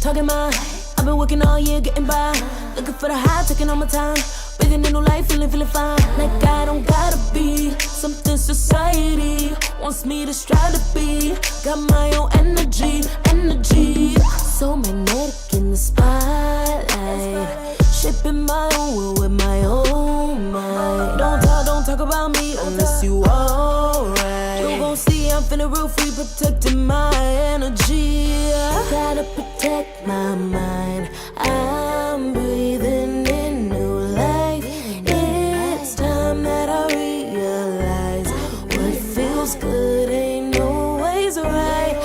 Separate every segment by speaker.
Speaker 1: talking mine. I've been working all year, getting by. Looking for the high, taking all my time. Breathing in new life, feeling fine. Like I don't gotta be something society wants me to strive to be. Got my own energy. So magnetic in the spotlight. Shaping my own world with my own mind. Don't talk about me unless you alright. You gon' see I'm feeling real free, protecting my energy. I gotta protect my mind. I'm breathing in new life. It's time that I realize what feels good ain't always right.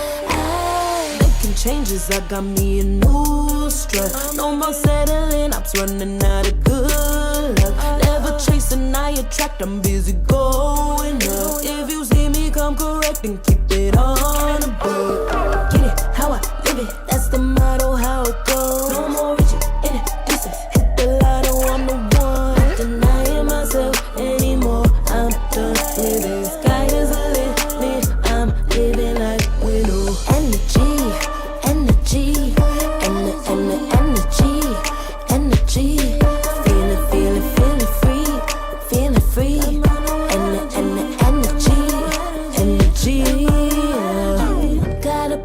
Speaker 1: Making changes, I got me a new strut. No more settling, I'm running out of good luck. Never chasing, I attract, I'm busy going up. If you see me come correct, then keep it on the book. Get it, how I live it, that's the motto, how it goes. No more reaching in the distance, hit the lotto, I'm the one. Not denying myself anymore, I'm done with it. Sky is the limit, I'm living life with no energy. Feeling free, energy. Gotta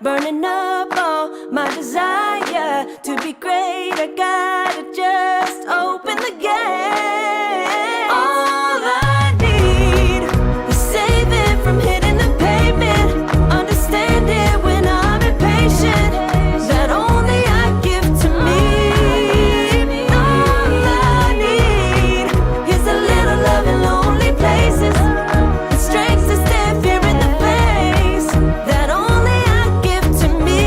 Speaker 1: burning up all my desire to be great. I gotta just open the gate. All I need is saving from hitting the pavement. Understand it when I'm impatient. That only I give to me. All I need is a little love in lonely places. The strength to stand fear in the face. That only I give to me.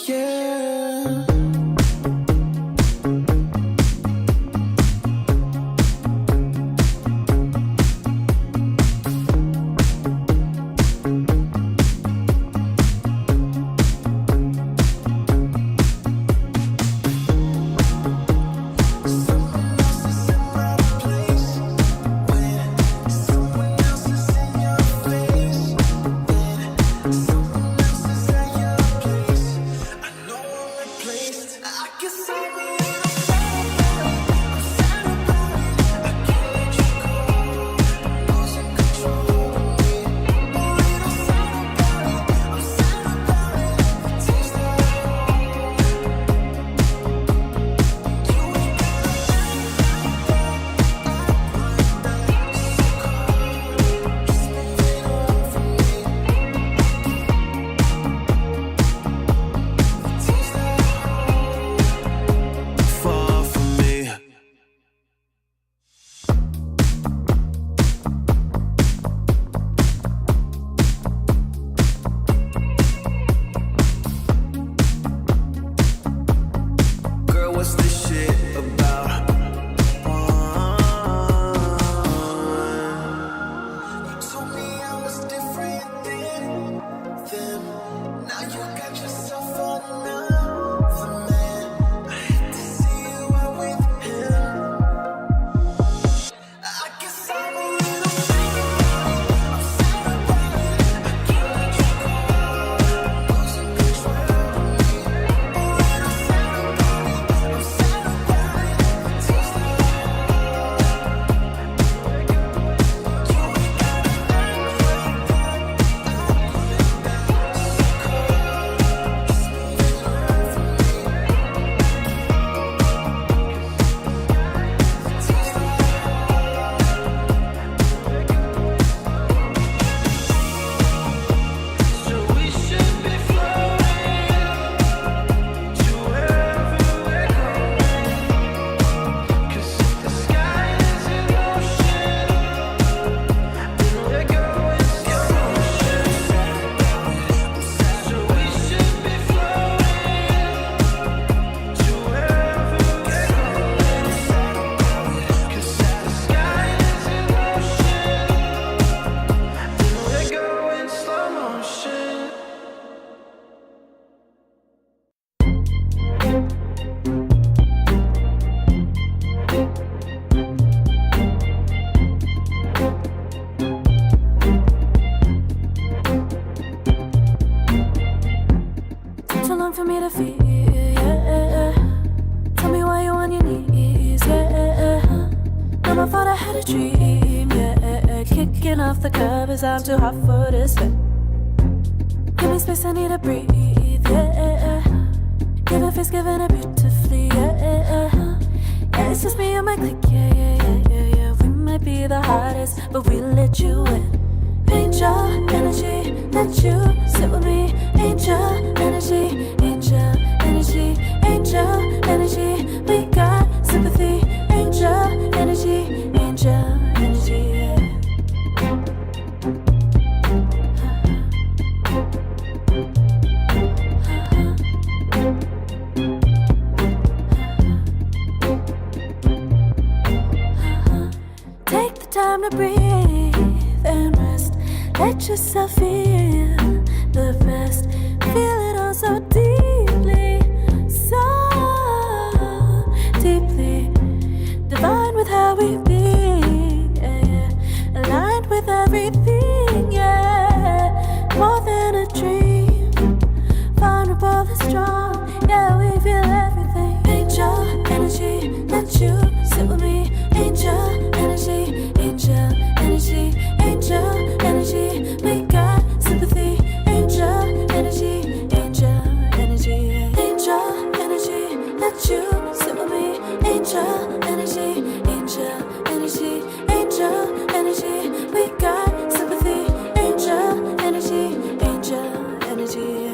Speaker 2: Yeah.
Speaker 3: I know Kicking off the covers, I'm too hot for this bed. Give me space, I need to breathe, yeah. Give a face, giving it beautifully, yeah. Yeah, it's just me and my clique, yeah. We might be the hottest, but we let you in. Angel energy, let you sit with me. Angel energy, angel energy, angel energy. We got sympathy. Angel energy, angel energy. Yeah. Take the time to breathe and rest. Let yourself feel the best. Feel it all so deeply, so deeply. Divine with how we be, yeah. Aligned with everything, yeah. More than a dream, vulnerable and strong, yeah. We feel everything. Angel energy, let you sit with me. Angel energy, angel energy, angel energy. We got sympathy. Angel energy, angel energy, angel energy. Let you sit with me. Angel energy, angel energy, angel energy. We got sympathy. Angel energy, angel energy.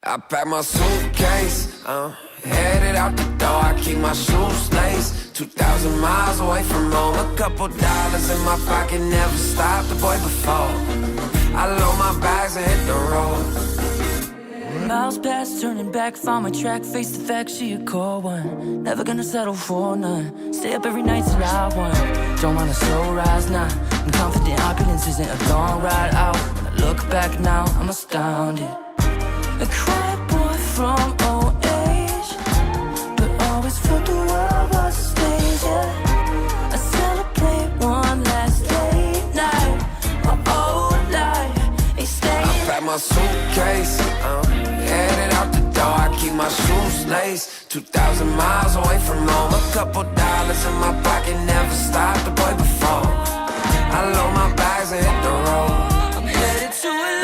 Speaker 2: I pack my suitcase, headed out the door, I keep my shoes laced. 2,000 miles away from home, a couple dollars in my pocket, never stopped the boy before. I load my bags and hit the road.
Speaker 4: Miles past, turning back, found my track, face the fact, she a cold one. Never gonna settle for none, stay up every night till I won. Don't want a slow rise now, I'm confident opulence isn't a long ride out. When I look back now, I'm astounded. A quiet boy from old age, but always felt the world was a stage, yeah. I celebrate one last day night, my whole life ain't staying.
Speaker 2: I pack my suitcase, headed out the door, I keep my shoes laced. 2,000 miles away from home, a couple dollars in my pocket, never stopped the boy before. I load my bags and hit the road.
Speaker 4: I'm headed to LA.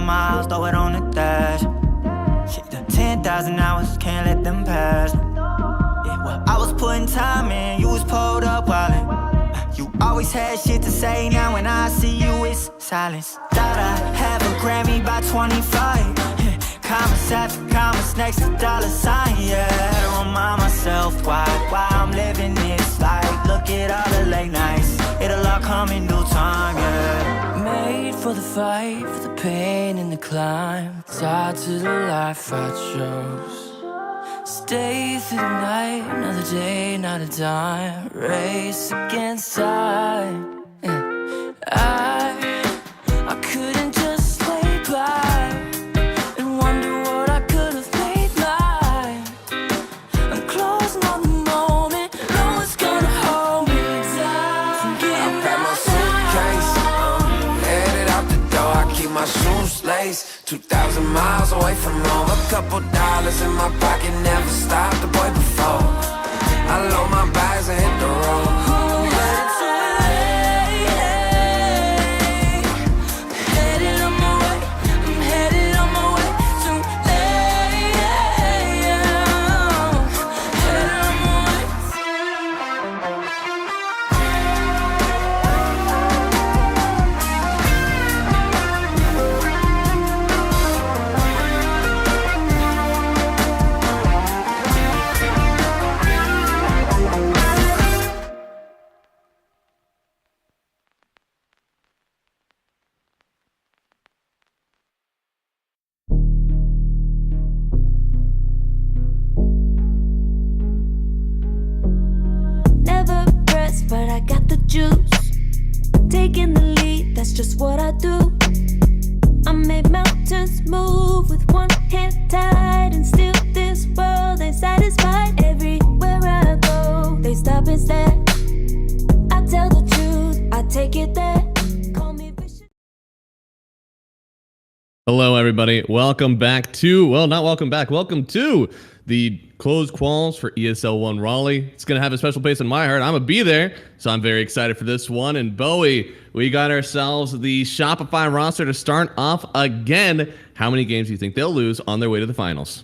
Speaker 5: Miles, throw it on the dash. Shit, 10,000 hours, can't let them pass. Yeah, well, I was putting time in, you was pulled up wildin'. You always had shit to say, now when I see you, it's silence. Thought I'd have a Grammy by 25. Commas after commas next to dollar sign, yeah. To remind myself why I'm living this life. Look at all the late nights, it'll all come in due time, yeah.
Speaker 4: Made for the fight, for the pain and the climb. Tied to the life I chose. Stay through the night, another day, not a dime. Race against time. I couldn't just lay by and wonder what I could have made mine. I'm closing on the moment, no one's gonna hold me down.
Speaker 2: I pack my suitcase, headed out the door, I keep my shoes laced. 2,000 miles away from home, a couple dollars in my pocket, never stopped the boy before. I load my bags and hit the road.
Speaker 3: But I got the juice, taking the lead, that's just what I do. I made mountains move with one hand tied, and still this world ain't satisfied. Everywhere I go, they stop and stare. I tell the truth, I take it there. Call me vicious.
Speaker 6: Hello, everybody. Welcome back to, well, not welcome back. Welcome to the closed quals for ESL One Raleigh. It's going to have a special place in my heart. I'm going to be there, so I'm very excited for this one. And Bowie, we got ourselves the Shopify roster to start off again. How many games do you think they'll lose on their way to the finals?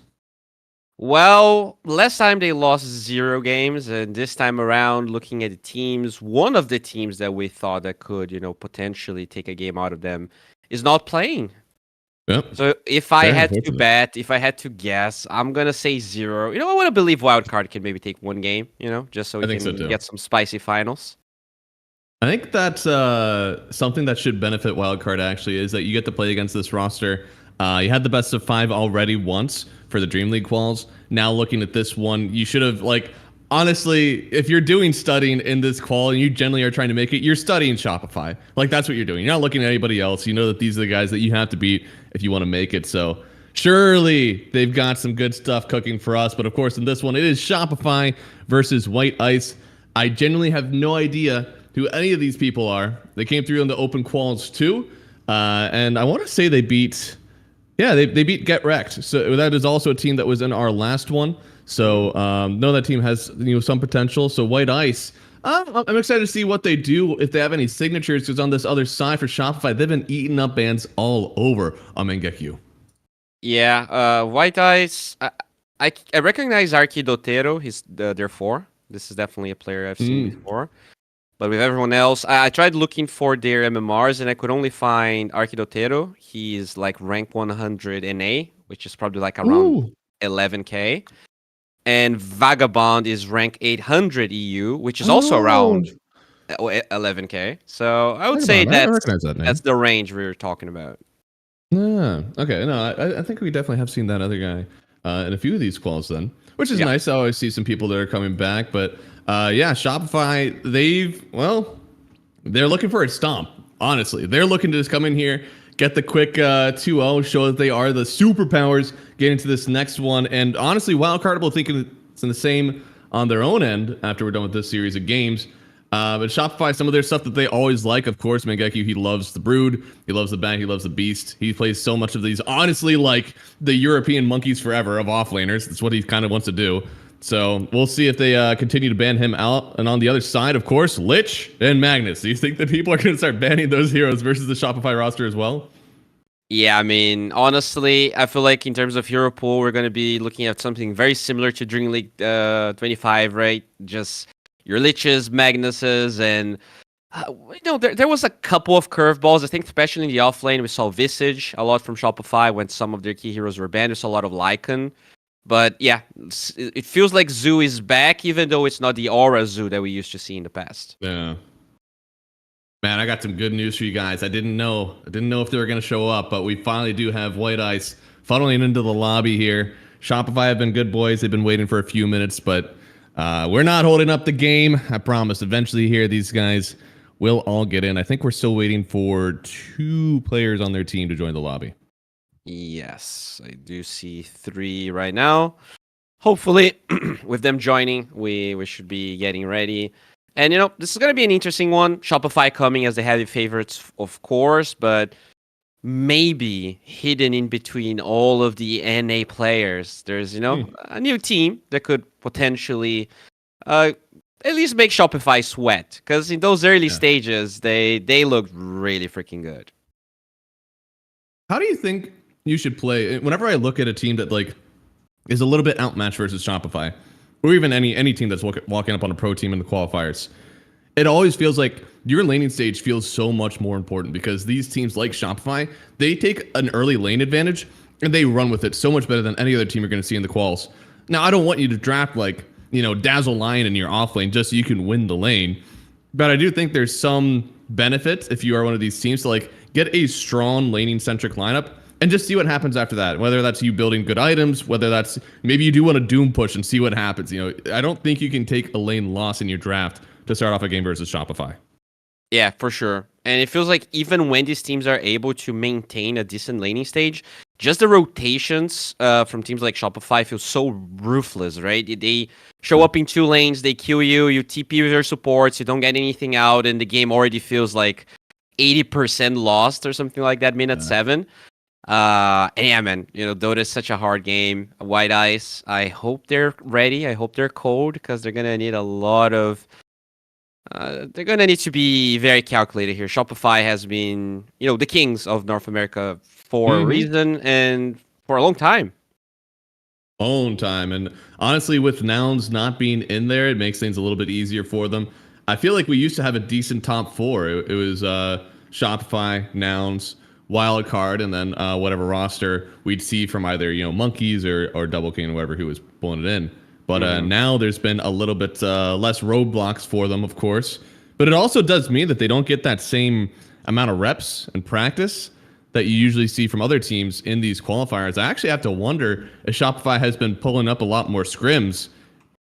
Speaker 7: Well, last time they lost 0 games, and this time around, looking at the teams, one of the teams that we thought that could, potentially take a game out of them is not playing.
Speaker 6: Yep.
Speaker 7: So if I had to bet, if I had to guess, I'm gonna say 0. I want to believe Wildcard can maybe take 1 game, just so we can get some spicy finals.
Speaker 6: I think that's something that should benefit Wildcard, actually, is that you get to play against this roster. You had the best of 5 already once for the Dream League quals. Now looking at this one, you should have, honestly, if you're doing studying in this qual and you generally are trying to make it, you're studying Shopify. That's what you're doing. You're not looking at anybody else. You know that these are the guys that you have to beat if you want to make it. So surely they've got some good stuff cooking for us. But of course, in this one, it is Shopify versus White Ice. I genuinely have no idea who any of these people are. They came through on the open quals too. And I want to say they beat Yeah, they beat Get Wrecked. So that is also a team that was in our last one. So know that team has some potential. So White Ice, I'm excited to see what they do if they have any signatures. Because on this other side for Shopify, they've been eating up bans all over on Mengekyo.
Speaker 7: Yeah, White Eyes. I recognize Arki Dotero. He's their 4. This is definitely a player I've seen before. But with everyone else, I tried looking for their MMRs and I could only find Arki Dotero. He's like rank 100 NA, which is probably like around 11k. And Vagabond is rank 800 EU, which is also around 11k. So I would say
Speaker 6: I recognize that name.
Speaker 7: that's the range we were talking about.
Speaker 6: Yeah. Okay. No, I think we definitely have seen that other guy in a few of these quals then, which is nice. I always see some people that are coming back, but yeah, Shopify, they're looking for a stomp. Honestly, they're looking to just come in here, get the quick 2-0, show that they are the superpowers, get into this next one. And honestly, Wildcardable thinking it's in the same on their own end after we're done with this series of games. But Shopify, some of their stuff that they always like, of course, Mangekyo, he loves the Brood, he loves the Bat, he loves the Beast. He plays so much of these, honestly, like the European monkeys forever of offlaners. That's what he kind of wants to do. So we'll see if they continue to ban him out. And on the other side, of course, Lich and Magnus. Do you think that people are going to start banning those heroes versus the Shopify roster as well?
Speaker 7: Yeah, I mean, honestly, I feel like in terms of hero pool, we're going to be looking at something very similar to Dream League 25, right? Just your Liches, Magnuses, and there was a couple of curveballs. I think especially in the offlane, we saw Visage a lot from Shopify when some of their key heroes were banned. We saw a lot of Lycan. But yeah, it feels like Zoo is back, even though it's not the aura Zoo that we used to see in the past.
Speaker 6: Yeah. Man, I got some good news for you guys. I didn't know if they were going to show up, but we finally do have White Ice funneling into the lobby here. Shopify have been good boys. They've been waiting for a few minutes, but we're not holding up the game. I promise. Eventually here, these guys will all get in. I think we're still waiting for 2 players on their team to join the lobby.
Speaker 7: Yes, I do see 3 right now. Hopefully, with them joining, we should be getting ready. And, this is going to be an interesting one. Shopify coming as the heavy favorites, of course, but maybe hidden in between all of the NA players, there's, a new team that could potentially at least make Shopify sweat. Because in those early stages, they looked really freaking good.
Speaker 6: How do you think you should play? Whenever I look at a team that is a little bit outmatched versus Shopify, or even any team that's walking up on a pro team in the qualifiers, it always feels like your laning stage feels so much more important because these teams like Shopify, they take an early lane advantage and they run with it so much better than any other team you're going to see in the quals. Now, I don't want you to draft Dazzle Lion in your off lane just so you can win the lane, but I do think there's some benefit if you are one of these teams to get a strong laning centric lineup and just see what happens after that. Whether that's you building good items, whether that's maybe you do want to doom push and see what happens. I don't think you can take a lane loss in your draft to start off a game versus Shopify.
Speaker 7: Yeah, for sure. And it feels like even when these teams are able to maintain a decent laning stage, just the rotations from teams like Shopify feel so ruthless, right? They show up in 2 lanes, they kill you, you TP with your supports, you don't get anything out, and the game already feels like 80% lost or something like that, minute 7. And yeah, man, Dota is such a hard game. White Ice, I hope they're ready. I hope they're cold because they're going to need a lot of... they're going to need to be very calculated here. Shopify has been, the kings of North America for a reason and for a long time.
Speaker 6: And honestly, with Nouns not being in there, it makes things a little bit easier for them. I feel like we used to have a decent top 4. It was Shopify, Nouns, Wildcard, and then whatever roster we'd see from either Monkeys or Double King, whoever who was pulling it in. But now there's been a little bit less roadblocks for them, of course. But it also does mean that they don't get that same amount of reps and practice that you usually see from other teams in these qualifiers. I actually have to wonder if Shopify has been pulling up a lot more scrims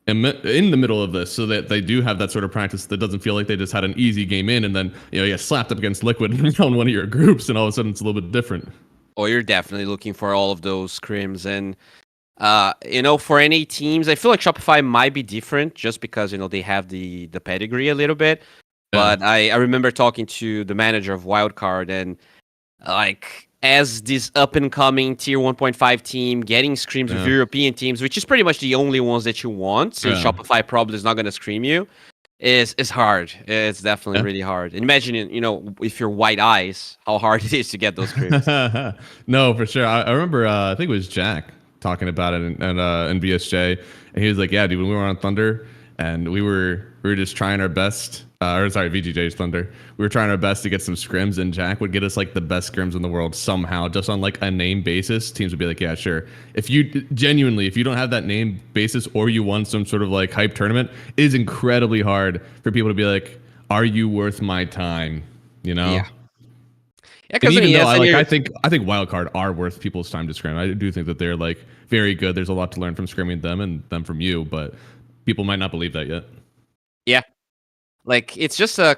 Speaker 6: in the middle of this so that they do have that sort of practice that doesn't feel like they just had an easy game in and then you get slapped up against Liquid on one of your groups and all of a sudden it's a little bit different.
Speaker 7: Oh, you're definitely looking for all of those scrims. And for any teams, I feel like Shopify might be different just because they have the pedigree a little bit. But I remember talking to the manager of Wildcard and as this up and coming tier 1.5 team, getting scrims with European teams, which is pretty much the only ones that you want. So Shopify probably is not going to scream you. Is hard. It's definitely really hard. And imagine, if you're White Eyes, how hard it is to get those scrims.
Speaker 6: No, for sure. I remember, I think it was Jack talking about it in BSJ, and he was like, "Yeah, dude, when we were on Thunder, and we were just trying our best." VGJ's Thunder. We were trying our best to get some scrims, and Jack would get us like the best scrims in the world somehow, just on like a name basis. Teams would be like, "Yeah, sure." If you don't have that name basis, or you won some sort of like hype tournament, it is incredibly hard for people to be like, "Are you worth my time?" You know?
Speaker 7: Yeah. Yeah,
Speaker 6: because even though I think wildcard are worth people's time to scrim. I do think that they're like very good. There's a lot to learn from scrimming them and them from you, but people might not believe that yet.
Speaker 7: Yeah. Like, it's just a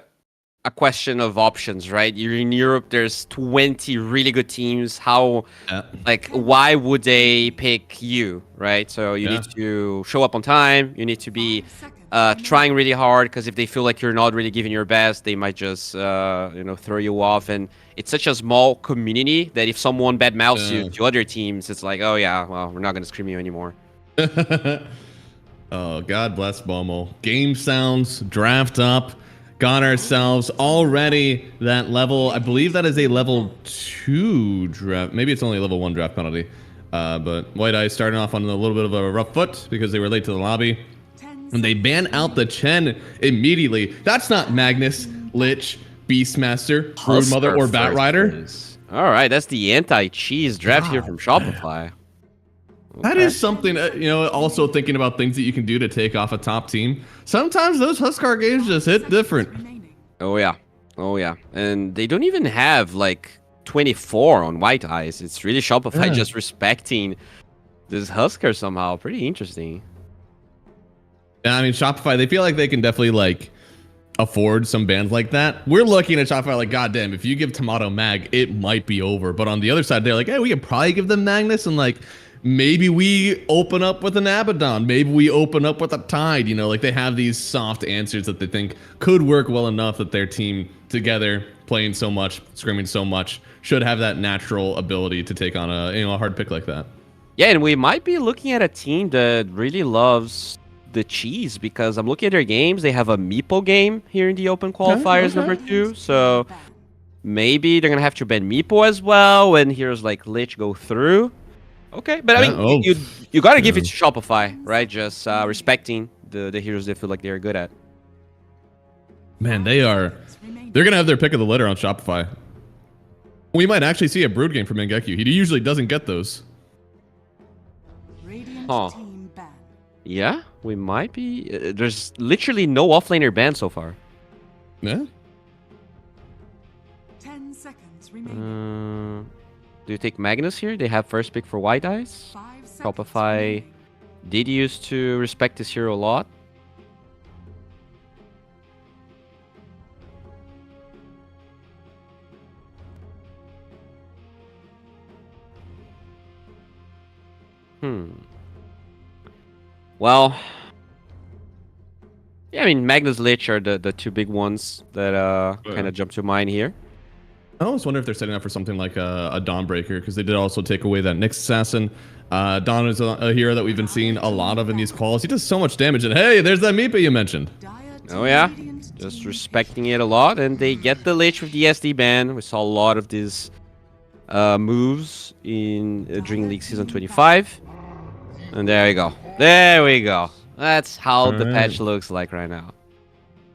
Speaker 7: question of options, right? You're in Europe, there's 20 really good teams. Why would they pick you, right? So you need to show up on time. You need to be trying really hard, because if they feel like you're not really giving your best, they might just, throw you off. And it's such a small community that if someone badmouths you to other teams, it's like, oh yeah, well, we're not going to scream you anymore.
Speaker 6: Oh, God bless Bomo. Game sounds, draft up, got ourselves already that level. I believe that is a level 2 draft. Maybe it's only a level 1 draft penalty. But White Eyes starting off on a little bit of a rough foot because they were late to the lobby. And they ban out the Chen immediately. That's not Magnus, Lich, Beastmaster, Broodmother, or Batrider.
Speaker 7: All right, that's the anti-cheese draft here from Shopify.
Speaker 6: That is something, also thinking about things that you can do to take off a top team. Sometimes those Huskar games just hit different.
Speaker 7: Oh, yeah. And they don't even have, 24 on White Eyes. It's really Shopify just respecting this Huskar somehow. Pretty interesting.
Speaker 6: Yeah, I mean, Shopify, they feel like they can definitely, afford some bans like that. We're looking at Shopify like, goddamn, if you give Tomato Mag, it might be over. But on the other side, they're like, hey, we could probably give them Magnus, and, maybe we open up with an Abaddon. Maybe we open up with a Tide. They have these soft answers that they think could work well enough that their team together, playing so much, scrimming so much, should have that natural ability to take on a hard pick like that.
Speaker 7: Yeah, and we might be looking at a team that really loves the cheese, because I'm looking at their games. They have a Meepo game here in the Open Qualifiers number 2. So maybe they're going to have to ban Meepo as well when heroes like Lich go through. Okay, but I mean, you got to give it to Shopify, right? Just respecting the heroes they feel like they're good at.
Speaker 6: Man, they're going to have their pick of the litter on Shopify. We might actually see a Brood game from Mangekyo. He usually doesn't get those.
Speaker 7: Huh. Yeah, we might be. There's literally no offlaner ban so far.
Speaker 6: Yeah.
Speaker 8: 10 seconds remaining.
Speaker 7: Do you take Magnus here? They have first pick for White Eyes. Shopify did used to respect this hero a lot. Well, yeah, I mean, Magnus, Lich are the two big ones that kind of jump to mind here.
Speaker 6: I always wonder if they're setting up for something like a Dawnbreaker, because they did also take away that Nyx Assassin. Dawn is a hero that we've been seeing a lot of in these calls. He does so much damage, and hey, there's that Meepa you mentioned.
Speaker 7: Oh yeah, just respecting it a lot, and they get the Lich with the SD ban. We saw a lot of these moves in Dream League Season 25. And there we go. There we go. That's how the patch looks like right now.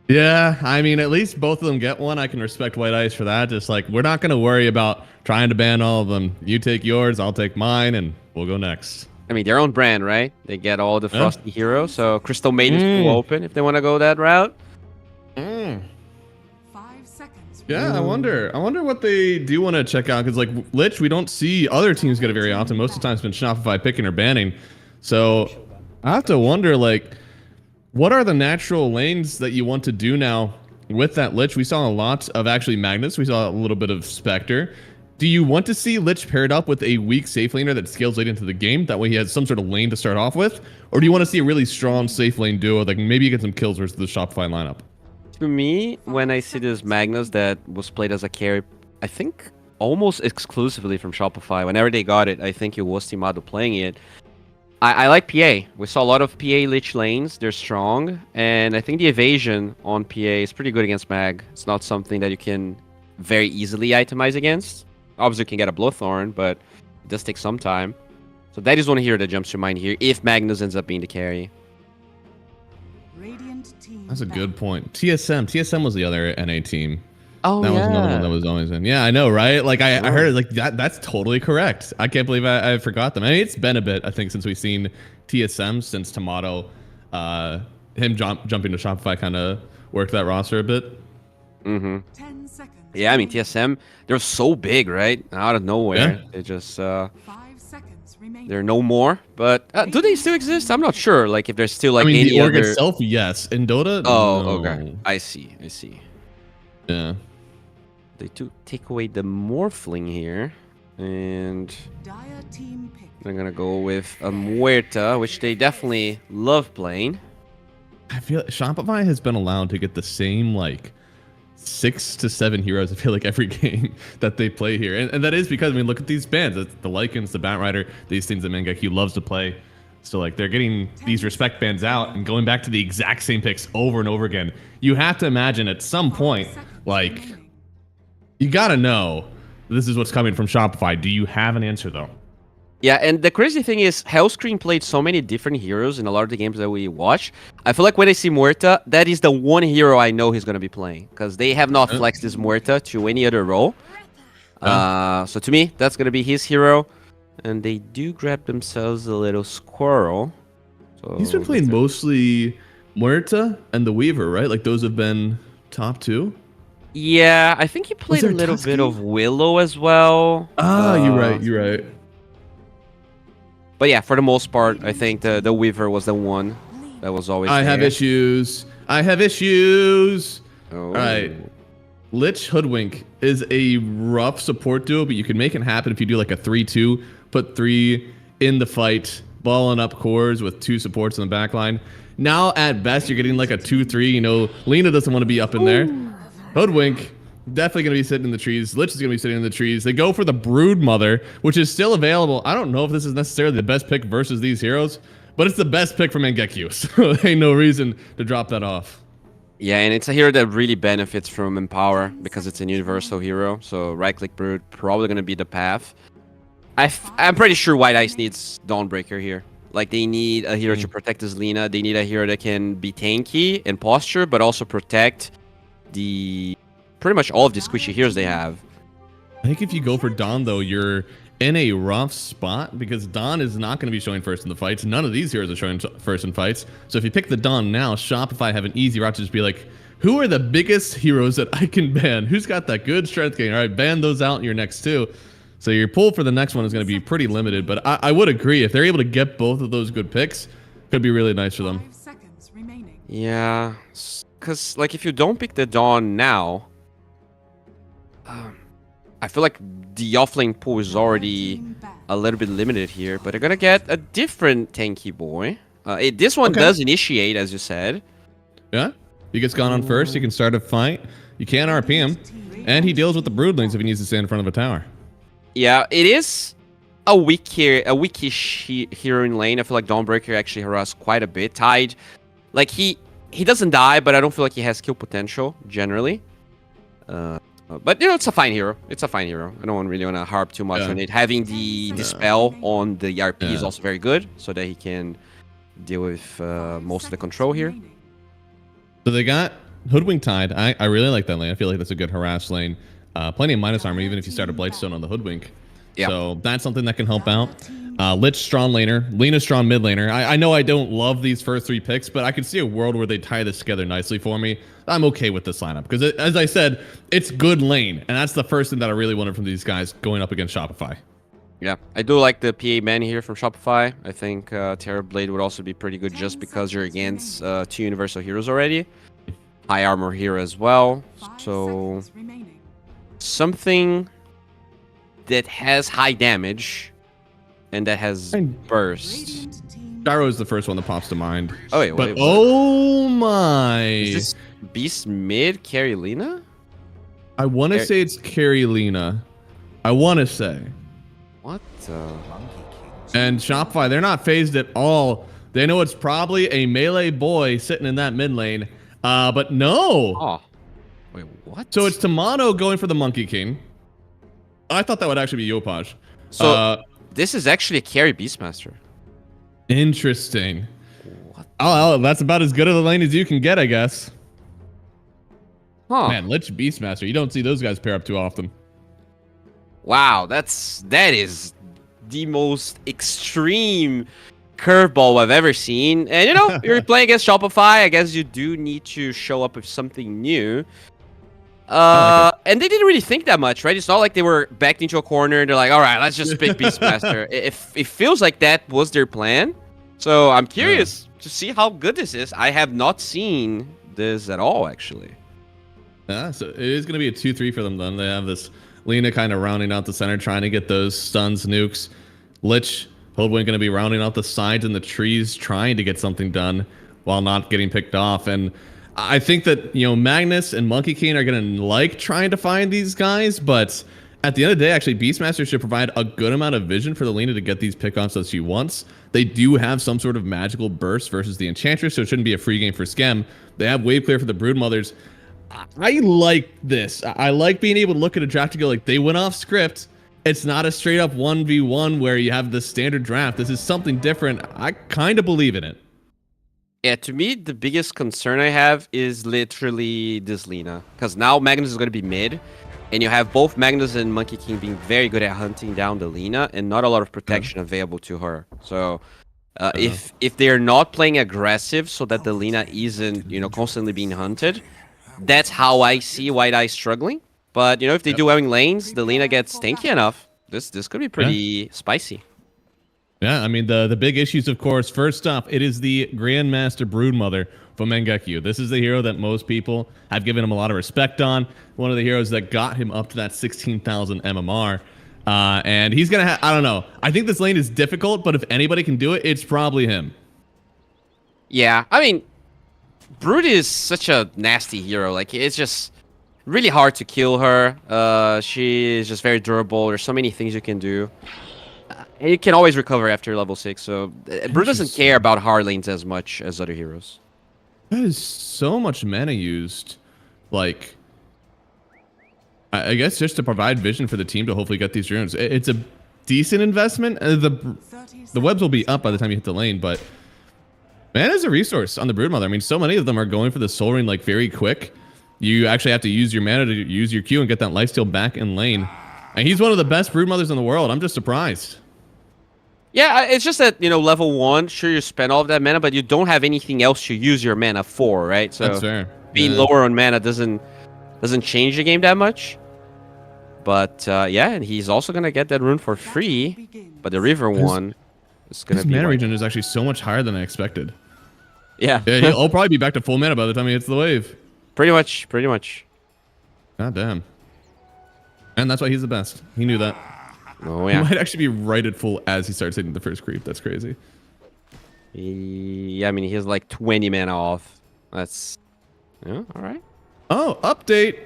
Speaker 6: Yeah, I mean, at least both of them get one. I can respect White Eyes for that. Just we're not going to worry about trying to ban all of them. You take yours, I'll take mine, and we'll go next.
Speaker 7: I mean, their own brand, right? They get all the Frosty heroes, so Crystal Maiden is open if they want to go that route.
Speaker 8: 5 seconds.
Speaker 6: Yeah, I wonder what they do want to check out, because Lich, we don't see other teams get it very often. Most of the time it's been Shopify picking or banning. So I have to wonder, what are the natural lanes that you want to do now with that Lich? We saw a lot of actually Magnus. We saw a little bit of Spectre. Do you want to see Lich paired up with a weak safe laner that scales late into the game? That way he has some sort of lane to start off with? Or do you want to see a really strong safe lane duo that can maybe get some kills versus the Shopify lineup?
Speaker 7: To me, when I see this Magnus that was played as a carry, I think almost exclusively from Shopify. Whenever they got it, I think it was Timado playing it. I like PA. We saw a lot of PA Lich lanes. They're strong. And I think the evasion on PA is pretty good against Mag. It's not something that you can very easily itemize against. Obviously, you can get a Blowthorn, but it does take some time. So that is one hero that jumps to mind here if Magnus ends up being the carry.
Speaker 6: That's a good point. TSM was the other NA team.
Speaker 7: Oh,
Speaker 6: that was another one that was always in. Yeah, I know, right? Like I heard it, like that's totally correct. I can't believe I forgot them. I mean, it's been a bit, I think, since we've seen TSM, since Tomato, him jumping to Shopify kind of worked that roster a bit.
Speaker 8: 10 seconds.
Speaker 7: Yeah, I mean, TSM, they're so big, right? Out of nowhere.
Speaker 6: Yeah.
Speaker 7: They just,
Speaker 8: 5 seconds remaining.
Speaker 7: they're no more. But do they still exist? I'm not sure. Like, if there's still, like,
Speaker 6: I mean,
Speaker 7: any
Speaker 6: the org
Speaker 7: other...
Speaker 6: itself, yes. In Dota,
Speaker 7: Oh,
Speaker 6: no.
Speaker 7: okay. I see.
Speaker 6: Yeah.
Speaker 7: They take away the Morphling here. And
Speaker 8: Dire team pick.
Speaker 7: they're going to go with a Muerta, which they definitely love playing.
Speaker 6: I feel Shopify has been allowed to get the same, like, 6 to 7 heroes, I feel like, every game that they play here. And that is because, I mean, look at these bands. It's the Lycans, the Batrider, these things that Mangekyo loves to play. So, like, they're getting these respect bands out and going back to the exact same picks over and over again. You have to imagine at some point, like, you gotta know this is what's coming from Shopify. Do you have an answer, though?
Speaker 7: Yeah, and the crazy thing is, Hellscream played so many different heroes in a lot of the games that we watch. I feel like when I see Muerta, that is the one hero I know he's going to be playing. Because they have not flexed this Muerta to any other role. So to me, that's going to be his hero. And they do grab themselves a little squirrel. So
Speaker 6: He's been playing mostly Muerta and the Weaver, right? Like, those have been top 2?
Speaker 7: Yeah, I think he played a
Speaker 6: there
Speaker 7: little
Speaker 6: Tusky?
Speaker 7: bit of Willow as well.
Speaker 6: You're right.
Speaker 7: But yeah, for the most part, I think the Weaver was the one that was always
Speaker 6: I have
Speaker 7: there.
Speaker 6: issues.
Speaker 7: Oh.
Speaker 6: All right. Lich Hoodwink is a rough support duo, but you can make it happen if you do like a 3-2, put 3 in the fight, balling up cores with 2 supports in the back line. Now, at best, you're getting like a 2-3. You know, Lena doesn't want to be up in there. Hoodwink, definitely going to be sitting in the trees. Lich is going to be sitting in the trees. They go for the Brood Mother, which is still available. I don't know if this is necessarily the best pick versus these heroes, but it's the best pick from Mangekyo, so there ain't no reason to drop that off.
Speaker 7: Yeah, and it's a hero that really benefits from Empower because it's a universal hero. So right-click Brood, probably going to be the path. I'm pretty sure White Ice needs Dawnbreaker here. Like, they need a hero to protect his Lina. They need a hero that can be tanky and posture, but also protect the pretty much all of the squishy heroes they have.
Speaker 6: I think if you go for Dawn, though, you're in a rough spot because Dawn is not going to be showing first in the fights. None of these heroes are showing first in fights. So if you pick the Dawn now, Shopify have an easy route to just be like, who are the biggest heroes that I can ban? Who's got that good strength gain? All right, ban those out in your next 2. So your pull for the next one is going to be pretty limited. But I would agree, if they're able to get both of those good picks, could be really nice for them.
Speaker 8: 5 seconds remaining.
Speaker 7: Yeah, because like if you don't pick the Dawn now, I feel like the offlane pool is already a little bit limited here. But they're gonna get a different tanky boy. This one does initiate, as you said.
Speaker 6: Yeah, he gets gone on first. He can start a fight. You can RP him, and he deals with the Broodlings if he needs to stay in front of a tower.
Speaker 7: Yeah, it is a weakish hero in lane. I feel like Dawnbreaker actually harassed quite a bit. Tide, like he doesn't die, but I don't feel like he has kill potential generally. But you know, it's a fine hero. I don't really want to harp too much on it. Having the dispel on the ERP is also very good, so that he can deal with most of the control here.
Speaker 6: So they got Hoodwink Tide. I really like that lane. I feel like that's a good harass lane. Plenty of minus armor, even if you start a Blightstone on the Hoodwink.
Speaker 7: Yeah.
Speaker 6: So that's something that can help out. Lich, strong laner. Lena, strong mid laner. I know I don't love these first 3 picks, but I could see a world where they tie this together nicely for me. I'm okay with this lineup because, as I said, it's good lane. And that's the first thing that I really wanted from these guys going up against Shopify.
Speaker 7: Yeah, I do like the PA man here from Shopify. I think Terrorblade would also be pretty good just because you're against 2 universal heroes already. High armor here as well.
Speaker 8: 5
Speaker 7: So
Speaker 8: seconds remaining.
Speaker 7: something that has high damage and that has burst.
Speaker 8: Radiant team
Speaker 6: Gyro is the first one that pops to mind.
Speaker 7: Oh wait,
Speaker 6: But
Speaker 7: wait.
Speaker 6: oh my.
Speaker 7: Is this Beast mid carry Lina?
Speaker 6: I want to say it's Carrie Lena. I want to say.
Speaker 7: What?
Speaker 6: And Shopify, they're not phased at all. They know it's probably a melee boy sitting in that mid lane. But no.
Speaker 7: Oh. Wait, what?
Speaker 6: So it's Tamano going for the Monkey King. I thought that would actually be Yopaj.
Speaker 7: So this is actually a carry Beastmaster.
Speaker 6: Interesting. What? Oh, that's about as good of a lane as you can get, I guess.
Speaker 7: Huh.
Speaker 6: Man, Lich Beastmaster. You don't see those guys pair up too often.
Speaker 7: Wow, that is the most extreme curveball I've ever seen. And you know, you're playing against Shopify. I guess you do need to show up with something new. And they didn't really think that much, right? It's not like they were backed into a corner and they're like, all right, let's just pick Beastmaster. It feels like that was their plan. So I'm curious to see how good this is. I have not seen this at all, actually.
Speaker 6: Yeah, so it is going to be a 2-3 for them then. They have this Lina kind of rounding out the center, trying to get those stuns, nukes. Lich, Hoodwink going to be rounding out the sides and the trees, trying to get something done while not getting picked off. And I think that, you know, Magnus and Monkey King are going to like trying to find these guys, but at the end of the day, actually, Beastmaster should provide a good amount of vision for the Lina to get these pickoffs that she wants. They do have some sort of magical burst versus the Enchantress, so it shouldn't be a free game for Skem. They have wave clear for the Broodmothers. I like this. I like being able to look at a draft to go like, they went off script. It's not a straight up 1v1 where you have the standard draft. This is something different. I kind of believe in it.
Speaker 7: Yeah, to me, the biggest concern I have is literally this Lina. Because now Magnus is going to be mid. And you have both Magnus and Monkey King being very good at hunting down the Lina. And not a lot of protection available to her. So if they're not playing aggressive so that the Lina isn't, you know, constantly being hunted, that's how I see White Eye struggling. But, you know, if they do well in lanes, the Lina gets tanky enough. This could be pretty spicy.
Speaker 6: Yeah, I mean, the big issues, of course, first off, it is the Grandmaster Broodmother from Mangekyo. This is the hero that most people have given him a lot of respect on. One of the heroes that got him up to that 16,000 MMR. And he's going to have, I don't know. I think this lane is difficult, but if anybody can do it, it's probably him.
Speaker 7: Yeah, I mean, Brood is such a nasty hero. Like, it's just really hard to kill her. She is just very durable. There's so many things you can do. And you can always recover after level 6. So Brood doesn't care about hard lanes as much as other heroes.
Speaker 6: That is so much mana used. Like, I guess just to provide vision for the team to hopefully get these runes. It's a decent investment. The webs will be up by the time you hit the lane, but mana is a resource on the Broodmother. I mean, so many of them are going for the Soul Ring like very quick. You actually have to use your mana to use your Q and get that lifesteal back in lane. And he's one of the best Broodmothers in the world. I'm just surprised.
Speaker 7: Yeah, it's just that, you know, level 1, sure, you spend all of that mana, but you don't have anything else to use your mana for, right? So
Speaker 6: that's fair.
Speaker 7: Being lower on mana doesn't change the game that much. But yeah, and he's also gonna get that rune for free. But the river one is gonna be.
Speaker 6: His mana regen is actually so much higher than I expected.
Speaker 7: Yeah.
Speaker 6: Yeah, he'll probably be back to full mana by the time he hits the wave.
Speaker 7: Pretty much.
Speaker 6: God damn. And that's why he's the best. He knew that.
Speaker 7: Oh yeah.
Speaker 6: He might actually be right at full as he starts hitting the first creep. That's crazy.
Speaker 7: Yeah, I mean, he has like 20 mana off. That's... Yeah, alright.
Speaker 6: Oh, update.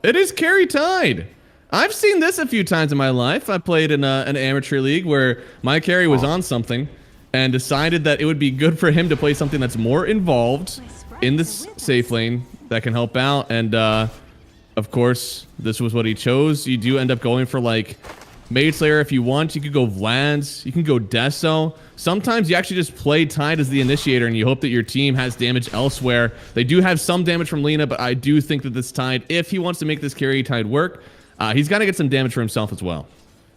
Speaker 6: It is carry tied. I've seen this a few times in my life. I played in an amateur league where my carry was on something and decided that it would be good for him to play something that's more involved in this safe lane that can help out. And of course, this was what he chose. You do end up going for like Mage Slayer if you want. You could go Vlad's. You can go Deso. Sometimes you actually just play Tide as the initiator and you hope that your team has damage elsewhere. They do have some damage from Lina, but I do think that this Tide, if he wants to make this carry Tide work, he's got to get some damage for himself as well.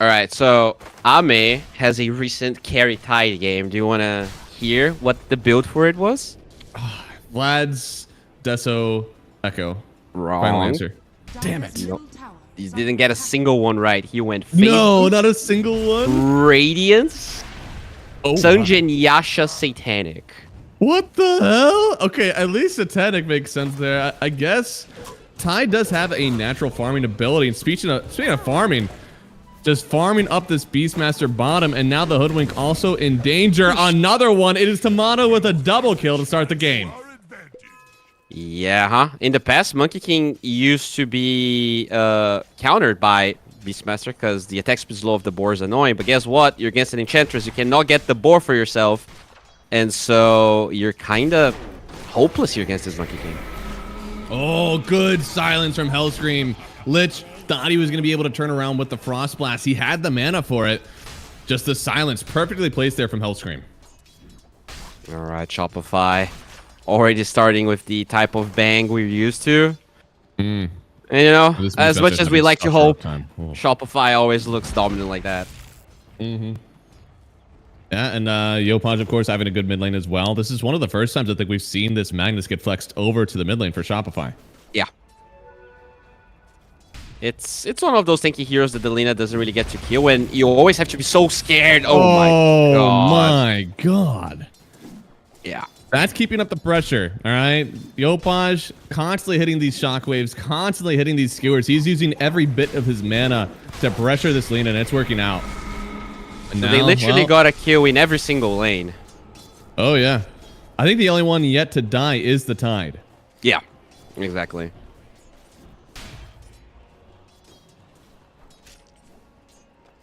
Speaker 7: All right, so Ame has a recent carry Tide game. Do you want to hear what the build for it was?
Speaker 6: Vlad's, Deso, Echo.
Speaker 7: Wrong.
Speaker 6: Final answer. Damn it.
Speaker 7: Nope. He didn't get a single one right. He went Fade,
Speaker 6: No, not a single one.
Speaker 7: Radiance,
Speaker 6: Oh,
Speaker 7: Sunjin, Yasha, Satanic.
Speaker 6: what the hell? Okay, at least Satanic makes sense there. I guess Tide does have a natural farming ability. And speaking of farming, just farming up this Beastmaster bottom, and now the Hoodwink also in danger. Another one. It is Tamano with a double kill to start the game.
Speaker 7: Yeah, huh? In the past, Monkey King used to be countered by Beastmaster, because the attack speed low of the boar is annoying. But guess what? You're against an Enchantress. You cannot get the boar for yourself. And so you're kind of hopeless here against this Monkey King.
Speaker 6: Oh, good silence from Hellscream. Lich thought he was going to be able to turn around with the Frost Blast. He had the mana for it. Just the silence perfectly placed there from Hellscream.
Speaker 7: All right, Shopify. Already starting with the type of bang we're used to. And you know, as much as we like to hope, Shopify always looks dominant like that.
Speaker 6: Yeah, and Yopaj, of course, having a good mid lane as well. This is one of the first times I think we've seen this Magnus get flexed over to the mid lane for Shopify.
Speaker 7: Yeah. It's one of those tanky heroes that the Lina doesn't really get to kill, and you always have to be so scared. Oh
Speaker 6: my god.
Speaker 7: Yeah.
Speaker 6: That's keeping up the pressure, all right? Yopaj constantly hitting these shockwaves, constantly hitting these skewers. He's using every bit of his mana to pressure this Lina, and it's working out. And
Speaker 7: so
Speaker 6: now,
Speaker 7: they literally got a kill in every single lane.
Speaker 6: Oh, yeah. I think the only one yet to die is the Tide.
Speaker 7: Yeah, exactly.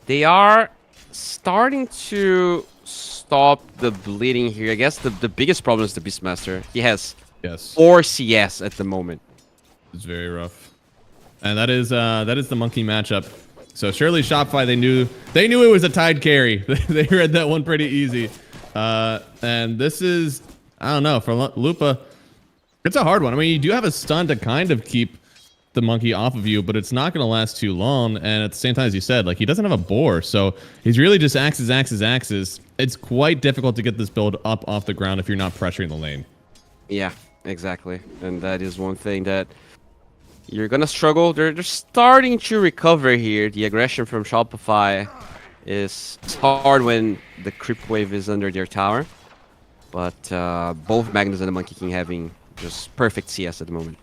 Speaker 7: They are starting to stop the bleeding here. I guess the biggest problem is the Beastmaster. He has 4 CS at the moment.
Speaker 6: It's very rough. And that is the monkey matchup. So surely Shopify, they knew it was a Tide carry. They read that one pretty easy. And this is, I don't know, for Lupa, it's a hard one. I mean, you do have a stun to kind of keep the monkey off of you, but it's not going to last too long. And at the same time, as you said, like, he doesn't have a boar, so he's really just axes. It's quite difficult to get this build up off the ground if you're not pressuring the lane.
Speaker 7: Yeah, exactly. And that is one thing that you're gonna struggle. They're starting to recover here. The aggression from Shopify is hard when the creep wave is under their tower, but both Magnus and the Monkey King having just perfect CS at the moment.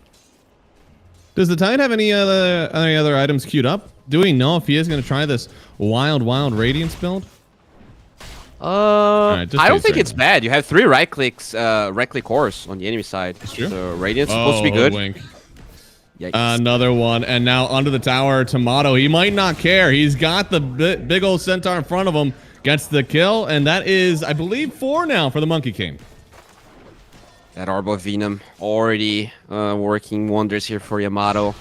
Speaker 6: Does the Tide have any other items queued up? Do we know if he is going to try this wild Radiance build?
Speaker 7: I don't think it's bad. You have 3 right click cores on the enemy side. So Radiance is supposed to be good.
Speaker 6: Wink. Another one, and now under the tower, Tomato. He might not care. He's got the big old centaur in front of him. Gets the kill, and that is, I believe, 4 now for the Monkey King.
Speaker 7: That Arbo Venom already working wonders here for Yamato.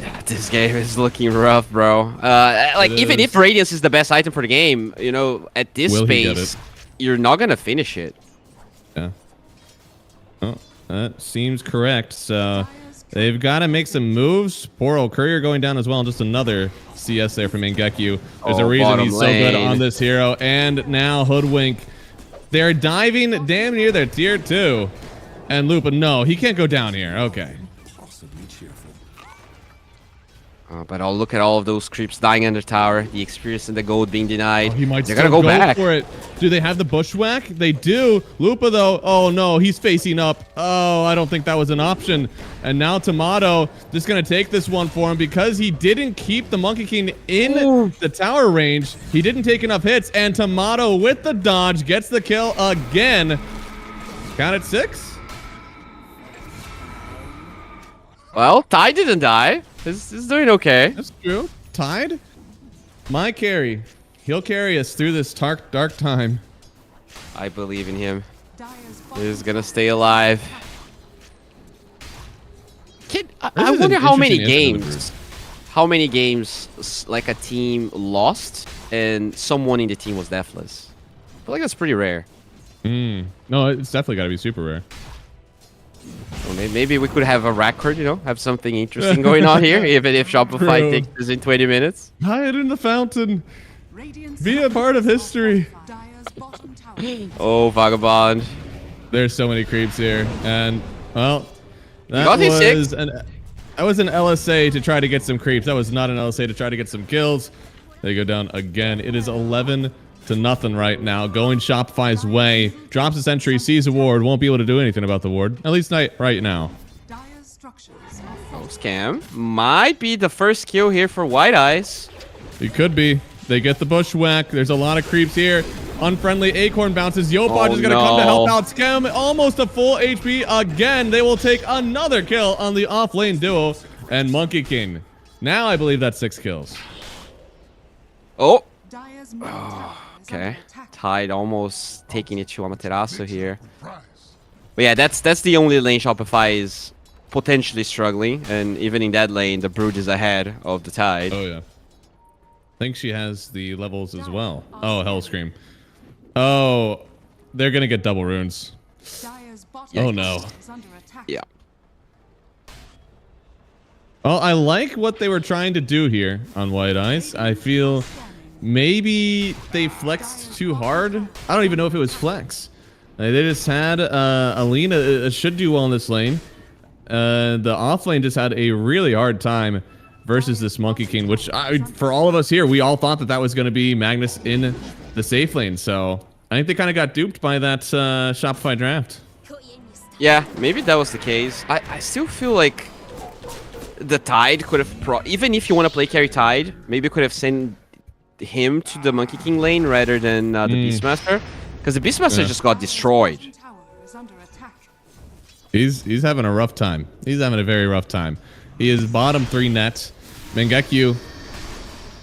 Speaker 7: Yeah, this game is looking rough, bro. Like, even if Radiance is the best item for the game, you know, at this pace, you're not gonna finish it.
Speaker 6: Yeah. Oh, that seems correct. So they've got to make some moves. Poor old Courier going down as well. Just another CS there from Mangekyu. There's a reason he's so good on this hero. And now Hoodwink. They're diving damn near their tier 2. And Lupa, no, he can't go down here. Okay.
Speaker 7: But I'll look at all of those creeps dying under tower. The experience and the gold being denied.
Speaker 6: He might
Speaker 7: They're gonna go back
Speaker 6: for it. Do they have the bushwhack? They do. Lupa, though. Oh, no. He's facing up. Oh, I don't think that was an option. And now Tomato just going to take this one for him because he didn't keep the Monkey King in the tower range. He didn't take enough hits. And Tomato with the dodge gets the kill again. Count at 6.
Speaker 7: Well, Tide didn't die. He's doing okay.
Speaker 6: That's true. Tide, my carry. He'll carry us through this dark time.
Speaker 7: I believe in him. He's gonna stay alive. I wonder how many games like a team lost and someone in the team was deathless. I feel like that's pretty rare.
Speaker 6: No, it's definitely got to be super rare.
Speaker 7: Well, maybe we could have a record, you know, have something interesting going on here, even if Shopify takes this in 20 minutes.
Speaker 6: Hide in the fountain. Be a part of history.
Speaker 7: Oh, Vagabond.
Speaker 6: There's so many creeps here. And, well, that was an LSA to try to get some creeps. That was not an LSA to try to get some kills. They go down again. It is 11-0 right now. Going Shopify's way. Drops a sentry, sees a ward, won't be able to do anything about the ward. At least not right now.
Speaker 7: Oh, Scam. Might be the first kill here for White Eyes.
Speaker 6: It could be. They get the bushwhack. There's a lot of creeps here. Unfriendly Acorn bounces. Yopaj is going to come to help out Scam. Almost a full HP again. They will take another kill on the off-lane duo. And Monkey King Now I believe that's 6 kills.
Speaker 7: Oh,
Speaker 8: Dire's middle tower is under
Speaker 7: okay.
Speaker 8: attack.
Speaker 7: Tide almost taking it to Amaterasu here. But yeah, that's the only lane Shopify is potentially struggling, and even in that lane, the Brood is ahead of the Tide.
Speaker 6: Oh yeah. I think she has the levels as well. Oh, Hellscream. Oh, they're gonna get double runes.
Speaker 8: Dire's bottom
Speaker 6: Oh, no.
Speaker 8: tower is under attack.
Speaker 7: Yeah.
Speaker 6: Well, I like what they were trying to do here on White Ice. I feel maybe they flexed too hard. I don't even know if it was flex. They just had Alina should do well in this lane. The off lane just had a really hard time versus this Monkey King, which for all of us here, we all thought that was going to be Magnus in the safe lane. So I think they kind of got duped by that Shopify draft.
Speaker 7: Yeah, maybe that was the case. I still feel like the Tide could have, even if you want to play carry Tide, maybe could have sent him to the Monkey King lane rather than the Beastmaster. Because the Beastmaster just got destroyed.
Speaker 8: Tower is under attack.
Speaker 6: He's having a rough time. He's having a very rough time. He is bottom 3 net. Mangekyu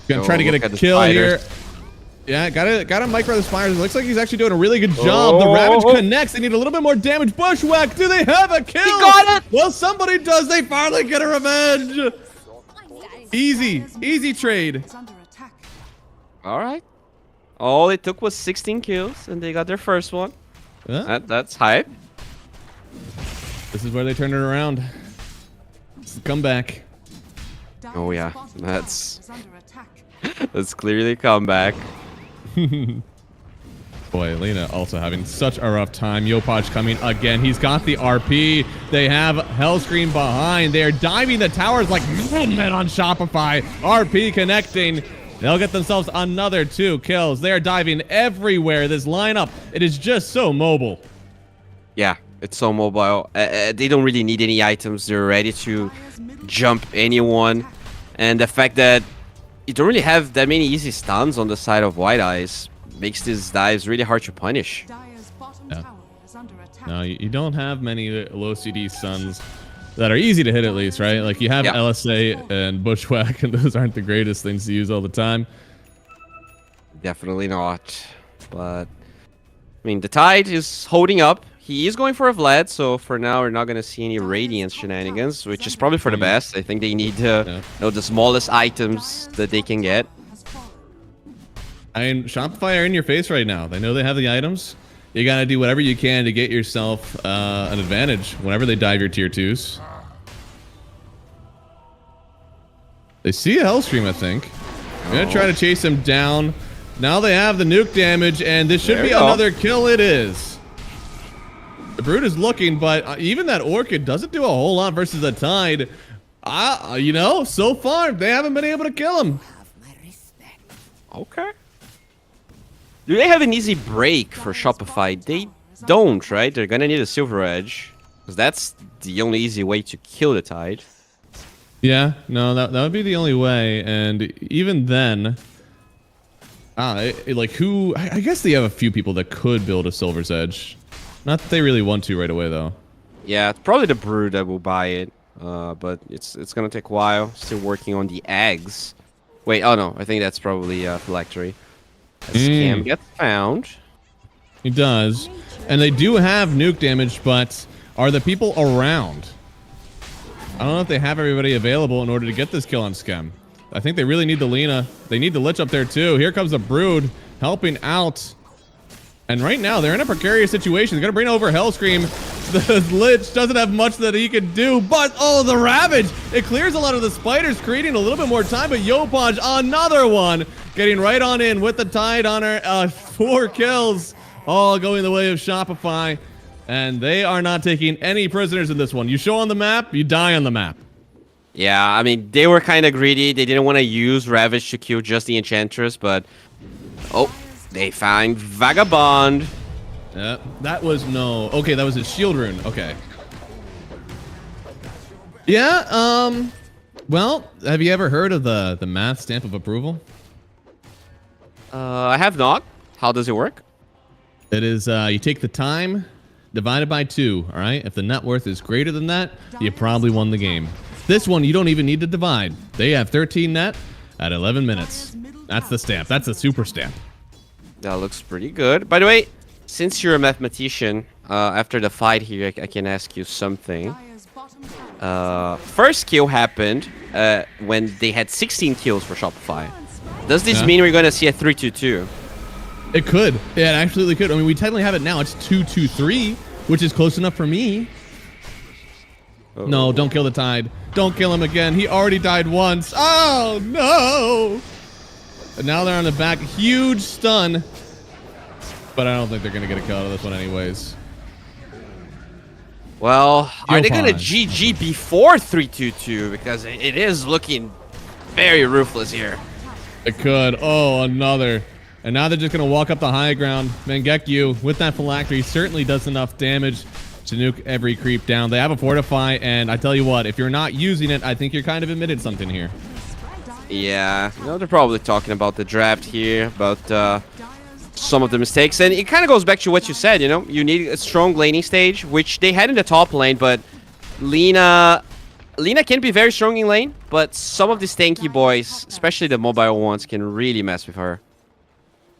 Speaker 6: gonna try to get a kill here. Yeah, gotta micro the spires. It looks like he's actually doing a really good job. The Ravage connects. They need a little bit more damage. Bushwhack. Do they have a kill?
Speaker 7: He got it!
Speaker 6: Well, somebody does. They finally get a revenge. Easy trade.
Speaker 8: Is under attack.
Speaker 7: All right. All it took was 16 kills, and they got their first one.
Speaker 6: Yeah,
Speaker 7: That's hype.
Speaker 6: this is where they turn it around. It's the comeback.
Speaker 8: Dire's
Speaker 7: Oh, yeah.
Speaker 8: bottom
Speaker 7: That's-
Speaker 8: tower is under attack.
Speaker 7: That's clearly a comeback.
Speaker 6: Boy, Lena also having such a rough time. Yopaj coming again. He's got the RP. They have Hellscream behind. They're diving the towers like men on Shopify. RP connecting. They'll get themselves another 2 kills. They're diving everywhere. This lineup, it is just so mobile.
Speaker 7: Yeah, it's so mobile. They don't really need any items. They're ready to jump anyone. And the fact that you don't really have that many easy stuns on the side of White Eyes makes these dives really hard to punish.
Speaker 8: Dire's bottom
Speaker 6: Yeah.
Speaker 8: tower is under attack.
Speaker 6: No, you don't have many low CD stuns that are easy to hit at least, right? Like you have
Speaker 7: Yeah.
Speaker 6: LSA and Bushwhack, and those aren't the greatest things to use all the time.
Speaker 7: Definitely not. But, I mean, the Tide is holding up. He is going for a Vlad, so for now we're not going to see any Radiance shenanigans, which is probably for the best. I think they need you know, the smallest items that they can get.
Speaker 8: Has fallen.
Speaker 6: I mean, Shopify are in your face right now. They know they have the items. You gotta do whatever you can to get yourself an advantage whenever they dive your tier 2s. They see a Hellscream, I think. They're gonna try to chase him down. Now they have the nuke damage, and this should
Speaker 7: There
Speaker 6: be
Speaker 7: we go.
Speaker 6: another kill. It is. The Brood is looking, but even that Orchid doesn't do a whole lot versus the Tide. You know, so far, they haven't been able to kill him.
Speaker 7: Okay. Do they have an easy break for Shopify? They don't, right? They're gonna need a Silver Edge, because that's the only easy way to kill the Tide.
Speaker 6: Yeah, no, that would be the only way, and even then, like who? I guess they have a few people that could build a Silver's Edge. Not that they really want to right away, though.
Speaker 7: Yeah, it's probably the Brood that will buy it, but it's gonna take a while. Still working on the eggs. Wait, oh no, I think that's probably Phylactery. Scam gets found.
Speaker 6: He does, and they do have nuke damage, but are the people around? I don't know if they have everybody available in order to get this kill on Scam. I think they really need the Lina. They need the Lich up there too. Here comes the Brood helping out. And right now, they're in a precarious situation. They're going to bring over Hellscream. The Lich doesn't have much that he can do, but, oh, the Ravage! It clears a lot of the spiders, creating a little bit more time, but Yopaj, another one, getting right on in with the Tide on her. 4 kills, all going the way of Shopify. And they are not taking any prisoners in this one. You show on the map, you die on the map.
Speaker 7: Yeah, I mean, they were kind of greedy. They didn't want to use Ravage to kill just the Enchantress, but... Oh, they find Vagabond.
Speaker 6: Yeah, that was no... Okay, that was a shield rune. Okay. Yeah, well, have you ever heard of the math stamp of approval?
Speaker 7: I have not. How does it work?
Speaker 6: It is, you take the time divided by 2, all right? If the net worth is greater than that, you probably won the game. This one, you don't even need to divide. They have 13 net at 11 minutes. That's the stamp. That's a super stamp.
Speaker 7: That looks pretty good. By the way, since you're a mathematician, after the fight here, I can ask you something.
Speaker 8: Dire's bottom tower
Speaker 7: First kill happened when they had 16 kills for Shopify. Does this mean we're going to see a 3-2-2?
Speaker 6: It could. Yeah, it absolutely could. I mean, we technically have it now. It's 2-2-3, which is close enough for me. No, don't kill the Tide. Don't kill him again. He already died once. Oh, no. And now they're on the back. Huge stun. But I don't think they're going to get a kill out of this one anyways.
Speaker 7: Well, are they
Speaker 6: You'll
Speaker 7: going to
Speaker 6: pause.
Speaker 7: GG before 3-2-2? Because it is looking very ruthless here.
Speaker 6: It could. Oh, another. And now they're just going to walk up the high ground. Mangekyu, with that phylactery, certainly does enough damage to nuke every creep down. They have a Fortify, and I tell you what, if you're not using it, I think you're kind of admitted something here.
Speaker 7: Yeah, you know, they're probably talking about the draft here, about some of the mistakes. And it kind of goes back to what you said, you know? You need a strong laning stage, which they had in the top lane, but Lina can be very strong in lane, but some of these tanky boys, especially the mobile ones, can really mess with her.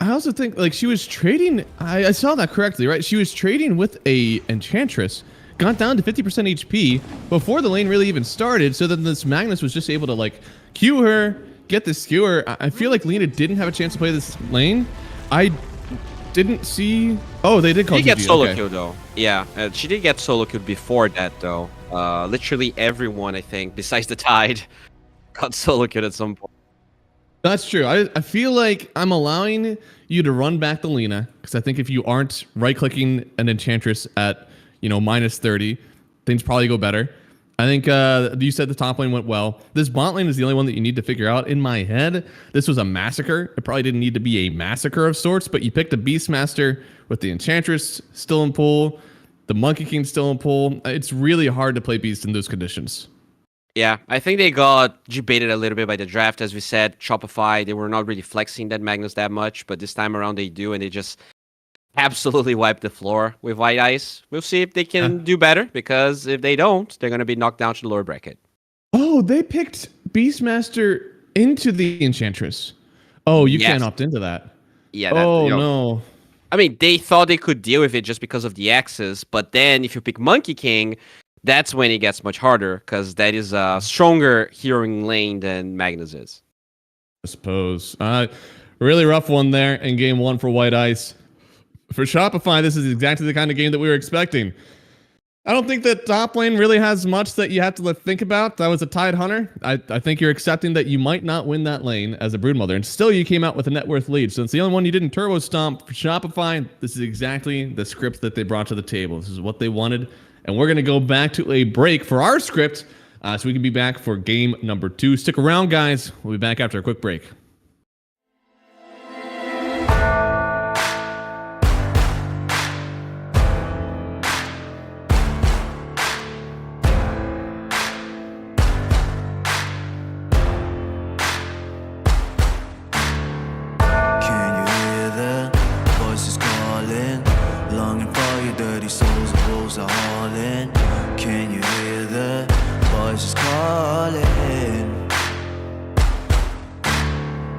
Speaker 6: I also think, like, she was trading... I saw that correctly, right? She was trading with a Enchantress, got down to 50% HP before the lane really even started, so then this Magnus was just able to, like, Q her, get the skewer. I feel like Lina didn't have a chance to play this lane. I didn't see... Oh, they did call
Speaker 7: She did get
Speaker 6: GG.
Speaker 7: solo
Speaker 6: Okay.
Speaker 7: kill, though. Yeah, she did get solo kill before that, though. Literally everyone, I think, besides the Tide, got solo kill at some point.
Speaker 6: That's true. I feel like I'm allowing you to run back the Lina, because I think if you aren't right-clicking an Enchantress at, you know, minus 30, things probably go better. I think you said the top lane went well. This bot lane is the only one that you need to figure out. In my head, this was a massacre. It probably didn't need to be a massacre of sorts, but you picked a Beastmaster with the Enchantress still in pool, the Monkey King still in pool. It's really hard to play Beast in those conditions.
Speaker 7: Yeah, I think they got debated a little bit by the draft, as we said. Shopify, they were not really flexing that Magnus that much, but this time around they do, and they just absolutely wipe the floor with White Ice. We'll see if they can do better, because if they don't, they're going to be knocked down to the lower bracket.
Speaker 6: Oh, they picked Beastmaster into the Enchantress. Oh, you
Speaker 7: Yes.
Speaker 6: can't opt into that.
Speaker 7: Yeah. That,
Speaker 6: Oh,
Speaker 7: you know,
Speaker 6: no.
Speaker 7: I mean, they thought they could deal with it just because of the axes, but then if you pick Monkey King, that's when it gets much harder, because that is a stronger heroing lane than Magnus is.
Speaker 6: I suppose. Really rough one there in game one for White Ice. For Shopify, this is exactly the kind of game that we were expecting. I don't think that top lane really has much that you have to think about. That was a Tide Hunter. I think you're accepting that you might not win that lane as a Broodmother, and still you came out with a net worth lead. So it's the only one you didn't turbo stomp. For Shopify, this is exactly the script that they brought to the table. This is what they wanted. And we're going to go back to a break for our script so we can be back for game number 2. Stick around, guys. We'll be back after a quick break.
Speaker 5: Can you hear the voices calling? Longing for your dirty souls, the wolves are hauling. Can you hear the voices calling?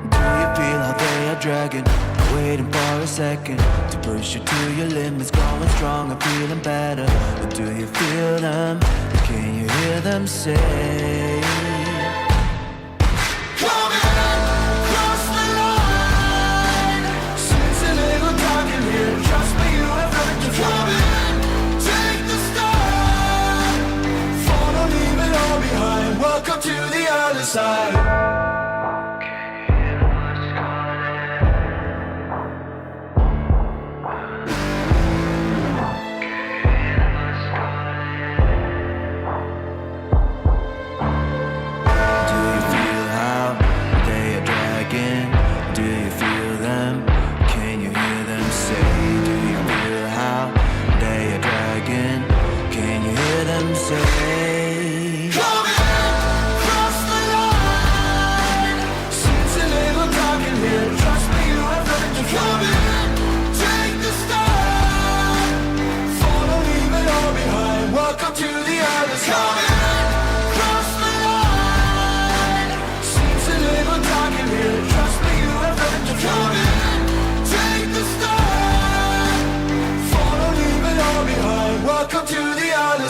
Speaker 5: Do you feel how they are dragging? Waiting for a second to push you to your limits, going strong and feeling better. But do you feel them? Can you hear them say?
Speaker 2: Welcome to the other side.
Speaker 5: Do you feel how they are dragging? Do you feel them? Can you hear them say? Do you feel how they are dragging? Can you hear them say?
Speaker 2: Welcome to the other side. Cross the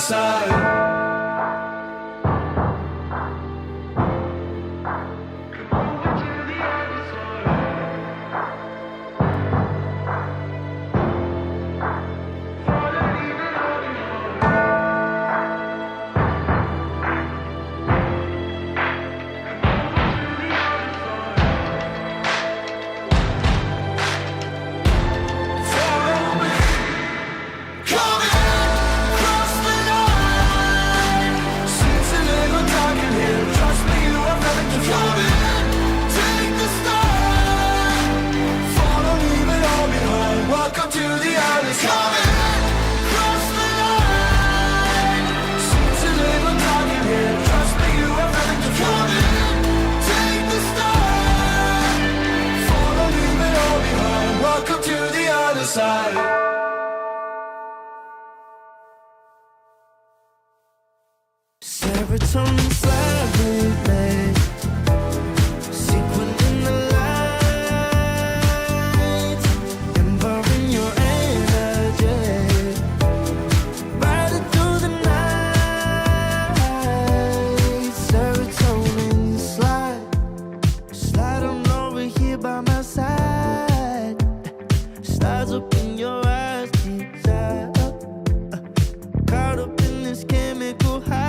Speaker 2: side.
Speaker 5: Serotonin slightly sequin in the light, embarking your energy, riding through the night. Serotonin slide on over here by my side, slides up in your eyes, deep down, caught up in this chemical high.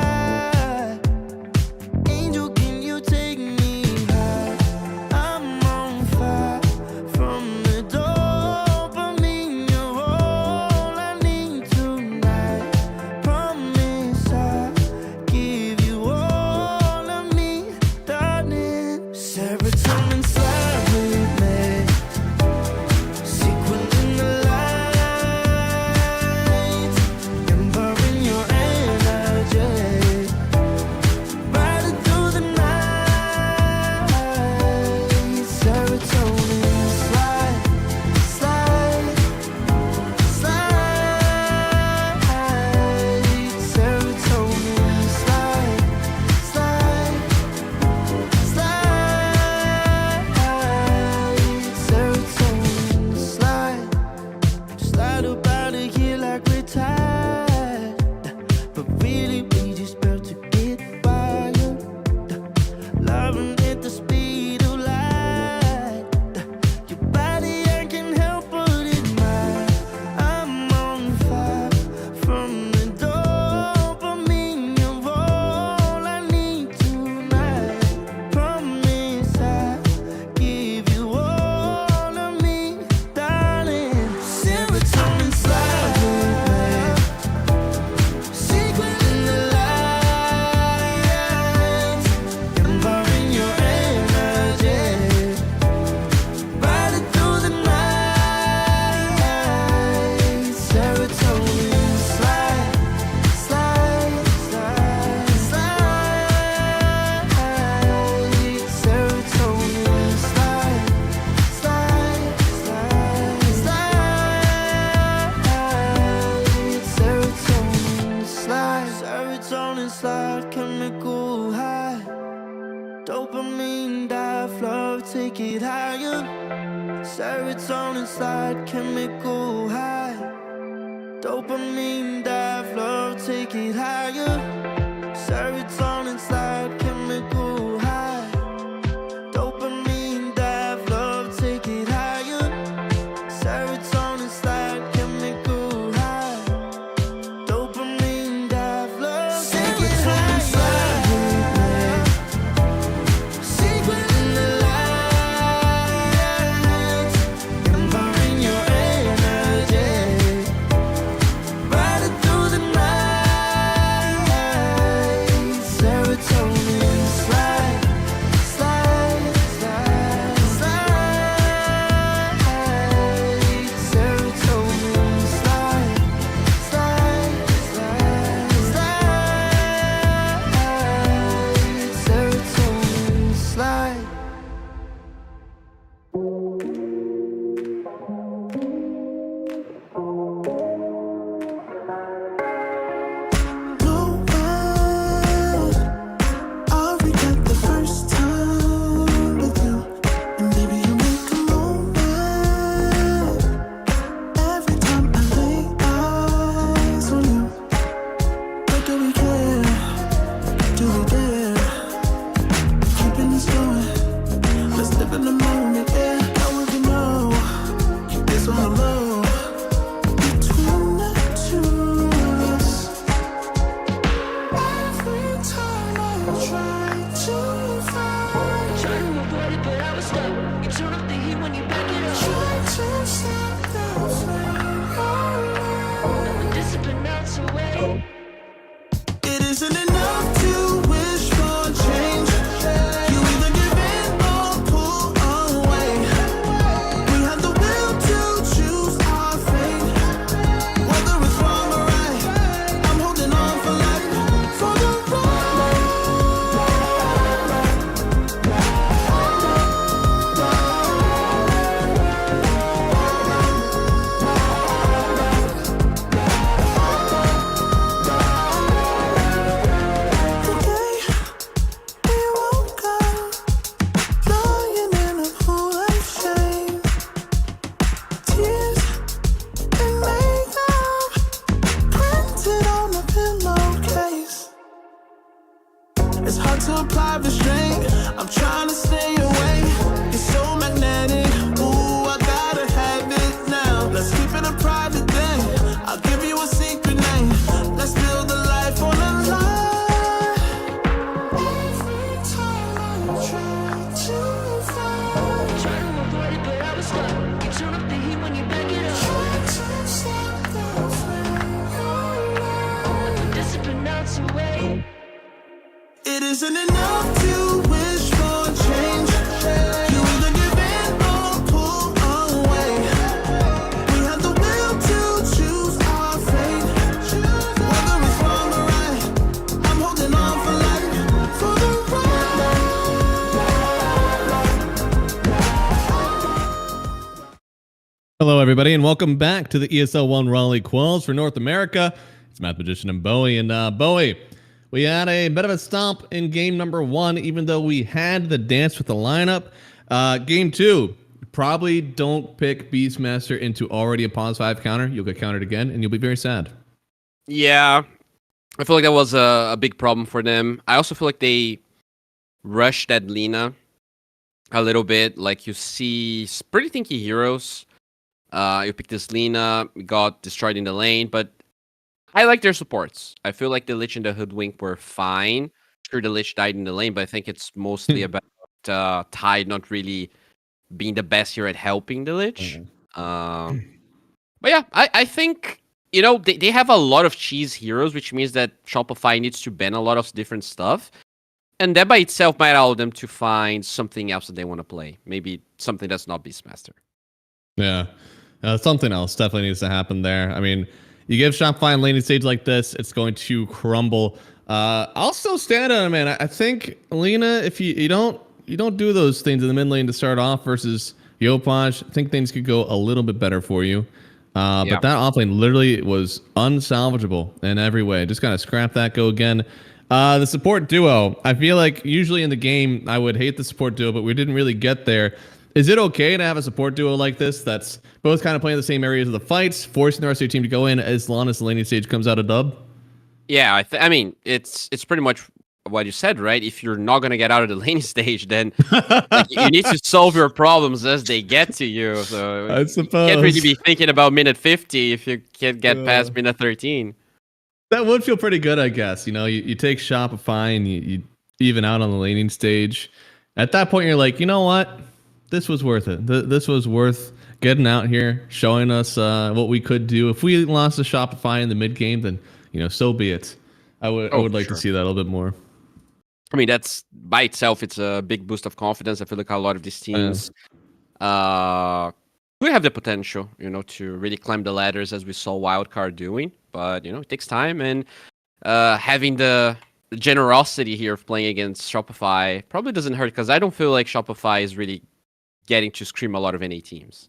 Speaker 5: Slide, chemical high, dopamine dive, love, take it higher. Serotonin slide, chemical high, dopamine dive, love, take it higher. Serotonin slide, chemical high, dopamine dive, love, take it higher. Serotonin slide, chemical high, dopamine dive, love, take it higher.
Speaker 9: do we dare? Keeping this going. Let's live in the moment, yeah. How would you know? Keep this on the low. Between the two of us. Every time I try to find.
Speaker 1: Try to avoid it, but I was stuck. You turn up the heat when you back it up.
Speaker 9: Try to stop the flame.
Speaker 1: Now the discipline melts away.
Speaker 9: It isn't enough to wish for change. You either give in or pull away. We have the will to choose our fate. Whether it's wrong or right, I'm holding on for life. For the the day we woke up, lying in a pool of shame. Tears and makeup printed on the pillowcase. It's hard to apply restraint. I'm trying to stay away. It's so magnetic. Ooh, I gotta have it now. Let's keep it a private thing. I'll give you a secret name. Let's build a life on a lie. Every time I try to find.
Speaker 1: Try to avoid it, but I was stuck. You turn up the heat when you back it up.
Speaker 9: Try to stop the flame.
Speaker 1: Now the discipline melts away.
Speaker 9: It isn't enough to wish for change. You either give in or pull away. We have the will to choose our fate. Whether it's wrong or right, I'm holding on for life. For the
Speaker 6: Hello, everybody, and welcome back to the ESL One Raleigh Quals for North America. It's Math Magician and Bowie. And Bowie, we had a bit of a stomp in game number 1, even though we had the dance with the lineup. Game 2, probably don't pick Beastmaster into already a +5 counter. You'll get countered again, and you'll be very sad.
Speaker 7: Yeah, I feel like that was a big problem for them. I also feel like they rushed at Lina a little bit. Like, you see pretty thinky heroes. You pick this Lina, got destroyed in the lane, but I like their supports. I feel like the Lich and the Hoodwink were fine. Sure, the Lich died in the lane, but I think it's mostly about Tide not really being the best here at helping the Lich. But yeah, I think, you know, they have a lot of cheese heroes, which means that Shopify needs to ban a lot of different stuff. And that by itself might allow them to find something else that they want to play. Maybe something that's not Beastmaster.
Speaker 6: Yeah, something else definitely needs to happen there. I mean, you give Shopify a laning stage like this, it's going to crumble. I'll still stand on it, man. I think Lina, if you don't do those things in the mid lane to start off versus Yopaj, I think things could go a little bit better for you. But that offlane literally was unsalvageable in every way. Just gotta scrap that, go again. The support duo, I feel like usually in the game I would hate the support duo, but we didn't really get there. Is it okay to have a support duo like this that's both kind of playing the same areas of the fights, forcing the rest of your team to go in as long as the laning stage comes out a dub?
Speaker 7: Yeah, I mean, it's pretty much what you said, right? If you're not going to get out of the laning stage, then like, you need to solve your problems as they get to you. So
Speaker 6: I suppose.
Speaker 7: You can't really be thinking about minute 50 if you can't get past minute 13.
Speaker 6: That would feel pretty good, I guess. You know, you take Shopify and you even out on the laning stage. At that point, you're like, you know what? This was worth it. This was worth getting out here, showing us what we could do. If we lost to Shopify in the mid game, then so be it. I would like to see that a little bit more.
Speaker 7: I mean, that's by itself, it's a big boost of confidence. I feel like a lot of these teams could have the potential, to really climb the ladders as we saw Wildcard doing. But it takes time, and having the generosity here of playing against Shopify probably doesn't hurt, because I don't feel like Shopify is really getting to scream a lot of NA teams.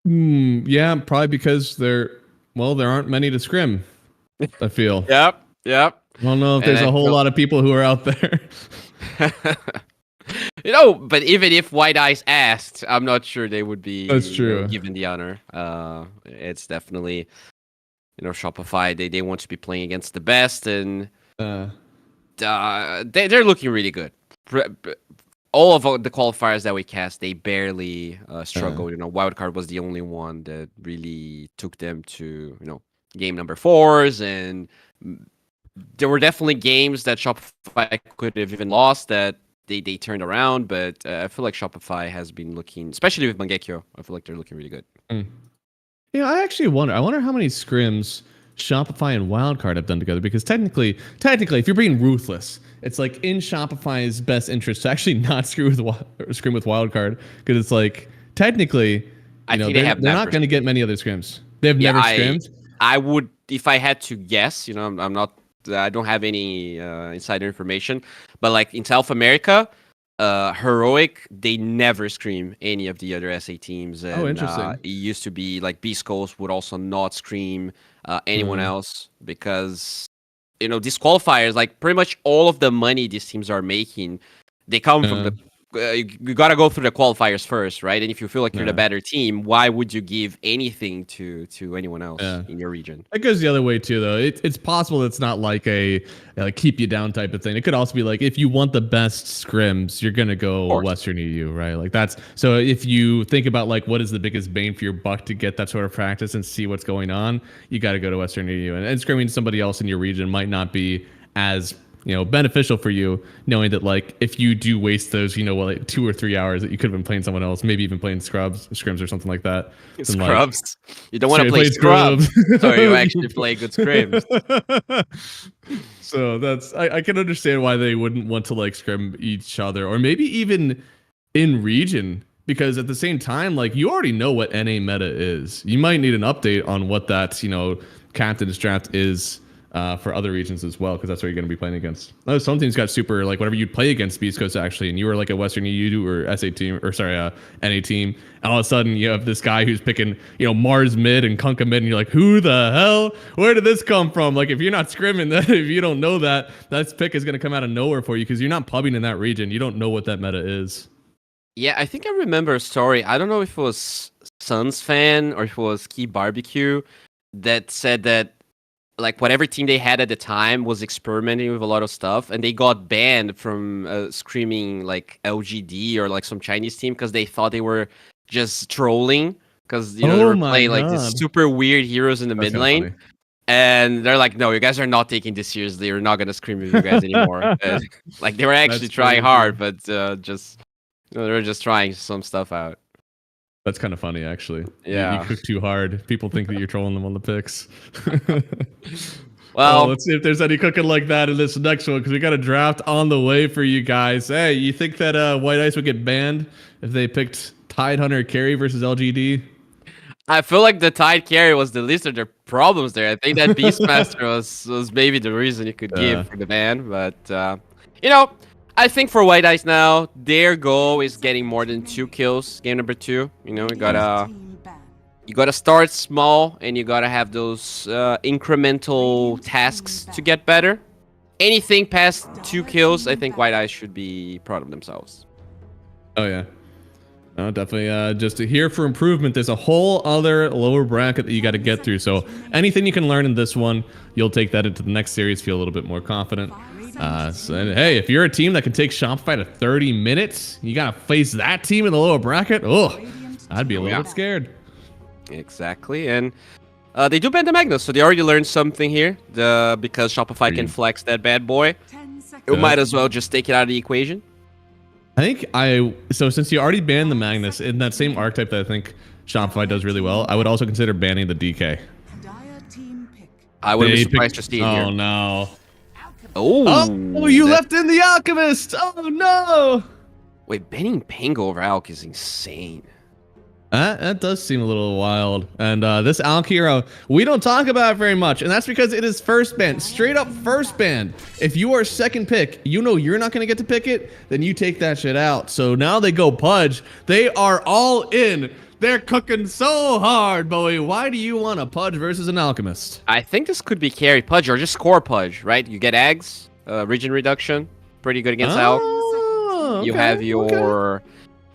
Speaker 6: Yeah, probably because there aren't many to scrim, I feel.
Speaker 7: Yep.
Speaker 6: I don't know if there's a whole lot of people who are out there.
Speaker 7: But even if White Eyes asked, I'm not sure they would be given the honor. It's definitely, Shopify, they want to be playing against the best, and They're looking really good. All of the qualifiers that we cast, they barely struggled. Wildcard was the only one that really took them to game number 4s, and there were definitely games that Shopify could have even lost that they turned around. But I feel like Shopify has been looking, especially with Mangekyo, I feel like they're looking really good.
Speaker 6: I actually wonder. I wonder how many scrims Shopify and Wildcard have done together, because technically, if you're being ruthless, it's like in Shopify's best interest to actually not scrim with Wildcard, because it's like technically, they're not going to get many other scrims. They've never scrimmed.
Speaker 7: I would, if I had to guess, I'm not, I don't have any insider information, but like in South America, Heroic, they never scream any of the other SA teams. And,
Speaker 6: interesting.
Speaker 7: It used to be like Beast Coast would also not scream anyone else, because these qualifiers, like pretty much all of the money these teams are making, they come from the you gotta go through the qualifiers first, right? And if you feel like you're the better team, why would you give anything to anyone else in your region?
Speaker 6: It goes the other way too, though. It's possible it's not like a keep you down type of thing. It could also be like, if you want the best scrims, you're gonna go Western EU, right? Like that's so. If you think about like what is the biggest bang for your buck to get that sort of practice and see what's going on, you got to go to Western EU, and scrimming somebody else in your region might not be as beneficial for you, knowing that like if you do waste those, like 2 or 3 hours that you could have been playing someone else, maybe even playing scrims or something like that.
Speaker 7: Scrubs. You don't want to play scrubs. So you actually play good scrims.
Speaker 6: So that's I can understand why they wouldn't want to like scrim each other, or maybe even in region, because at the same time, like you already know what NA meta is. You might need an update on what that captain's draft is for other regions as well, because that's what you're going to be playing against. Some teams got super, like whenever you'd play against Beast Coast actually, and you were like a Western EU or SA team, or sorry, NA team, and all of a sudden you have this guy who's picking Mars mid and Kunkka mid, and you're like, who the hell? Where did this come from? Like if you're not scrimming that, if you don't know that pick is going to come out of nowhere for you, because you're not pubbing in that region. You don't know what that meta is.
Speaker 7: Yeah, I think I remember a story. I don't know if it was Suns fan or if it was Key Barbecue that said that like whatever team they had at the time was experimenting with a lot of stuff, and they got banned from screaming like LGD or like some Chinese team because they thought they were just trolling, because they were playing like these super weird heroes in the mid lane. And they're like, no, you guys are not taking this seriously. You're not gonna scream with you guys anymore. Like they were actually trying hard, but just they were just trying some stuff out.
Speaker 6: That's kind of funny, actually.
Speaker 7: Yeah,
Speaker 6: you cook too hard. People think that you're trolling them on the picks.
Speaker 7: Well,
Speaker 6: let's see if there's any cooking like that in this next one, because we got a draft on the way for you guys. Hey, you think that White Ice would get banned if they picked Tidehunter carry versus LGD?
Speaker 7: I feel like the Tide carry was the least of their problems there. I think that Beastmaster was maybe the reason you could give for the ban, but I think for White Ice now, their goal is getting more than 2 kills. Game number 2, you gotta start small, and you gotta have those incremental tasks to get better. Anything past 2 kills, I think White Ice should be proud of themselves.
Speaker 6: Oh yeah, definitely. Just to hear for improvement, there's a whole other lower bracket that you got to get through. So anything you can learn in this one, you'll take that into the next series, feel a little bit more confident. And hey, if you're a team that can take Shopify to 30 minutes, you gotta face that team in the lower bracket. Oh, I'd be a little bit scared.
Speaker 7: Exactly, and they do ban the Magnus, so they already learned something here. Because Shopify can flex that bad boy, you might as well just take it out of the equation.
Speaker 6: I think so since you already banned the Magnus in that same archetype that I think Shopify does really well, I would also consider banning the DK.
Speaker 7: I wouldn't be surprised to see it here.
Speaker 6: Oh no.
Speaker 7: Oh,
Speaker 6: you left in the Alchemist! Oh no!
Speaker 7: Wait, banning Pango over Alk is insane.
Speaker 6: That does seem a little wild. And this Alk hero, we don't talk about it very much, and that's because it is first ban, straight up first ban. If you are second pick, you're not going to get to pick it, then you take that shit out. So now they go Pudge. They are all in. They're cooking so hard, boy. Why do you want a Pudge versus an Alchemist?
Speaker 7: I think this could be carry Pudge or just core Pudge, right? You get eggs, region reduction, pretty good against Alk. You have your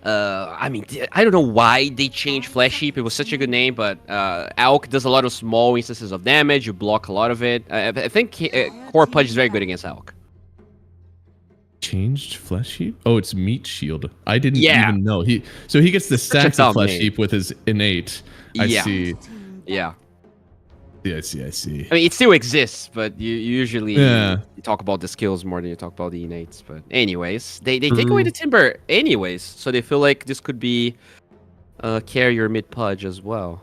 Speaker 7: I mean, I don't know why they changed Flash Heap. It was such a good name, but Alk does a lot of small instances of damage. You block a lot of it. I think Core Pudge is very good against Alk.
Speaker 6: Changed Flesh Heap? Oh, it's Meat Shield. I didn't
Speaker 7: Yeah.
Speaker 6: even know. So he gets the
Speaker 7: Such a
Speaker 6: stacks of
Speaker 7: dumb
Speaker 6: Flesh
Speaker 7: name.
Speaker 6: Heap with his innate. I
Speaker 7: Yeah.
Speaker 6: see.
Speaker 7: Yeah.
Speaker 6: I see.
Speaker 7: I mean, it still exists, but you usually
Speaker 6: Yeah.
Speaker 7: you talk about the skills more than you talk about the innates. But anyways, they take away the Timber anyways, so they feel like this could be carrier mid Pudge as well.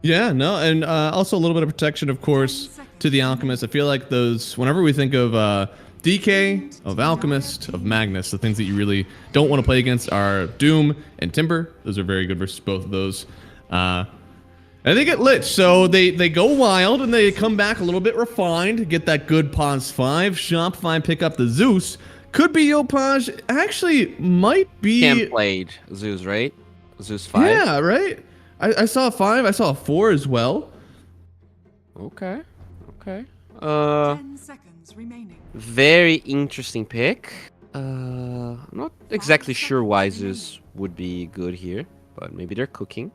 Speaker 6: Yeah, no, and also a little bit of protection, of course, to the Alchemist. I feel like those, whenever we think of DK, of Alchemist, of Magnus, the things that you really don't want to play against are Doom and Timber. Those are very good versus both of those. And they get lit, so they go wild and they come back a little bit refined, get that good pause 5. Shopify pick up the Zeus. Could be Yopaj. Actually, might be.
Speaker 7: Cam played Zeus, right? Zeus 5.
Speaker 6: Yeah, right? I saw a 5. I saw a 4 as well.
Speaker 7: Okay.
Speaker 8: 10 seconds remaining.
Speaker 7: Very interesting pick. I'm not exactly sure why Zeus would be good here, but maybe they're cooking.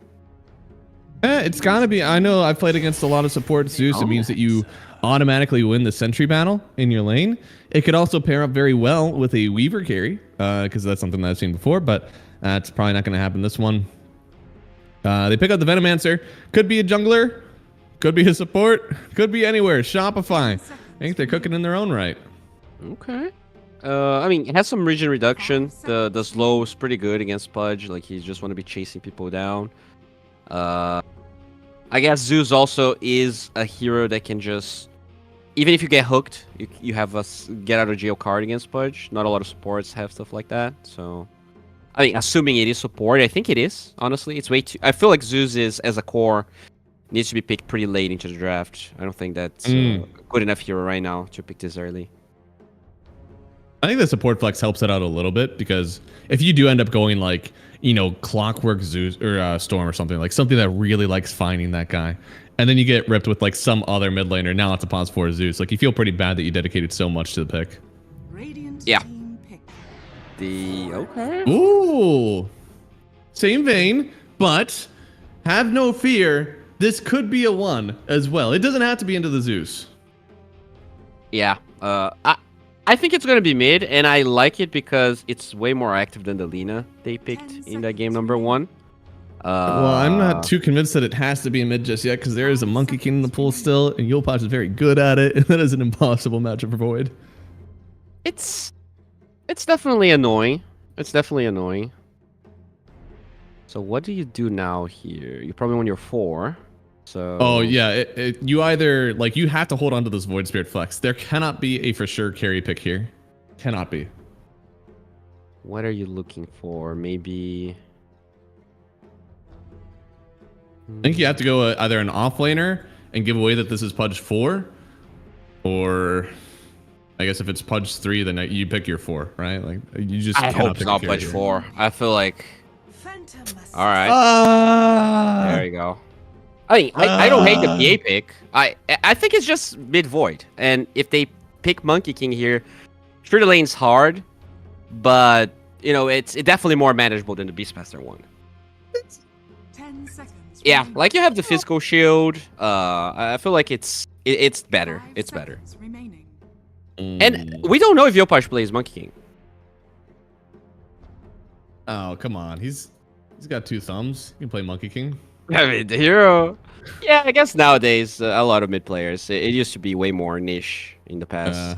Speaker 6: It's gotta be. I know I've played against a lot of support Zeus. It means that you automatically win the sentry battle in your lane. It could also pair up very well with a Weaver carry, because that's something that I've seen before, but it's probably not going to happen this one. They pick up the Venomancer. Could be a jungler. Could be a support. Could be anywhere. Shopify. I think they're cooking in their own right.
Speaker 7: Okay. I mean, it has some region reduction. The slow is pretty good against Pudge. Like, he just want to be chasing people down. I guess Zeus also is a hero that can just, even if you get hooked, you have a get out of jail card against Pudge. Not a lot of supports have stuff like that. So, I mean, assuming it is support, I think it is. Honestly, it's way too. I feel like Zeus is, as a core, needs to be picked pretty late into the draft. I don't think that's a good enough hero right now to pick this early.
Speaker 6: I think the support flex helps it out a little bit, because if you do end up going like, you know, Clockwork Zeus or Storm or something that really likes finding that guy, and then you get ripped with like some other mid laner, now it's a pause for Zeus. Like, you feel pretty bad that you dedicated so much to the pick.
Speaker 8: Radiant
Speaker 7: Yeah.
Speaker 8: team pick.
Speaker 7: Okay.
Speaker 6: Ooh, same vein, but have no fear. This could be a 1 as well. It doesn't have to be into the Zeus.
Speaker 7: Yeah. I think it's gonna be mid, and I like it because it's way more active than the Lina they picked in that game number 1.
Speaker 6: Well, I'm not too convinced that it has to be a mid just yet, because there is a Monkey King in the pool still, and Yopaj is very good at it, and that is an impossible matchup for Void.
Speaker 7: It's definitely annoying. It's definitely annoying. So what do you do now here? You probably want your 4. So.
Speaker 6: Oh yeah, you either like, you have to hold on to this Void Spirit flex. There cannot be a for sure carry pick here. Cannot be.
Speaker 7: What are you looking for? Maybe.
Speaker 6: I think you have to go either an offlaner and give away that this is Pudge 4, or I guess if it's Pudge 3, then you pick your 4, right? Like, you just.
Speaker 7: I
Speaker 6: cannot
Speaker 7: hope it's
Speaker 6: pick
Speaker 7: not
Speaker 6: a carry
Speaker 7: Pudge
Speaker 6: here.
Speaker 7: 4. I feel like.
Speaker 8: Phantom
Speaker 7: All right. There you go. I mean, I don't hate the PA pick. I think it's just mid Void, and if they pick Monkey King here, sure the lane's hard, but you know it's definitely more manageable than the Beastmaster one.
Speaker 8: 10 seconds.
Speaker 7: Yeah,
Speaker 8: remaining.
Speaker 7: like you have the physical shield. I feel like it's better.
Speaker 8: 5
Speaker 7: It's better.
Speaker 8: seconds remaining.
Speaker 7: And we don't know if Yopaj plays Monkey King.
Speaker 6: Oh, come on. He's got 2 thumbs. He can play Monkey King.
Speaker 7: I mean, the hero. Yeah, I guess nowadays a lot of mid players. It used to be way more niche in the past.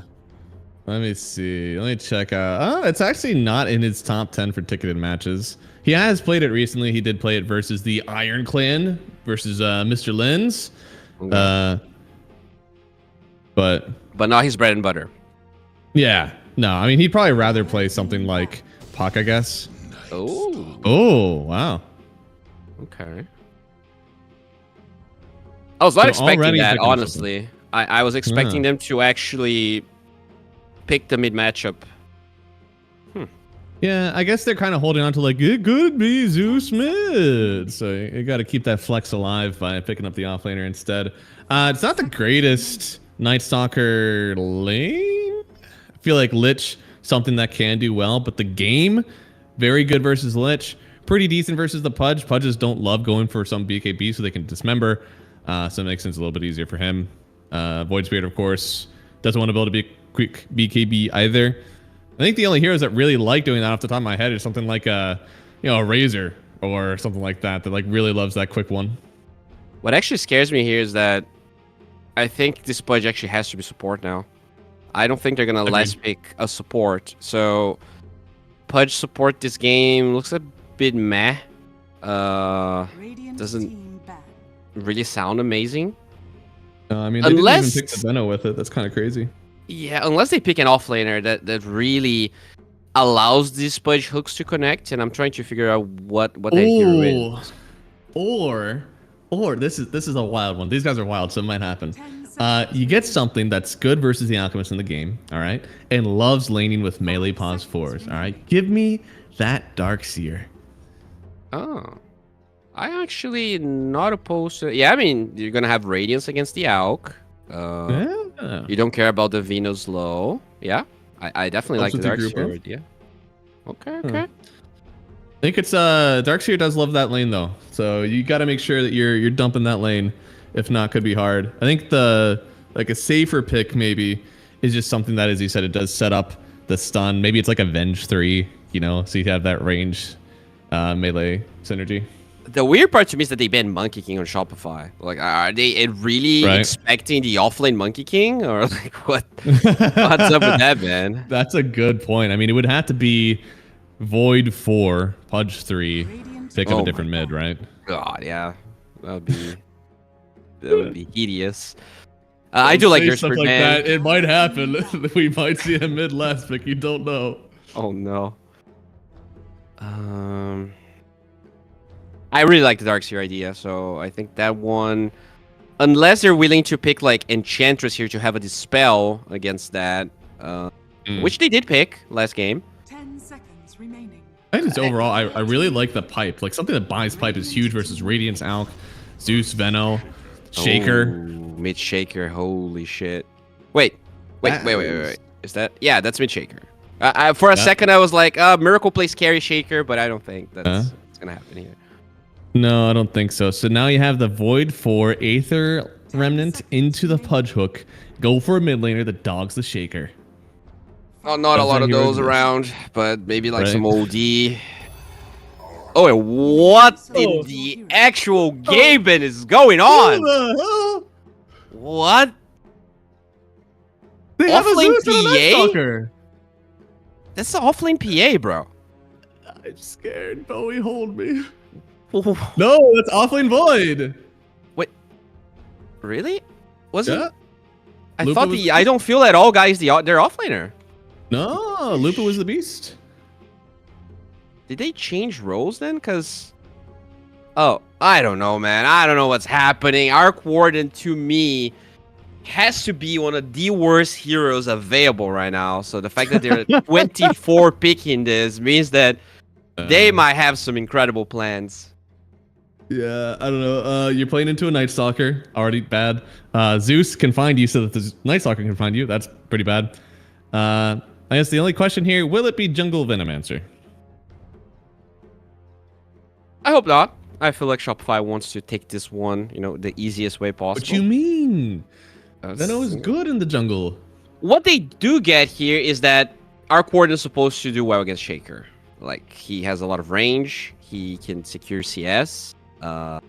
Speaker 6: Let me see. Let me check out. Oh, it's actually not in his top 10 for ticketed matches. He has played it recently. He did play it versus the Iron Clan versus Mr. Lens.
Speaker 7: Okay.
Speaker 6: But
Speaker 7: not his bread and butter.
Speaker 6: yeah, no. I mean, he'd probably rather play something like Puck, I guess.
Speaker 7: Oh.
Speaker 6: Oh, wow.
Speaker 7: Okay. I was not
Speaker 6: So
Speaker 7: expecting
Speaker 6: already
Speaker 7: that,
Speaker 6: picking
Speaker 7: honestly. I was expecting them to actually pick the mid matchup.
Speaker 6: Yeah, I guess they're kind of holding on to like, it could be Zeus mid. So you got to keep that flex alive by picking up the offlaner instead. It's not the greatest Night Stalker lane. I feel like Lich, something that can do well, but the game Very good versus Lich. Pretty decent versus the Pudge. Pudges don't love going for some BKB so they can dismember. So it makes things a little bit easier for him. Void Spirit, of course, doesn't want to build a quick BKB either. I think the only heroes that really like doing that off the top of my head is something like a Razor or something like that like really loves that quick one.
Speaker 7: What actually scares me here is that I think this Pudge actually has to be support now. I don't think they're gonna last pick a support. So Pudge support this game looks a bit meh.
Speaker 8: Radiant
Speaker 7: Doesn't
Speaker 8: team ban.
Speaker 7: really sound amazing.
Speaker 6: I mean, they didn't even pick the Venno with it. That's kind of crazy.
Speaker 7: Yeah, unless they pick an offlaner that really allows these Pudge hooks to connect, and I'm trying to figure out what that hero is.
Speaker 6: Or this is a wild one. These guys are wild, so it might happen. You get something that's good versus the Alchemist in the game, all right, and loves laning with melee pause 4s, all right. Give me that Darkseer.
Speaker 7: Oh, I actually not opposed to. Yeah, I mean you're gonna have Radiance against the Alk.
Speaker 6: Yeah.
Speaker 7: You don't care about the Venus low. Yeah, I definitely like the Darkseer idea. Okay, okay.
Speaker 6: I think it's Darkseer does love that lane though, so you got to make sure that you're dumping that lane. If not, could be hard. I think a safer pick maybe is just something that, as you said, it does set up the stun. Maybe it's like a Venge 3, so you have that range melee synergy.
Speaker 7: The weird part to me is that they banned Monkey King on Shopify. Like, are they really expecting the offlane Monkey King, or like what? What's up with that, man?
Speaker 6: That's a good point. I mean, it would have to be Void 4, Pudge 3, pick up a different mid, right?
Speaker 7: God, yeah, that would be hideous. I do like your
Speaker 6: stuff like that. It might happen. We might see a mid last pick. You don't know.
Speaker 7: Oh no. I really like the Darkseer idea, so I think that one, unless they're willing to pick like Enchantress here to have a dispel against that, which they did pick last game.
Speaker 8: 10 seconds remaining.
Speaker 6: I think overall, I really like the pipe. Like something that buys pipe is huge versus Radiance, Alk, Zeus, Venno, Shaker.
Speaker 7: Mid Shaker, holy shit. Wait. Is that? Yeah, that's Mid Shaker. For a second, I was like, Miracle plays carry Shaker, but I don't think that's gonna happen here.
Speaker 6: No, I don't think so. So now you have the Void 4 Aether Remnant into the Pudge hook. Go for a mid laner that dogs the Shaker.
Speaker 7: Oh, not a lot of those around, but maybe like some OD. Oh, and what in the actual game is going on? What?
Speaker 6: They have
Speaker 7: offlane
Speaker 6: a Zeus
Speaker 7: PA? That's the offlane PA, bro.
Speaker 6: I'm scared. Bowie, hold me. No, that's offlane Void.
Speaker 7: Wait, really? Was
Speaker 6: it?
Speaker 7: I thought I don't feel at all, guys. They're offlaner.
Speaker 6: No, Lupa was the beast.
Speaker 7: Did they change roles then? Cause, I don't know, man. I don't know what's happening. Arc Warden to me has to be one of the worst heroes available right now. So the fact that they're 24 picking this means that they might have some incredible plans.
Speaker 6: Yeah, I don't know. You're playing into a Night Stalker. Already bad. Zeus can find you so that the Night Stalker can find you. That's pretty bad. I guess the only question here, will it be Jungle Venomancer?
Speaker 7: I hope not. I feel like Shopify wants to take this one, the easiest way possible.
Speaker 6: What you mean? Venom is good in the jungle.
Speaker 7: What they do get here is that Arc Warden is supposed to do well against Shaker. Like, he has a lot of range. He can secure CS. So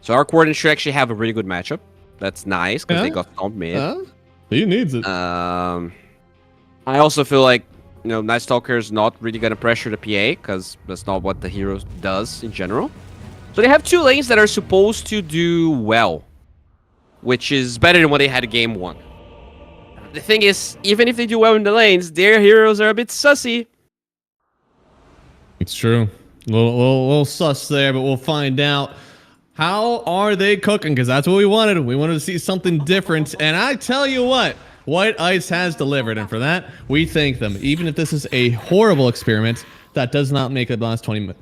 Speaker 7: Arc Warden should actually have a really good matchup. That's nice, because they got stomped mid.
Speaker 6: He needs it.
Speaker 7: I also feel like, Night Stalker is not really going to pressure the PA, because that's not what the hero does in general. So they have two lanes that are supposed to do well, which is better than what they had in game 1. The thing is, even if they do well in the lanes, their heroes are a bit sussy.
Speaker 6: It's true. A little sus there, but we'll find out. How are they cooking? Because that's what we wanted. We wanted to see something different. And I tell you what, White Ice has delivered. And for that, we thank them. Even if this is a horrible experiment, that does not make it last 12?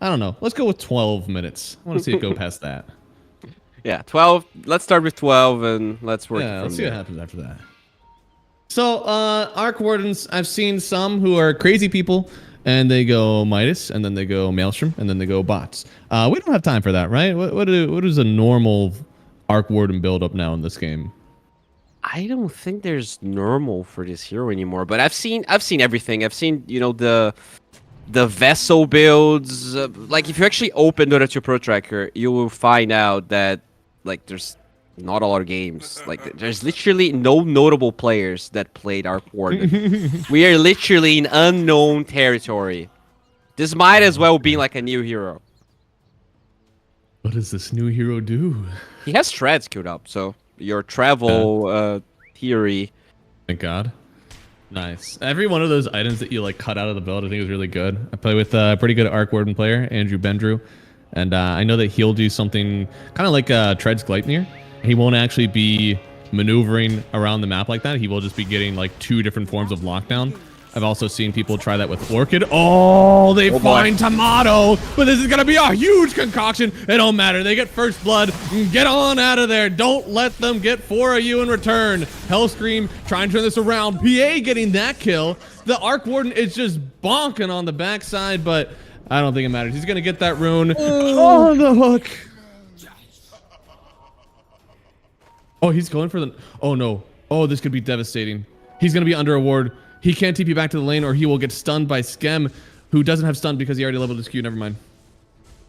Speaker 6: I don't know. Let's go with 12 minutes. I want to see it go past that.
Speaker 7: Yeah, 12. Let's start with 12 and let's work.
Speaker 6: Yeah, let's see what happens after that. So, Arc Wardens, I've seen some who are crazy people, and they go Midas, and then they go Maelstrom, and then they go bots. We don't have time for that, right? What is a normal Arc Warden build up now in this game?
Speaker 7: I don't think there's normal for this hero anymore, but I've seen everything. I've seen, you know, the vessel builds. Like if you actually open Dota 2 Pro Tracker, you will find out that like there's not a lot of games. Like there's literally no notable players that played Arc Warden. We are literally in unknown territory. This might as well be like a new hero.
Speaker 6: What does this new hero do?
Speaker 7: He has threads queued up, so your travel theory.
Speaker 6: Thank God. Nice. Every one of those items that you like cut out of the build, I think is really good. I play with a pretty good Arc Warden player, Andrew Bendrew, and I know that he'll do something kind of like Treads Gleipnir. He won't actually be maneuvering around the map like that. He will just be getting like 2 different forms of lockdown. I've also seen people try that with Orchid. Oh, they find Tomato, but this is going to be a huge concoction. It don't matter. They get first blood. Get on out of there. Don't let them get 4 of you in return. Hellscream trying to turn this around. PA getting that kill. The Arc Warden is just bonking on the backside, but I don't think it matters. He's going to get that rune on the hook. Oh, he's going for the... Oh, no. Oh, this could be devastating. He's going to be under a ward. He can't TP back to the lane or he will get stunned by Skem, who doesn't have stun because he already leveled his Q. Never mind.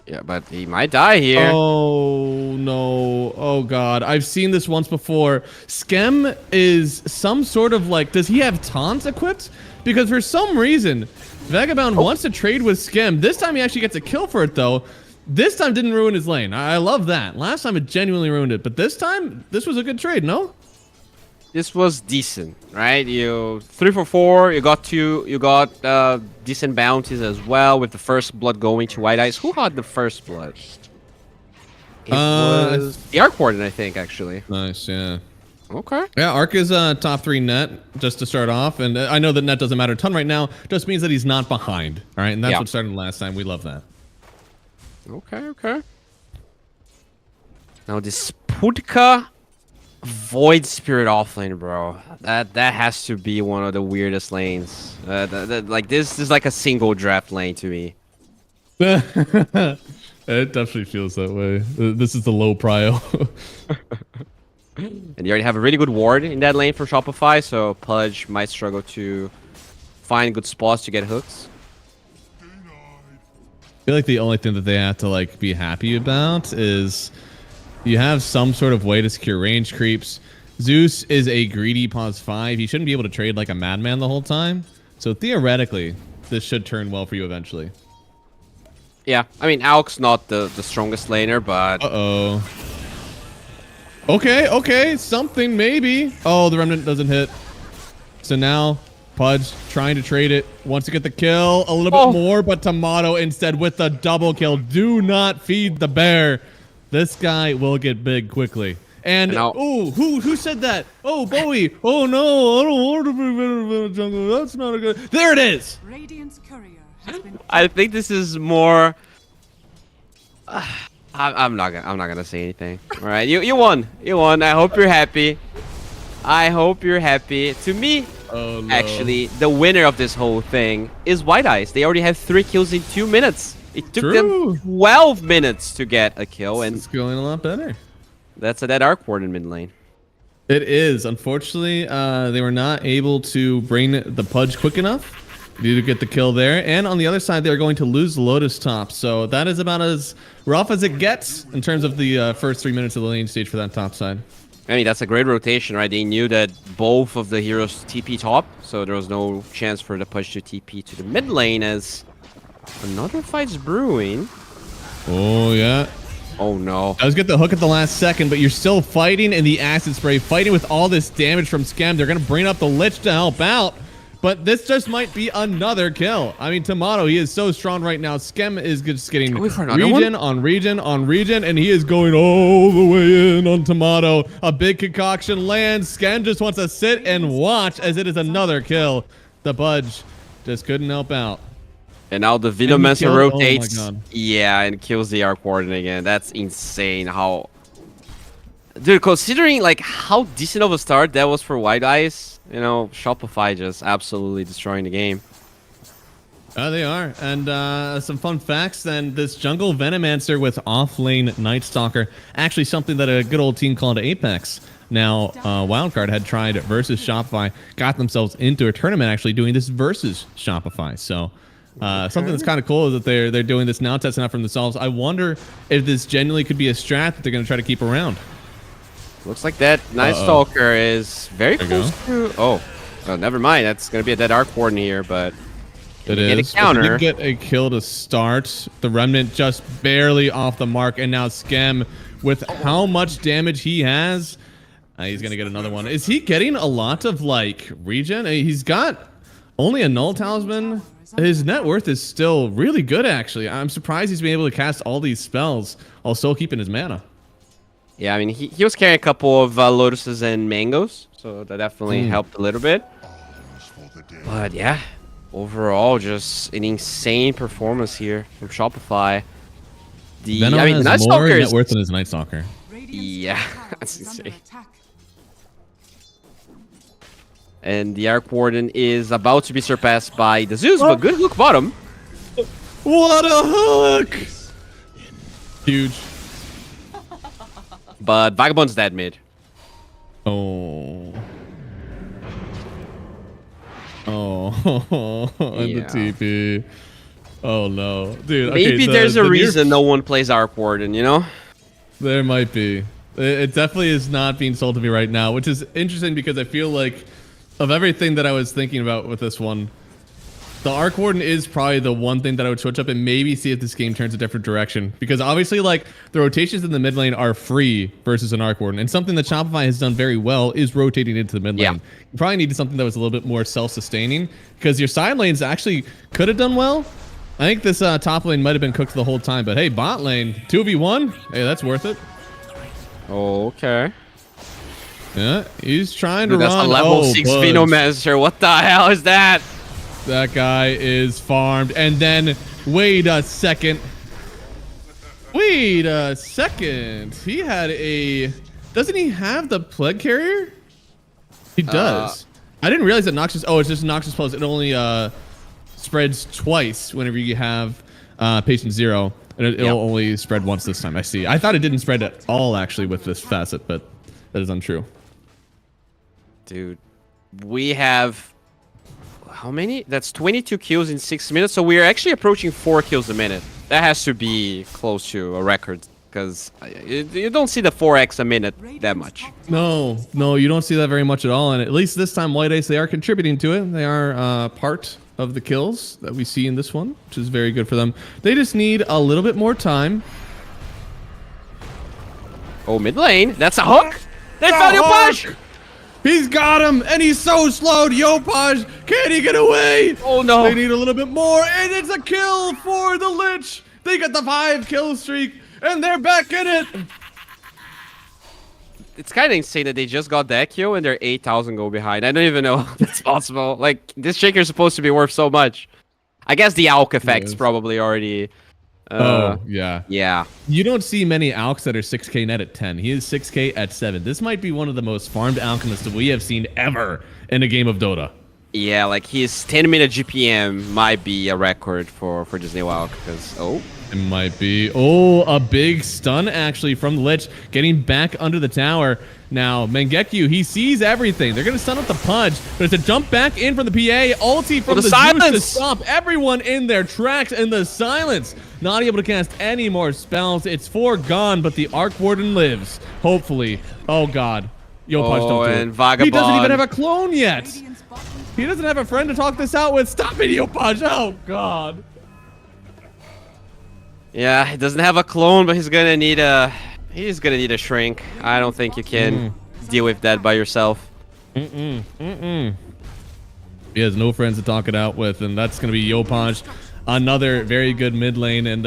Speaker 7: Yeah, but he might die here.
Speaker 6: Oh, no. Oh, God. I've seen this once before. Skem is some sort of like... Does he have taunts equipped? Because for some reason, Vagabond wants to trade with Skem. This time he actually gets a kill for it, though. This time didn't ruin his lane. I love that. Last time it genuinely ruined it. But this time, this was a good trade, no?
Speaker 7: This was decent, right? You 3 for 4. You got decent bounties as well with the first blood going to White Eyes. Who had the first blood? It was the Arc Warden, I think, actually.
Speaker 6: Nice, yeah.
Speaker 7: Okay.
Speaker 6: Yeah, Arc is top 3 net just to start off, and I know that net doesn't matter a ton right now. Just means that he's not behind. All right, and that's what started last time. We love that.
Speaker 7: Okay. Now this Pudka Void Spirit offlane, bro. That has to be one of the weirdest lanes. Like this is like a single draft lane to me.
Speaker 6: It definitely feels that way. This is the low prio.
Speaker 7: And you already have a really good ward in that lane for Shopify, so Pudge might struggle to find good spots to get hooks.
Speaker 6: I feel like the only thing that they have to like be happy about is you have some sort of way to secure range creeps. Zeus is a greedy +5. He shouldn't be able to trade like a madman the whole time. So theoretically, this should turn well for you eventually.
Speaker 7: Yeah, I mean, Alk's not the strongest laner, but...
Speaker 6: Uh-oh. Okay, something maybe. Oh, the Remnant doesn't hit. So now, Pudge trying to trade it. Wants to get the kill a little bit more, but Tomato instead with the double kill. Do not feed the bear. This guy will get big quickly. And oh, who said that? Oh, Bowie. Oh no, I don't want to be in jungle. That's not a good. There it is.
Speaker 8: Radiant's courier has been...
Speaker 7: I think this is more. I'm not gonna say anything. All right, you won. You won. I hope you're happy. To me, actually, the winner of this whole thing is White Eyes. They already have 3 kills in 2 minutes. It took them 12 minutes to get a kill, and
Speaker 6: it's going a lot better.
Speaker 7: That's a dead Arc Ward in mid lane.
Speaker 6: It is. Unfortunately, they were not able to bring the Pudge quick enough to get the kill there. And on the other side, they're going to lose Lotus top. So that is about as rough as it gets in terms of the first 3 minutes of the lane stage for that top side.
Speaker 7: I mean, that's a great rotation, right? They knew that both of the heroes TP top, so there was no chance for the Pudge to TP to the mid lane as another fight's brewing.
Speaker 6: Oh, yeah.
Speaker 7: Oh, no.
Speaker 6: I was get the hook at the last second, but you're still fighting in the acid spray, fighting with all this damage from Skem. They're going to bring up the Lich to help out, but this just might be another kill. I mean, Tomato, he is so strong right now. Skem is just getting region on region on region, and he is going all the way in on Tomato. A big concoction lands. Skem just wants to sit and watch as it is another kill. The Pudge just couldn't help out.
Speaker 7: And now the Venomancer rotates, and kills the Arc Warden again. That's insane how Dude, considering like how decent of a start that was for White Eyes, you know, Shopify just absolutely destroying the game.
Speaker 6: They are. And some fun facts then. This jungle Venomancer with offlane Night Stalker. Actually something that a good old team called Apex. Now, Wildcard had tried versus Shopify. Got themselves into a tournament actually doing this versus Shopify. So something that's kind of cool is that they're doing this now, testing out from themselves. I wonder if this genuinely could be a strat that they're going to try to keep around.
Speaker 7: Looks like that Night Stalker is very close to... Oh, never mind. That's going to be a dead Arc Warden here, but...
Speaker 6: It
Speaker 7: Get a
Speaker 6: is.
Speaker 7: counter.
Speaker 6: Did get a kill to start. The Remnant just barely off the mark, and now Skem with how much damage he has. He's gonna get another one. Is he getting a lot of like regen? He's got only a null talisman. His net worth is still really good, actually. I'm surprised he's been able to cast all these spells while still keeping his mana.
Speaker 7: Yeah, I mean, he was carrying a couple of Lotuses and Mangoes, so that definitely helped a little bit. But yeah, overall, just an insane performance here from Shopify.
Speaker 6: Venom
Speaker 7: I mean, the Night
Speaker 6: has more
Speaker 7: Stalker
Speaker 6: net
Speaker 7: is...
Speaker 6: worth than his Night Stalker.
Speaker 7: Yeah, that's insane. And the Arc Warden is about to be surpassed by the Zeus, but good hook bottom.
Speaker 6: What a hook! Huge.
Speaker 7: But Vagabond's dead mid.
Speaker 6: Oh. Oh. And
Speaker 7: Yeah.
Speaker 6: the TP. Oh no. Dude,
Speaker 7: Maybe
Speaker 6: okay,
Speaker 7: there's a
Speaker 6: the
Speaker 7: reason no one plays Arc Warden, you know?
Speaker 6: There might be. It definitely is not being sold to me right now, which is interesting because I feel like of everything that I was thinking about with this one, the Arc Warden is probably the one thing that I would switch up and maybe see if this game turns a different direction. Because obviously, like, the rotations in the mid lane are free versus an Arc Warden. And something that Shopify has done very well is rotating into the mid lane. You probably needed something that was a little bit more self-sustaining because your side lanes actually could have done well. I think this top lane might have been cooked the whole time. But hey, bot lane, 2v1, hey, that's worth it.
Speaker 7: Okay.
Speaker 6: Yeah, he's trying to
Speaker 7: Dude, that's
Speaker 6: run.
Speaker 7: a level 6
Speaker 6: Budge.
Speaker 7: Venomancer. What the hell is that?
Speaker 6: That guy is farmed. And then, wait a second. Wait a second. He had a... Doesn't he have the Plague Carrier? He does. I didn't realize that Noxious... Oh, it's just Noxious Pulse. It only spreads twice whenever you have Patient Zero. And it'll only spread once this time. I see. I thought it didn't spread at all, actually, with this facet, but that is untrue.
Speaker 7: Dude, we have... How many? That's 22 kills in 6 minutes, so we're actually approaching 4 kills a minute. That has to be close to a record, because you don't see the 4x a minute that much.
Speaker 6: No, you don't see that very much at all. And at least this time, White Ace, they are contributing to it. They are part of the kills that we see in this one, which is very good for them. They just need a little bit more time.
Speaker 7: Oh, mid lane. That's a hook. They found your push.
Speaker 6: He's got him, and he's so slowed. Yopaj, can he get away?
Speaker 7: Oh, no.
Speaker 6: They need a little bit more, and it's a kill for the Lich. They get the 5 kill streak, and they're back in it.
Speaker 7: It's kind of insane that they just got that kill, and they're 8,000 go behind. I don't even know how that's possible. Like, this Shaker is supposed to be worth so much. I guess the Alk effect's probably already...
Speaker 6: oh, yeah.
Speaker 7: Yeah.
Speaker 6: You don't see many Alks that are 6k net at 10. He is 6k at 7. This might be one of the most farmed Alchemists that we have seen ever in a game of Dota.
Speaker 7: Yeah, like his 10-minute GPM might be a record for this new Alk, because... Oh.
Speaker 6: It might be. Oh, a big stun, actually, from the Lich. Getting back under the tower. Now, Mangekyu, he sees everything. They're going to stun up the Pudge, but it's a jump back in from the PA. Ulti from the Zeus to stop everyone in their tracks, and the silence. Not able to cast any more spells. It's foregone, but the Arc Warden lives. Hopefully. Oh, God. Yopaj, don't do it.
Speaker 7: And Vagabond.
Speaker 6: He doesn't even have a clone yet. He doesn't have a friend to talk this out with. Stop it, Yopaj. Oh, God.
Speaker 7: Yeah, he doesn't have a clone, but he's gonna need a shrink. I don't think you can deal with that by yourself.
Speaker 6: He has no friends to talk it out with, and that's gonna be Yopaj. Another very good mid lane, and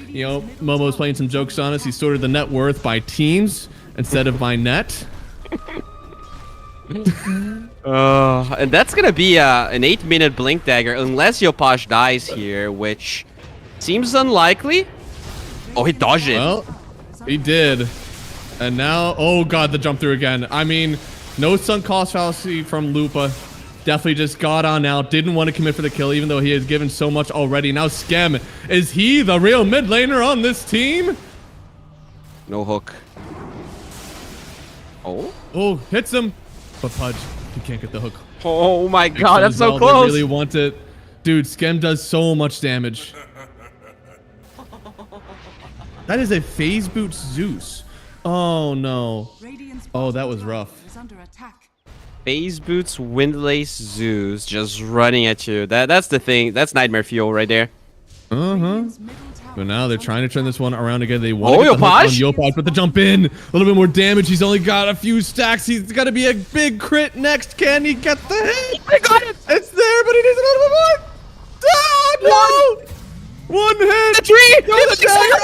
Speaker 6: you know, Momo's playing some jokes on us. He sorted the net worth by teams instead of by net.
Speaker 7: And that's gonna be an 8-minute blink dagger unless Yopaj dies here, which seems unlikely. Oh, he dodged it.
Speaker 6: Well, he did. And now, oh god, the jump through again. I mean, no sunk cost fallacy from Lupa. Definitely just got on out. Didn't want to commit for the kill, even though he has given so much already. Now Skem, is he the real mid laner on this team?
Speaker 7: No hook. Oh?
Speaker 6: Oh, hits him. But Pudge, he can't get the hook.
Speaker 7: Oh my god, that's so
Speaker 6: They
Speaker 7: close.
Speaker 6: really want it. Dude, Skem does so much damage. That is a phase boot Zeus. Oh no.
Speaker 8: Radiant's
Speaker 6: Oh, that
Speaker 8: bottom
Speaker 6: was
Speaker 8: tower
Speaker 6: rough.
Speaker 8: is under attack.
Speaker 7: Phase Boots, Windlace, Zeus just running at you. That's the thing. That's nightmare fuel right there.
Speaker 8: Radiant's middle tower
Speaker 6: But now they're
Speaker 8: is
Speaker 6: trying to
Speaker 8: under
Speaker 6: turn this
Speaker 8: attack.
Speaker 6: one around again. They want
Speaker 7: Oh,
Speaker 6: to get the hook on
Speaker 7: Yopaj?
Speaker 6: Yopaj, but the jump in. A little bit more damage. He's only got a few stacks. He's got to be a big crit next. Can he get the hit?
Speaker 7: I got it.
Speaker 6: It's there, but he needs a little bit more. Ah, no! One hit.
Speaker 7: The tree.
Speaker 6: Go
Speaker 7: It's
Speaker 6: the dagger.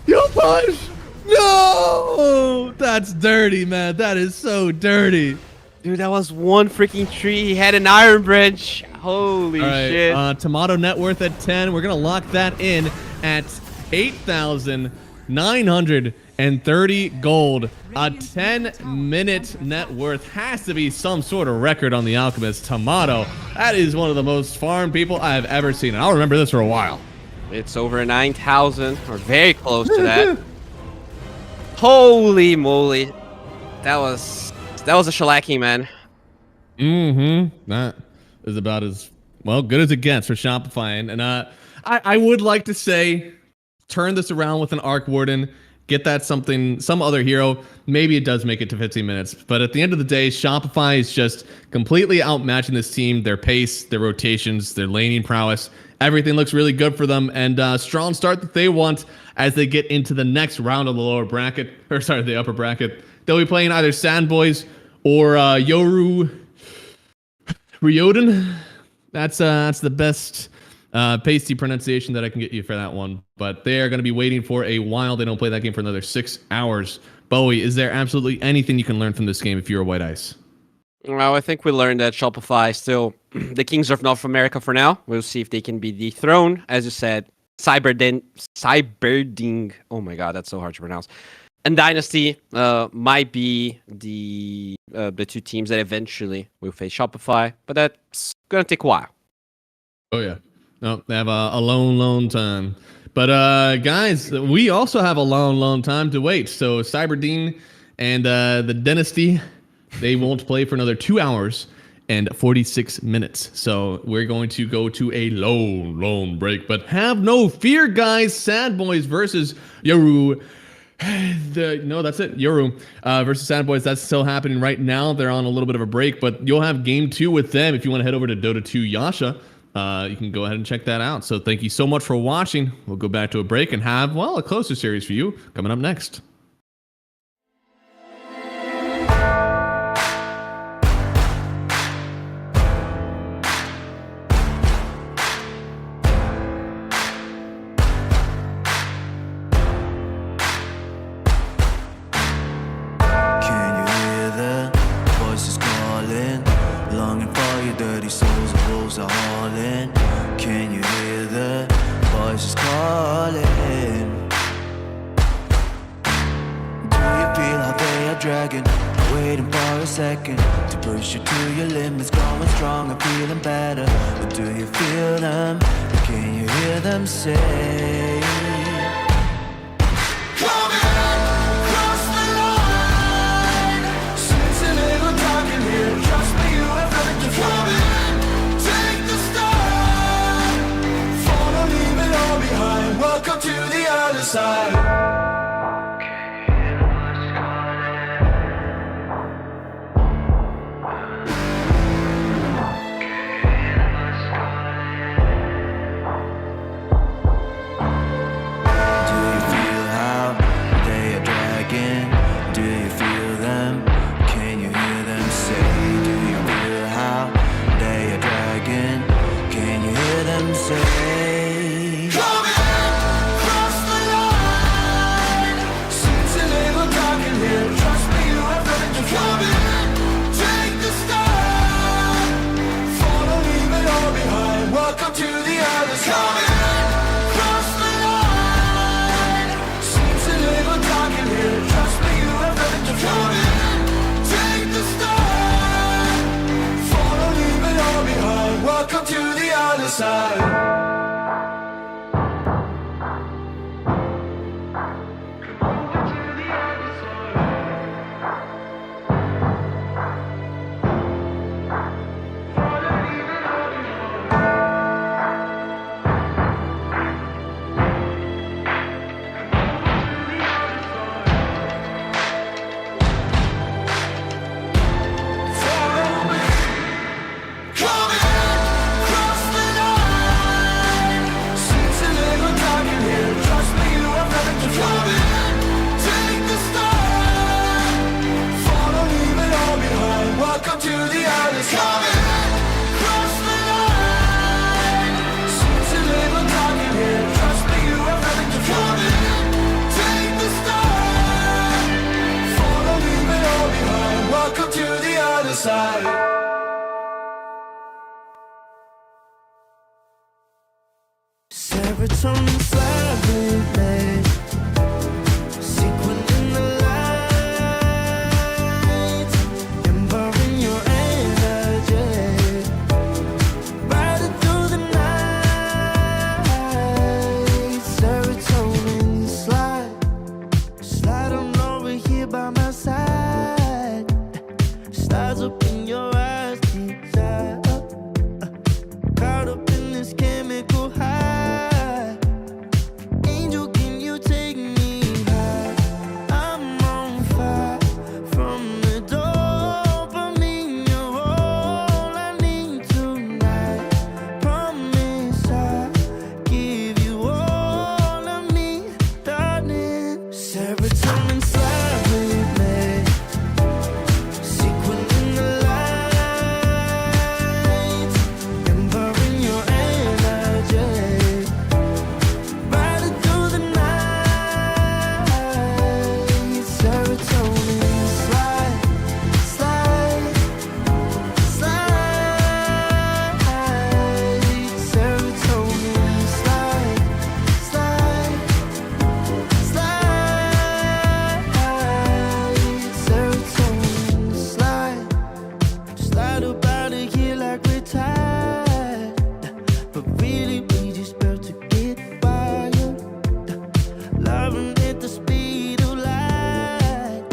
Speaker 6: Yopaj. No! That's dirty, man. That is so dirty.
Speaker 7: Dude, that was one freaking tree. He had an iron bridge. Holy
Speaker 6: All right,
Speaker 7: shit.
Speaker 6: Tomato net worth at 10. We're going to lock that in at 8,930 gold. A 10-minute net worth has to be some sort of record on the Alchemist. Tomato, that is one of the most farmed people I have ever seen. And I'll remember this for a while.
Speaker 7: It's over 9,000 or very close to that. Holy moly. That was a shellacking, man.
Speaker 6: That is about as, well, good as it gets for Shopify. And I would like to say, turn this around with an Arc Warden, get that some other hero. Maybe it does make it to 15 minutes. But at the end of the day, Shopify is just completely outmatching this team. Their pace, their rotations, their laning prowess. Everything looks really good for them, and strong start that they want as they get into the next round of the lower bracket, or sorry, the upper bracket. They'll be playing either Sandboys or Yoru Ryoden. That's the best pasty pronunciation that I can get you for that one. But they are going to be waiting for a while. They don't play that game for another 6 hours. Bowie, is there absolutely anything you can learn from this game if you're a White Ice?
Speaker 7: Well, I think we learned that Shopify is still the kings of North America for now. We'll see if they can be dethroned. As you said, Cyberding. Oh my god, that's so hard to pronounce. And Dynasty might be the two teams that eventually will face Shopify, but that's gonna take a while.
Speaker 6: Oh yeah, no, they have a long time. But guys, we also have a long time to wait. So Cyberding and the Dynasty, they won't play for another 2 hours and 46 minutes. So we're going to go to a long break. But have no fear, guys. Sad Boys versus Yoru. No, that's it. Yoru versus Sad Boys. That's still happening right now. They're on a little bit of a break, but you'll have game 2 with them. If you want to head over to Dota 2 Yasha, you can go ahead and check that out. So thank you so much for watching. We'll go back to a break and have, well, a closer series for you coming up next.
Speaker 9: Can you hear the voices calling? Longing for your dirty souls, the wolves are hauling. Can you hear the voices calling? Do you feel how they are dragging? Waiting for a second to push you to your limits, growing stronger, feeling better. But do you feel them? Can you hear them say? Welcome to the other side. serotonin slide with me. Sequin in the light, embarking your energy. Riding through the night, serotonin slide. Slide on over here by my side. Slides up in your eyes, desire. Caught up in this chemical high. Angel, can you take me high? I'm on fire from the dopamine. You're all I need tonight. Promise I'll give you all of me, darling. Serotonin slide with me. Sequin in the light, embarking your energy. Riding through the night, serotonin slide, slide, slide. Serotonin slide, slide, slide. Serotonin slide. Slide up out of here like we're tired, but really we just about to get wired. Loving at the speed of light.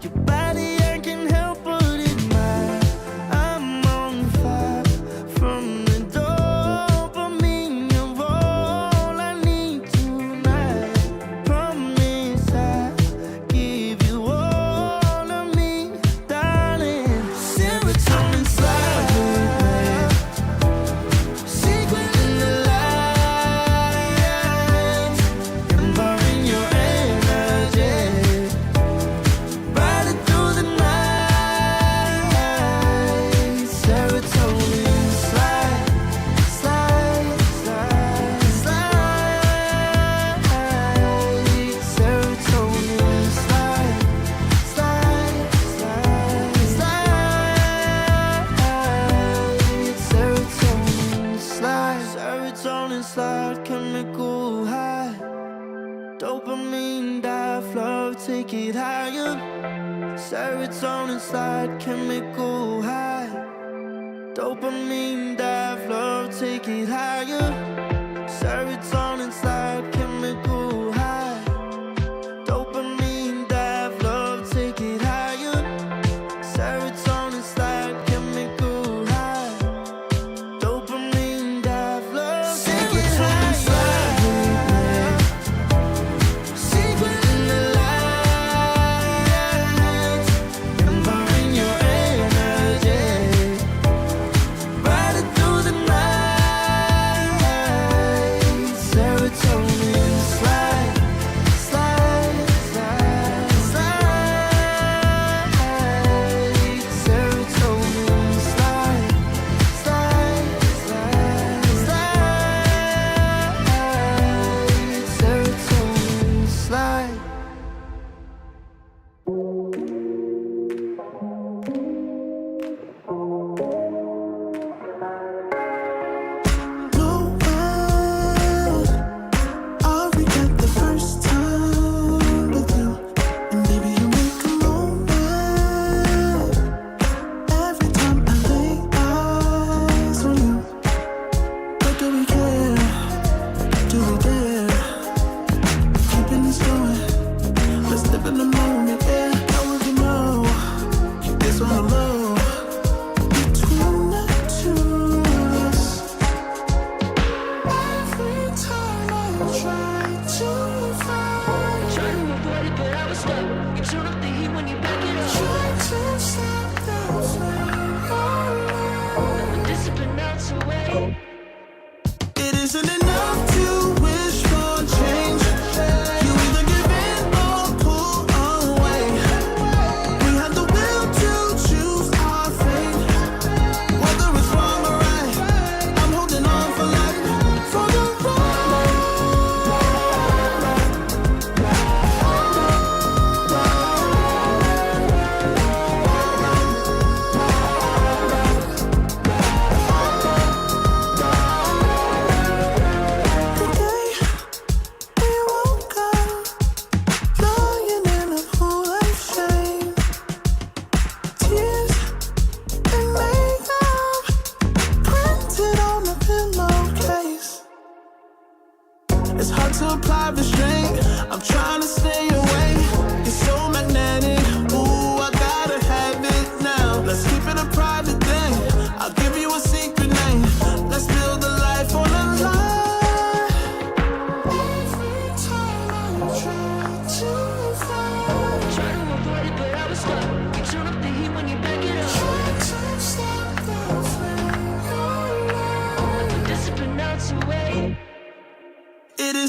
Speaker 9: Your body I can help but admire. I'm on fire from the dopamine. You're all I need tonight. Promise I'll give you all of me, darling. Serotonin slide with me. Sequin in the light, embarking your energy. Riding through the night, serotonin slide, slide, slide, slide. Serotonin slide, slide, slide, slide. Serotonin slide, serotonin slide, chemical high. Dopamine dive, flow, take it higher. Serotonin slide, chemical high. Dopamine dive, flow, take it higher. Serotonin slide, chemical high. Dopamine dive, flow, take it higher. Serotonin slide, chemical high. Dopamine dive, flow, take it higher. Sequin in the light, embarking your energy. Riding through the night,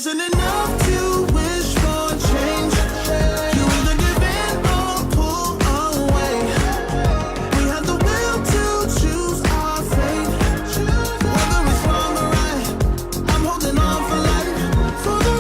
Speaker 9: isn't enough to wish for change. You either give in or pull away. We have the will to choose our fate. Whether it's wrong or right, I'm holding on for life. For the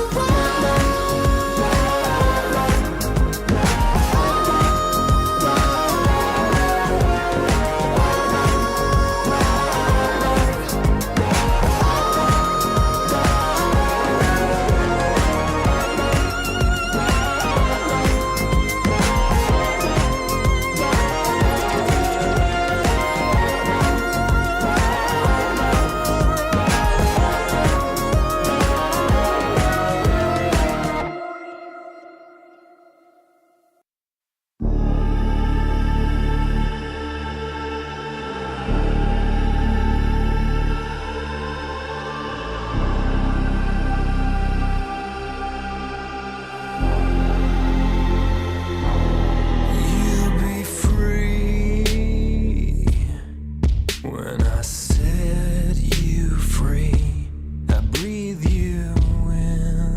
Speaker 9: when I set you free, I breathe you in.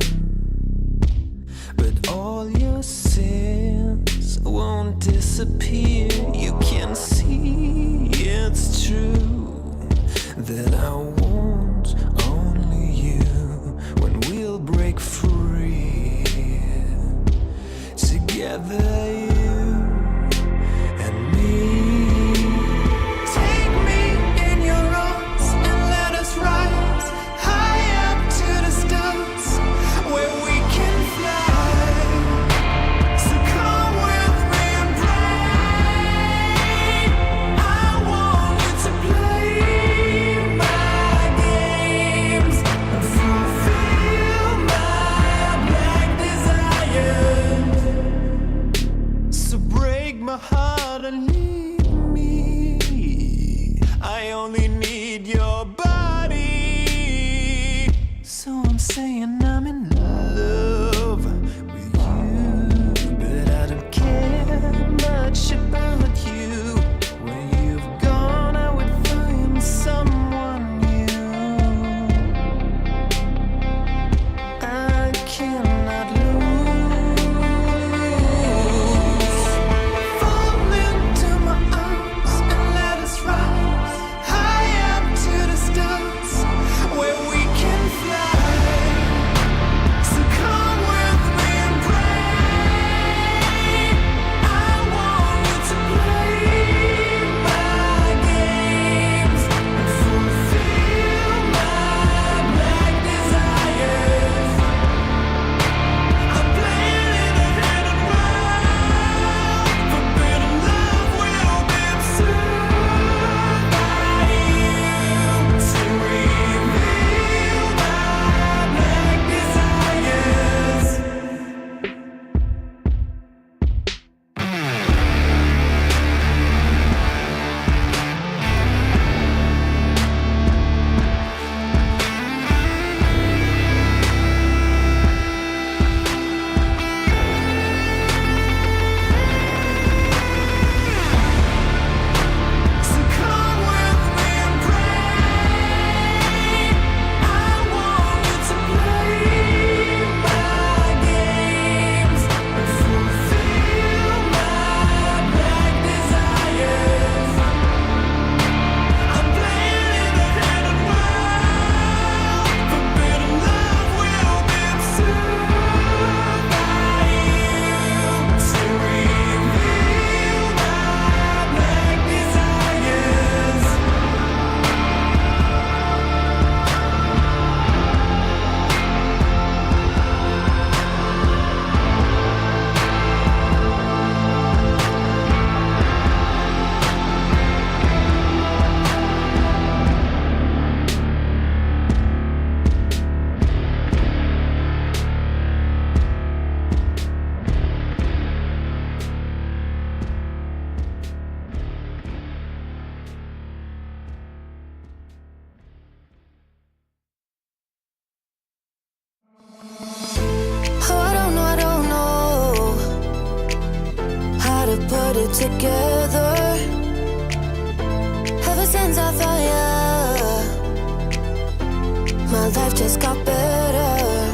Speaker 9: But all your sins won't disappear. You can see it's true that I want only you when we'll break free. Together, you and me. Take me in your arms and let us rise high up to the stars where we can fly. So come with me and pray. I want you to play my games and fulfill my black desires. So break my heart and leave me. I only need your body. So I'm saying I'm in love with you, but I don't care much about you. When you've gone, I would find someone new. I cannot lose. Fall into my arms and let us rise high up to the stars where we can fly. So come with me and pray. I want you to play my games and fulfill my black desires. I'm playing in a hidden world. Forbidden love will be observed by you to reveal my black desires. So come with me and pray. I want you to play my games and fulfill my black desires. I'm playing in a hidden world. Forbidden love will be observed by you to reveal my black desires. I don't know how to put it together. Ever since I found you, my life just got better.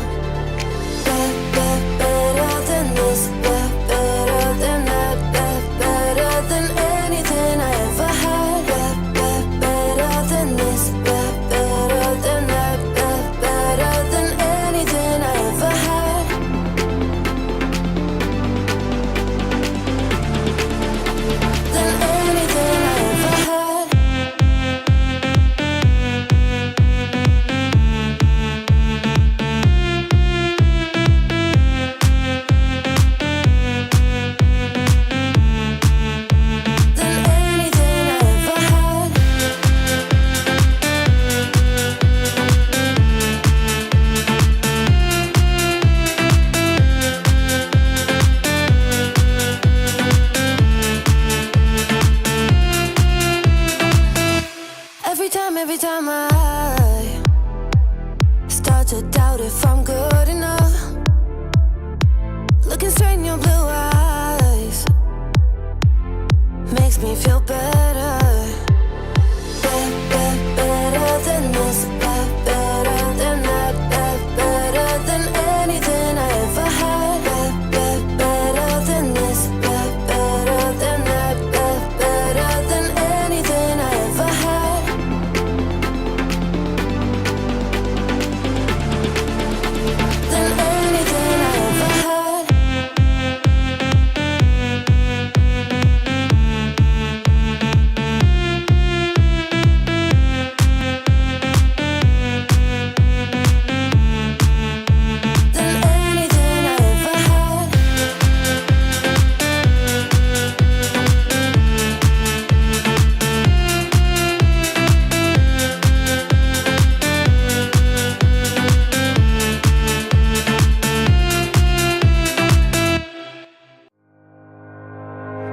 Speaker 3: makes me feel better. Better than this, better than that, better than anything I ever had. Better than this, better than that, better than anything I ever had. Than anything I ever had. Than anything I ever had.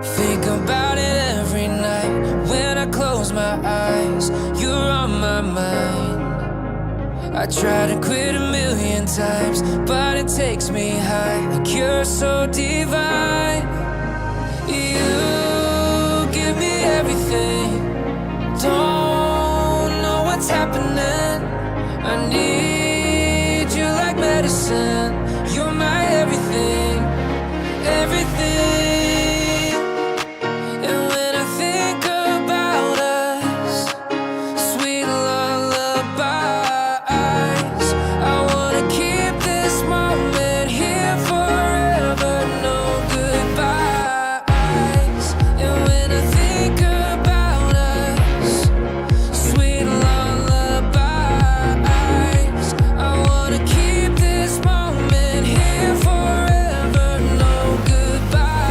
Speaker 4: Think about it every night when I close my eyes. You're on my mind. I try to quit a million times, but it takes me high. Like you're so divine. You give me everything. Don't know what's happening. I need you like medicine. You're my everything, everything. And when I think about us, sweet lullabies, I wanna keep this moment here forever, no goodbyes. And when I think about us, sweet lullabies, I wanna keep this moment here forever, no goodbyes.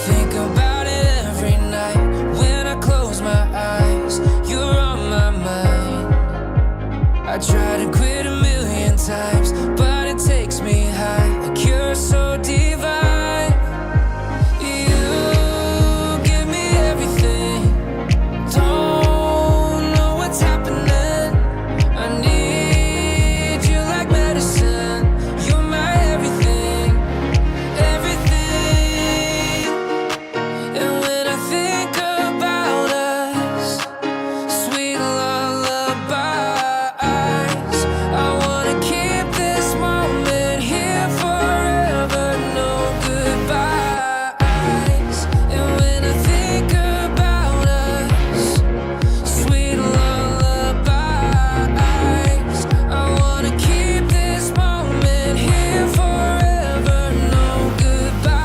Speaker 4: Think about it every night when I close my eyes. You're on my mind. I try to quit a million times, but it takes me high. Like you're so divine. You give me everything. Don't know what's happening. I need you like medicine. You're my everything, everything. And when I think about us, sweet lullabies, I wanna keep this moment here forever, no goodbyes. And when I think about us, sweet lullabies, I wanna keep this moment here forever, no goodbyes.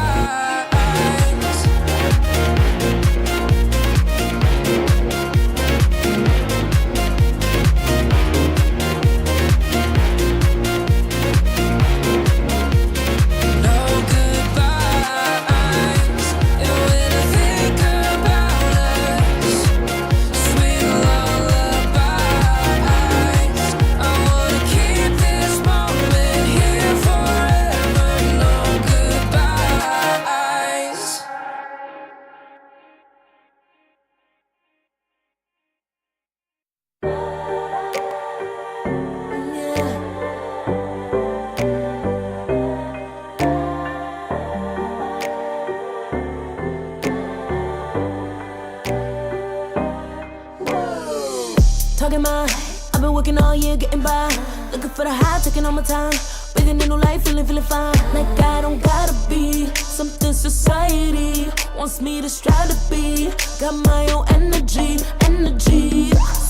Speaker 4: No goodbyes. And when I think about us, sweet lullabies, I wanna keep this moment here forever. No goodbyes.
Speaker 1: Talking my, I've been working all year getting by. Looking for the high, taking all my time. Breathing in new life, feeling fine. Like I don't gotta be something society wants me to strive to be. Got my own energy.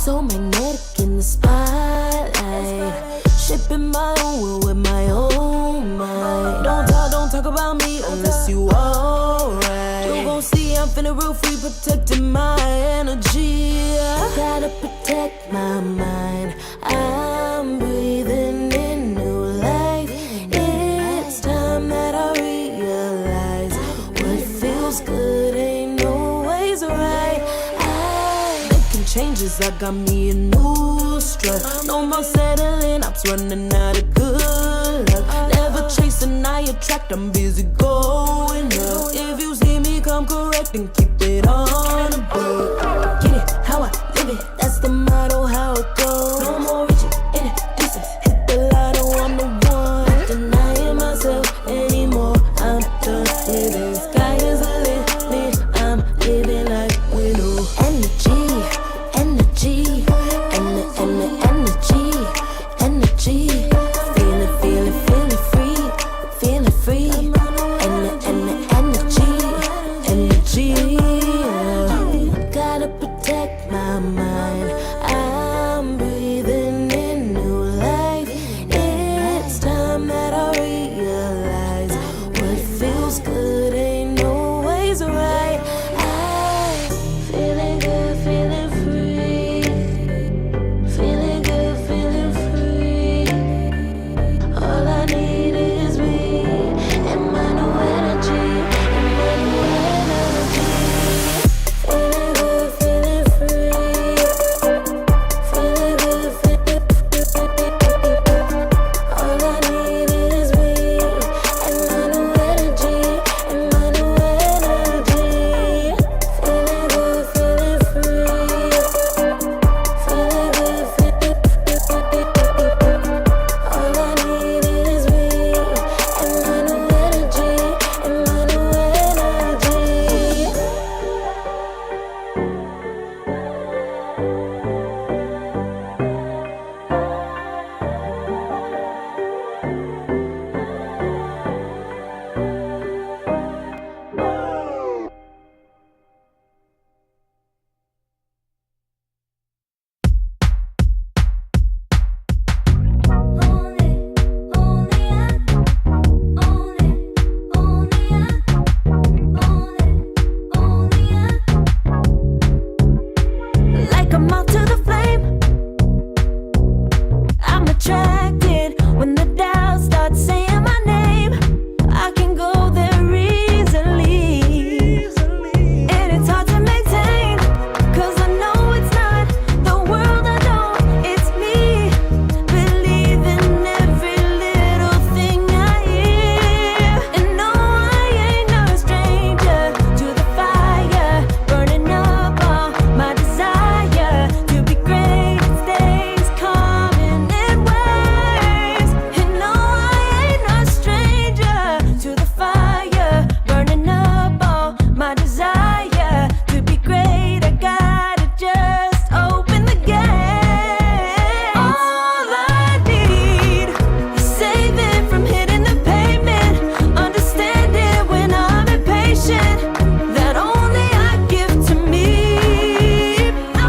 Speaker 1: So magnetic in the spotlight. Shaping my own world with my own mind. Don't talk about me unless you alright. You gon' see I'm finna real free, protecting my energy. I gotta protect my mind. I'm breathing in new life. It's time that I realize what feels good ain't always right. Making changes, I got me a new strut. No more settling, I'm running out of good luck. Never chasing, I attract, I'm busy going up. then keep it on the beat. Get it how I live it, that's the motto, how it goes. No more reaching in the distance, hit the lotto, I'm the one. Not denying myself anymore, I'm done living. Sky is the limit, I'm living like we know. Energy, energy, energy, energy. Feeling, feeling, feeling free, feeling free. Energy, energy. Gotta protect my mind. I'm breathing in new life. It's time that I realize what feels good ain't always right. I'm feeling good, feeling free. Feeling good, feeling free. All I need is me and my new energy, and my new energy. Feeling good, feeling free. Feeling good, feeling free. All I need is me and my new energy, and my new energy. Feeling good, feeling free. Feeling good, feeling free. All I need is me and my new energy, and my new energy. Like a moth to the flame, I'm attracted when the doubts start saying my name. I can go there easily, and it's hard to maintain, 'cause I know it's not the world I know, it's me. Believe in every little thing I hear, and no, I ain't no stranger to the fire, burning up all my desire to be great. It stays coming in waves, and no, I ain't no stranger to the fire, burning up all my desire to be great. I gotta just open the gate. All I need is saving from hitting the pavement, understanding when I'm impatient, that only I give to me.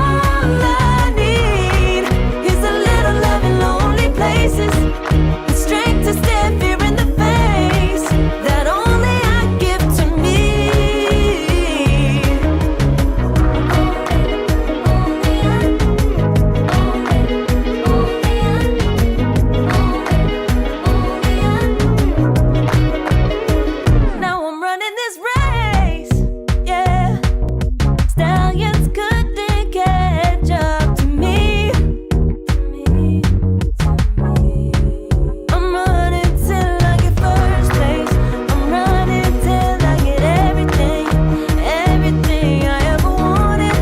Speaker 1: All I need is a little love in lonely places, the strength to stare fear in the face, that only I give to me. Now I'm running this race, yeah. Stallions couldn't catch up to me. I'm running till I get first place. I'm running till I get everything, everything I ever wanted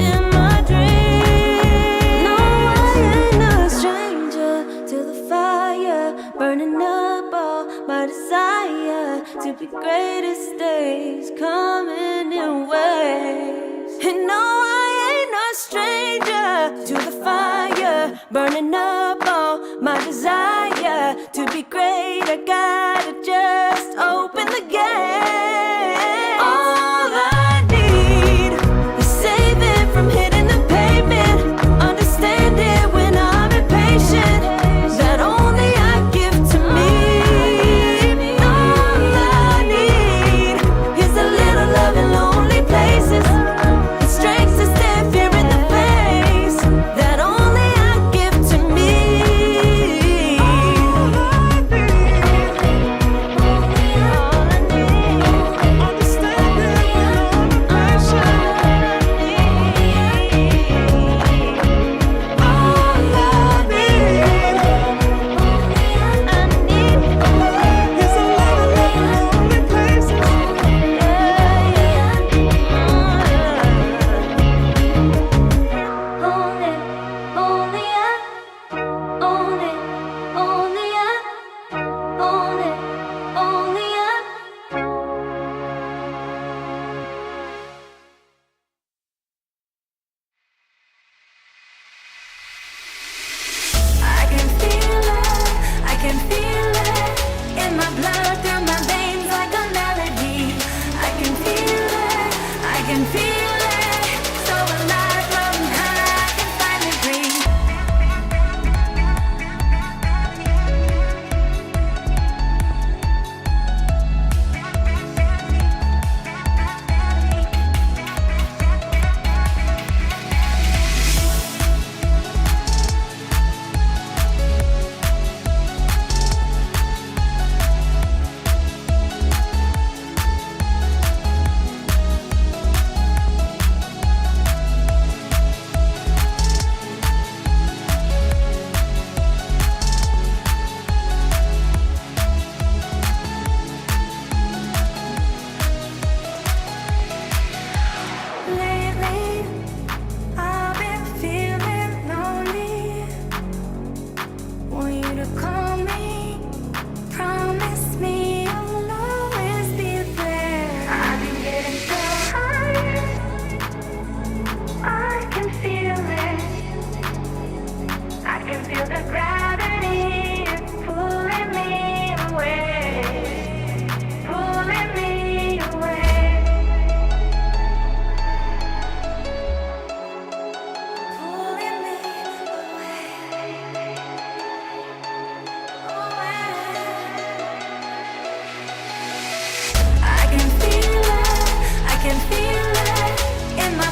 Speaker 1: in my dream. No, I ain't no stranger to the fire, burning up all my desire to be greatest days coming in waves. And no, I ain't no stranger to the fire, burning up all my desire to be great. I gotta just open the gate. All I need is saving from hitting the pavement, understanding when I'm impatient, that only I give to me. All I need is a little love in lonely places, the strength to stand fear in the face, that only I give to me. All I need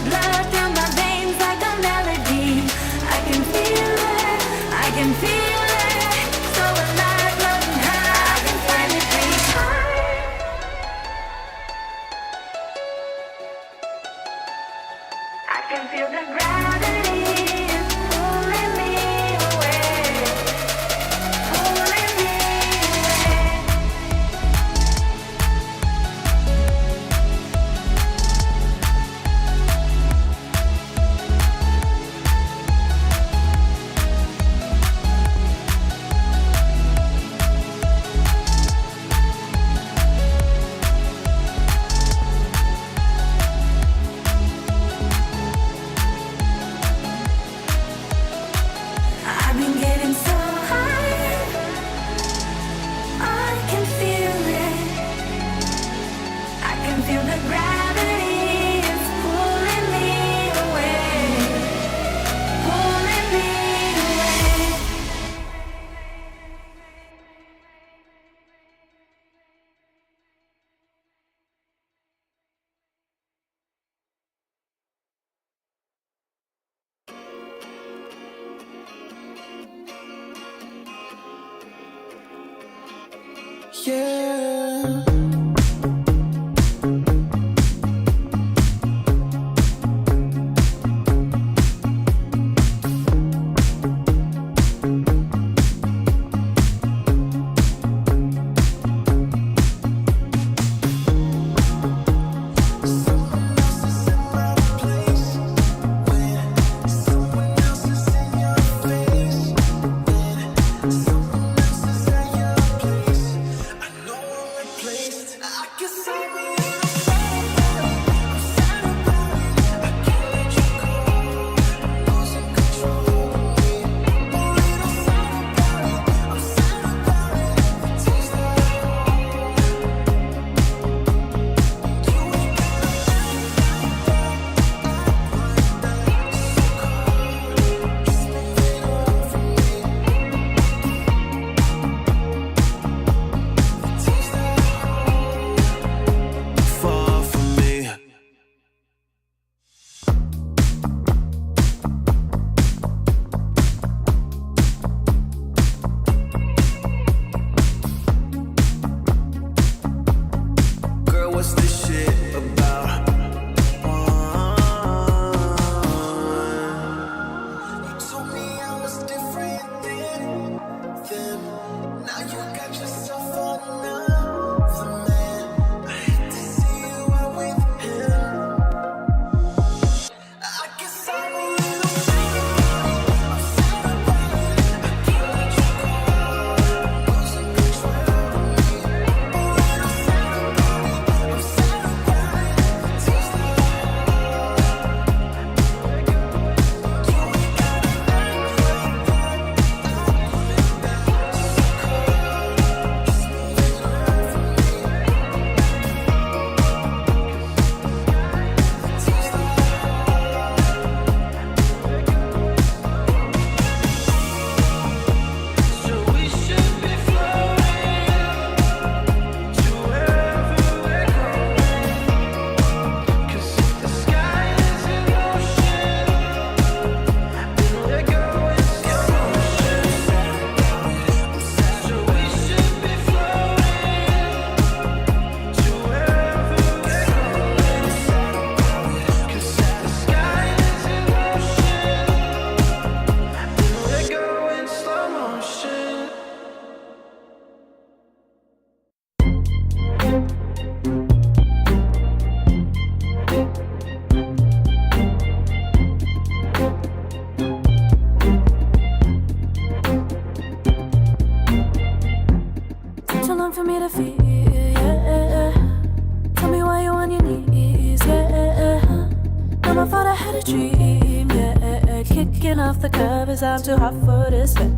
Speaker 3: blood through my veins like a melody. I can feel it, I can feel it. So alive, floating high, I can finally breathe. I can feel the gravity is pulling me away, pulling me away. I've been getting so high, I can feel it. I can feel the gravity is pulling me away, pulling me away.
Speaker 9: Yeah. Far from me. Girl, what's this shit about? You told me I was different then. Now you got yourself another man. I hate to see you out with him. I guess I'm a little sad about it. I can't let you go, losing control of me. A little sad about it. I'm sad about it. Taste the
Speaker 3: Too long for me to feel, yeah. Tell me why you on your knees, yeah. Not my fault I had a dream, yeah. Kicking off the covers, I'm too hot for this bed.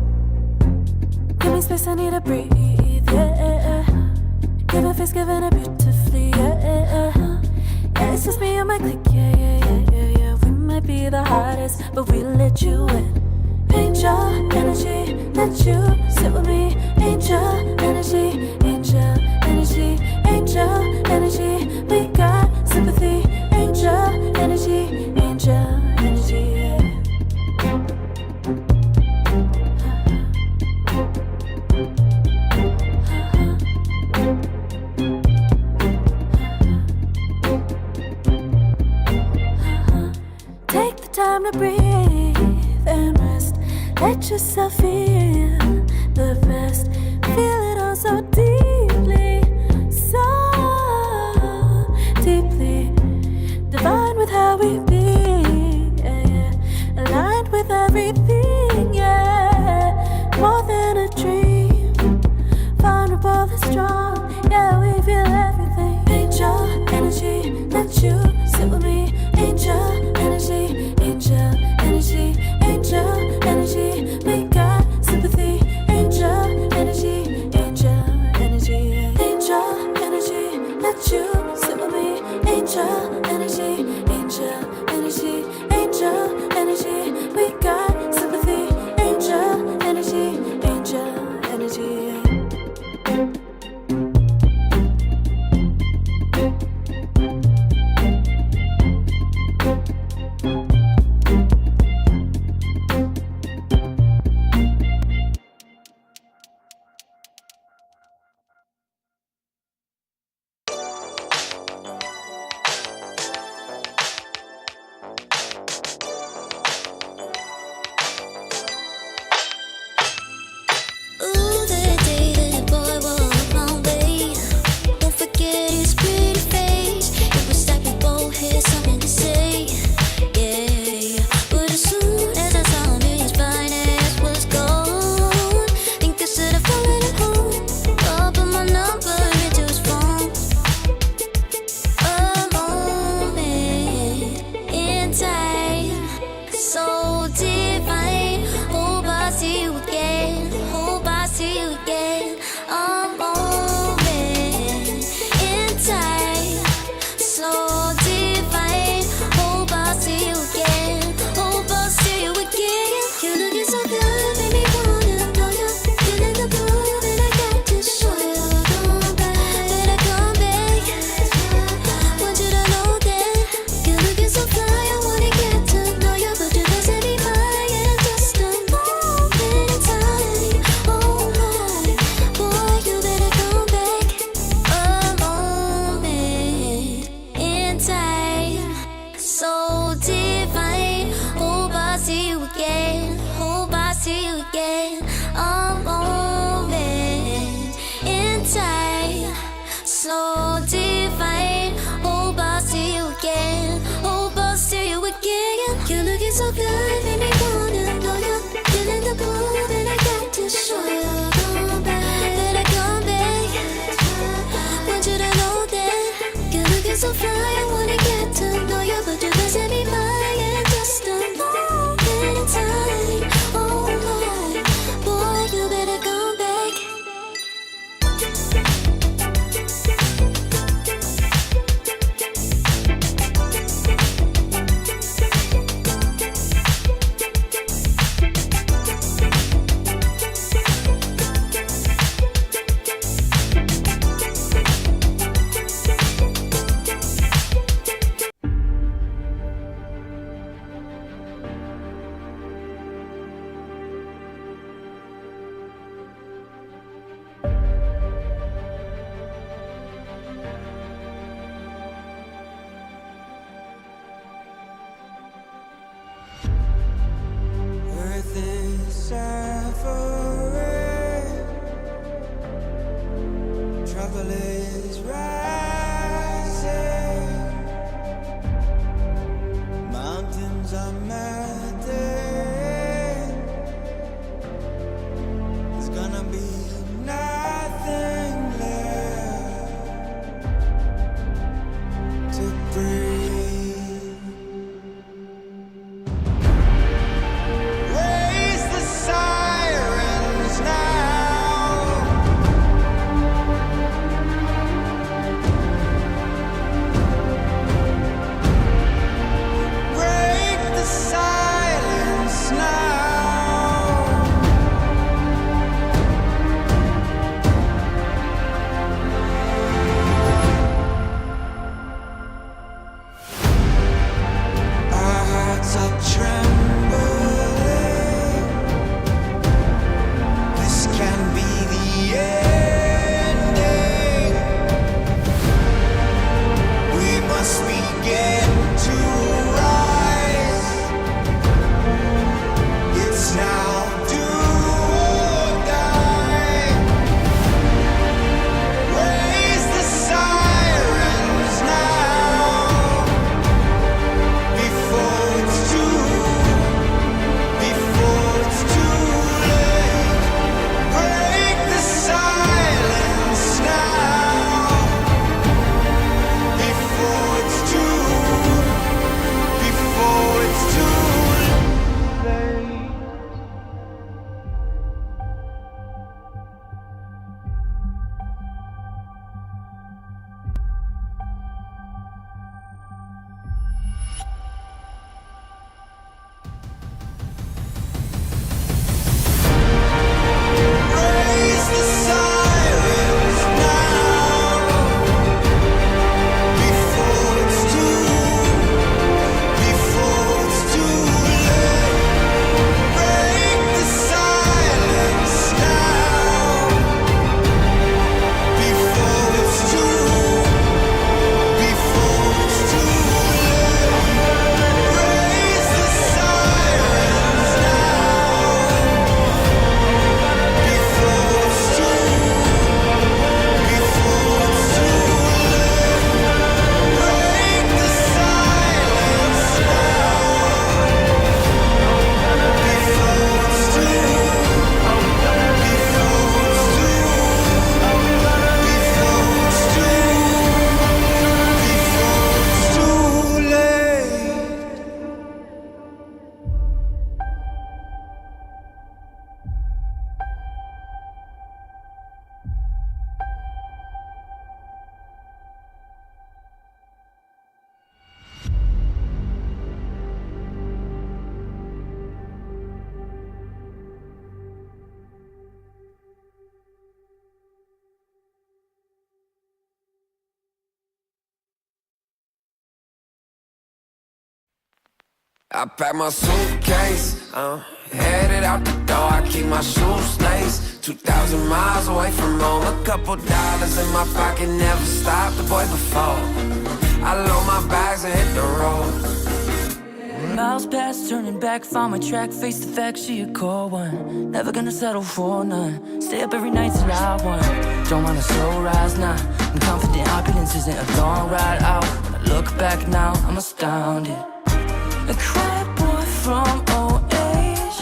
Speaker 3: Give me space, I need to breathe, yeah. Give a face, giving it beautifully, yeah. Yeah, it's just me and my clique, yeah. We might be the hottest, but we let you in. Angel energy, let you sit with me. Angel energy, angel energy, angel energy. We got sympathy. Angel energy, time to breathe and rest. Let yourself feel the best. Feel it all so deeply, so deeply. Divine with how we be, yeah, yeah. Aligned with everything, yeah. More than a dream, vulnerable and strong, yeah. We feel everything. Angel energy, let you sit with me. Angel energy, angel energy, angel energy. We got sympathy. Angel energy, angel energy, angel energy. Let you sit with me. Angel energy, angel energy, angel energy. We got sympathy. Angel energy, angel energy.
Speaker 2: I pack my suitcase, headed out the door. I keep my shoes laced. 2,000 miles away from home. A couple dollars in my pocket, never stopped the boy before. I load my bags and hit the road.
Speaker 4: Miles past, turning back, found my track, face the fact, she a cold one. Never gonna settle for none. Stay up every night till I won. Don't want a slow rise now. I'm confident opulence isn't a long ride out. When I look back now, I'm astounded. A quiet boy from old age,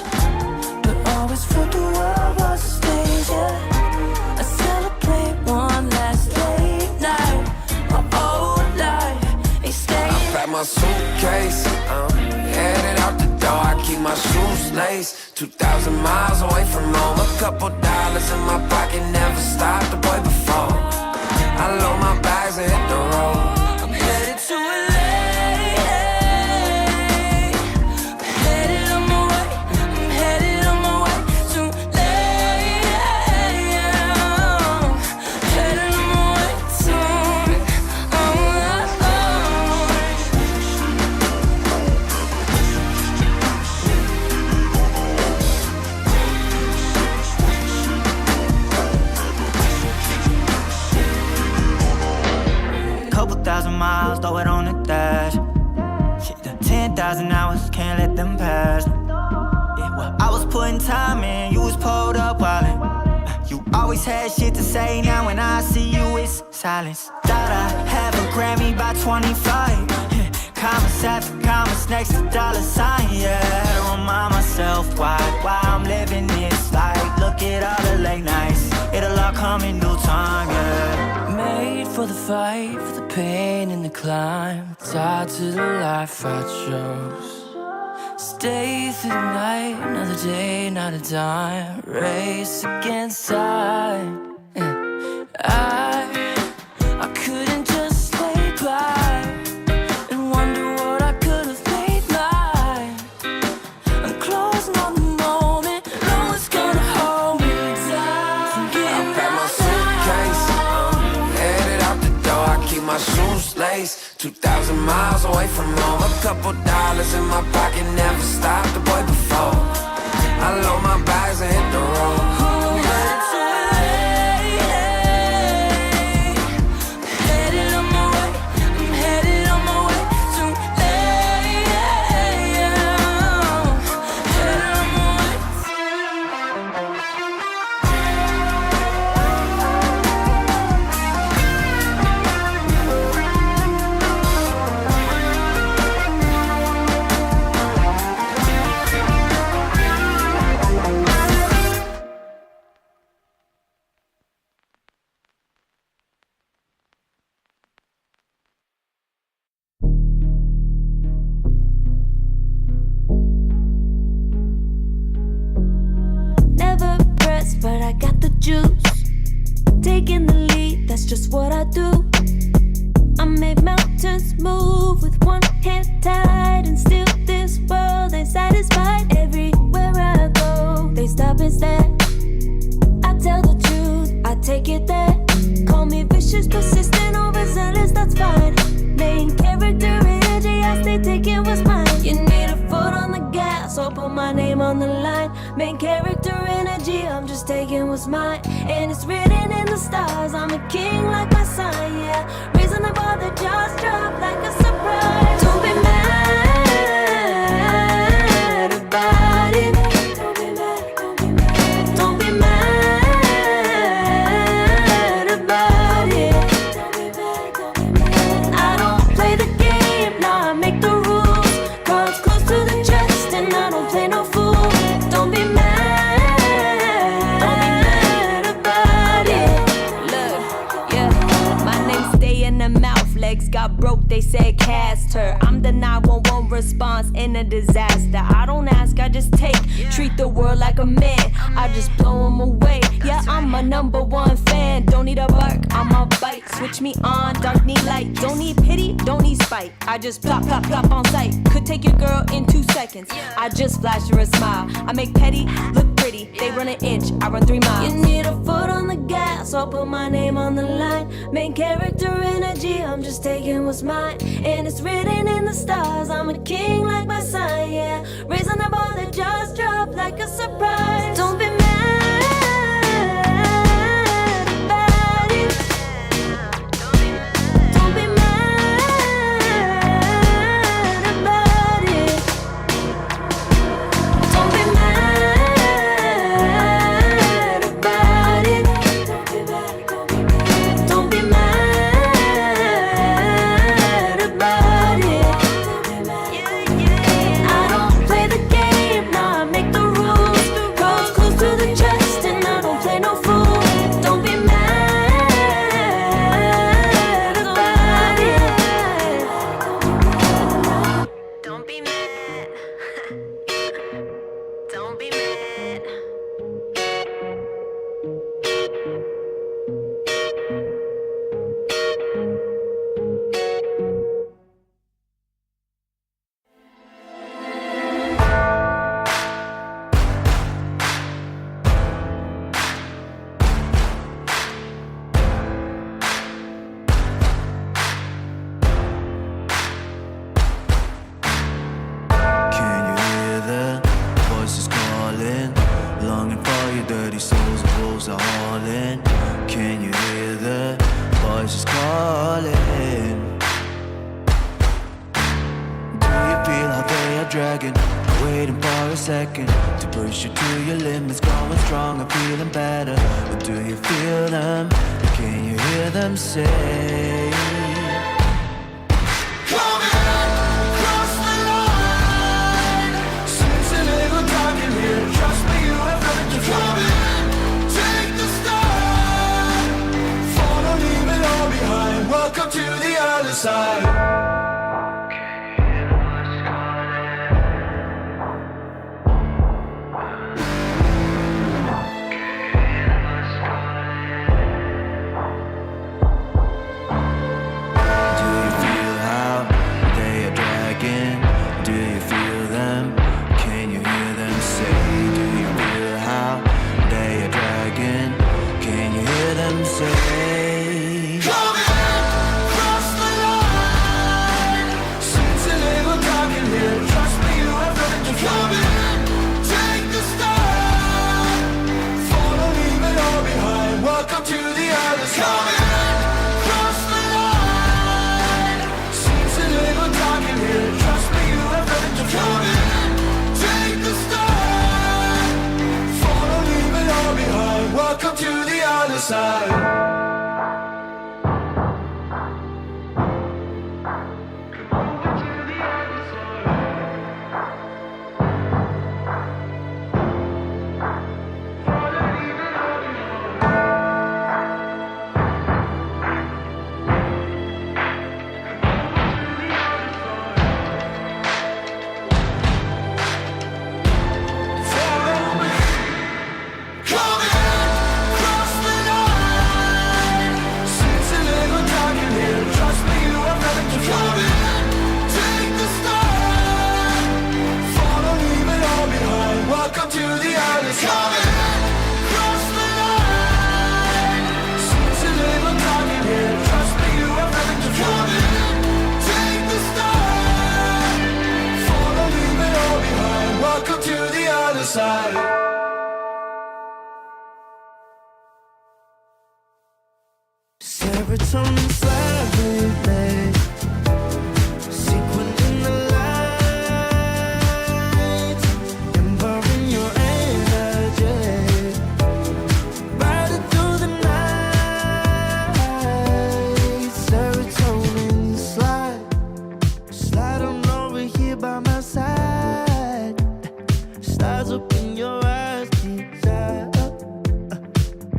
Speaker 4: but always felt the world was a stage, yeah. I celebrate one last late night. My old life ain't staying.
Speaker 2: I pack my suitcase, headed out the door. I keep my shoes laced. 2,000 miles away from home. A couple dollars in my pocket, never stopped the boy before. I load my bags and hit the road.
Speaker 4: I'm headed to LA. Headed on my way. I'm headed on my way to LA. Headed on my way to
Speaker 5: Couple thousand miles, throw it on the dash. Shit, the 10,000 hours, can't let them pass. Yeah, well, I was putting time in, you was pulled up wildin'. You always had shit to say, now when I see you, it's silence. Thought I have a Grammy by 25. Commas after commas next to dollar sign, yeah. To remind myself why I'm living this life. Look at all the late nights, it'll all come in due time, yeah.
Speaker 4: made for the fight, for the pain and the climb. Tied to the life I chose. Stay through the night, another day, not a dime. Race against time. I couldn't just lay by and wonder what I could have made mine. I'm closing on the moment, no one's gonna hold me down. From getting
Speaker 2: Pack my suitcase, headed out the door. I keep my shoes laced. 2,000 miles away from home. A couple dollars in my pocket, never stopped the boy before. I load my bags and hit the road.
Speaker 1: But I got the juice. Taking the lead, that's just what I do. I make mountains move with one hand tied, and still this world ain't satisfied. Everywhere I go, they stop and stare. I tell the truth, I take it there. Call me vicious, persistent, overzealous, that's fine. Main character energy, I stay taking what's mine. You need a foot on the gas, or put my name on the line. Main character energy, I'm just taking what's mine. And it's written in the stars, I'm a king like my sign, yeah. Raising the bar, the jaws drop like a surprise. Don't be mad about it. Don't be mad, don't be mad. Don't be mad about it. Don't be mad, don't be mad. I don't play the game, nah, I make the rules. Cards close to the chest, and I don't play no fool. Don't be mad. Legs got broke, they said cast her. I'm the 911 response in a disaster. I don't ask, I just take. Treat the world like a man, I just blow them away. Yeah, I'm a #1 fan. Don't need a bark, I'm a bite. Switch me on, dark need light. Don't need pity, don't need spite. I just plop, plop, plop on sight. Could take your girl in 2 seconds. I just flash her a smile. I make petty look pretty. city. They run an inch, I run 3 miles. You need a foot on the gas, I'll put my name on the line. Main character energy, I'm just taking what's mine. And it's written in the stars, I'm a king like my sign, yeah. Raising the bar that just dropped like a surprise. Don't be mad about it. Don't be mad about it. Don't be mad about it. Don't be mad about it. I don't play the game, nah, I make the rules. Cards close to the chest, and I don't play no fool. Don't be mad about it. Don't be mad. Don't be mad.
Speaker 5: Can you hear the voices calling? Longing for your dirty souls, the wolves are hauling. Can you hear the voices calling? Do you feel how they are dragging? Waiting for a second to push you to your limits, going stronger, feeling better. But do you feel them? Can you hear them say?
Speaker 9: Welcome to the other side.
Speaker 5: Do you feel how they are dragging? Do you feel them? Can you hear them say? Do you feel how they are dragging? Can you hear them say?
Speaker 9: Welcome to the other side. Cross the line. Seems a little dark in here. Trust me, you have nothing to fear. Take the start. Follow, leave it all behind. Welcome to the other side. Welcome to the other side. Cross the line. Seems a little dark in here. Trust me, you have nothing to fear. Take the start. Follow, leave it all behind. Welcome to the other side.
Speaker 5: Serotonin slightly sequin in the light, empowering your energy, riding through the night. Serotonin slide on over here by my side. Stars up in your eyes, desire,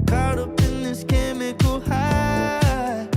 Speaker 5: caught up in this chemical high.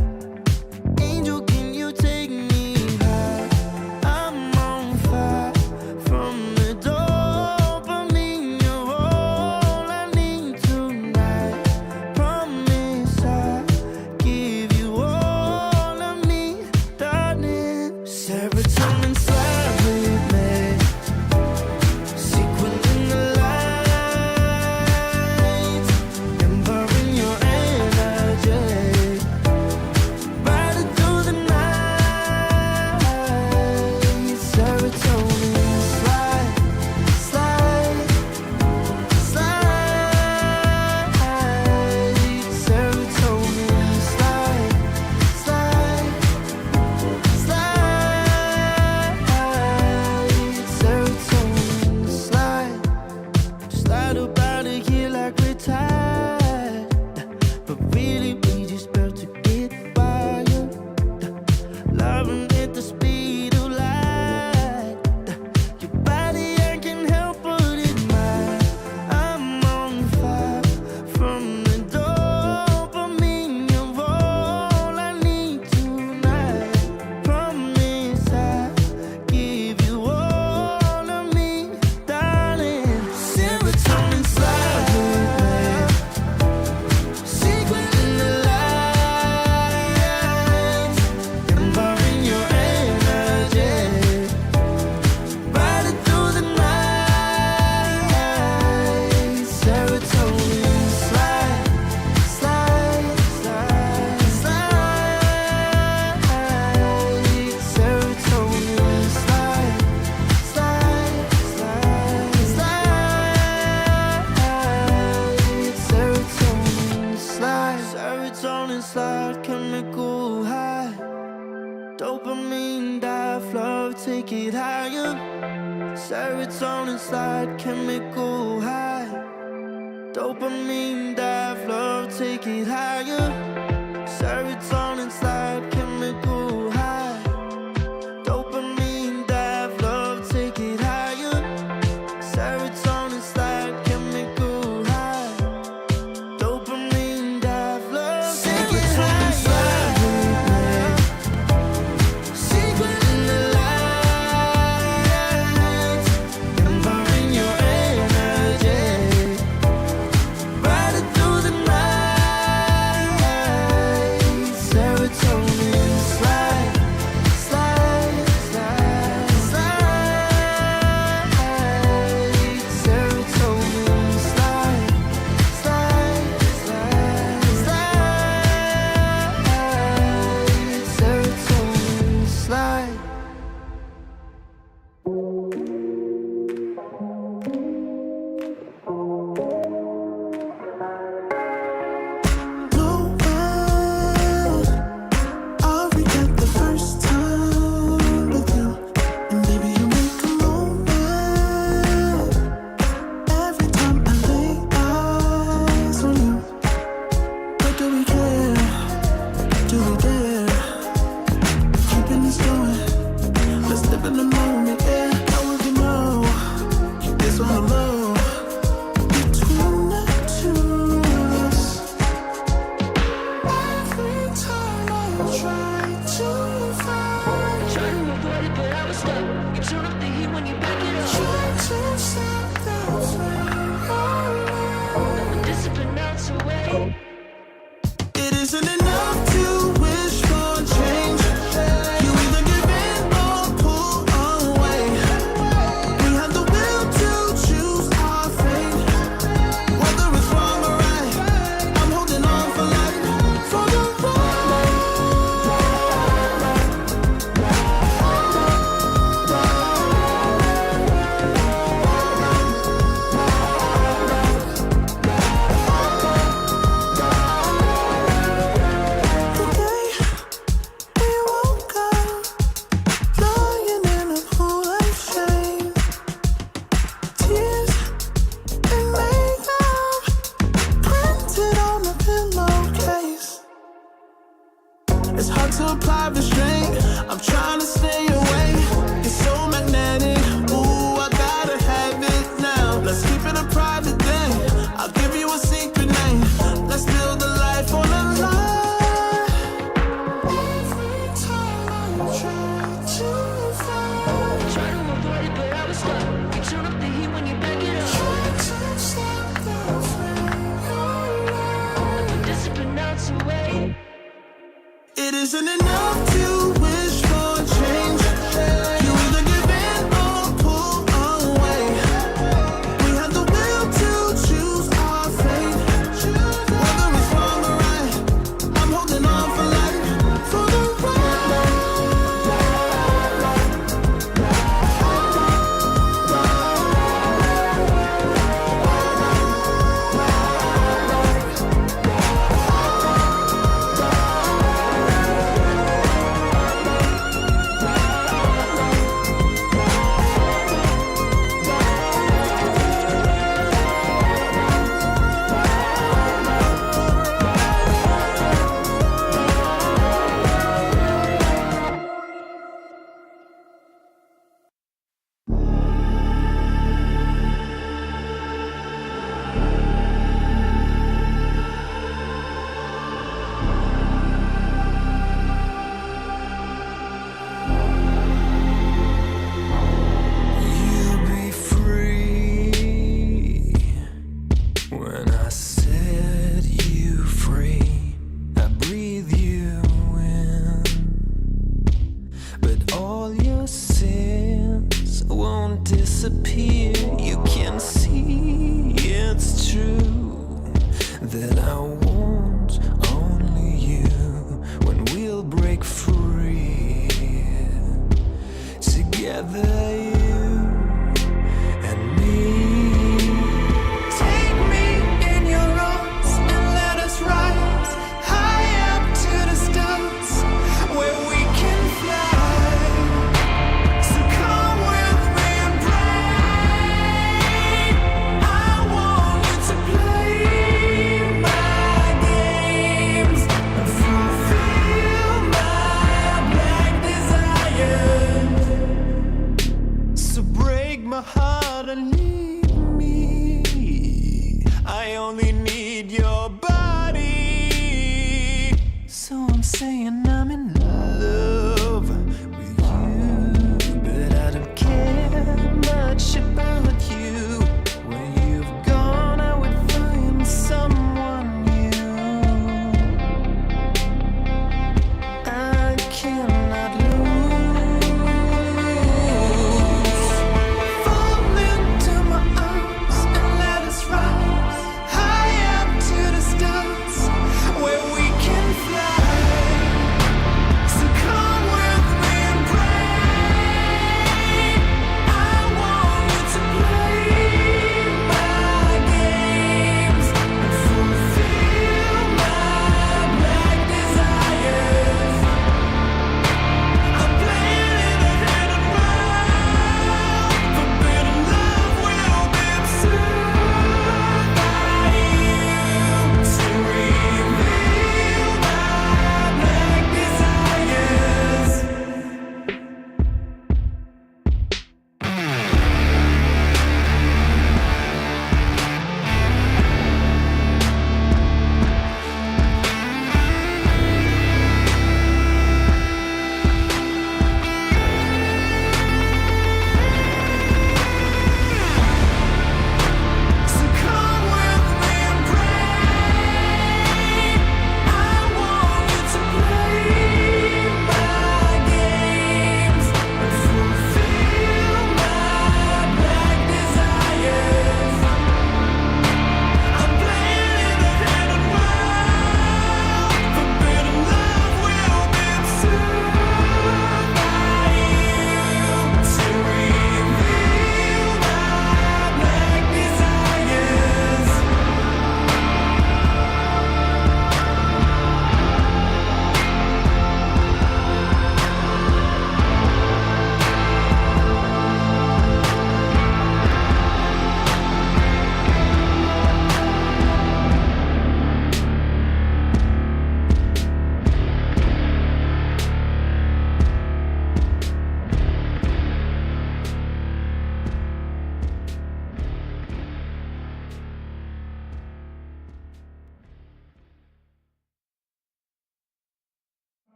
Speaker 9: love, take it higher. Serotonin slide, chemical high. Dopamine dive, love, take it higher. Serotonin slide, chemical high. Dopamine dive, love, take it higher. Serotonin slide, chemical high. Dopamine dive, love, take it higher. Secret in the light, empowering your energy. Ride it through the night. Serotonin slide, slide, slide, slide. Serotonin slide, slide, slide, slide. Serotonin slide. No way I'll forget the first time with you, and baby you make a moment every time I lay eyes on you. But do we care? Do we dare? Keeping this going. Let's live in the moment, yeah. How would you know? It's all love between the two of us. Every time I try to find,
Speaker 1: Try to avoid it, but I was stuck. You turn up the heat when you back it up.
Speaker 9: try to stop the flame.
Speaker 1: The discipline melts away.
Speaker 9: It isn't enough to wish for change. You either give in or pull away. We have the will to choose our fate. Whether it's wrong or right, I'm holding on for life. For the ride. The day we woke up, lying in a pool of shame. Tears and makeup printed on the pillowcase. It's hard to apply restraint. I'm trying to stay away. It's so magnetic. Ooh, I gotta have it now. Let's keep it a private thing. I'll give you a secret name. Let's build a life on a lie. Every time I try to find,
Speaker 1: Try to avoid it, but I was stuck. You turn up the heat when you back it up.
Speaker 9: try to stop the flame.
Speaker 1: The discipline melts away.
Speaker 9: It isn't enough to wish for change. You either give in or pull away. We have the will to choose our fate. Whether it's wrong or right, I'm holding on for life. For the ride. You'll be free when I set you free. I breathe you in, but all your sins won't disappear. You can see it's true that I want only you when we'll break free. Together, you and me. Take me in your arms and let us rise high up to the stars where we can fly.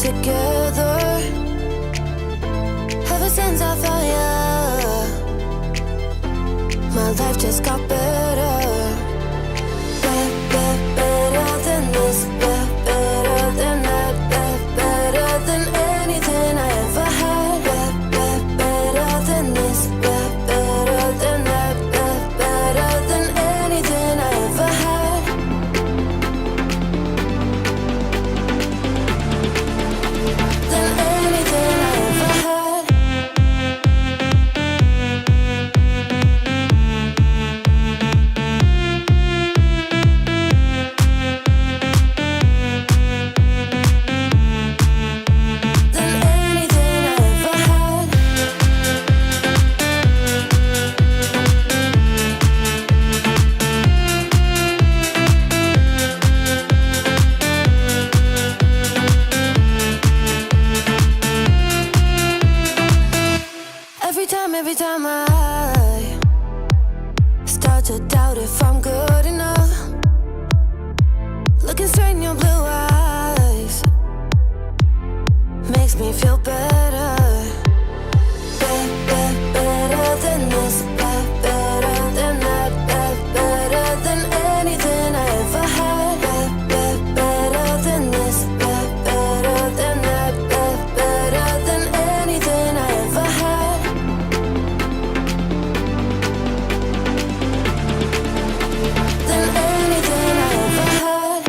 Speaker 1: together. Ever since I found you, my life just got better. Better than this, better than that, better than anything I ever had. Better than this, better than that, better than anything I ever had. Than anything I ever had. Than anything I ever had. Every time I start to doubt if I'm good enough, looking straight in your blue eyes makes me feel better. Better than this, better than that, better than anything I ever had. Better than this, better than that, better than anything I ever had. Than anything I ever had.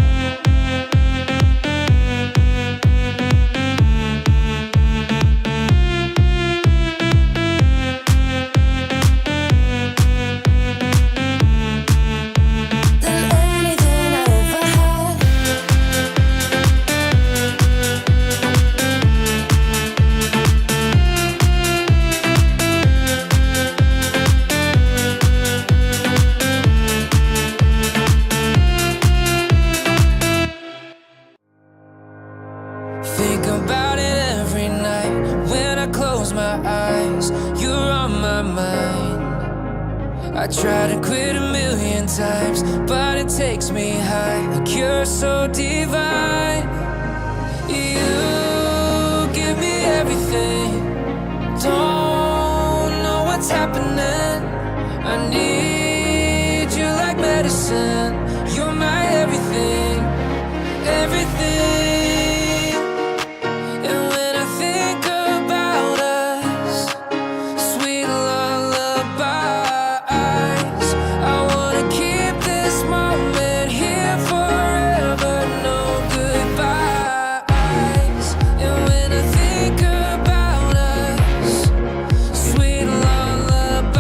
Speaker 1: Than anything I ever had.
Speaker 4: Think about it every night when I close my eyes. You're on my mind. I try to quit a million times, but it takes me high. Like you're so divine. You give me everything. Don't know what's happening. I need you like medicine. You're my everything, everything. And when I think about us, sweet lullabies, I wanna keep this moment here forever, no goodbyes. And when I think about us, sweet lullabies,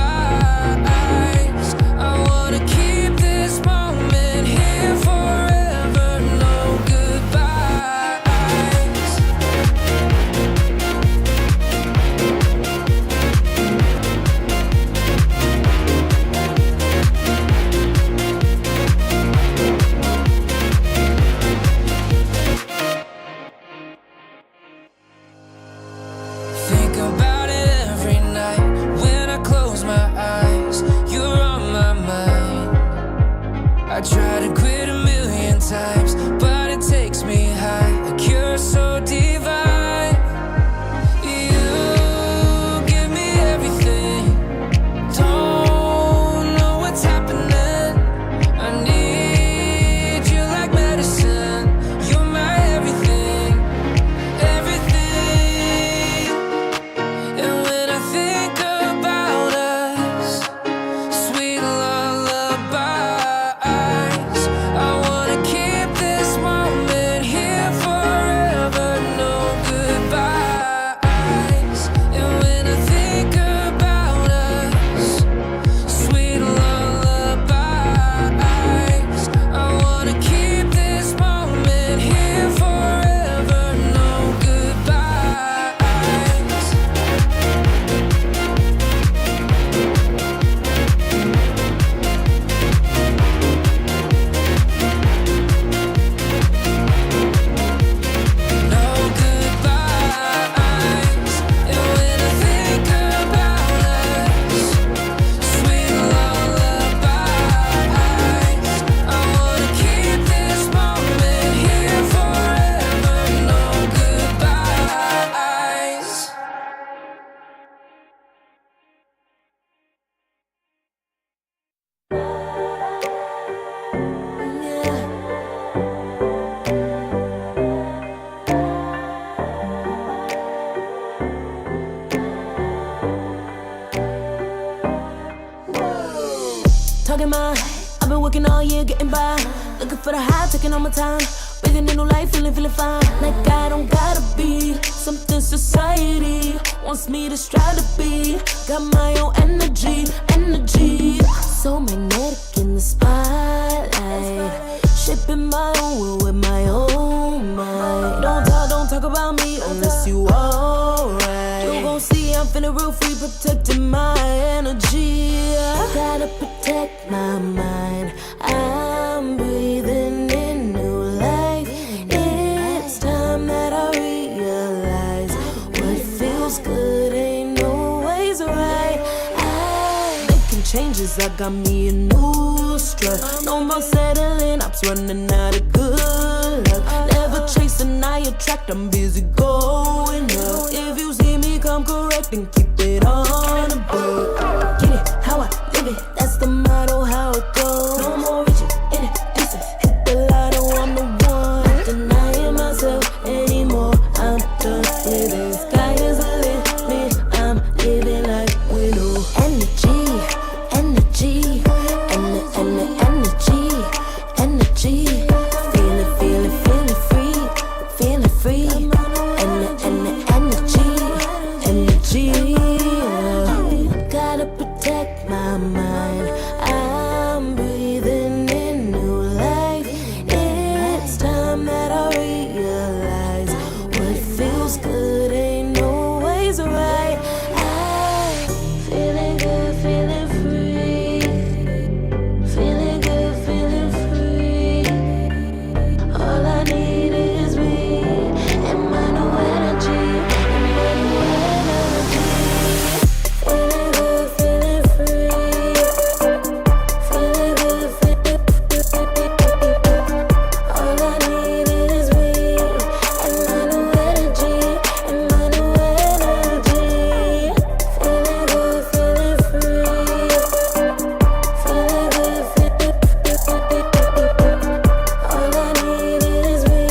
Speaker 4: I wanna keep this moment
Speaker 1: for the high, taking all my time. Breathing in new life, feeling fine. Like I don't gotta be something society wants me to strive to be. Got my own energy. So magnetic in the spotlight. Shaping my own world with my own mind. Don't talk about me unless you alright. You gon' see I'm finna real free, protecting my energy. I gotta protect my mind. I'm breathing in new life. It's time that I realize what feels good ain't always right. I making changes, I got me a new strut. No more settling, ups running out of good luck. Never chasing, I attract, I'm busy going up. If you see me come correct, then keep it on the book. Get it, how I live it, that's the motto, how it goes. No more reaching in it, distance, hit the lotto, I'm the one. Not denying myself anymore, I'm done with it. Sky is the limit, I'm living like widow. Energy, energy, energy. Feeling free. Energy. Gotta protect my mind. I'm breathing in new life. It's time that I realize what feels good ain't always right. I'm feeling good, feeling free. Feeling good, feeling free. All I need is me and my new energy. Feeling good, feeling free. Feeling good, feeling free. All I need is me and my new energy. Feeling good, feeling free. Feeling good, feeling free. All I need is me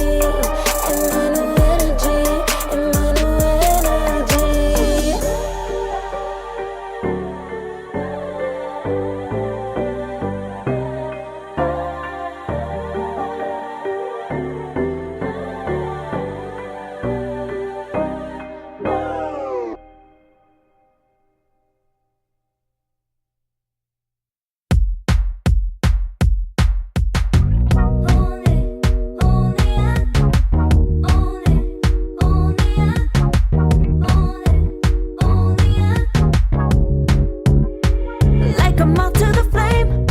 Speaker 1: and my new energy. Like a moth to the flame,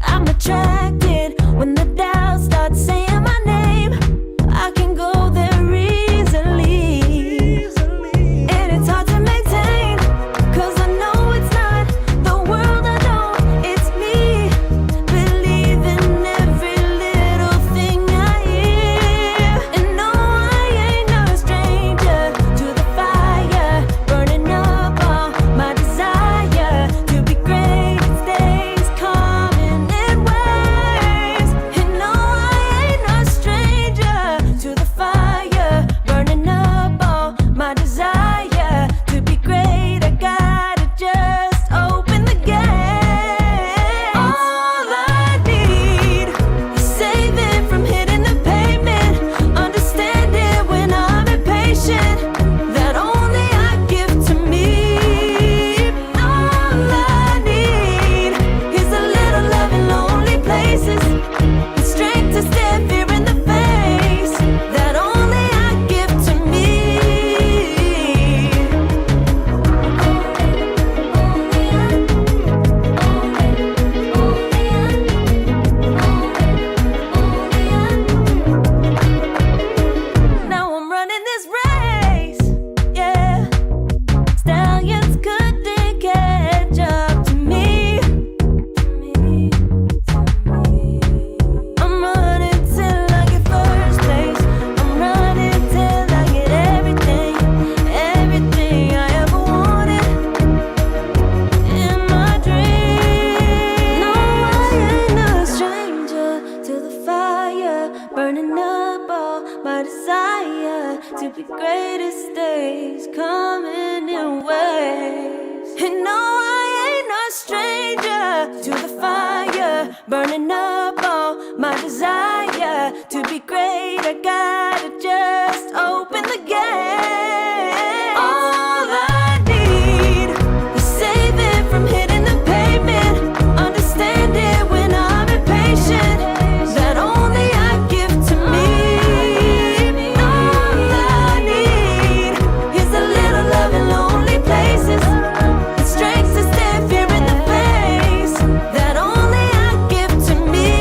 Speaker 1: I'm attracted when the doubts start saying my name. I can go there easily, and it's hard to maintain, 'cause I know it's not the world I know, it's me. Believe in every little thing I hear, and no, I ain't no stranger to the fire, burning up all my desire to be great. It stays coming in waves, and no, I ain't no stranger to the fire, burning up all my desire to be great. I gotta just open the gate. All I need is saving from hitting the pavement, understanding when I'm impatient, that only I give to me. All I need is a little love in lonely places, the strength to stare fear in the face, that only I give to me. Now I'm running this race, yeah. Stallions couldn't catch up to me. I'm running till I get first place. I'm running till I get everything I ever wanted in my dream. No, I ain't no stranger to the fire, burning up all my desire to be greatest days coming in waves. And no, I ain't no stranger to the fire, burning up
Speaker 3: desire to be great. I gotta just open the gate. All I need is saving from hitting the pavement. Understand it when I'm impatient. That only I give to me. All I need is a little love in lonely places. The strength to stand fear in the face. That only I give to me.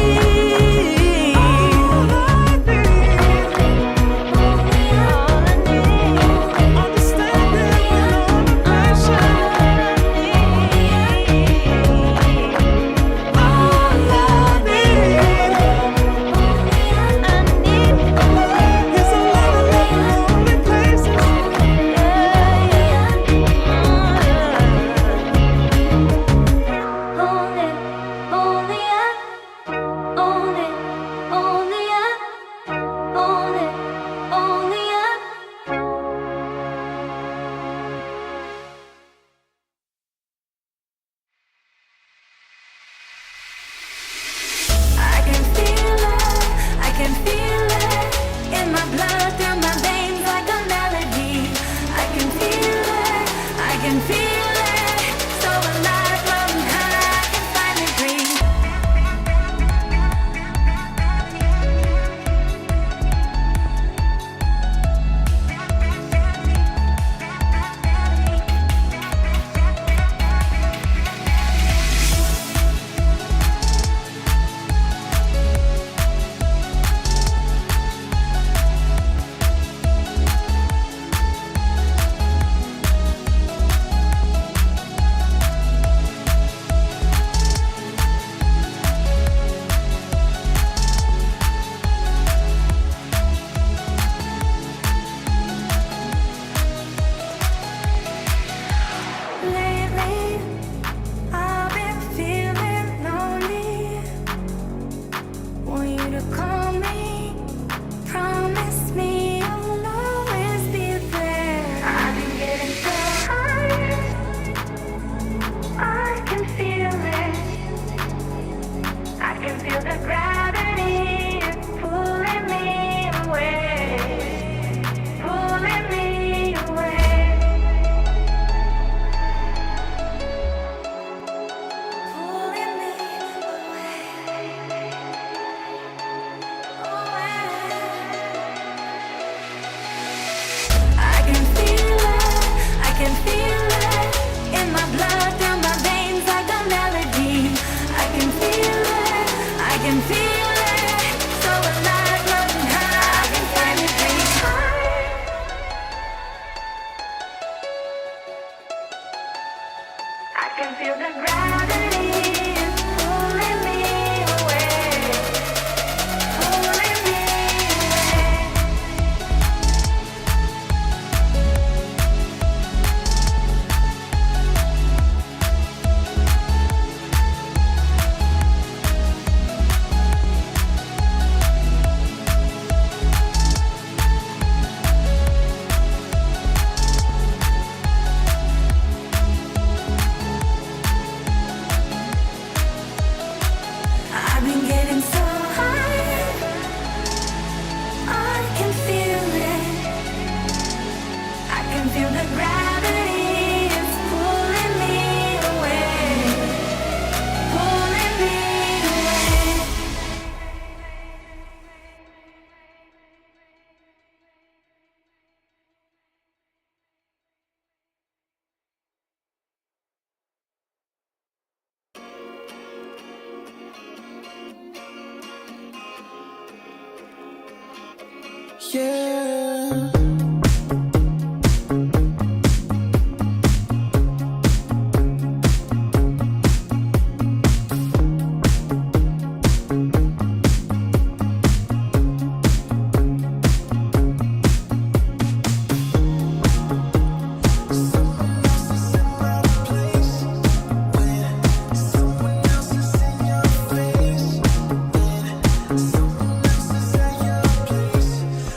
Speaker 9: Yeah.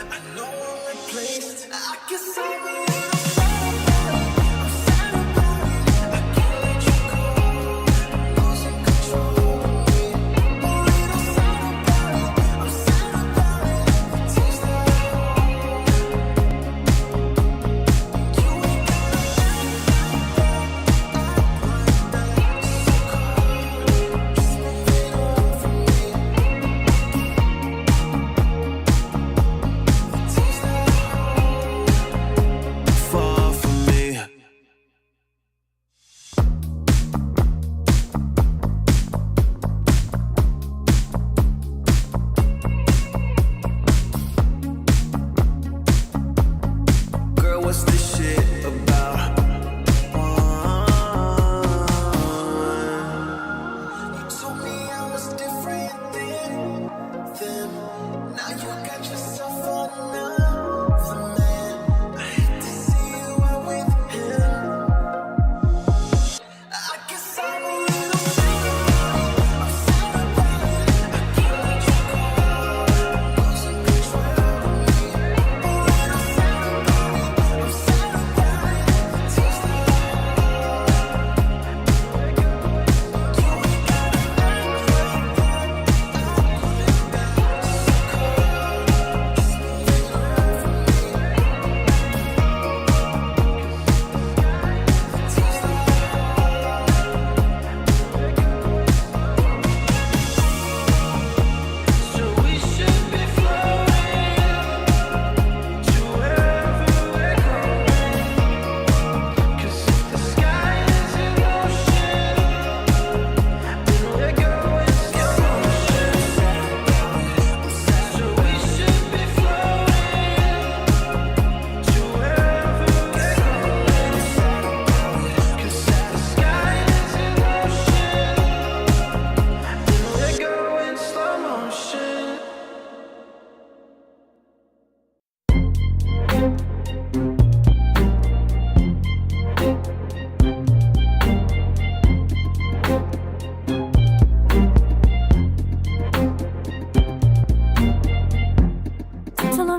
Speaker 2: I know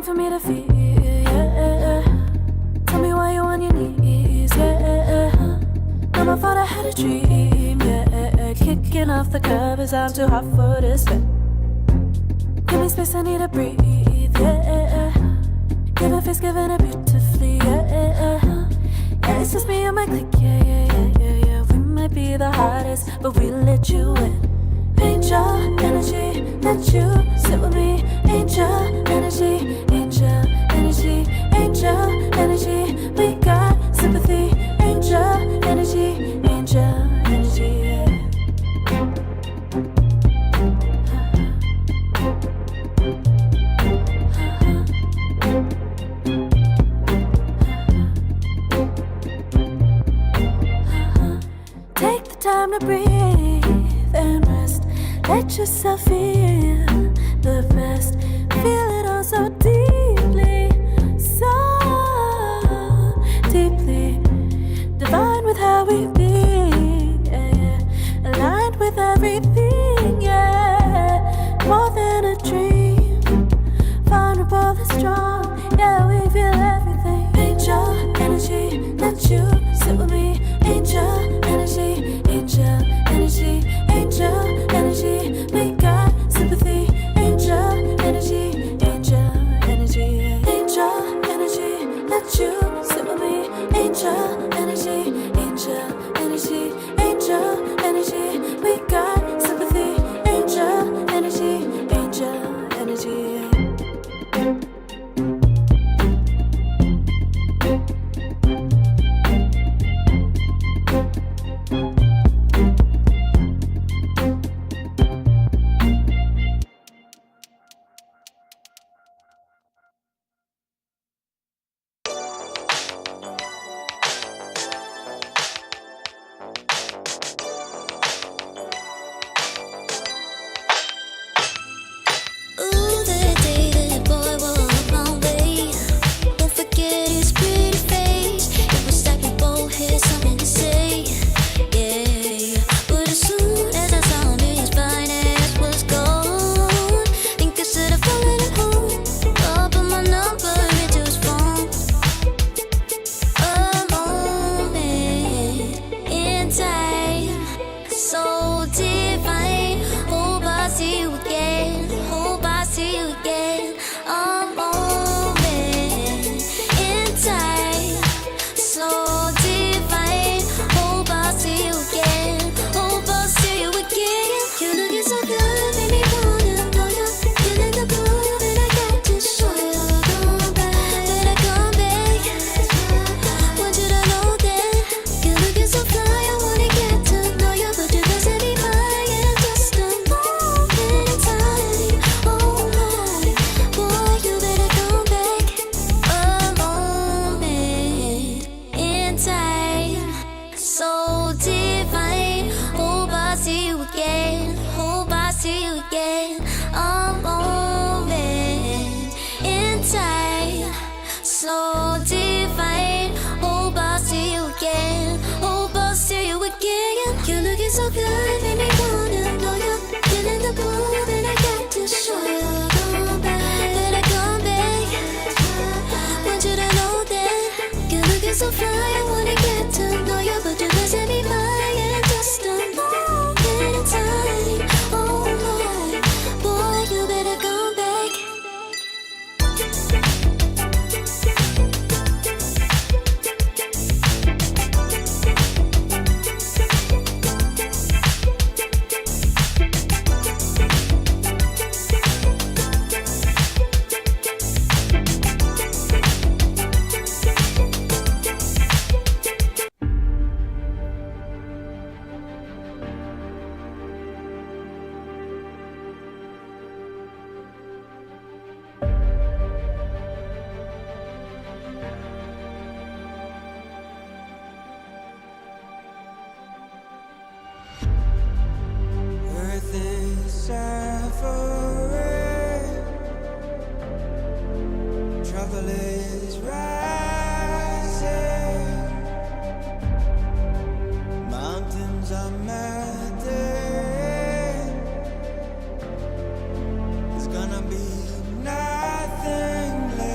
Speaker 3: for me to feel, yeah. Tell me why you on your knees, yeah. Now I thought I had a dream, yeah. Kicking off the covers, I'm too hot for this bed. Give me space, I need to breathe, yeah. Give a face, giving it beautifully, yeah. Yeah, it's just me and my clique, yeah. We might be the hottest, but we let you in. Angel energy, let you sit with me. Angel energy, angel energy, angel energy. We got sympathy. Angel energy, angel energy. Take the time to breathe and rest. Let yourself feel the best. Feel it all so deeply, so deeply. Divine with how we be, yeah. Aligned with everything, yeah. More than a dream, vulnerable and strong, yeah. We feel everything. Angel energy, let you sit with me. Angel energy, angel energy, angel energy. We got sympathy. Angel energy, angel energy, angel energy. Let you sit with me. Angel energy, angel energy, angel energy. We got sympathy. Angel energy, angel energy.
Speaker 10: Ooh, the day that boy walked my way. Won't forget his pretty face. It was like we both had something to say, yeah. But as soon as I saw him, his fine ass was gone. Think I should have fallen at home. Oh, put my number into his phone. A moment in time, so divine. Hope I see you again. Hope I see you again. A moment in time, so divine. Hope I see you again. Hope I see you again. You looking so good, made me wanna know you. Feeling the groove, and I got to show you. Come back, better come back. Want you to know that you're looking so fly. I wanna get to know you, but you got to be mine in just a moment in time. Oh my, boy, you better come back. A moment in time, so divine. Hope I see you again. Hope I see you again. A moment in time, so divine. Hope I see you again. Hope I see you again. You're looking so good, made me wanna know you. Feeling the groove, and I got to show you. Come back, better come back. Want you to know that you're looking so fly. I wanna get to know you, but you got to be mine in just a moment in time. Oh my, boy, you better come back.
Speaker 9: Earth is suffering, trouble is rising, mountains are melting. There's gonna be nothing left.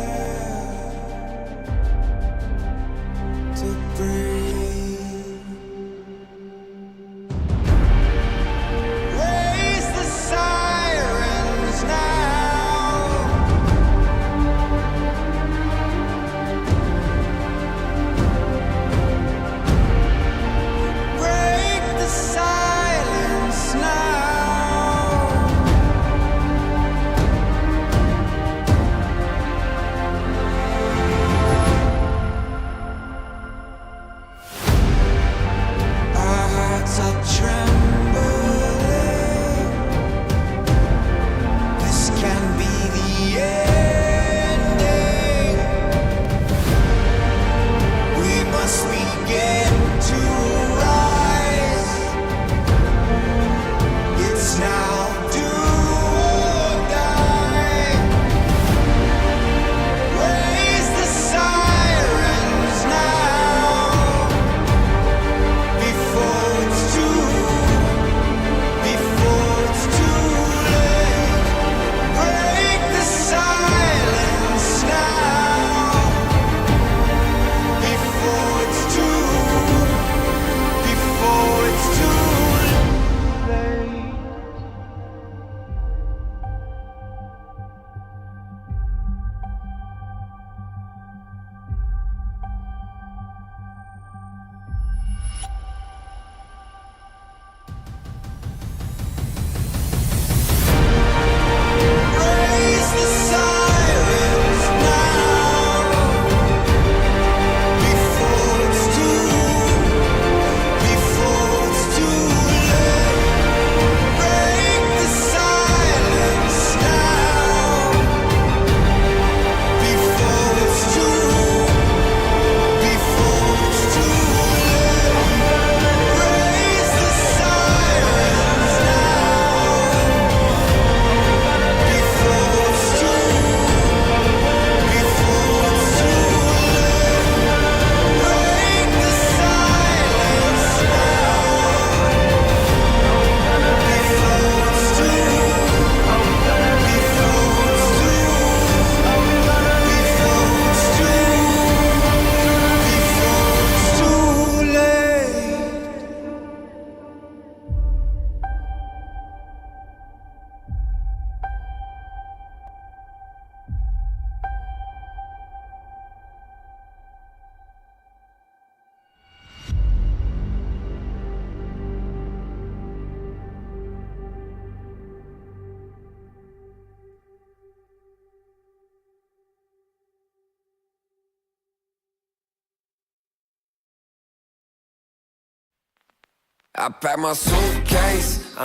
Speaker 2: I pack my suitcase,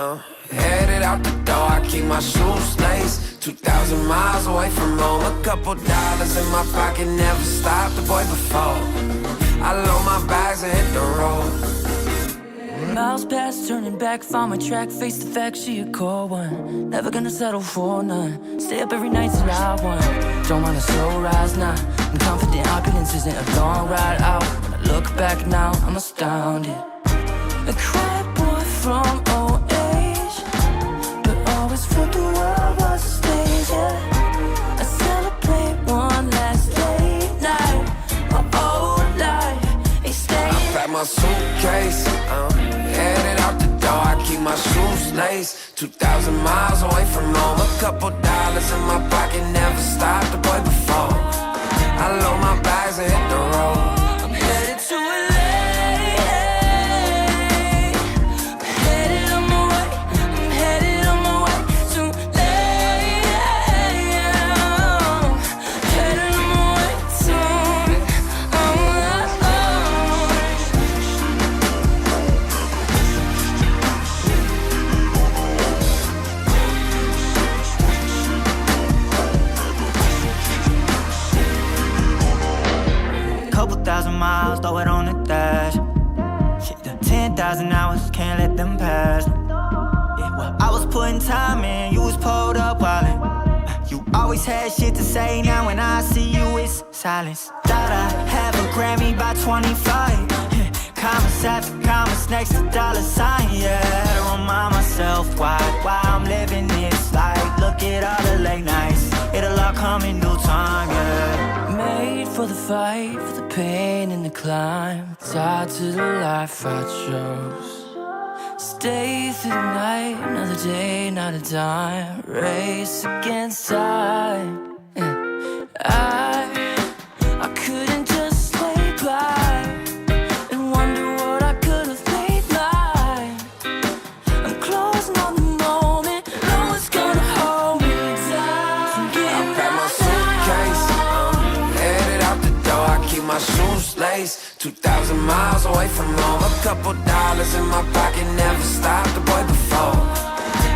Speaker 2: headed out the door. I keep my shoes laced. 2,000 miles away from home. A couple dollars in my pocket, never stopped the boy before. I load my bags and hit the road.
Speaker 4: Miles past, turning back, found my track, face the fact she a cold one. Never gonna settle for none. Stay up every night till I won. Don't want a slow rise now. I'm confident opulence isn't a long ride out. When I look back now, I'm astounded. A quiet boy from old age, but always felt the world was a stage, yeah. I celebrate one last late night. My old life ain't staying.
Speaker 2: I pack my suitcase, headed out the door. I keep my shoes laced. 2,000 miles away from home. A couple dollars in my pocket, never stopped the boy before. I load my bags and hit the road.
Speaker 4: I'm headed to LA. Headed on my way. I'm headed on my way to LA. Headed on my way soon.
Speaker 5: Couple thousand miles, throw it on the dash. Shit, the 10,000 hours, can't let them pass. Yeah, well, I was putting time in, you was pulled up wildin'. You always had shit to say, now when I see you, it's silence. Thought I have a Grammy by 25. Commas after commas next to dollar sign, yeah. To remind myself why I'm living this life. Look at all the late nights, it'll all come in due time, yeah.
Speaker 4: Made for the fight, for the pain and the climb. Tied to the life I chose. Stay through the night, another day, not a dime. Race against time. I couldn't just lay by and wonder what I could have made mine. I'm closing on the moment, no one's gonna hold me down.
Speaker 2: I pack my suitcase, headed out the door. I keep my shoes laced. 2,000 miles away from home. A couple dollars in my pocket, never stopped the boy before.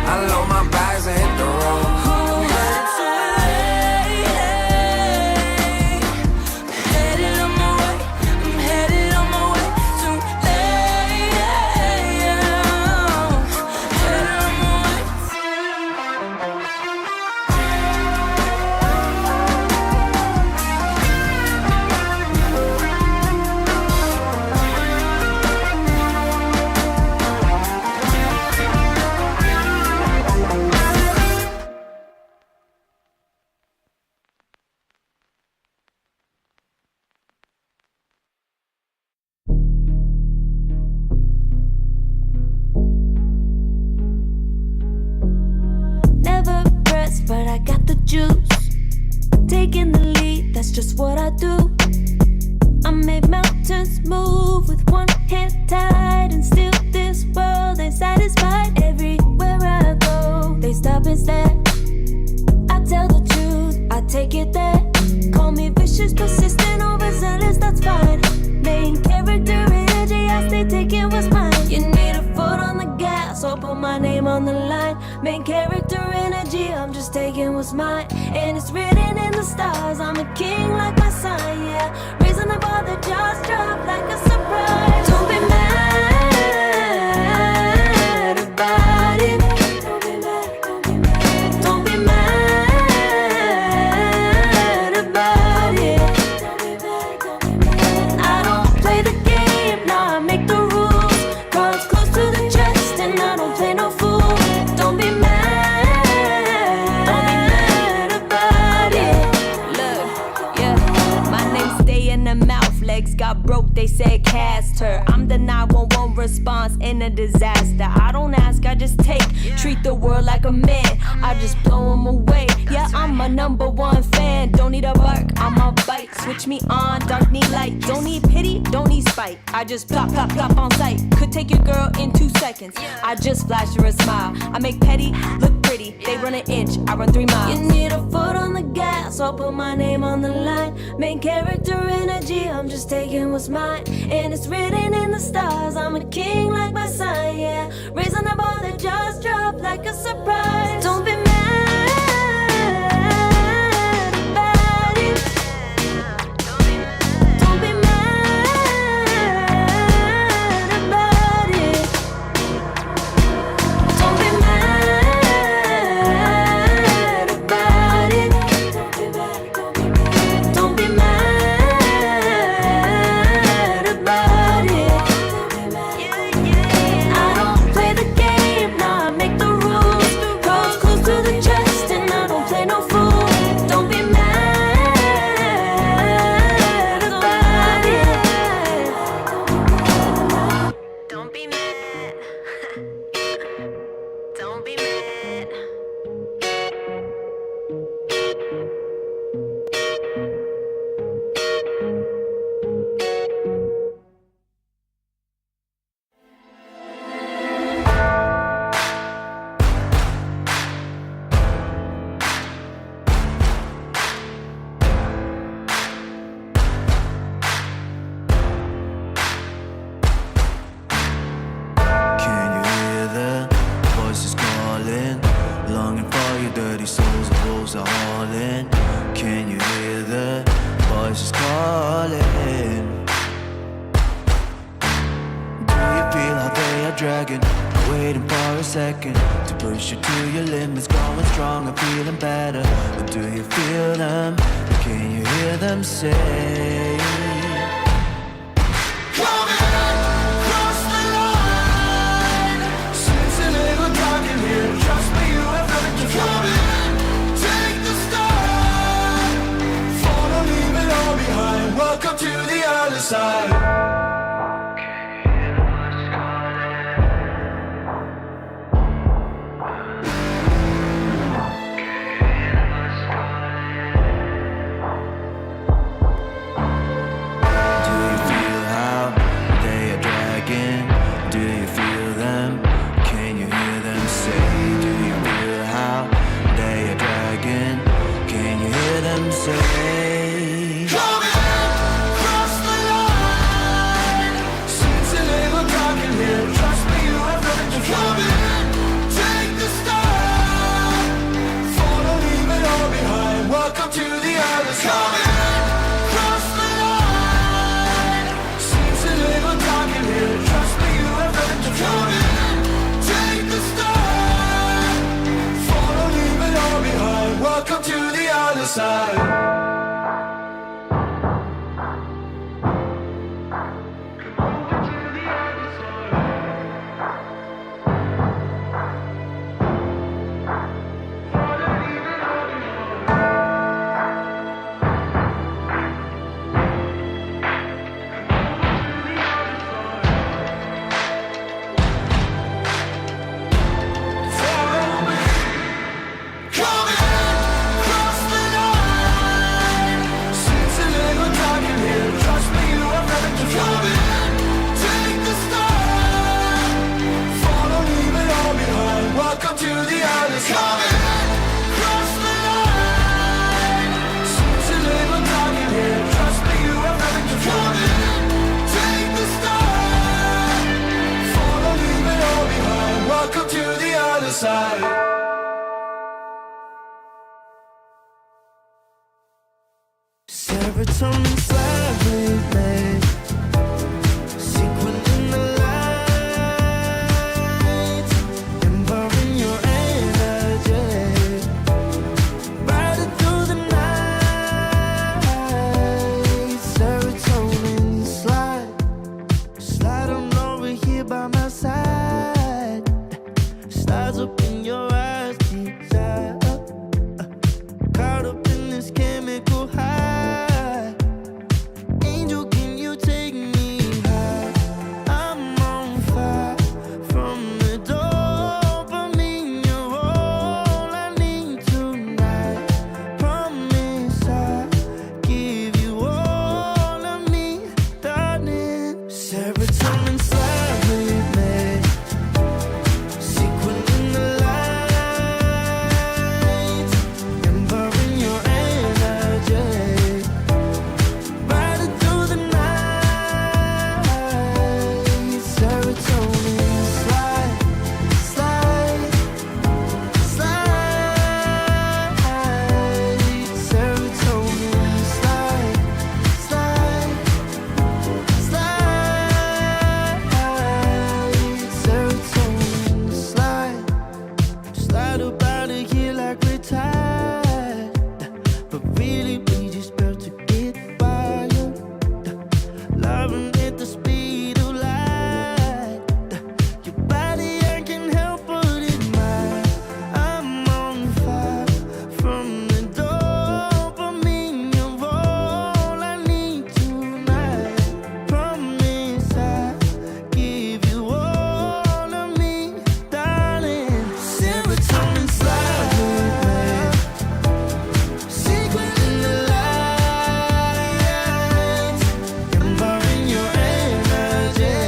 Speaker 2: I load my bags and hit the road.
Speaker 3: Never pressed, but I got the juice. Taking the lead, that's just what I do. I made mountains move with one hand tied, and still this world ain't satisfied. Everywhere I go, they stop and stare. I tell the truth, I take it there. Call me vicious, persistent, overzealous, that's fine. Main character energy, I stay taking what's mine. You need a foot on the gas, or put my name on the line. Main character energy, I'm just taking what's mine. And it's written in the stars, I'm a king like my sign, yeah. Reason the bar, the jaws drop like a surprise. Don't be mad about it. Don't be mad about it. I don't play the game, nah, I make the rules. Cards close to the chest, and I don't play no fool. Don't be mad about it. Look, yeah, my name stay in the mouth. Legs got broke, they said cast her. I'm the 911 response in a disaster. I don't ask, I just take. Treat the world like a man, I just blow them away. Yeah, I'm a #1 fan. Don't need a bark, I'm a bite. Switch me on, dark need light. Don't need pity, don't need spite. I just plop, plop, plop on sight. Could take your girl in 2 seconds. I just flash her a smile. I make petty look pretty.
Speaker 1: city. They run an inch, I run 3 miles. You need a foot on the gas, I'll put my name on the line. Main character energy, I'm just taking what's mine. And it's written in the stars, I'm a king like my sign, yeah. Raising the bar that just dropped like a surprise. Don't be mad about it. Don't be mad about it. Don't be mad about it. Don't be mad about it. I don't play the game, nah, I make the rules. Close to the chest and I don't play no fool. Don't be mad about it. Don't be mad. Don't be mad.
Speaker 5: Can you hear the voices calling? Longing for your dirty souls, the wolves are hauling. Can you hear the voices calling? Do you feel how they are dragging? Waiting for a second to push you to your limits, going stronger, feeling better. But do you feel them? Can you hear them say?
Speaker 9: Welcome to the other side.
Speaker 5: Do you feel how they are dragging? Do you feel them? Can you hear them say? Do you feel how they are dragging? Can you hear them say?
Speaker 9: Welcome to the other side. Cross the line. Seems a little dark in here. Trust me, you have nothing to fear. Take the start. Follow, leave it all behind. Welcome to the other side. Welcome to the other side. Cross the line. Seems a little dark in here. Trust me, you have nothing to fear. Take the start. Follow, leave it all behind. Welcome to the other side.
Speaker 5: Serotonin slightly late. Sequin in the lights, empowering your energy. Riding through the night. Serotonin slide on over here by my side. Slides up in your eyes, desire. Caught up in this chemical high. Angel, can
Speaker 9: feel it, we just about to get wild. Loving at the speed of light. Your body, I can help but admire. I'm on fire from the dopamine. You're all I need tonight. Promise I'll give you all of me, darling. Serotonin slide with me. Secret in the light. Empowering your energy.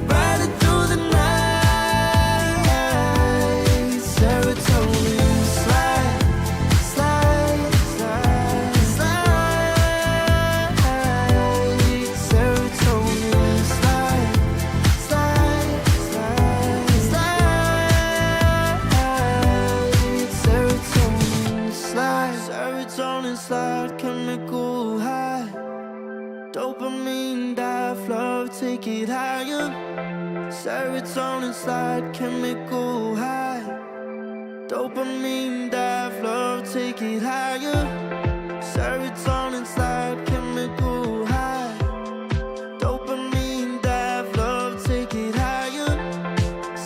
Speaker 9: Ride it through the night. Serotonin slide, slide, slide, slide. Serotonin slide, slide, slide, slide. Serotonin slide, serotonin slide, chemical high. Dopamine dive, love, take it higher. Serotonin slide, chemical high. Dopamine dive, love, take it higher. Serotonin slide, chemical high. Dopamine dive, love, take it higher.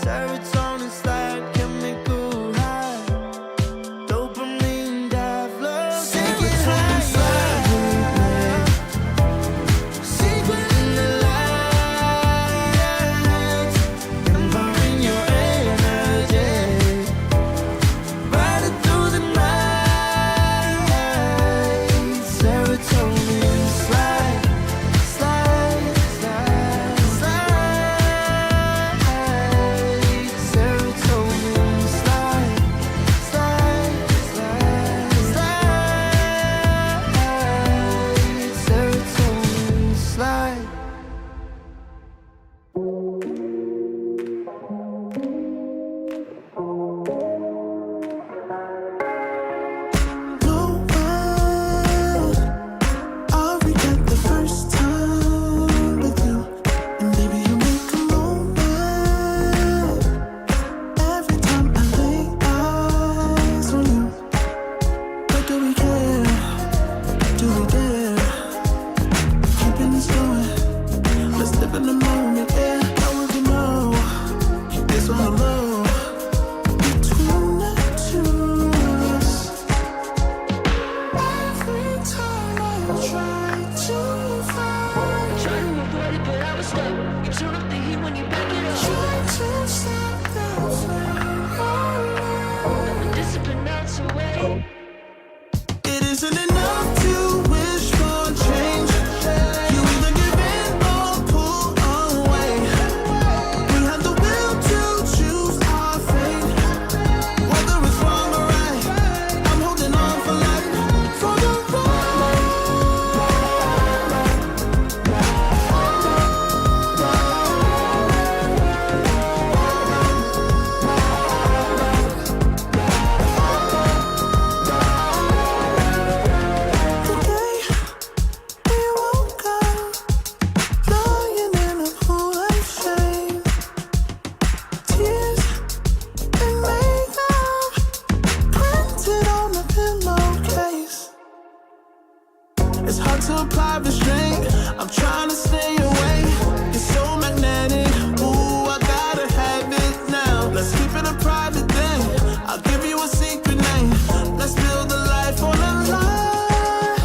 Speaker 9: Serotonin slide, chemical high. Dopamine dive, love, take it higher. Secret in the light. Empowering your energy. Ride it through the night. Serotonin slide, slide, slide, slide. Serotonin slide, slide, slide, slide. Serotonin slide. No one I'll regret the first time with you, and baby you make a moment every time I lay eyes on you. But do we care? Do we dare? Keeping this going, let's live in the moment. Yeah, now we can know it's on the low between the two of us. Every time I try to find,
Speaker 1: Try to avoid it, but I was stuck. You turn up the heat when you back it up.
Speaker 9: try to stop the flame.
Speaker 1: But discipline melts away.
Speaker 9: It isn't enough to wish for change. You either give in or pull away. We have the will to choose our fate. Whether it's wrong or right, I'm holding on for life, for the ride. Today we woke up lying in a pool of shame. Tears and makeup printed on the pillowcase. It's hard to apply restraint. I'm trying to stay away. It's so magnetic. Ooh, I gotta have it now. Let's keep it a private thing. I'll give you a secret name. Let's build a life on a lie.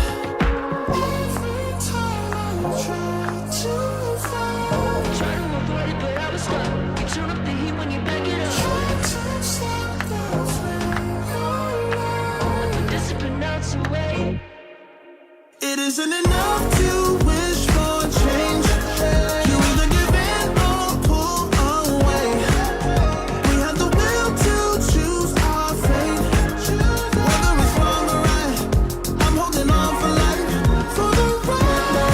Speaker 9: Every time I try to find,
Speaker 1: Try to avoid it, but I was stuck. You turn up the heat when you back it up.
Speaker 9: try to stop the flame.
Speaker 1: But discipline melts away.
Speaker 9: It isn't enough to wish for change. You either give in or pull away. We have the will to choose our fate. Whether it's wrong or right, I'm holding on for life, for the ride.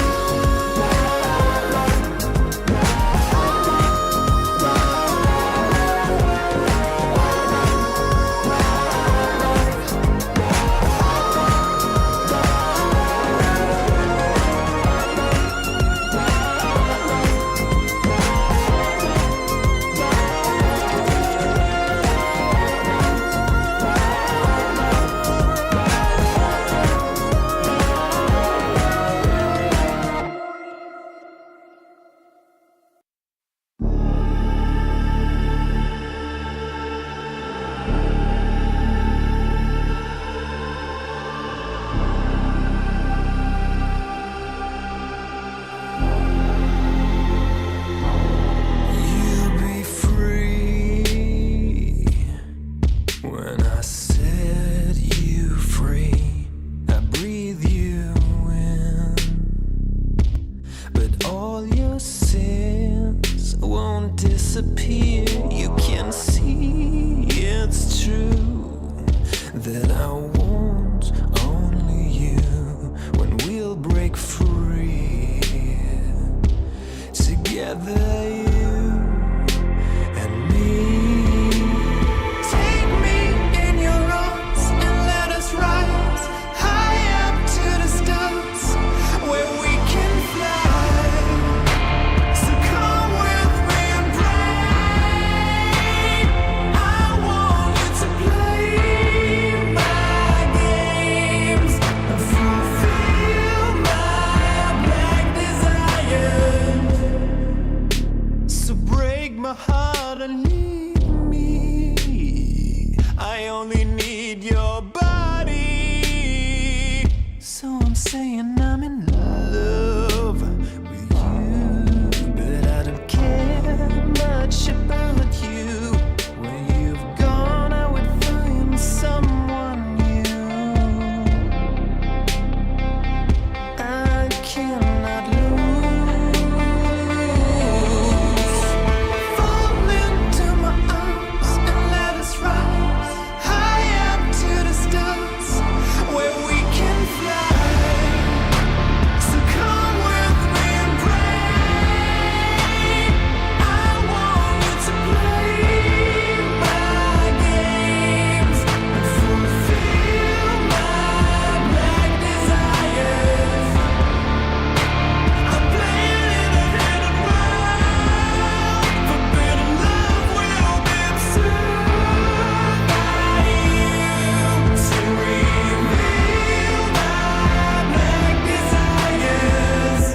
Speaker 9: our wounds, only you. When we'll break free together, you and me. Take me in your arms and let us rise high up to the stars where we can fly. So come with me and pray. I want you to play my games and fulfill my black desires. So break my heart and leave me. I only need your body. So I'm saying I'm in love with you, but I don't care much about you. When you've gone, I would find someone new. I cannot lose. Fall into my arms and let us rise high up to the stars where we can fly. So come with me and pray. I want you to play my games and fulfill my black desires. I'm playing in a hidden world, forbidden love will be absurd by you to reveal my black desires.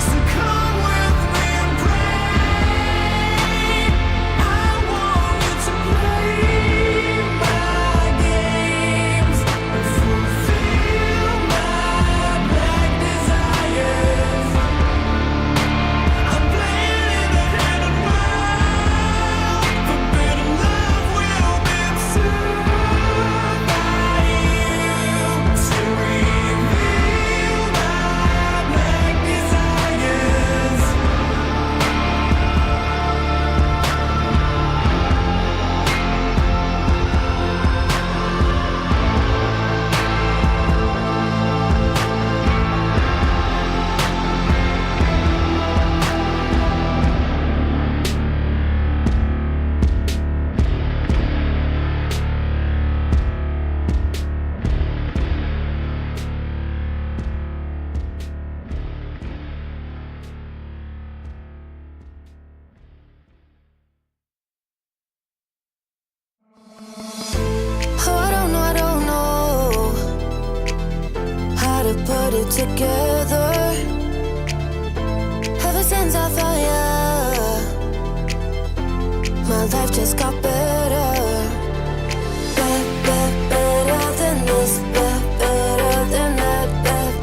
Speaker 9: So come with me and pray. I want you to play my games and fulfill my black desires. I'm playing in a hidden world, forbidden love will be absurd by you to reveal my black desires.
Speaker 10: Oh, I don't know how to put it together. Ever since I found you, my life just got better. Better than this, better than that,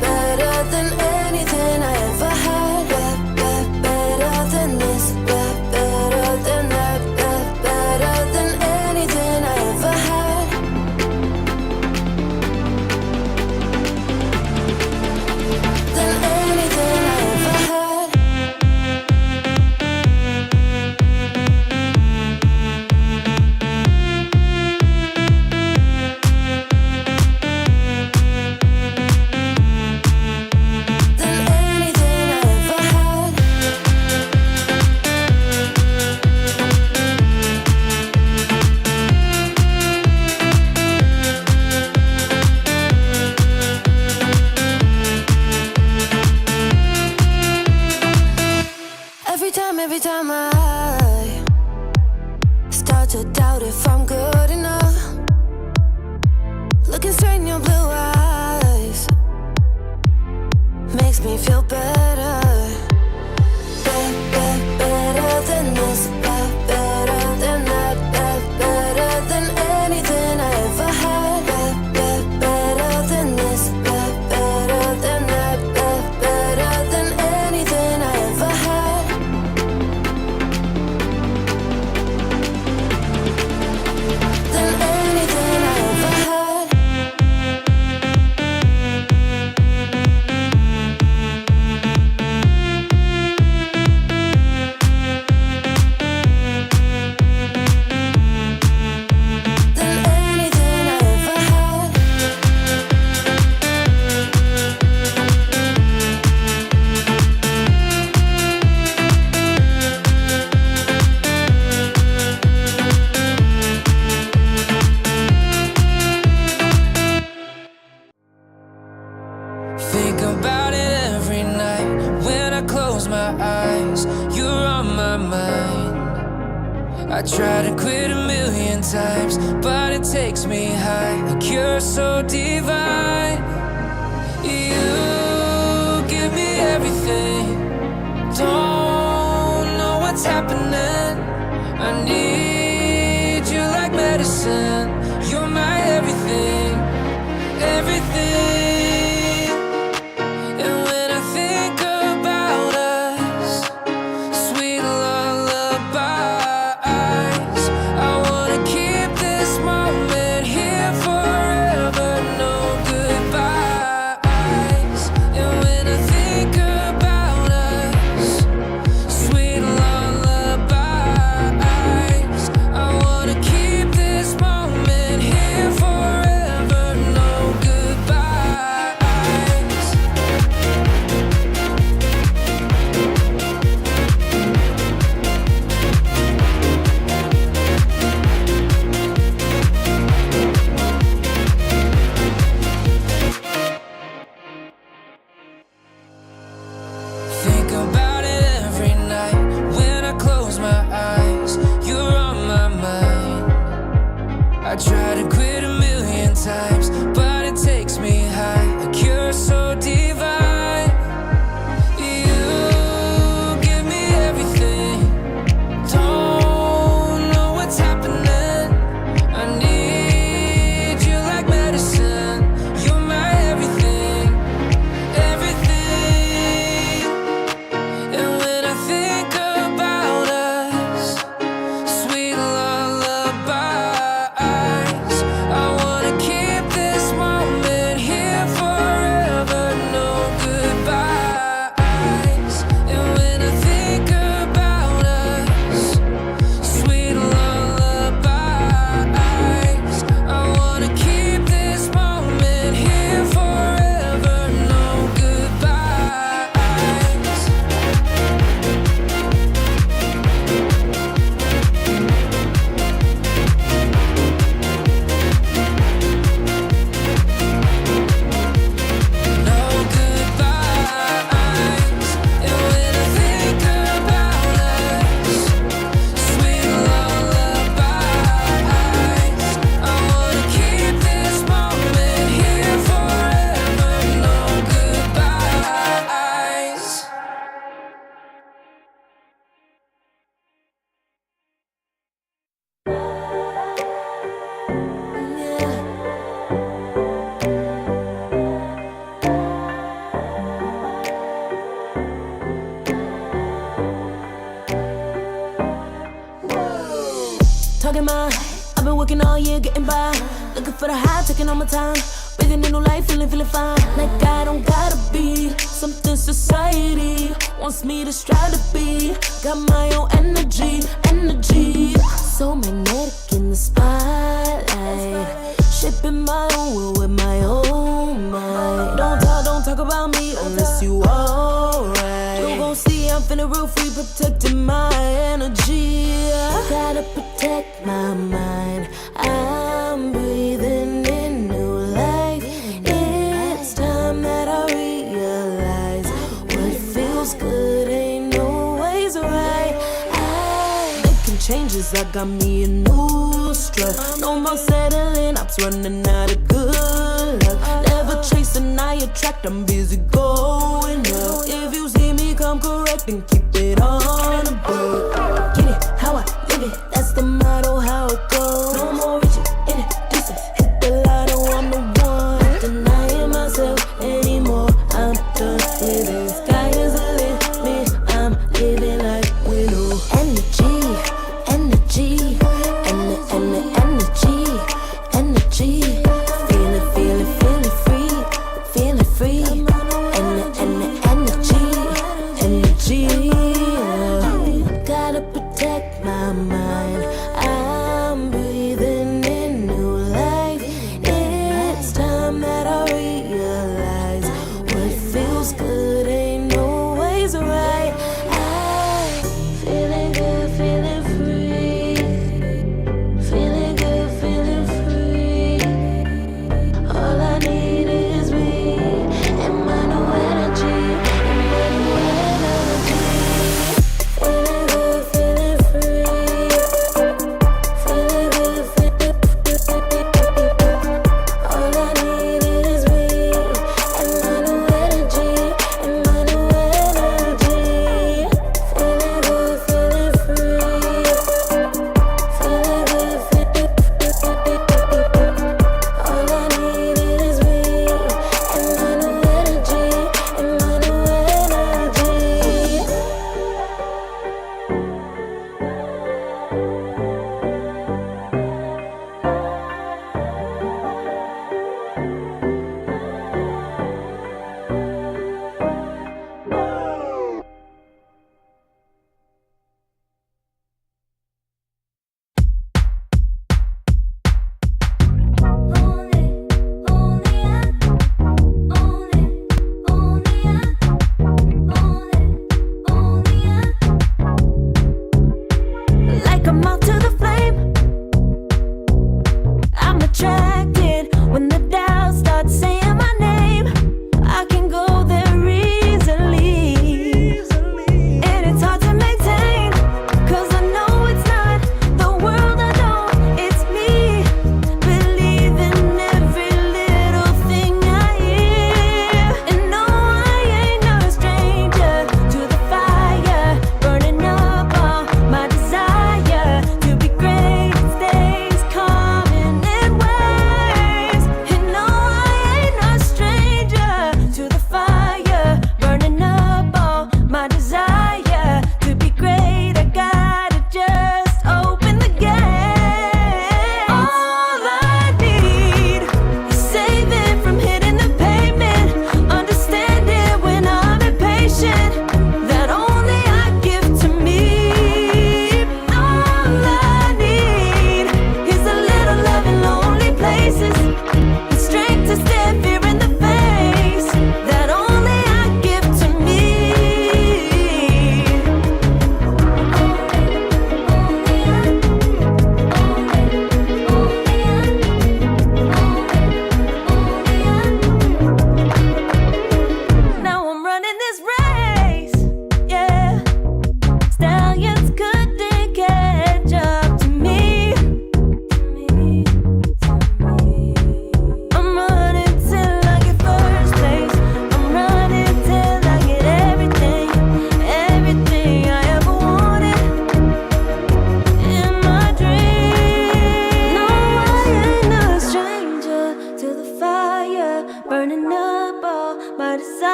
Speaker 10: better than anything I ever had. Better than this, better than that, better than anything I ever had. Than anything I ever had.
Speaker 2: I try to quit a million times, but it takes me high. A cure so divine. You give me everything. Don't know what's happening. I need you like medicine. You're my everything, everything. And when I think about us, sweet lullabies, I wanna keep this moment here forever. No goodbyes. And when I think about us, sweet lullabies, I wanna keep this moment here forever. No goodbyes. Think about it every night when I close my eyes. You're on my mind. I try to quit a million times, but it takes me high. A cure so divine. You give me everything. Don't know what's happening. I need you like medicine. You're my everything, everything. And when I think about us, sweet lullabies, I wanna keep this moment here forever. No goodbyes. And when I think about us, sweet lullabies, I wanna keep this moment here forever. No goodbyes. No goodbyes. And when I think about us, sweet lullabies, I wanna keep this moment here forever. No goodbyes.
Speaker 1: Talking my, I've been working all year getting by. Looking for the high, taking all my time. Breathing in new life, feeling feeling fine. Like I don't gotta be something society wants me to strive to be. Got my own energy, energy. So magnetic in the spotlight. Shaping my own will with my own mind. Don't talk about me unless you alright. You gon' see I'm finna real free, protecting my energy. Gotta protect my mind. I'm breathing in new life. It's time that I realize what feels good ain't always right. I'm making changes, I got me a new strut. No more settling, I'm running out of good luck. Never chasing, I attract, I'm busy going up. If you see me come correct, then keep it on the book. Get it how I live it, that's the motto, how it goes. No more reaching in the distance, hit the lotto, I'm the one. Not denying myself anymore, I'm done with it. Sky is the limit, I'm living like willow. Energy, energy, and the energy, energy. Feeling free, feeling free. And the energy, energy. Gotta protect my mind. I'm breathing in new life. It's time that I realize what feels good ain't always right. I'm feeling good, feeling free. Feeling good, feeling free. All I need is me and my new energy, and my new energy. Feeling good, feeling free.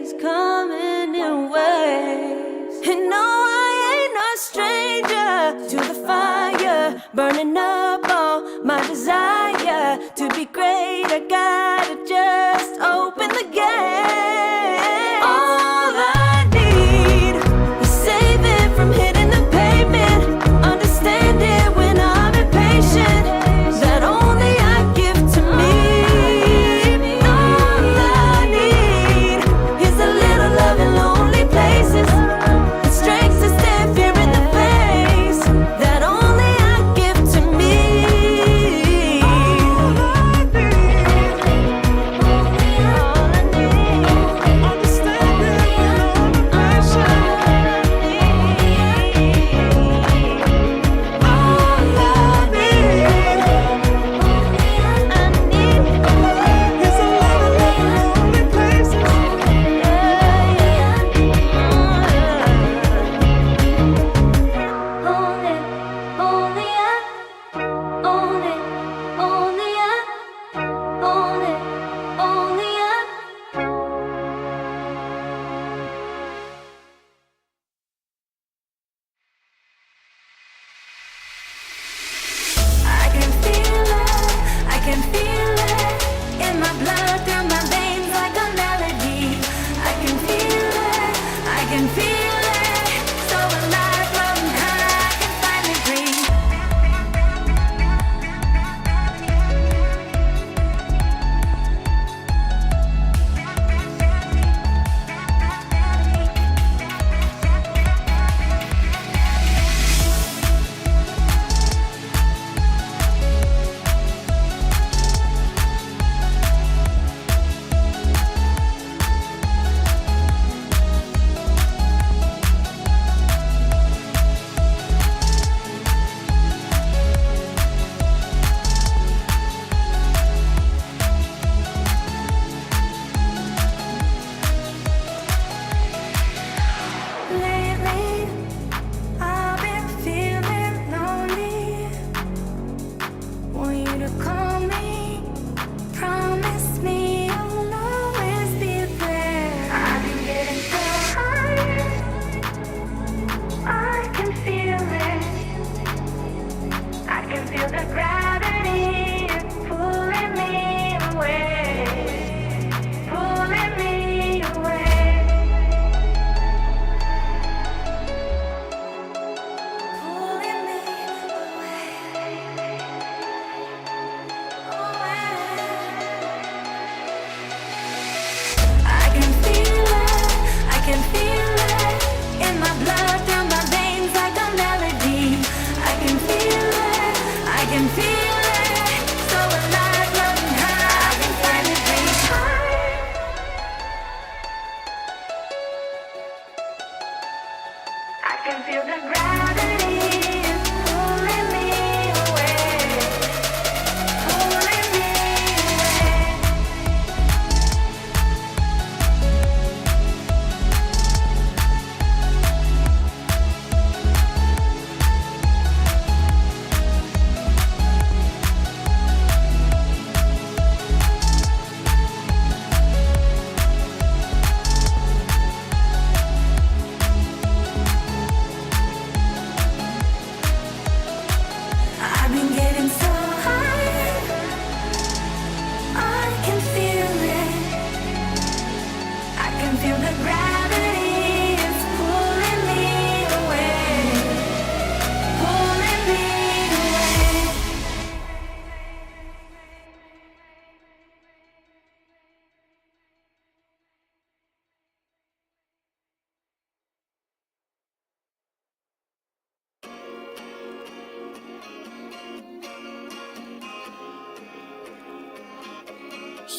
Speaker 3: days coming in waves. And no, I ain't no stranger to the fire, burning up all my desire to be great. I gotta just open the gate. All I need is save it from hitting the pavement. Understand it when I'm impatient. That only I give to me. All I need is a little love in lonely places. The strength to stand fear in the face. That only I give to me.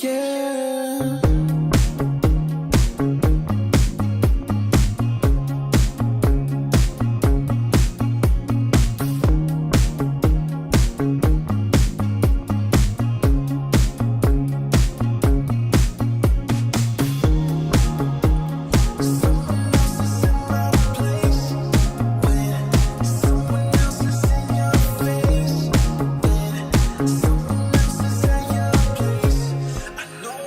Speaker 9: Yeah.
Speaker 11: I know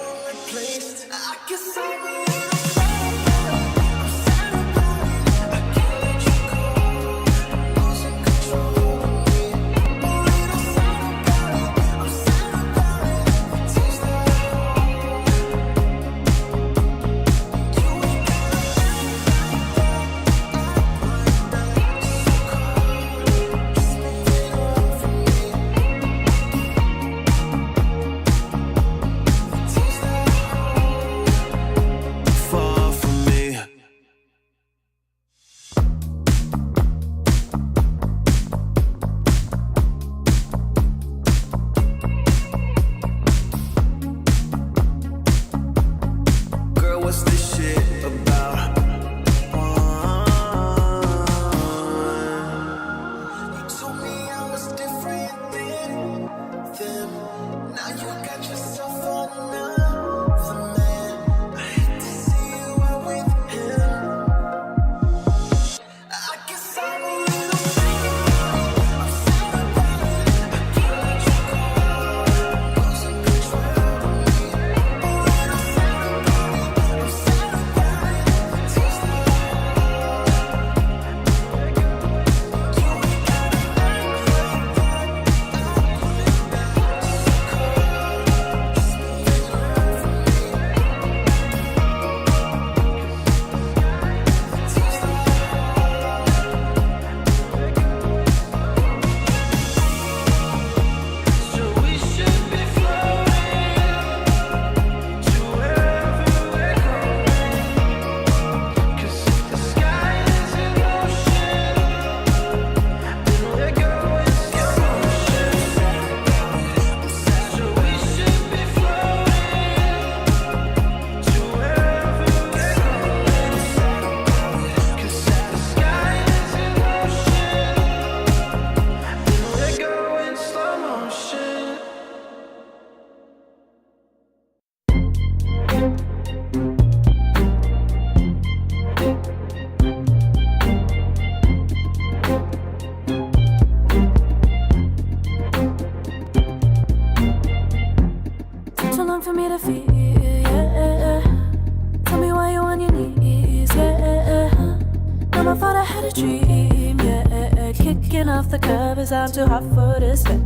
Speaker 3: dream, yeah. Kicking off the covers, I'm too hot for this bed.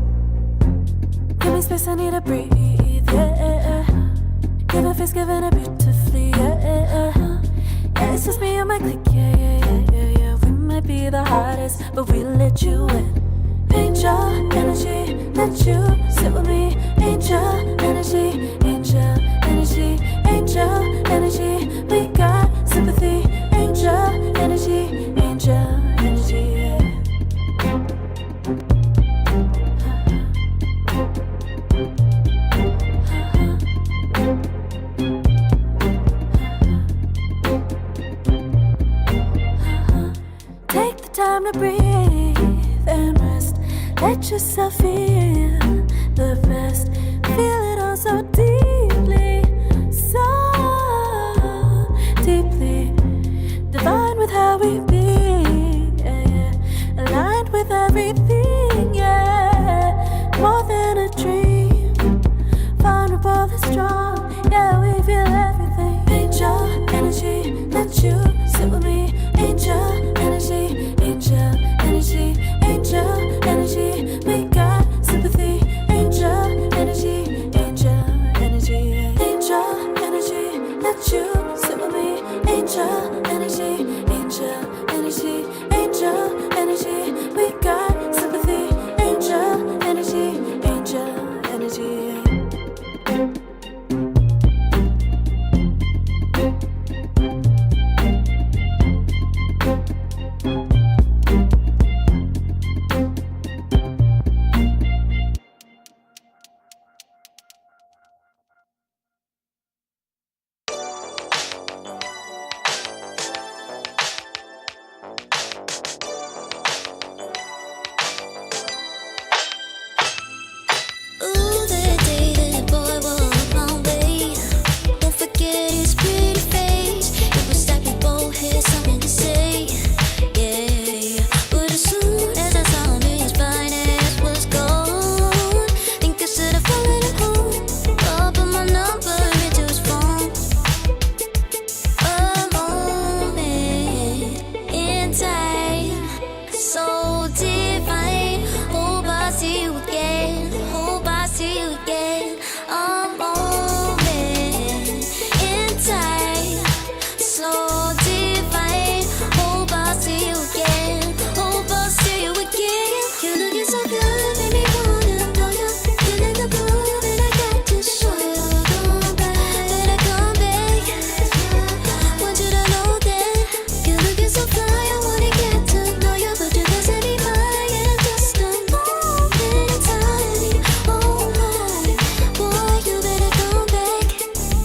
Speaker 3: Give me space, I need to breathe, yeah. Give a face, giving it beautifully, yeah. Yeah, it's just me and my clique, yeah. We might be the hottest, but we let you in. Angel energy, let you sit with me. Angel energy, angel energy, angel energy. We got sympathy. Angel energy, angel energy. Yeah. Take the time to breathe and rest. Let yourself feel the best. Feel it all so deeply, so deeply. Divine with how we be, yeah. Aligned with everything, yeah. More than a dream. Vulnerable and strong, yeah. We feel everything. Angel energy, let you sit with me. Angel energy, angel energy, angel energy. We got sympathy. Angel energy, angel energy, angel energy. Let you sit with me. Angel energy, angel energy, angel energy. We got sympathy. Angel energy, angel energy.
Speaker 10: Ooh, that day that boy walked my way. Won't forget his pretty face. It was like we both had something to say, yeah. But as soon as I saw him, his fine ass was gone. Think I should have followed him home. Or put my number into his phone. A moment in time, so divine. Hope I see you again. Hope I see you again. A moment in time, so divine. Hope I see you again. Hope I see you again. You looking so good, made me wanna know you. Feeling the groove, and I got to show you. Come back, better come back. Want you to know that you're looking so fly. I wanna get to know you, but you can set me mine in just a moment in time. Oh my, boy, you better come back.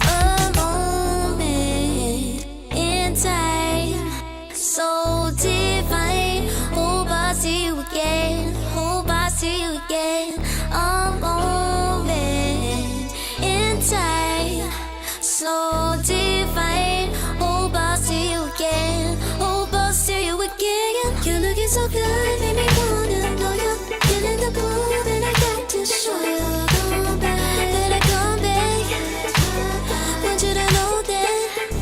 Speaker 10: A moment in time, so divine. Hope I see you again. Hope I see you again. A moment in time, so divine. Hope I see you again. Hope I see you again. You're looking so good, made me wanna know you. Feeling the groove, and I got to show you. Come back, better come back. Want you to know that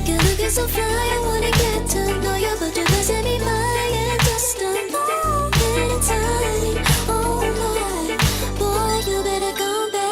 Speaker 10: you're looking so fly. I wanna get to know you, but you can set me mine in just a moment in time. Oh my, boy, you better come back.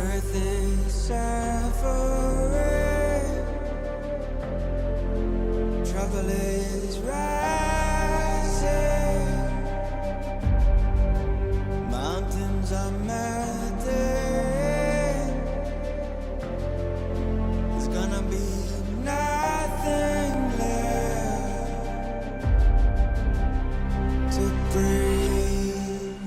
Speaker 9: Earth is suffering, trouble is rising, mountains are melting. There's gonna be nothing left to breathe.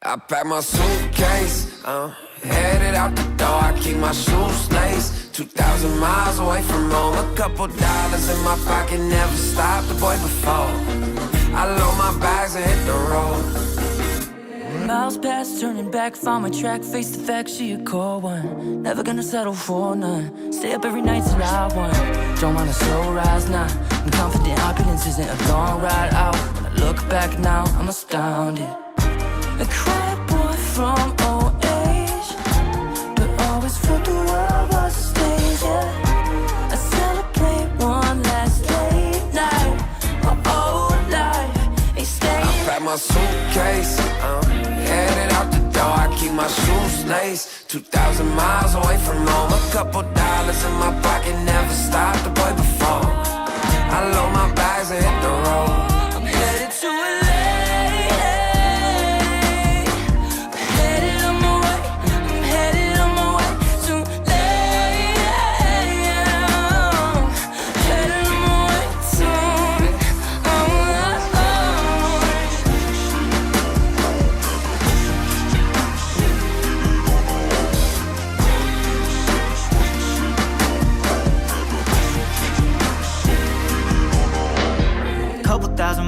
Speaker 2: I pack my suitcase, headed out the door. I keep my shoes laced. 2,000 miles away from home. A couple dollars in my pocket, never stopped the boy before. I load my bags and hit the road.
Speaker 4: Miles past, turning back, found my track, face the fact, she a cold one. Never gonna settle for none. Stay up every night till I won. Don't want a slow rise now. I'm confident opulence isn't a long ride out. When I look back now, I'm astounded. A quiet boy from old age, but always felt the world was a stage, yeah. I celebrate one last late night. My old life ain't staying.
Speaker 2: I pack my suitcase, headed out the door. I keep my shoes laced. 2,000 miles away from home. A couple dollars in my pocket, never stopped the boy before. I load my bags and hit the road.
Speaker 4: I'm headed to LA.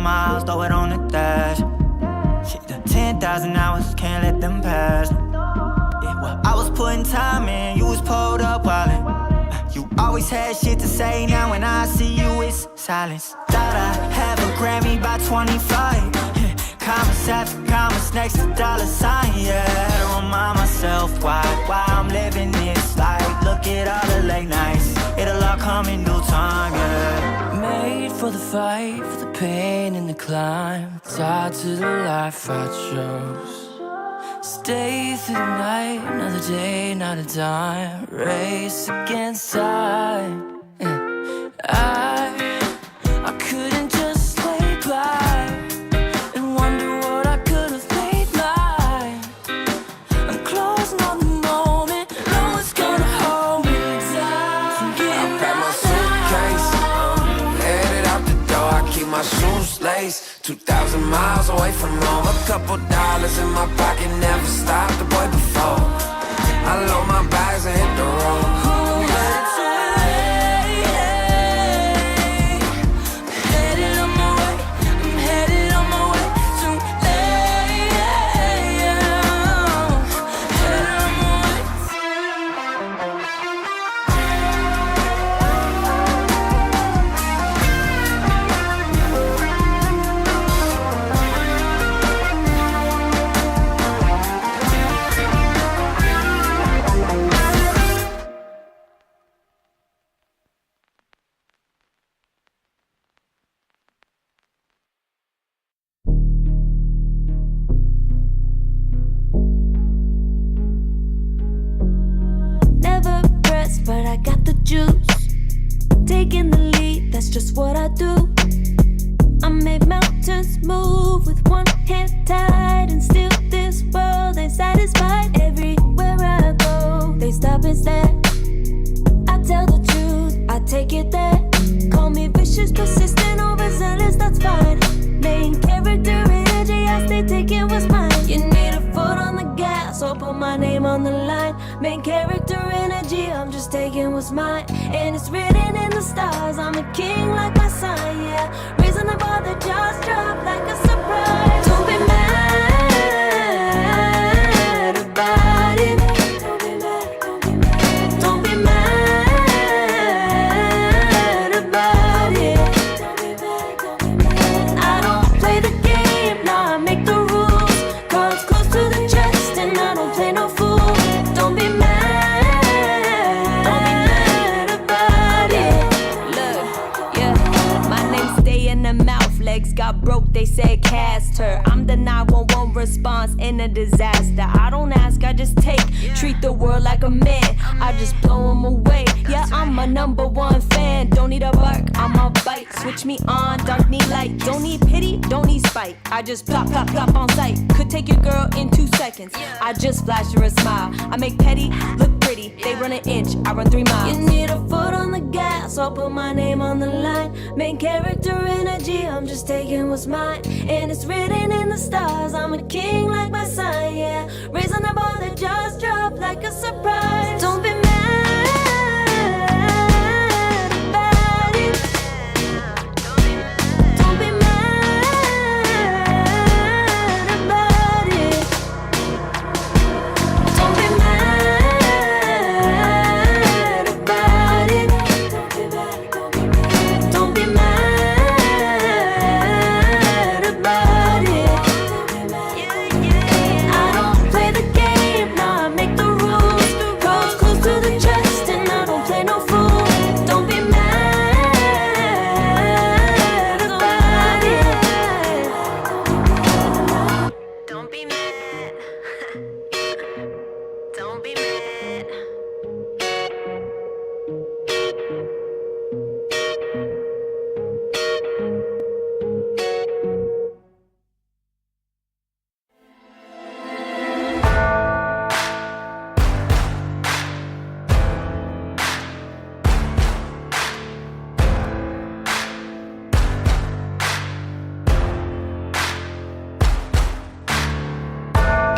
Speaker 5: Miles, throw it on the dash. Shit, the 10,000 hours, can't let them pass. Yeah, well, I was putting time in, you was pulled up wildin'. You always had shit to say, now when I see you, it's silence. Thought I'd have a Grammy by 25. Commas after commas next to dollar sign, yeah. To remind myself why I'm living this life. Look at all the late nights, it'll all come in due time, yeah.
Speaker 4: Made for the fight, for the pain and the climb. Tied to the life I chose. Stay through the night, another day, not a dime. Race against time. I couldn't just lay by and wonder what I could have made mine. I'm closing on the moment, no one's gonna hold me down.
Speaker 2: I pack my suitcase, headed out the door. I keep my shoes laced. 2,000 miles away from home. A couple dollars in my pocket, never stopped the boy before. I load my bags and hit the road.
Speaker 3: But I got the juice, taking the lead, that's just what I do. I make mountains move with one hand tied, and still this world ain't satisfied. Everywhere I go, they stop and stare. I tell the truth, I take it there. Call me vicious, persistent, overzealous, that's fine. Main character energy, I stay taking what's mine. You need a foot on the gas, or put my name on the line. Main character energy, I'm just taking what's mine. And it's written in the stars, I'm a king like my sign, yeah. Reason the bar, the jaws drop like a surprise. Don't be mad about it. Don't be mad, don't be mad. Don't be mad about it. Don't be mad, don't be mad. I don't play the game, nah, I make the rules. Cards close to the chest, and I don't play no fool. Don't be mad. Legs got broke, they said cast her. I'm the 911 response in a disaster. I don't ask, I just take. Treat the world like a man, I just blow them away.
Speaker 1: Yeah, I'm a #1 fan. Don't need a bark, I'm a bite. Switch me on, dark need light. Don't need pity, don't need spite. I just plop, plop, plop on sight. Could take your girl in 2 seconds. I just flash her a smile. I make petty look pretty. They run an inch, I run 3 miles. You need a foot on the gas, I'll put my name on the line. Main character energy, I'm just taking what's mine. And it's written in the stars, I'm a king like my sign, yeah. Raising the bar that just dropped like a surprise. Don't be mad about it. Don't be mad about it. Don't be mad about it. Don't be mad about it. I don't play the game, nah, I make the rules. Cards close to the chest and I don't play no fool. Don't be mad about it. Don't be mad. Don't be mad.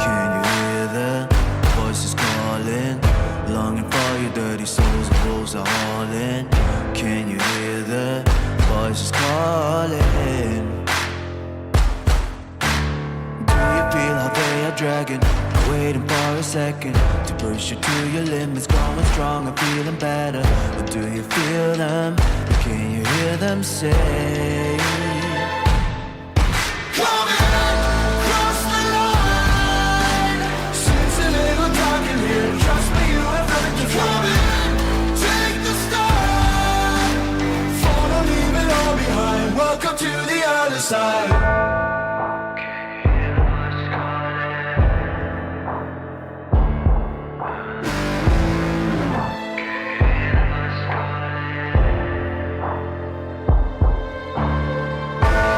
Speaker 5: Can you hear the voices calling? Longing for your dirty souls, the wolves are hauling. Can you hear the voices calling? Do you feel how they are dragging? Waiting for a second to push you to your limits, growing stronger, feeling better. But do you feel them? Can you hear them say?
Speaker 9: Welcome to the other side.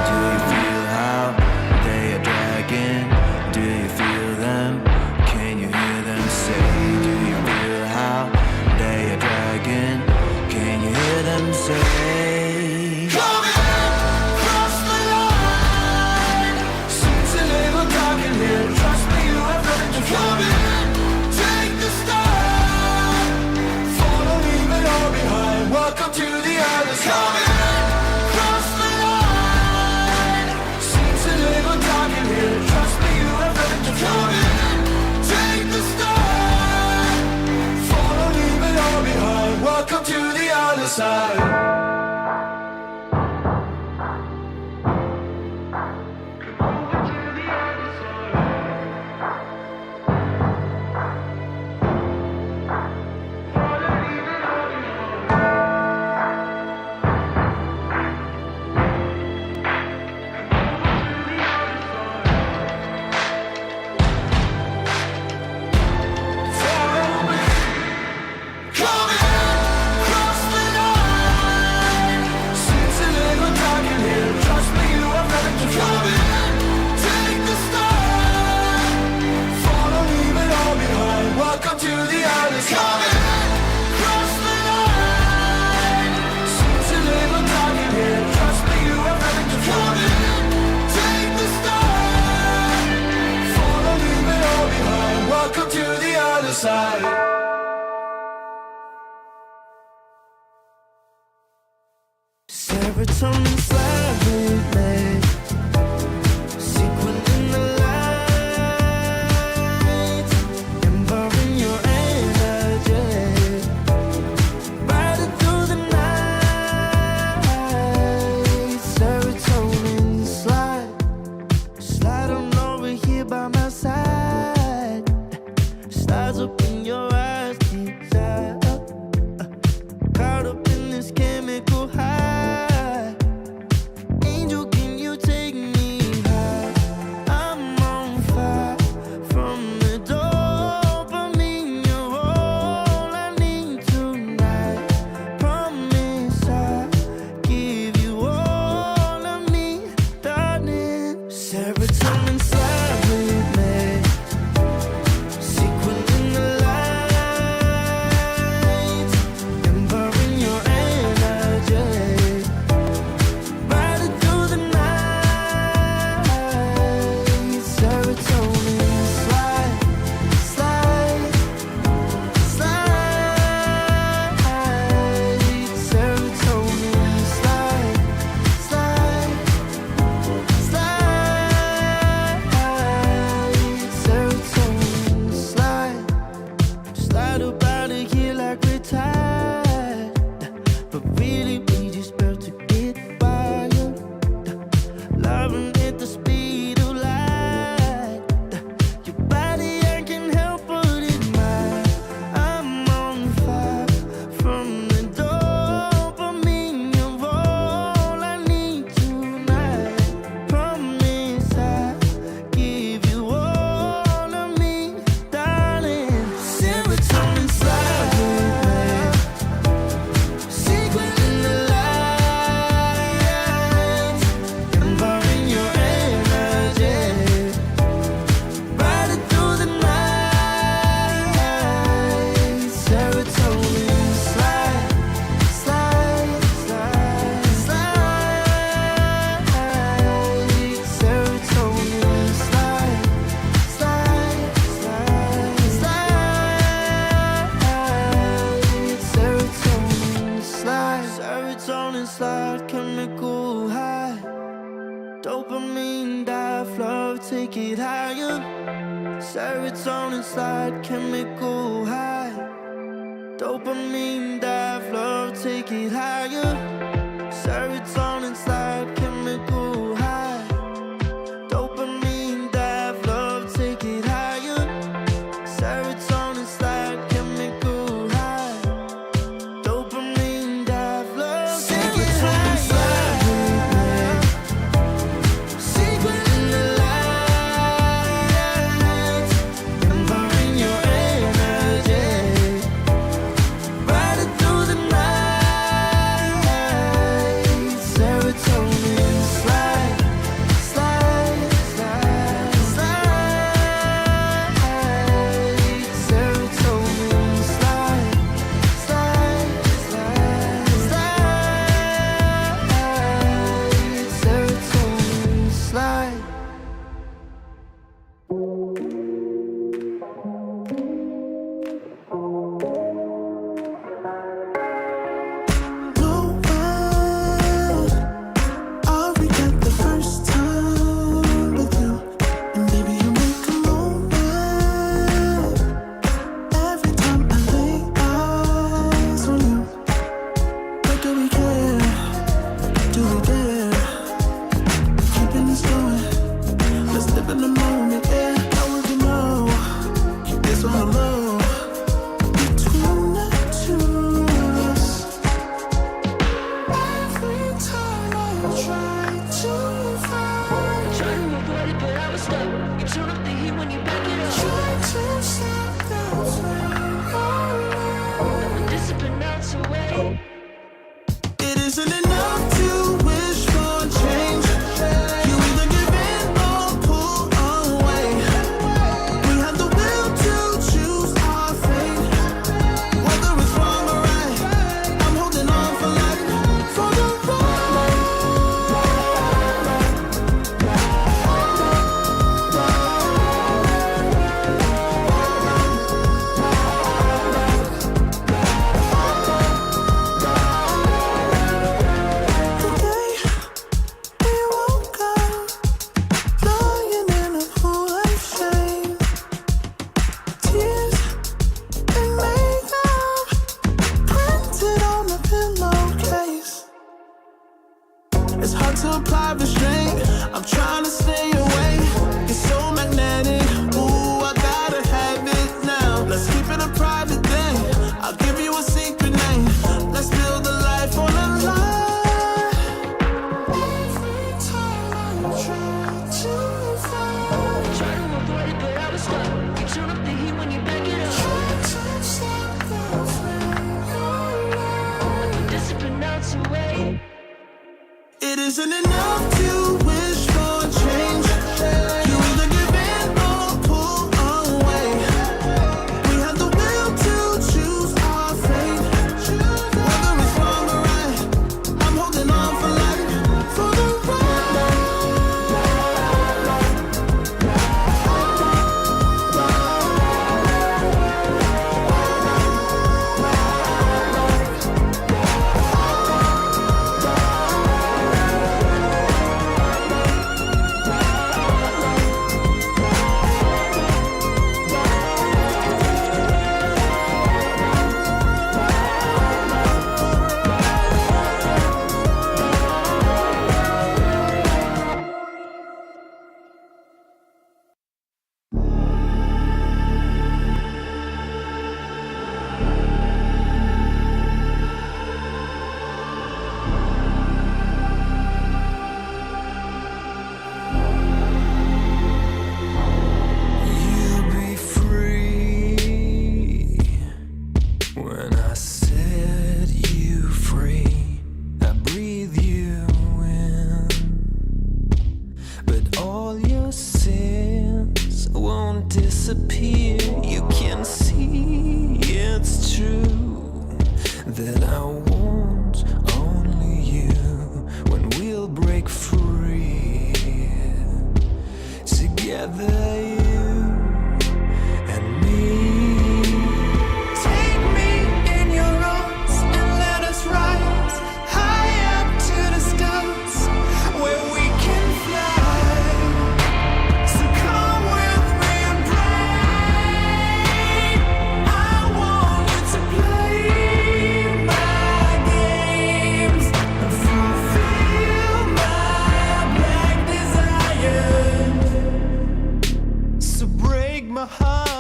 Speaker 5: Do you feel how they are dragging? Do you feel them? Can you hear them say? Do you feel how they are dragging? Can you hear them say?
Speaker 9: Welcome to the other side. Cross the line. Seems a little dark in here. Trust me, you have nothing to come in. Take the start. Follow, leave it all behind. Welcome to the other side. Welcome to the other side. Cross the line. Seems a little dark in here. Trust me, you have nothing to come in. Take the start. Follow, leave it all behind. Welcome to the other side.
Speaker 5: Serotonin slightly sequin in the light, empowering your energy, riding through the night. Serotonin slide on over here by my side. Stars up in your eyes, desire, caught up in this chemical high.
Speaker 9: take it higher. Serotonin slide, chemical high. Dopamine dive, love, take it higher. Serotonin slide, chemical high. Dopamine dive, love, take it higher. Serotonin slide, chemical high. Dopamine dive, love, take it higher. Secret in the light, empowering your energy. Riding through the night, serotonin.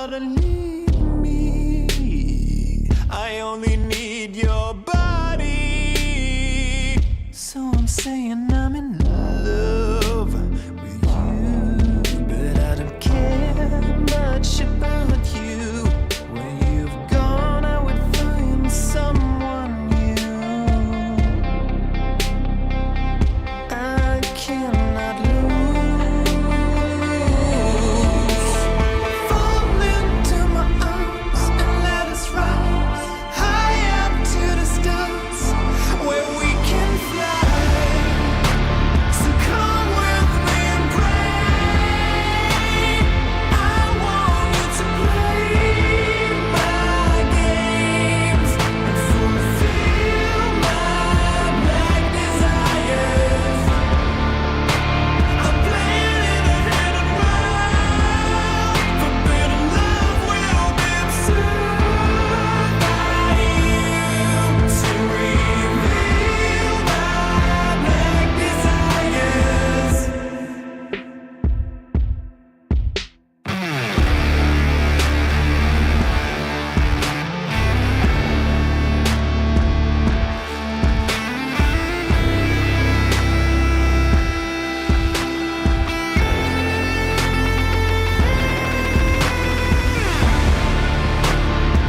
Speaker 9: gotta leave me. I only need your body. So I'm saying I'm in love with you, but I don't care much about you. Where you've gone, I would find someone new. I cannot lose. Fall into my arms and let us rise high up to the stars where we can fly. So come with me and pray. I want you to play my games and fulfill my black desires. I'm playing in a hidden world. Forbidden love will be observed by you to reveal my black desires.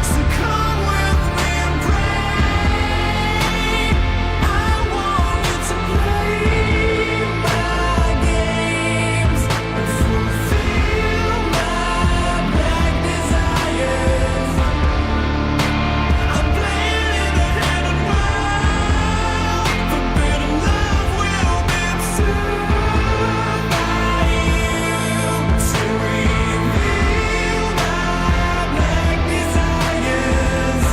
Speaker 9: So come with me and pray. I want you to play my games and fulfill my black desires. I'm playing in a hidden world. Forbidden love will be observed by you to reveal my black desires.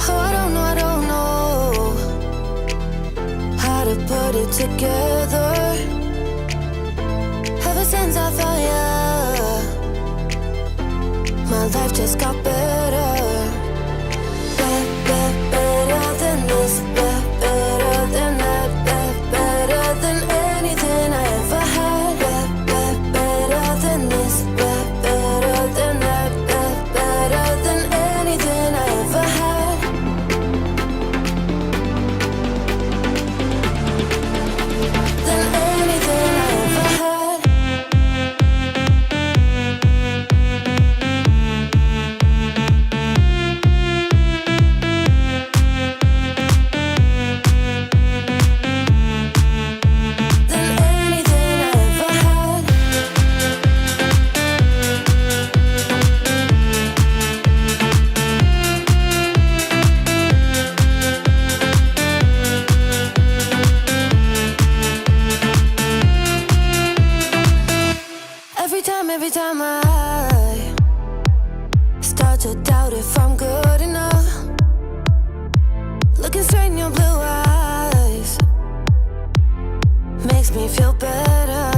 Speaker 10: Oh, I don't know how to put it together. Ever since I found ya, my life just got better. Better than this, better than that, better than anything I ever had. Better than this, better than that, better than anything I ever had. Than anything I ever had. Every time I start to doubt if I'm good enough, looking straight in your blue eyes makes me feel better.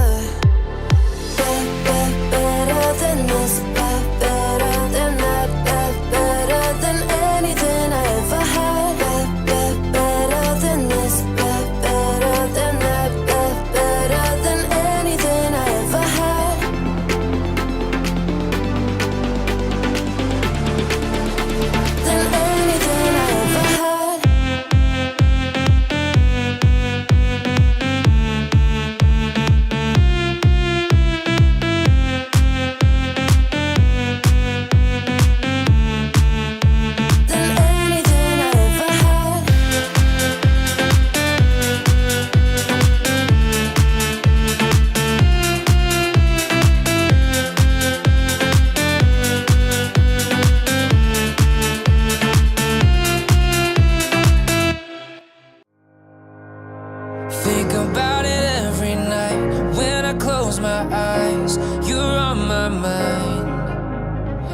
Speaker 10: Better than this, better than that, better than anything I ever had. Better than this, better than that, better than anything I ever had. Than anything I ever had.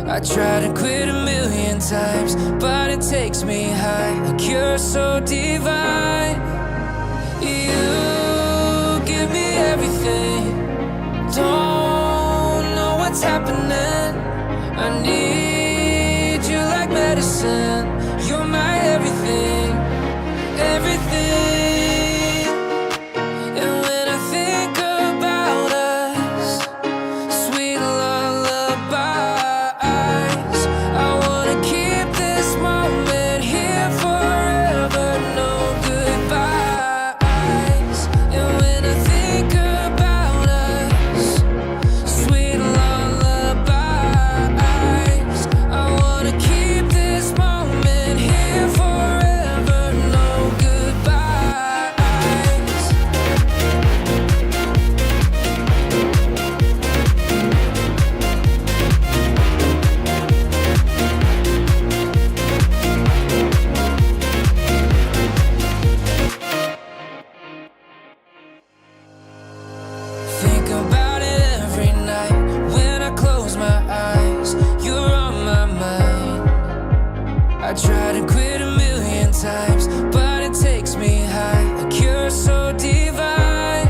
Speaker 2: I try to quit a million times, but it takes me high, like you're so divine. You give me everything, don't know what's happening. I need you like medicine, you're my everything, everything. And when I think about us, sweet lullabies, I wanna keep this moment here forever, no goodbyes. And when I think about us, sweet lullabies, I wanna keep this moment here forever, no goodbyes. Think about it every night when I close my eyes. You're on my mind. I try to quit a million times, but it takes me high, like you're so divine.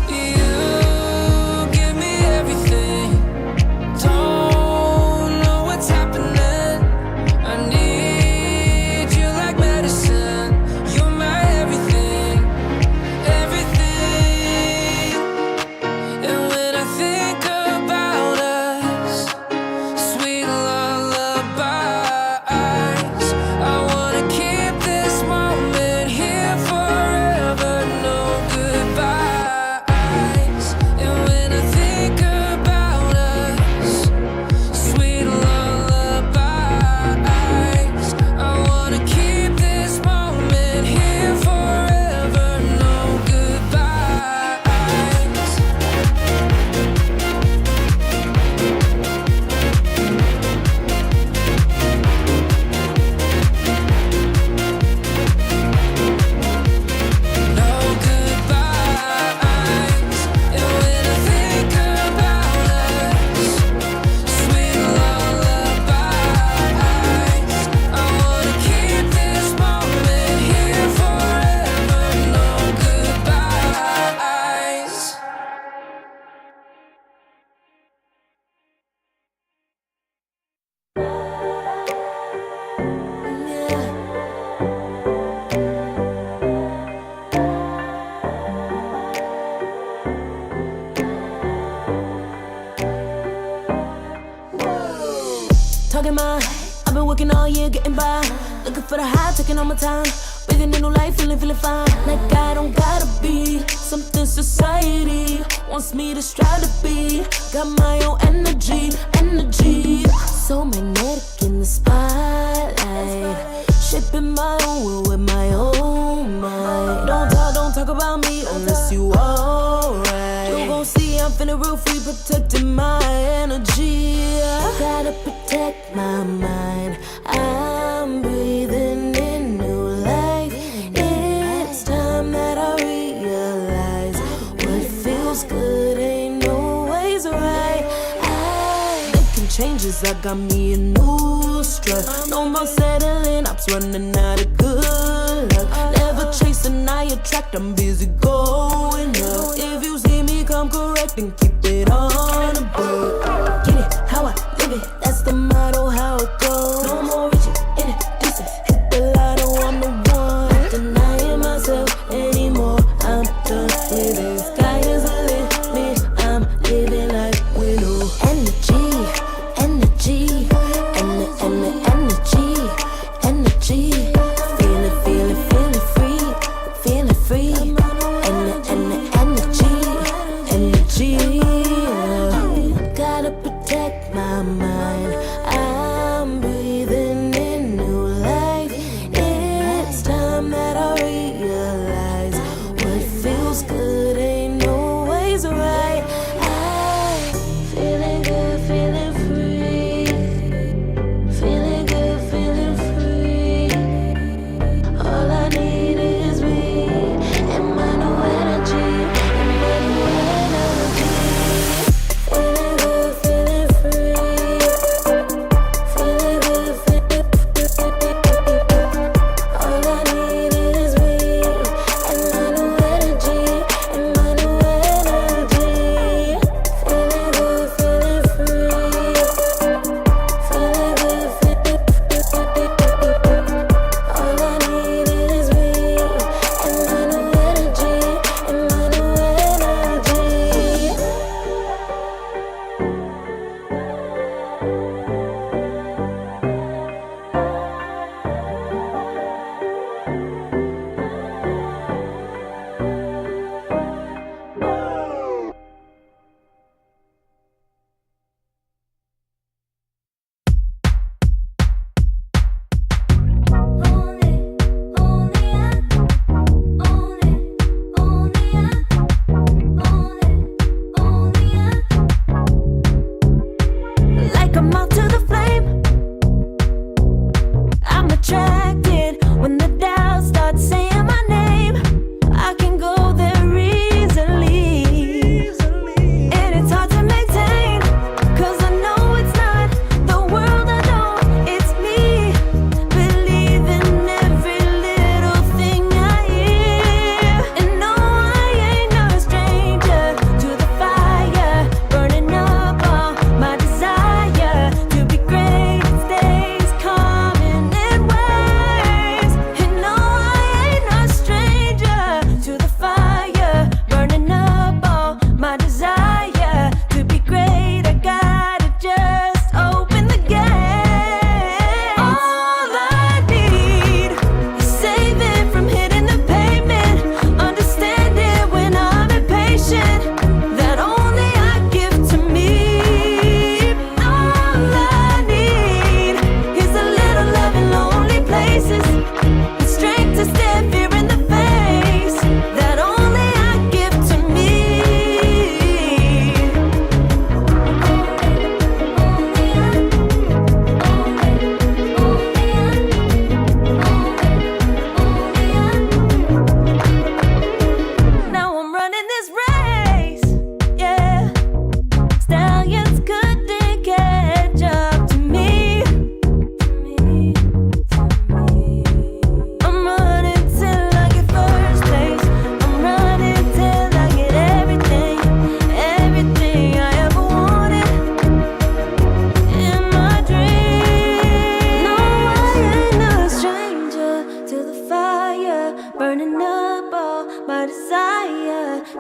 Speaker 2: You give me everything, don't know what's happening. I need you like medicine, you're my everything, everything. And when I think about us, sweet lullabies, I wanna keep this moment here forever, no goodbyes. And when I think about us, sweet lullabies, I wanna keep this moment here forever, no goodbyes. No goodbyes. And when I think about us, sweet lullabies, I wanna keep this moment here forever, no goodbyes.
Speaker 1: Talking my, I've been working all year getting by. Looking for the high, taking all my time. Breathing in new life, feeling fine. Like I don't gotta be something society wants me to strive to be. Got my own energy. So magnetic in the spotlight. Shaping my own world with my own mind. Don't talk about me unless you alright. You gon' see I'm feeling real free, protecting my energy. Gotta protect my mind. I'm breathing in new life. It's time that I realize what feels good ain't always right. Making changes, I got me a new strut. No more settling, I'm running out of good luck. Never chasing, I attract, I'm busy going up. If you see me come correct and keep it on a book. Get it, how I live it, that's the motto, how it goes. No more reaching in it, distance, hit the lotto, I'm the one. Not denying myself anymore, I'm done with it. Sky is the limit, I'm living like widow. Energy, feeling free. Energy. Gotta protect my mind. I'm breathing in new life. It's time that I realize what feels good ain't always right. I'm feeling good, feeling free. Feeling good, feeling free. All I need is me and my new energy. Feeling good, feeling free.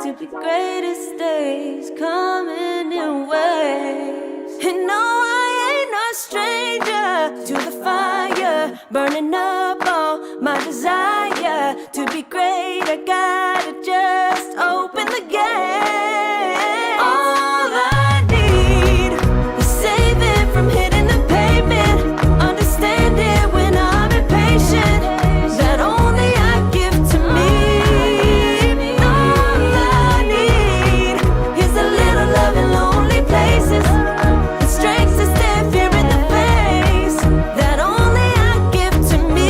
Speaker 3: to be greatest days coming in waves. And no, I ain't no stranger to the fire, burning up all my desire to be great. I gotta just open the gate. All I need is saving from hitting the pavement, understand it when I'm impatient, that only I give to me. All I need is a little love in lonely places, the strength to stare fear in the face, that only I give to me.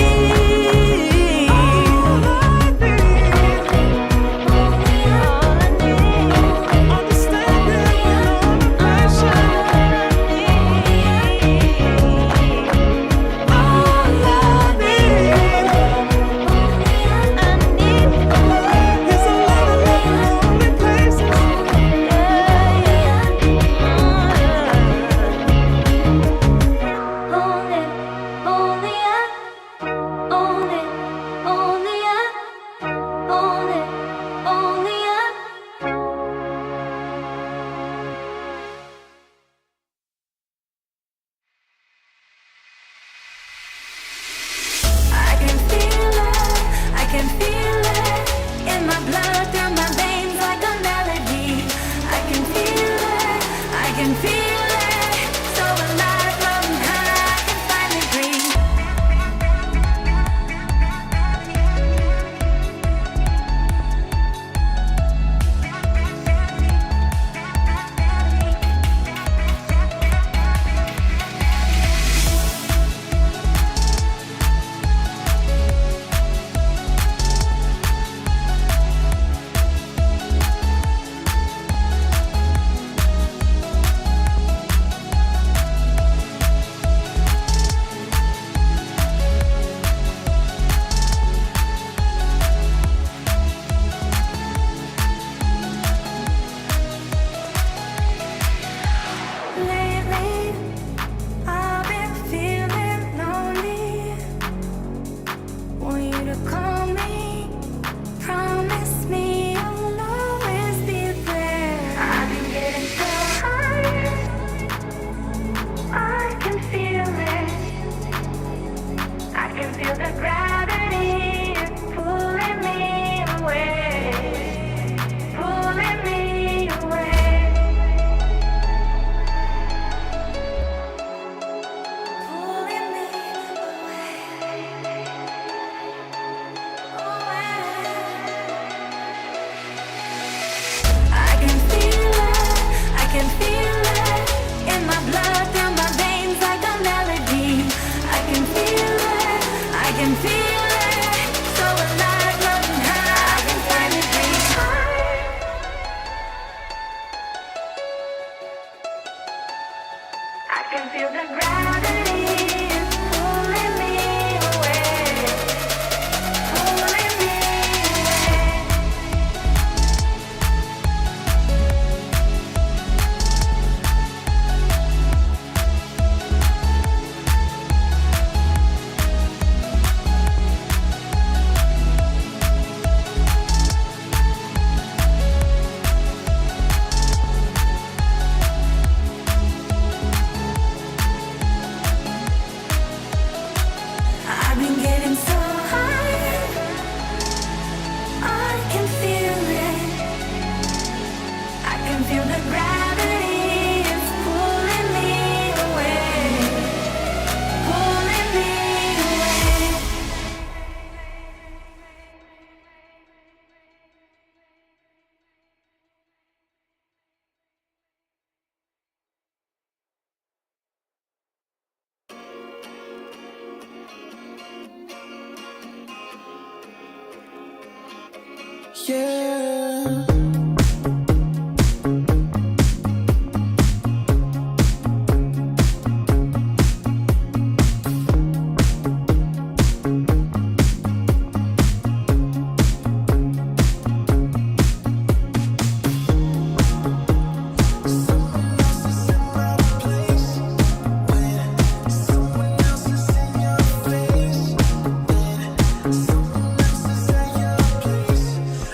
Speaker 9: Yeah.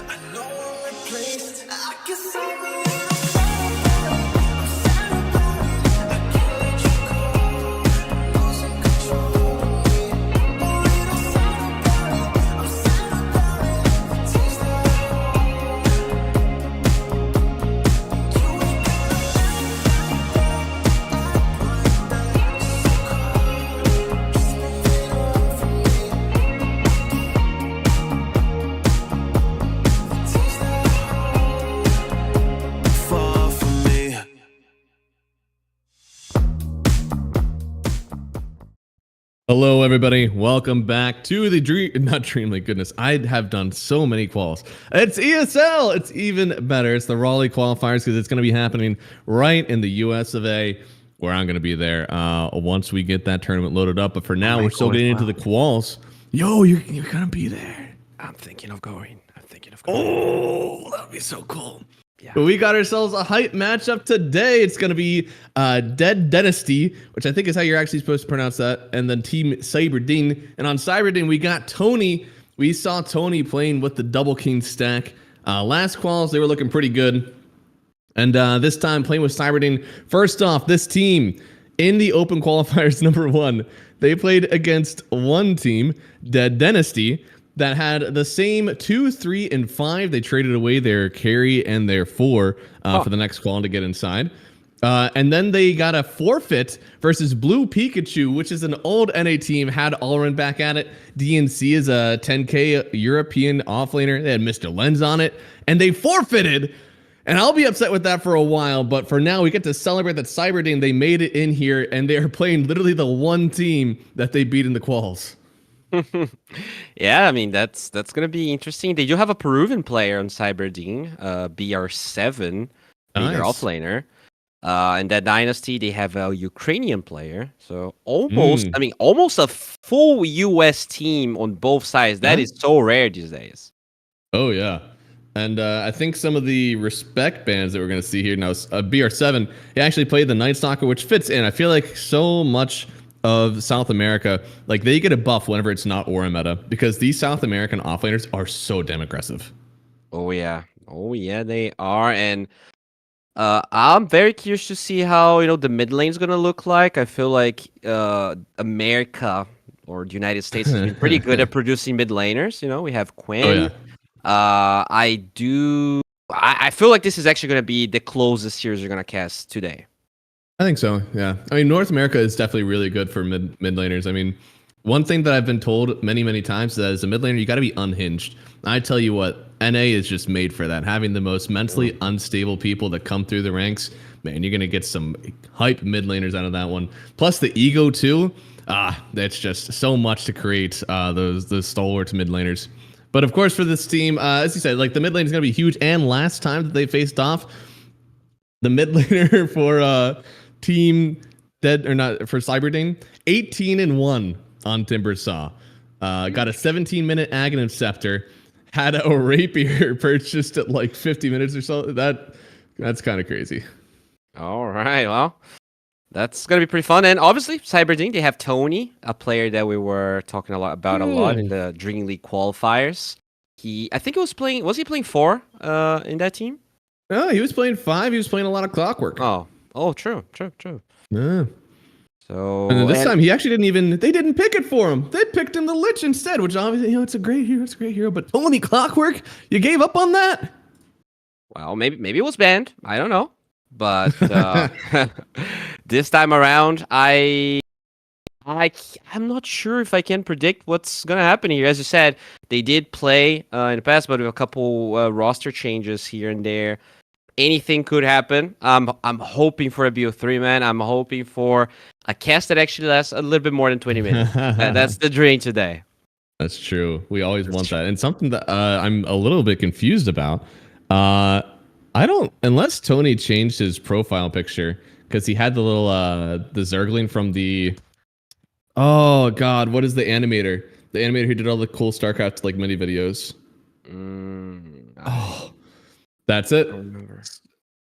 Speaker 11: I know
Speaker 9: Guess I'm a little I'm sad about it. I can't let you go. Losing control of me. A little sad about it. I'm sad about it. The taste that I hold. You ain't gotta lie about that. I put back so cold. Just move it on from me. The taste that I hold. Far from me.
Speaker 6: Hello, everybody. Welcome back to the not Dream League. Goodness, I have done so many quals. It's ESL. It's even better. It's the Raleigh qualifiers because it's going to be happening right in the US of A, where I'm going to be there once we get that tournament loaded up. But for now, we're still getting into the quals. Yo, you're going to be there.
Speaker 7: I'm thinking of going.
Speaker 6: Oh, that would be so cool. But we got ourselves a hype matchup today. It's going to be Dead Dynasty, which I think is how you're actually supposed to pronounce that, and then Team Cyberding. And on Cyberding, we got Tony. We saw Tony playing with the Double King stack. Last quals, they were looking pretty good. And this time, playing with Cyberding. First off, this team in the Open Qualifiers #1, they played against one team, Dead Dynasty, that had the same 2, 3, and 5. They traded away their carry and their 4 for the next qual to get inside. And then they got a forfeit versus Blue Pikachu, which is an old NA team, had Allrun back at it. DNC is a 10k European offlaner. They had Mr. Lens on it, and they forfeited. And I'll be upset with that for a while, but for now, we get to celebrate that Cyberding, they made it in here, and they are playing literally the one team that they beat in the quals.
Speaker 7: Yeah, I mean that's gonna be interesting. They do have a Peruvian player on Cyberding, BR7, being their
Speaker 6: Nice.
Speaker 7: offlaner. In that dynasty, they have a Ukrainian player. So almost, I mean, almost a full US team on both sides. That is so rare these days.
Speaker 6: Oh, yeah. And I think some of the respect bands that we're going to see here now, BR7, he actually played the Night Stalker, which fits in. I feel like so much of South America, like they get a buff whenever it's not Aura meta, because these South American offlaners are so damn aggressive.
Speaker 7: Oh yeah, they are. And I'm very curious to see how the mid lane is gonna look like. I feel like America or the United States has been pretty good at producing mid laners. We have Quinn.
Speaker 6: Oh, yeah.
Speaker 7: I feel like this is actually gonna be the closest series you're gonna cast today.
Speaker 6: I think so, yeah. I mean, North America is definitely really good for mid laners. I mean, one thing that I've been told many, many times is that as a mid laner, you got to be unhinged. I tell you what, NA is just made for that. Having the most mentally unstable people that come through the ranks, man, you're going to get some hype mid laners out of that one. Plus the ego, too. That's just so much to create those stalwart mid laners. But of course, for this team, as you said, like the mid lane is going to be huge. And last time that they faced off, the mid laner for Team Dead or not for Cyberding, 18-1 on Timbersaw. Got a 17-minute Aghanim Scepter, had a Rapier purchased at like 50 minutes or so. That's kind of crazy.
Speaker 7: All right, well, that's gonna be pretty fun. And obviously, Cyberding, they have Tony, a player that we were talking a lot in the Dream League qualifiers. I think he was playing. Was he playing 4 in that team?
Speaker 6: Oh, he was playing 5. He was playing a lot of Clockwork.
Speaker 7: Oh, true.
Speaker 6: Yeah.
Speaker 7: So
Speaker 6: And then this time he actually they didn't pick it for him. They picked him the Lich instead, which obviously, it's a great hero, but Tony Clockwork, you gave up on that?
Speaker 7: Well, maybe it was banned. I don't know. But this time around, I'm not sure if I can predict what's gonna happen here. As you said, they did play in the past, but with a couple roster changes here and there. Anything could happen. I'm hoping for a BO3, man. I'm hoping for a cast that actually lasts a little bit more than 20 minutes. That's the dream today.
Speaker 6: That's true. We always want that. And something that I'm a little bit confused about. Unless Tony changed his profile picture, because he had the little the Zergling from the oh god, what is the animator? The animator who did all the cool StarCraft like mini videos. That's it.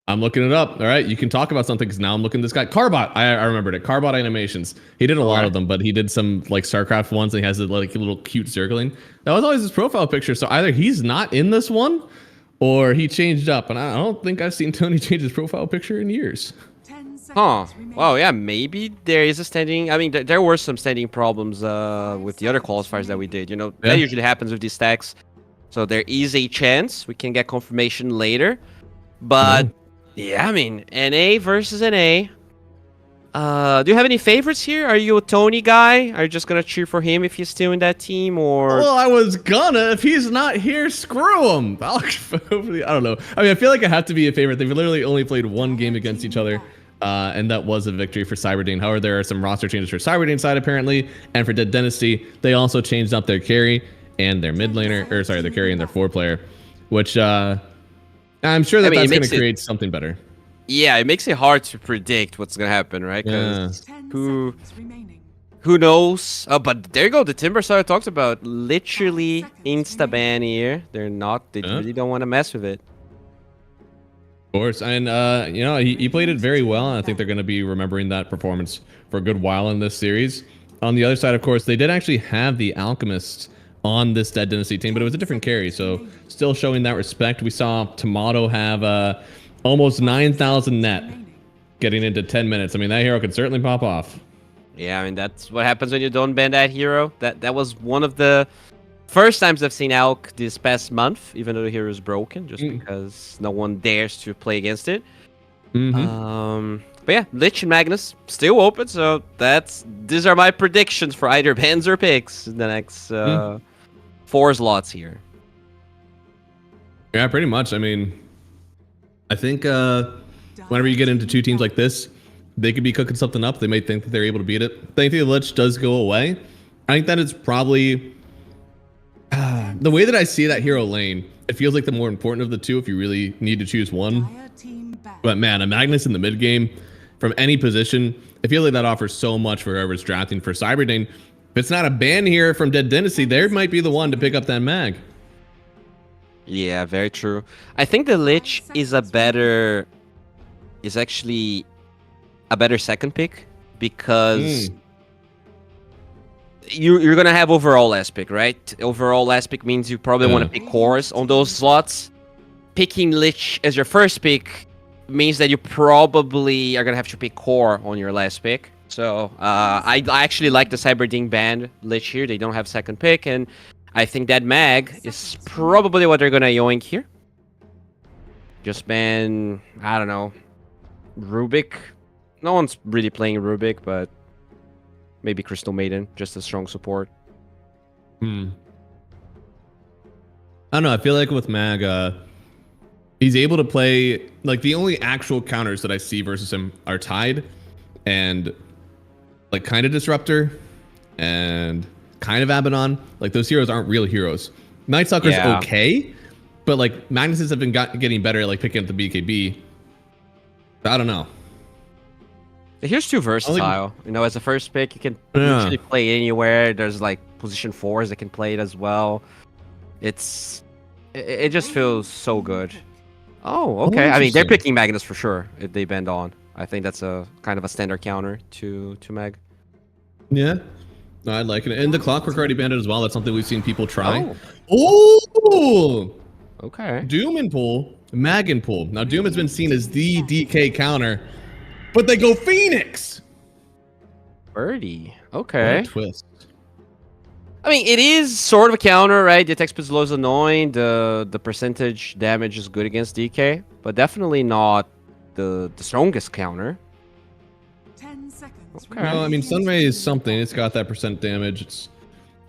Speaker 6: I'm looking it up. All right, you can talk about something because now I'm looking at this guy. Carbot. I remembered it. Carbot Animations. He did a lot of them, but he did some like StarCraft ones and he has a like little cute Zergling. That was always his profile picture. So either he's not in this one or he changed up. And I don't think I've seen Tony change his profile picture in years.
Speaker 8: 10 seconds
Speaker 7: Huh.
Speaker 8: remaining.
Speaker 7: Well, yeah, maybe there is a standing. I mean, there were some standing problems with the other qualifiers that we did. You know,
Speaker 6: Yeah.
Speaker 7: that usually happens with these stacks. So there is a chance we can get confirmation later. But yeah, I mean, NA versus NA. Do you have any favorites here? Are you a Tony guy? Are you just gonna cheer for him if he's still in that team, or?
Speaker 6: Well, I was gonna. If he's not here, screw him. I don't know. I mean, I feel like I have to be a favorite. They've literally only played one game against each other, and that was a victory for Cyberdane. However, there are some roster changes for Cyberdane side apparently, and for Dead Dynasty, they also changed up their carry and their mid laner, or sorry, their carry and their 4-player, which I'm sure that
Speaker 7: I mean,
Speaker 6: that's
Speaker 7: it
Speaker 6: gonna
Speaker 7: makes it-
Speaker 6: create something better.
Speaker 7: Yeah, it makes it hard to predict what's gonna happen, right? 'Cause
Speaker 8: 10
Speaker 7: who-
Speaker 8: seconds remaining.
Speaker 7: who knows? Oh, but there you go. The Timber Star talks about literally insta-ban here. They really don't want to mess with it.
Speaker 6: Of course, and you know, he played it very well, and I think they're going to be remembering that performance for a good while in this series. On the other side, of course, they did actually have the Alchemist on this Dead Dynasty team, but it was a different carry, so still showing that respect. We saw Tomato have almost 9,000 net getting into 10 minutes. I mean, that hero could certainly pop off.
Speaker 7: Yeah, I mean, that's what happens when you don't ban that hero. That was one of the first times I've seen Alk this past month, even though the hero is broken, just because no one dares to play against it. But yeah, Lich and Magnus still open, so these are my predictions for either bans or picks in the next 4 slots here.
Speaker 6: Yeah, pretty much. I mean, I think whenever you get into two teams like this, they could be cooking something up. They may think that they're able to beat it. I think the Lich does go away. I think that it's probably the way that I see that hero lane. It feels like the more important of the two if you really need to choose one.
Speaker 8: Dire team back.
Speaker 6: But man, a Magnus in the mid game from any position, I feel like that offers so much for whoever's drafting for Cyberdane. If it's not a ban here from Dead Dynasty, there might be the one to pick up that mag.
Speaker 7: Yeah, very true. I think the Lich is actually a better second pick because you're gonna have overall last pick, right? Overall last pick means you probably want to pick cores on those slots. Picking Lich as your first pick means that you probably are gonna have to pick core on your last pick. So I actually like the Cyberding band Lich here. They don't have second pick, and I think that mag is probably what they're gonna yoink here. Just ban, I don't know, Rubik. No one's really playing Rubik, but maybe Crystal Maiden, just a strong support.
Speaker 6: I don't know. I feel like with Mag, he's able to play, like, the only actual counters that I see versus him are Tide and, like, kind of Disruptor and kind of Abaddon. Like, those heroes aren't real heroes. Night Stalker's okay, but, like, Magnuses have been getting better at, like, picking up the BKB. I don't know.
Speaker 7: Here's too versatile. You know, as a first pick, you can usually play anywhere. There's like position 4s that can play it as well. It just feels so good. Oh, okay. I mean, they're picking Magnus for sure if they bend on. I think that's a kind of a standard counter to Mag.
Speaker 6: Yeah. No, I like it. And the Clockwork already banned it as well. That's something we've seen people try.
Speaker 7: Oh.
Speaker 6: Oh!
Speaker 7: Okay.
Speaker 6: Doom and Pool, Mag and Pool. Now, Doom has been seen as the DK counter, but they go Phoenix!
Speaker 7: Birdie. Okay.
Speaker 6: What a twist.
Speaker 7: I mean, it is sort of a counter, right? The attack speed is low is annoying. The percentage damage is good against DK, but definitely not the strongest counter.
Speaker 8: 10 seconds.
Speaker 7: Okay.
Speaker 6: Well, I mean, Sunray is something. It's got that percent damage. It's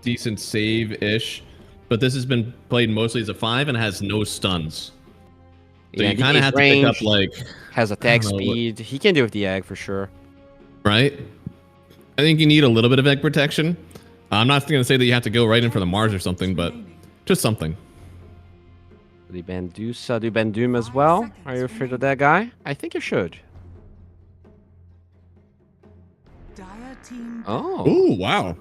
Speaker 6: decent save-ish. But this has been played mostly as a 5 and has no stuns. So
Speaker 7: Yeah,
Speaker 6: you kind of
Speaker 7: DK's
Speaker 6: have to pick up,
Speaker 7: range
Speaker 6: like...
Speaker 7: has attack
Speaker 6: I don't know,
Speaker 7: speed. He can do with the egg for sure.
Speaker 6: Right? I think you need a little bit of egg protection. I'm not going to say that you have to go right in for the Mars or something, but just something.
Speaker 7: Do you ban Dusa? Do you ban Doom as well? Are you afraid of that guy? I think you should.
Speaker 8: Dire team.
Speaker 7: Oh.
Speaker 6: Ooh, wow.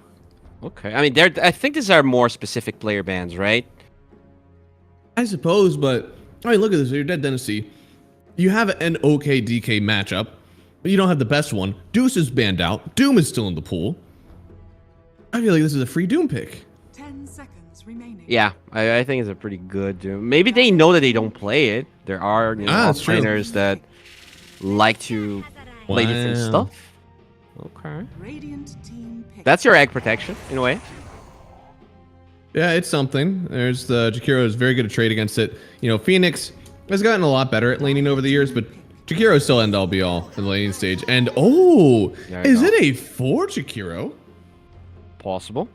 Speaker 7: Okay. I mean, I think these are more specific player bans, right?
Speaker 6: I suppose, but... I mean, look at this. You're Dead Dynasty. You have an okay DK matchup, but you don't have the best one. Deuce is banned out. Doom is still in the pool. I feel like this is a free Doom pick.
Speaker 8: 10 seconds remaining.
Speaker 7: Yeah, I think it's a pretty good. Maybe they know that they don't play it. There are
Speaker 6: that's true.
Speaker 7: offlaners that like to play different
Speaker 6: Wow.
Speaker 7: stuff. Okay.
Speaker 8: Radiant team pick.
Speaker 7: That's your egg protection, in a way.
Speaker 6: Yeah, it's something. There's the Jakiro is very good at trade against it. You know, Phoenix has gotten a lot better at laning over the years, but Jakiro is still end all be all in the laning stage. And
Speaker 7: There you
Speaker 6: is
Speaker 7: go.
Speaker 6: it a 4 Jakiro?
Speaker 7: Possible.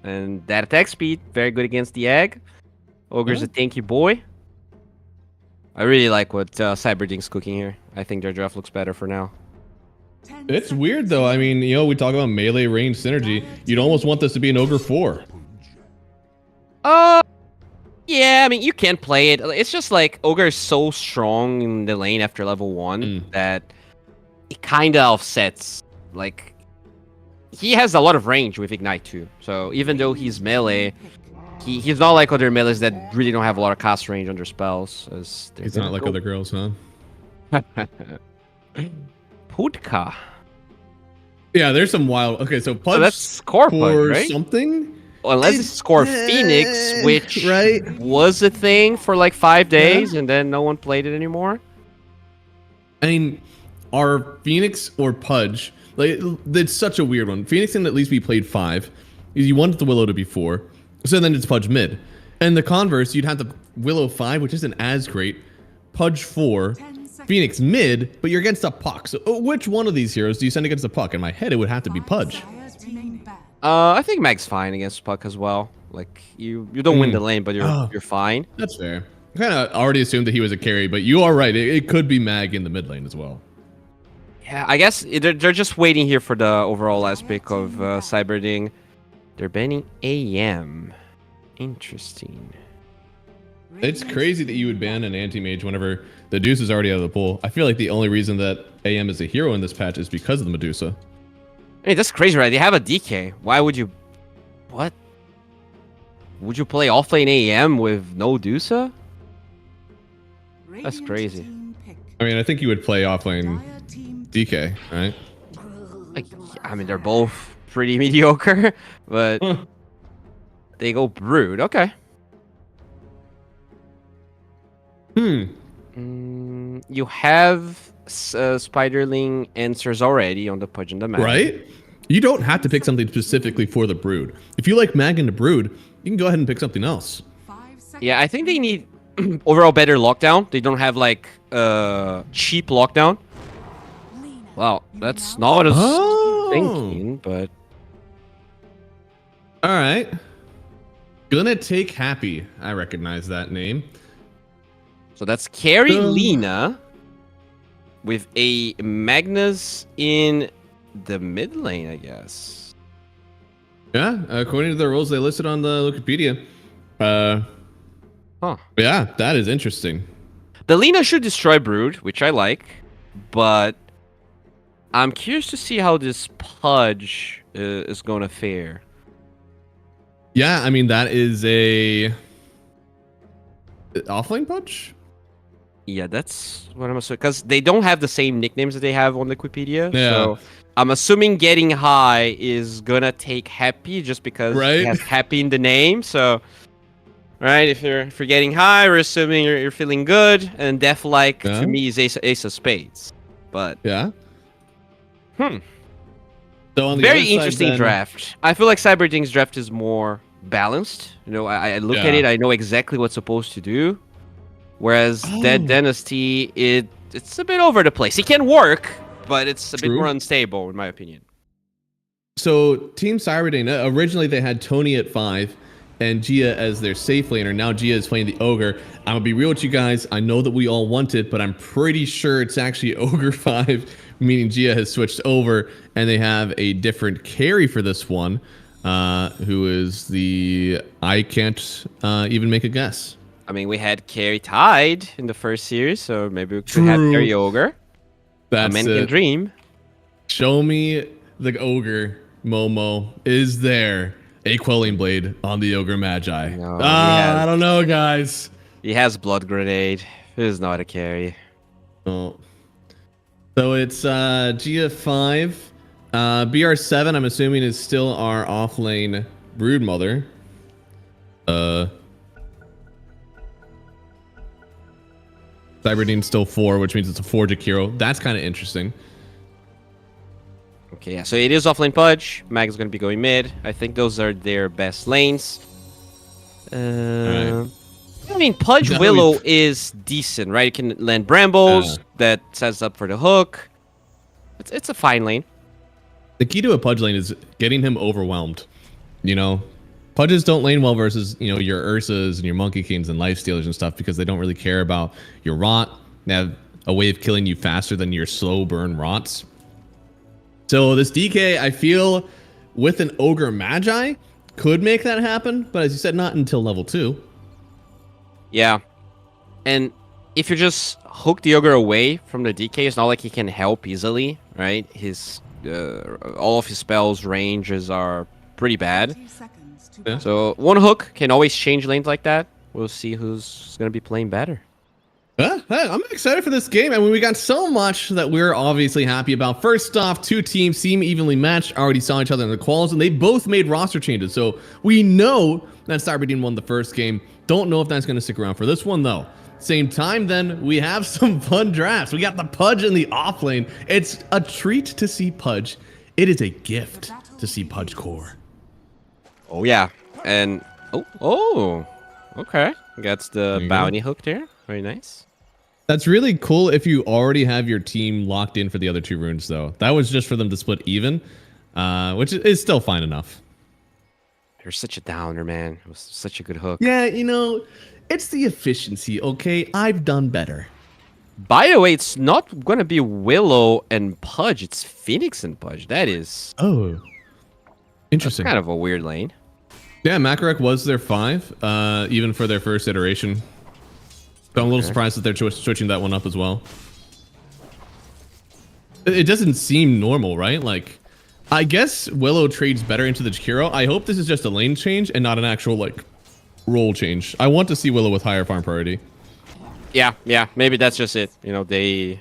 Speaker 7: And that attack speed, very good against the egg. Ogre's a tanky boy. I really like what Cyberding's cooking here. I think their draft looks better for now.
Speaker 8: 10
Speaker 6: It's
Speaker 8: seconds
Speaker 6: weird though. I mean, you know, we talk about melee range synergy. You'd almost want this to be an Ogre 4.
Speaker 7: Yeah, I mean, you can play it. It's just like Ogre is so strong in the lane after level 1 that it kind of offsets. Like, he has a lot of range with Ignite too. So even though he's melee, he's not like other melees that really don't have a lot of cast range on their spells.
Speaker 6: He's not like other girls, huh?
Speaker 7: Putka.
Speaker 6: Yeah, there's some wild. Okay, so Pudge
Speaker 7: that's Score Pudge,
Speaker 6: for
Speaker 7: right?
Speaker 6: something.
Speaker 7: Well, unless it's Score Phoenix, which
Speaker 6: right?
Speaker 7: was a thing for like 5 days, and then no one played it anymore.
Speaker 6: I mean, are Phoenix or Pudge? Like, it's such a weird one. Phoenix can at least be played 5. You wanted the Willow to be 4, so then it's Pudge mid. And the converse, you'd have the Willow 5, which isn't as great. Pudge 4,
Speaker 8: 10 seconds.
Speaker 6: Phoenix mid, but you're against a Puck. So which one of these heroes do you send against the Puck? In my head, it would have to be Pudge.
Speaker 8: Players remain bad.
Speaker 7: I think Mag's fine against Puck as well. Like you don't win the lane, but you're fine.
Speaker 6: That's fair. I kind of already assumed that he was a carry, but you are right. It could be Mag in the mid lane as well.
Speaker 7: Yeah, I guess they're just waiting here for the overall last pick of Cyberding. They're banning AM. Interesting.
Speaker 6: It's crazy that you would ban an anti-mage whenever the Deuce is already out of the pool. I feel like the only reason that AM is a hero in this patch is because of the Medusa.
Speaker 7: I mean, that's crazy, right? They have a DK. Why would you... What? Would you play offlane AM with no Dusa? That's
Speaker 8: Radiant
Speaker 7: crazy.
Speaker 8: team pick.
Speaker 6: I mean, I think you would play offlane
Speaker 8: Dire team
Speaker 6: DK, right?
Speaker 7: Like, I mean, they're both pretty mediocre, but they go Brood. Okay. You have Spiderling answers already on the Pudge and the Mag.
Speaker 6: Right? You don't have to pick something specifically for the Brood. If you like Mag and the Brood, you can go ahead and pick something else.
Speaker 8: 5 seconds.
Speaker 7: Yeah, I think they need overall better lockdown. They don't have like cheap lockdown. Wow, that's not what I was thinking, but
Speaker 6: All right. Gonna take Happy. I recognize that name.
Speaker 7: so that's carry Lina with a Magnus in the mid lane, I guess.
Speaker 6: Yeah, according to the rules they listed on the Wikipedia. Yeah, that is interesting.
Speaker 7: The Lina should destroy Brood, which I like, but I'm curious to see how this Pudge is going to fare.
Speaker 6: Yeah, I mean, that is a offlane Pudge?
Speaker 7: Yeah, that's what I'm assuming. Because they don't have the same nicknames that they have on the Wikipedia.
Speaker 6: Yeah.
Speaker 7: So I'm assuming getting high is going to take Happy just because it has Happy in the name. So, right, if you're getting high, we're assuming you're feeling good. And Deathlike, to me, is Ace of Spades. But,
Speaker 6: yeah. So on the
Speaker 7: very
Speaker 6: other side,
Speaker 7: interesting
Speaker 6: then-
Speaker 7: draft. I feel like Cyberding's draft is more balanced. You know, I look at it, I know exactly what's supposed to do. Whereas Dead Dynasty, it's a bit over the place. It can work, but it's a bit more unstable, in my opinion.
Speaker 6: So Team Cyberding, originally they had Tony at 5 and Gia as their safe laner. Now Gia is playing the Ogre. I'm gonna be real with you guys. I know that we all want it, but I'm pretty sure it's actually Ogre 5, meaning Gia has switched over, and they have a different carry for this one, who is the... I can't even make a guess.
Speaker 7: I mean, we had Carry Tide in the first series, so maybe we could have Carry Ogre.
Speaker 6: That's
Speaker 7: A man can dream.
Speaker 6: Show me the Ogre, Momo. Is there a Quelling Blade on the Ogre Magi?
Speaker 7: No,
Speaker 6: I don't know, guys.
Speaker 7: He has Blood Grenade. It is not a carry.
Speaker 6: Oh. So it's Gia 5. BR7, I'm assuming, is still our offlane Broodmother. Cyberdean's still 4, which means it's a 4 Jakiro. That's kind of interesting.
Speaker 7: Okay, yeah, so it is offlane Pudge. Mag is going to be going mid. I think those are their best lanes. I mean, Pudge
Speaker 6: No,
Speaker 7: Willow is decent, right? It can land Brambles. That sets up for the hook. It's a fine lane.
Speaker 6: The key to a Pudge lane is getting him overwhelmed. You know, Pudges don't lane well versus, you know, your Ursas and your Monkey Kings and Lifestealers and stuff because they don't really care about your Rot. They have a way of killing you faster than your slow burn Rots. So this DK, I feel, with an Ogre Magi, could make that happen, but as you said, not until level 2.
Speaker 7: Yeah. And if you just hook the Ogre away from the DK, it's not like he can help easily, right? His all of his spells ranges are pretty bad.
Speaker 8: 2 seconds to
Speaker 6: Yeah.
Speaker 7: So one hook can always change lanes like that. We'll see who's going to be playing better.
Speaker 6: I'm excited for this game. I mean, we got so much that we're obviously happy about. First off, 2 teams seem evenly matched, already saw each other in the quals, and they both made roster changes. So we know that Cyberdean won the first game. Don't know if that's going to stick around for this one, though. Same time, then, we have some fun drafts. We got the Pudge in the off lane. It's a treat to see Pudge. It is a gift to see Pudge core.
Speaker 7: Oh, yeah. And, okay. That's the bounty hook there. Very nice.
Speaker 6: That's really cool if you already have your team locked in for the other 2 runes, though. That was just for them to split even, which is still fine enough.
Speaker 7: You're such a downer, man. It was such a good hook.
Speaker 6: Yeah, you know, it's the efficiency, okay? I've done better.
Speaker 7: By the way, it's not going to be Willow and Pudge. It's Phoenix and Pudge. That is
Speaker 6: Interesting.
Speaker 7: kind of a weird lane.
Speaker 6: Yeah, Makarek was their 5, even for their first iteration. So I'm a little surprised that they're switching that one up as well. It doesn't seem normal, right? Like, I guess Willow trades better into the Jakiro. I hope this is just a lane change and not an actual, like, role change. I want to see Willow with higher farm priority.
Speaker 7: Yeah, maybe that's just it. You know, they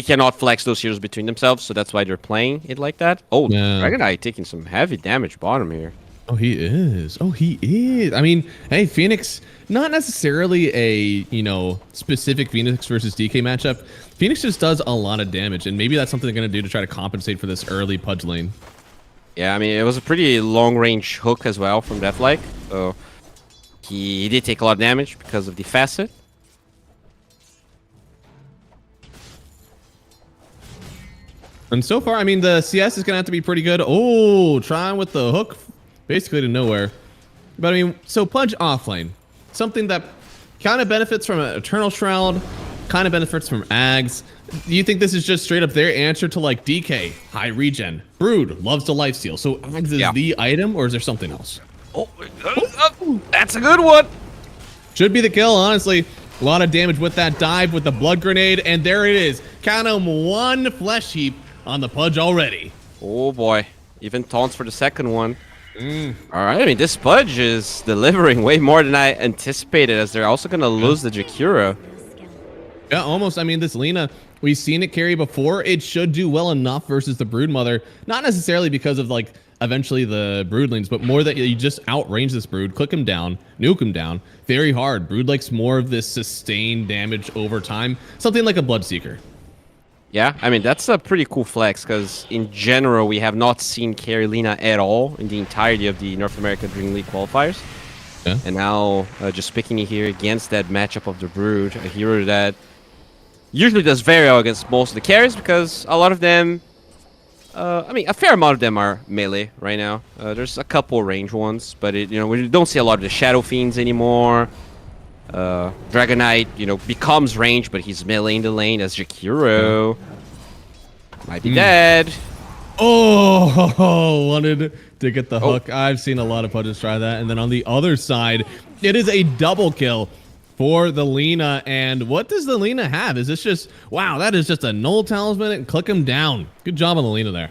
Speaker 7: cannot flex those heroes between themselves, so that's why they're playing it like that. Oh,
Speaker 6: Yeah.
Speaker 7: Dragonite taking some heavy damage bottom here.
Speaker 6: Oh, he is. I mean, hey, Phoenix, not necessarily a, you know, specific Phoenix versus DK matchup. Phoenix just does a lot of damage, and maybe that's something they're going to do to try to compensate for this early Pudge lane.
Speaker 7: Yeah, I mean, it was a pretty long-range hook as well from Deathlike, so he did take a lot of damage because of the facet.
Speaker 6: And so far, I mean, the CS is going to have to be pretty good. Oh, trying with the hook basically to nowhere. But I mean, so Pudge offlane. Something that kind of benefits from an Eternal Shroud, kind of benefits from Ags. Do you think this is just straight up their answer to like DK, high regen? Brood loves to lifesteal. So Ags is the item, or is there something else?
Speaker 7: Oh, that's a good one.
Speaker 6: Should be the kill, honestly. A lot of damage with that dive with the blood grenade, and there it is. Count 'em, 1 flesh heap on the Pudge already.
Speaker 7: Oh boy, even taunts for the second one. All right, I mean, this Pudge is delivering way more than I anticipated, as they're also going to lose the Jakiro.
Speaker 6: Yeah, almost. I mean, this Lina, we've seen it carry before. It should do well enough versus the Broodmother. Not necessarily because of, like, eventually the Broodlings, but more that you just outrange this Brood, click him down, nuke him down very hard. Brood likes more of this sustained damage over time. Something like a Bloodseeker.
Speaker 7: Yeah, I mean, that's a pretty cool flex, because in general, we have not seen carry Lina at all in the entirety of the North America Dream League qualifiers.
Speaker 6: Yeah.
Speaker 7: And now, just picking it here against that matchup of the Brood, a hero that usually does very well against most of the carries, because a lot of them, I mean, a fair amount of them are melee right now. There's a couple range ones, but we don't see a lot of the Shadow Fiends anymore. Dragonite, becomes range, but he's melee in the lane as Jakiro. Might be dead.
Speaker 6: Oh, wanted to get the hook. I've seen a lot of Pudges try that. And then on the other side, it is a double kill for the Lina. And what does the Lina have? Is this just, wow, that is just a null talisman and click him down. Good job on the Lina there.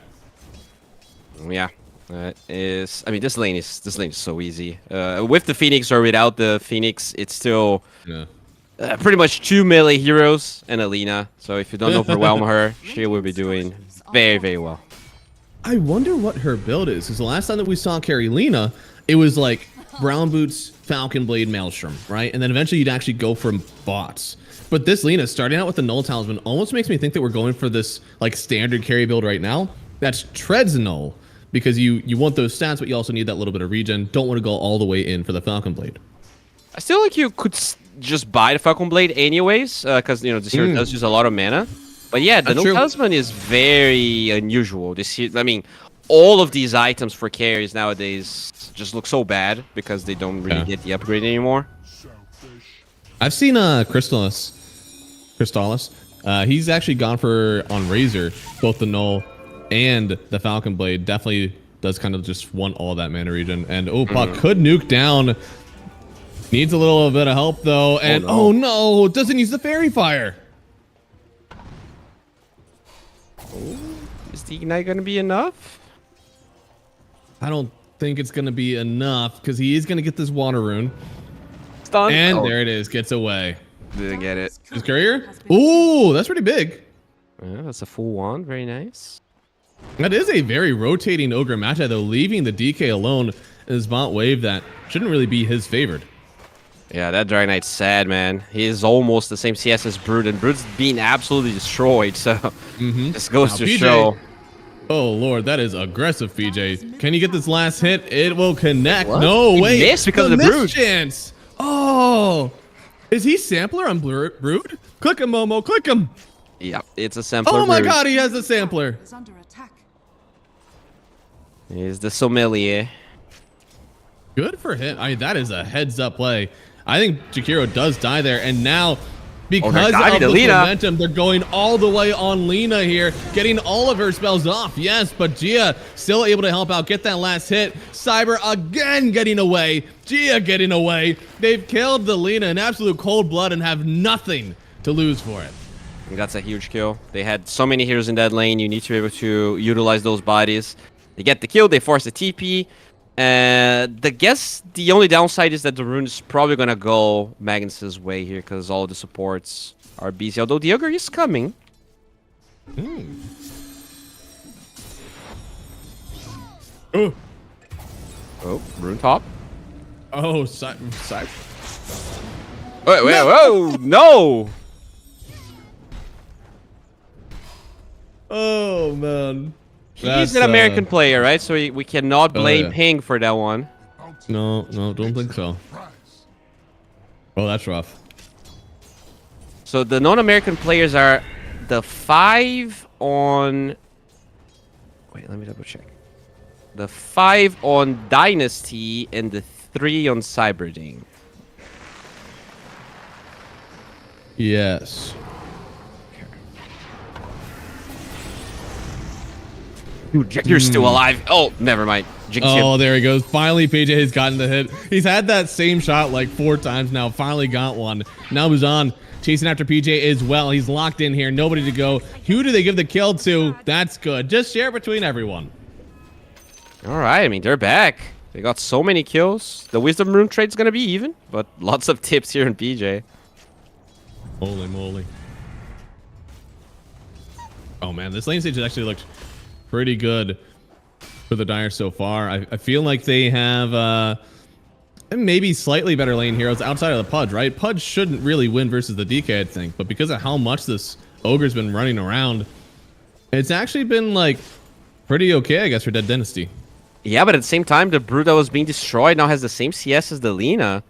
Speaker 7: Yeah. I mean, this lane is so easy. With the Phoenix or without the Phoenix, it's still pretty much 2 melee heroes and a Lina. So if you don't overwhelm her, she will be doing very, very well.
Speaker 6: I wonder what her build is. Because the last time that we saw carry Lina, it was like Brown Boots, Falcon Blade, Maelstrom, right? And then eventually you'd actually go from bots. But this Lina, starting out with the Null Talisman, almost makes me think that we're going for this like standard carry build right now. That's treads Null, because you want those stats, but you also need that little bit of regen. Don't want to go all the way in for the Falcon Blade.
Speaker 7: I still like you could just buy the Falcon Blade anyways, because you know this hero does use a lot of mana. But yeah, the Null Talisman is very unusual. This year, I mean, all of these items for carries nowadays just look so bad because they don't really get the upgrade anymore.
Speaker 6: I've seen Crystallis. He's actually gone for on Razor, both the Null and the Falcon Blade. Definitely does kind of just want all that mana regen. And Puck could nuke down. Needs a little bit of help though. And oh no, doesn't use the Fairy Fire.
Speaker 7: Is the Ignite going to be enough?
Speaker 6: I don't think it's going to be enough because he is going to get this Water Rune.
Speaker 7: Stun.
Speaker 6: And there it is. Gets away.
Speaker 7: Didn't get it.
Speaker 6: His courier? Ooh, that's pretty big.
Speaker 7: Yeah, that's a full wand. Very nice.
Speaker 6: That is a very rotating Ogre Magi though, leaving the DK alone in his bot wave that shouldn't really be his favored.
Speaker 7: Yeah, that Dragon Knight's sad, man. He is almost the same CS as Brood, and Brood's being absolutely destroyed, so this goes
Speaker 6: Now,
Speaker 7: to
Speaker 6: PJ,
Speaker 7: show.
Speaker 6: Oh, Lord, that is aggressive, PJ. Can you get this last hit? It will connect.
Speaker 7: What?
Speaker 6: No,
Speaker 7: He
Speaker 6: wait.
Speaker 7: missed because of the
Speaker 6: miss
Speaker 7: Brood.
Speaker 6: chance. Oh. Is he sampler on Brood? Click him, Momo. Click him.
Speaker 7: Yeah, it's a sampler.
Speaker 6: Oh, my
Speaker 7: Brood.
Speaker 6: God, he has a sampler.
Speaker 8: Is under attack.
Speaker 7: He's the sommelier.
Speaker 6: Good for him. I mean, that is a heads-up play. I think Jakiro does die there, and now because of the momentum, they're going all the way on Lina here, getting all of her spells off. Yes, but Gia still able to help out, get that last hit. Cyber again getting away. Gia getting away. They've killed the Lina in absolute cold blood and have nothing to lose for it.
Speaker 7: That's a huge kill. They had so many heroes in that lane. You need to be able to utilize those bodies. They get the kill. They force the TP. The only downside is that the rune is probably gonna go Magnus's way here because all the supports are busy. Although the ogre is coming.
Speaker 6: Oh,
Speaker 7: Rune top.
Speaker 6: oh,
Speaker 7: Wait, whoa, no!
Speaker 6: oh man.
Speaker 7: He's an American player, right? So we cannot blame
Speaker 6: yeah.
Speaker 7: Ping for that one.
Speaker 6: No, don't think so. Oh, that's rough.
Speaker 7: So the non-American players are the 5 on... Wait, let me double check. The 5 on Dynasty and the 3 on Cyberding.
Speaker 6: Yes.
Speaker 7: Dude, Jakir's still alive. Oh, never mind.
Speaker 6: Oh, there he goes. Finally, PJ has gotten the hit. He's had that same shot like 4 times now. Finally got one. Now Muzan chasing after PJ as well. He's locked in here. Nobody to go. Who do they give the kill to? That's good. Just share it between everyone.
Speaker 7: All right. I mean, they're back. They got so many kills. The Wisdom Rune trade's going to be even, but lots of tips here in PJ.
Speaker 6: Holy moly. Oh, man. This lane stage has actually looked pretty good for the Dire so far. I feel like they have maybe slightly better lane heroes outside of the Pudge, right? Pudge shouldn't really win versus the DK, I think, but because of how much this Ogre's been running around, it's actually been like pretty okay, I guess, for Dead Dynasty.
Speaker 7: Yeah, but at the same time, the Brood that was being destroyed now has the same CS as the Lina,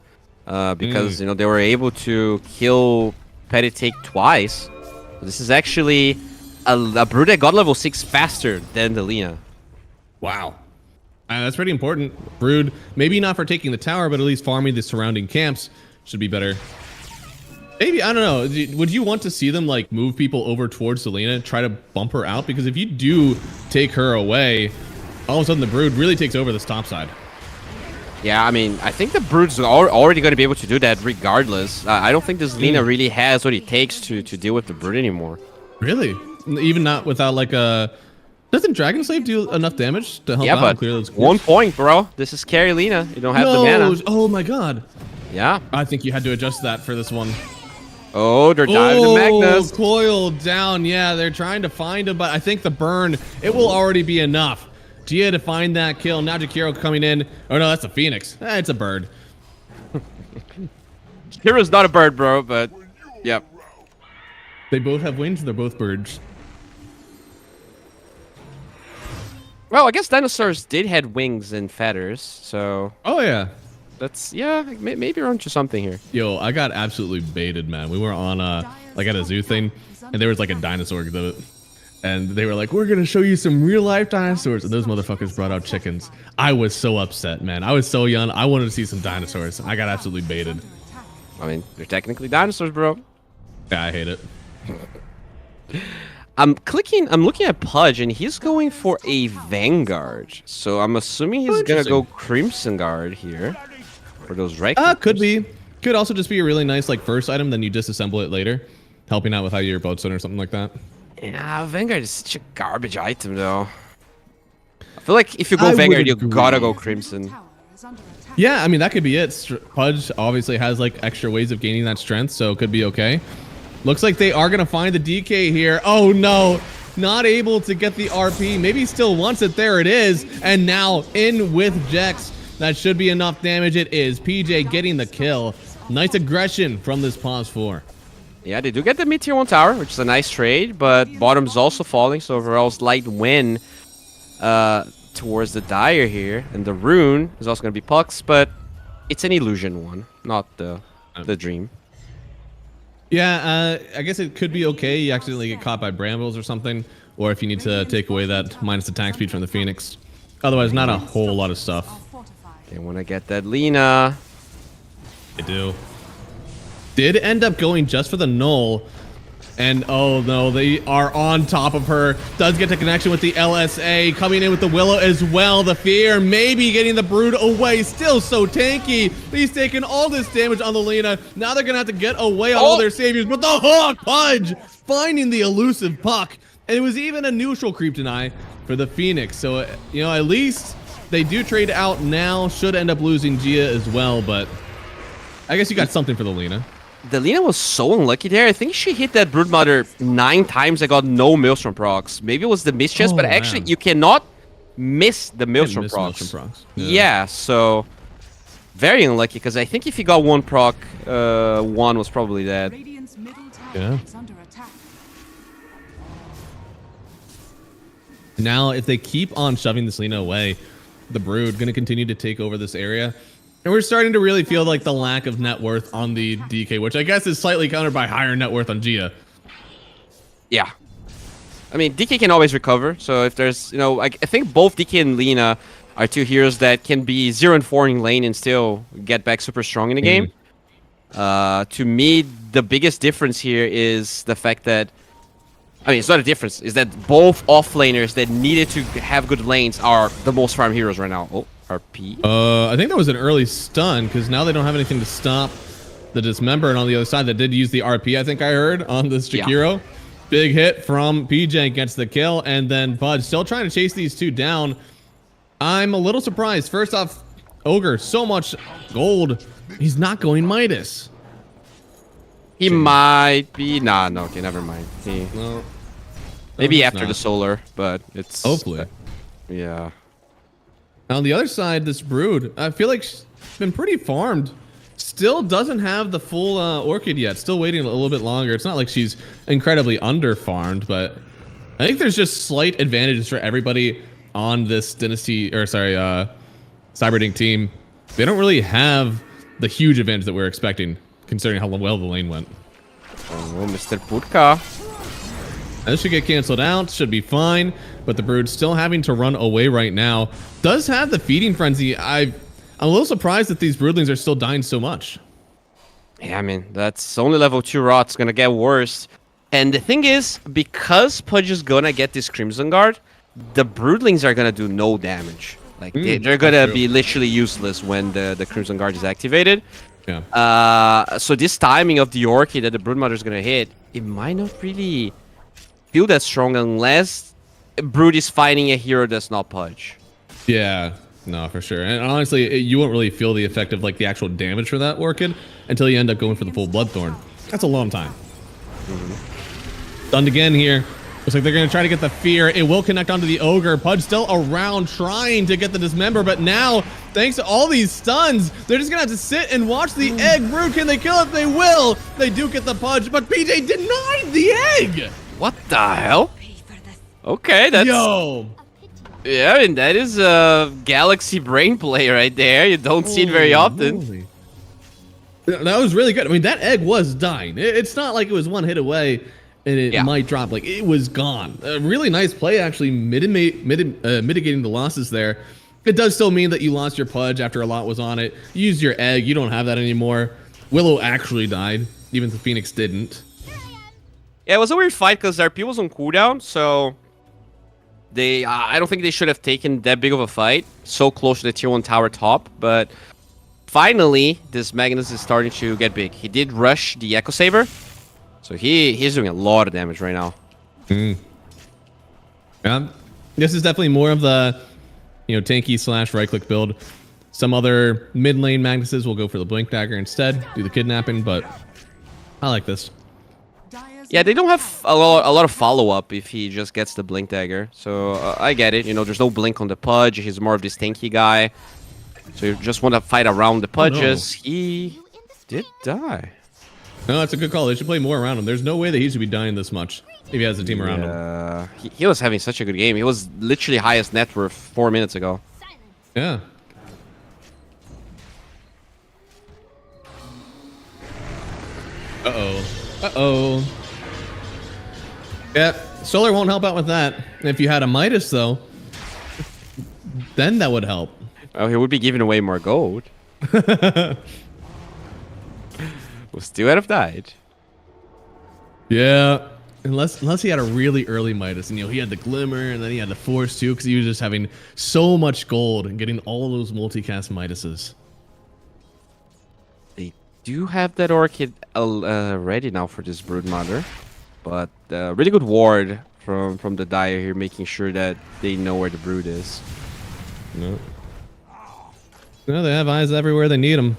Speaker 7: because you know they were able to kill Petitake twice. This is actually a Brood that got level 6 faster than the Lina.
Speaker 6: Wow. That's pretty important. Brood, maybe not for taking the tower, but at least farming the surrounding camps should be better. Maybe, I don't know. Would you want to see them like move people over towards Selena, try to bump her out? Because if you do take her away, all of a sudden the Brood really takes over this top side.
Speaker 7: Yeah, I mean, I think the Brood's already going to be able to do that regardless. I don't think this Lina really has what it takes to deal with the Brood anymore.
Speaker 6: Really? Even not without like a... Doesn't Dragon Slave do enough damage to help out and clear those cores?
Speaker 7: 1 point, bro. This is carry Lina. You don't have the mana.
Speaker 6: Oh my god.
Speaker 7: Yeah.
Speaker 6: I think you had to adjust that for this one.
Speaker 7: Oh, they're diving to Magnus.
Speaker 6: Coiled down. Yeah, they're trying to find him, but I think the burn, it will already be enough. Gia to find that kill. Now Jakiro coming in. Oh, no, that's a Phoenix. It's a bird.
Speaker 7: Hero's not a bird, bro, but yep.
Speaker 6: They both have wings. They're both birds.
Speaker 7: Well, I guess dinosaurs did had wings and feathers, so
Speaker 6: Oh, yeah.
Speaker 7: that's maybe you're onto something here.
Speaker 6: Yo, I got absolutely baited, man. We were on like at a zoo thing, and there was like a dinosaur exhibit, and they were like, "We're gonna show you some real life dinosaurs," and those motherfuckers brought out chickens. I was so upset, man. I was so young. I wanted to see some dinosaurs. I got absolutely baited.
Speaker 7: I mean, they're technically dinosaurs, bro.
Speaker 6: Yeah, I hate it.
Speaker 7: I'm looking at Pudge, and he's going for a Vanguard. So I'm assuming he's gonna go Crimson Guard here for those right.
Speaker 6: Could be. Could also just be a really nice like first item, then you disassemble it later, helping out with how your boat's in or something like that.
Speaker 7: Yeah, Vanguard is such a garbage item, though. I feel like if you go Vanguard, you gotta go Crimson.
Speaker 6: Yeah, I mean, that could be it. Pudge obviously has like extra ways of gaining that strength, so it could be okay. Looks like they are going to find the DK here. Oh, no. Not able to get the RP. Maybe he still wants it. There it is. And now in with Jex. That should be enough damage. It is. PJ getting the kill. Nice aggression from this pause 4.
Speaker 7: Yeah, they do get the mid-tier 1 tower, which is a nice trade, but bottom's also falling, so overall slight win towards the Dire here. And the rune is also going to be Pucks, but it's an illusion one, not the dream.
Speaker 6: Yeah, I guess it could be okay. You accidentally get caught by brambles or something, or if you need to take away that minus attack speed from the Phoenix. Otherwise, not a whole lot of stuff.
Speaker 7: They want to get that Lina.
Speaker 6: They do. Did end up going just for the null. And oh no, they are on top of her. Does get the connection with the LSA. Coming in with the Willow as well. The Fear maybe getting the Brood away. Still so tanky. He's taking all this damage on the Lina. Now they're going to have to get away on all their saviors. But the Hawk Pudge finding the elusive puck. And it was even a neutral creep deny for the Phoenix. So, you know, at least they do trade out now. Should end up losing Gia as well. But I guess you got something for the Lina.
Speaker 7: The Lina was so unlucky there. I think she hit that Broodmother 9 times. I got no Maelstrom procs. Maybe it was the miss chest, but actually you cannot miss the Maelstrom procs. Yeah, so very unlucky because I think if you got one proc, one was probably dead.
Speaker 6: Yeah. Now, if they keep on shoving this Lina away, the Brood going to continue to take over this area. And we're starting to really feel like the lack of net worth on the DK, which I guess is slightly countered by higher net worth on Gia.
Speaker 7: Yeah. I mean, DK can always recover. So if there's, you know, I think both DK and Lina are two heroes that can be 0 and 4 in lane and still get back super strong in the game. To me, the biggest difference here is the fact that, I mean, it's not a difference, is that both offlaners that needed to have good lanes are the most farm heroes right now. Oh. RP.
Speaker 6: I think that was an early stun because now they don't have anything to stop the dismember. And on the other side, that did use the RP. I think I heard on this Jakiro. Yeah. Big hit from PJ gets the kill, and then Bud still trying to chase these two down. I'm a little surprised. First off, Ogre, so much gold. He's not going Midas.
Speaker 7: He might be. Nah, no, okay, never mind.
Speaker 6: No,
Speaker 7: maybe after the solar, but it's
Speaker 6: hopefully.
Speaker 7: Yeah.
Speaker 6: On the other side, this Brood, I feel like she's been pretty farmed. Still doesn't have the full Orchid yet. Still waiting a little bit longer. It's not like she's incredibly under-farmed, but I think there's just slight advantages for everybody on this Dynasty, or sorry, Cyberdink team. They don't really have the huge advantage that we're expecting, considering how well the lane went.
Speaker 7: Oh, Mr. Putka.
Speaker 6: This should get canceled out. Should be fine. But the Brood still having to run away right now. Does have the feeding frenzy. I'm a little surprised that these Broodlings are still dying so much.
Speaker 7: Yeah, I mean, that's only level 2 rot. It's going to get worse. And the thing is, because Pudge is going to get this Crimson Guard, the Broodlings are going to do no damage. Like, they're going to be literally useless when the Crimson Guard is activated.
Speaker 6: Yeah.
Speaker 7: So this timing of the Orchid that the Broodmother is going to hit, it might not really feel that strong unless Brood is fighting a hero that's not Pudge.
Speaker 6: Yeah, no, for sure. And honestly, you won't really feel the effect of like the actual damage for that Orchid until you end up going for the full Bloodthorn. That's a long time. Stunned again here. Looks like they're going to try to get the fear. It will connect onto the Ogre. Pudge still around trying to get the dismember, but now, thanks to all these stuns, they're just going to have to sit and watch the egg brood. Can they kill it? They will. They do get the Pudge, but PJ denied the egg.
Speaker 7: What the hell? Okay, that's...
Speaker 6: Yo.
Speaker 7: Yeah, I mean, that is a Galaxy brain play right there. You don't see it very often.
Speaker 6: Holy. That was really good. I mean, that egg was dying. It's not like it was one hit away and it might drop. Like, it was gone. A really nice play, actually, mitigating the losses there. It does still mean that you lost your Pudge after a lot was on it. You used your egg. You don't have that anymore. Willow actually died, even if Phoenix didn't.
Speaker 7: Yeah, it was a weird fight because RP was on cooldown, so... I don't think they should have taken that big of a fight so close to the tier 1 tower top, but finally this Magnus is starting to get big. He did rush the Echo Saber, so he's doing a lot of damage right now.
Speaker 6: Yeah, this is definitely more of the tanky / right click build. Some other mid lane Magnuses will go for the Blink Dagger instead, do the kidnapping, but I like this.
Speaker 7: Yeah, they don't have a lot of follow-up if he just gets the Blink Dagger. So, I get it. There's no Blink on the Pudge. He's more of this tanky guy. So you just want to fight around the Pudges.
Speaker 6: Oh, no.
Speaker 7: He did die.
Speaker 6: No, that's a good call. They should play more around him. There's no way that he should be dying this much if he has a team around him.
Speaker 7: He was having such a good game. He was literally highest net worth 4 minutes ago.
Speaker 6: Yeah. Uh-oh. Yeah, Solar won't help out with that. If you had a Midas, though, then that would help.
Speaker 7: Oh, he would be giving away more gold. We'll still have died.
Speaker 6: Yeah, unless he had a really early Midas, and he had the Glimmer, and then he had the Force too, because he was just having so much gold and getting all those multicast Midases.
Speaker 7: They do have that Orchid ready now for this Broodmother. But really good ward from the Dire here, making sure that they know where the Brood is.
Speaker 6: No, they have eyes everywhere they need them.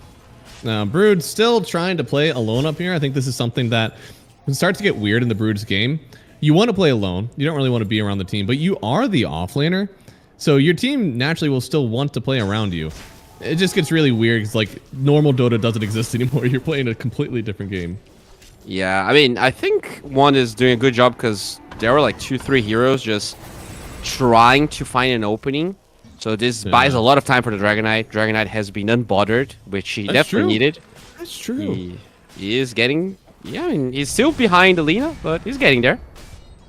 Speaker 6: Now, Brood still trying to play alone up here. I think this is something that can start to get weird in the Brood's game. You want to play alone. You don't really want to be around the team, but you are the offlaner. So your team naturally will still want to play around you. It just gets really weird because like normal Dota doesn't exist anymore. You're playing a completely different game.
Speaker 7: Yeah, I mean, I think one is doing a good job because there were like 2-3 heroes just trying to find an opening. So this buys a lot of time for the Dragonite. Dragonite has been unbothered, which he definitely needed.
Speaker 6: That's true.
Speaker 7: He is getting... Yeah, I mean, he's still behind Alina, but he's getting there.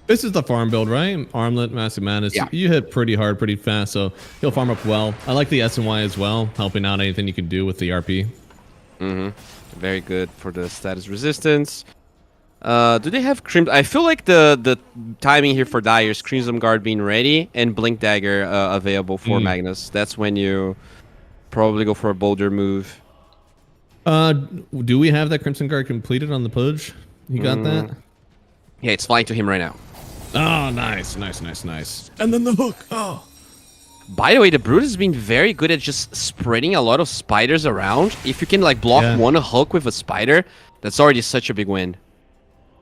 Speaker 6: This is the farm build, right? Armlet, Massive Madness.
Speaker 7: Yeah.
Speaker 6: You hit pretty hard, pretty fast, so he'll farm up well. I like the SNY as well, helping out anything you can do with the RP.
Speaker 7: Very good for the status resistance. Do they have Crimson? I feel like the timing here for Dire is Crimson Guard being ready and Blink Dagger available for Magnus. That's when you probably go for a bolder move.
Speaker 6: Do we have that Crimson Guard completed on the Pudge? You got that?
Speaker 7: Yeah, it's flying to him right now.
Speaker 6: Oh, nice. And then the hook. Oh.
Speaker 7: By the way, the Brood has been very good at just spreading a lot of spiders around. If you can like block one hook with a spider, that's already such a big win.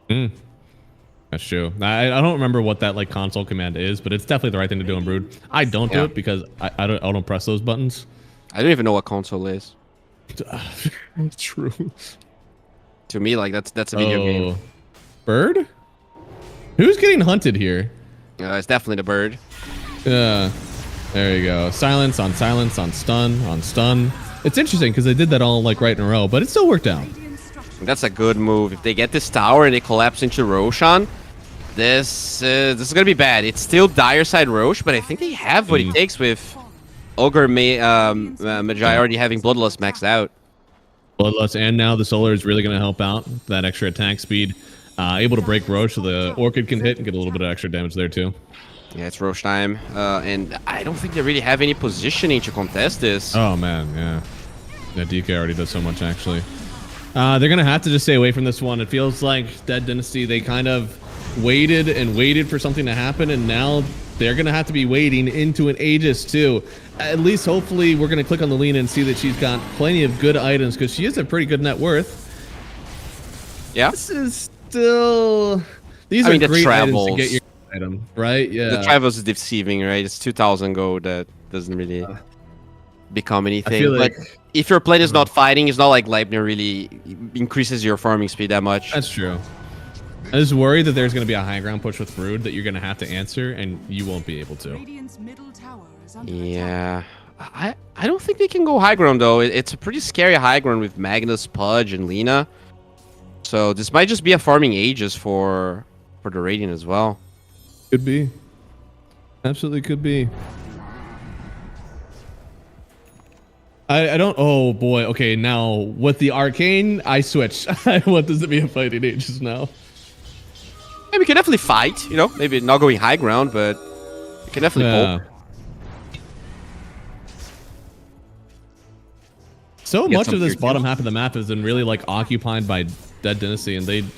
Speaker 6: That's true. I don't remember what that like console command is, but it's definitely the right thing to do in Brood. I don't do it because I don't press those buttons.
Speaker 7: I don't even know what console is.
Speaker 6: True.
Speaker 7: To me, like that's a video game.
Speaker 6: Bird? Who's getting hunted here?
Speaker 7: It's definitely the Bird.
Speaker 6: Yeah. There you go. Silence on stun on stun. It's interesting because they did that all like right in a row, but it still worked out.
Speaker 7: That's a good move. If they get this tower and they collapse into Roshan, this is gonna be bad. It's still Dire side Roche, but I think they have what it takes with Ogre Magi already having Bloodlust maxed out.
Speaker 6: Bloodlust, and now the Solar is really gonna help out that extra attack speed. Able to break Roche so the Orchid can hit and get a little bit of extra damage there too.
Speaker 7: Yeah, it's Roche time, and I don't think they really have any positioning to contest this.
Speaker 6: Oh man, yeah. Yeah, DK already does so much actually. They're gonna have to just stay away from this one. It feels like Dead Dynasty, they kind of waited and waited for something to happen, and now they're gonna have to be waiting into an Aegis too. At least hopefully we're gonna click on the Lina and see that she's got plenty of good items because she is a pretty good net worth.
Speaker 7: Yeah.
Speaker 6: This is still. These
Speaker 7: I
Speaker 6: are
Speaker 7: mean, the
Speaker 6: great items
Speaker 7: travels.
Speaker 6: to get your item, right? Yeah.
Speaker 7: The travels is deceiving, right? It's 2,000 gold that doesn't really become anything.
Speaker 6: feel
Speaker 7: But
Speaker 6: like-
Speaker 7: if your plate is not fighting, it's not like Leibniz really increases your farming speed that much.
Speaker 6: That's true. I was worried that there's going to be a high ground push with Brood that you're going to have to answer, and you won't be able to.
Speaker 8: Radiant's middle tower is under
Speaker 7: Yeah. I don't think they can go high ground, though. It's a pretty scary high ground with Magnus, Pudge, and Lina. So this might just be a farming Aegis for the Radiant as well.
Speaker 6: Could be. Absolutely could be. I don't. Oh boy. Okay, now with the arcane, I switch. I want this to be a fighting Aegis now.
Speaker 7: Yeah, we can definitely fight. You know, maybe not going high ground, but we can definitely poke.
Speaker 6: So
Speaker 7: Get
Speaker 6: much
Speaker 7: some
Speaker 6: of this
Speaker 7: tier
Speaker 6: bottom
Speaker 7: twos.
Speaker 6: half of the map has been really like occupied by Dead Dynasty, and I don't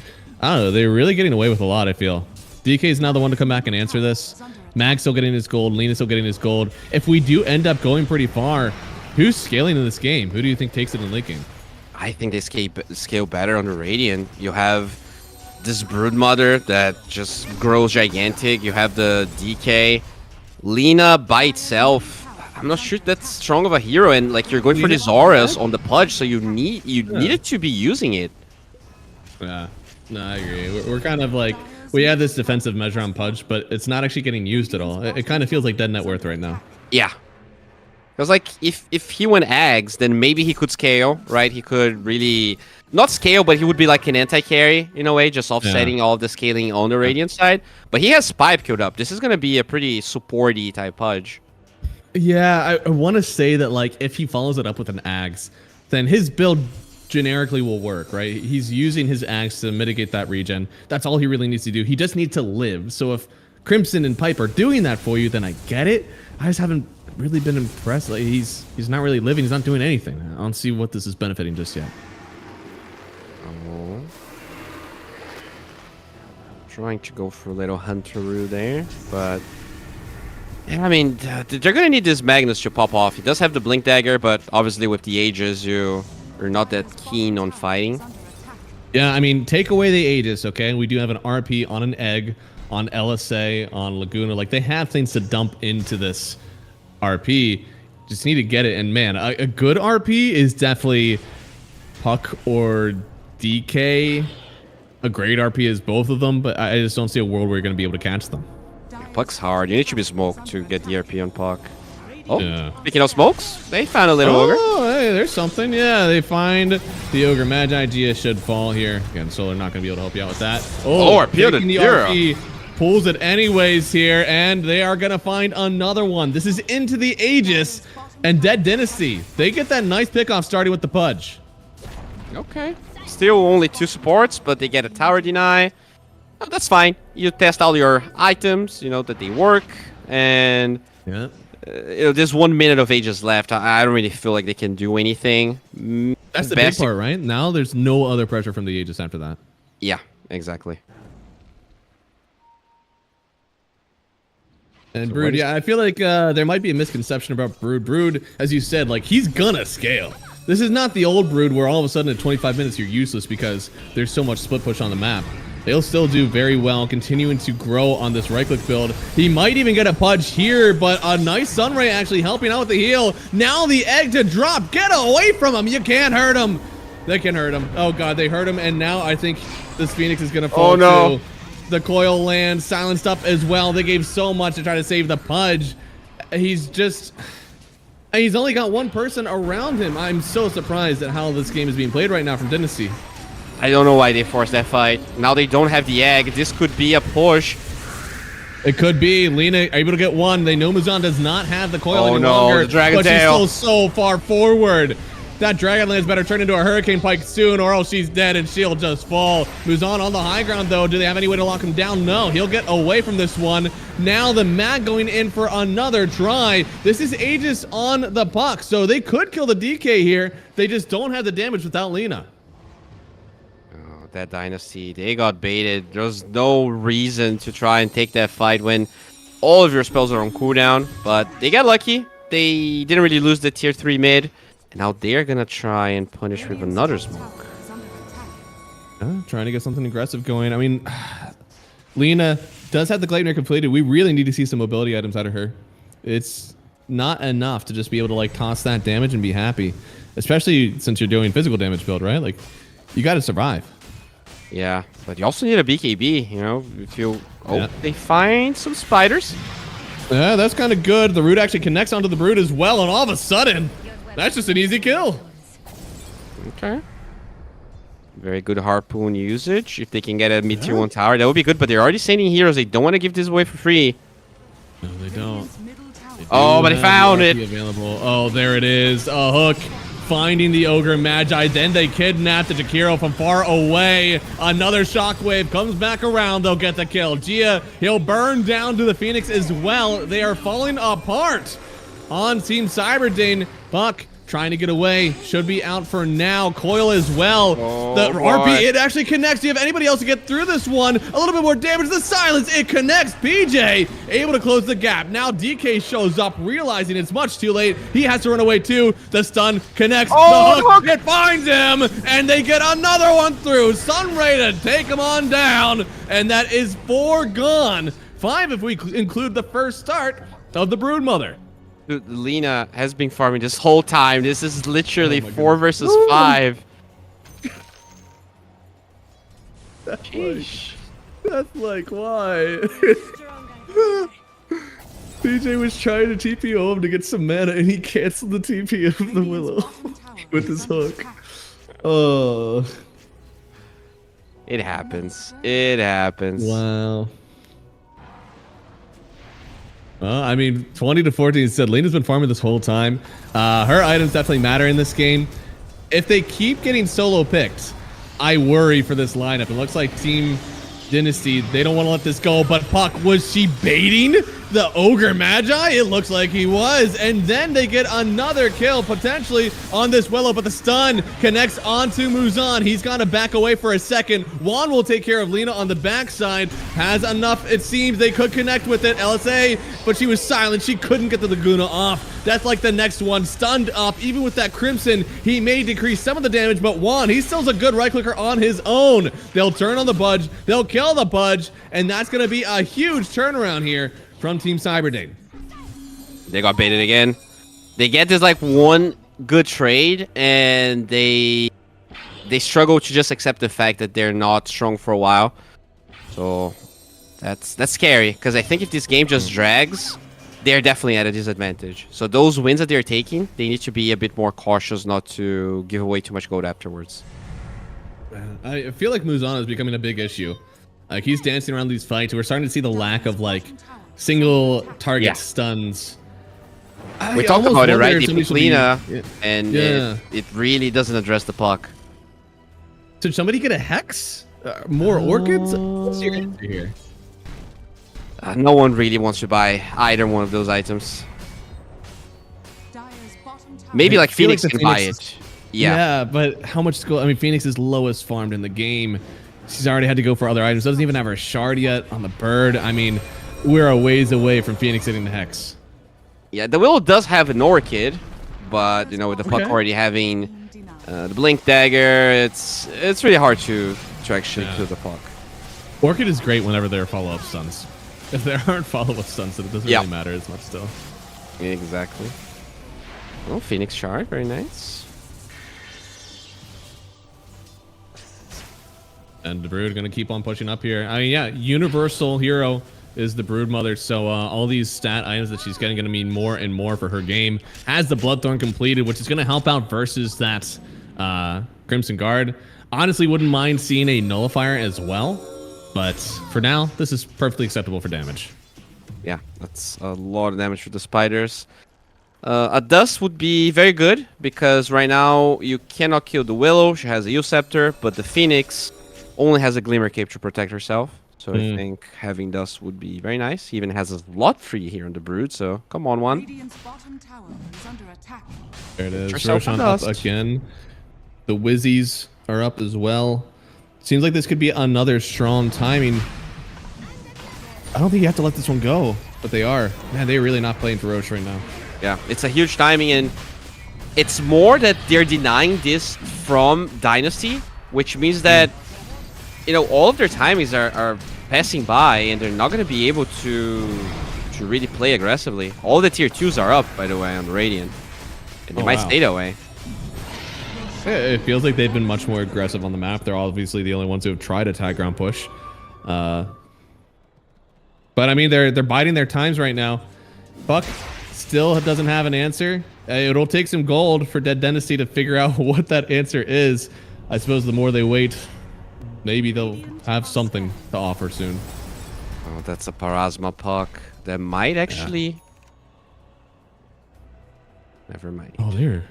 Speaker 6: know, they're really getting away with a lot. I feel DK is now the one to come back and answer this. Mag's still getting his gold. Lena's still getting his gold. If we do end up going pretty far, who's scaling in this game? Who do you think takes it in linking?
Speaker 7: I think they scale better on the Radiant. You have this Broodmother that just grows gigantic. You have the DK. Lina by itself, I'm not sure that's strong of a hero, and like you're going for the Zauras on the Pudge, so you needed to be using it.
Speaker 6: Yeah, no, I agree. We're kind of like, we have this defensive measure on Pudge, but it's not actually getting used at all. It kind of feels like dead net worth right now.
Speaker 7: Yeah. Because like if he went Ags, then maybe he could scale, right? He could really not scale, but he would be like an anti-carry in a way, just offsetting all of the scaling on the Radiant side. But he has Pipe queued up. This is gonna be a pretty supporty type Pudge.
Speaker 6: Yeah, I want to say that like if he follows it up with an Axe, then his build generically will work, right? He's using his Axe to mitigate that regen. That's all he really needs to do. He just needs to live. So if Crimson and Pipe are doing that for you, then I get it. I just haven't really been impressed. Like he's not really living. He's not doing anything. I don't see what this is benefiting just yet.
Speaker 7: Oh. Trying to go for a little Hunteroo there, but yeah, I mean, they're gonna need this Magnus to pop off. He does have the Blink Dagger, but obviously with the Aegis, you're not that keen on fighting.
Speaker 6: Yeah, I mean, take away the Aegis, okay? We do have an RP on an Egg, on LSA, on Laguna. Like, they have things to dump into this RP. Just need to get it. And, man, a good RP is definitely Puck or DK. A great RP is both of them, but I just don't see a world where you're going to be able to catch them.
Speaker 7: Puck's hard. You need to be smoked to get the RP on Puck. Oh,
Speaker 6: Yeah.
Speaker 7: speaking of smokes, they found a little ogre.
Speaker 6: Oh, hey, there's something. Yeah, they find the Ogre. Magi Gia should fall here. Again, Solar not going to be able to help you out with that.
Speaker 7: Oh, RP to
Speaker 6: taking the
Speaker 7: Dira.
Speaker 6: RP, pulls it anyways here, and they are going to find another one. This is into the Aegis and Dead Dynasty. They get that nice pickoff starting with the Pudge.
Speaker 7: Okay. Still only 2 supports, but they get a tower deny. Oh, that's fine. You test all your items, you know, that they work, and
Speaker 6: Yeah.
Speaker 7: there's 1 minute of Aegis left. I don't really feel like they can do anything.
Speaker 6: That's the big
Speaker 7: Best-
Speaker 6: part, right? Now there's no other pressure from the Aegis after that.
Speaker 7: Yeah, exactly.
Speaker 6: And
Speaker 7: So
Speaker 6: Brood,
Speaker 7: what is-
Speaker 6: yeah, I feel like there might be a misconception about Brood. Brood, as you said, like, he's gonna scale. This is not the old Brood where all of a sudden at 25 minutes you're useless because there's so much split push on the map. They'll still do very well, continuing to grow on this right-click build. He might even get a Pudge here, but a nice Sunray actually helping out with the heal. Now the egg to drop. Get away from him. You can't hurt him. They can hurt him. Oh, God, they hurt him. And now I think this Phoenix is going to fall
Speaker 7: Oh, no.
Speaker 6: too. The coil land, silenced up as well. They gave so much to try to save the Pudge. He's only got one person around him. I'm so surprised at how this game is being played right now from Dynasty.
Speaker 7: I don't know why they forced that fight. Now they don't have the egg. This could be a push.
Speaker 6: It could be. Lina able to get one. They know Muzan does not have the coil
Speaker 7: Oh,
Speaker 6: any
Speaker 7: no,
Speaker 6: longer.
Speaker 7: the Dragon
Speaker 6: but
Speaker 7: Tail.
Speaker 6: she's still so far forward. That Dragonlance better turn into a Hurricane Pike soon, or else she's dead and she'll just fall. Muzan on the high ground, though. Do they have any way to lock him down? No. He'll get away from this one. Now the Mag going in for another try. This is Aegis on the Puck, so they could kill the DK here. They just don't have the damage without Lina.
Speaker 7: Oh, that Dynasty, they got baited. There's no reason to try and take that fight when all of your spells are on cooldown, but they got lucky. They didn't really lose the tier 3 mid. And now they're gonna try and punish with another smoke.
Speaker 6: Trying to get something aggressive going. I mean, Lena does have the Gleipnir completed. We really need to see some mobility items out of her. It's not enough to just be able to like toss that damage and be happy, especially since you're doing physical damage build, right? Like, you got to survive.
Speaker 7: Yeah, but you also need a BKB, you know, if you... Oh, they find some spiders.
Speaker 6: Yeah, that's kind of good. The root actually connects onto the brood as well, and all of a sudden, that's just an easy kill.
Speaker 7: Okay. Very good harpoon usage. If they can get a mid-tier 1 tower, that would be good, but they're already sending heroes. They don't want to give this away for free.
Speaker 6: No, they don't.
Speaker 7: Oh, but they found it.
Speaker 6: Available. Oh, there it is. A hook. Finding the Ogre Magi. Then they kidnap the Jakiro from far away. Another shockwave comes back around. They'll get the kill. Gia, he'll burn down to the Phoenix as well. They are falling apart on Team Cyberdane. Buck trying to get away. Should be out for now. Coil as well.
Speaker 7: Oh,
Speaker 6: the
Speaker 7: boy.
Speaker 6: RP, it actually connects. Do you have anybody else to get through this one? A little bit more damage. The silence, it connects. PJ able to close the gap. Now DK shows up, realizing it's much too late. He has to run away too. The stun connects.
Speaker 7: Oh,
Speaker 6: the hook, it finds him, and they get another one through. Sunray to take him on down, and that is 4 gone. 5 if we include the first start of the Broodmother.
Speaker 7: Dude, Lena has been farming this whole time. This is literally 4 versus
Speaker 6: Ooh.
Speaker 7: 5.
Speaker 6: That's like why? PJ was trying to TP home to get some mana, and he canceled the TP of the Willow with his hook. Oh.
Speaker 7: It happens. It happens.
Speaker 6: Wow. Well, I mean, 20 to 14 said Lena's been farming this whole time. Her items definitely matter in this game. If they keep getting solo picked, I worry for this lineup. It looks like Team Dynasty, they don't want to let this go, but Puck, was she baiting the Ogre Magi? It looks like he was, and then they get another kill potentially on this Willow, but the stun connects onto Muzan. He's got to back away for a second. Juan will take care of Lena on the backside. Has enough, it seems. They could connect with it. LSA, but she was silent. She couldn't get the Laguna off. That's like the next one. Stunned up. Even with that Crimson, he may decrease some of the damage, but Juan, he still's a good right clicker on his own. They'll turn on the Budge. They'll kill the Budge, and that's going to be a huge turnaround here from Team Cyberdane.
Speaker 7: They got baited again. They get this like one good trade, and they struggle to just accept the fact that they're not strong for a while. So that's scary, because I think if this game just drags, they're definitely at a disadvantage. So those wins that they're taking, they need to be a bit more cautious not to give away too much gold afterwards.
Speaker 6: I feel like Muzan is becoming a big issue. Like, he's dancing around these fights. We're starting to see the lack of like single target stuns.
Speaker 7: We talked about it, right?
Speaker 6: Somebody
Speaker 7: They Lena,
Speaker 6: be,
Speaker 7: and it really doesn't address the puck.
Speaker 6: Should somebody get a Hex? More Orchids? What's your answer here?
Speaker 7: No one really wants to buy either one of those items. Maybe like Phoenix can buy it.
Speaker 6: Yeah, but how much skill? I mean, Phoenix is lowest farmed in the game. She's already had to go for other items. Doesn't even have her shard yet on the bird. I mean, we're a ways away from Phoenix hitting the Hex.
Speaker 7: Yeah, the Willow does have an Orchid, but you know, with the puck already having the Blink Dagger, it's really hard to actually kill the puck.
Speaker 6: Orchid is great whenever there are follow-up stuns. If there aren't follow-up stuns, then it doesn't really matter as much still.
Speaker 7: Exactly. Oh, Phoenix Shard, very nice.
Speaker 6: And the Brood gonna keep on pushing up here. I mean, yeah, universal hero is the Broodmother, so all these stat items that she's getting gonna mean more and more for her game. Has the Bloodthorn completed, which is gonna help out versus that Crimson Guard. Honestly, wouldn't mind seeing a Nullifier as well, but for now, this is perfectly acceptable for damage.
Speaker 7: Yeah, that's a lot of damage for the spiders. A Dust would be very good, because right now you cannot kill the Willow. She has a Eel Scepter, but the Phoenix only has a Glimmer Cape to protect herself. So I think having Dust would be very nice. He even has a lot free here on the Brood, so come on, one.
Speaker 6: There it is. Roshan up again. The Wizzies are up as well. Seems like this could be another strong timing. I don't think you have to let this one go, but they are. Man, they're really not playing for Roche right now.
Speaker 7: Yeah, it's a huge timing, and it's more that they're denying this from Dynasty, which means that you know, all of their timings are passing by, and they're not going to be able to really play aggressively. All the tier 2s are up, by the way, on Radiant. And they might stay that way.
Speaker 6: It feels like they've been much more aggressive on the map. They're obviously the only ones who have tried a tag ground push. But I mean, they're biding their times right now. Buck still doesn't have an answer. It'll take some gold for Dead Dynasty to figure out what that answer is. I suppose the more they wait, maybe they'll have something to offer soon.
Speaker 7: Oh, that's a Parasma puck. That might actually... Never mind.
Speaker 6: Oh, they're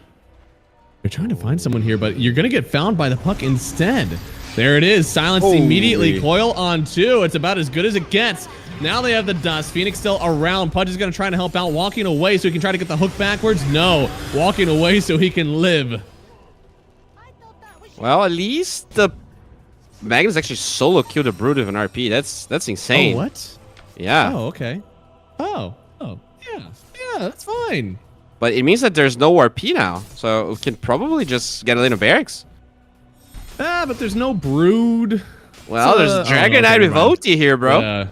Speaker 6: trying to find someone here, but you're going to get found by the puck instead. There it is. Silenced immediately. Coil on 2. It's about as good as it gets. Now they have the dust. Phoenix still around. Pudge is going to try to help out. Walking away so he can try to get the hook backwards. No. Walking away so he can live.
Speaker 7: Well, at least the Magnus actually solo killed a Brood with an RP. That's insane.
Speaker 6: Oh, what?
Speaker 7: Yeah.
Speaker 6: Oh, okay. Oh. Yeah. Yeah, that's fine.
Speaker 7: But it means that there's no RP now. So we can probably just get a lane of barracks.
Speaker 6: But there's no Brood.
Speaker 7: Well, there's Dragon Knight with OT here, bro.
Speaker 6: Yeah.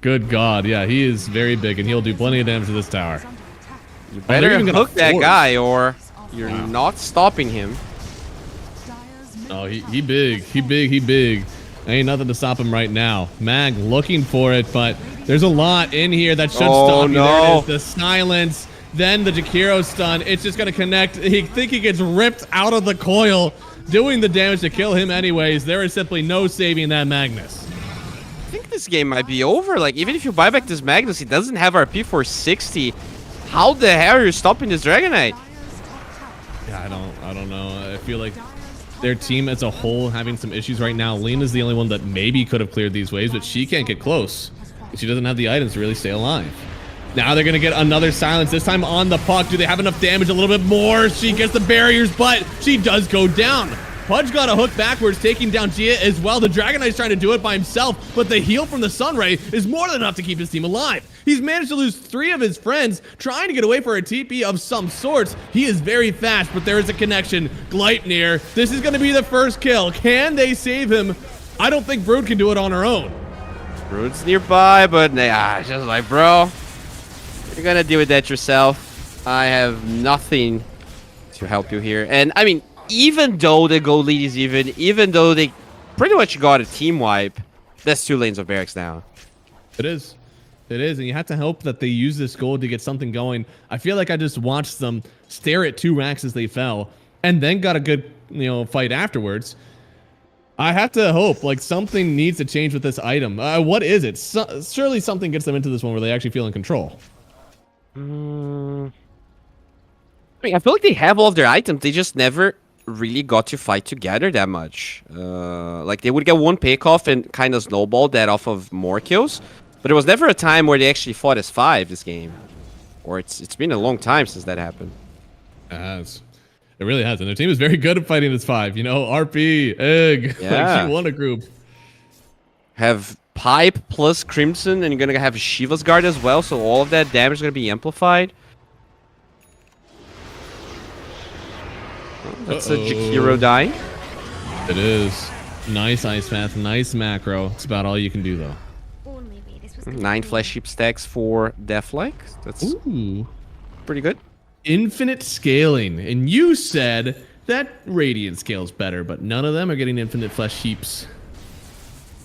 Speaker 6: Good God. Yeah, he is very big, and he'll do plenty of damage to this tower.
Speaker 7: You better hook that guy, or you're not stopping him.
Speaker 6: Oh, he big. He big. Ain't nothing to stop him right now. Mag looking for it, but there's a lot in here that should stop you. There it is. The silence. Then the Jakiro stun. It's just going to connect. He think he gets ripped out of the coil, doing the damage to kill him anyways. There is simply no saving that Magnus.
Speaker 7: I think this game might be over. Like, even if you buy back this Magnus, he doesn't have RP for 60. How the hell are you stopping this Dragon Knight?
Speaker 6: Yeah, I don't know. I feel like their team as a whole having some issues right now. Lena's the only one that maybe could have cleared these waves, but she can't get close. She doesn't have the items to really stay alive. Now they're going to get another silence, this time on the puck. Do they have enough damage? A little bit more. She gets the barriers, but she does go down. Pudge got a hook backwards, taking down Gia as well. The Dragon Knight's trying to do it by himself, but the heal from the Sunray is more than enough to keep his team alive. He's managed to lose 3 of his friends, trying to get away for a TP of some sorts. He is very fast, but there is a connection. Gleipnir, this is going to be the first kill. Can they save him? I don't think Brood can do it on her own.
Speaker 7: Brood's nearby, but just like, bro, you're going to deal with that yourself. I have nothing to help you here. And, I mean, even though the gold lead is even though they pretty much got a team wipe, that's 2 lanes of barracks now.
Speaker 6: It is. It is, and you have to hope that they use this gold to get something going. I feel like I just watched them stare at 2 racks as they fell, and then got a good, fight afterwards. I have to hope, like, something needs to change with this item. What is it? Surely something gets them into this one where they actually feel in control.
Speaker 7: I mean, I feel like they have all of their items. They just never really got to fight together that much. Like, they would get one pick-off and kind of snowball that off of more kills. But there was never a time where they actually fought as 5 this game. Or it's been a long time since that happened.
Speaker 6: It has. It really has. And their team is very good at fighting as 5. RP, Egg.
Speaker 7: Yeah.
Speaker 6: Like, she won a group.
Speaker 7: Have Pipe plus Crimson, and you're going to have Shiva's Guard as well. So all of that damage is going to be amplified. Oh, that's a Jakiro dying.
Speaker 6: It is. Nice Ice Path. Nice macro. It's about all you can do, though.
Speaker 7: 9 flesh heap stacks for Deathlike. That's pretty good.
Speaker 6: Infinite scaling. And you said that Radiant scales better, but none of them are getting infinite flesh heaps.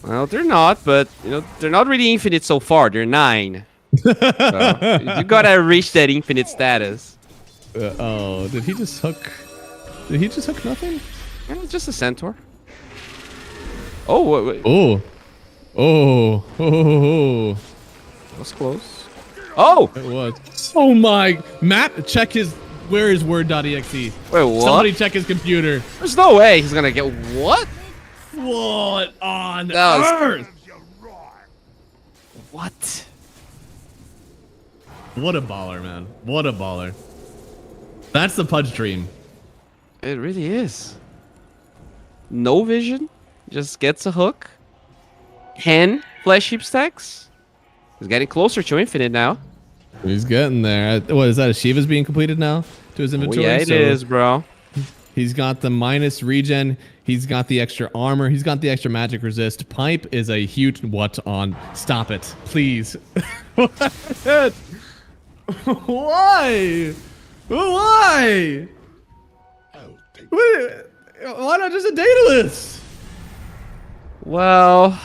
Speaker 7: Well, they're not, but they're not really infinite so far. They're 9. So, you gotta reach that infinite status.
Speaker 6: Did he just hook? Did he just hook nothing?
Speaker 7: Yeah, it's just a centaur. Oh, wait.
Speaker 6: Oh.
Speaker 7: That was close. Oh!
Speaker 6: It was. Oh my. Matt, check where is word.exe?
Speaker 7: Wait, what?
Speaker 6: Somebody check his computer.
Speaker 7: There's no way he's gonna get what?
Speaker 6: What on
Speaker 7: That
Speaker 6: earth?
Speaker 7: What?
Speaker 6: What a baller, man. What a baller. That's the Pudge dream.
Speaker 7: It really is. No vision. Just gets a hook. 10 flesh heap stacks. He's getting closer to infinite now.
Speaker 6: He's getting there. What is that? A Shiva's being completed now to his inventory?
Speaker 7: Oh, yeah, it is, bro.
Speaker 6: He's got the minus regen. He's got the extra armor. He's got the extra magic resist. Pipe is a huge what on. Stop it, please. What? Why? Why? Why not just a Daedalus?
Speaker 7: Well,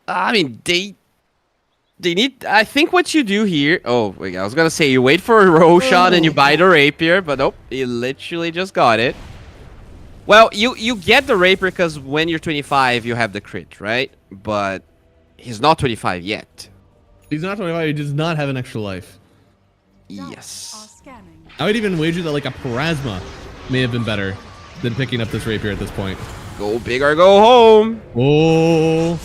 Speaker 7: I mean, they need. I think what you do here. Oh, wait, I was gonna say you wait for a Roshan and you buy the rapier, but nope, you literally just got it. Well, you get the rapier because when you're 25, you have the crit, right? But he's not 25 yet.
Speaker 6: He's not 25. He does not have an extra life.
Speaker 7: Yes.
Speaker 6: I would even wager that like a Parasma may have been better than picking up this rapier at this point.
Speaker 7: Go big or go home.
Speaker 6: Oh.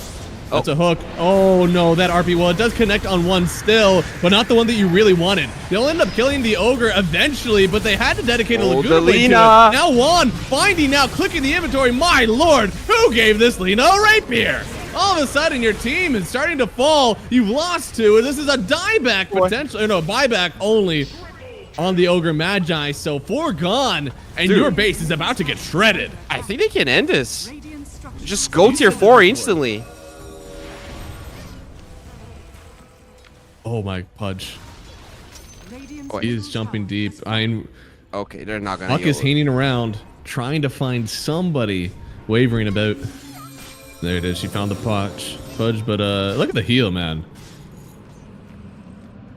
Speaker 6: That's a hook. Oh no, that RP, well, it does connect on one still, but not the one that you really wanted. They'll end up killing the ogre eventually, but they had to dedicate a Laguna Blade to it. Now Juan finding now, clicking the inventory. My lord, who gave this Lina a rapier? All of a sudden, your team is starting to fall. You've lost two, and this is a dieback potential, no, buyback only on the Ogre Magi. So 4 gone, and your base is about to get shredded.
Speaker 7: I think they can end this. Just go tier 4 instantly.
Speaker 6: Oh my Pudge. He is jumping deep.
Speaker 7: Okay, they're not gonna.
Speaker 6: Buck is hanging around, trying to find somebody wavering about. There it is. She found the Pudge, but look at the heal, man.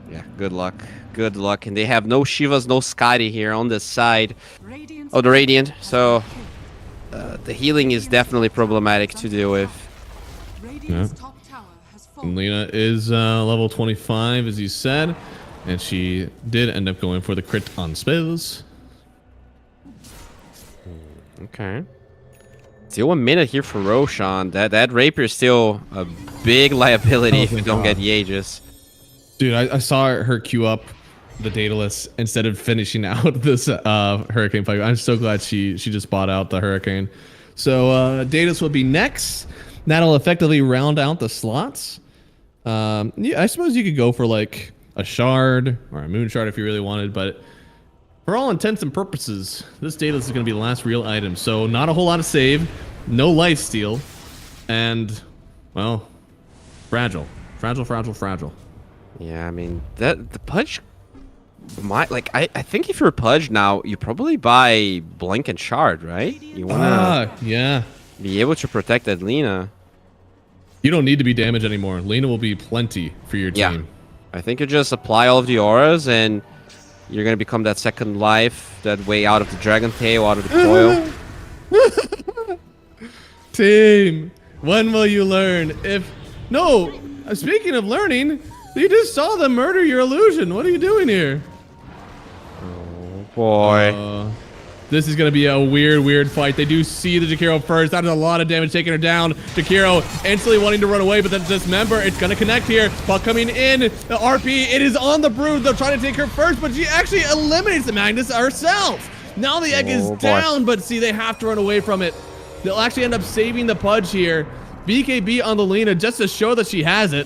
Speaker 7: Yeah, good luck. Good luck. And they have no Shivas, no Skadi here on this side. Oh, the Radiant. So the healing is definitely problematic to deal with.
Speaker 6: Yeah. And Lina is level 25, as you said, and she did end up going for the crit on spells.
Speaker 7: Okay. Still a minute here for Roshan. That rapier is still a big liability if you don't get the Aegis.
Speaker 6: Dude, I saw her queue up the Daedalus instead of finishing out this Hurricane fight. I'm so glad she just bought out the Hurricane. So Daedalus will be next. That'll effectively round out the slots. Yeah, I suppose you could go for like a shard or a moon shard if you really wanted, but for all intents and purposes, this Daedalus is going to be the last real item. So not a whole lot of save, no life steal, and well, fragile.
Speaker 7: Yeah, I mean the Pudge might I think if you're Pudge now, you probably buy Blink and Shard, right? You wanna be able to protect that Lina.
Speaker 6: You don't need to be damaged anymore. Lina will be plenty for your team.
Speaker 7: I think you just apply all of the auras and you're gonna become that second life, that way out of the Dragon Tail, out of the coil.
Speaker 6: Team, when will you learn? No, speaking of learning, you just saw them murder your illusion. What are you doing here?
Speaker 7: Oh boy.
Speaker 6: This is going to be a weird fight. They do see the Jakiro first. That is a lot of damage taking her down. Jakiro instantly wanting to run away, but then dismember. It's going to connect here. While coming in, the RP, it is on the Brood. They're trying to take her first, but she actually eliminates the Magnus herself. Now the egg is down, but see, they have to run away from it. They'll actually end up saving the Pudge here. BKB on the Lina just to show that she has it.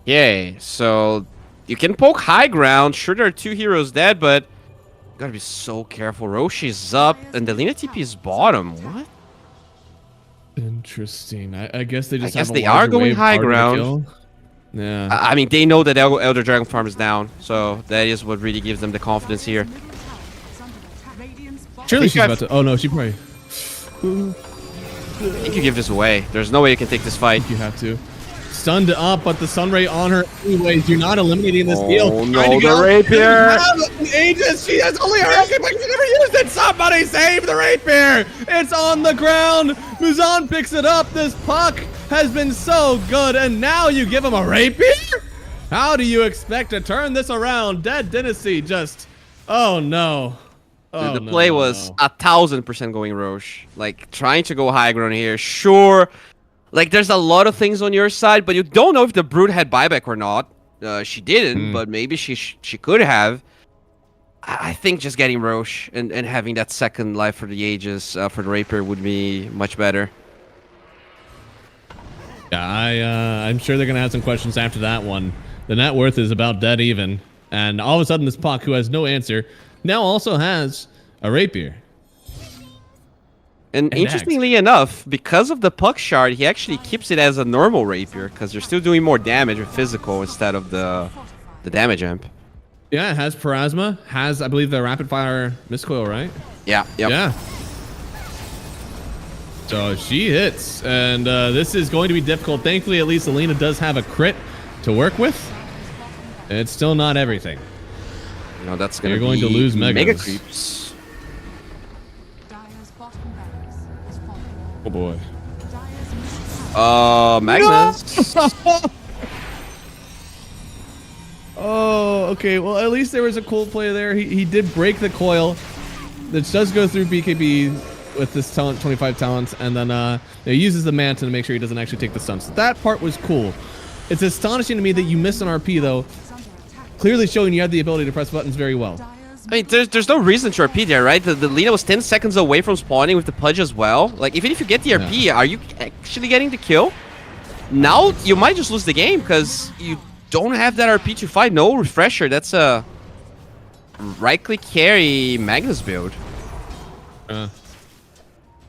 Speaker 7: Okay, so you can poke high ground. Sure, there are 2 heroes dead, but you gotta be so careful. Roshi's up, and the Lina TP is bottom. What?
Speaker 6: Interesting. I guess they just.
Speaker 7: I guess they are going high ground.
Speaker 6: Yeah.
Speaker 7: I mean, they know that Elder Dragon Farm is down, so that is what really gives them the confidence here.
Speaker 6: Surely she's about to. Oh no, she probably.
Speaker 7: I think you give this away. There's no way you can take this fight.
Speaker 6: You have to. Stunned up, but the Sunray on her anyways. You're not eliminating this deal.
Speaker 7: Oh no, the rapier!
Speaker 6: Aegis, she has only a hurricane, but she never used it. Somebody save the rapier! It's on the ground. Muzan picks it up. This puck has been so good, and now you give him a rapier? How do you expect to turn this around? Dead Dynasty just. Oh no.
Speaker 7: Dude, the play was 1000% going Roche. Like, trying to go high ground here. Sure. Like, there's a lot of things on your side, but you don't know if the Brood had buyback or not. She didn't, but maybe she could have. I think just getting Roche and having that second life for the Aegis, for the Rapier would be much better.
Speaker 6: Yeah, I'm sure they're going to have some questions after that one. The net worth is about dead even. And all of a sudden, this Puck, who has no answer, now also has a rapier.
Speaker 7: And interestingly enough, because of the Puck shard, he actually keeps it as a normal rapier because you're still doing more damage with physical instead of the damage amp.
Speaker 6: Yeah, it has Parasma, has, I believe, the rapid fire miscoil, right?
Speaker 7: Yeah. Yep.
Speaker 6: Yeah. So she hits, and this is going to be difficult. Thankfully, at least Alina does have a crit to work with. It's still not everything.
Speaker 7: No, that's going
Speaker 6: You're going to lose
Speaker 7: mega
Speaker 6: megas.
Speaker 7: creeps.
Speaker 8: Dyer's bottom barracks has fallen.
Speaker 6: Oh boy.
Speaker 7: Magnus.
Speaker 6: Oh, okay. Well, at least there was a cool play there. He did break the coil. This does go through BKB with this talent, 25 talents, and then he uses the manta to make sure he doesn't actually take the stun. So that part was cool. It's astonishing to me that you missed an RP though, clearly showing you have the ability to press buttons very well.
Speaker 7: I mean, there's no reason to RP there, right? The Lina was 10 seconds away from spawning with the Pudge as well. Like, even if you get the RP, are you actually getting the kill? Now, you might just lose the game because you don't have that RP to fight. No refresher. That's a right-click carry Magnus build.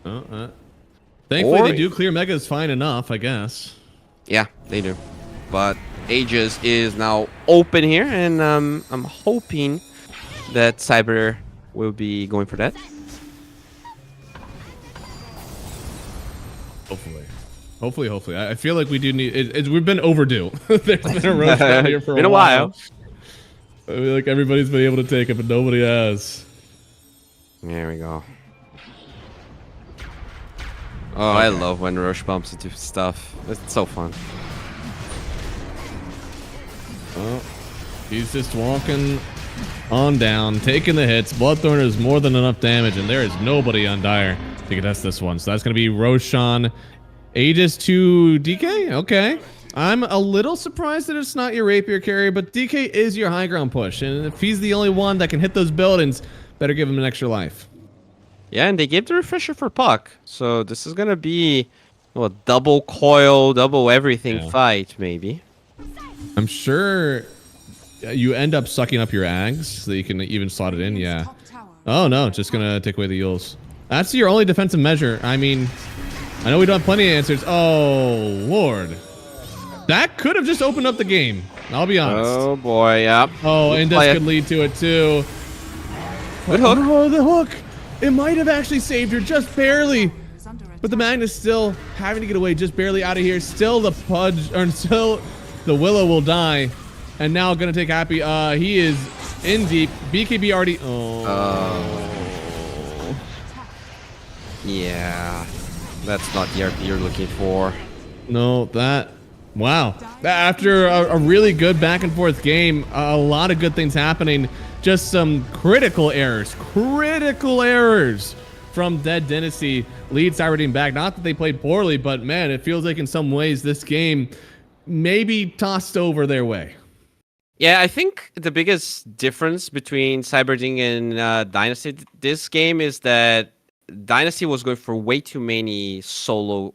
Speaker 6: Thankfully, they do clear megas fine enough, I guess.
Speaker 7: Yeah, they do. But Aegis is now open here, and I'm hoping that Cyber will be going for that.
Speaker 6: Hopefully. I feel like we do need it. We've been overdue. There's been a roast down here for
Speaker 7: been a while.
Speaker 6: I feel like everybody's been able to take it, but nobody has.
Speaker 7: There we go. Oh, I love when Roche bumps into stuff. It's so fun.
Speaker 6: Oh, he's just walking on down, taking the hits. Bloodthorn is more than enough damage, and there is nobody on Dire to contest this one. So that's going to be Roshan. Aegis to DK? Okay. I'm a little surprised that it's not your rapier carry, but DK is your high ground push. And if he's the only one that can hit those buildings, better give him an extra life.
Speaker 7: Yeah, and they gave the refresher for Puck. So this is going to be a double coil, double everything fight, maybe.
Speaker 6: I'm sure you end up sucking up your ags so that you can even slot it in. Yeah. Oh, no. Just going to take away the Yules. That's your only defensive measure. I mean, I know we don't have plenty of answers. Oh, Lord. That could have just opened up the game. I'll be honest.
Speaker 7: Oh, boy. Yeah.
Speaker 6: Oh, and this could lead to it, too.
Speaker 7: Good hook.
Speaker 6: Oh, the hook. It might have actually saved her just barely. But the Magnus still having to get away just barely out of here. Still the Pudge, or still the Willow will die. And now going to take Happy. He is in deep. BKB already. Oh.
Speaker 7: Yeah. That's not the RP you're looking for.
Speaker 6: No, that. Wow. After a really good back and forth game, a lot of good things happening. Just some critical errors from Dead Dynasty lead Cyberdine back. Not that they played poorly, but man, it feels like in some ways this game maybe tossed over their way.
Speaker 7: Yeah, I think the biggest difference between Cyberding and Dynasty this game is that Dynasty was going for way too many solo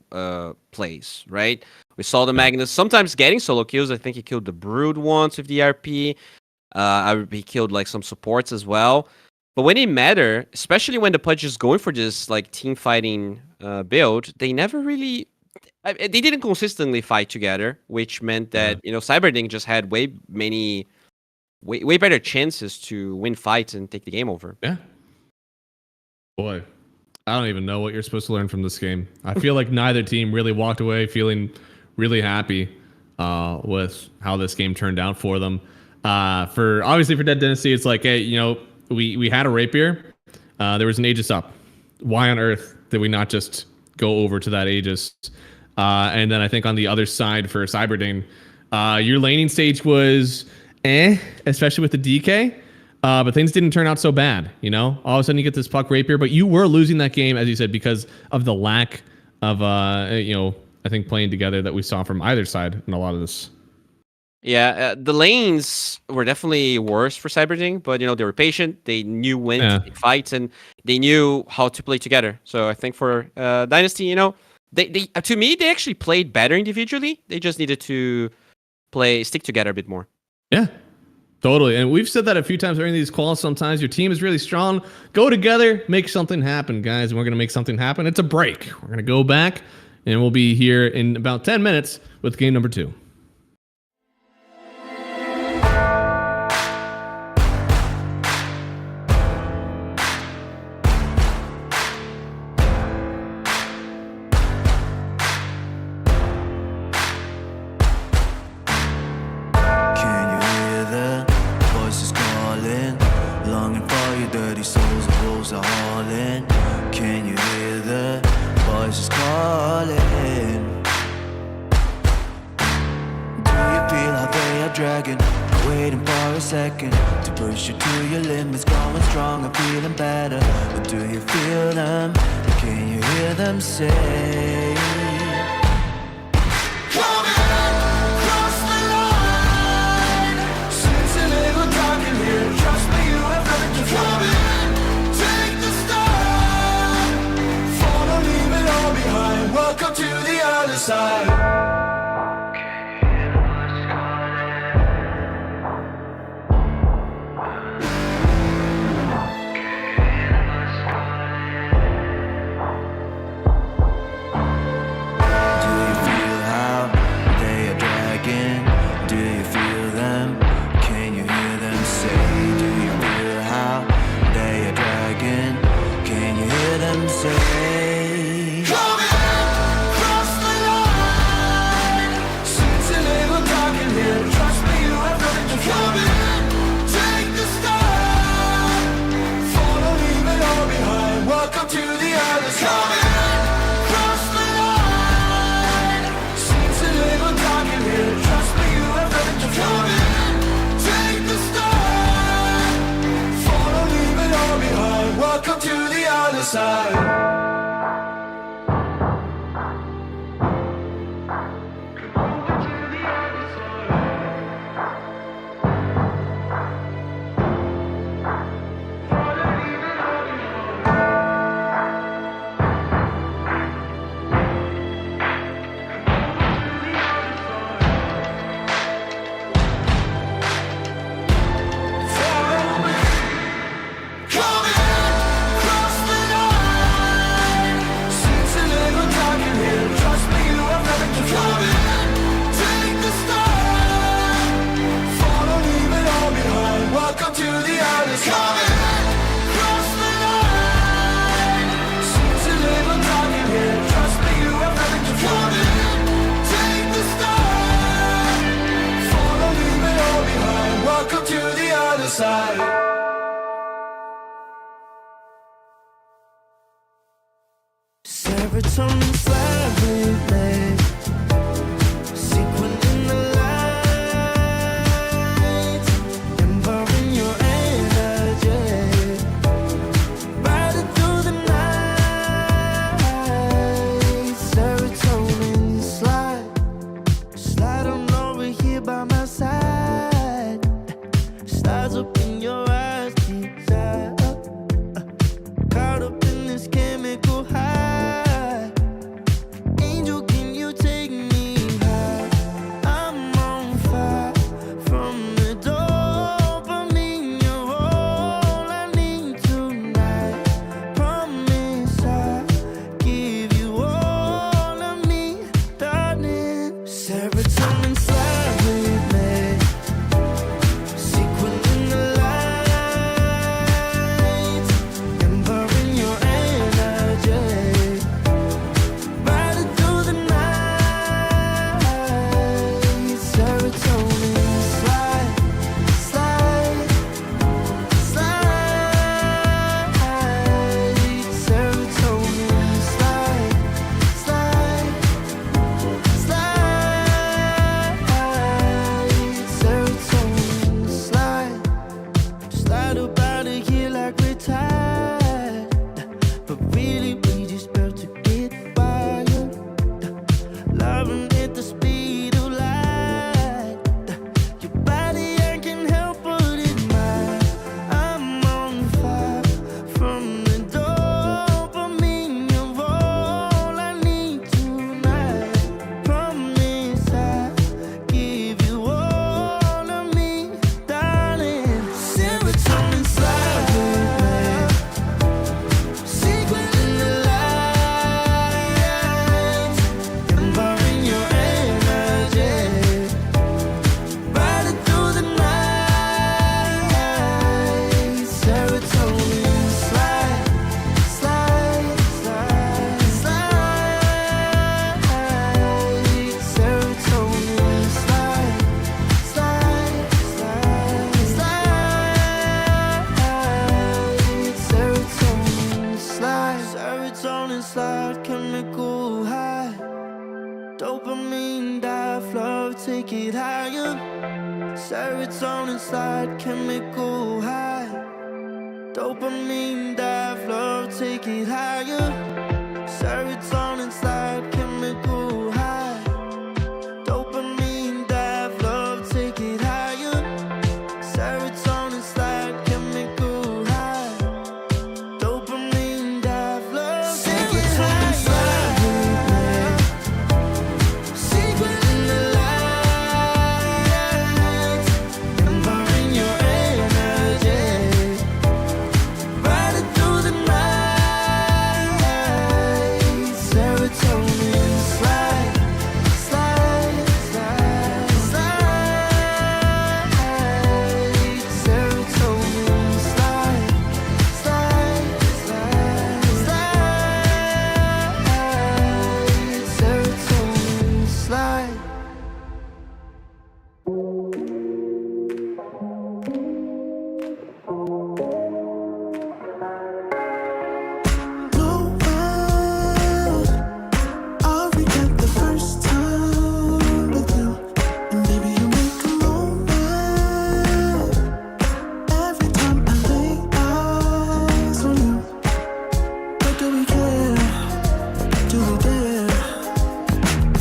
Speaker 7: plays, right? We saw the Magnus sometimes getting solo kills. I think he killed the Brood once with the RP. He killed like some supports as well. But when it mattered, especially when the Pudge is going for this like team fighting build, they never really, they didn't consistently fight together, which meant that Cyberding just had way better chances to win fights and take the game over.
Speaker 6: Yeah. Boy, I don't even know what you're supposed to learn from this game. I feel like neither team really walked away feeling really happy with how this game turned out for them. Obviously for Dead Dynasty, it's like, hey, we had a rapier. There was an Aegis up. Why on earth did we not just go over to that Aegis? And then I think on the other side for Cyberding, your laning stage was especially with the DK. But things didn't turn out so bad, All of a sudden you get this Puck rapier, but you were losing that game, as you said, because of the lack of, I think playing together that we saw from either side in a lot of this.
Speaker 7: Yeah, the lanes were definitely worse for Cyberding, but they were patient. They knew when to pick fights, and they knew how to play together. So I think for Dynasty, they to me they actually played better individually. They just needed to stick together a bit more.
Speaker 6: Yeah, totally. And we've said that a few times during these calls. Sometimes your team is really strong. Go together, make something happen, guys. And we're going to make something happen. It's a break. We're going to go back, and we'll be here in about 10 minutes with game number 2.
Speaker 5: Can you hear the voices calling? Longing for your dirty souls, the wolves are hauling. Can you hear the voices calling? Do you feel how they are dragging? Waiting for a second to push you to your limits, going stronger, feeling better. But do you feel them? Can you hear them say?
Speaker 2: Welcome to the other side.
Speaker 5: Do you feel how they are dragging? Do you feel them? Can you hear them say? Do you feel how they are dragging? Can you hear them say?
Speaker 2: Welcome to the other side. Cross the line. Seems a little dark in here. Trust me, you have nothing to fear. Take the stand. Follow, leave it all behind. Welcome to the other side.
Speaker 5: Serotonin slide with me. Sequin in the light, empowering your energy. Riding through the night. Serotonin slide on over here by my side. Slides up in your eyes, desire. Caught up in this chemical high.
Speaker 9: Serotonin slide, chemical high. Dopamine dive, flow, take it higher. Serotonin slide, chemical high. Dopamine dive, flow, take it higher. Serotonin slide, chemical high. Dopamine dive, flow, take it higher. Serotonin slide, chemical high. Dopamine dive, flow, take it higher. Secret in the lights, empowering your energy. Riding through the night, serotonin slide, slide, slide, slide. Serotonin slide, slide, slide, slide. Serotonin slide. No way, I'll forget the first time with you, and baby you make a moment. Every time I lay eyes on you, but do we care? Do we dare?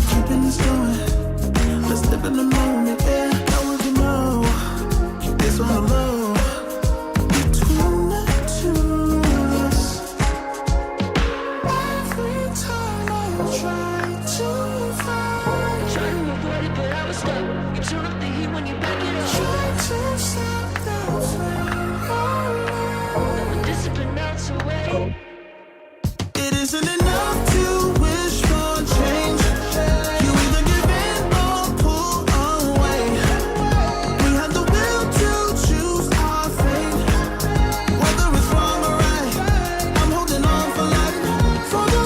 Speaker 9: Keeping this going, let's live in the moment. Yeah, I want you know, keep this on the low. Between the two of us. Every time I try to find, try to avoid it, but I was stuck. You turn up the heat when you back it up. Try to stop the flame, never discipline melts away. It isn't enough to wish for change. You either give in or pull away. We have the will to choose our fate. Whether it's wrong or right, I'm holding on for life. For the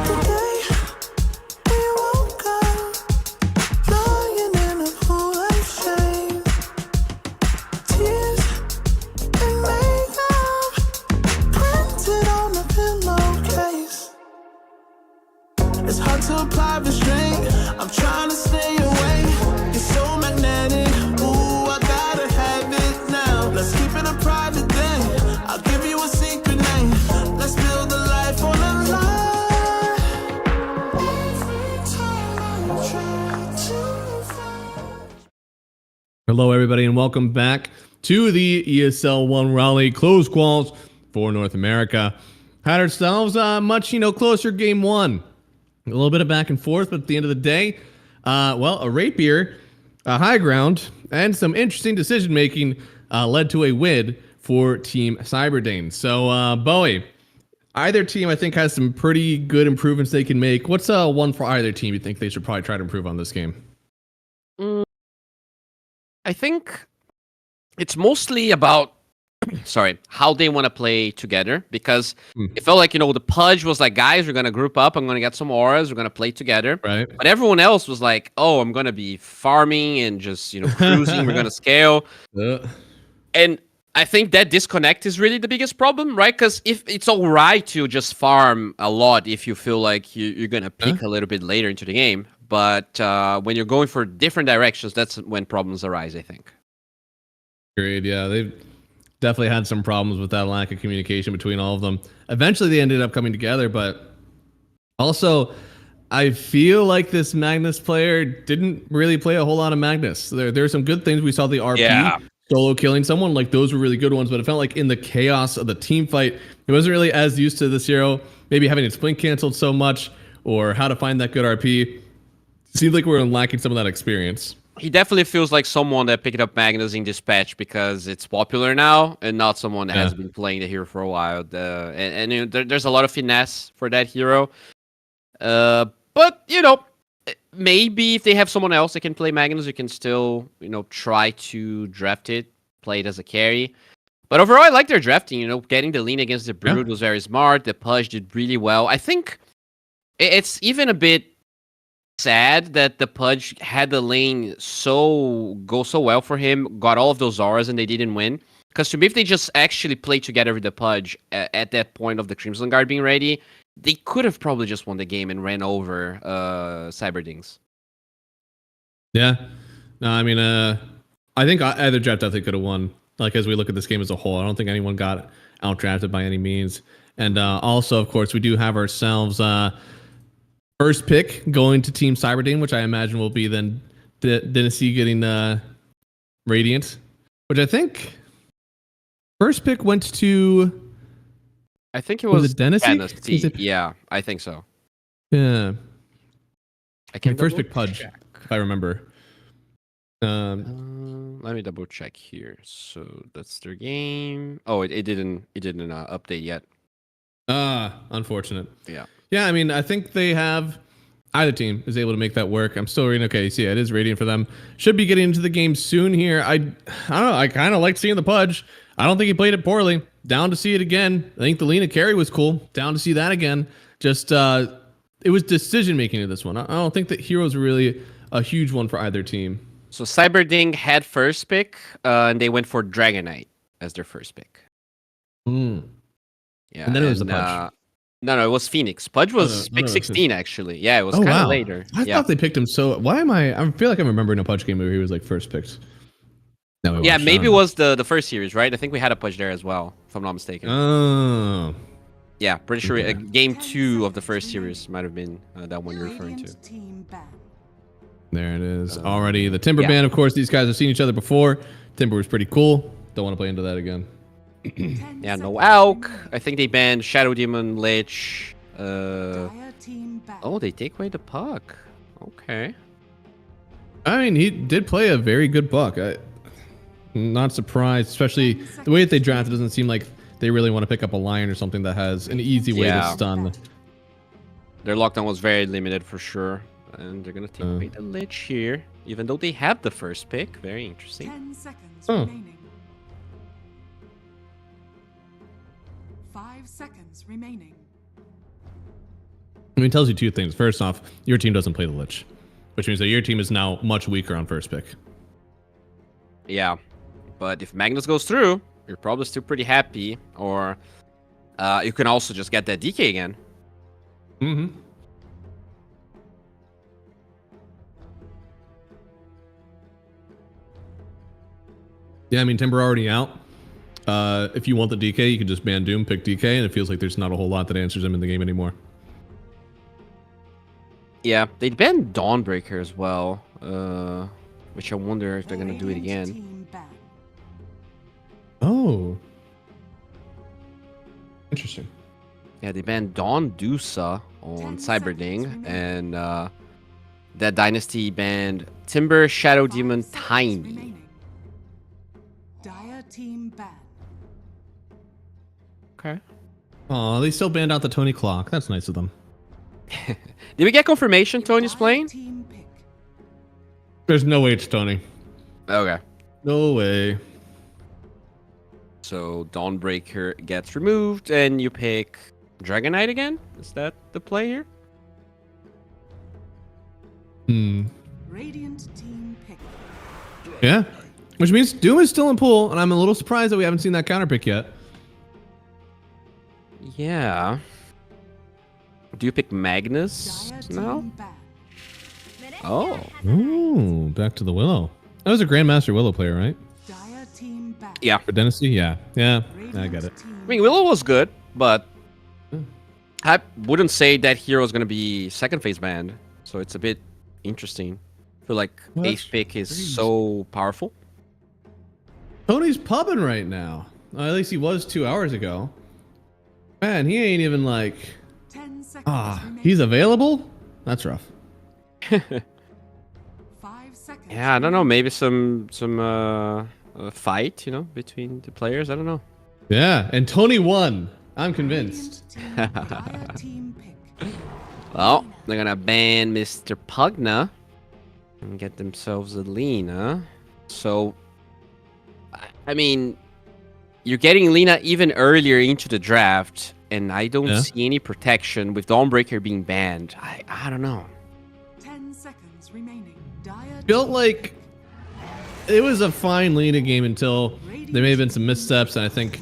Speaker 9: the day we woke up, lying in a pool of shame. Tears and makeup printed on the pillowcase. It's hard to apply restraint. I'm trying to stay away. It's so magnetic. Ooh, I gotta have it now. Let's keep it a private thing. I'll give you a secret name. Let's build a life on a lie. Every time I try to find.
Speaker 6: Hello, everybody, and welcome back to the ESL One Raleigh close quals for North America. Had ourselves a much, closer game one. A little bit of back and forth, but at the end of the day, a rapier, a high ground, and some interesting decision making led to a win for Team Cyberdane. So, Bowie, either team I think has some pretty good improvements they can make. What's one for either team you think they should probably try to improve on this game?
Speaker 7: I think it's mostly about how they want to play together, because it felt like, the Pudge was like, guys, we're going to group up, I'm going to get some auras, we're going to play together.
Speaker 6: Right.
Speaker 7: But everyone else was like, oh, I'm going to be farming and just, cruising, we're going to scale. And I think that disconnect is really the biggest problem, right? Because if it's all right to just farm a lot if you feel like you're going to peak a little bit later into the game. But when you're going for different directions, that's when problems arise, I think.
Speaker 6: Agreed. Yeah, they've definitely had some problems with that lack of communication between all of them. Eventually, they ended up coming together, but also, I feel like this Magnus player didn't really play a whole lot of Magnus. There are some good things. We saw the RP solo killing someone, like those were really good ones, but it felt like in the chaos of the team fight, he wasn't really as used to this hero, maybe having his blink canceled so much, or how to find that good RP. Seems like we're lacking some of that experience.
Speaker 7: He definitely feels like someone that picked up Magnus in Dispatch because it's popular now, and not someone that has been playing the hero for a while. There's a lot of finesse for that hero. But, maybe if they have someone else that can play Magnus, you can still, try to draft it, play it as a carry. But overall, I like their drafting. Getting the lean against the Brood was very smart. The Pudge did really well. I think it's even a bit sad that the Pudge had the lane go so well for him, got all of those auras, and they didn't win. Because to me, if they just actually played together with the Pudge at that point of the Crimson Guard being ready, they could have probably just won the game and ran over Cyberdings.
Speaker 6: Yeah. No, I mean, I think either draft definitely could have won. Like, as we look at this game as a whole, I don't think anyone got out-drafted by any means. And also, of course, we do have ourselves first pick going to Team Cyberding, which I imagine will be then Dynasty getting Radiant, which I think first pick went to...
Speaker 7: I think it was
Speaker 6: Dynasty?
Speaker 7: Yeah, I think so.
Speaker 6: Yeah.
Speaker 7: I can
Speaker 6: first pick Pudge, if I remember.
Speaker 7: Let me double check here. So that's their game. Oh, it didn't update yet.
Speaker 6: Unfortunate.
Speaker 7: Yeah.
Speaker 6: Yeah, I mean, I think they have either team is able to make that work. I'm still reading. Okay, see, it is Radiant for them. Should be getting into the game soon here. I don't know. I kind of like seeing the Pudge. I don't think he played it poorly. Down to see it again. I think the Lena carry was cool. Down to see that again. Just it was decision making in this one. I don't think that Hero's really a huge one for either team.
Speaker 7: So Cyberding had first pick, and they went for Dragonite as their first pick.
Speaker 6: Yeah, and then it was the Pudge.
Speaker 7: No, it was Phoenix. Pudge was pick 16, actually. Yeah, it was kind of later.
Speaker 6: I thought they picked him. So why am I feel like I'm remembering a Pudge game where he was like first picked. No,
Speaker 7: yeah, maybe it was the first series, right? I think we had a Pudge there as well, if I'm not mistaken.
Speaker 6: Oh.
Speaker 7: Yeah, pretty sure game 2 of the first series might have been that one you're referring to.
Speaker 6: There it is. Already the Timber Band, of course. These guys have seen each other before. Timber was pretty cool. Don't want to play into that again.
Speaker 7: Yeah, no Alk. I think they banned Shadow Demon, Lich. Oh, they take away the puck. Okay.
Speaker 6: I mean, he did play a very good puck. I'm not surprised, especially the way that they drafted. Doesn't seem like they really want to pick up a Lion or something that has an easy way to stun.
Speaker 7: Their lockdown was very limited for sure. And they're going to take away the Lich here, even though they have the first pick. Very interesting.
Speaker 8: 10 seconds remaining. 5 seconds remaining.
Speaker 6: I mean, it tells you two things. First off, your team doesn't play the Lich, which means that your team is now much weaker on first pick.
Speaker 7: Yeah, but if Magnus goes through, you're probably still pretty happy. Or you can also just get that DK again.
Speaker 6: Mm-hmm. Yeah, I mean, Timber already out. If you want the DK, you can just ban Doom, pick DK, and it feels like there's not a whole lot that answers him in the game anymore.
Speaker 7: Yeah, they banned Dawnbreaker as well, which I wonder if they're going to do it again.
Speaker 6: Oh. Interesting.
Speaker 7: Yeah, they banned Dawn Dusa on Cyberding, and that Dynasty banned Timber, Shadow Demon, Tiny.
Speaker 8: Team ban.
Speaker 7: Okay.
Speaker 6: Oh, they still banned out the Tony Clock. That's nice of them.
Speaker 7: Did we get confirmation Tony's playing?
Speaker 6: There's no way it's Tony.
Speaker 7: Okay.
Speaker 6: No way.
Speaker 7: So Dawnbreaker gets removed, and you pick Dragonite again? Is that the play here?
Speaker 8: Radiant team pick.
Speaker 6: Yeah. Which means Doom is still in pool, and I'm a little surprised that we haven't seen that counter pick yet.
Speaker 7: Yeah. Do you pick Magnus now? Oh.
Speaker 6: Ooh, back to the Willow. That was a Grandmaster Willow player, right?
Speaker 7: Yeah.
Speaker 6: For Dynasty? Yeah. Yeah, I get it.
Speaker 7: I mean, Willow was good, but I wouldn't say that hero is going to be second phase banned. So it's a bit interesting. I feel like 8th pick is so powerful.
Speaker 6: Tony's pubbing right now. At least he was 2 hours ago. Man, he ain't even like... he's available? That's rough.
Speaker 7: Yeah, I don't know. Maybe some fight, between the players. I don't know.
Speaker 6: Yeah, and Tony won. I'm convinced.
Speaker 7: Well, they're gonna ban Mr. Pugna and get themselves a Lena. So, I mean, you're getting Lina even earlier into the draft, and I don't
Speaker 6: Yeah.
Speaker 7: see any protection with Dawnbreaker being banned. I don't know.
Speaker 8: 10 seconds remaining. Dire
Speaker 6: Felt like it was a fine Lina game until there may have been some missteps, and I think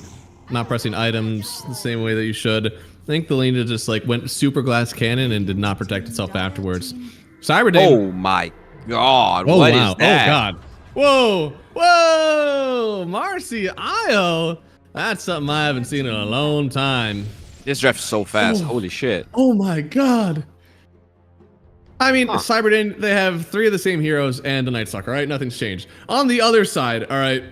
Speaker 6: not pressing items the same way that you should. I think the Lina just like went super glass cannon and did not protect itself afterwards. Cyberdane.
Speaker 7: Oh my god!
Speaker 6: Oh,
Speaker 7: What is
Speaker 6: wow.
Speaker 7: that?
Speaker 6: Oh god. Whoa. Whoa. Marcy Io. That's something I haven't seen in a long time.
Speaker 7: This draft is so fast.
Speaker 6: Oh.
Speaker 7: Holy shit!
Speaker 6: Oh my god. I mean, Cyberdane, they have 3 of the same heroes and a Night Stalker, right? Nothing's changed. On the other side, all right,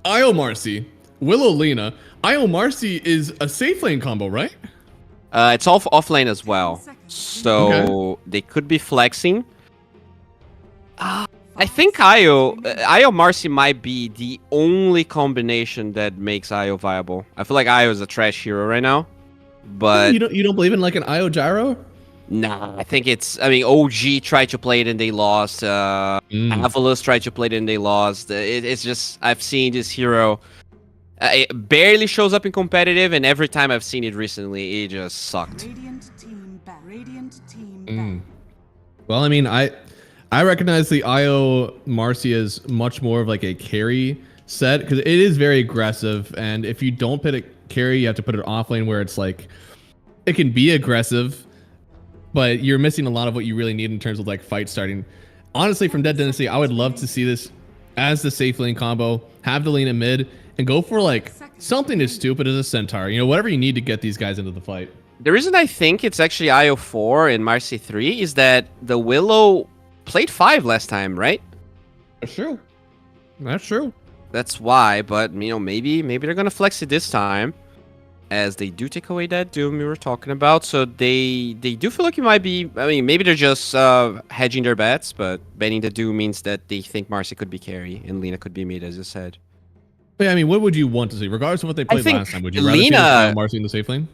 Speaker 6: Io Marcy, Willow Lina. Io Marcy is a safe lane combo, right?
Speaker 7: It's off lane as well, so they could be flexing. I think Io Marcy might be the only combination that makes Io viable. I feel like Io is a trash hero right now, but
Speaker 6: You don't believe in like an Io Gyro?
Speaker 7: nah, I think it's. I mean, OG tried to play it and they lost. Avalus tried to play it and they lost. It's just I've seen this hero. It barely shows up in competitive, and every time I've seen it recently, it just sucked.
Speaker 8: Radiant team back. Radiant team back.
Speaker 6: Well, I mean, I recognize the Io Marcy as much more of like a carry set because it is very aggressive, and if you don't put it carry, you have to put it off lane where it's like it can be aggressive, but you're missing a lot of what you really need in terms of like fight starting. Honestly, from Dead Dynasty, I would love to see this as the safe lane combo, have the lane at mid, and go for like something as stupid as a Centaur. You know, whatever you need to get these guys into the fight.
Speaker 7: The reason I think it's actually Io 4 and Marcy 3 is that the Willow played 5 last time, right?
Speaker 6: That's true. That's true.
Speaker 7: That's why, but you know, maybe they're gonna flex it this time, as they do take away that Doom we were talking about. So they do feel like it might be. I mean, maybe they're just hedging their bets, but banning the Doom means that they think Marcy could be carry and Lina could be mid, as you said.
Speaker 6: Yeah, I mean, what would you want to see, regardless of what they played
Speaker 7: think
Speaker 6: last time? Would you rather see
Speaker 7: Lina-
Speaker 6: Marcy in the safe lane?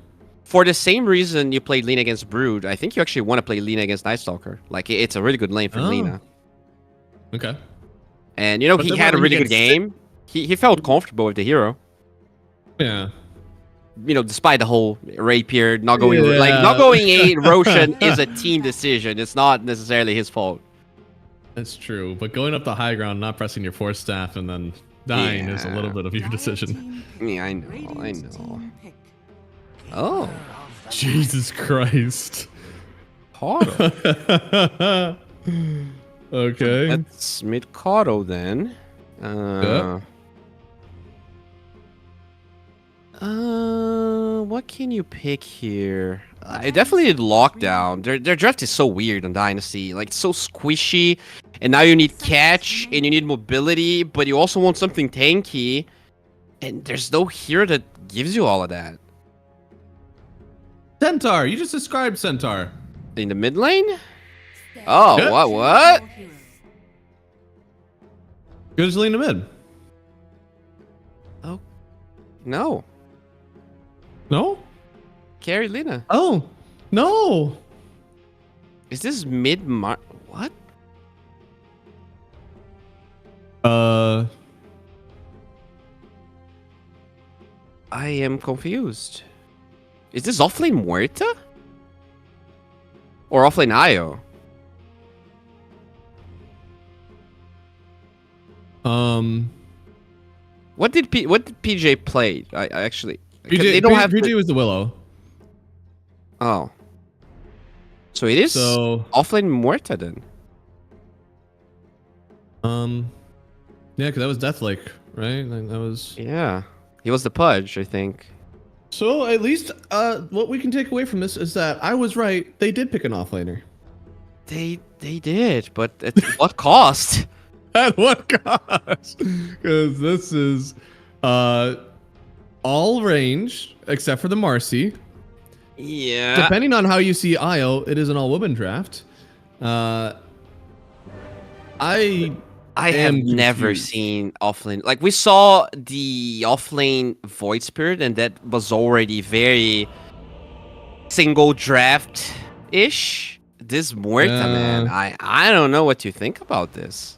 Speaker 7: For the same reason you played Lina against Brood, I think you actually want to play Lina against Night Stalker. Like it's a really good lane for Lina.
Speaker 6: Okay.
Speaker 7: And you know,
Speaker 6: But
Speaker 7: he
Speaker 6: then
Speaker 7: had a
Speaker 6: when
Speaker 7: really
Speaker 6: you
Speaker 7: good
Speaker 6: get
Speaker 7: game. He felt comfortable with the hero.
Speaker 6: Yeah.
Speaker 7: You know, despite the whole rapier not going
Speaker 6: Yeah.
Speaker 7: not going A Roshan is a team decision. It's not necessarily his fault.
Speaker 6: That's true. But going up the high ground, not pressing your force staff, and then dying is a little bit of your
Speaker 8: Dire
Speaker 6: decision.
Speaker 8: team pick.
Speaker 7: Yeah, I know.
Speaker 8: Radiant team pick.
Speaker 7: Oh,
Speaker 6: Jesus Christ.
Speaker 7: Cotto.
Speaker 6: Okay.
Speaker 7: That's mid Cotto then. What can you pick here? I definitely did Lockdown. Their draft is so weird on Dynasty. Like, it's so squishy. And now you need catch and you need mobility, but you also want something tanky. And there's no hero that gives you all of that.
Speaker 6: Centaur. You just described Centaur.
Speaker 7: In the mid lane? Oh,
Speaker 6: Yeah.
Speaker 7: what?
Speaker 6: Go to lane to mid.
Speaker 7: Oh, no.
Speaker 6: No?
Speaker 7: Carry Lina.
Speaker 6: Oh. No.
Speaker 7: Is this mid mar? What? I am confused. Is this offlane Muerta? Or offlane Io? What did PJ play? I actually they don't have
Speaker 6: PG was the Willow.
Speaker 7: Oh. So it is
Speaker 6: So
Speaker 7: offlane Muerta then.
Speaker 6: yeah, because that was Deathlake, right? Like, that was.
Speaker 7: Yeah. He was the Pudge, I think.
Speaker 6: So at least what we can take away from this is that I was right. They did pick an offlaner.
Speaker 7: They did, but at what cost?
Speaker 6: At what cost? Because this is all range except for the Marcy.
Speaker 7: Yeah.
Speaker 6: Depending on how you see Io, it is an all-woman draft. I
Speaker 7: have
Speaker 6: am
Speaker 7: never
Speaker 6: confused.
Speaker 7: seen offlane. Like, we saw the offlane Void Spirit, and that was already very single draft-ish. This Muerta, man, I don't know what you think about this.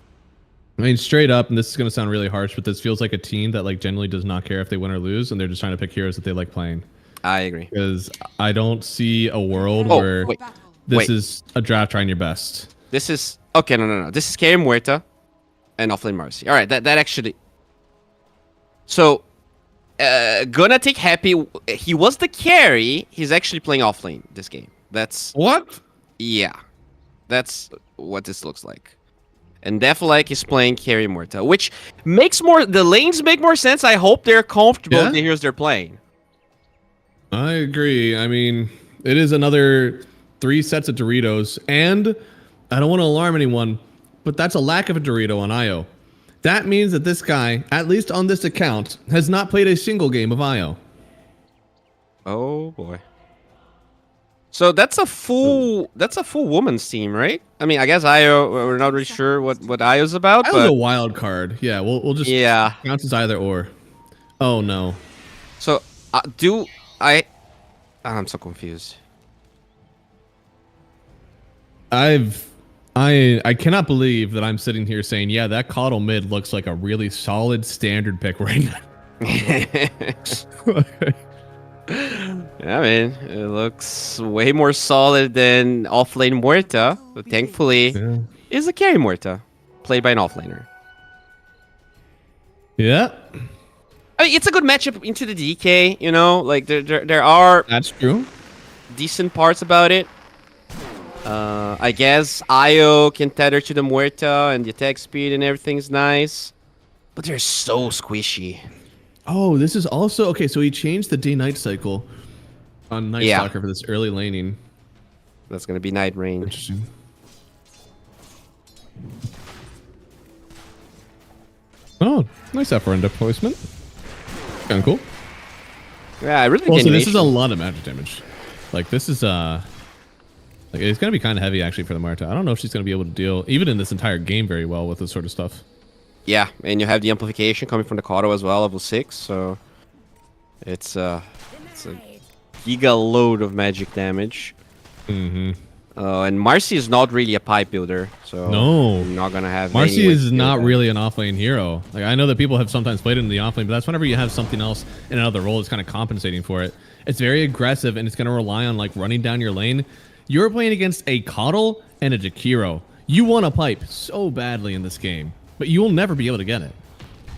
Speaker 6: I mean, straight up, and this is going to sound really harsh, but this feels like a team that like generally does not care if they win or lose, and they're just trying to pick heroes that they like playing.
Speaker 7: I agree.
Speaker 6: Because I don't see a world
Speaker 7: Oh,
Speaker 6: where
Speaker 7: wait.
Speaker 6: this
Speaker 7: Wait.
Speaker 6: is a draft trying your best.
Speaker 7: This is okay. No. This is Carry Muerta and offlane Marcy. All right, that actually. So, gonna take Happy. He was the carry. He's actually playing offlane this game. That's
Speaker 6: What?
Speaker 7: yeah. That's what this looks like. And Deflek is playing Carry Muerta, which makes more. The lanes make more sense. I hope they're comfortable with the heroes they're playing.
Speaker 6: I agree. I mean, it is another 3 sets of Doritos, and I don't want to alarm anyone, but that's a lack of a Dorito on IO. That means that this guy, at least on this account, has not played a single game of IO.
Speaker 7: Oh boy. So that's a full woman's team, right? I mean, I guess IO. We're not really sure what IO's about,
Speaker 6: That was
Speaker 7: but
Speaker 6: a wild card. Yeah, we'll just count as either or. Oh no.
Speaker 7: so I'm so confused.
Speaker 6: I cannot believe that I'm sitting here saying, yeah, that Coddle mid looks like a really solid standard pick right now.
Speaker 7: Yeah, I mean, it looks way more solid than offlane Muerta, but thankfully, is a carry Muerta, played by an offlaner.
Speaker 6: Yeah,
Speaker 7: I mean, it's a good matchup into the DK, you know, like there are
Speaker 6: that's true.
Speaker 7: decent parts about it. I guess IO can tether to the Muerta and the attack speed and everything's nice, but they're so squishy.
Speaker 6: Oh, this is also okay. So he changed the day-night cycle on Night Stalker for this early laning.
Speaker 7: That's gonna be night range.
Speaker 6: Interesting. Oh, nice Apparenda placement. Kind of cool.
Speaker 7: Yeah, I really.
Speaker 6: Also, this is a lot of magic damage. Like this is like it's gonna be kind of heavy actually for the Marta. I don't know if she's gonna be able to deal even in this entire game very well with this sort of stuff.
Speaker 7: Yeah, and you have the amplification coming from the Kato as well, level 6. So it's a giga load of magic damage.
Speaker 6: Mm-hmm.
Speaker 7: And Marcy is not really a pipe builder, so
Speaker 6: no,
Speaker 7: you're not gonna have.
Speaker 6: Marcy is not really an offlane hero. Like I know that people have sometimes played in the offlane, but that's whenever you have something else in another role that's kind of compensating for it. It's very aggressive and it's gonna rely on like running down your lane. You're playing against a Coddle and a Jakiro. You want a pipe so badly in this game, but you will never be able to get it.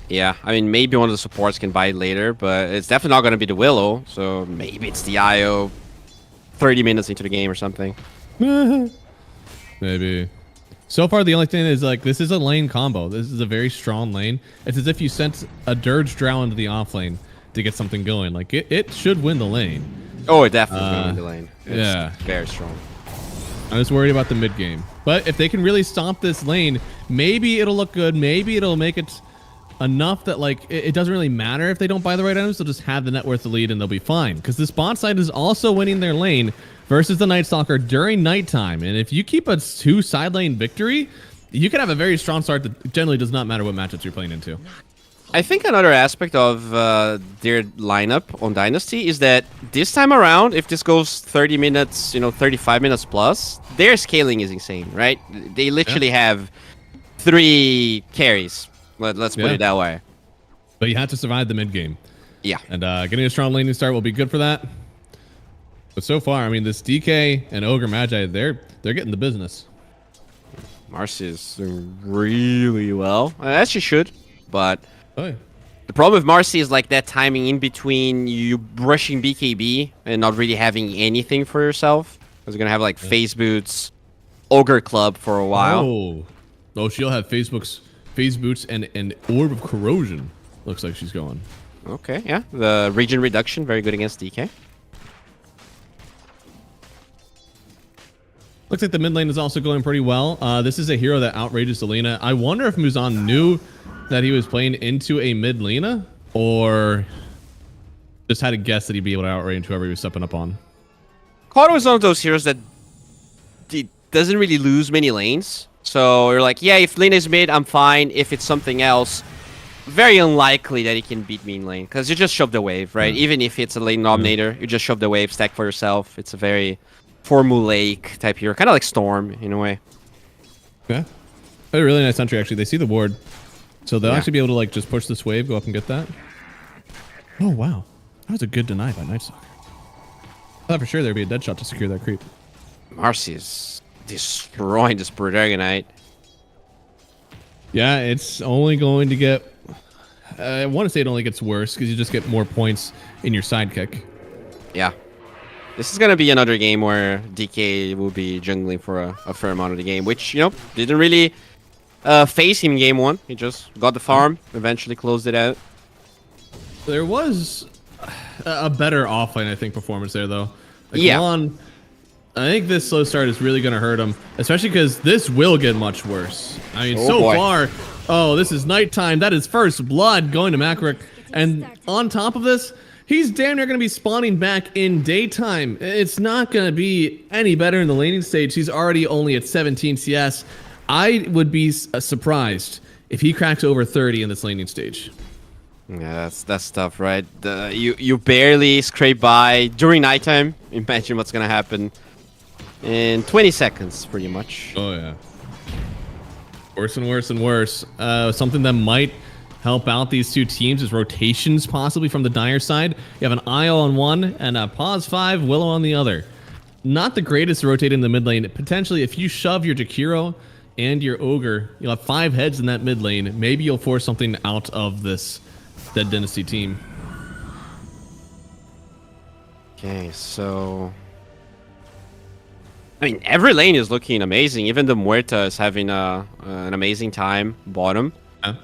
Speaker 7: Yeah, I mean maybe one of the supports can buy it later, but it's definitely not gonna be the Willow. So maybe it's the IO. 30 minutes into the game or something.
Speaker 6: Maybe. So far, the only thing is like this is a lane combo. This is a very strong lane. It's as if you sent a Dirge Drow into the off lane to get something going. Like it should win the lane.
Speaker 7: Oh, it definitely will win the lane. It's
Speaker 6: yeah,
Speaker 7: very strong.
Speaker 6: I'm just worried about the mid game. But if they can really stomp this lane, maybe it'll look good. Maybe it'll make it enough that like it doesn't really matter if they don't buy the right items. They'll just have the net worth the lead and they'll be fine. Because this bot side is also winning their lane versus the Night Stalker during nighttime. And if you keep a 2 side lane victory, you can have a very strong start that generally does not matter what matchups you're playing into.
Speaker 7: I think another aspect of their lineup on Dynasty is that this time around, if this goes 30 minutes, 35 minutes plus, their scaling is insane, right? They literally have 3 carries. Let's put it that way.
Speaker 6: But you have to survive the mid game.
Speaker 7: Yeah.
Speaker 6: And getting a strong laning start will be good for that. But so far, I mean, this DK and Ogre Magi, they're getting the business.
Speaker 7: Marcy is doing really well. As she should, but
Speaker 6: oh, yeah.
Speaker 7: The problem with Marcy is like that timing in between you rushing BKB and not really having anything for yourself. Because you're going to have like Phase Boots, Ogre Club for a while.
Speaker 6: Oh, she'll have Phase Boots and Orb of Corrosion. Looks like she's going.
Speaker 7: Okay, yeah. The region reduction, very good against DK.
Speaker 6: Looks like the mid lane is also going pretty well. This is a hero that outrages Selena. I wonder if Muzan knew that he was playing into a mid Lena or just had a guess that he'd be able to outrage whoever he was stepping up on.
Speaker 7: Kato is one of those heroes that doesn't really lose many lanes. So you're like, yeah, if Lena is mid, I'm fine. If it's something else, very unlikely that he can beat me in lane because you just shove the wave, right? Even if it's a lane nominator, you just shove the wave, stack for yourself. It's a very formulaic type hero, kind of like Storm in a way.
Speaker 6: Yeah. A really nice entry, actually. They see the ward. So they'll actually be able to like just push this wave, go up and get that. Oh, wow. That was a good deny by Night Stalker. I thought for sure there'd be a dead shot to secure that creep.
Speaker 7: Marcy is destroying this Dragonite.
Speaker 6: Yeah, it's only going to get... I want to say it only gets worse because you just get more points in your sidekick.
Speaker 7: Yeah. This is going to be another game where DK will be jungling for a fair amount of the game, which, you know, didn't really face him in game 1. He just got the farm, eventually closed it out.
Speaker 6: There was a better offlane, I think, performance there, though. Like,
Speaker 7: yeah.
Speaker 6: Juan, I think this slow start is really going to hurt him, especially because this will get much worse. I mean, far, oh, this is nighttime. That is first blood going to Makrik. And on top of this, he's damn near going to be spawning back in daytime. It's not going to be any better in the laning stage. He's already only at 17 CS. I would be surprised if he cracks over 30 in this laning stage.
Speaker 7: Yeah, that's tough, right? You barely scrape by during nighttime. Imagine what's gonna happen in 20 seconds, pretty much.
Speaker 6: Oh yeah. Worse and worse and worse. Something that might help out these two teams is rotations, possibly from the Dire side. You have an IO on one and a Pause 5, Willow on the other. Not the greatest to rotate in the mid lane. Potentially, if you shove your Jakiro and your Ogre, you'll have 5 heads in that mid lane. Maybe you'll force something out of this Dead Dynasty team.
Speaker 7: Okay, so... I mean, every lane is looking amazing. Even the Muerta is having an amazing time bottom.
Speaker 6: Yeah.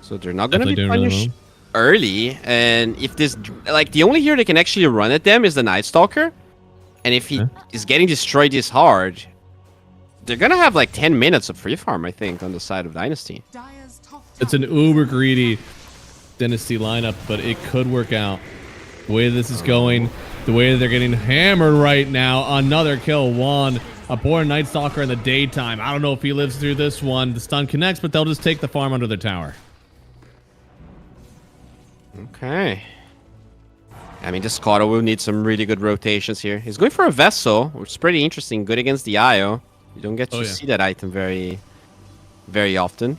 Speaker 7: So they're not going to be punished early. And if this... Like, the only hero that can actually run at them is the Night Stalker. And if he is getting destroyed this hard, they're going to have like 10 minutes of free farm, I think, on the side of Dynasty.
Speaker 6: It's an uber greedy Dynasty lineup, but it could work out. The way this is going, the way that they're getting hammered right now. Another kill, one. A poor Night Stalker in the daytime. I don't know if he lives through this one. The stun connects, but they'll just take the farm under their tower.
Speaker 7: Okay. I mean, this Scotto will need some really good rotations here. He's going for a Vessel, which is pretty interesting. Good against the IO. You don't get to see that item very, very often.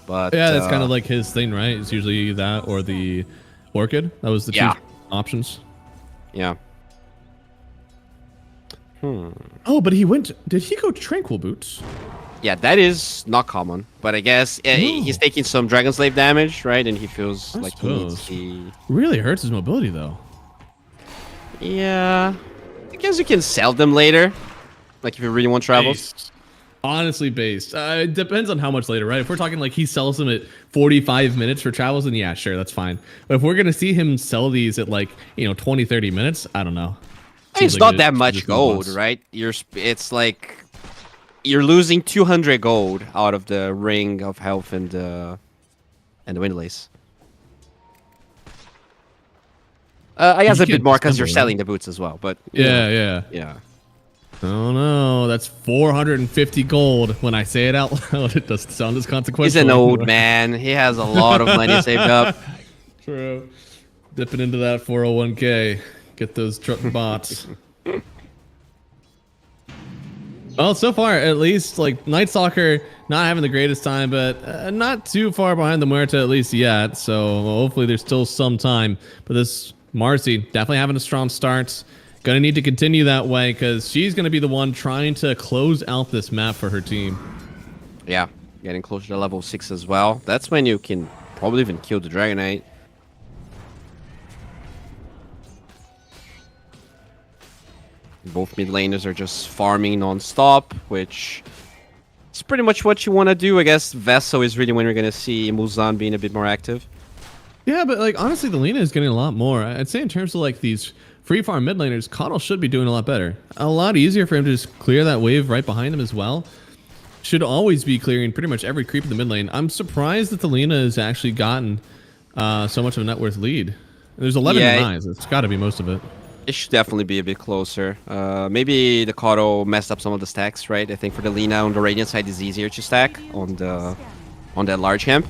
Speaker 7: But
Speaker 6: yeah, that's kind of like his thing, right? It's usually that or the Orchid. That was the two options.
Speaker 7: Yeah.
Speaker 6: Oh, but he went... Did he go Tranquil Boots?
Speaker 7: Yeah, that is not common. But I guess he's taking some Dragon Slave damage, right? And he feels like he needs the...
Speaker 6: Really hurts his mobility, though.
Speaker 7: Yeah. I guess you can sell them later. Like, if you really want travels.
Speaker 6: Honestly based. It depends on how much later, right? If we're talking like he sells them at 45 minutes for travels, then yeah, sure, that's fine. But if we're going to see him sell these at like, 20, 30 minutes, I don't know.
Speaker 7: It's not that much gold, right? It's like you're losing 200 gold out of the Ring of Health and the Windlace. I guess a bit more because you're selling the boots as well, but
Speaker 6: yeah. Oh no, that's 450 gold. When I say it out loud, it doesn't sound as consequential.
Speaker 7: He's an old man. He has a lot of money saved up.
Speaker 6: True. Dipping into that 401k. Get those truck bots. Well, so far, at least, like, Night Stalker not having the greatest time, but not too far behind the Muerta at least yet. So hopefully there's still some time. But this Marcy definitely having a strong start. Gonna need to continue that way because she's gonna be the one trying to close out this map for her team.
Speaker 7: Yeah, getting closer to level 6 as well. That's when you can probably even kill the Dragonite. Both mid laners are just farming non-stop, which is pretty much what you want to do. I guess Vessel is really when you're gonna see Muzan being a bit more active.
Speaker 6: Yeah, but like honestly, the Lina is getting a lot more. I'd say in terms of like these free farm mid laners, Coddle should be doing a lot better. A lot easier for him to just clear that wave right behind him as well. Should always be clearing pretty much every creep in the mid lane. I'm surprised that the Lina has actually gotten so much of a net worth lead. There's 11 denies. It's got to be most of it.
Speaker 7: It should definitely be a bit closer. Maybe the Coddle messed up some of the stacks, right? I think for the Lina on the Radiant side is easier to stack on that large camp.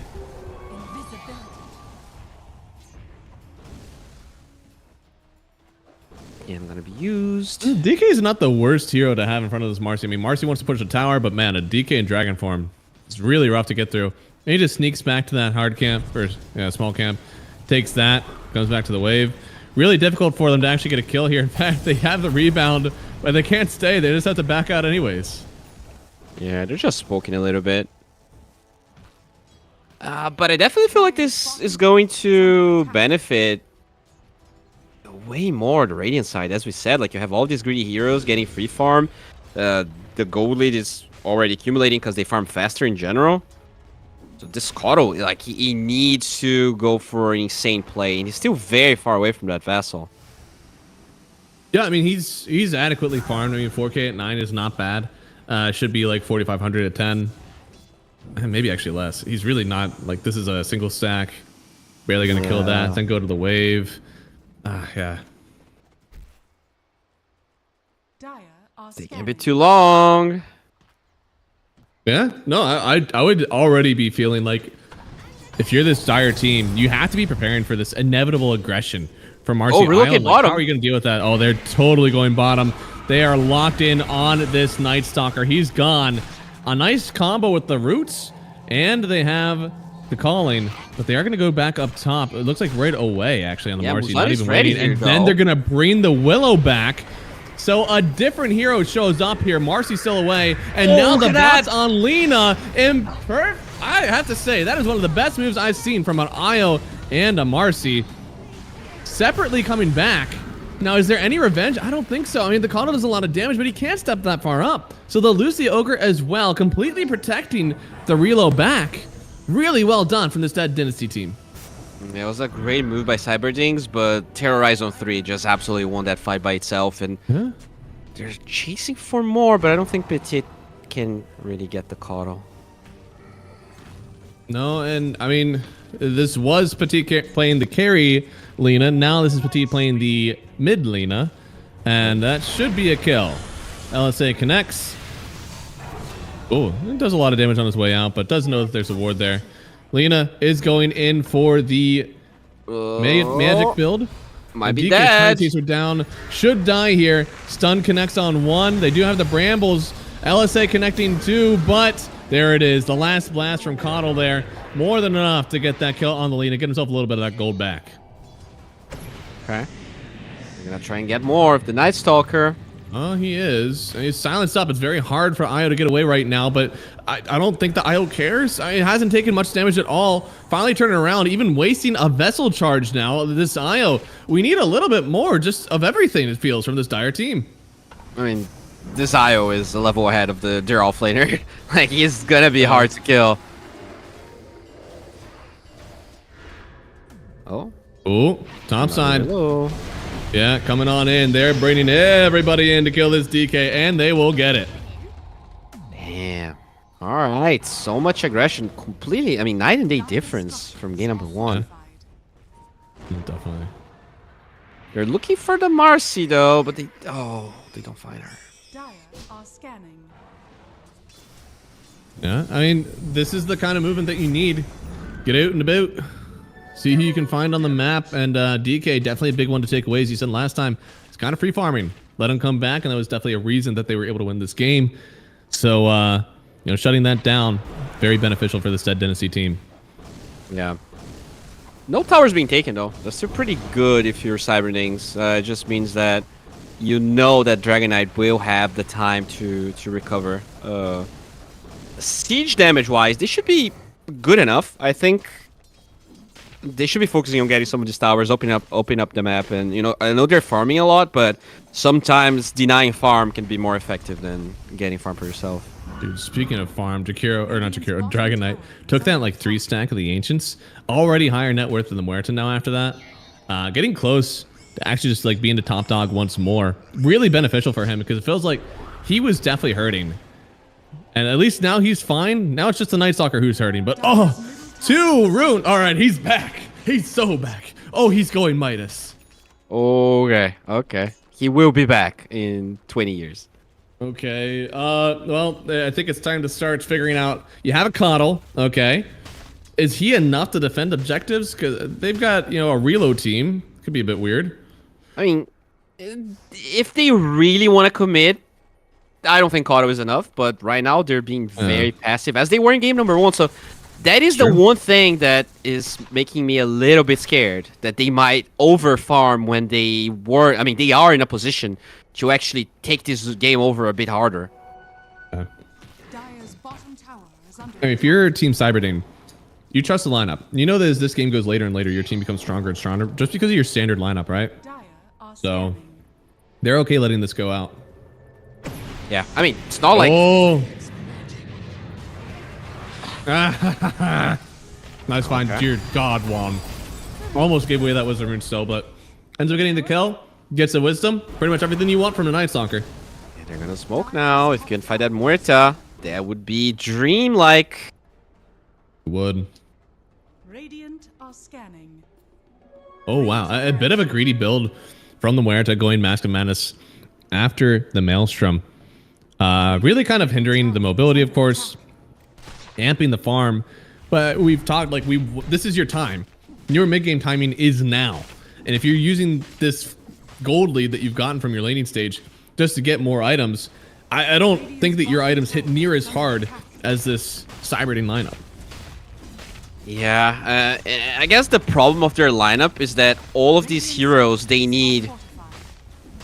Speaker 7: again gonna be used.
Speaker 6: DK is not the worst hero to have in front of this Marcy. I mean, Marcy wants to push the tower, but man, a DK in dragon form, it's really rough to get through. And he just sneaks back to that hard camp, or small camp, takes that, comes back to the wave. Really difficult for them to actually get a kill here. In fact, they have the rebound, but they can't stay. They just have to back out anyways.
Speaker 7: Yeah, they're just smoking a little bit. But I definitely feel like this is going to benefit way more the Radiant side. As we said, like, you have all these greedy heroes getting free farm. The gold lead is already accumulating because they farm faster in general. So this Cotto, like, he needs to go for an insane play, and he's still very far away from that Vassal.
Speaker 6: Yeah, I mean, he's adequately farmed. I mean, 4K at 9 is not bad. Should be like 4,500 at 10. Maybe actually less. He's really not, like, this is a single stack. Barely going to kill that, then go to the wave. Yeah.
Speaker 8: Dire are
Speaker 7: Taking a
Speaker 8: scanning.
Speaker 7: bit too long.
Speaker 6: Yeah, no, I would already be feeling like if you're this Dire team, you have to be preparing for this inevitable aggression from Marcy.
Speaker 7: Oh, relocate
Speaker 6: Island. Like,
Speaker 7: bottom.
Speaker 6: how are you going to deal with that? Oh, they're totally going bottom. They are locked in on this Night Stalker. He's gone. A nice combo with the roots, and they have the calling, but they are going to go back up top. It looks like right away, actually, on the Marcy. Not even
Speaker 7: ready
Speaker 6: waiting.
Speaker 7: here,
Speaker 6: And then
Speaker 7: though.
Speaker 6: they're going to bring the Willow back. So a different hero shows up here. Marcy's still away, and now
Speaker 7: look
Speaker 6: the
Speaker 7: at that.
Speaker 6: bot's on Lena. I have to say, that is one of the best moves I've seen from an Io and a Marcy. Separately coming back. Now, is there any revenge? I don't think so. I mean, the Kono does a lot of damage, but he can't step that far up. So they'll lose the Ogre as well, completely protecting the reload back. Really well done from this Dead Dynasty team.
Speaker 7: It was a great move by Cyberdings, but Terrorize on 3 just absolutely won that fight by itself, and they're chasing for more, but I don't think Petit can really get the Cotto.
Speaker 6: No, and I mean, this was Petit playing the carry Lena. Now this is Petit playing the mid Lena, and that should be a kill. LSA connects. Oh, it does a lot of damage on his way out, but does know that there's a ward there. Lena is going in for the magic build.
Speaker 7: Might be
Speaker 6: DK
Speaker 7: dead.
Speaker 6: Tiny are down. Should die here. Stun connects on 1. They do have the Brambles. LSA connecting 2, but there it is. The last blast from Coddle there. More than enough to get that kill on the Lena. Get himself a little bit of that gold back.
Speaker 7: Okay. We're gonna try and get more of the Night Stalker.
Speaker 6: Oh, he is. And he's silenced up. It's very hard for Io to get away right now, but I don't think the Io cares. I mean, it hasn't taken much damage at all. Finally turning around, even wasting a vessel charge now. This Io, we need a little bit more just of everything, it feels, from this Dire team.
Speaker 7: I mean, this Io is a level ahead of the Deer offlaner. Like, he's gonna be hard to kill. Oh.
Speaker 6: Oh, top side.
Speaker 7: Hello.
Speaker 6: Yeah, coming on in. They're bringing everybody in to kill this DK, and they will get it.
Speaker 7: Damn. All right. So much aggression. Completely. I mean, night and day difference from game number 1.
Speaker 6: Definitely.
Speaker 7: They're looking for the Marcy, though, but they don't find her.
Speaker 8: Dire are scanning.
Speaker 6: Yeah, I mean, this is the kind of movement that you need. Get out and about. See who you can find on the map, and DK, definitely a big one to take away. As you said last time, it's kind of free farming. Let him come back, and that was definitely a reason that they were able to win this game. So, you know, shutting that down, very beneficial for this Dead Dynasty team.
Speaker 7: Yeah. No towers being taken, though. That's still pretty good if you're Cyberdings. It just means that you know that Dragon Knight will have the time to recover. Siege damage-wise, they should be good enough. I think they should be focusing on getting some of these towers, opening up the map, and you know, I know they're farming a lot, but sometimes denying farm can be more effective than getting farm for yourself.
Speaker 6: Dude, speaking of farm, Dragon Knight took that like 3 stack of the Ancients. Already higher net worth than the Muerta now after that. Getting close to actually just like being the top dog once more. Really beneficial for him because it feels like he was definitely hurting. And at least now he's fine. Now it's just the Night Stalker who's hurting. But oh, 2 rune. All right, he's back. He's so back. Oh, he's going Midas.
Speaker 7: Okay, okay. He will be back in 20 years.
Speaker 6: Okay, well, I think it's time to start figuring out. You have a Coddle, okay. Is he enough to defend objectives? Because they've got, you know, a reload team. Could be a bit weird.
Speaker 7: I mean, if they really want to commit, I don't think Kato is enough. But right now they're being very passive, as they were in game number 1. So that is the one thing that is making me a little bit scared, that they might over farm when they were. I mean, they are in a position to actually take this game over a bit harder.
Speaker 8: Dire's bottom tower is under
Speaker 6: I mean, if you're Team Cyberdane, you trust the lineup. You know that as this game goes later and later, your team becomes stronger and stronger just because of your standard lineup, right?
Speaker 8: Dire are
Speaker 6: So
Speaker 8: scanning.
Speaker 6: they're okay letting this go out.
Speaker 7: Yeah, I mean, it's not like
Speaker 6: Oh. Nice find. Dear God, Juan. Almost gave away that Wisdom Rune still, but ends up getting the kill. Gets the Wisdom. Pretty much everything you want from a Night Stalker.
Speaker 7: Yeah, they're gonna smoke now. If you can find that Muerta, that would be dream-like.
Speaker 6: Would.
Speaker 8: Radiant are scanning.
Speaker 6: Oh, wow. A bit of a greedy build from the Muerta going Mask of Madness after the Maelstrom. Really kind of hindering the mobility, of course. Amping the farm. But we've talked, like, this is your time. Your mid-game timing is now. And if you're using this gold lead that you've gotten from your laning stage just to get more items, I don't think that your items hit near as hard as this Cyberdane lineup.
Speaker 7: Yeah, I guess the problem of their lineup is that all of these heroes, they need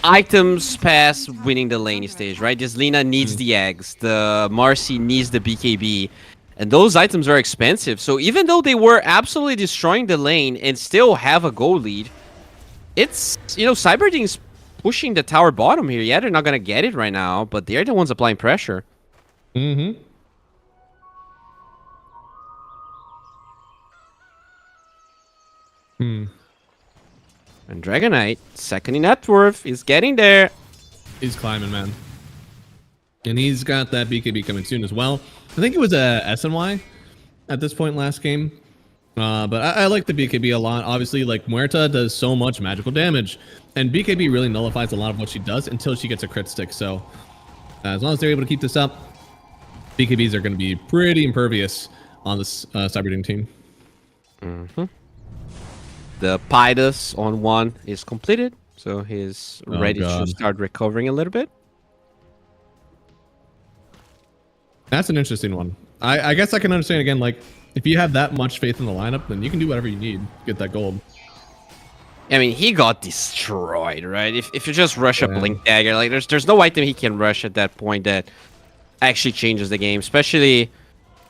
Speaker 7: items past winning the laning stage, right? This Lina needs the eggs, the Marcy needs the BKB, and those items are expensive. So even though they were absolutely destroying the lane and still have a gold lead, it's, you know, Cyberdane's pushing the tower bottom here. Yeah, they're not going to get it right now, but they're the ones applying pressure.
Speaker 6: Mm-hmm.
Speaker 7: And Dragonite, second in net worth, is getting there.
Speaker 6: He's climbing, man. And he's got that BKB coming soon as well. I think it was a SNY at this point last game. But I like the BKB a lot. Obviously, like, Muerta does so much magical damage. And BKB really nullifies a lot of what she does until she gets a crit stick. So as long as they're able to keep this up, BKBs are going to be pretty impervious on this Cyberdane team.
Speaker 7: The Pidus on 1 is completed, so he's ready to
Speaker 6: God.
Speaker 7: start recovering a little bit.
Speaker 6: That's an interesting one. I guess I can understand, again, like, if you have that much faith in the lineup, then you can do whatever you need to get that gold.
Speaker 7: I mean, he got destroyed, right? If you just rush a Blink Dagger, like, there's no item he can rush at that point that actually changes the game, especially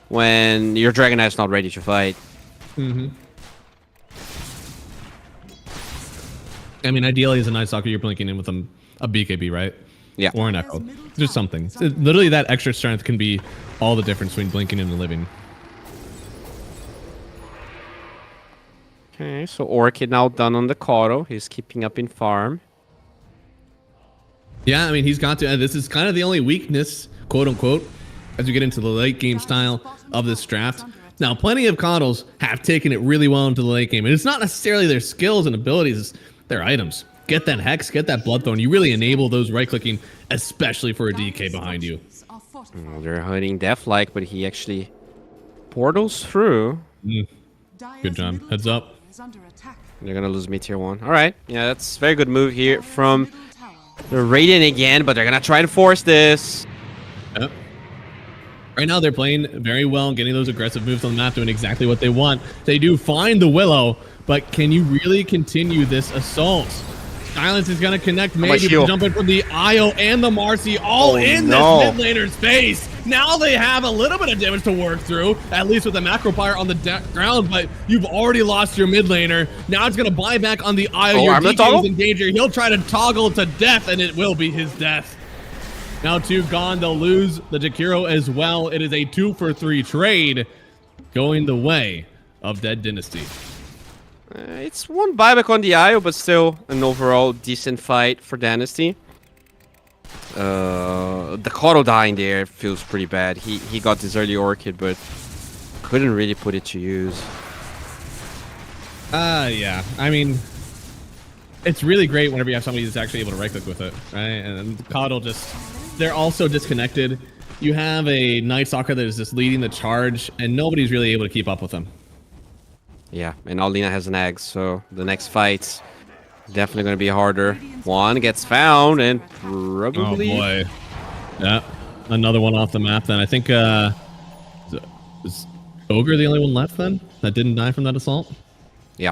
Speaker 7: when your Dragonite's not ready to fight.
Speaker 6: Mm-hmm. I mean, ideally, as a Night Stalker, you're blinking in with a BKB, right?
Speaker 7: Yeah.
Speaker 6: Or an Echo. Just something. Literally, that extra strength can be all the difference between blinking and living.
Speaker 7: Okay, so Orchid now done on the Kato. He's keeping up in farm.
Speaker 6: Yeah, I mean, he's got to. This is kind of the only weakness, quote unquote, as we get into the late game style of this draft. Now, plenty of Coddles have taken it really well into the late game, and it's not necessarily their skills and abilities, it's their items. Get that Hex, get that Bloodthorn. You really enable those right-clicking, especially for a DK behind you.
Speaker 7: Oh, they're hiding Deathlike, but he actually portals through.
Speaker 6: Good job. Heads up.
Speaker 7: They're gonna lose Meteor 1. Alright, yeah, that's a very good move here from the Radiant again, but they're gonna try to force this.
Speaker 6: Yep. Right now, they're playing very well, getting those aggressive moves on the map, doing exactly what they want. They do find the Willow, but can you really continue this assault? Silence is going to connect, maybe jump in from the Io and the Marcy all in this mid laner's face. Now they have a little bit of damage to work through, at least with the macro fire on the ground, but you've already lost your mid laner. Now it's going to buy back on the Io. Your DK is in danger. He'll try to toggle to death, and it will be his death. Now 2 gone. They'll lose the Jakiro as well. It is a 2-for-3 trade going the way of Dead Dynasty.
Speaker 7: It's one buyback on the Io, but still an overall decent fight for Dynasty. The Kato dying there feels pretty bad. He got this early Orchid, but couldn't really put it to use.
Speaker 6: Yeah. I mean, it's really great whenever you have somebody that's actually able to right-click with it, right? And Kato they're also disconnected. You have a Night Stalker that is just leading the charge, and nobody's really able to keep up with him.
Speaker 7: Yeah, and Alina has an egg, so the next fight Definitely going to be harder. One gets found and
Speaker 6: Oh
Speaker 7: probably...
Speaker 6: boy. Yeah. Another one off the map then. I think is Ogre the only one left then that didn't die from that assault?
Speaker 7: Yeah.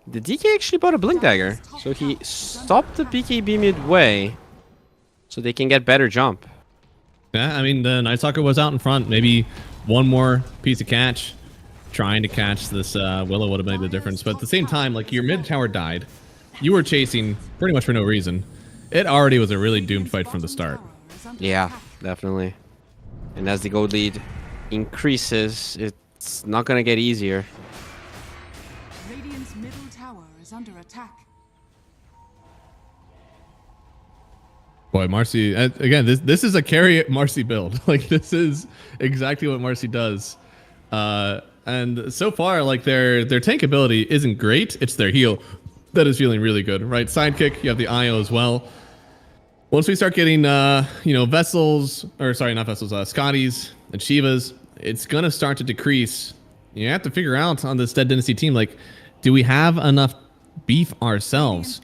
Speaker 7: The DK actually bought a Blink Dagger, so he stopped the BKB midway so they can get better jump.
Speaker 6: Yeah, I mean, the Night Stalker was out in front. Maybe one more piece of catch. Trying to catch this Willow would have made the difference. But at the same time, like, your mid tower died. You were chasing pretty much for no reason. It already was a really doomed fight from the start.
Speaker 7: Yeah, definitely. And as the gold lead increases, it's not going to get easier.
Speaker 8: Radiant's middle tower is under attack.
Speaker 6: Boy, Marcy, again, this is a carry Marcy build. Like, this is exactly what Marcy does. And so far, like, their tank ability isn't great. It's their heal that is feeling really good, right? Sidekick, you have the IO as well. Once we start getting, Vessels, or sorry, not Vessels, Scotties and Shivas, it's going to start to decrease. You have to figure out on this Dead Dynasty team, like, do we have enough beef ourselves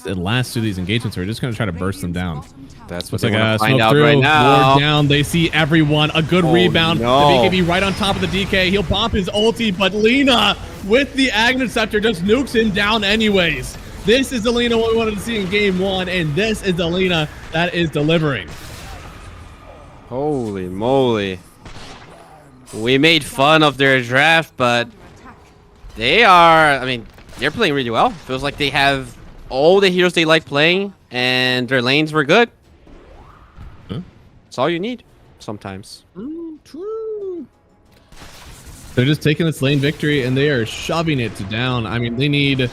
Speaker 6: to last through these engagements, or we're just going to try to burst them down?
Speaker 7: That's what
Speaker 6: Looks
Speaker 7: they want to find
Speaker 6: smoke
Speaker 7: out
Speaker 6: through,
Speaker 7: right now.
Speaker 6: ward down. They see everyone. A good rebound.
Speaker 7: No.
Speaker 6: The BKB right on top of the DK. He'll pop his ulti, but Lina with the Aghanim Scepter just nukes him down anyways. This is the Lina we wanted to see in game one, and this is the Lina that is delivering.
Speaker 7: Holy moly. We made fun of their draft, but they are, I mean, they're playing really well. Feels like they have all the heroes they like playing, and their lanes were good.
Speaker 6: Huh?
Speaker 7: That's all you need sometimes.
Speaker 6: True. They're just taking this lane victory, and they are shoving it down. I mean, they need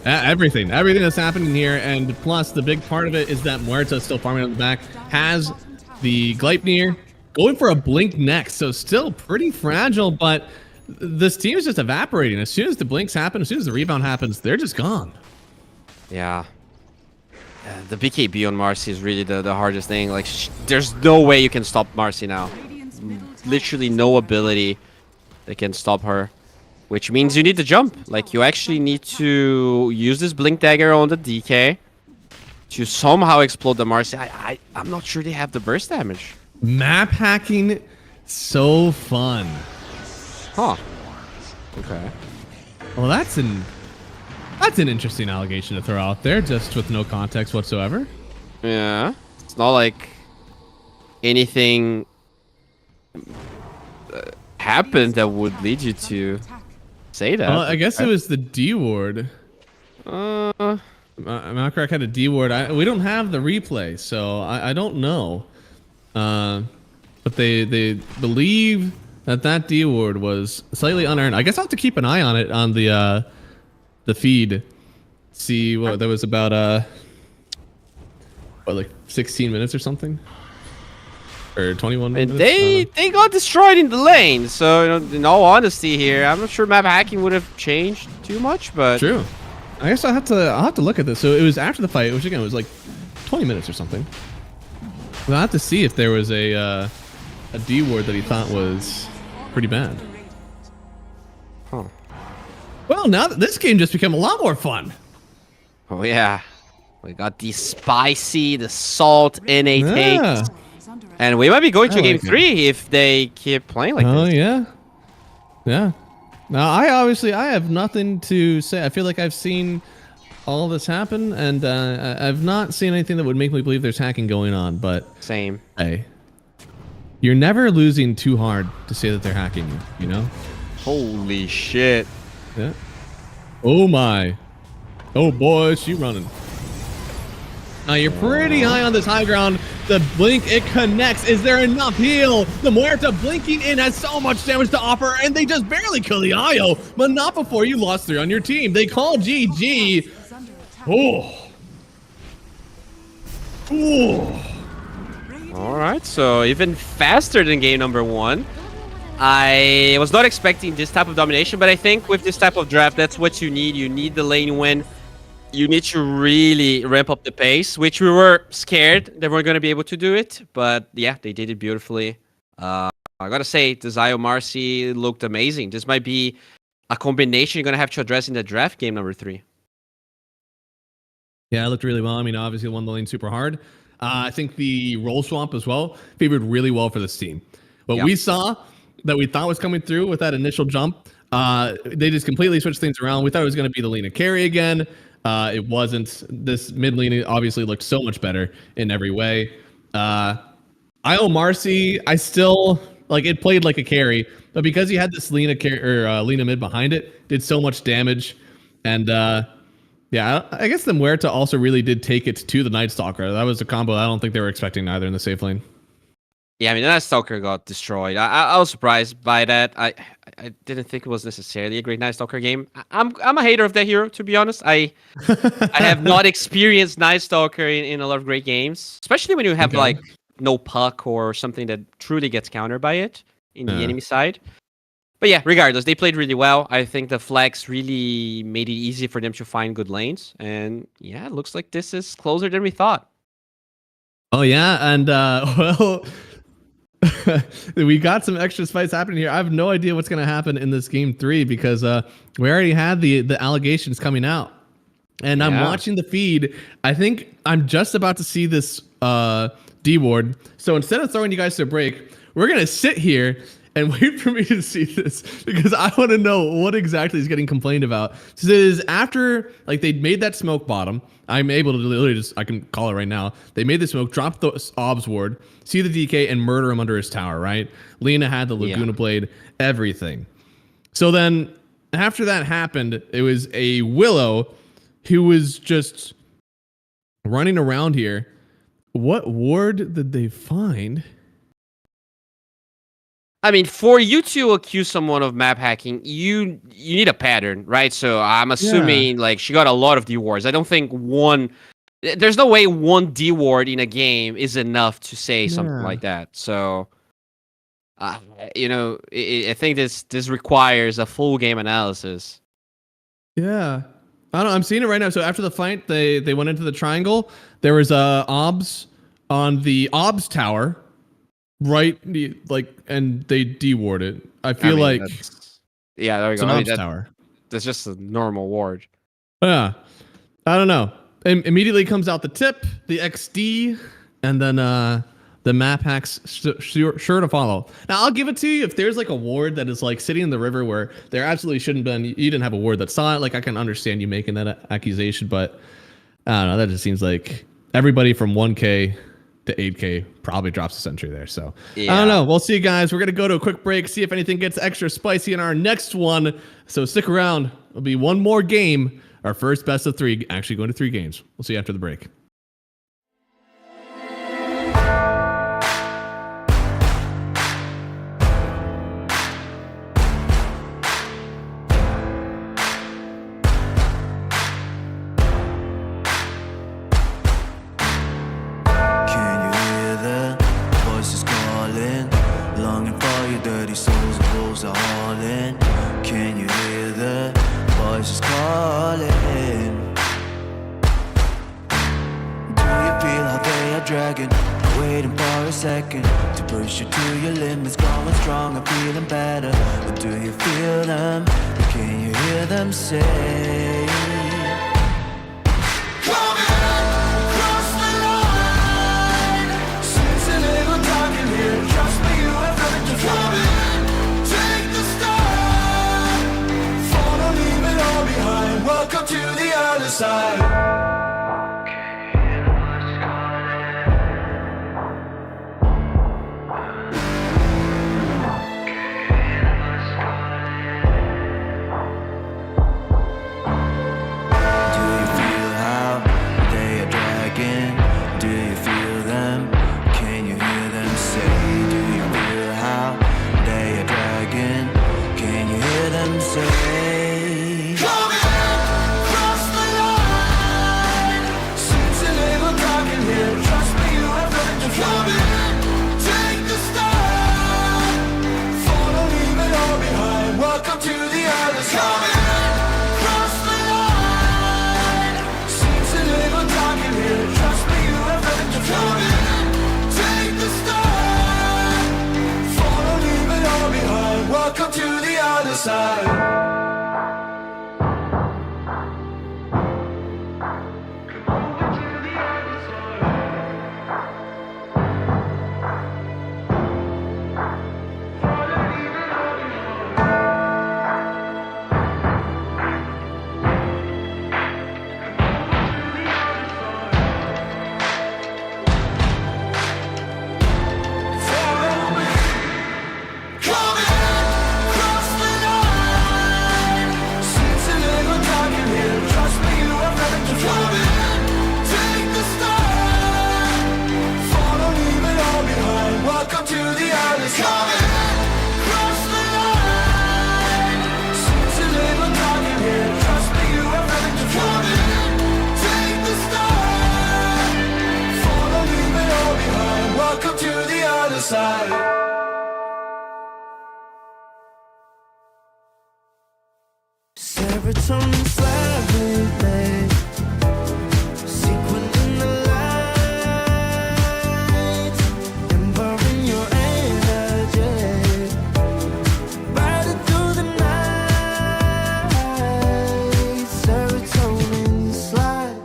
Speaker 6: everything that's happening here, and plus the big part of it is that Muerta still farming on the back, has the Gleipnir going for a blink next, so still pretty fragile, but this team is just evaporating. As soon as the blinks happen, as soon as the rebound happens, they're just gone.
Speaker 7: Yeah. The BKB on Marcy is really the hardest thing. Like, there's no way you can stop Marcy now. Literally no ability that can stop her. Which means you need to jump. Like, you actually need to use this Blink Dagger on the DK to somehow explode the Marcy. I'm not sure they have the burst damage.
Speaker 6: Map hacking, so fun.
Speaker 7: Huh. Okay.
Speaker 6: Well, that's an interesting allegation to throw out there, just with no context whatsoever.
Speaker 7: Yeah. It's not like anything happened that would lead you to say that.
Speaker 6: Well, I guess it was the D ward. Malcrack had a D ward. We don't have the replay, so I don't know. But they believe that D ward was slightly unearned. I guess I'll have to keep an eye on it on the feed. See what that was about. What, like 16 minutes or something, or 21 minutes.
Speaker 7: And they got destroyed in the lane. So, you know, in all honesty, here, I'm not sure map hacking would have changed too much, but
Speaker 6: True. I guess I'll have to look at this. So it was after the fight, which again was like 20 minutes or something. I'll have to see if there was a D ward that he thought was pretty bad.
Speaker 7: Huh.
Speaker 6: Well, now that this game just became a lot more fun.
Speaker 7: Oh yeah, we got the spicy, the salt NA takes, and we might be going to game 3 if they keep playing like this.
Speaker 6: Oh yeah, yeah. Now I have nothing to say. I feel like I've seen all this happen, and I've not seen anything that would make me believe there's hacking going on. But
Speaker 7: same.
Speaker 6: Hey, you're never losing too hard to say that they're hacking you. You know?
Speaker 7: Holy shit.
Speaker 6: Yeah. Oh my. Oh boy, she running. Now you're pretty high on this high ground. The blink, it connects. Is there enough heal? The Muerta blinking in has so much damage to offer, and they just barely kill the IO, but not before you lost 3 on your team. They call GG. Oh. Oh.
Speaker 7: All right, so even faster than game number 1. I was not expecting this type of domination, but I think with this type of draft, that's what you need. You need the lane win. You need to really ramp up the pace, which we were scared they weren't going to be able to do it. But yeah, they did it beautifully. I got to say, the Zio Marcy looked amazing. This might be a combination you're going to have to address in the draft game number 3.
Speaker 6: Yeah, it looked really well. I mean, obviously won the lane super hard. I think the role swamp as well favored really well for this team. What we saw that we thought was coming through with that initial jump, they just completely switched things around. We thought it was going to be the Lina carry again. It wasn't. This mid lane obviously looked so much better in every way. IO Marcy, I still like it played like a carry, but because he had this Lina Lina mid behind it, did so much damage. And yeah, I guess the Muerta also really did take it to the Night Stalker. That was a combo I don't think they were expecting either in the safe lane.
Speaker 7: Yeah, I mean, the Night Stalker got destroyed. I was surprised by that. I didn't think it was necessarily a great Night Stalker game. I'm a hater of that hero, to be honest. I have not experienced Night Stalker in a lot of great games, especially when you have like no puck or something that truly gets countered by it in the enemy side. But yeah, regardless, they played really well. I think the flex really made it easy for them to find good lanes. And yeah, it looks like this is closer than we thought.
Speaker 6: Oh yeah, and well, we got some extra fights happening here. I have no idea what's going to happen in this game 3 because we already had the allegations coming out. And I'm watching the feed. I think I'm just about to see this D ward. So instead of throwing you guys to a break, we're going to sit here and wait for me to see this because I want to know what exactly is getting complained about. So this is after like they made that smoke bottom. I'm able to literally just, I can call it right now. They made the smoke, dropped the Obs ward, see the DK and murder him under his tower, right? Lina had the Laguna Blade, everything. So then after that happened, it was a Willow who was just running around here. What ward did they find?
Speaker 7: I mean, for you to accuse someone of map hacking, you need a pattern, right? So I'm assuming like she got a lot of D wards. I don't think there's no way one D ward in a game is enough to say something like that. So, you know, I think this requires a full game analysis.
Speaker 6: Yeah. I don't know. I'm seeing it right now. So after the fight, they went into the triangle. There was Obs on the Obs tower. Right, like, and they de-ward it. I feel like
Speaker 7: yeah, there we go.
Speaker 6: It's an Obs tower.
Speaker 7: That's just a normal ward.
Speaker 6: Yeah, I don't know. Immediately comes out the tip, the XD, and then the map hacks sure to follow. Now I'll give it to you if there's like a ward that is like sitting in the river where there absolutely shouldn't been. You didn't have a ward that saw it. Like I can understand you making that accusation, but I don't know. That just seems like everybody from 1K to 8K probably drops a sentry there. So I don't know. We'll see you guys. We're going to go to a quick break, see if anything gets extra spicy in our next one. So stick around. It'll be one more game. Our first best of 3, actually going to 3 games. We'll see you after the break.
Speaker 5: Dragon, waiting for a second to push you to your limits, going strong and feeling better. But do you feel them? Can you hear them say?
Speaker 9: Cross the line. Since a little dark in here, trust me, you have nothing to come in. Take the start. Follow, leave it all behind. Welcome to the other side. inside. Serotonin slide with me. Sequin in the light, embarking your energy. Riding through the night. Serotonin slide.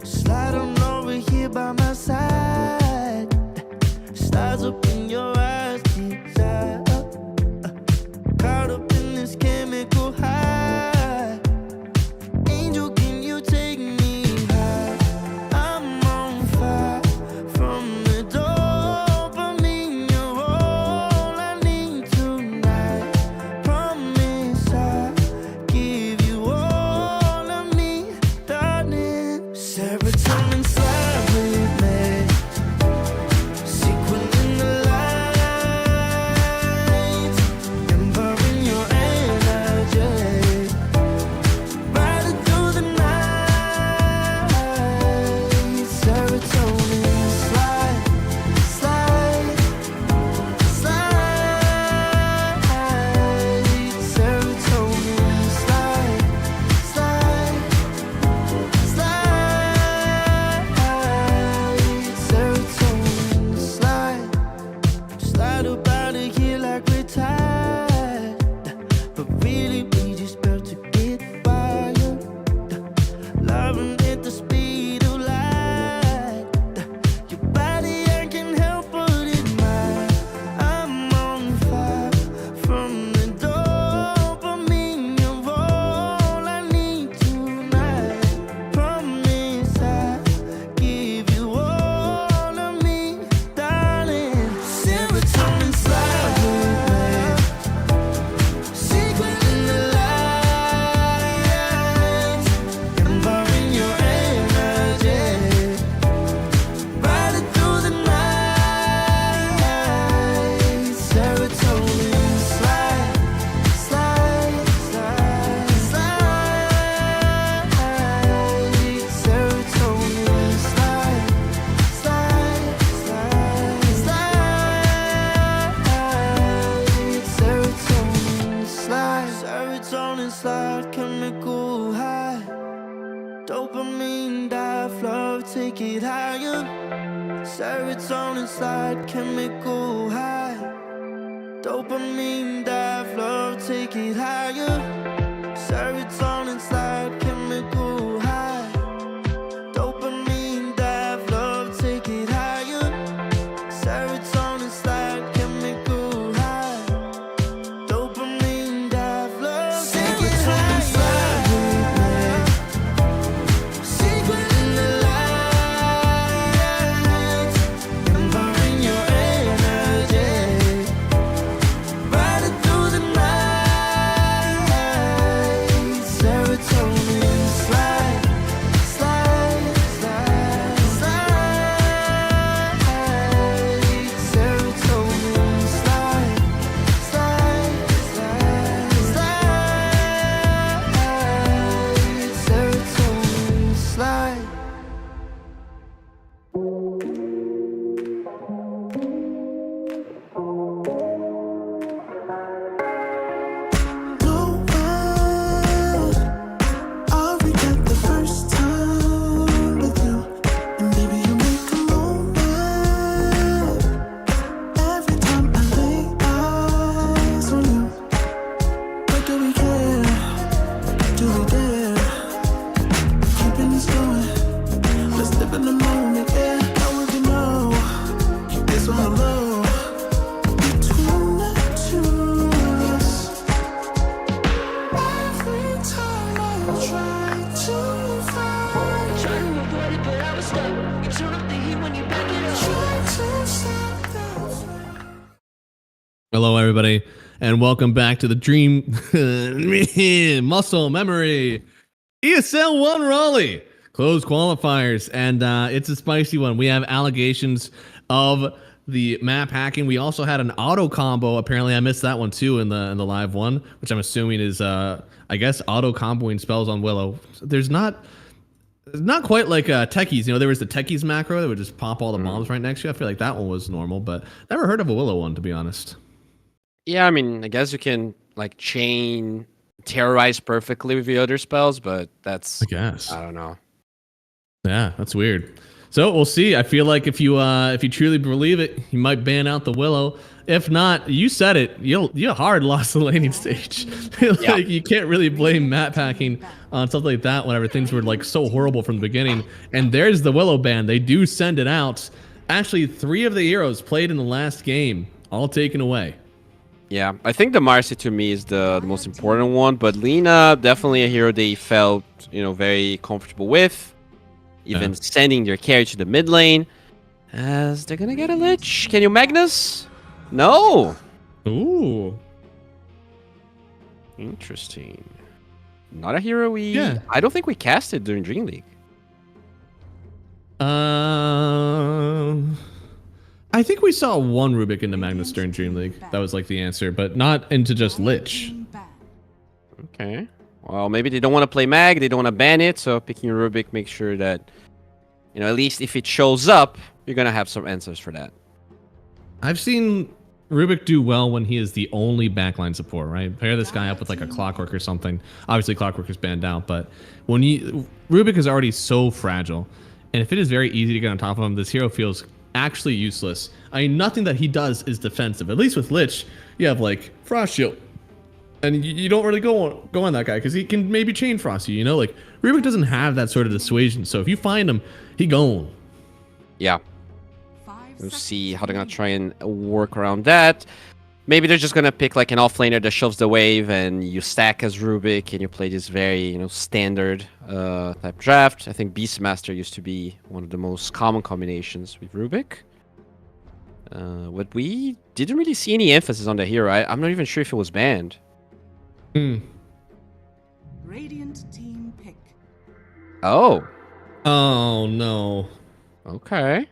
Speaker 9: Slide on over here by my side. Stars up in your eyes, desire. Caught up in this chemical high. Angel, can you take me high? I'm on fire from the dopamine. You're all I need tonight. Promise I'll give you all of me, darling. Serotonin slide with me. Sequin in the light, embarking your energy. Riding through the night. Serotonin slide, slide, slide. Serotonin slide, slide, slide. Serotonin slide. Slide up out of here like we're tired, but really we just about to get wired. Loving at the speed of light. Your body, I can help but admire. I'm on fire from the dopamine. You're all I need tonight. Promise I'll give you all of me, darling. Serotonin slide with me. Secret in the light, embarking your energy. Riding through the night. Serotonin slide, slide, slide, slide. Serotonin slide, slide, slide, slide. Serotonin slide. Serotonin slide, chemical high. Dopamine dive, love, take it higher. Serotonin slide, chemical high. Dopamine dive, love, take it higher. Serotonin slide, chemical high. Dopamine dive, love, take it higher. Serotonin slide, chemical high. Dopamine dive, love, take it higher. Secret in the light, embarking your energy. Riding through the night. Serotonin slide, slide, slide, slide. Serotonin slide, slide, slide, slide. Serotonin slide. No one I'll forget the first time with you, and baby you make a moment every time I lay eyes on you. But do we care? Do we dare? Keeping this going. Let's live in the moment, yeah. How would you know? It's all love between the two of us. Every time I try to find, try to avoid it, but I was stuck. You turn up the heat when you back it up. Try to stop the
Speaker 6: Hello, everybody, and welcome back to the Dream Muscle Memory ESL One Raleigh closed qualifiers, and it's a spicy one. We have allegations of the map hacking. We also had an auto combo. Apparently, I missed that one too in the live one, which I'm assuming is I guess auto comboing spells on Willow. There's not not quite like Techies. You know, there was the Techies macro that would just pop all the bombs right next to you. I feel like that one was normal, but never heard of a Willow one, to be honest.
Speaker 7: Yeah, I mean, I guess you can like chain terrorize perfectly with the other spells, but that's
Speaker 6: I guess.
Speaker 7: I don't know.
Speaker 6: Yeah, that's weird. So we'll see. I feel like if you truly believe it, you might ban out the Willow. If not, you said it. You hard lost the laning stage. Like you can't really blame map packing on stuff like that whenever things were like so horrible from the beginning. And there's the Willow ban. They do send it out. Actually, 3 of the heroes played in the last game, all taken away.
Speaker 7: Yeah, I think the Marcy to me is the most important one, but Lina definitely a hero they felt very comfortable with. Even sending their carry to the mid lane, as they're gonna get a Lich. Can you Magnus? No.
Speaker 6: Ooh.
Speaker 7: Interesting. Not a hero we. Yeah. I don't think we casted during Dream League.
Speaker 6: I think we saw one Rubik into Magnus during Dream League. That was like the answer, but not into just Lich.
Speaker 7: Okay. Well, maybe they don't want to play Mag. They don't want to ban it. So picking Rubik makes sure that, at least if it shows up, you're going to have some answers for that.
Speaker 6: I've seen Rubik do well when he is the only backline support, right? Pair this guy up with like a Clockwork or something. Obviously, Clockwork is banned out, but when Rubik is already so fragile, and if it is very easy to get on top of him, this hero feels actually useless. I mean, nothing that he does is defensive. At least with Lich, you have like Frost Shield, and you don't really go on that guy because he can maybe chain frost you. Like Rubik doesn't have that sort of dissuasion. So if you find him, he gone.
Speaker 7: Yeah. We'll see how they're gonna try and work around that. Maybe they're just gonna pick like an offlaner that shoves the wave, and you stack as Rubik, and you play this very standard type draft. I think Beastmaster used to be one of the most common combinations with Rubik. But we didn't really see any emphasis on the hero. I'm not even sure if it was banned.
Speaker 8: Radiant team pick.
Speaker 7: Oh.
Speaker 6: Oh no.
Speaker 7: Okay.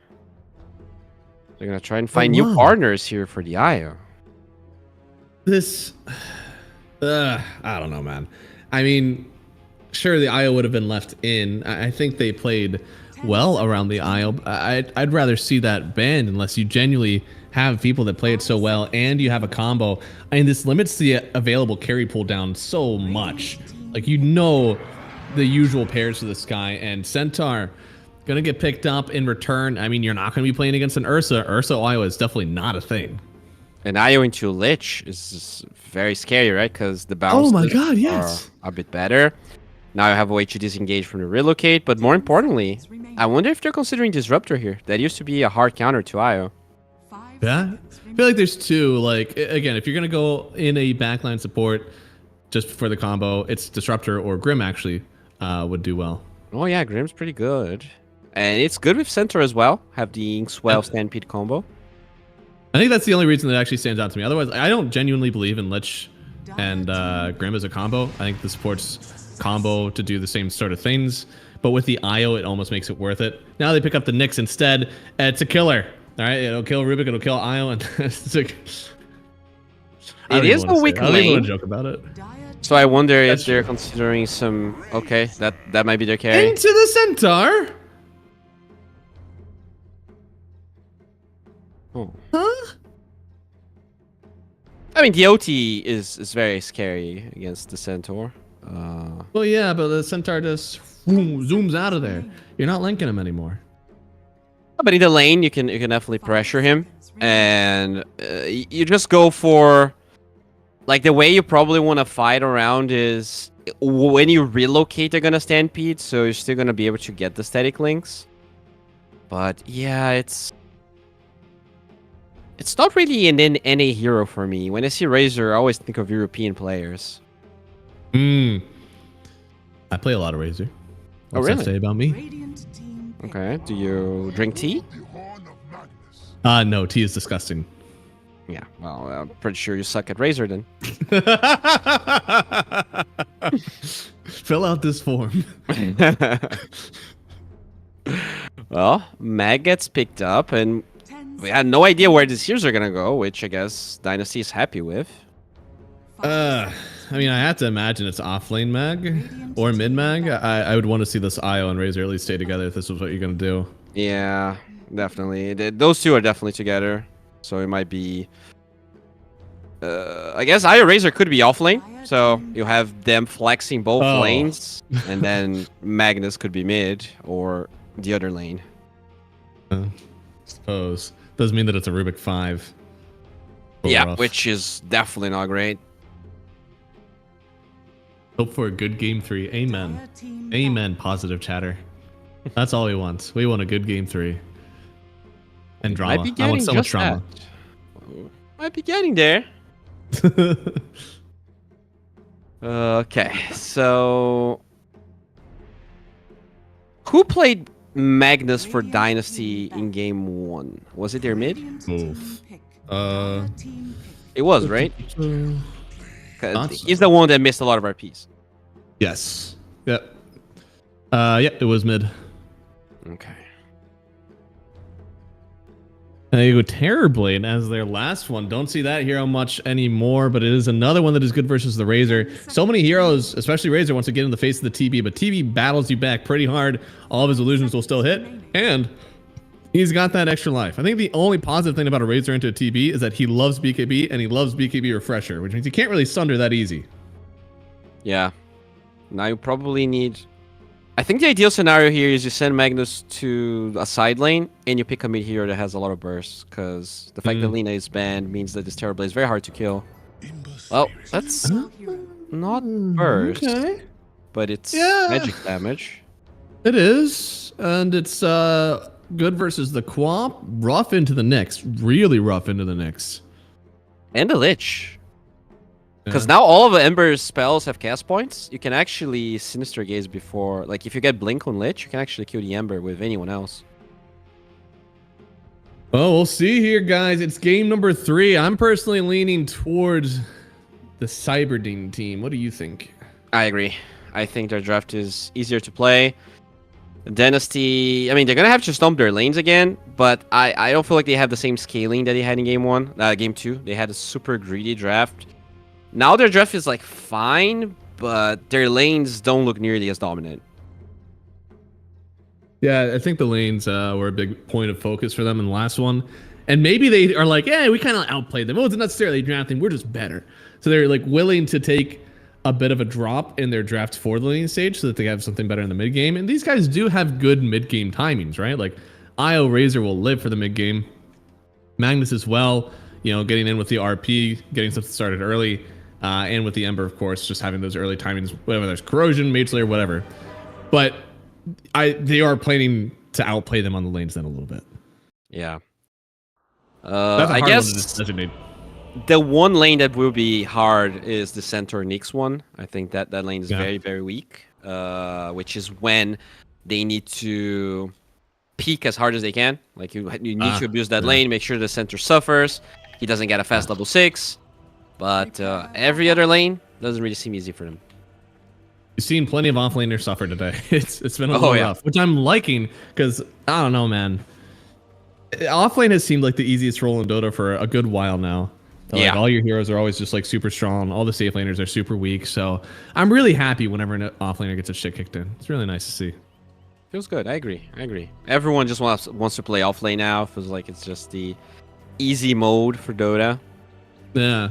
Speaker 7: They're gonna try and find new partners here for the IO.
Speaker 6: This, I don't know, man. I mean, sure, the IO would have been left in. I think they played well around the IO. I'd rather see that banned unless you genuinely have people that play it so well and you have a combo. I mean, this limits the available carry pool down so much. Like, the usual pairs for this guy, and Centaur gonna get picked up in return. I mean, you're not gonna be playing against an Ursa. Ursa IO is definitely not a thing.
Speaker 7: An IO into Lich is very scary, right? Because the bounces are a bit better. Now you have a way to disengage from the relocate, but more importantly, I wonder if they're considering Disruptor here. That used to be a hard counter to IO.
Speaker 6: Yeah, I feel like there's two. Like, again, if you're gonna go in a backline support just for the combo, it's Disruptor or Grim actually would do well.
Speaker 7: Oh yeah, Grim's pretty good. And it's good with Centaur as well. Have the Inkswell Stampede combo.
Speaker 6: I think that's the only reason that actually stands out to me. Otherwise, I don't genuinely believe in Lich and Grim as a combo. I think the support's combo to do the same sort of things. But with the IO, it almost makes it worth it. Now they pick up the Nyx instead. It's a killer. All right, it'll kill Rubik, it'll kill IO. And it's like,
Speaker 7: it is a weak lane.
Speaker 6: I don't even want to joke about it.
Speaker 7: So I wonder if they're considering some... Okay, that might be their carry.
Speaker 6: Into the Centaur!
Speaker 7: Oh. Huh? I mean, the OT is very scary against the Centaur.
Speaker 6: Well, yeah, but the Centaur just zooms out of there. You're not linking him anymore.
Speaker 7: But in the lane, you can definitely pressure him, and you just go for like the way you probably want to fight around is when you relocate, they're gonna stampede, so you're still gonna be able to get the static links. But yeah, it's not really an NA hero for me. When I see Razor, I always think of European players.
Speaker 6: I play a lot of Razor. What's that say about me?
Speaker 7: Okay. Do you drink tea?
Speaker 6: No, tea is disgusting.
Speaker 7: Yeah, well, I'm pretty sure you suck at Razor then.
Speaker 6: Fill out this form.
Speaker 7: Well, Mag gets picked up, and we had no idea where these heroes are gonna go, which I guess Dynasty is happy with.
Speaker 6: I mean, I have to imagine it's offlane mag or mid mag. I would want to see this Io and Razor at least stay together if this was what you're gonna do.
Speaker 7: Yeah, definitely. Those two are definitely together, so it might be. I guess Io Razor could be offlane, so you have them flexing both lanes, and then Magnus could be mid or the other lane.
Speaker 6: Suppose doesn't mean that it's a Rubik 5.
Speaker 7: Yeah,
Speaker 6: Rough.
Speaker 7: which is definitely not great.
Speaker 6: Hope for a good game 3. Amen. Amen. Positive chatter. That's all we want. We want a good game 3. And drama.
Speaker 7: Might be
Speaker 6: I want
Speaker 7: getting
Speaker 6: so much
Speaker 7: just
Speaker 6: drama.
Speaker 7: that. Might be getting there. Okay, so who played Magnus for Dynasty in game 1? Was it their mid?
Speaker 6: Oof.
Speaker 7: It was, right?
Speaker 6: Thought
Speaker 7: He's the one that missed a lot of RPs.
Speaker 6: Yes. Yep. Yep, it was mid.
Speaker 7: Okay.
Speaker 6: They go Terrorblade as their last one. Don't see that hero much anymore, but it is another one that is good versus the Razor. So many heroes, especially Razor, wants to get in the face of the TB, but TB battles you back pretty hard. All of his illusions will still hit, and he's got that extra life. I think the only positive thing about a Razor into a TB is that he loves BKB, and he loves BKB Refresher, which means you can't really sunder that easy.
Speaker 7: Yeah. Now you probably need... I think the ideal scenario here is you send Magnus to a side lane and you pick a mid hero that has a lot of bursts, because the fact that Lina is banned means that this Terrorblade is very hard to kill. Well, that's not burst, but it's magic damage.
Speaker 6: It is, and it's good versus the Quap. Rough into the Nyx. Really rough into the Nyx.
Speaker 7: And the Lich. Because now all of the Ember's spells have cast points. You can actually Sinister Gaze before... Like, if you get Blink on Lich, you can actually kill the Ember with anyone else.
Speaker 6: Oh, we'll see here, guys. It's game number 3. I'm personally leaning towards the Cyberdine team. What do you think?
Speaker 7: I agree. I think their draft is easier to play. Dynasty... I mean, they're going to have to stomp their lanes again, but I don't feel like they have the same scaling that they had in game 2. They had a super greedy draft. Now their draft is like fine, but their lanes don't look nearly as dominant.
Speaker 6: Yeah, I think the lanes were a big point of focus for them in the last one. And maybe they are like, yeah, we kind of outplayed them. It wasn't necessarily drafting, we're just better. So they're like willing to take a bit of a drop in their draft for the lane stage so that they have something better in the mid game. And these guys do have good mid game timings, right? Like Io Razor will live for the mid game. Magnus as well, you know, getting in with the RP, getting something started early. And with the Ember, of course, just having those early timings, whether there's Corrosion, Mage Slayer, whatever. But they are planning to outplay them on the lanes then a little bit.
Speaker 7: Yeah.
Speaker 6: I guess
Speaker 7: the one lane that will be hard is the Centaur Nyx one. I think that lane is very, very weak, which is when they need to peak as hard as they can. Like you need to abuse that lane, make sure the Centaur suffers. He doesn't get a fast level 6. But every other lane doesn't really seem easy for them.
Speaker 6: You've seen plenty of offlaners suffer today. It's been a little rough, which I'm liking because I don't know, man. Offlane has seemed like the easiest role in Dota for a good while now. Like, all your heroes are always just like super strong. All the safe laners are super weak. So I'm really happy whenever an offlaner gets its shit kicked in. It's really nice to see.
Speaker 7: Feels good. I agree. Everyone just wants to play offlane now. Feels like it's just the easy mode for Dota.
Speaker 6: Yeah.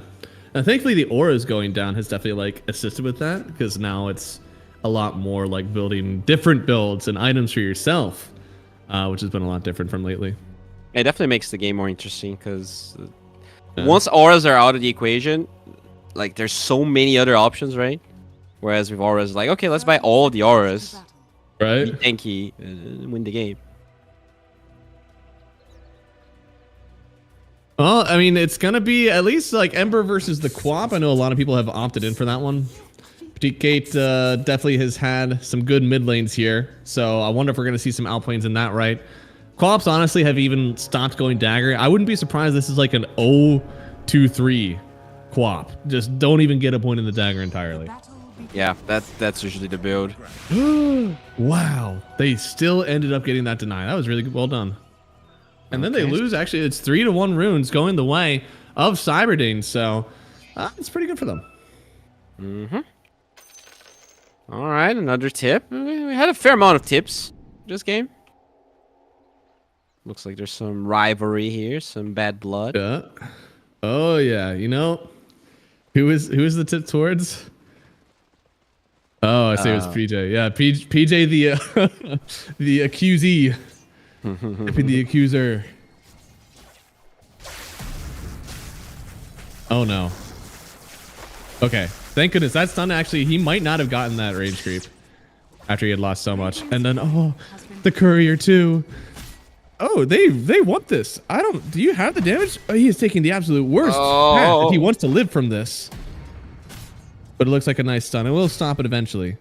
Speaker 6: And thankfully the auras going down has definitely like assisted with that, because now it's a lot more like building different builds and items for yourself, which has been a lot different from lately.
Speaker 7: It definitely makes the game more interesting, because once auras are out of the equation, like there's so many other options, right? Whereas with auras, like, okay, let's buy all of the auras,
Speaker 6: right?
Speaker 7: Be tanky, and win the game.
Speaker 6: Well, I mean, it's going to be at least like Ember versus the Quap. I know a lot of people have opted in for that one. Petite Kate definitely has had some good mid lanes here. So I wonder if we're going to see some outplanes in that, right? Quaps honestly have even stopped going dagger. I wouldn't be surprised this is like an 0-2-3 Quap. Just don't even get a point in the dagger entirely.
Speaker 7: Yeah, that's usually the build.
Speaker 6: Wow. They still ended up getting that deny. That was really well done. And then they lose. Actually, it's 3-1 runes going the way of Cyberdine. So it's pretty good for them.
Speaker 7: All right, another tip. We had a fair amount of tips this game. Looks like there's some rivalry here, some bad blood.
Speaker 6: Yeah. Oh yeah. You know, who is the tip towards? Oh, I say it was PJ. Yeah, PJ the the accusee, tipping the accuser. Oh no. Okay, thank goodness that stun actually. He might not have gotten that rage creep after he had lost so much. And then the courier too. Oh, they want this. I don't. Do you have the damage? Oh, he is taking the absolute worst path if he wants to live from this. But it looks like a nice stun. And we'll stop it eventually.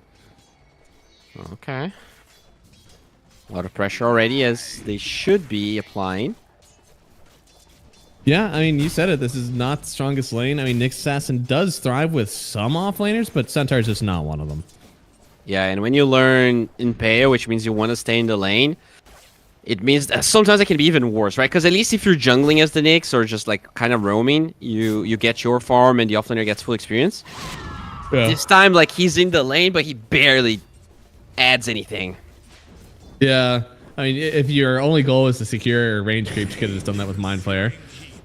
Speaker 7: Okay. A lot of pressure already, as they should be applying.
Speaker 6: Yeah, I mean, you said it. This is not the strongest lane. I mean, Nyx Assassin does thrive with some offlaners, but Centaur is just not one of them.
Speaker 7: Yeah, and when you learn Impale, which means you want to stay in the lane, it means that sometimes it can be even worse, right? Because at least if you're jungling as the Nyx or just like kind of roaming, you get your farm and the offlaner gets full experience. Yeah. This time, like, he's in the lane, but he barely adds anything.
Speaker 6: Yeah, I mean, if your only goal is to secure range creep, you could have just done that with Mind Flayer.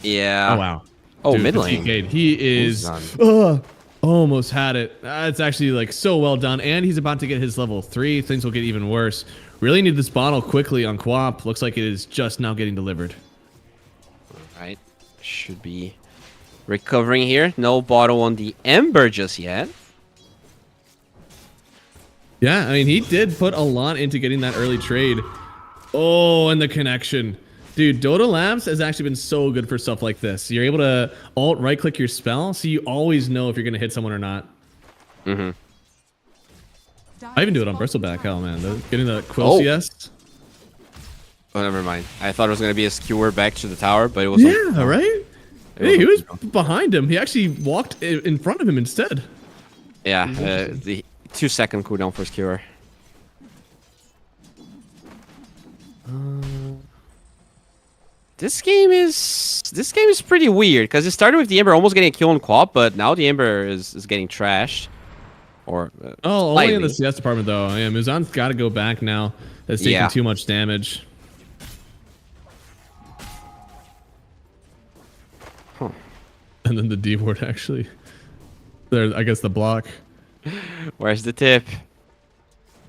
Speaker 7: Yeah.
Speaker 6: Oh wow.
Speaker 7: Oh,
Speaker 6: dude,
Speaker 7: mid lane.
Speaker 6: He is almost had it. It's actually like so well done, and he's about to get his level 3. Things will get even worse. Really need this bottle quickly on Quap. Looks like it is just now getting delivered.
Speaker 7: All right, should be recovering here. No bottle on the Ember just yet.
Speaker 6: Yeah, I mean, he did put a lot into getting that early trade. Oh, and the connection. Dude, Dota Labs has actually been so good for stuff like this. You're able to alt right-click your spell, so you always know if you're going to hit someone or not.
Speaker 7: Mm-hmm.
Speaker 6: I even do it on Bristleback. Hell, man. Getting the Quill CS.
Speaker 7: Oh, never mind. I thought it was going to be a skewer back to the tower, but it was...
Speaker 6: Yeah, right? Hey, he was behind him. He actually walked in front of him instead.
Speaker 7: Yeah, the 2-second cooldown for skewer. This game is pretty weird because it started with the Ember almost getting a kill on Quap, but now the Ember is getting trashed. Or
Speaker 6: only in the CS department though. Yeah, Muzan's got to go back now. That's taking too much damage.
Speaker 7: Huh.
Speaker 6: And then the D ward actually. There, I guess the block.
Speaker 7: Where's the tip?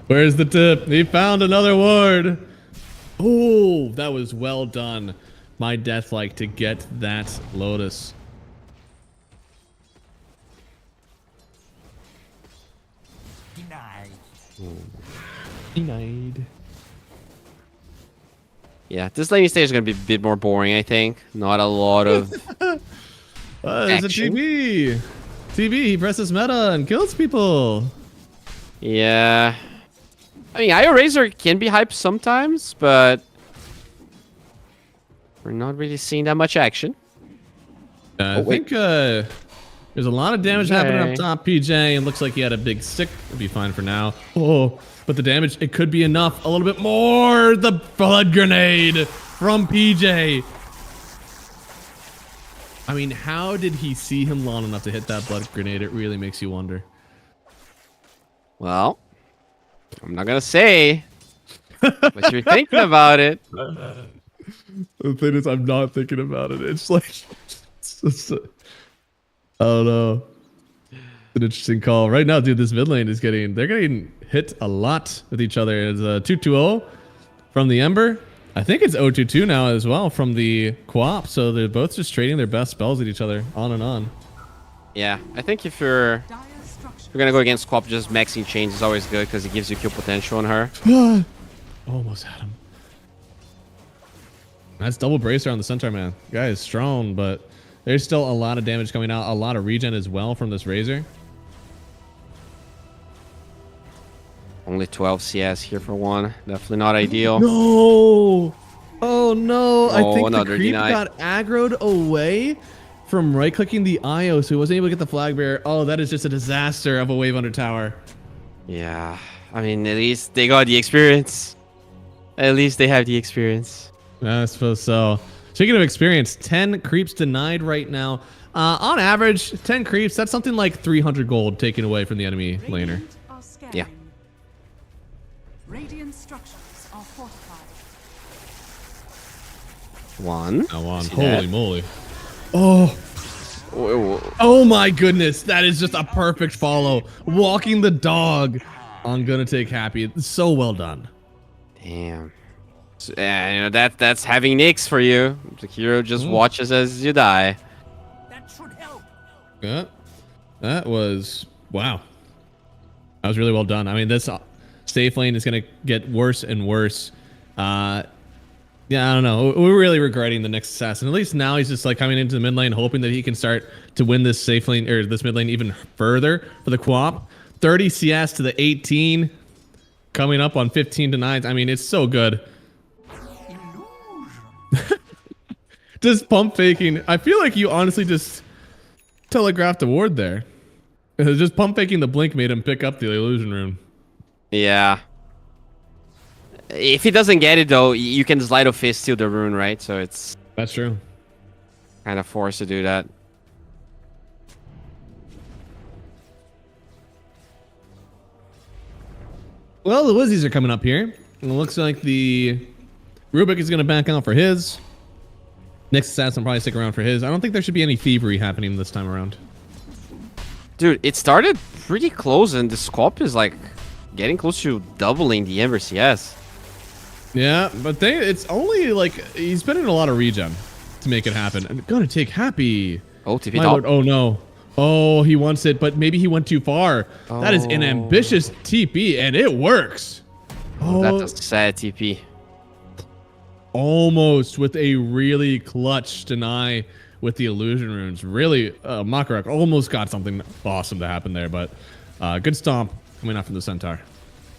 Speaker 6: Where's the tip? He found another ward. Oh, that was well done. My Deathlike to get that Lotus. Denied.
Speaker 7: Yeah, this laning stage is going to be a bit more boring, I think. Not a lot of
Speaker 6: It's a TB. TB, he presses meta and kills people.
Speaker 7: Yeah. I mean, IO Razor can be hyped sometimes, but we're not really seeing that much action.
Speaker 6: I think there's a lot of damage happening up top, PJ, and looks like he had a big stick. It'll be fine for now. Oh, but the damage, it could be enough. A little bit more. The blood grenade from PJ. I mean, how did he see him long enough to hit that blood grenade? It really makes you wonder.
Speaker 7: Well, I'm not going to say, but you're thinking about it.
Speaker 6: The thing is, I'm not thinking about it. It's like, I don't know. It's an interesting call. Right now, dude, this mid lane is they're getting hit a lot with each other. It's a 2-2-0 from the Ember. I think it's 0-2-2 now as well from the Quap. So they're both just trading their best spells at each other on and on.
Speaker 7: Yeah, I think if you're going to go against Quap, just maxing chains is always good because it gives you kill potential on her.
Speaker 6: Almost had him. That's double bracer on the Centaur, man. Guy is strong, but there's still a lot of damage coming out. A lot of regen as well from this Razor.
Speaker 7: Only 12 CS here for one. Definitely not ideal.
Speaker 6: No! Oh no! I think the creep
Speaker 7: denied.
Speaker 6: got aggroed away from right-clicking the IO, so he wasn't able to get the flag bearer. Oh, that is just a disaster of a wave under tower.
Speaker 7: Yeah, I mean, at least they got the experience. At least they have the experience.
Speaker 6: I suppose so. Speaking of experience, 10 creeps denied right now. On average, 10 creeps, that's something like 300 gold taken away from the enemy laner.
Speaker 8: Radiant are scanning.
Speaker 7: Yeah.
Speaker 8: Radiant structures are fortified.
Speaker 7: One.
Speaker 6: Now on.
Speaker 7: See
Speaker 6: Holy
Speaker 7: that?
Speaker 6: moly. Oh.
Speaker 7: Whoa.
Speaker 6: Oh my goodness. That is just a perfect follow. Walking the dog on Gonna Take Happy. It's so well done.
Speaker 7: Damn. So, you know that's having Nyx for you. The hero just watches as you die.
Speaker 8: That should help.
Speaker 6: Yeah. That was wow. That was really well done. I mean, this safe lane is gonna get worse and worse. Yeah, I don't know. We're really regretting the next assassin. At least now he's just like coming into the mid lane, hoping that he can start to win this safe lane or this mid lane even further for the Quap. 30 CS to the 18, coming up on 15 to 9. I mean, it's so good. Just pump faking. I feel like you honestly just telegraphed the ward there. Just pump faking the blink made him pick up the illusion rune.
Speaker 7: Yeah. If he doesn't get it though, you can Sleight of Fist steal the rune, right? So it's
Speaker 6: That's true.
Speaker 7: kind of forced to do that.
Speaker 6: Well, the Wizzies are coming up here. And it looks like the Rubik is going to back out for his. Next assassin will probably stick around for his. I don't think there should be any thievery happening this time around.
Speaker 7: Dude, it started pretty close and the scope is like getting close to doubling the Ember CS.
Speaker 6: Yeah, but it's only like he's been in a lot of regen to make it happen. I'm going to take Happy.
Speaker 7: Oh, TP
Speaker 6: My
Speaker 7: top.
Speaker 6: lord, oh no. Oh, he wants it, but maybe he went too far. That is an ambitious TP, and it works. Oh,
Speaker 7: That's a sad TP.
Speaker 6: almost with a really clutch deny with the illusion runes. Really, Makarak almost got something awesome to happen there, but good stomp coming out from the Centaur.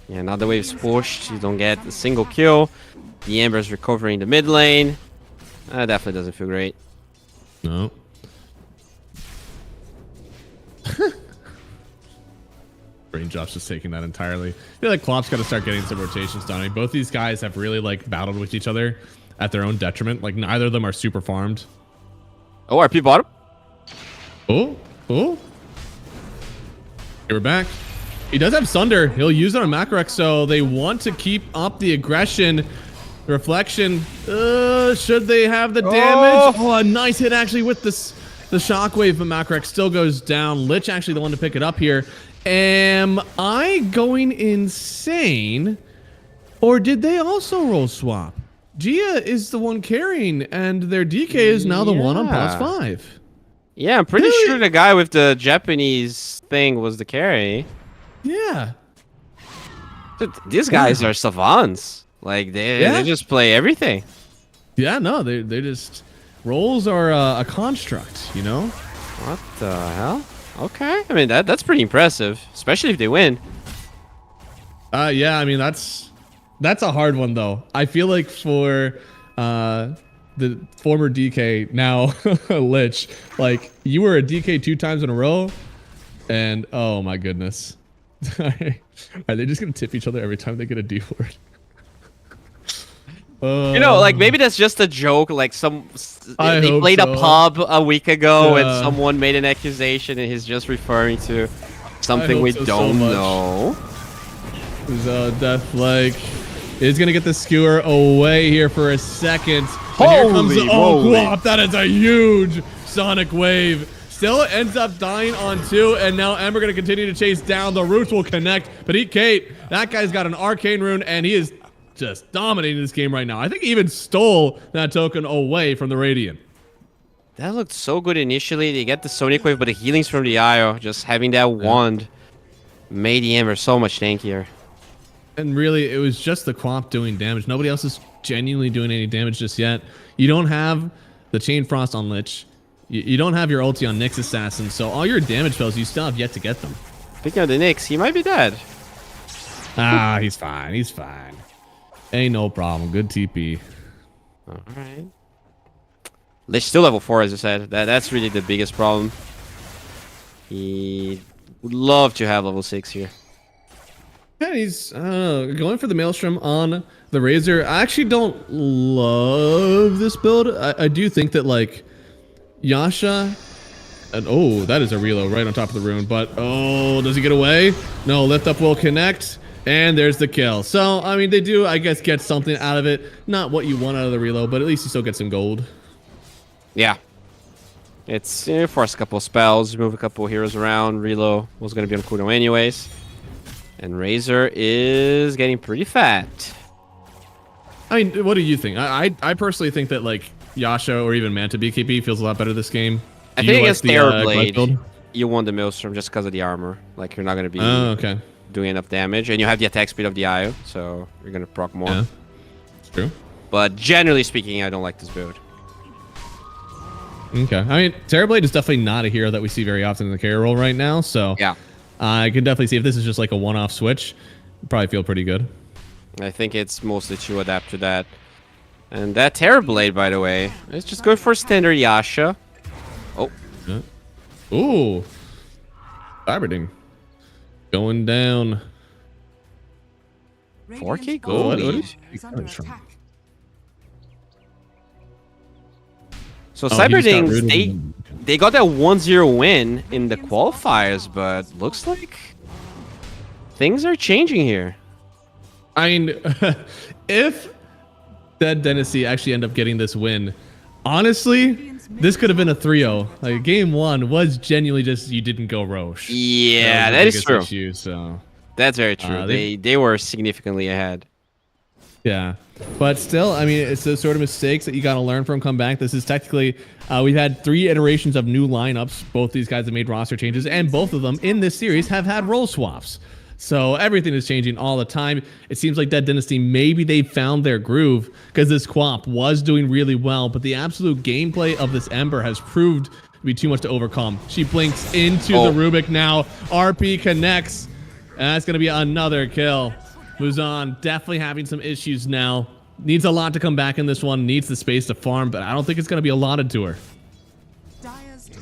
Speaker 7: Yeah, now the wave's pushed. You don't get a single kill. The Ember's recovering the mid lane. Definitely doesn't feel great.
Speaker 6: No. Raindrop's just taking that entirely. I feel like Klopp's got to start getting some rotations done. I mean, both these guys have really like battled with each other at their own detriment. Like neither of them are super farmed.
Speaker 7: Oh, RP bottom.
Speaker 6: Oh. Here we're back. He does have Sunder. He'll use it on Makarak, so they want to keep up the aggression. Reflection. Should they have the damage? Oh, a nice hit actually with this. The shockwave, but Makarak still goes down. Lich actually the one to pick it up here. Am I going insane? Or did they also roll swap? Gia is the one carrying, and their DK is now the one on +5.
Speaker 7: Yeah, I'm pretty sure the guy with the Japanese thing was the carry.
Speaker 6: Yeah.
Speaker 7: Dude, these guys are savants. Like, they just play everything.
Speaker 6: Yeah, no, they just... Rolls are a construct, you know?
Speaker 7: What the hell? Okay, I mean, that's pretty impressive, especially if they win.
Speaker 6: Yeah, I mean, that's a hard one, though. I feel like for the former DK, now Lich, like, you were a DK 2 times in a row, and oh my goodness. Are they just going to tip each other every time they get a D word?
Speaker 7: You know, like maybe that's just a joke. Like they played
Speaker 6: so.
Speaker 7: a pub a week ago and someone made an accusation and he's just referring to something we don't know.
Speaker 6: Death Flag is gonna get the skewer away here for a second.
Speaker 7: Holy
Speaker 6: here comes the
Speaker 7: moly.
Speaker 6: Quap. That is a huge sonic wave. Still ends up dying on 2, and now Ember gonna continue to chase down. The roots will connect, but eat Kate. That guy's got an arcane rune, and he is just dominating this game right now. I think he even stole that token away from the Radiant.
Speaker 7: That looked so good initially. They get the Sonic Wave, but the healings from the IO, just having that wand made the Ember so much tankier.
Speaker 6: And really, it was just the Quap doing damage. Nobody else is genuinely doing any damage just yet. You don't have the Chain Frost on Lich. You don't have your ulti on Nyx Assassin, so all your damage spells, you still have yet to get them.
Speaker 7: Speaking of the Nyx, he might be dead.
Speaker 6: Ah, he's fine. He's fine. Ain't no problem. Good TP.
Speaker 7: All right. Lich still level 4, as I said. That's really the biggest problem. He would love to have level 6 here.
Speaker 6: Yeah, he's going for the Maelstrom on the Razor. I actually don't love this build. I do think that, like, Yasha And oh, that is a reload right on top of the rune. But oh, does he get away? No, lift up will connect. And there's the kill. So, I mean, they do, I guess, get something out of it. Not what you want out of the reload, but at least you still get some gold.
Speaker 7: Yeah. It's force a couple of spells, move a couple of heroes around. Reload was going to be on cooldown anyways. And Razor is getting pretty fat.
Speaker 6: I mean, what do you think? I personally think that, like, Yasha or even Manta BKB feels a lot better this game.
Speaker 7: I think against Terrorblade, you won the Maelstrom just because of the armor. Like, you're not going to be
Speaker 6: okay.
Speaker 7: doing enough damage. And you have the attack speed of the IO, so you're going to proc more.
Speaker 6: Yeah, it's true.
Speaker 7: But generally speaking, I don't like this build.
Speaker 6: Okay. I mean, Terrorblade is definitely not a hero that we see very often in the carry role right now. So
Speaker 7: yeah,
Speaker 6: I can definitely see if this is just like a one-off switch, it'd probably feel pretty good.
Speaker 7: I think it's mostly to adapt to that. And that Terrorblade, by the way, is just going for standard Yasha. Oh.
Speaker 6: Yeah. Ooh. Cyberding. Going down.
Speaker 7: 4K
Speaker 6: gold.
Speaker 7: gold.
Speaker 8: Is under attack.
Speaker 7: So
Speaker 6: Oh, he just got
Speaker 7: Cyberdings,
Speaker 6: rid
Speaker 7: they got that 1-0 win in the qualifiers, but looks like things are changing here.
Speaker 6: I mean, if Dead Dynasty actually end up getting this win, honestly, this could have been a 3-0. Like, game one was genuinely just you didn't go Roche.
Speaker 7: Yeah,
Speaker 6: that
Speaker 7: that
Speaker 6: was
Speaker 7: is
Speaker 6: the
Speaker 7: true.
Speaker 6: biggest issue, so.
Speaker 7: That's very true. They were significantly ahead.
Speaker 6: Yeah, but still, I mean, it's those sort of mistakes that you got to learn from, come back. This is technically, we've had 3 iterations of new lineups. Both these guys have made roster changes, and both of them in this series have had role swaps. So everything is changing all the time. It seems like Dead Dynasty, maybe they found their groove, because this Quap was doing really well, but the absolute gameplay of this Ember has proved to be too much to overcome. She blinks into the Rubik now. RP connects, and that's going to be another kill. Muzan definitely having some issues now. Needs a lot to come back in this one. Needs the space to farm, but I don't think it's going to be allotted to her.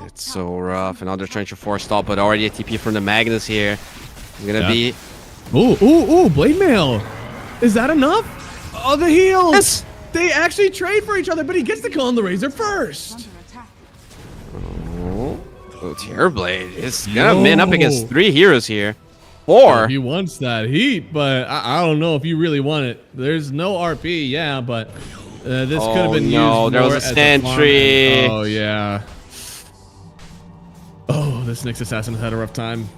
Speaker 7: It's so rough. Another trying to force stop, but already a TP from the Magnus here. It's going to be...
Speaker 6: Ooh, Blade Mail. Is that enough? Oh, the heals. Yes. They actually trade for each other, but he gets the kill on the Razor first.
Speaker 7: Oh, Terrorblade is going to man up against 3 heroes here. 4.
Speaker 6: He wants that heat, but I don't know if you really want it. There's no RP, yeah, but this could have been used more
Speaker 7: there was a sentry.
Speaker 6: Oh, yeah. Oh, this Nyx assassin has had a rough time.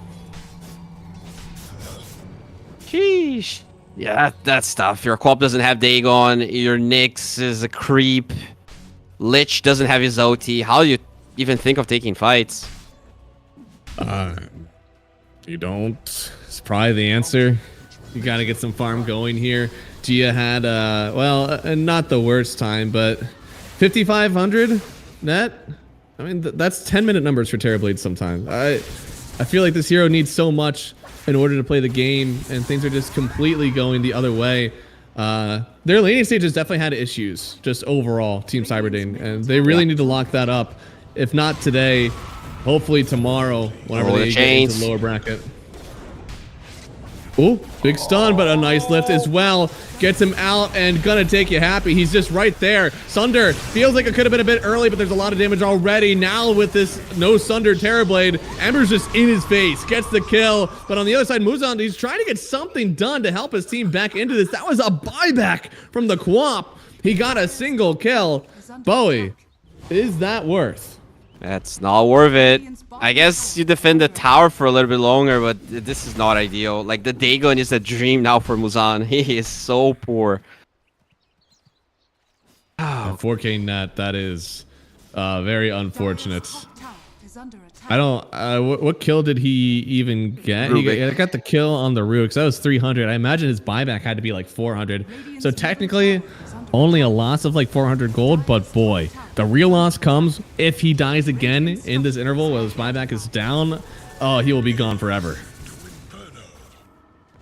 Speaker 7: Sheesh. Yeah, that's tough. Your Quap doesn't have Dagon. Your Nyx is a creep. Lich doesn't have his OT. How do you even think of taking fights?
Speaker 6: You don't. It's probably the answer. You got to get some farm going here. Gia had, not the worst time, but 5,500 net. I mean, that's 10-minute numbers for Terrorblade sometimes. I feel like this hero needs so much in order to play the game, and things are just completely going the other way. Their laning stage has definitely had issues, just overall, Team Cyberding, and they really need to lock that up. If not today, hopefully tomorrow, whenever they get into the lower bracket. Oh, big stun, but a nice lift as well. Gets him out and gonna take you happy. He's just right there. Sunder feels like it could have been a bit early, but there's a lot of damage already. Now with this no Sunder Terrorblade, Ember's just in his face. Gets the kill, but on the other side, Muzan, he's trying to get something done to help his team back into this. That was a buyback from the Quap. He got a single kill. Bowie, is that worth?
Speaker 7: That's not worth it. I guess you defend the tower for a little bit longer, but this is not ideal. Like, the Dagon is a dream now for Muzan. He is so poor.
Speaker 6: Oh. 4K net, that is very unfortunate. I don't... what kill did he even get? He got the kill on the Rubik. That was 300. I imagine his buyback had to be like 400. So technically, only a loss of like 400 gold, but boy, the real loss comes if he dies again in this interval while his buyback is down. Oh, he will be gone forever.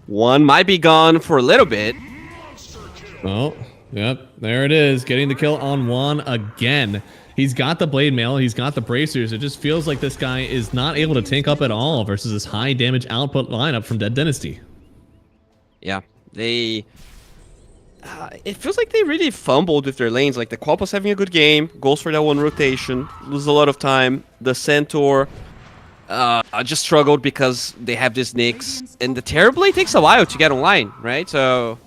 Speaker 7: One might be gone for a little bit.
Speaker 6: Oh, yep, there it is. Getting the kill on Juan again. He's got the Blade Mail, he's got the Bracers. It just feels like this guy is not able to tank up at all versus this high damage output lineup from Dead Dynasty.
Speaker 7: Yeah, it feels like they really fumbled with their lanes. Like the Quap was having a good game, goes for that one rotation, lose a lot of time. The Centaur just struggled because they have this Nyx, and the Terrorblade takes a while to get online, right? So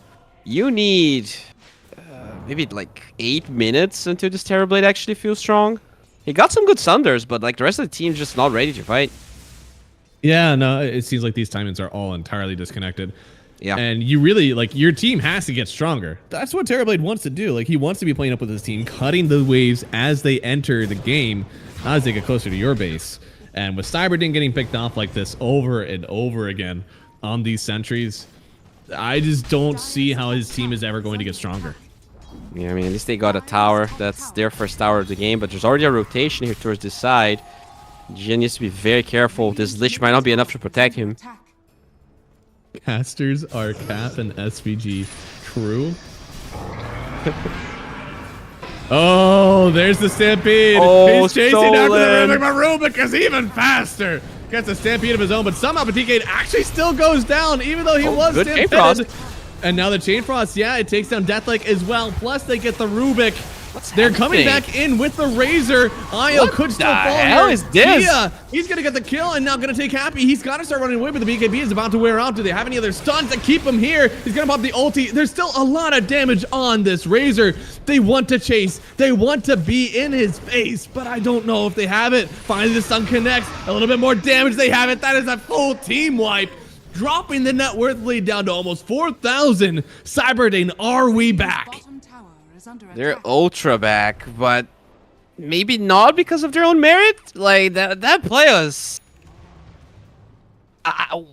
Speaker 7: you need maybe like 8 minutes until this Terrorblade actually feels strong. He got some good Sunders, but like the rest of the team's just not ready to fight.
Speaker 6: Yeah, no, it seems like these timings are all entirely disconnected.
Speaker 7: Yeah.
Speaker 6: And you really, like, your team has to get stronger. That's what Terrorblade wants to do. Like, he wants to be playing up with his team, cutting the waves as they enter the game, not as they get closer to your base. And with Cyberding getting picked off like this over and over again on these sentries, I just don't see how his team is ever going to get stronger.
Speaker 7: Yeah, I mean, at least they got a tower. That's their first tower of the game, but there's already a rotation here towards this side. Jin needs to be very careful. This Lich might not be enough to protect him.
Speaker 6: Casters are Cap and SVG. True. Oh, there's the Stampede.
Speaker 7: Oh,
Speaker 6: he's chasing after the
Speaker 7: stolen.
Speaker 6: Rubik, but Rubik is even faster. Gets a Stampede of his own, but somehow Batike actually still goes down, even though he was
Speaker 7: good
Speaker 6: Stampeded.
Speaker 7: Chain Frost.
Speaker 6: And now the Chain Frost, yeah, it takes down Deathlike as well. Plus, they get the Rubik.
Speaker 7: What's
Speaker 6: They're coming
Speaker 7: happening?
Speaker 6: back in with the Razor. Io
Speaker 7: What
Speaker 6: could still
Speaker 7: the
Speaker 6: fall
Speaker 7: hell
Speaker 6: here.
Speaker 7: is this?
Speaker 6: Kia, he's going to get the kill and now going to take Happy. He's got to start running away, but the BKB is about to wear out. Do they have any other stuns that keep him here? He's going to pop the ulti. There's still a lot of damage on this Razor. They want to chase. They want to be in his face, but I don't know if they have it. Finally, the stun connects. A little bit more damage. They have it. That is a full team wipe. Dropping the net worth lead down to almost 4,000. Cyberdane, are we back?
Speaker 8: Bottom tower is under
Speaker 7: They're
Speaker 8: attack.
Speaker 7: ultra back, but maybe not because of their own merit. Like that play was.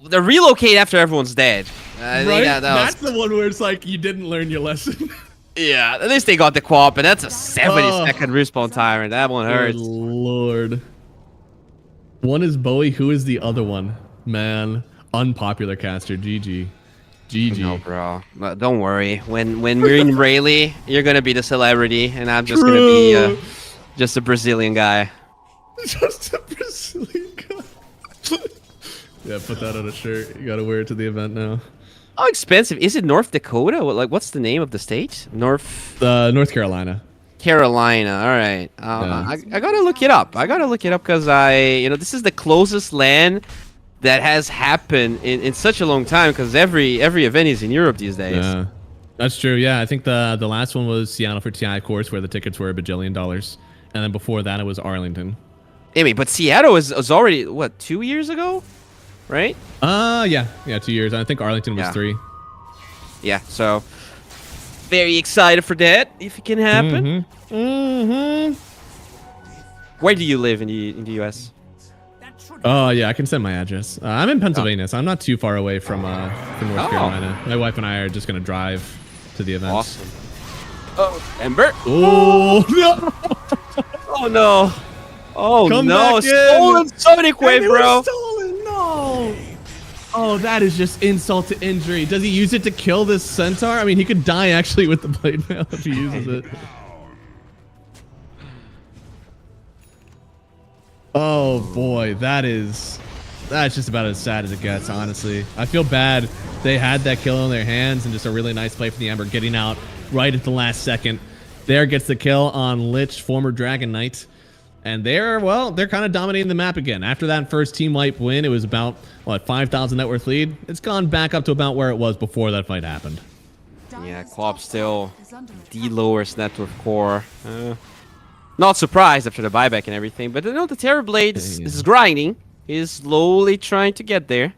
Speaker 7: They relocate after everyone's dead. I think
Speaker 6: Right?
Speaker 7: that
Speaker 6: That's
Speaker 7: was,
Speaker 6: the one where it's like you didn't learn your lesson.
Speaker 7: yeah. At least they got the Quap, and that's a 70-second
Speaker 6: Oh.
Speaker 7: respawn time, and that one
Speaker 6: Good
Speaker 7: hurts.
Speaker 6: lord. One is Bowie. Who is the other one? Man, unpopular caster. GG. GG.
Speaker 7: No, bro. But don't worry. When we're in Raleigh, you're gonna be the celebrity, and I'm just gonna be
Speaker 6: True.
Speaker 7: just a Brazilian guy.
Speaker 6: Just a Brazilian guy. Yeah, put that on a shirt. You gotta wear it to the event now.
Speaker 7: How expensive is it? North Dakota? Like, what's the name of the state? North
Speaker 6: North Carolina.
Speaker 7: Carolina. All right. I gotta look it up. I gotta look it up because this is the closest land that has happened in such a long time. Because every event is in Europe these days.
Speaker 6: Yeah, that's true. Yeah, I think the last one was Seattle for TI, of course, where the tickets were $1 bajillion, and then before that it was Arlington.
Speaker 7: Anyway, but Seattle was already what 2 years ago, right?
Speaker 6: Yeah, 2 years. I think Arlington was
Speaker 7: Yeah.
Speaker 6: 3.
Speaker 7: Yeah. So very excited for that if it can happen. Where do you live in the US?
Speaker 6: Oh yeah, I can send my address. I'm in Pennsylvania, so I'm not too far away from North Carolina. My wife and I are just gonna drive to the event.
Speaker 7: Awesome. Oh, Ember.
Speaker 6: Oh no!
Speaker 7: Oh no. Oh
Speaker 6: Come
Speaker 7: no.
Speaker 6: back in.
Speaker 7: Stolen Sonic Wave,
Speaker 6: And it was
Speaker 7: bro.
Speaker 6: stolen. No. Oh, that is just insult to injury. Does he use it to kill this centaur? I mean, he could die actually with the blade mail if he uses it. Oh boy, that's just about as sad as it gets, honestly. I feel bad they had that kill in their hands and just a really nice play for the Ember getting out right at the last second. There gets the kill on Lich, former Dragon Knight. And they're kind of dominating the map again. After that first team wipe win, it was about, 5,000 net worth lead. It's gone back up to about where it was before that fight happened.
Speaker 7: Yeah, Quap still the lowest net worth core. Not surprised after the buyback and everything, but the Terrorblade is grinding. He's slowly trying to get there.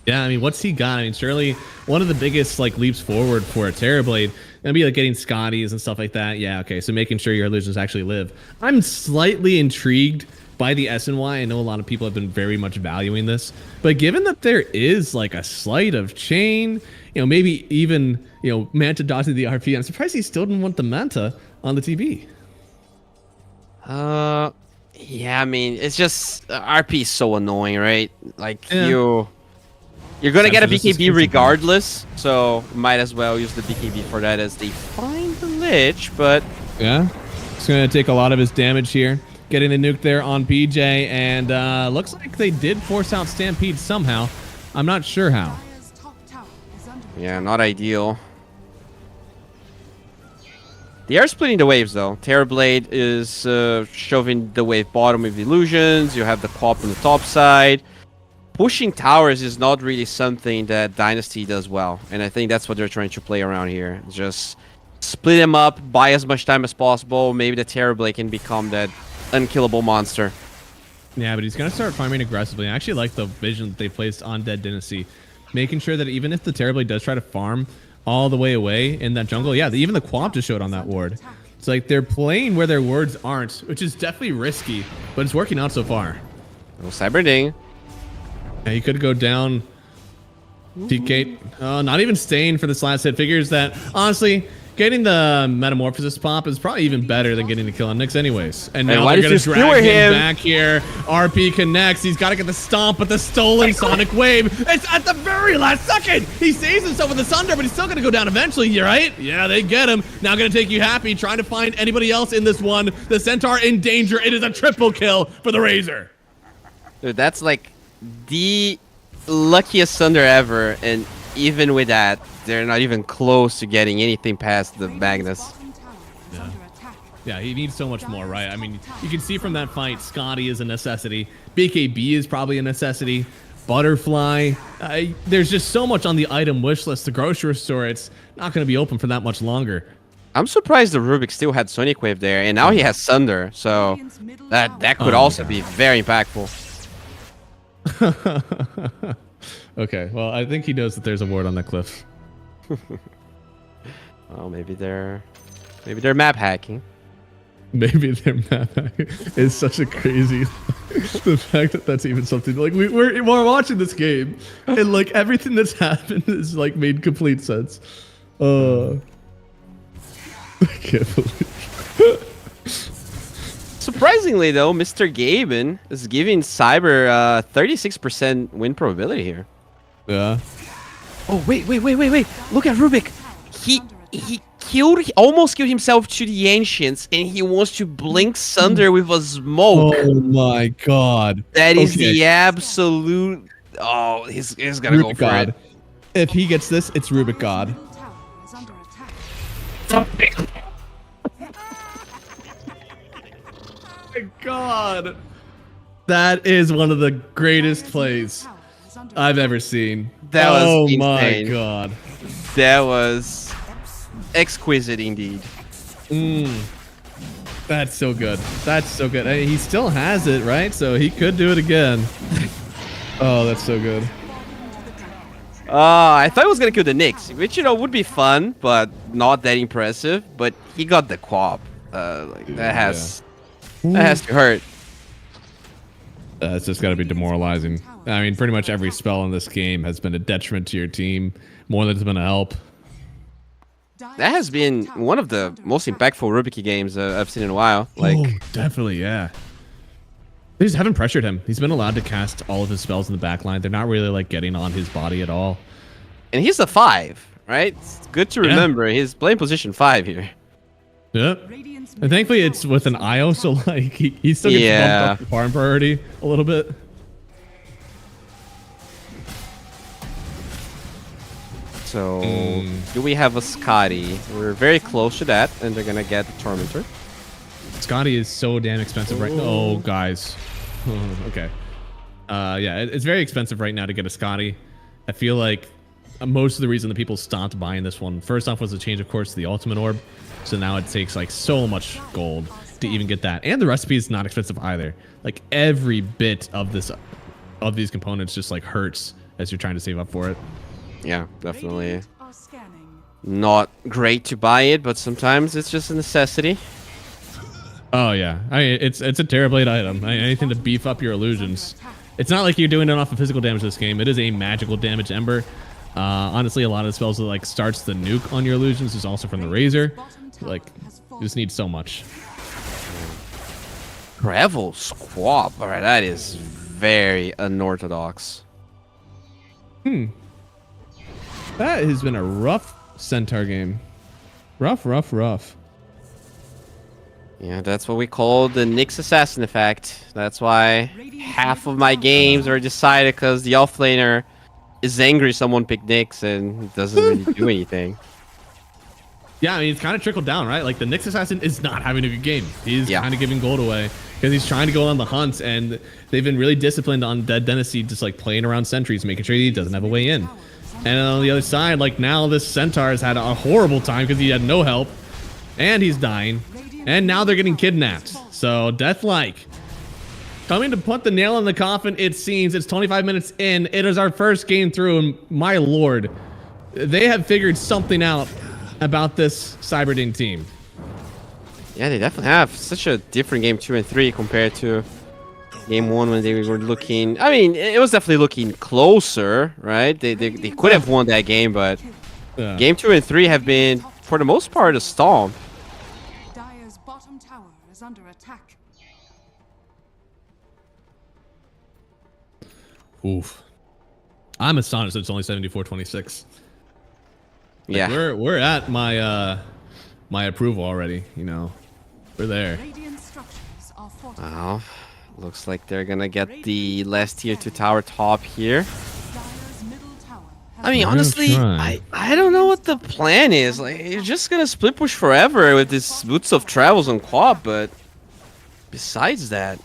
Speaker 6: Yeah, I mean, what's he got? I mean, surely one of the biggest leaps forward for a Terrorblade gonna be getting Scotties and stuff like that. Yeah, okay, so making sure your illusions actually live. I'm slightly intrigued by the SNY. I know a lot of people have been very much valuing this, but given that there is a slight of chain, maybe even Manta dodging the RP, I'm surprised he still didn't want the Manta on the TB.
Speaker 7: Yeah, I mean, it's just RP is so annoying, right?
Speaker 6: Yeah.
Speaker 7: You're gonna get a
Speaker 6: This is
Speaker 7: BKB regardless, so might as well use the BKB for that as they find the Lich, but
Speaker 6: Yeah, it's going to take a lot of his damage here. Getting the nuke there on PJ, and looks like they did force out Stampede somehow. I'm not sure how.
Speaker 8: Dire's top tower is under
Speaker 7: yeah, not ideal. They are splitting the waves though. Terrorblade is shoving the wave bottom with illusions. You have the Quap on the top side. Pushing towers is not really something that Dynasty does well, and I think that's what they're trying to play around here. Just split them up, buy as much time as possible. Maybe the Terrorblade can become that unkillable monster.
Speaker 6: Yeah, but he's going to start farming aggressively. I actually like the vision that they placed on Dead Dynasty, making sure that even if the Terrorblade does try to farm all the way away in that jungle, yeah, even the Quap just showed on that ward. It's like they're playing where their wards aren't, which is definitely risky, but it's working out so far.
Speaker 7: No Cyberding.
Speaker 6: Yeah, he could go down. TK, not even staying for this last hit. Figures that, honestly, getting the Metamorphosis pop is probably even better than getting the kill on Nyx anyways. And now they're going to drag him back here. RP connects. He's got to get the stomp, but the stolen Sonic Wave. It's at the very last second. He saves himself with the Sunder, but he's still going to go down eventually, right? Yeah, they get him. Now going to take you happy, trying to find anybody else in this one. The Centaur in danger. It is a triple kill for the Razor.
Speaker 7: Dude, that's like the luckiest Sunder ever, and even with that, they're not even close to getting anything past the Magnus.
Speaker 6: Yeah, he needs so much more, right? I mean, you can see from that fight, Scotty is a necessity. BKB is probably a necessity. Butterfly. There's just so much on the item wish list. The grocery store, it's not going to be open for that much longer.
Speaker 7: I'm surprised the Rubik still had Sonic Wave there, and now he has Sunder, so that could also be very impactful.
Speaker 6: Okay, well, I think he knows that there's a ward on that cliff.
Speaker 7: Well, maybe they're map hacking.
Speaker 6: Maybe their map is such a crazy. The fact that that's even something like we're watching this game and like everything that's happened is like made complete sense. I can't believe.
Speaker 7: Surprisingly though, Mr. Gaben is giving Cyber 36% win probability here.
Speaker 6: Yeah.
Speaker 7: Oh wait! Look at Rubik. He almost killed himself to the Ancients, and he wants to blink Sunder with a smoke.
Speaker 6: Oh my god.
Speaker 7: That is the absolute. Oh, he's gonna go for
Speaker 6: God.
Speaker 7: it.
Speaker 6: If he gets this, it's Rubik God. Oh my god. That is one of the greatest plays I've ever seen.
Speaker 7: That was
Speaker 6: insane. My god.
Speaker 7: That was exquisite indeed.
Speaker 6: That's so good. That's so good. And he still has it, right? So he could do it again. Oh, that's so good.
Speaker 7: I thought he was gonna kill the Nyx, which would be fun, but not that impressive. But he got the Quap. That has to hurt.
Speaker 6: It's just got to be demoralizing. I mean, pretty much every spell in this game has been a detriment to your team more than it's been a help.
Speaker 7: That has been one of the most impactful Rubik games I've seen in a while. Like,
Speaker 6: oh, definitely, yeah. They just haven't pressured him. He's been allowed to cast all of his spells in the back line. They're not really like getting on his body at all.
Speaker 7: And he's a 5, right? It's good to remember. He's playing position 5 here.
Speaker 6: Yep. And thankfully it's with an IO, so like he still gets bumped up the farm priority a little bit.
Speaker 7: So, do we have a Scotty? We're very close to that, and they're gonna get the Tormentor.
Speaker 6: Scotty is so damn expensive right now. Oh, guys. Okay. Yeah, it's very expensive right now to get a Scotty. I feel like most of the reason that people stopped buying this one, first off, was the change, of course, to the Ultimate Orb. So now it takes like so much gold to even get that. And the recipe is not expensive either. Like every bit of these components just like hurts as you're trying to save up for it.
Speaker 7: Yeah, definitely. Not great to buy it, but sometimes it's just a necessity.
Speaker 6: Oh yeah, I mean, it's a Terrorblade item. Anything to beef up your illusions. It's not like you're doing it off of physical damage this game. It is a magical damage ember. Honestly, a lot of the spells that like starts the nuke on your illusions is also from the Razor. Like, you just need so much.
Speaker 7: Gravel Squab. Alright, that is very unorthodox.
Speaker 6: That has been a rough Centaur game. Rough.
Speaker 7: Yeah, that's what we call the Nyx Assassin effect. That's why half of my games are decided because the offlaner is angry someone picked Nyx and doesn't really do anything.
Speaker 6: Yeah, I mean, it's kind of trickled down, right? Like, the Nyx Assassin is not having a good game. He's kind of giving gold away because he's trying to go on the hunt, and they've been really disciplined on Dead Dynasty, just like playing around sentries, making sure he doesn't have a way in. And on the other side, like, now this Centaur has had a horrible time because he had no help, and he's dying, and now they're getting kidnapped. So, Deathlike coming to put the nail in the coffin, it seems. It's 25 minutes in. It is our first game through, and my lord, they have figured something out about this Cyberding team.
Speaker 7: Yeah, they definitely have such a different game 2 and 3 compared to game 1 when they were looking. I mean, it was definitely looking closer, right? They could have won that game, but game 2 and 3 have been, for the most part, a stomp.
Speaker 8: Dire's bottom tower is under attack.
Speaker 6: Oof. I'm astonished it's only 74-26. Like,
Speaker 7: Yeah,
Speaker 6: we're at my my approval already. You know, we're there.
Speaker 8: Radiant structures are fortified.
Speaker 7: wow. Looks like they're gonna get the last tier 2 tower top here.
Speaker 8: Dire's middle tower has
Speaker 7: I mean,
Speaker 6: We're gonna
Speaker 7: honestly,
Speaker 6: try.
Speaker 7: I don't know what the plan is. Like, you're just gonna split push forever with this Boots of Travels on Quad, but besides that,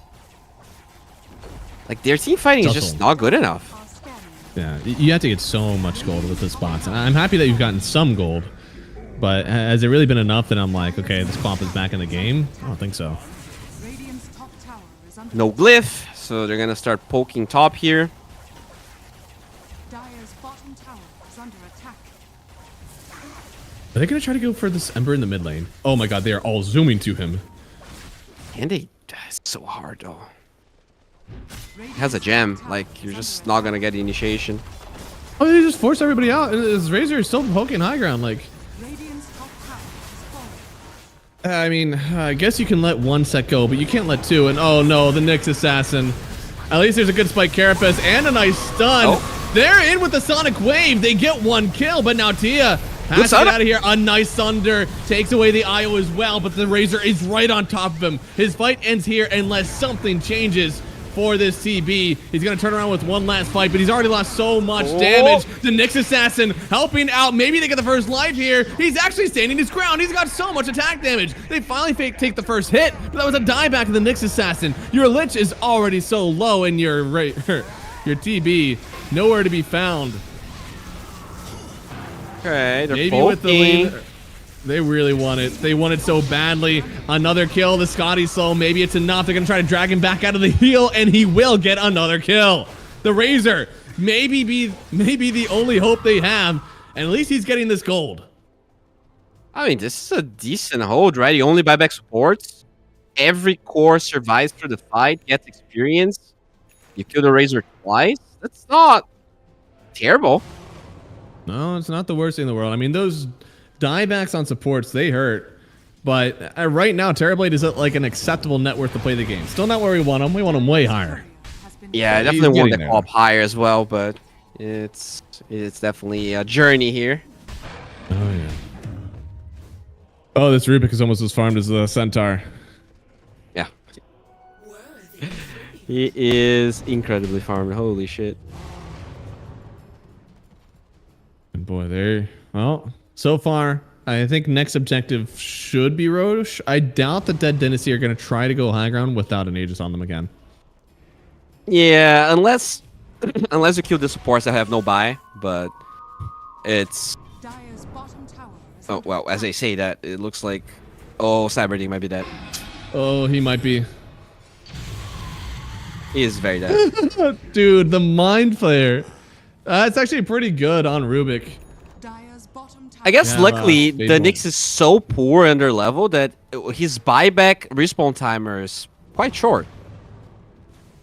Speaker 7: like, their team fighting is just not good enough.
Speaker 8: are scanning.
Speaker 6: Yeah, you have to get so much gold with this bots, and I'm happy that you've gotten some gold. But has it really been enough that I'm like, okay, this Quamp is back in the game? I don't think so.
Speaker 8: Radiant's top tower is under
Speaker 7: No glyph, so they're gonna start poking top here.
Speaker 8: Dire's bottom tower is under attack.
Speaker 6: Are they gonna try to go for this Ember in the mid lane? Oh my god, they are all zooming to him.
Speaker 7: And it's so hard though. It has a gem, like, you're just not gonna get the initiation.
Speaker 6: Oh, they just force everybody out, and this Razor is still poking high ground. Like,
Speaker 8: Radiant's top tower is falling.
Speaker 6: I mean, I guess you can let one set go, but you can't let two. And oh no, the Nyx Assassin. At least there's a good spike carapace and a nice stun.
Speaker 7: Oh.
Speaker 6: They're in with the Sonic Wave. They get one kill, but now Tia has to get out of here. A nice Thunder takes away the IO as well, but the Razor is right on top of him. His fight ends here unless something changes for this TB. He's going to turn around with one last fight, but he's already lost so much damage. The Nyx Assassin helping out. Maybe they get the first life here. He's actually standing his ground. He's got so much attack damage. They finally take the first hit, but that was a dieback of the Nyx Assassin. Your Lich is already so low, and your TB nowhere to be found.
Speaker 7: Okay, they're
Speaker 6: Maybe
Speaker 7: poking.
Speaker 6: with the lead. They really want it. They want it so badly. Another kill. The Scotty's slow. Maybe it's enough. They're going to try to drag him back out of the heal, and he will get another kill. The Razor maybe be the only hope they have, and at least he's getting this gold.
Speaker 7: I mean, this is a decent hold, right? You only buy back supports. Every core survives through the fight, gets experience. You kill the Razor twice. That's not terrible.
Speaker 6: No, it's not the worst thing in the world. I mean, those diebacks on supports, they hurt. But right now, Terrorblade is at like an acceptable net worth to play the game. Still not where we want him. We want him way higher.
Speaker 8: Has been
Speaker 7: Yeah, I
Speaker 6: He's
Speaker 7: definitely want
Speaker 6: getting
Speaker 7: to go up higher as well, but it's definitely a journey here.
Speaker 6: Oh, yeah. Oh, this Rubik is almost as farmed as the Centaur.
Speaker 7: Yeah. He is incredibly farmed. Holy shit.
Speaker 6: And boy, there. Well, so far, I think next objective should be Roche. I doubt the Dead Dynasty are going to try to go high ground without an Aegis on them again.
Speaker 7: Yeah, unless you kill the supports that have no buy, but it's...
Speaker 8: Dire's bottom tower is
Speaker 7: Oh,
Speaker 8: under
Speaker 7: well, as
Speaker 8: attack.
Speaker 7: I say that, it looks like... Oh, Cyberding might be dead.
Speaker 6: Oh, he might be.
Speaker 7: He is very dead.
Speaker 6: Dude, the Mind Flayer. It's actually pretty good on Rubik.
Speaker 8: Dire's bottom tower
Speaker 7: I guess
Speaker 6: Yeah,
Speaker 7: luckily
Speaker 6: stable.
Speaker 7: the Nyx is so poor under level that his buyback respawn timer is quite short.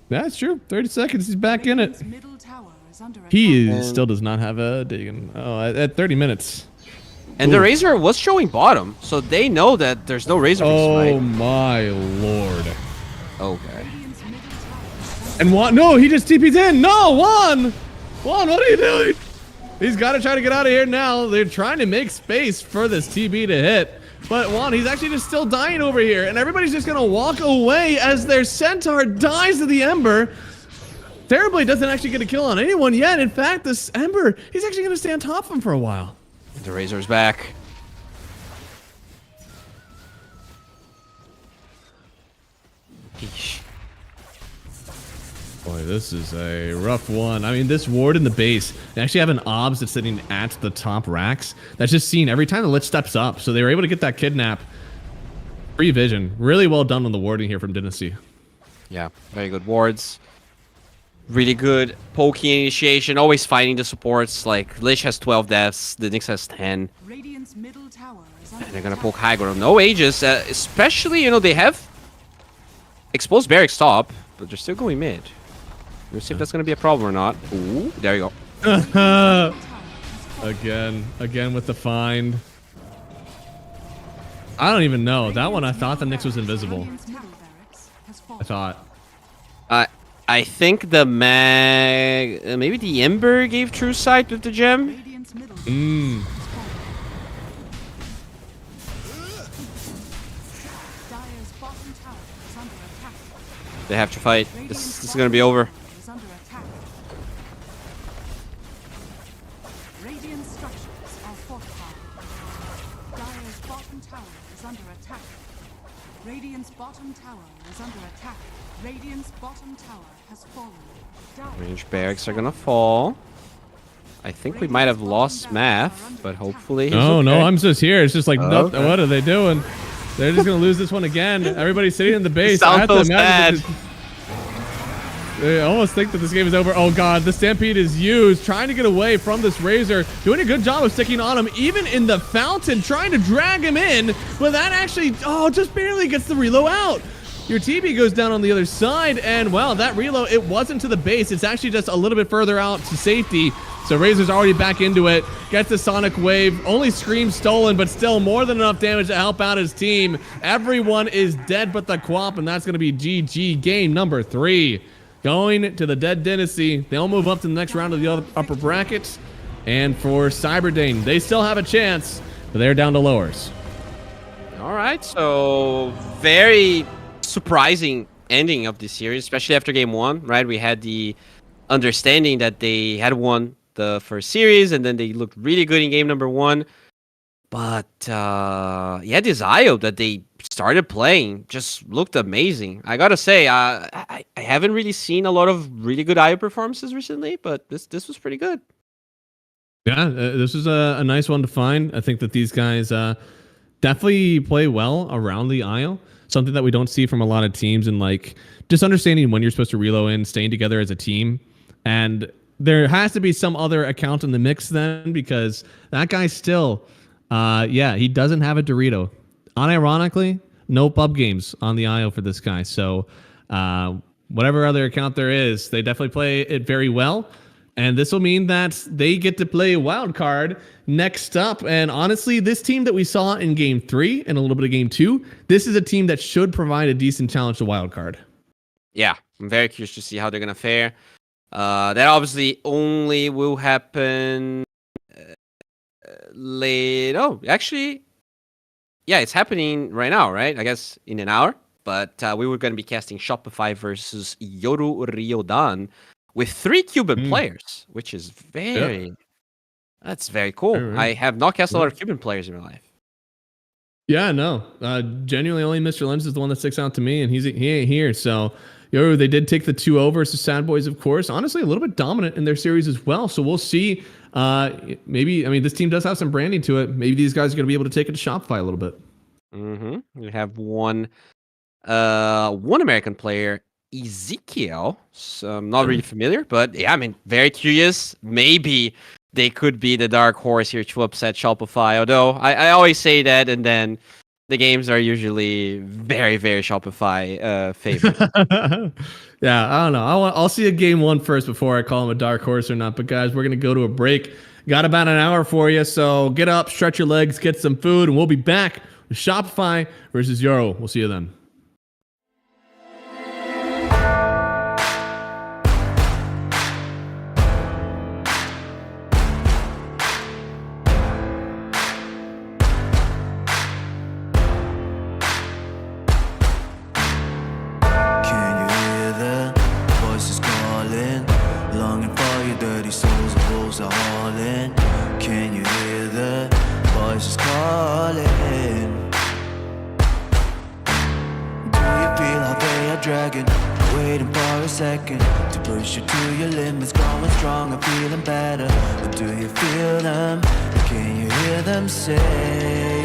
Speaker 6: That's true. 30 seconds, he's back in it.
Speaker 8: Radiant's middle tower is under attack.
Speaker 6: He still does not have a Dagon. Oh, at 30 minutes.
Speaker 7: And the Razor was showing bottom, so they know that there's no Razor Beast,
Speaker 6: Oh
Speaker 7: right?
Speaker 6: my lord.
Speaker 7: Okay.
Speaker 8: Radiant's middle tower is under
Speaker 6: And Juan, no, he just TP's in. No, Juan, what are you doing? He's got to try to get out of here now. They're trying to make space for this TB to hit. But Juan, he's actually just still dying over here. And everybody's just going to walk away as their Centaur dies to the Ember. Terrorblade doesn't actually get a kill on anyone yet. In fact, this Ember, he's actually going to stay on top of him for a while.
Speaker 7: The Razor's back. Eesh.
Speaker 6: Boy, this is a rough one. I mean, this ward in the base, they actually have an obs that's sitting at the top racks. That's just seen every time the Lich steps up. So they were able to get that kidnap. Free vision. Really well done on the warding here from Dynasty.
Speaker 7: Yeah, very good wards. Really good poking initiation. Always fighting the supports. Like, Lich has 12 deaths. The Nyx has 10.
Speaker 8: Radiant's middle tower is under
Speaker 7: And they're gonna
Speaker 8: attack.
Speaker 7: poke high ground. No Aegis. Especially, you know, they have exposed Barracks top, but they're still going mid. We'll see if that's gonna be a problem or not. Ooh, there you go.
Speaker 6: Again with the find. I don't even know. That one I thought the Nyx was invisible.
Speaker 8: Radiant's middle barracks has fallen.
Speaker 6: I thought.
Speaker 7: I think the mag... maybe the Ember gave true sight with the gem?
Speaker 8: Radiant's middle
Speaker 6: Mm.
Speaker 8: barracks has fallen. Dire's bottom tower is under attack.
Speaker 7: They have to fight.
Speaker 8: Radiant's
Speaker 7: This is gonna be over.
Speaker 8: bottom tower is under attack. Radiant structures are fortified. Dire's bottom tower is under attack. Radiant's bottom tower is under attack. Radiant's bottom tower has fallen. Dire
Speaker 7: Range Barracks are gonna fall. I think we might have lost math, but hopefully he's
Speaker 6: Oh, no,
Speaker 7: okay.
Speaker 6: I'm just here. It's just like, no,
Speaker 7: Okay.
Speaker 6: what are they doing? They're just going to lose this one again. Everybody's sitting in the base.
Speaker 7: Sound
Speaker 6: I have to
Speaker 7: feels
Speaker 6: imagine
Speaker 7: bad.
Speaker 6: I almost think that this game is over. Oh, God, the Stampede is used. Trying to get away from this Razor. Doing a good job of sticking on him, even in the fountain, trying to drag him in. But that actually, just barely gets the reload out. Your TB goes down on the other side, and wow, that reload, it wasn't to the base. It's actually just a little bit further out to safety. So Razor's already back into it. Gets the Sonic Wave. Only Scream stolen, but still more than enough damage to help out his team. Everyone is dead but the Quap, and that's going to be GG. Game number 3. Going to the Dead Dynasty. They'll move up to the next round of the upper brackets. And for Cyberdane, they still have a chance, but they're down to lowers.
Speaker 7: All right, so very surprising ending of this series, especially after game 1, right? We had the understanding that they had won the first series, and then they looked really good in game number 1. But yeah, this IO that they started playing just looked amazing. I gotta say, I haven't really seen a lot of really good IO performances recently, but this was pretty good.
Speaker 6: Yeah, this was a nice one to find. I think that these guys definitely play well around the aisle. Something that we don't see from a lot of teams, and like just understanding when you're supposed to reload in, staying together as a team. And there has to be some other account in the mix then, because that guy still, he doesn't have a Dorito. Unironically, no pub games on the IO for this guy. So whatever other account there is, they definitely play it very well. And this will mean that they get to play wild card next up. And honestly, this team that we saw in game 3 and a little bit of game 2, this is a team that should provide a decent challenge to wild card.
Speaker 7: Yeah, I'm very curious to see how they're gonna fare. That obviously only will happen late. Oh, actually, yeah, it's happening right now, right? I guess in an hour. But we were gonna be casting Shopify versus Yoru Ryodan with 3 Cuban players, which is that's very cool.
Speaker 6: Right.
Speaker 7: I have not cast a lot of Cuban players in my life.
Speaker 6: Yeah, no. Genuinely, only Mr. Lens is the one that sticks out to me, and he ain't here. So, they did take the 2-0 versus Sad Boys, of course. Honestly, a little bit dominant in their series as well. So we'll see. This team does have some branding to it. Maybe these guys are going to be able to take it to Shopify a little bit.
Speaker 7: We have one American player, Ezekiel. So I'm not really familiar, but yeah, I mean, very curious. Maybe they could be the dark horse here to upset Shopify. Although I always say that, and then the games are usually very, very Shopify favorite.
Speaker 6: Yeah, I don't know. I'll see a game 1 first before I call him a dark horse or not. But guys, we're going to go to a break. Got about an hour for you. So get up, stretch your legs, get some food, and we'll be back with Shopify versus Euro. We'll see you then.
Speaker 9: Can you hear the voices calling? Longing for your dirty souls, the wolves are hauling. Can you hear the voices calling?
Speaker 5: dragon, waiting for a second to push you to your limits, going stronger, feeling better. But do you feel them? Can you hear them say?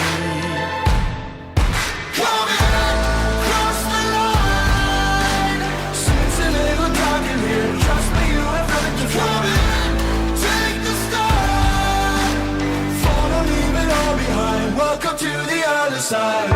Speaker 2: Welcome to the other side.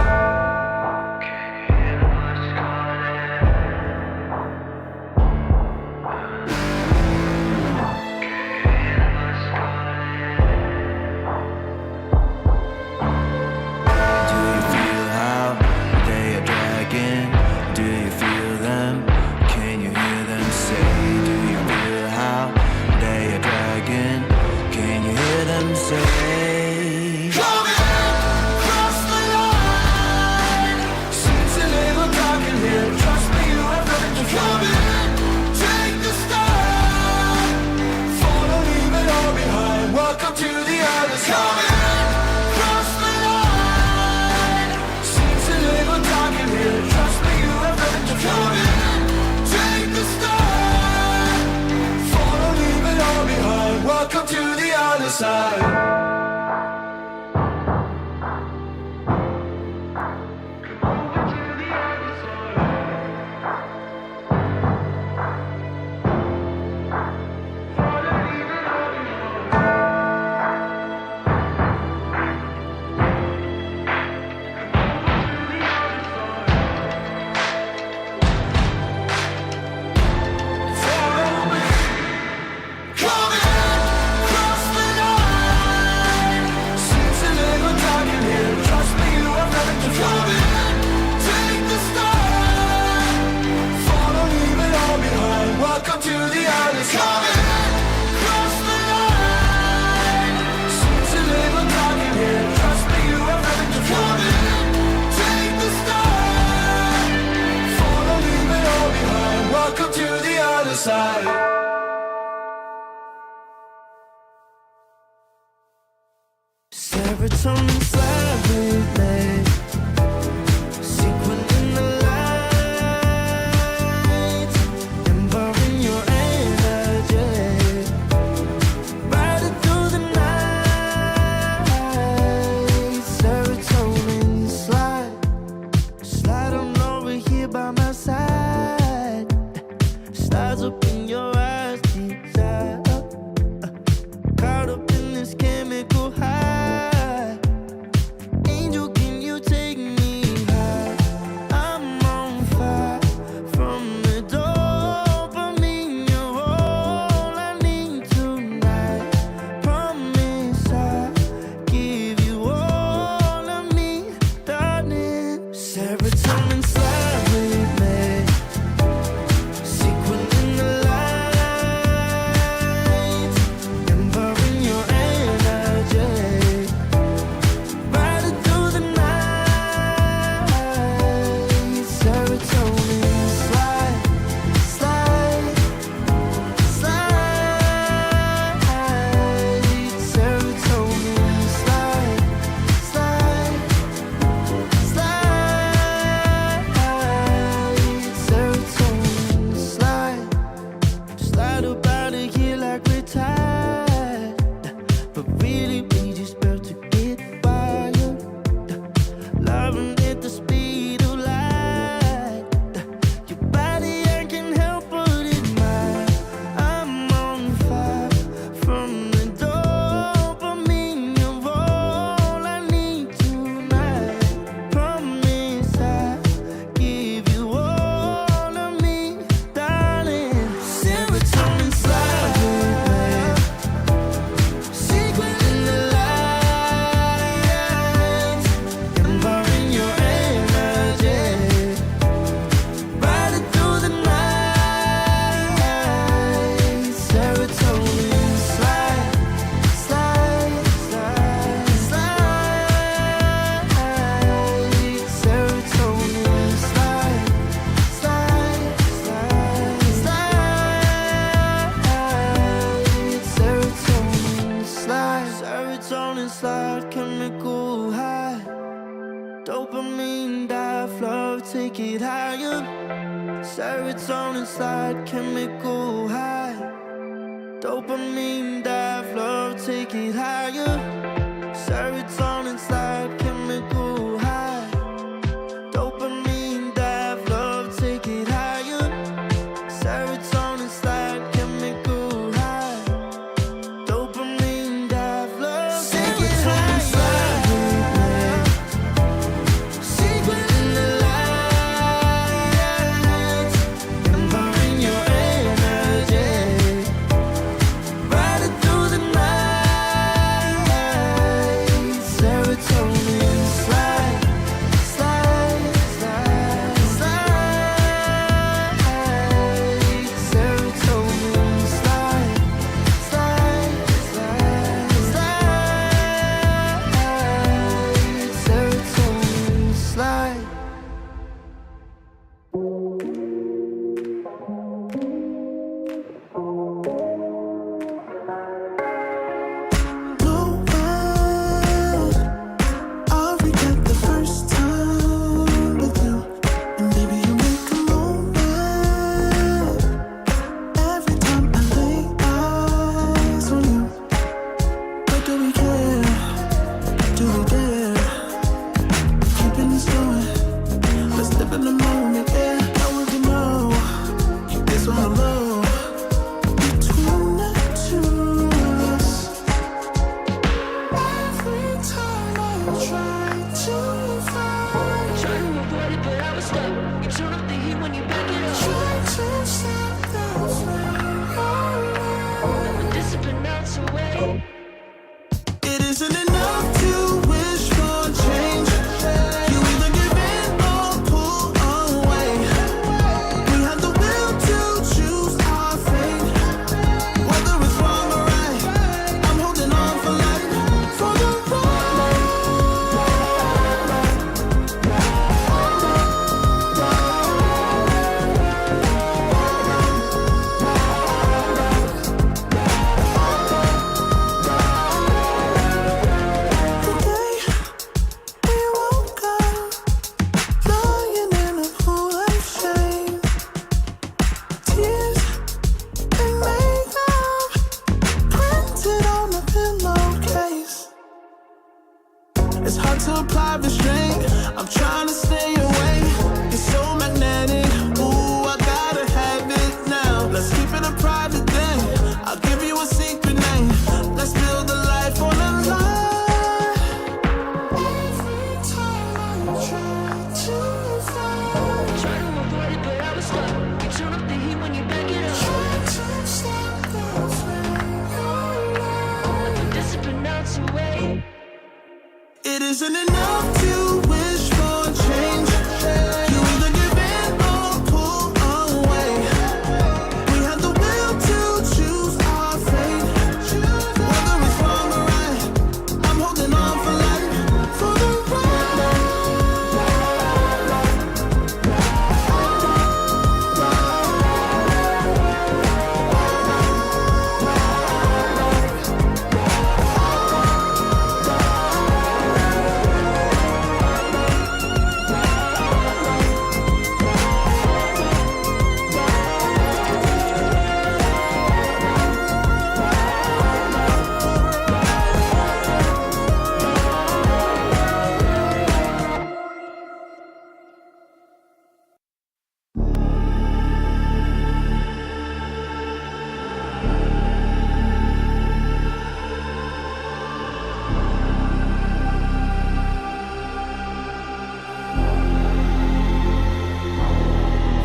Speaker 2: Welcome to the other side.
Speaker 5: Serotonin slightly late, sequin in the lights, empowering your energy, riding through the night. Serotonin slide on over here by my side, slides up in your eyes, desire, caught up in this chemical high.
Speaker 9: take it higher. Serotonin slide, chemical high. Dopamine dive, love, take it higher. Serotonin slide, chemical high. Dopamine dive, love, take it higher. Serotonin slide, chemical high. Dopamine dive, love, take it higher. Secret in the lights, empowering your energy. Ride it through the night. Serotonin slide, slide, slide, slide. Serotonin slide, slide, slide, slide. Serotonin slide. No way I'll forget the first time with you, and baby you make a moment every time I lay eyes on you. But do we care? Do we dare? Keeping this going, let's live in the moment. Yeah, now we can know this on the low between the two of us. Every time I try to find,
Speaker 1: Try to avoid it, but I was stuck. You turn up the heat when you back it up.
Speaker 9: try to stop the flame.
Speaker 1: But discipline melts away.
Speaker 9: It isn't enough to wish for change. You either give in or pull away. We have the will to choose our fate. Whether it's wrong or right, I'm holding on for life, for the ride. Today we woke up lying in a pool of shame. Tears and makeup printed on the pillowcase. It's hard to apply restraint. I'm trying to stay away. It's so magnetic. Ooh, I gotta have it now. Let's keep it a private thing. I'll give you a secret name. Let's build a life on a lie. Every time I try to find,
Speaker 1: Try to avoid it, but I was stuck. You turn up the heat when you back it up.
Speaker 9: try to stop the flame.
Speaker 1: But discipline melts away.
Speaker 9: It isn't enough to wish for change. You either give in or pull away. We have the will to choose our fate. Whether it's wrong or right, I'm holding on for life, for the ride.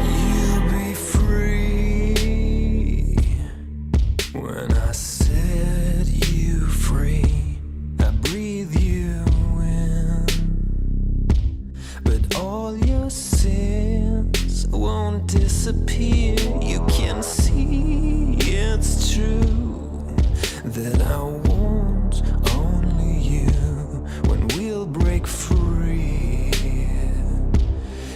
Speaker 9: You'll be free when I set you free. I breathe you in, but all your sins won't disappear. You can see it's true that I want only you when we'll break free.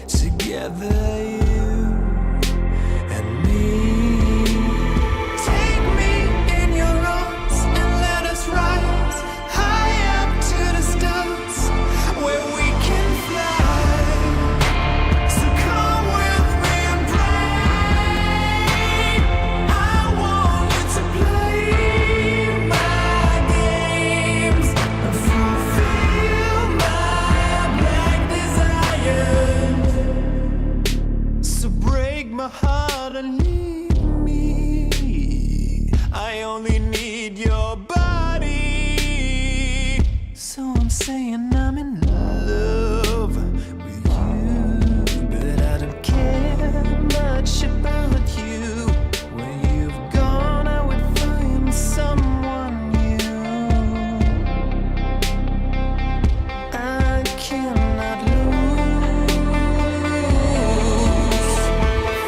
Speaker 9: Together, you and me. Take me in your arms and let us rise high up to the stars where we can fly. So my heart and leave me. I only need your body. So I'm saying I'm in love with you, but I don't care much about you. When you've gone, I would find someone new. I cannot lose.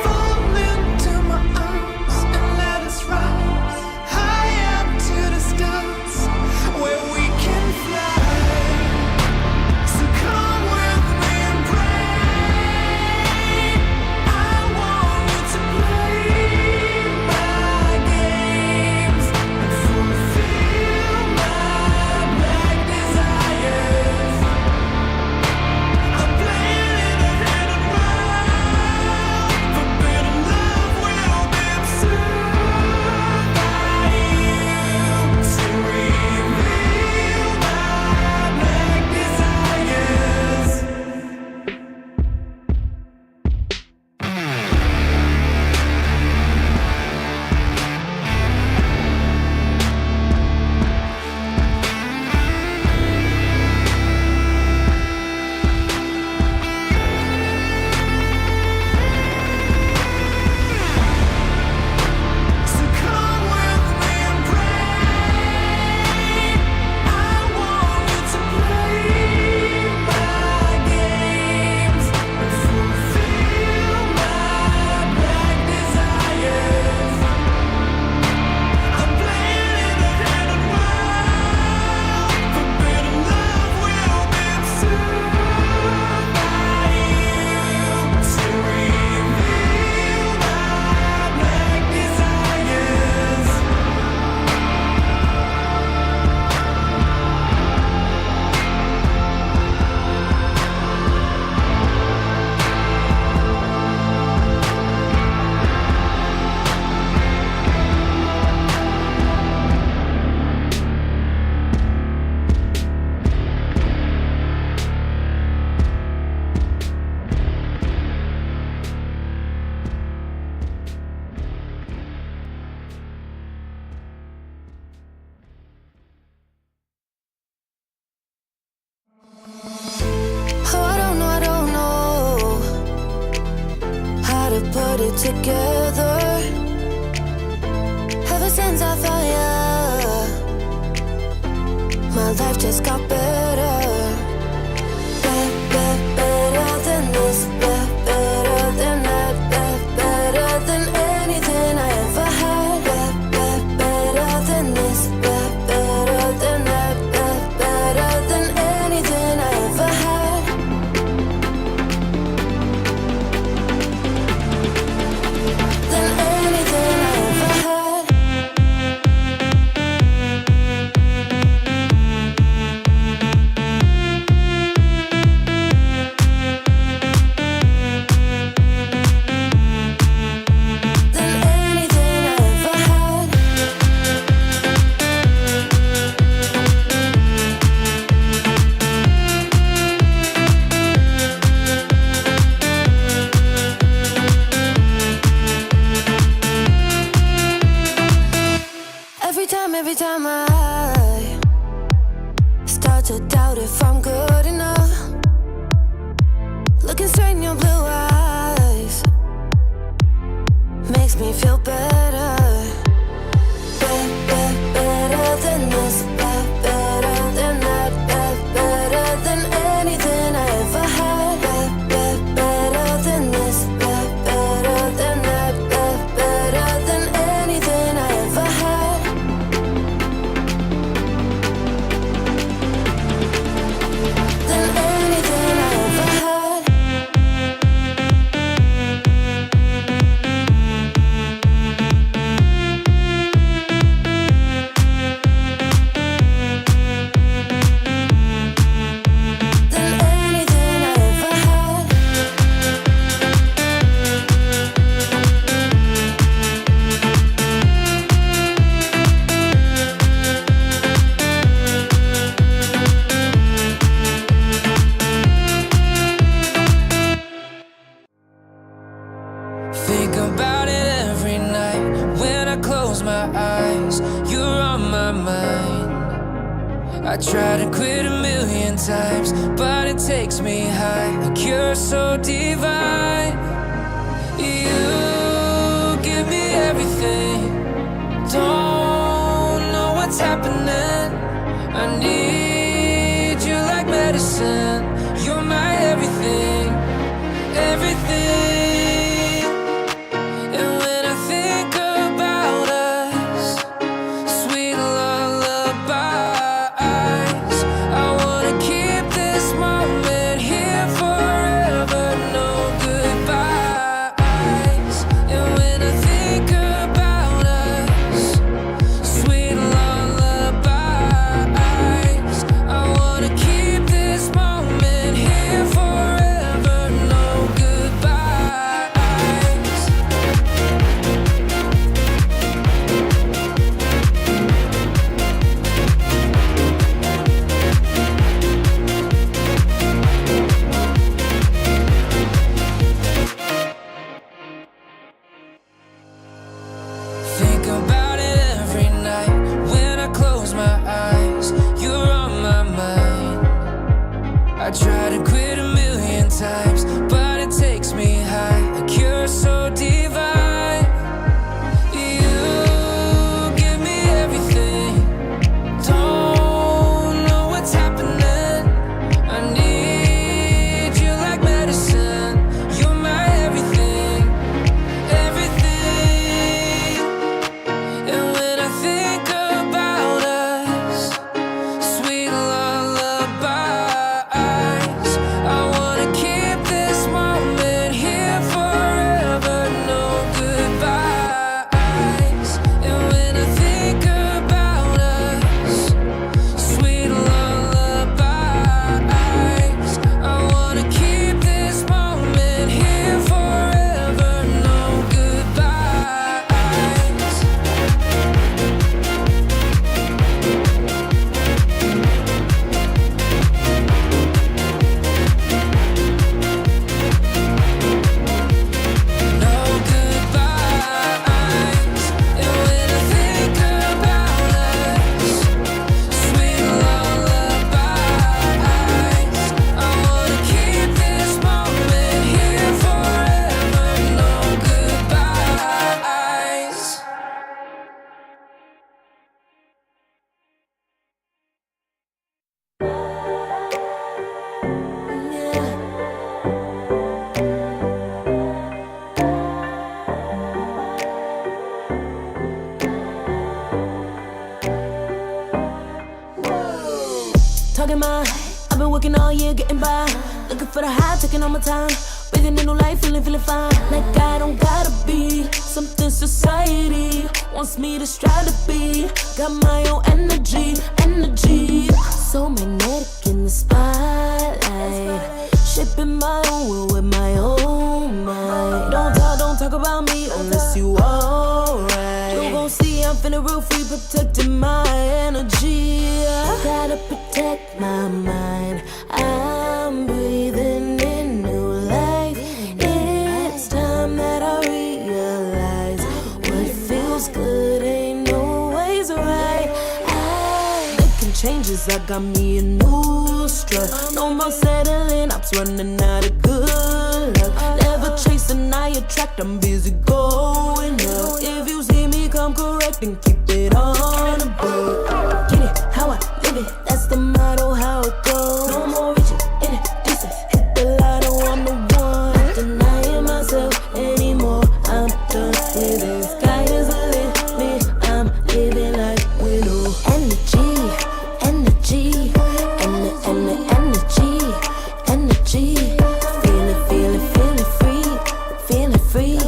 Speaker 9: Fall into my arms and let us rise high up to the stars where we can fly. So come with me and pray. I want you to play my games and fulfill my black desires. I'm playing in a hidden world. Forbidden love will be absurd by you to reveal my black desires. So come with me and pray. I want you to play my games and fulfill my black desires. I'm playing in a hidden world. Forbidden love will be absurd by you to reveal my black desires.
Speaker 10: Oh, I don't know how to put it together. Ever since I found you, my life just got better. Better than this, better than that, better than anything I ever had. Better than this, better than that, better than anything I ever had. Than anything I ever had. Every time I start to doubt if I'm good enough, looking straight in your blue eyes makes me feel better. Better than this, better than that, better than anything I ever had. Better than this, better than that, better than anything I ever had. Than anything I ever had.
Speaker 4: about it every night. When I close my eyes, you're on my mind. I try to quit a million times, but it takes me high, like you're so divine. You give me everything, don't know what's happening. I need you like medicine, you're my everything, everything. And when I think about us, sweet lullabies, I wanna keep this moment here forever, no goodbyes. And when I think about us, sweet lullabies, I wanna keep this moment here forever, no goodbyes. Think about it every night. When I close my eyes, you're on my mind. I try to quit a million times, but it takes me high, like you're so divine. You give me everything, don't know what's happening. I need you like medicine, you're my everything, everything. And when I think about us, sweet lullabies, I wanna keep this moment here forever, no goodbyes. And when I think about us, sweet lullabies, I wanna keep this moment here forever, no goodbyes. No goodbyes. And when I think about us, sweet lullabies, I wanna keep this moment here forever. No goodbyes.
Speaker 1: Talking my, I've been working all year getting by. Looking for the high, taking all my time. Breathing in new life, feeling fine. Like I don't gotta be something society wants me to strive to be. Got my own energy. So magnetic in the spotlight. Shaping my own world with my own mind. Don't talk about me unless you alright. You gon' see I'm feeling real free, protecting my energy. Gotta protect my mind. I'm breathing in new life. It's time that I realize what feels good ain't always right. Making changes, I got me a new strut. No more settling, I'm running out of good luck. Never chasing, I attract, I'm busy going up. If you see me, come correct and keep it on the book. Get it, how I live it, that's the motto, how it goes. No more reaching in the distance, hit the lotto, I'm the one. Not denying myself anymore, I'm done with it. Sky is the limit, I'm living like widow. Energy, energy, energy. Feeling free, feeling free.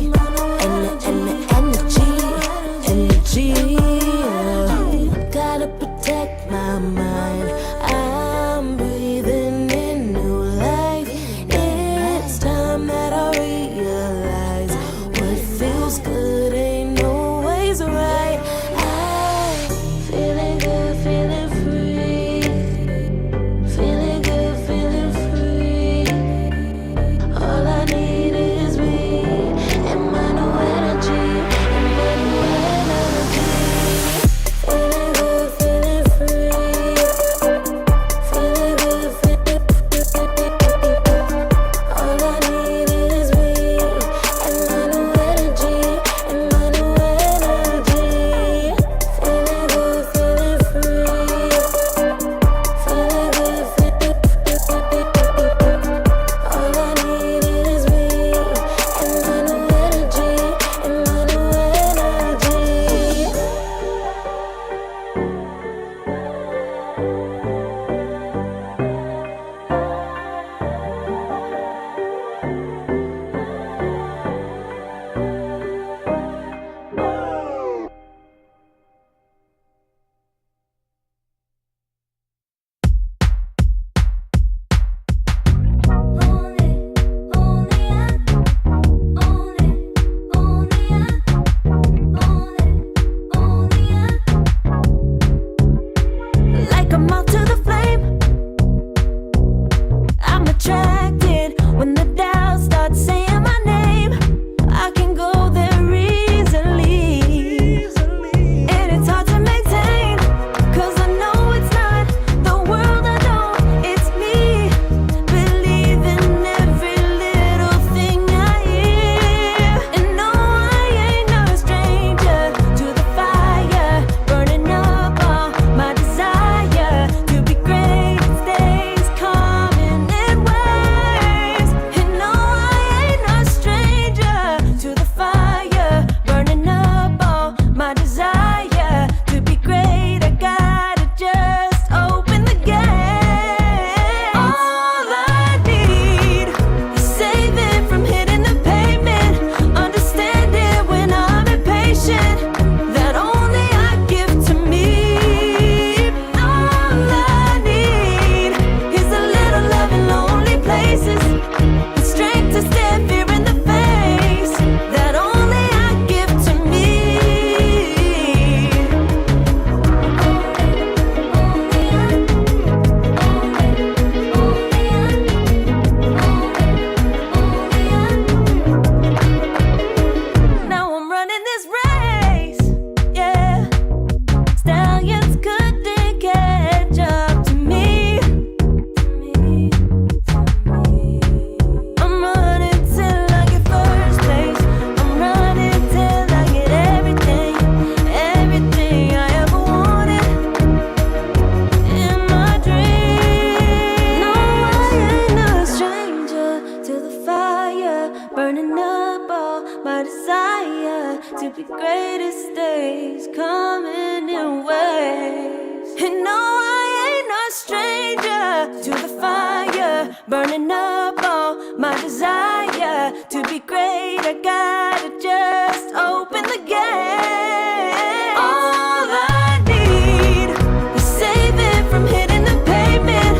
Speaker 3: burning up all my desire to be greatest days coming in waves. And no, I ain't no stranger to the fire, burning up all my desire to be great. I gotta just open the gate. All I need is saving from hitting the pavement,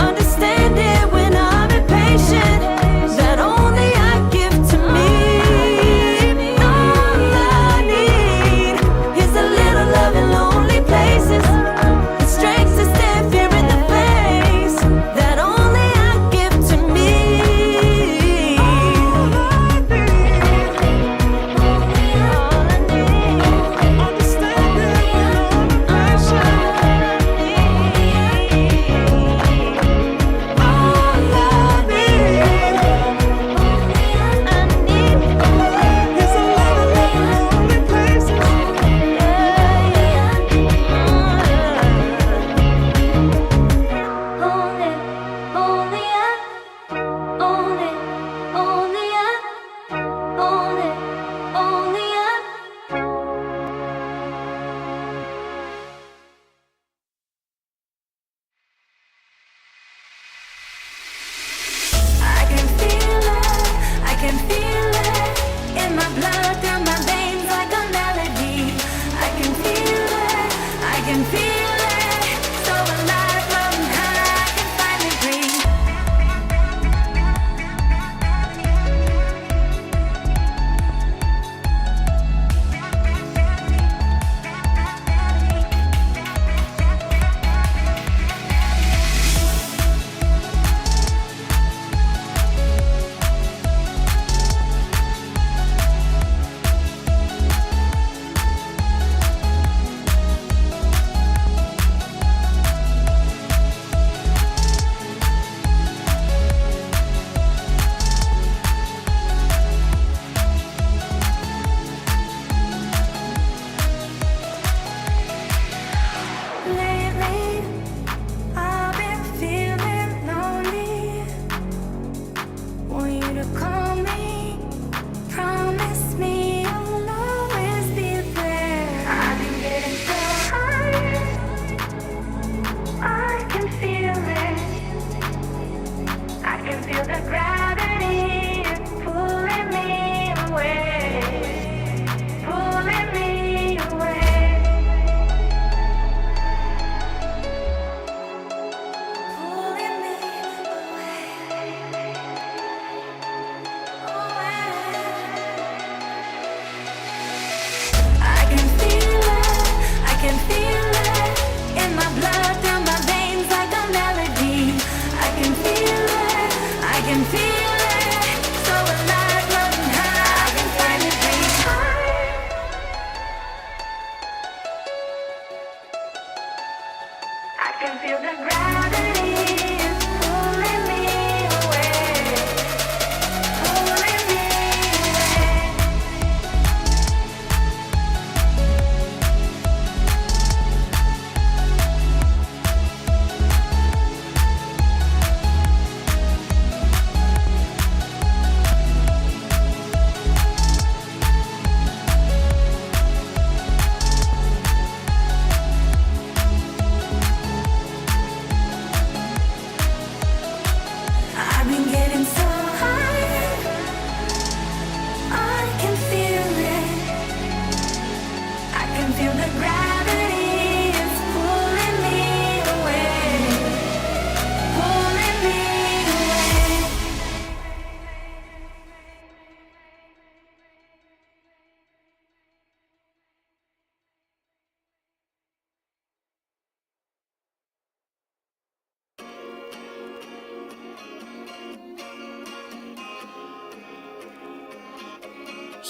Speaker 3: understand it when I'm impatient, that only I give to me. All I need is a little love in lonely places, the strength to stand fear in the face, that only I give to me.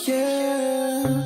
Speaker 9: Yeah.
Speaker 2: Yeah.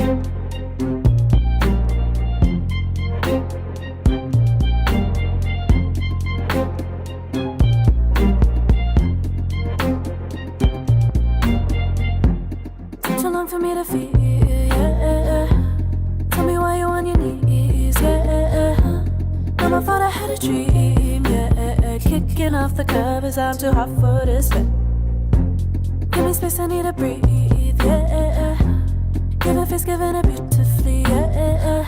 Speaker 3: Too long for me to feel, yeah. Tell me why you on your knees, yeah. Never thought I had a dream, yeah. Kicking off the covers, I'm too hot for this bed. Give me space, I need to breathe, yeah. Give a face, giving it beautifully, yeah.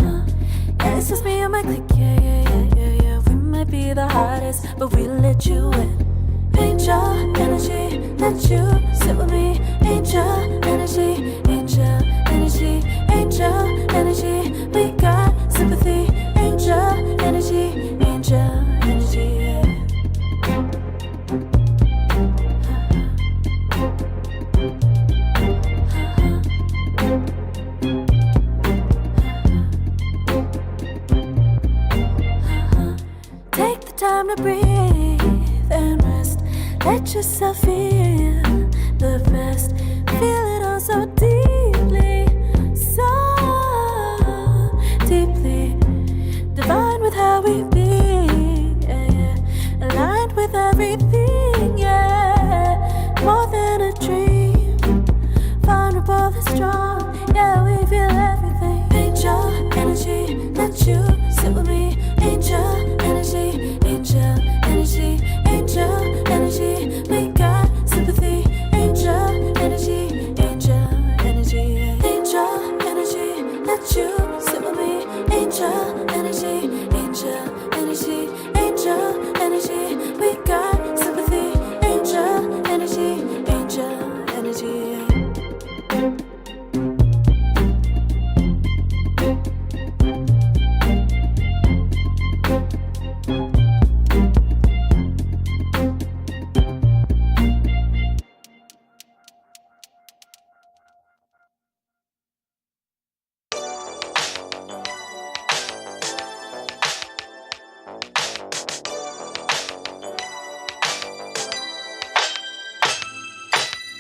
Speaker 3: Yeah, it's just me and my clique, yeah. We might be the hottest, but we let you in. Angel energy, let you sit with me. Angel energy, angel energy, angel energy. We got sympathy. Angel energy, angel energy. Yeah. Take the time to breathe and rest. Let yourself feel the best. Feel it all so deeply, so deeply. Divine with how we be, yeah. Aligned with everything, yeah. More than a dream, vulnerable and strong, yeah. We feel everything. Angel energy, let you sit with me. Angel energy, angel energy, angel energy. We got sympathy. Angel energy, angel energy, angel energy. Let you sit with me. Angel energy, angel energy, angel energy. We got sympathy. Angel energy, angel energy.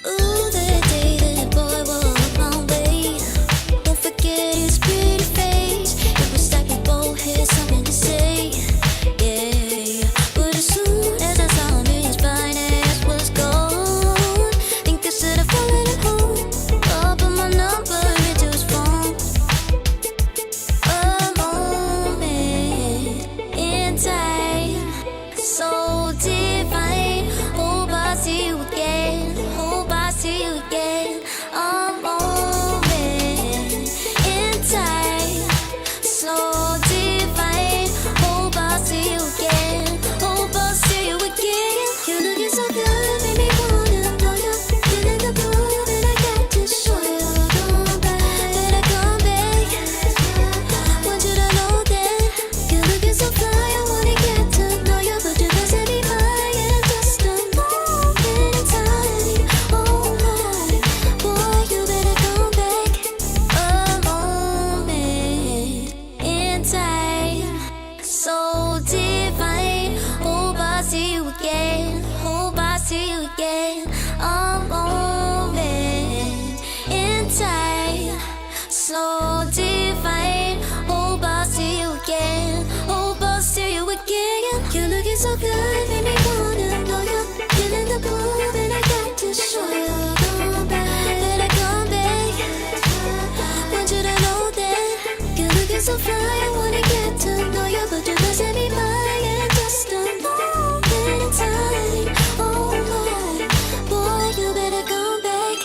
Speaker 10: Ooh, the day that boy walked my way. Won't forget his pretty face. It was like we both had something to say. Yeah, but as soon as I saw him, his fine ass was gone. Think I should have followed him home. Or put my number into his phone. A moment in time, so divine. Hope I see you again. Hope I see you again. A moment in time, so divine. Hope I see you again. Hope I see you again. You're looking so good, made me wanna know you. Feeling the groove, and I got to show you. Come back, better come back. Want you to know that you're looking so fly. I wanna get to know you, but you doesn't be mine. Yeah, just a moment in time. Oh my, boy, you better come back. A moment in time, so divine. Hope I see you again. Hope I see you again. A moment in time, so divine. Hope I see you again. Hope I see you again. You're looking so good, made me wanna know you. Feeling the groove, and I got to show you. Come back, better come back. Want you to know that you're looking so fly. I wanna get to know you, but you doesn't be mine. Yeah, just a moment in time. Oh my, boy, you better come back.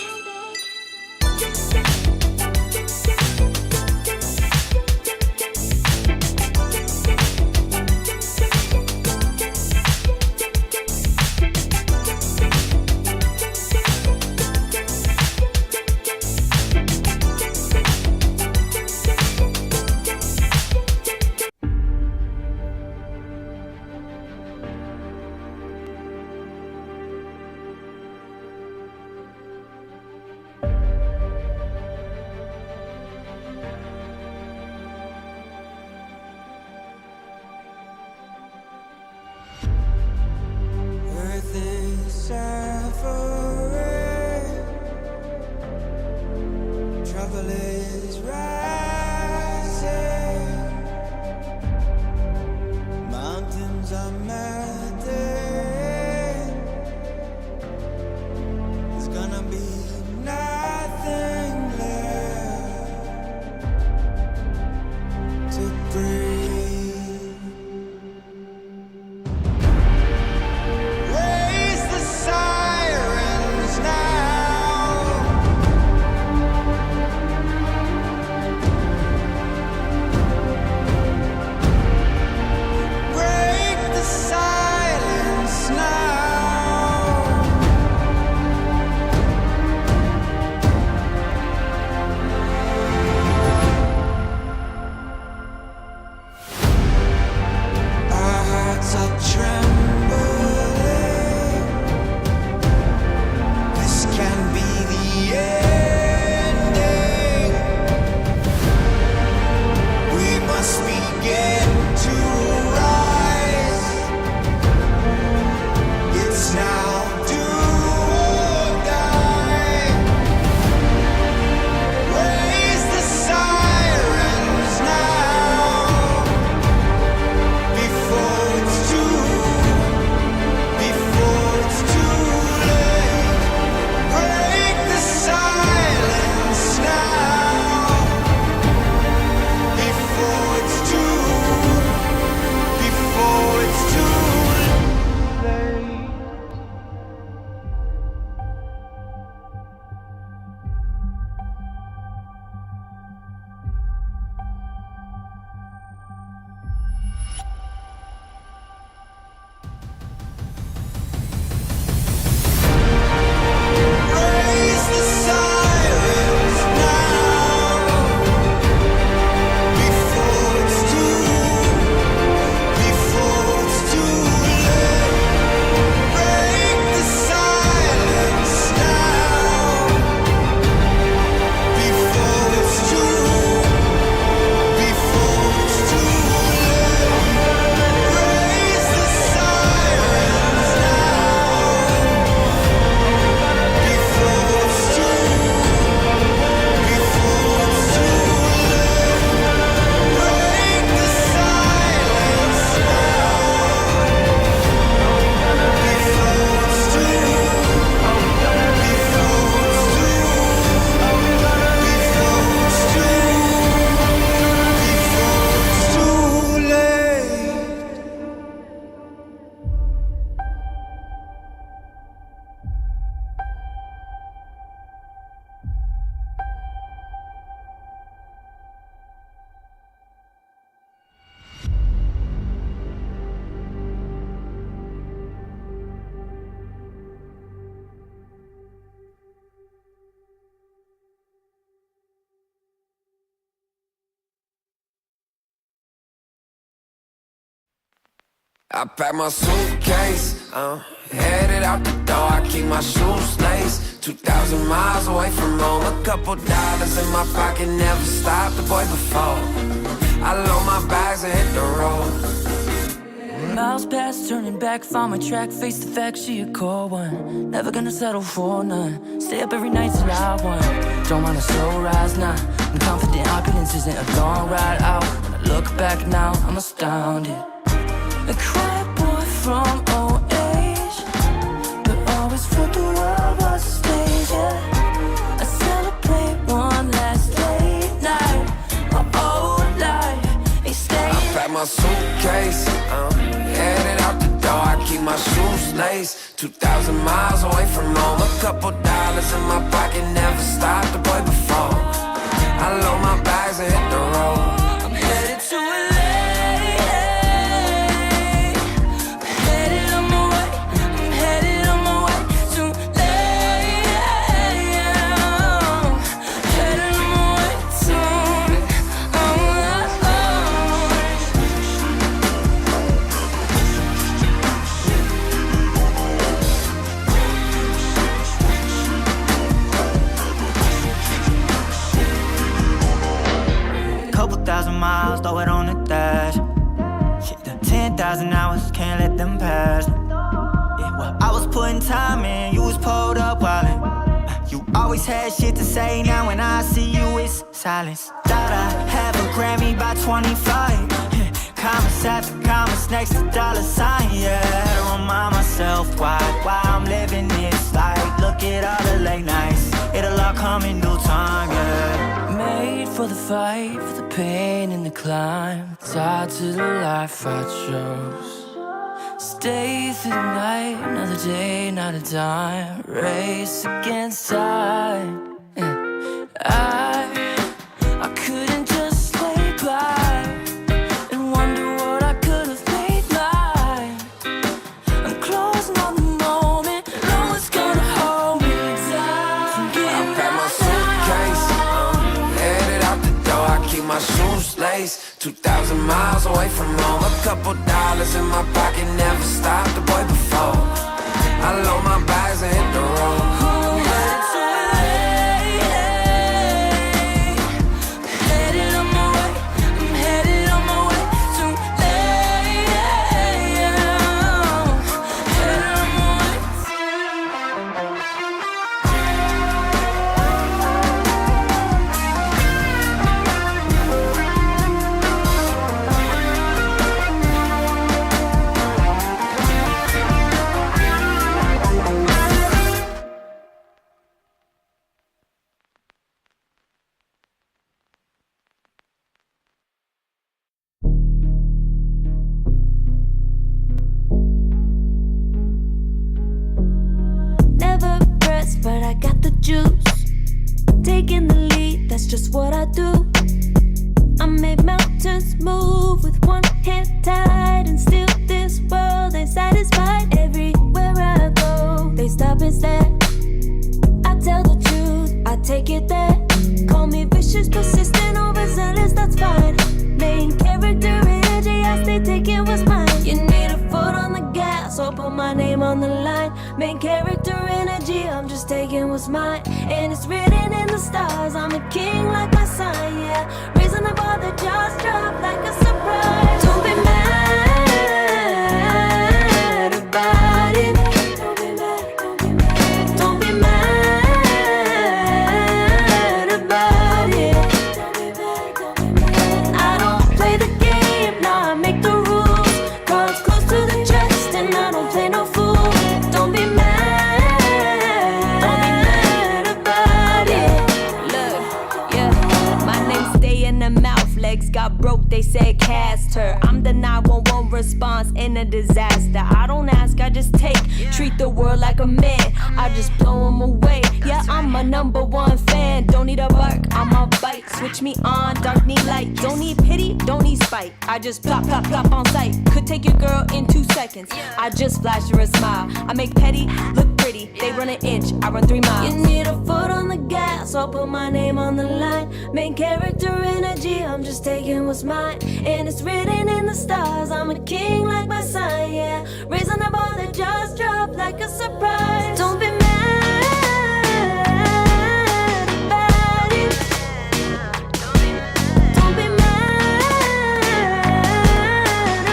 Speaker 9: Trouble is rising. Mountains are melting. There's gonna be nothing left to breathe. Raise the sirens now. Break the silence now. Our hearts are trembling. This can be the ending. We must begin to rise. It's now do or die. Raise the sirens now. Before it's too late. Break the silence now. Before it's too late. Raise the sirens now. Before it's too late. Break the silence now. Before it's too late. Raise the sirens now. Before it's too late. Break the silence too late.
Speaker 2: I pack my suitcase, headed out the door. I keep my shoes laced. 2,000 miles away from home. A couple dollars in my pocket, never stopped the boy before. I load my bags and hit the road.
Speaker 4: Miles past, turning back, found my track, face the fact, she a cold one. Never gonna settle for none. Stay up every night till I won. Don't want a slow rise now. I'm confident opulence isn't a long ride out. When I look back now, I'm astounded. A quiet boy from old age, but always felt the world was a stage, yeah. I celebrate one last late night. My old life, they stay.
Speaker 2: I pack my suitcase, headed out the door. I keep my shoes laced. 2,000 miles away from home. A couple dollars in my pocket, never stopped the boy before. I load my bags and hit the road.
Speaker 4: I'm headed to LA. I'm headed on my way. I'm headed on my way to LA. Headed on my way soon.
Speaker 5: Couple thousand miles, throw it on the dash. Shit, 10,000 hours, can't let them pass. Yeah, well, I was putting time in, you was pulled up wildin'. You always always had shit to say, now when I see you it's silence. Thought I'd have a Grammy by 25. Commas after commas next to dollar sign, yeah. Had to remind myself why I'm living this life. Look at all the late nights, it'll all come in due time, yeah.
Speaker 4: Made for the fight, for the pain and the climb. Tied to the life I chose. Stay through the night, another day, not a dime. Race against time. I couldn't just lay by and wonder what I could have made mine. I'm closing on the moment, no one's gonna hold me down.
Speaker 2: I pack my suitcase, headed out the door. I keep my shoes laced. 2,000 miles away from home. A couple dollars in my pocket, never stopped the boy before. I load my bags and hit the road.
Speaker 1: But I got the juice, taking the lead, that's just what I do. I make mountains move with one hand tied, and still this world ain't satisfied. Everywhere I go, they stop and stare. I tell the truth, I take it there. Call me vicious, persistent, overzealous, that's fine. Main character energy, I stay taking what's mine. You need a foot on the gas, or put my name on the line. Main character energy, I'm just taking what's mine. And it's written in the stars, I'm a king like my sign, yeah. Raising the bar, the jaws drop like a surprise. Don't be mad about it. Don't be mad, don't be mad. Don't be mad about it. Don't be mad, don't be mad. I don't play the game, nah, I make the rules. Cards close to the chest, and I don't play no fool. Don't be mad. Legs got broke, they said cast her. I'm the 911 response in a disaster. I don't ask, I just take. Treat the world like a man, I just blow them away. Yeah, I'm a #1 fan. Don't need a bark, I'm a bite. Switch me on, dark need light. Don't need pity, don't need spite. I just plop, plop, plop on sight. Could take your girl in 2 seconds. I just flash her a smile. I make petty look pretty. They run an inch, I run 3 miles. You need a foot on the gas, I'll put my name on the line. Main character energy, I'm just taking what's mine. And it's written in the stars, I'm a king like my sign, yeah. Raising the bar, the jaws drop like a surprise. Don't be mad about it. Don't be mad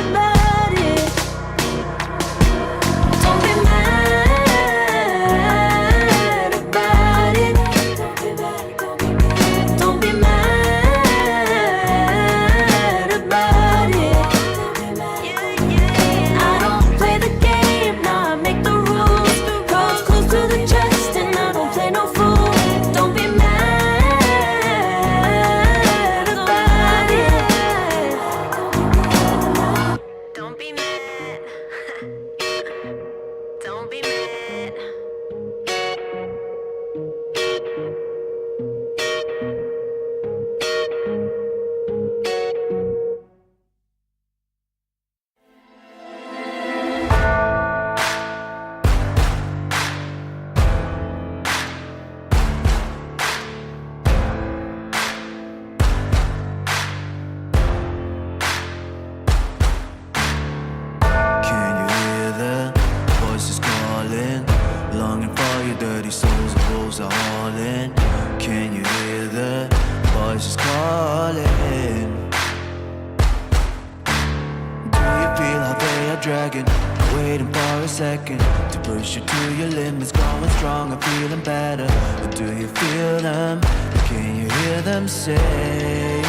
Speaker 1: about it. Don't be mad about it. Don't be mad about it. I don't play the game, nah, I make the rules. Cards close to the chest, and I don't play no fool. Don't be mad about it. Don't be mad. Don't be mad.
Speaker 5: Can you hear the voices calling? Longing for your dirty souls, the wolves are hauling. Can you hear the voices calling? Do you feel how they are dragging, waiting for a second to push you to your limits, going stronger, feeling better. But do you feel them? Can you hear them say?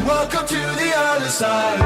Speaker 9: Welcome to the other side.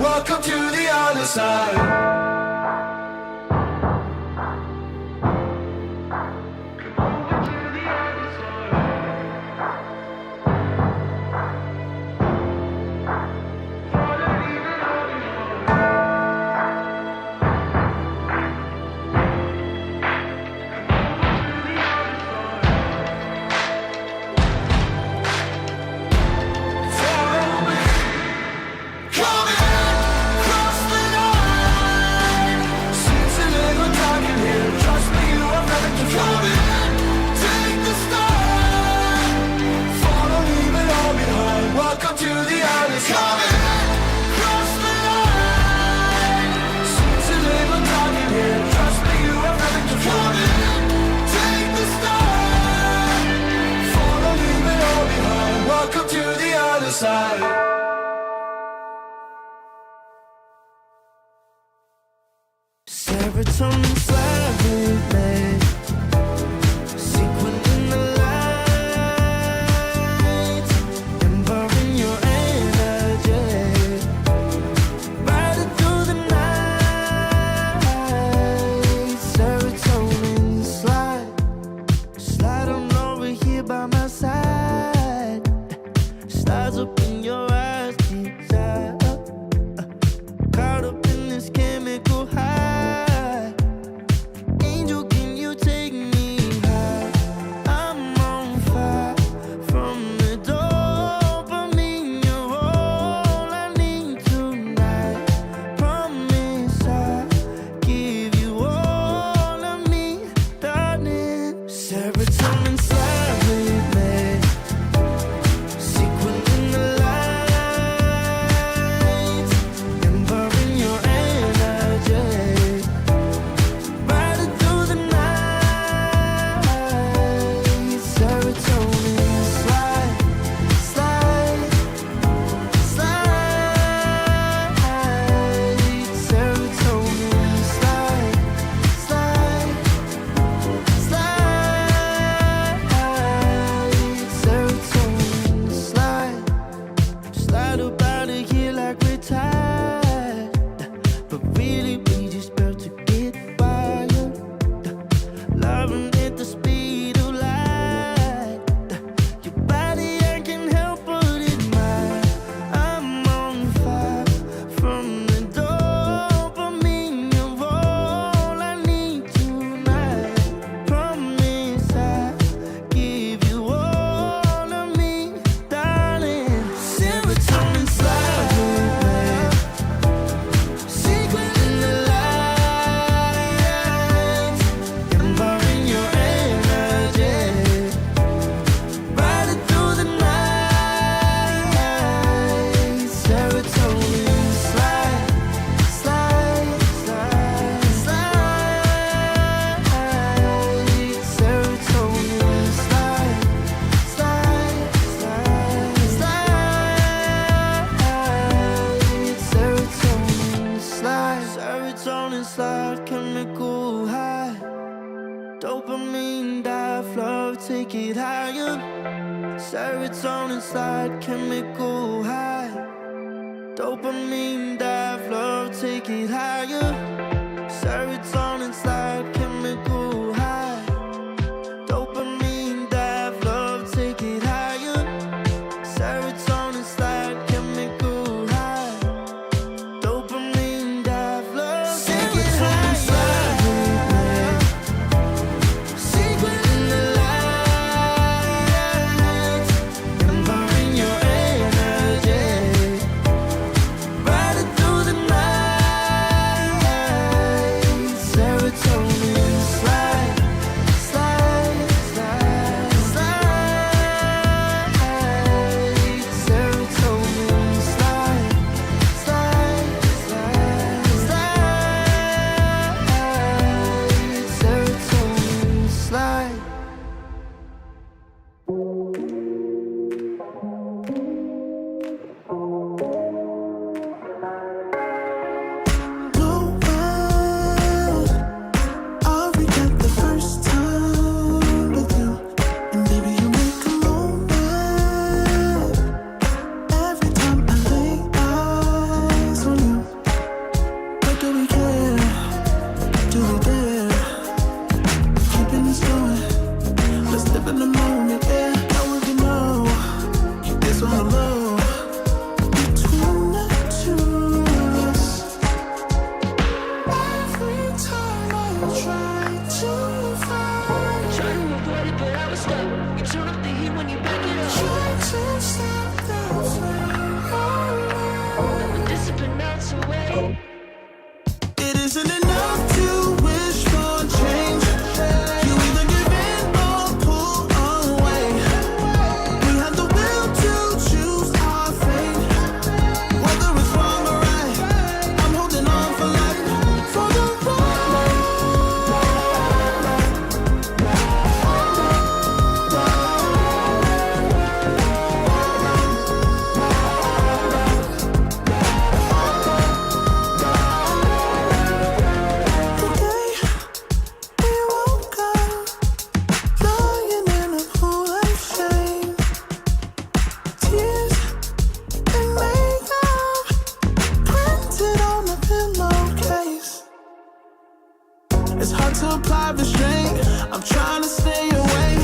Speaker 9: Welcome to the other side. Welcome to the other side. Cross the line. Since you live on talking here, trust me, you have nothing to fear. Take the start. Follow, leave it all behind. Welcome to the other side.
Speaker 5: Serotonin slide, sequin in the light, embarking your energy, riding through the night. Serotonin slide on over here by my side, slides up in your eyes, desire, caught up in this chemical high. Dopamine, dive, flow, take it higher.
Speaker 9: Serotonin slide, chemical high. Dopamine dive, love, take it higher. Serotonin slide, chemical high. Dopamine dive, love, take it higher. Serotonin slide, chemical high. Dopamine dive, love, take it higher. Secret in the light, empowering your energy. Riding through the night. Serotonin slide, slide, slide, slide. Serotonin slide, slide, slide, slide. Serotonin slide. No way, I'll regret the first time with you. And baby, you make a moment every time I lay eyes on you. But do we care? Do we dare? Keeping this going. Let's live in the moment, yeah. Now we can know it's all love between the two of us. Every time I try to find,
Speaker 1: Try to avoid it, but I was stuck. You turn up the heat when you back it up.
Speaker 9: try to stop the flame.
Speaker 1: Then the discipline melts away.
Speaker 9: It isn't enough to wish for change. You either give in or pull away. We have the will to choose our fate. Whether it's wrong or right, I'm holding on for life. For the ride. The day we woke up, lying in a pool of shame. Tears and makeup printed on the pillowcase. It's hard to apply restraint. I'm trying to stay away.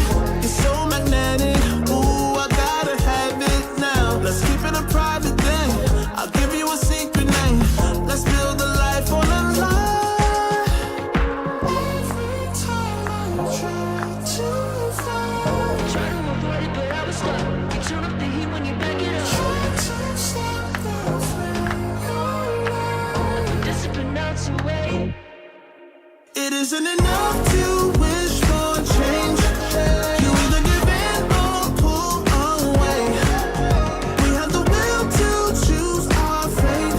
Speaker 9: You're so magnetic. Ooh, I gotta have it now. Let's keep it a private thing. I'll give you a secret name. Let's build a life on a lie. Every time I try to find,
Speaker 1: Try to avoid it, but I was stuck. You turn up the heat when you back it up.
Speaker 9: try to stop the flame.
Speaker 1: Then the discipline melts away.
Speaker 9: It isn't enough to wish for change. You either give in or pull away. We have the will to choose our fate.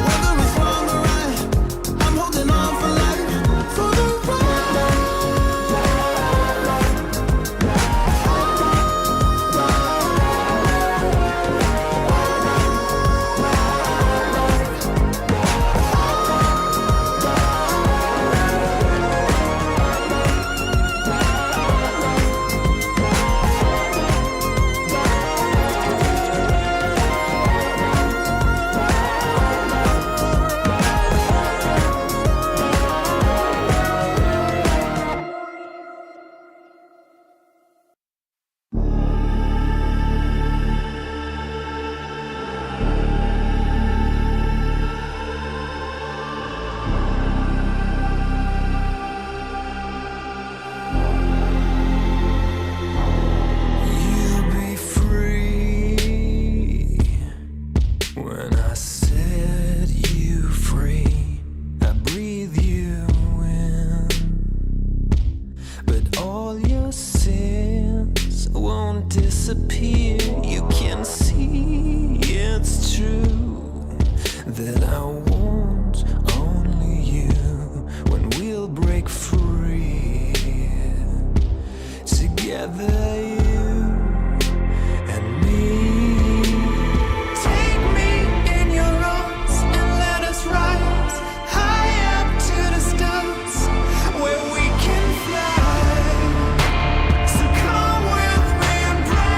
Speaker 9: Whether it's wrong or right, I'm holding on for life. For the ride.
Speaker 2: You'll be free when I set you free. I breathe you in, but all your sins won't disappear. You can see it's true that I want only you when we'll break free. Together, you and me. Take me in your arms and let us rise high up to the stars where we can fly. So come with me and break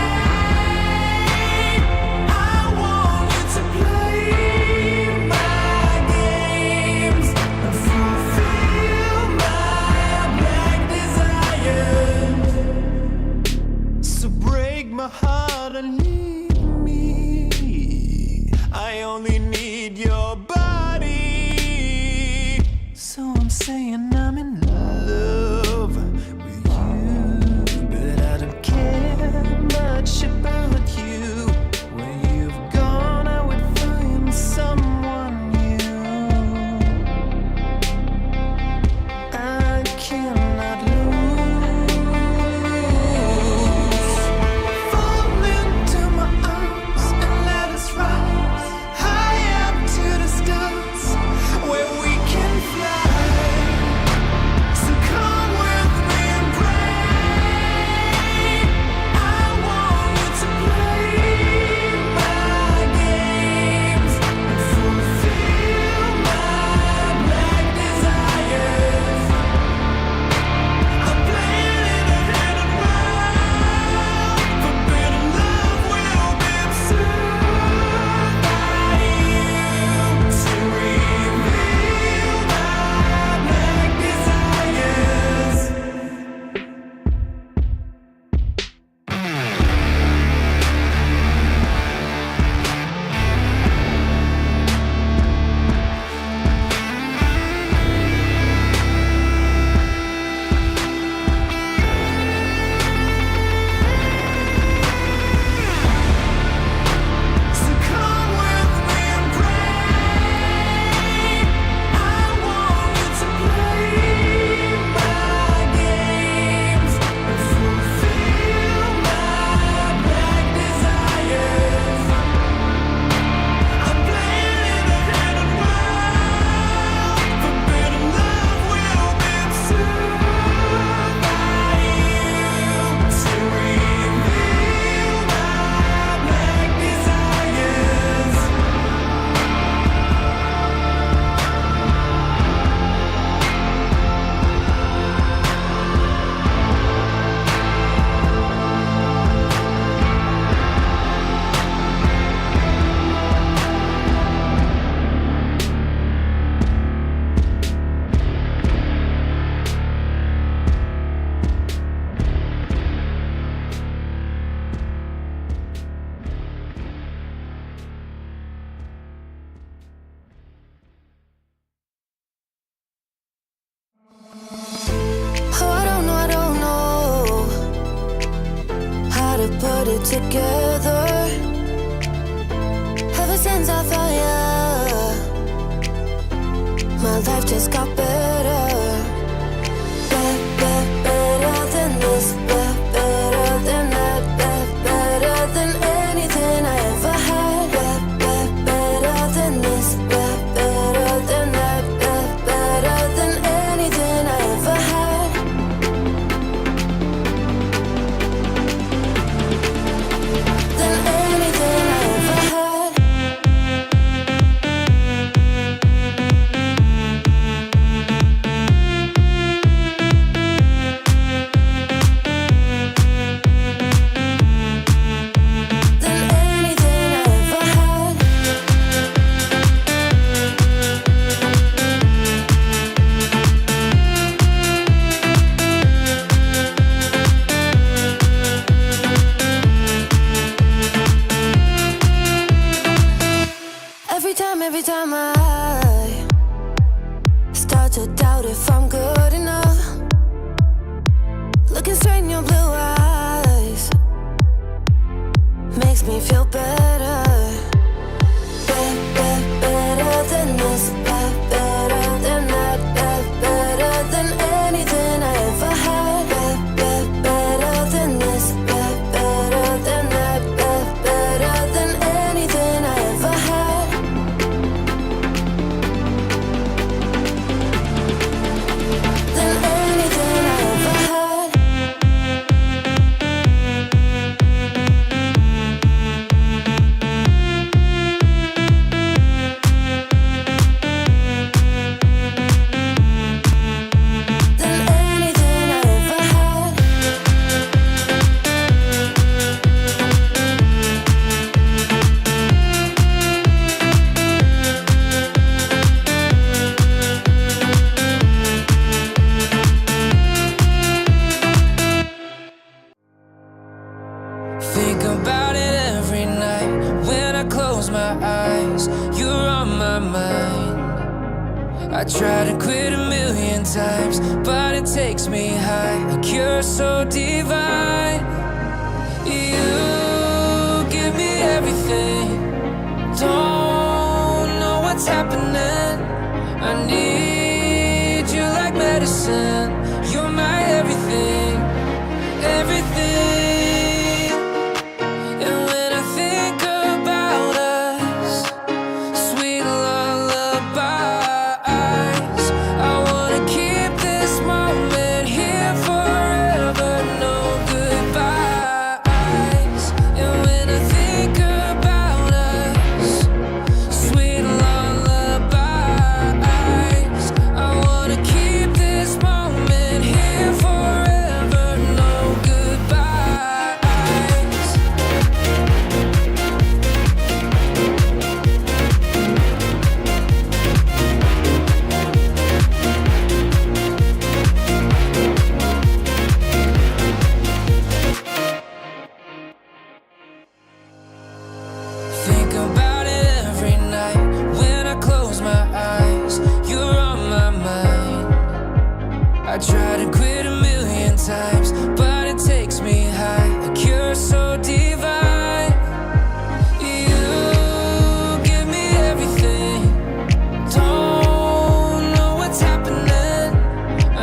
Speaker 9: I'm saying I'm in love with you, but I don't care much about you. When you've gone, I would find someone new. I cannot lose. Fall into my arms and let us rise high up to the stars where we can fly. So come with me and pray. I want you to play my games and fulfill my black desires. I'm playing in a hidden world. Forbidden love will be observed by you to reveal my black desires. So come with me and pray. I want you to play my games and fulfill my black desires. I'm playing in a hidden world. Forbidden love will be observed by you to reveal my black desires. Oh, I don't know how to put it together. Ever since I found ya, my life just got better. Better than this, better than that, better than anything I ever had. Better than this, better than that, better than anything I ever had. Than anything I ever had. Than anything I ever had. Every time I start to doubt if I'm good enough, looking straight in your blue eyes makes me feel better. Better than this, better than that, better than anything I ever had. Better than this, better than that, better than anything I ever had. Than anything I ever had.
Speaker 2: I try to quit a million times, but it takes me high, like you're so divine. You give me everything, don't know what's happening. I need you like medicine, you're my everything, everything. And when I think about us, sweet lullabies, I wanna keep this moment here forever, no goodbyes. And when I think about us, sweet lullabies, I wanna keep this moment here forever, no goodbyes. Think about it every night when I close my eyes. You're on my mind. I try to quit a million times, but it takes me high, like you're so divine. You give me everything, don't know what's happening.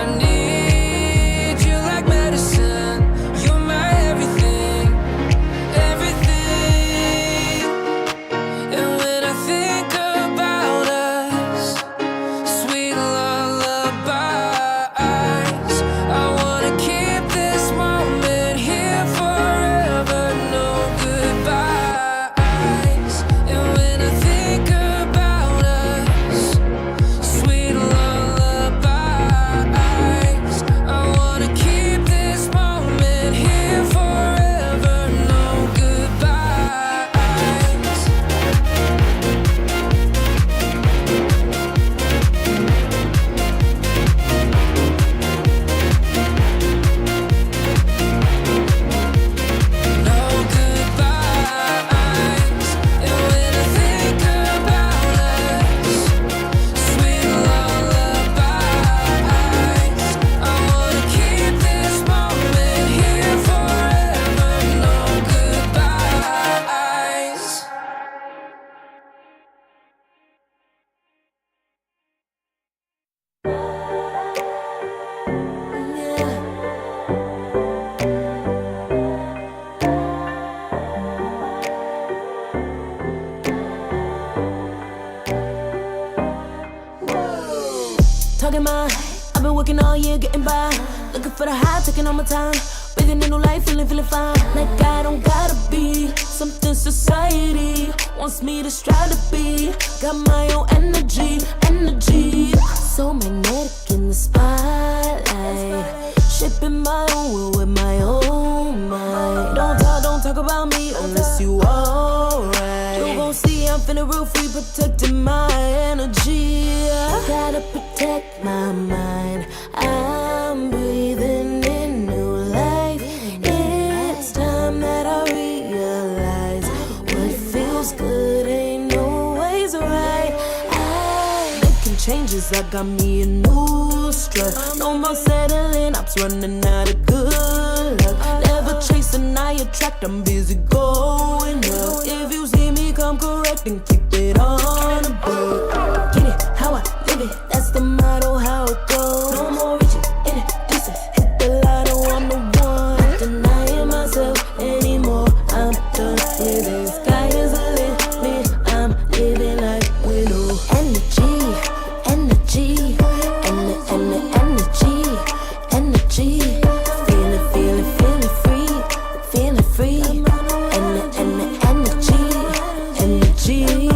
Speaker 2: I need you like medicine, you're my everything, everything. And when I think about us, sweet lullabies, I wanna keep this moment here forever, no goodbyes. And when I think about us, sweet lullabies, I wanna keep this moment here forever, no goodbyes. No goodbyes. And when I think about us, sweet lullabies, I wanna keep this moment here forever, no goodbyes.
Speaker 1: Talking my, I've been working all year getting by. Looking for the high, taking all my time. Breathing in new life, feeling fine. Like I don't gotta be something society wants me to strive to be. Got my own energy. So magnetic in the spotlight. Shaping my own world with my own mind. Don't talk about me unless you alright. You gon' see I'm finna real free, protecting my energy. Gotta protect my mind. I'm breathing in new life. It's time that I realize what feels good ain't always right. Making changes, I got me a new strut. No more settling, I'm running out of good luck. Never chasing, I attract, I'm busy going up. If you see me come correct, then keep it on the book. Get it, how I live it, that's the motto, how it goes. No more reaching, introducing, hit the lotto, I'm the one. Not denying myself anymore, I'm done with it. Sky is the limit, I'm living like widow. Energy, feeling free. Energy,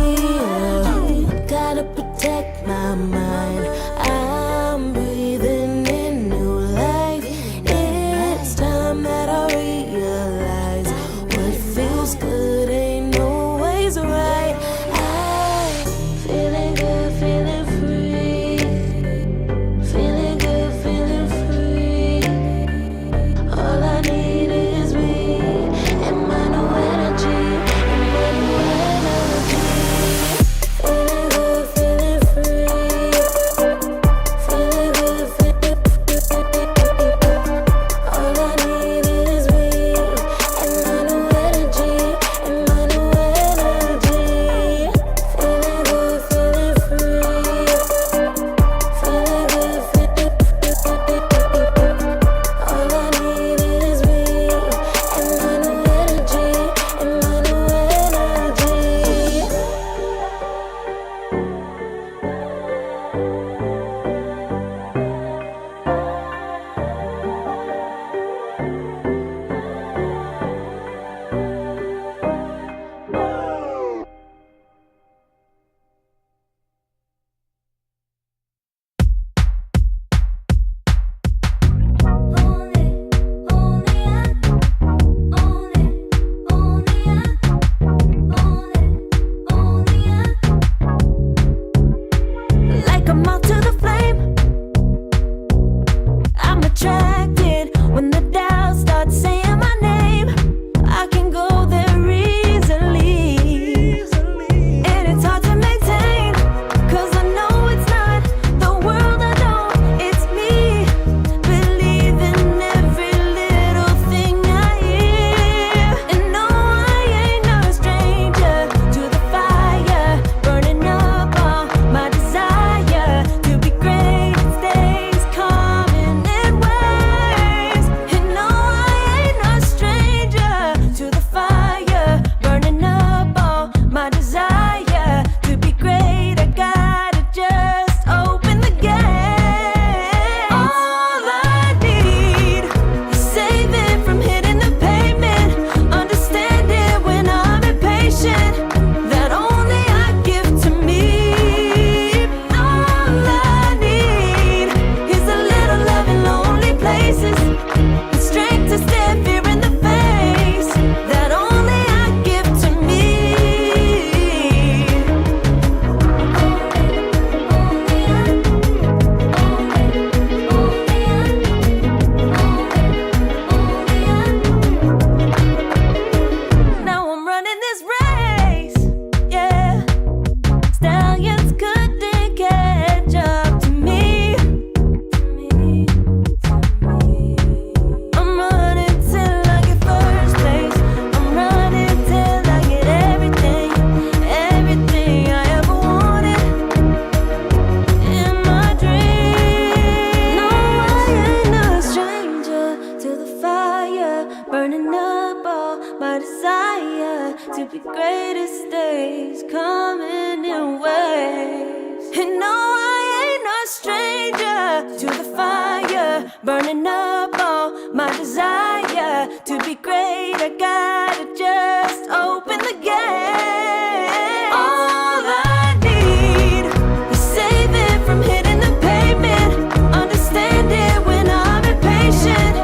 Speaker 3: days coming in waves. And no, I ain't no stranger to the fire, burning up all my desire to be great. I gotta just open the gate. All I need is saving from hitting the pavement, understanding when I'm impatient,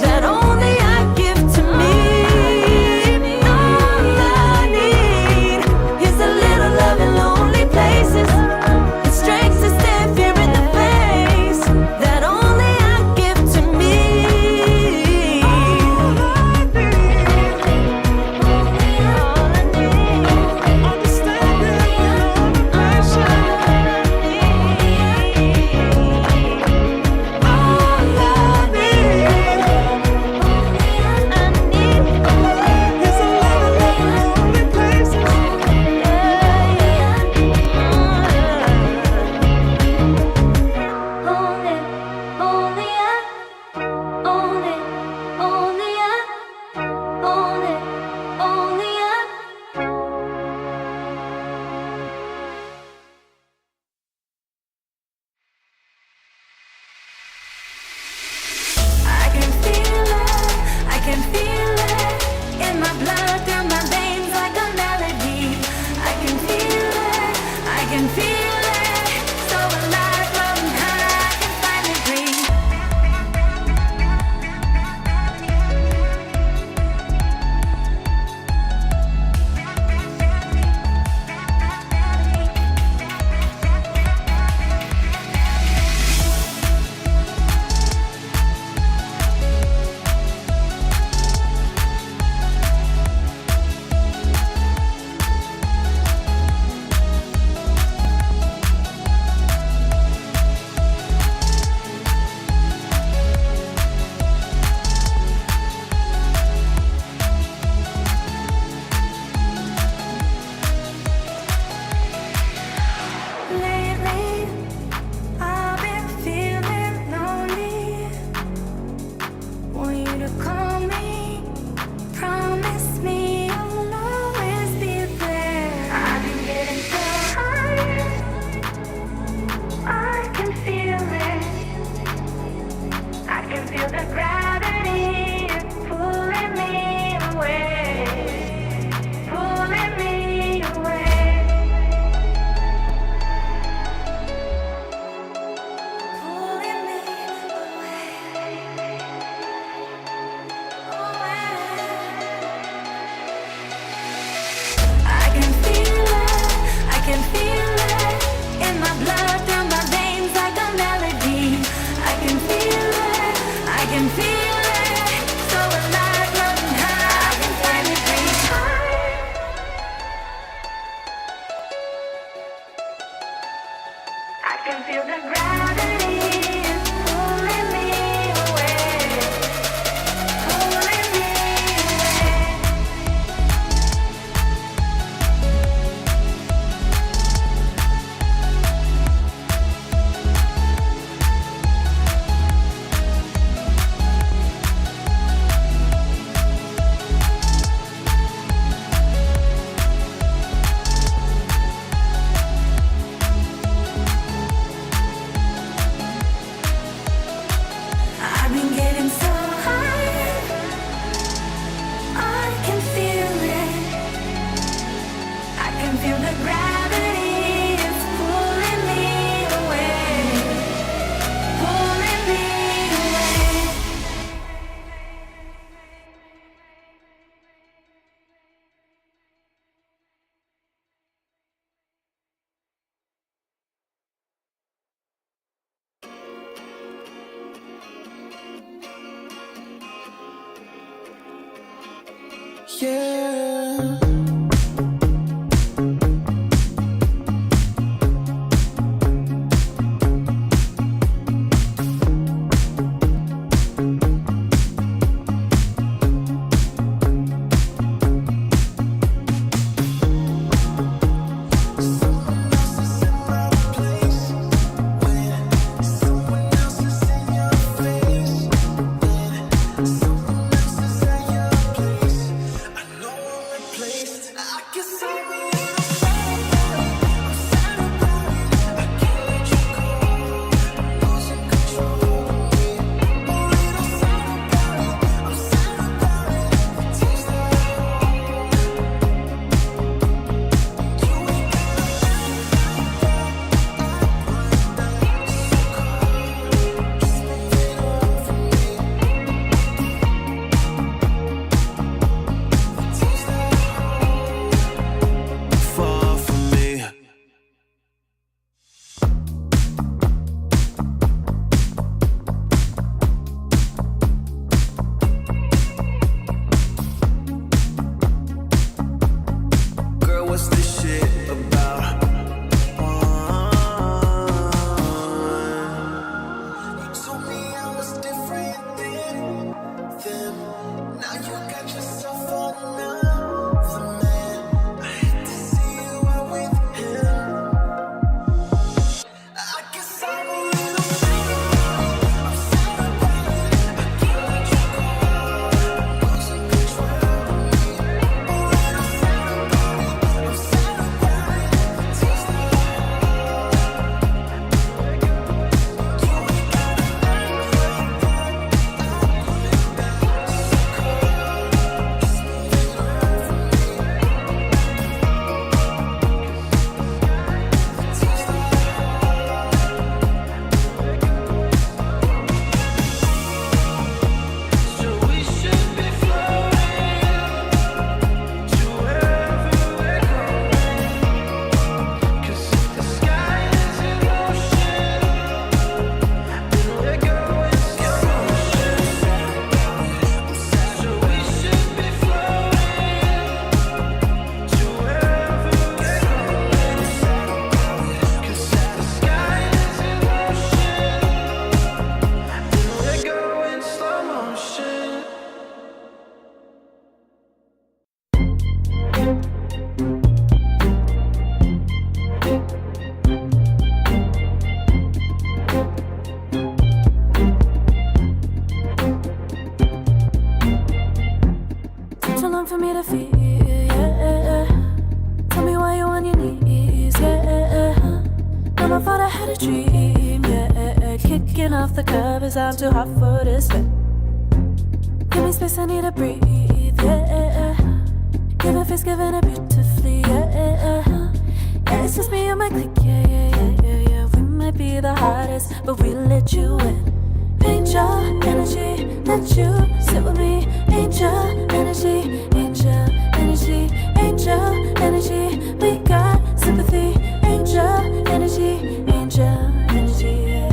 Speaker 3: that only I give to me. All I need is a little love in lonely places, the strength to stand fear in the face, that only I give to me.
Speaker 9: Yeah. Place
Speaker 3: me to feel, yeah. Tell me why you on your knees, yeah. Never thought I had a dream, yeah. Kicking off the covers, I'm too hot for this bed. Give me space, I need to breathe, yeah. Give a face, giving it beautifully, yeah. Yeah, it's just me and my clique, yeah. We might be the hottest, but we let you in. Angel energy, let you sit with me. Angel energy, angel energy, angel energy. We got sympathy. Angel energy, angel energy. Yeah.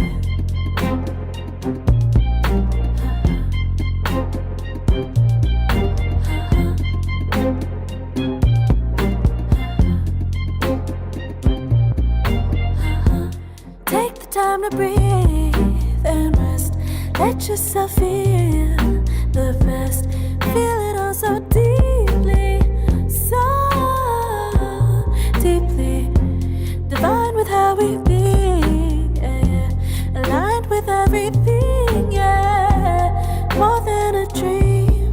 Speaker 3: Take the time to breathe and rest. Let yourself feel the best. Feel it all so deeply, so deeply. Divine with how we be, yeah. Aligned with everything, yeah. More than a dream.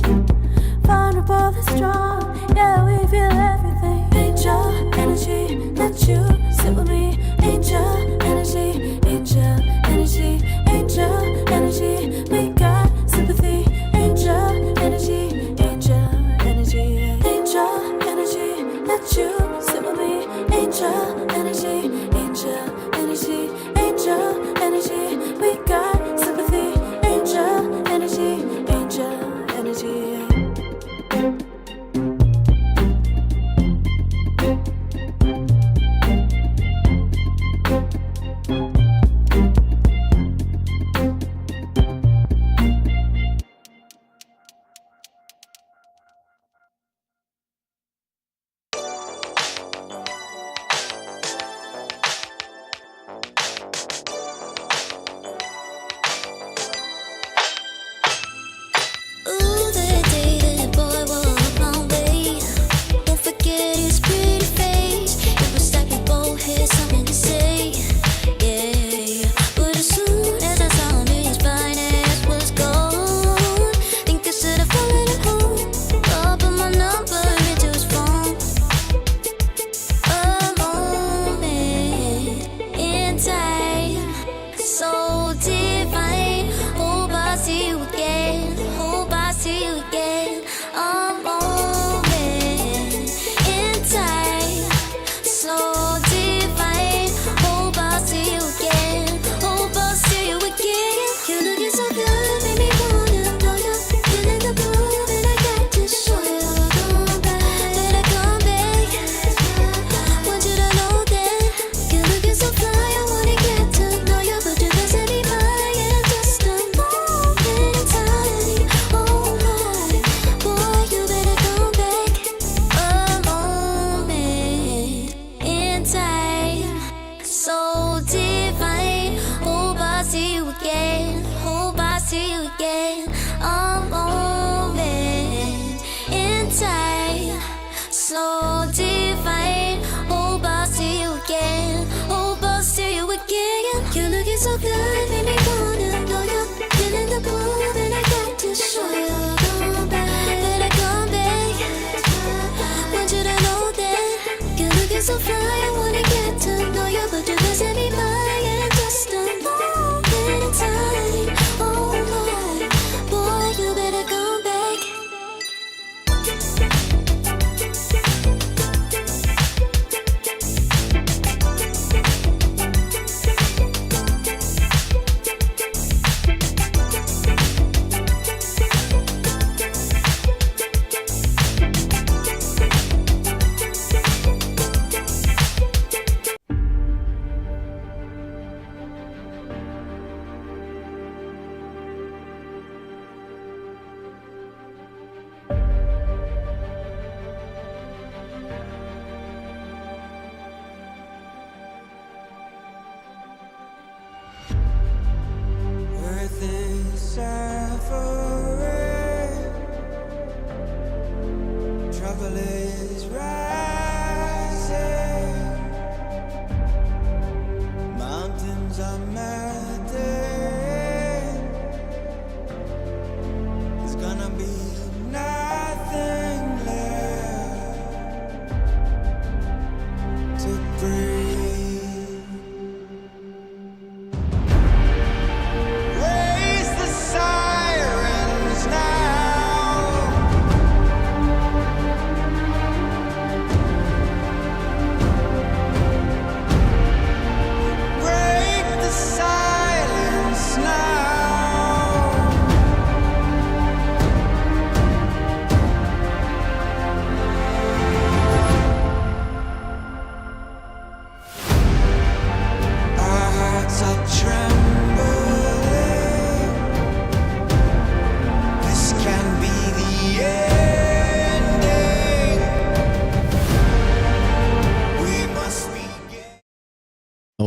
Speaker 3: Vulnerable and strong, yeah. We feel everything. Angel energy, let you sit with me. Angel energy, angel energy, angel energy. We got sympathy. Angel energy, angel energy, angel energy. Let you sit with me. Angel energy, angel energy, angel energy. We got sympathy. Angel energy, angel energy.
Speaker 10: Ooh, the day that boy walked my way. Don't forget his pretty face. It was like we both had something to say, yeah. But as soon as I saw him, his fine ass was gone. Think I should have followed him home. I'll put my number into his phone. A moment in time, so divine. Hope I see you again. Hope I see you again. A moment in time, so divine. Hope I see you again. Hope I see you again. You're looking so good, made me wanna know you. Feeling the groove, and I got to show you. Come back, better come back. Want you to know that you're looking so fly. I wanna get to know you, but you're missing me by in just a moment in time. Oh my, boy, you better come back. A moment in time, so divine. Hope I see you again. Hope I see you again. A moment in time, so divine. Hope I see you again. Hope I see you again. You're looking so good, made me wanna know you. Feeling the groove, and I got to show you. Come back, better come back. Want you to know that you're looking so fly. I wanna get to know you, but you're missing me by in just a moment in time. Oh my, boy, you better come back.
Speaker 9: Earth is suffering, trouble is rising, mountains are melting. There's gonna be nothing left.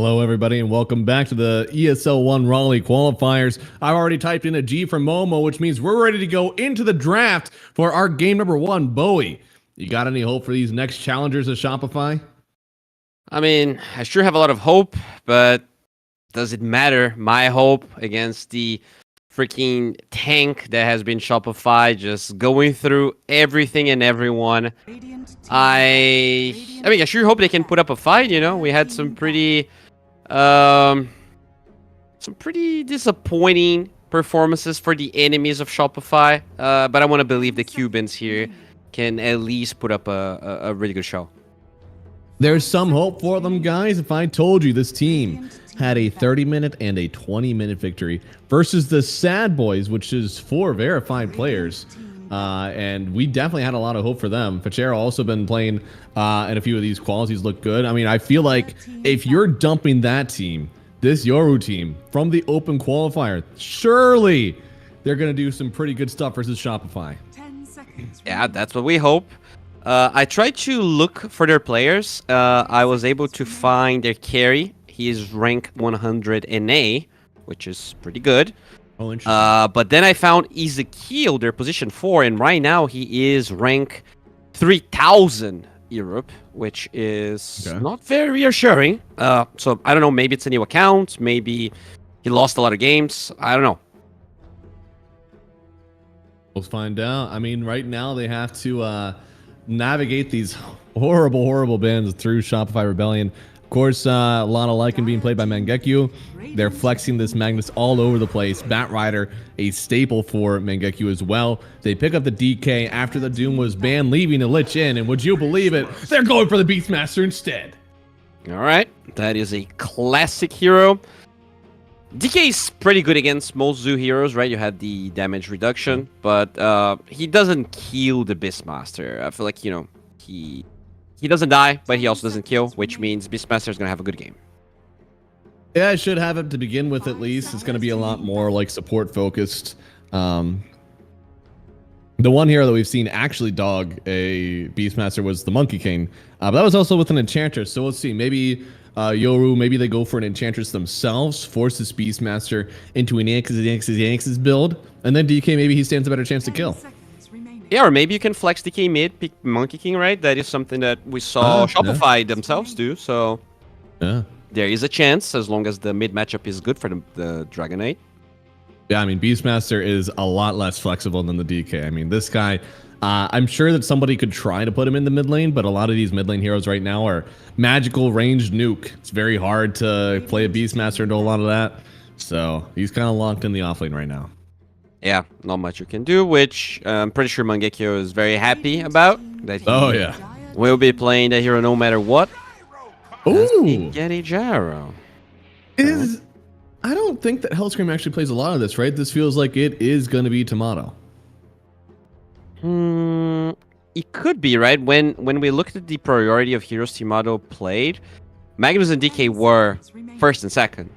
Speaker 6: Hello, everybody, and welcome back to the ESL One Raleigh qualifiers. I've already typed in a G for Momo, which means we're ready to go into the draft for our game number 1. Bowie, you got any hope for these next challengers of Shopify?
Speaker 7: I mean, I sure have a lot of hope, but does it matter? My hope against the freaking tank that has been Shopify, just going through everything and everyone. I mean, I sure hope they can put up a fight. You know, we had some pretty disappointing performances for the enemies of Shopify. But I want to believe the Cubans here can at least put up a really good show.
Speaker 6: There's some hope for them, guys. If I told you this team had a 30-minute and a 20-minute victory versus the Sad Boys, which is 4 verified players. And we definitely had a lot of hope for them. Fachero also been playing in a few of these quals. He's looked good. I mean, I feel like if you're dumping that team, this Yoru team, from the open qualifier, surely they're going to do some pretty good stuff versus Shopify.
Speaker 7: Yeah, that's what we hope. I tried to look for their players. I was able to find their carry. He is rank 100 NA, which is pretty good.
Speaker 6: Oh, interesting.
Speaker 7: But then I found Ezekiel, their position 4, and right now he is rank 3000 Europe, which is not very reassuring. So I don't know, maybe it's a new account, maybe he lost a lot of games. I don't know.
Speaker 6: We'll find out. I mean, right now they have to navigate these horrible bans through Shopify Rebellion. Of course, a lot of Lycan being played by Mangekyo. They're flexing this Magnus all over the place. Bat Rider, a staple for Mangekyo as well. They pick up the DK after the Doom was banned, leaving the Lich in. And would you believe it? They're going for the Beastmaster instead.
Speaker 7: All right. That is a classic hero. DK is pretty good against most Zoo heroes, right? You had the damage reduction, but he doesn't kill the Beastmaster. I feel like, you know, he doesn't die, but he also doesn't kill, which means Beastmaster is going to have a good game.
Speaker 6: Yeah, I should have it to begin with at least. It's going to be a lot more like support focused. The one hero that we've seen actually dog a Beastmaster was the Monkey King. But that was also with an Enchantress. So let's see. Maybe Yoru, maybe they go for an Enchantress themselves, force this Beastmaster into an Yanx's build. And then DK, maybe he stands a better chance to kill.
Speaker 7: Yeah, or maybe you can flex DK mid, pick Monkey King, right? That is something that we saw Shopify themselves do. So
Speaker 6: yeah,
Speaker 7: there is a chance as long as the mid matchup is good for the Dragon Knight.
Speaker 6: Yeah, I mean, Beastmaster is a lot less flexible than the DK. I mean, this guy, I'm sure that somebody could try to put him in the mid lane, but a lot of these mid lane heroes right now are magical ranged nuke. It's very hard to play a Beastmaster into a lot of that. So he's kind of locked in the off lane right now.
Speaker 7: Yeah, not much you can do, which I'm pretty sure Mangekyo is very happy about. That he will be playing that hero no matter what.
Speaker 6: Ooh,
Speaker 7: get a gyro.
Speaker 6: I don't think that Hellscream actually plays a lot of this, right? This feels like it is going to be Tomato.
Speaker 7: It could be, right? When we looked at the priority of heroes Tomato played, Magnus and DK were first and second.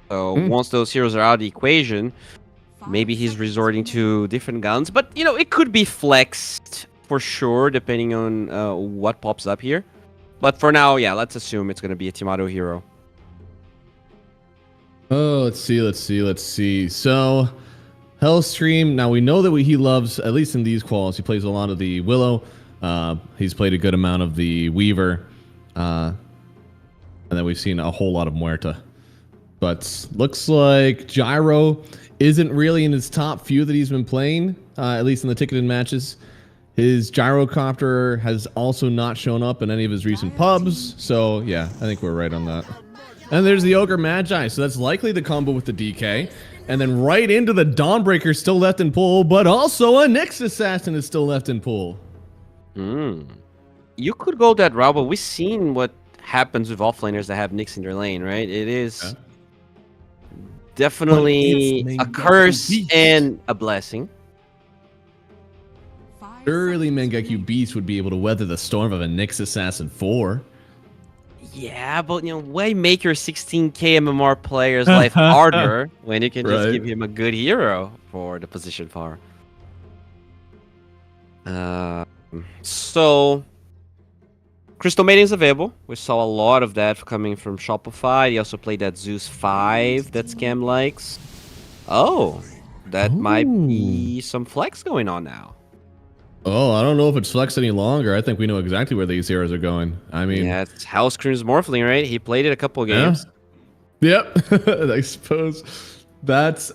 Speaker 7: So once those heroes are out of the equation, maybe he's resorting to different guns. But, you know, it could be flexed for sure, depending on what pops up here. But for now, yeah, let's assume it's going to be a Tomato hero.
Speaker 6: Oh, let's see. So, Hellstream, now we know that he loves, at least in these quals, he plays a lot of the Willow. He's played a good amount of the Weaver. And then we've seen a whole lot of Muerta. But looks like Gyro isn't really in his top few that he's been playing, at least in the ticketed matches. His Gyrocopter has also not shown up in any of his recent pubs. So, yeah, I think we're right on that. And there's the Ogre Magi, so that's likely the combo with the DK. And then right into the Dawnbreaker still left in pool, but also a Nyx Assassin is still left in pool.
Speaker 7: You could go that route, but we've seen what happens with offlaners that have Nyx in their lane, right? It is definitely a curse and a blessing.
Speaker 6: Early Mangekyo Beast would be able to weather the storm of a Nyx Assassin 4.
Speaker 7: Yeah, but you know, why make your 16k MMR player's life harder when you can just give him a good hero for the position 4? So Crystal Maiden's available. We saw a lot of that coming from Shopify. He also played that Zeus 5 that Scam likes. Oh, that might be some flex going on now.
Speaker 6: Oh, I don't know if it's flex any longer. I think we know exactly where these heroes are going. I mean,
Speaker 7: Yeah, it's Hellscream's Morphling, right? He played it a couple of games.
Speaker 6: Yep. I suppose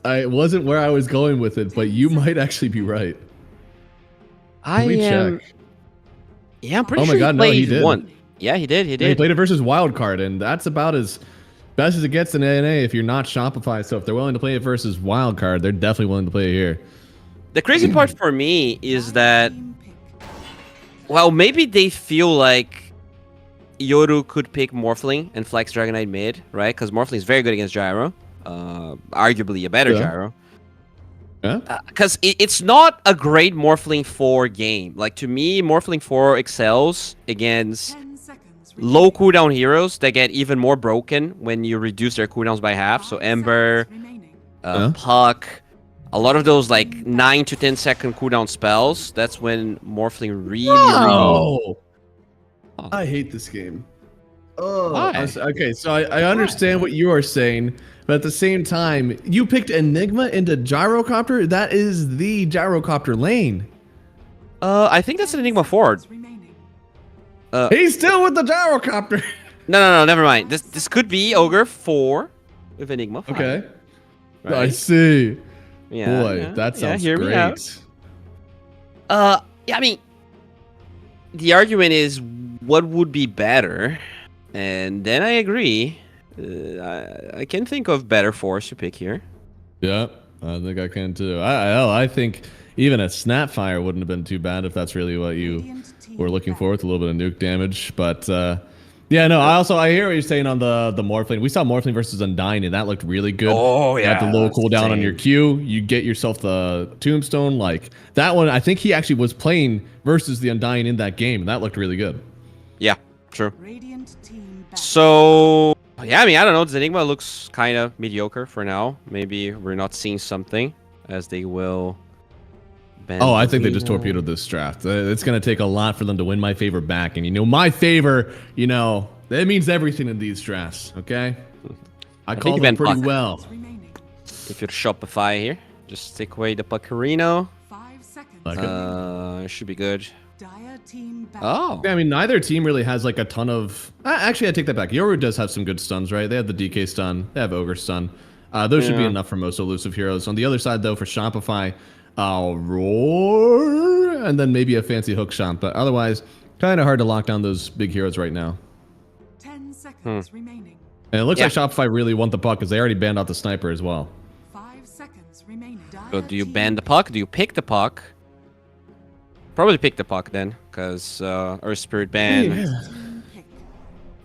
Speaker 6: I wasn't where I was going with it, but you might actually be right. Let me check.
Speaker 7: Yeah, I'm pretty
Speaker 6: Oh my
Speaker 7: sure
Speaker 6: God,
Speaker 7: he
Speaker 6: no, he
Speaker 7: played
Speaker 6: did.
Speaker 7: one. Yeah, he did. He
Speaker 6: He
Speaker 7: did.
Speaker 6: played it versus Wildcard, and that's about as best as it gets in NA if you're not Shopify. So if they're willing to play it versus Wildcard, they're definitely willing to play it here.
Speaker 7: The crazy part for me is that, well, maybe they feel like Yoru could pick Morphling and flex Dragonite mid, right? Because Morphling is very good against Gyro. Arguably a better Gyro.
Speaker 6: Yeah.
Speaker 7: Because it's not a great Morphling 4 game. Like, to me, Morphling 4 excels against
Speaker 8: 10 seconds.
Speaker 7: low cooldown heroes that get even more broken when you reduce their cooldowns by half. So Ember, Puck, a lot of those like 9 to 10 second cooldown spells. That's when Morphling really.
Speaker 6: Oh, I hate this game. Oh,
Speaker 7: Why?
Speaker 6: Okay, so I understand what you are saying, but at the same time, you picked Enigma into Gyrocopter. That is the Gyrocopter lane.
Speaker 7: I think that's an Enigma Ford.
Speaker 6: He's still with the Gyrocopter.
Speaker 7: No, never mind. This could be Ogre 4 with Enigma 5.
Speaker 6: Okay.
Speaker 7: Right?
Speaker 6: I see.
Speaker 7: Yeah,
Speaker 6: Boy,
Speaker 7: yeah,
Speaker 6: that sounds
Speaker 7: hear me out.
Speaker 6: great.
Speaker 7: Yeah, I mean, the argument is what would be better, and then I agree. I can think of better fours to pick here.
Speaker 6: Yeah, I think I can too. I think even a Snapfire wouldn't have been too bad if that's really what you were looking for, with a little bit of nuke damage. But yeah, no, I hear what you're saying on the Morphling. We saw Morphling versus Undying, and that looked really good.
Speaker 7: Oh,
Speaker 6: You have
Speaker 7: yeah,
Speaker 6: the low
Speaker 7: that's
Speaker 6: cooldown on
Speaker 7: insane.
Speaker 6: your Q. You get yourself the Tombstone. Like that one, I think he actually was playing versus the Undying in that game, and that looked really good.
Speaker 7: Yeah, true.
Speaker 8: Radiant team back.
Speaker 7: So, yeah, I mean, I don't know. The Enigma looks kind of mediocre for now. Maybe we're not seeing something as they will.
Speaker 6: Oh, I think they just torpedoed this draft. It's going to take a lot for them to win my favor back. And, my favor, that means everything in these drafts, okay? I
Speaker 7: think
Speaker 6: call
Speaker 7: you
Speaker 6: them
Speaker 7: ban
Speaker 6: pretty
Speaker 7: Puck.
Speaker 6: well.
Speaker 8: Remaining.
Speaker 7: If you're Shopify here, just take away the Puckerino.
Speaker 8: 5 seconds.
Speaker 6: Okay.
Speaker 7: Should be good.
Speaker 8: Dire team back.
Speaker 7: Oh,
Speaker 6: I mean, neither team really has like a ton of... Actually, I take that back. Yoru does have some good stuns, right? They have the DK stun. They have Ogre stun. Those should be enough for most elusive heroes. On the other side, though, for Shopify, Roar, and then maybe a fancy hook shot. But otherwise, kind of hard to lock down those big heroes right now.
Speaker 8: 10 seconds remaining.
Speaker 6: And it looks
Speaker 7: Yeah.
Speaker 6: like Shopify really want the Puck because they already banned out the Sniper as well.
Speaker 8: 5 seconds remaining.
Speaker 7: so do you ban the Puck? Do you pick the Puck? Probably pick the Puck then, because Earth Spirit ban.
Speaker 8: Team pick.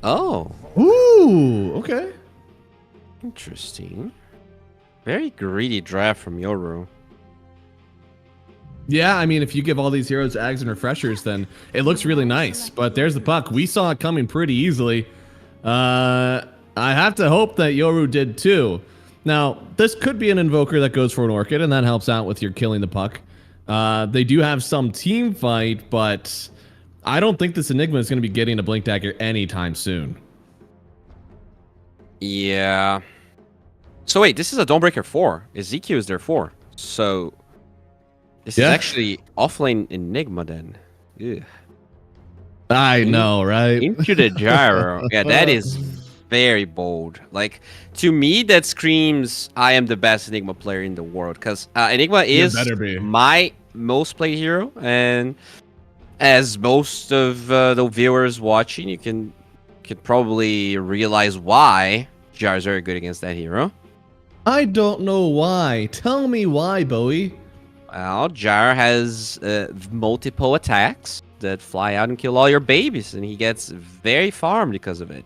Speaker 7: Oh,
Speaker 6: Ooh, okay.
Speaker 7: interesting. Very greedy draft from Yoru.
Speaker 6: Yeah, I mean, if you give all these heroes Ags and Refreshers, then it looks really nice. But there's the Puck. We saw it coming pretty easily. I have to hope that Yoru did too. Now, this could be an Invoker that goes for an Orchid, and that helps out with your killing the Puck. They do have some team fight, but I don't think this Enigma is going to be getting a Blink Dagger anytime soon.
Speaker 7: Yeah. So wait, this is a Dawnbreaker 4. Ezekiel is their 4. So this is actually offlane Enigma then. Ugh.
Speaker 6: I know, right?
Speaker 7: Into the Gyro. Yeah, that is very bold. Like, to me, that screams I am the best Enigma player in the world. Because Enigma is
Speaker 6: better be.
Speaker 7: my most played hero. And as most of the viewers watching, you can probably realize why Gyro is very good against that hero.
Speaker 6: I don't know why. Tell me why, Bowie.
Speaker 7: Well, Gyro has multiple attacks that fly out and kill all your babies, and he gets very farmed because of it.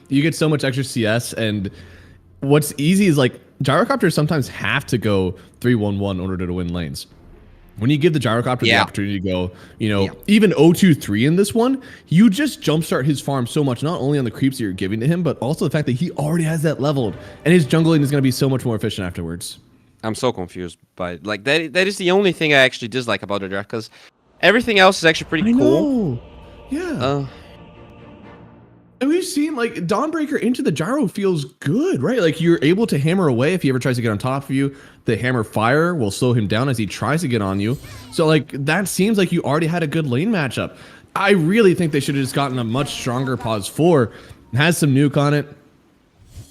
Speaker 6: You get so much extra CS, and what's easy is like Gyrocopters sometimes have to go 3-1-1 in order to win lanes. When you give the Gyrocopter the opportunity to go, even 0-2-3 in this one, you just jumpstart his farm so much, not only on the creeps that you're giving to him, but also the fact that he already has that leveled, and his jungling is going to be so much more efficient afterwards.
Speaker 7: I'm so confused by it. Like, that is the only thing I actually dislike about the draft, because everything else is actually pretty cool.
Speaker 6: Yeah. And we've seen like Dawnbreaker into the gyro feels good, right? Like you're able to hammer away if he ever tries to get on top of you. The hammer fire will slow him down as he tries to get on you. So like that seems like you already had a good lane matchup. I really think they should have just gotten a much stronger pause 4. Has some nuke on it.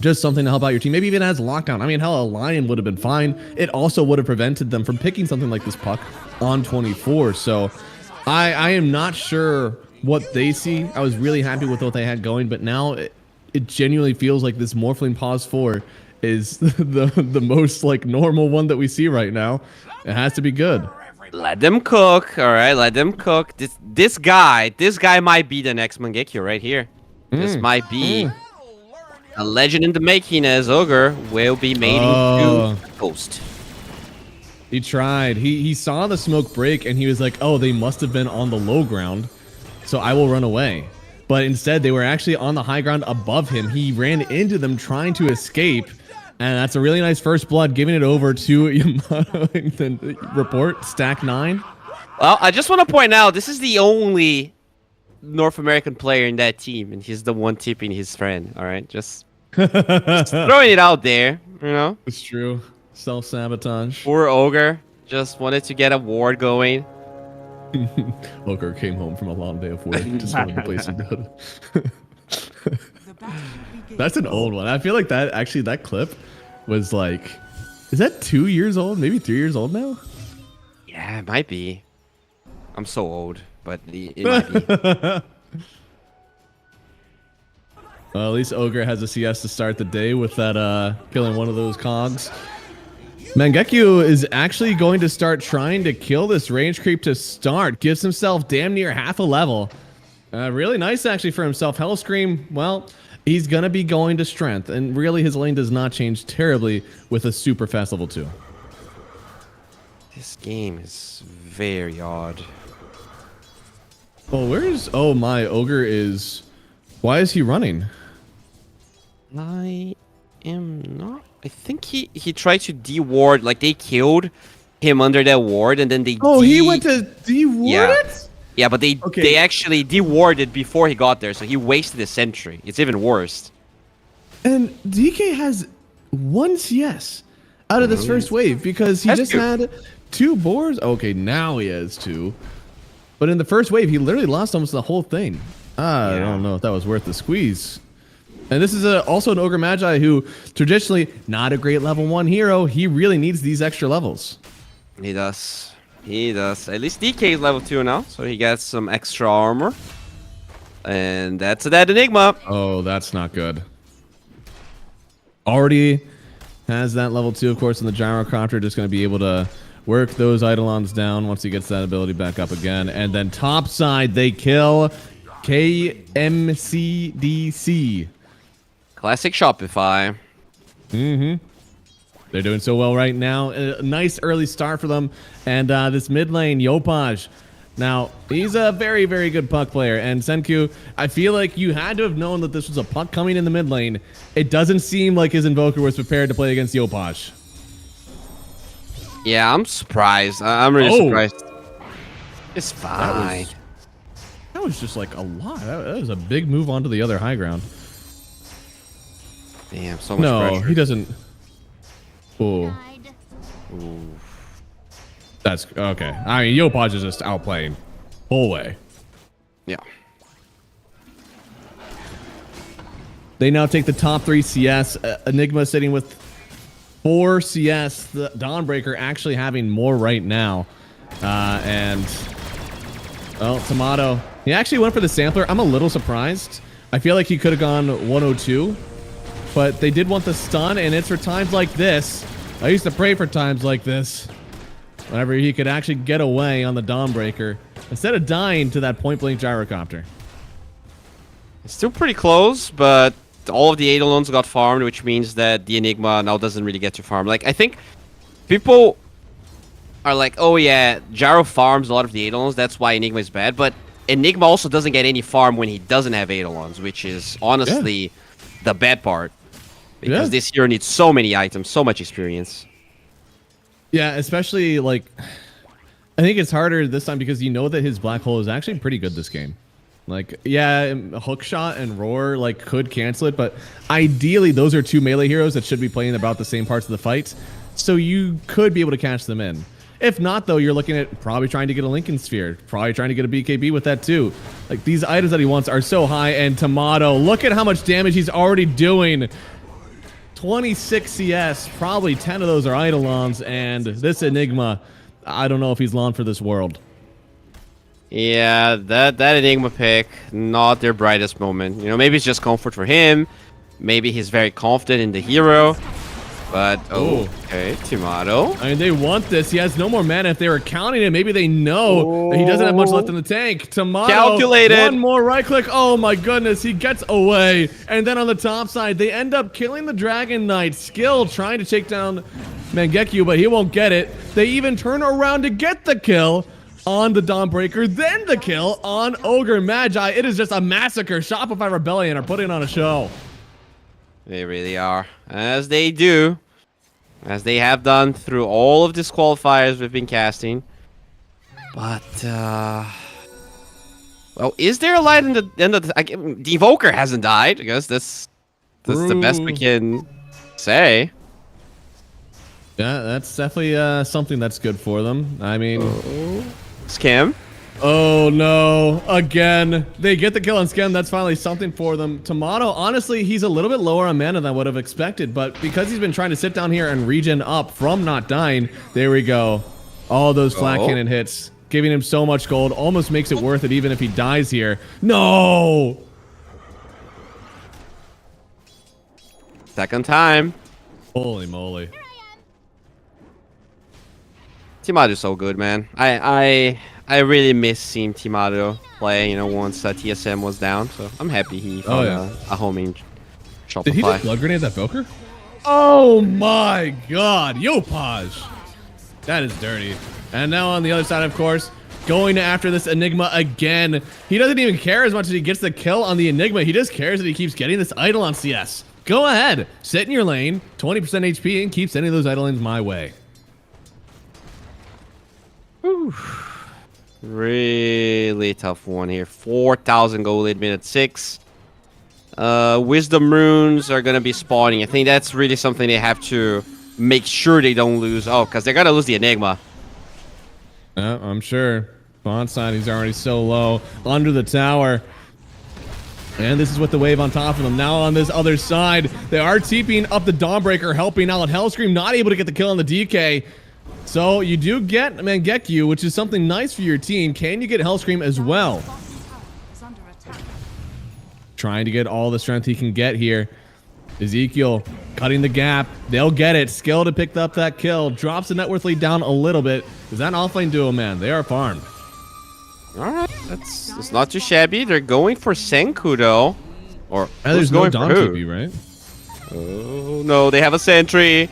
Speaker 6: Just something to help out your team. Maybe even has lockdown. I mean, hell, a lion would have been fine. It also would have prevented them from picking something like this puck on 24. So I am not sure what they see. I was really happy with what they had going, but now it genuinely feels like this Morphling pause 4 is the most like normal one that we see right now. It has to be good.
Speaker 7: Let them cook, all right. Let them cook. This guy might be the next Mangekyo right here. This might be a legend in the making, as Ogre will be made into Ghost.
Speaker 6: He tried. He saw the smoke break and he was like, "Oh, they must have been on the low ground, so I will run away." But instead, they were actually on the high ground above him. He ran into them trying to escape. And that's a really nice first blood, giving it over to Yamato. And then report, stack 9.
Speaker 7: Well, I just want to point out, this is the only North American player in that team, and he's the one tipping his friend, all right? Just throwing it out there, you know?
Speaker 6: It's true. Self-sabotage.
Speaker 7: Poor Ogre just wanted to get a ward going.
Speaker 6: Ogre came home from a long day of work. Just wanted to play some Dota. That's an old one. I feel like that clip was like, is that 2 years old? Maybe 3 years old now?
Speaker 7: Yeah, it might be. I'm so old, but it might be.
Speaker 6: Well, at least Ogre has a CS to start the day with that killing one of those cogs. Mangekyo is actually going to start trying to kill this range creep to start. Gives himself damn near half a level. Really nice actually for himself. Hellscream, well, he's going to be going to strength. And really his lane does not change terribly with a super fast level 2.
Speaker 7: This game is very odd.
Speaker 6: Oh, where's... Oh my, Ogre is... Why is he running?
Speaker 7: I am not... I think he tried to de-ward, like they killed him under that ward and then they
Speaker 6: he went to de-ward it?
Speaker 7: Yeah, but they actually de-warded before he got there, so he wasted a sentry. It's even worse.
Speaker 6: And DK has 1 CS out of this first wave because he just had 2 boars. Okay, now he has 2. But in the first wave, he literally lost almost the whole thing. I don't know if that was worth the squeeze. And this is also an Ogre Magi who traditionally not a great level 1 hero. He really needs these extra levels.
Speaker 7: He does. He does. At least DK is level 2 now, so he gets some extra armor. And that's that Enigma.
Speaker 6: Oh, that's not good. Already has that level 2, of course, and the Gyrocopter just going to be able to work those Eidolons down once he gets that ability back up again. And then top side, they kill KMCDC.
Speaker 7: Classic Shopify.
Speaker 6: They're doing so well right now. A nice early start for them. And this mid lane, Yopaj. Now, he's a very, very good puck player. And Senku, I feel like you had to have known that this was a puck coming in the mid lane. It doesn't seem like his Invoker was prepared to play against Yopaj.
Speaker 7: Yeah, I'm surprised. I'm really surprised. It's fine.
Speaker 6: That was just like a lot. That was a big move onto the other high ground.
Speaker 7: Damn, so much pressure.
Speaker 6: He doesn't. Oh. That's okay. I mean, Yopaj is just outplaying whole way.
Speaker 7: Yeah.
Speaker 6: They now take the top 3 CS. Enigma sitting with 4 CS. The Dawnbreaker actually having more right now. And well, Tomato. He actually went for the sampler. I'm a little surprised. I feel like he could have gone 102. But they did want the stun, and it's for times like this. I used to pray for times like this. Whenever he could actually get away on the Dawnbreaker instead of dying to that point-blank Gyrocopter.
Speaker 7: It's still pretty close, but all of the Eidolons got farmed, which means that the Enigma now doesn't really get to farm. Like, I think people are like, oh yeah, Gyro farms a lot of the Eidolons, that's why Enigma is bad. But Enigma also doesn't get any farm when he doesn't have Eidolons, which is honestly the bad part. Because this hero needs so many items, so much experience.
Speaker 6: Yeah, especially, like, I think it's harder this time because you know that his Black Hole is actually pretty good this game. Like, yeah, hook shot and roar like could cancel it, but ideally those are two melee heroes that should be playing about the same parts of the fight, so you could be able to catch them in. If not, though, you're looking at probably trying to get a Lincoln Sphere, probably trying to get a BKB with that too. Like, these items that he wants are so high, and Tomato, look at how much damage he's already doing. 26 CS, probably 10 of those are Eidolons, and this Enigma, I don't know if he's long for this world.
Speaker 7: Yeah, that Enigma pick, not their brightest moment. You know, maybe it's just comfort for him. Maybe he's very confident in the hero. But, okay, Tomato.
Speaker 6: I mean, they want this. He has no more mana. If they were counting it, maybe they know that he doesn't have much left in the tank. Tomato,
Speaker 7: calculated.
Speaker 6: One more right click. Oh my goodness, he gets away. And then on the top side, they end up killing the Dragon Knight. Skill trying to take down Mangekyo, but he won't get it. They even turn around to get the kill on the Dawnbreaker, then the kill on Ogre Magi. It is just a massacre. Shopify Rebellion are putting on a show.
Speaker 7: They really are. As they do. As they have done through all of these qualifiers we've been casting. But, well, is there a light in the the Evoker hasn't died. I guess that's the best we can say.
Speaker 6: Yeah, that's definitely something that's good for them. I mean...
Speaker 7: Scam.
Speaker 6: Oh no, again. They get the kill on Scam. That's finally something for them. Tomato, honestly, he's a little bit lower on mana than I would have expected, but because he's been trying to sit down here and regen up from not dying, there we go. All those flat cannon hits, giving him so much gold, almost makes it worth it even if he dies here. No!
Speaker 7: Second time.
Speaker 6: Holy moly.
Speaker 7: Timato's so good, man. I really miss seeing Timato play, you know, once TSM was down. So I'm happy he found a homing Shopify.
Speaker 6: Did he just blood grenade that Boker? Oh my god, Yopaj. That is dirty. And now on the other side, of course, going after this Enigma again. He doesn't even care as much as he gets the kill on the Enigma. He just cares that he keeps getting this idol on CS. Go ahead, sit in your lane, 20% HP, and keep sending those idolings my way.
Speaker 7: Whew. Really tough one here. 4,000 gold lead, minute 6. Wisdom runes are gonna be spawning. I think that's really something they have to make sure they don't lose. Oh, because they're gonna lose the Enigma.
Speaker 6: I'm sure. Bonside, he's already so low. Under the tower. And this is with the wave on top of them. Now on this other side, they are TPing up the Dawnbreaker, helping out. Hellscream not able to get the kill on the DK. So you do get Mangekyo, which is something nice for your team. Can you get Hellscream as well? Trying to get all the strength he can get here. Ezekiel cutting the gap. They'll get it. Skill to pick up that kill. Drops the net worth lead down a little bit. Is that an offlane duo, man? They are farmed.
Speaker 7: Alright, that's not too shabby. They're going for Senku, though. Or
Speaker 6: there's
Speaker 7: going
Speaker 6: no
Speaker 7: for who?
Speaker 6: TP, right?
Speaker 7: Oh, no. They have a sentry.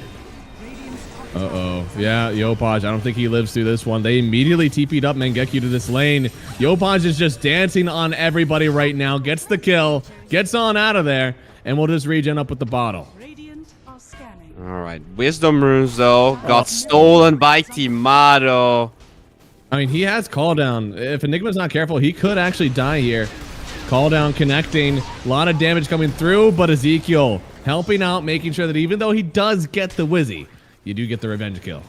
Speaker 6: Uh-oh. Yeah, Yopaj, I don't think he lives through this one. They immediately TP'd up Mangekyo to this lane. Yopaj is just dancing on everybody right now. Gets the kill. Gets on out of there. And we'll just regen up with the bottle.
Speaker 7: Alright. Wisdom runes, though. Got stolen by Timato.
Speaker 6: I mean, he has call down. If Enigma's not careful, he could actually die here. Call down connecting. A lot of damage coming through, but Ezekiel helping out, making sure that even though he does get the Wizzy, you do get the revenge kill.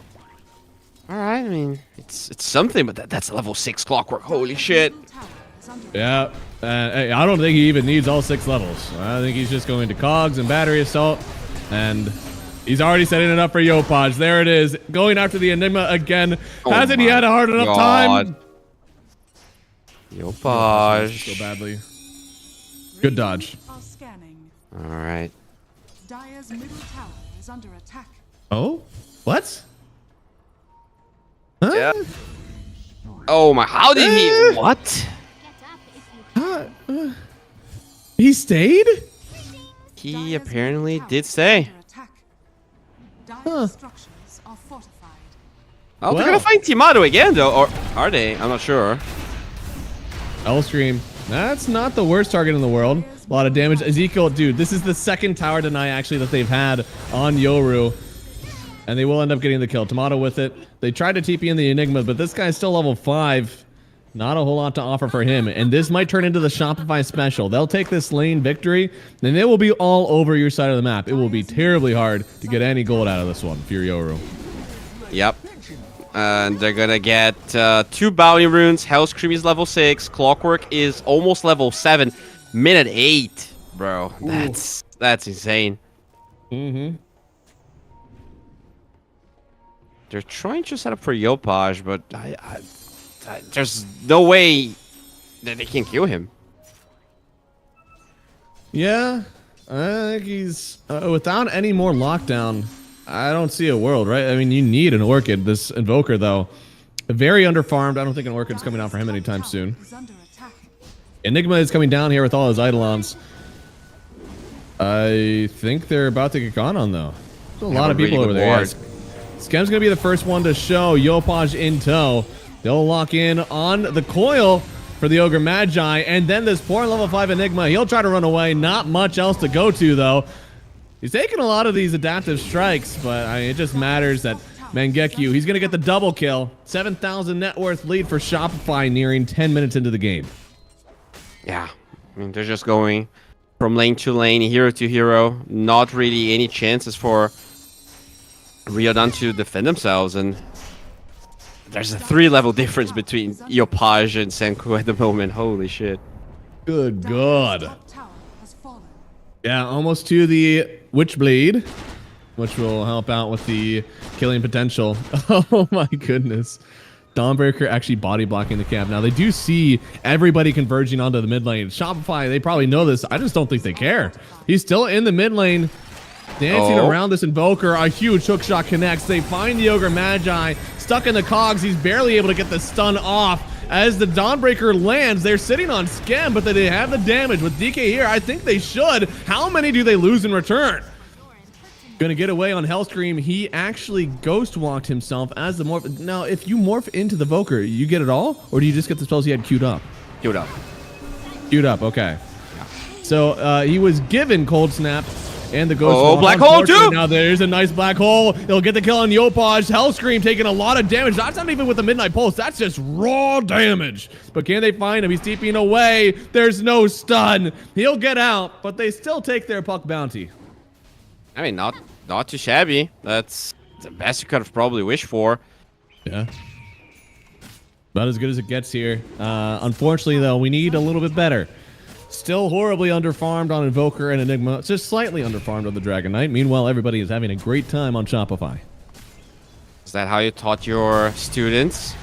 Speaker 7: Alright, I mean, it's something, but that's level 6 clockwork. Holy shit.
Speaker 6: Yeah. I don't think he even needs all 6 levels. I think he's just going to Cogs and Battery Assault. And he's already setting it up for Yopaj. There it is. Going after the Enigma again. Hasn't he had a hard enough time?
Speaker 7: Yopaj.
Speaker 6: So badly. Good dodge.
Speaker 7: Alright.
Speaker 8: Dire's middle tower is under attack.
Speaker 6: Oh? What? Huh?
Speaker 7: Yeah. Oh my, how did he? What?
Speaker 6: He stayed?
Speaker 7: He apparently did stay.
Speaker 8: Huh.
Speaker 7: Oh, they're gonna find Timato again, though, or are they? I'm not sure.
Speaker 6: Hellscream. That's not the worst target in the world. A lot of damage. Ezekiel, dude, this is the second tower deny, actually, that they've had on Yoru. And they will end up getting the kill. Tomato with it. They tried to TP in the Enigma, but this guy's still level 5. Not a whole lot to offer for him, and this might turn into the Shopify special. They'll take this lane victory, and it will be all over your side of the map. It will be terribly hard to get any gold out of this one, Furioru.
Speaker 7: Yep. And they're gonna get 2 bounty runes. Hellscream is level 6. Clockwork is almost level 7. Minute 8, bro. That's insane.
Speaker 6: Mm-hmm.
Speaker 7: They're trying to set up for Yopaj, but there's no way that they can kill him.
Speaker 6: Yeah, I think he's without any more lockdown. I don't see a world, right? I mean, you need an Orchid. This Invoker, though, very underfarmed. I don't think an Orchid's coming out for him anytime soon. Enigma is coming down here with all his Eidolons. I think they're about to get gone on, though. There's a lot of people over there. Skem's going to be the first one to show Yopaj in tow. They'll lock in on the coil for the Ogre Magi, and then this poor level 5 Enigma. He'll try to run away. Not much else to go to, though. He's taking a lot of these adaptive strikes, but it just matters that Mangekyu, he's going to get the double kill. 7,000 net worth lead for Shopify nearing 10 minutes into the game.
Speaker 7: Yeah, I mean, they're just going from lane to lane, hero to hero. Not really any chances for Ryodan to defend themselves, and there's a 3-level difference between Yopaj and Senku at the moment. Holy shit.
Speaker 6: Good God. Yeah, almost to the Witchblade, which will help out with the killing potential. Oh my goodness. Dawnbreaker actually body blocking the camp. Now, they do see everybody converging onto the mid lane. Shopify, they probably know this. I just don't think they care. He's still in the mid lane, dancing around this Invoker. A huge hook shot connects. They find the Ogre Magi stuck in the cogs. He's barely able to get the stun off. As the Dawnbreaker lands, they're sitting on Skem, but they have the damage. With DK here, I think they should. How many do they lose in return? Gonna get away on Hellscream. He actually ghost walked himself as the morph. Now, if you morph into the Voker, you get it all? Or do you just get the spells he had queued up?
Speaker 7: Queued up.
Speaker 6: Queued up, okay. Yeah. So he was given Cold Snap and the ghost.
Speaker 7: Oh, black hole too!
Speaker 6: Now there's a nice black hole. He'll get the kill on Yopaj. Hellscream taking a lot of damage. That's not even with the Midnight Pulse. That's just raw damage. But can they find him? He's TPing away. There's no stun. He'll get out, but they still take their puck bounty.
Speaker 7: I mean, not too shabby. That's the best you could have probably wished for.
Speaker 6: Yeah. About as good as it gets here. Unfortunately, though, we need a little bit better. Still horribly underfarmed on Invoker and Enigma. Just slightly underfarmed on the Dragon Knight. Meanwhile, everybody is having a great time on Shopify.
Speaker 7: Is that how you taught your students?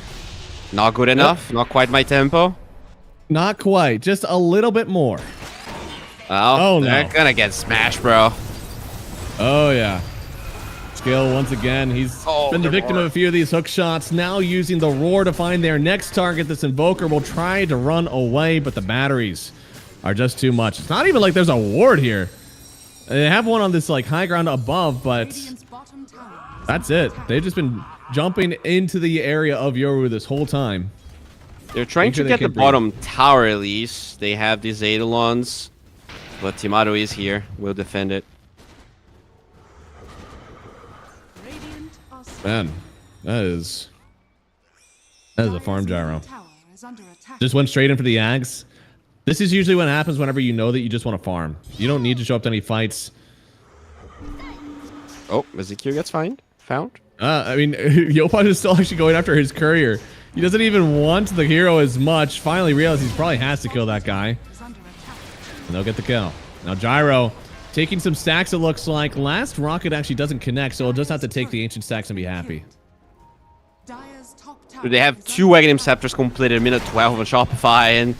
Speaker 7: Not good enough? Not quite my tempo?
Speaker 6: Not quite. Just a little bit more.
Speaker 7: Oh, they're gonna get smashed, bro.
Speaker 6: Oh, yeah. Skill, once again, he's been the victim of a few of these hook shots. Now using the Roar to find their next target. This Invoker will try to run away, but the batteries are just too much. It's not even like there's a ward here. They have one on this like high ground above, but that's it. They've just been jumping into the area of Yoru this whole time.
Speaker 7: They're trying to get the bottom tower at least. They have these Eidolons, but Timato is here. We'll defend it.
Speaker 6: Man, that is a farm gyro. Just went straight in for the Ags. This is usually what happens whenever you know that you just want to farm. You don't need to show up to any fights.
Speaker 7: Oh, Ezekiel gets found.
Speaker 6: I mean, Yopaj is still actually going after his courier. He doesn't even want the hero as much. Finally realizes he probably has to kill that guy. And they'll get the kill. Now Gyro taking some stacks, it looks like. Last rocket actually doesn't connect, so he'll just have to take the ancient stacks and be happy.
Speaker 7: They have 2 Aghanim Scepters completed, minute 12 on Shopify, and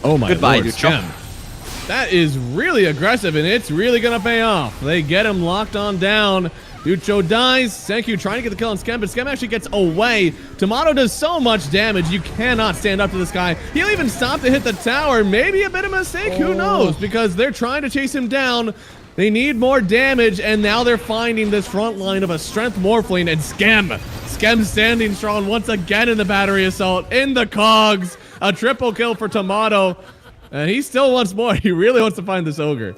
Speaker 6: oh my
Speaker 7: goodbye,
Speaker 6: Lord, Skem. That is really aggressive, and it's really gonna pay off. They get him locked on down. Ducho dies. Senku trying to get the kill on Skem, but Skem actually gets away. Tomato does so much damage, you cannot stand up to this guy. He'll even stop to hit the tower. Maybe a bit of a mistake, who knows? Because they're trying to chase him down. They need more damage, and now they're finding this front line of a strength Morphling and Skem. Skem standing strong once again in the battery assault, in the cogs. A triple kill for Tomato. And he still wants more. He really wants to find this ogre.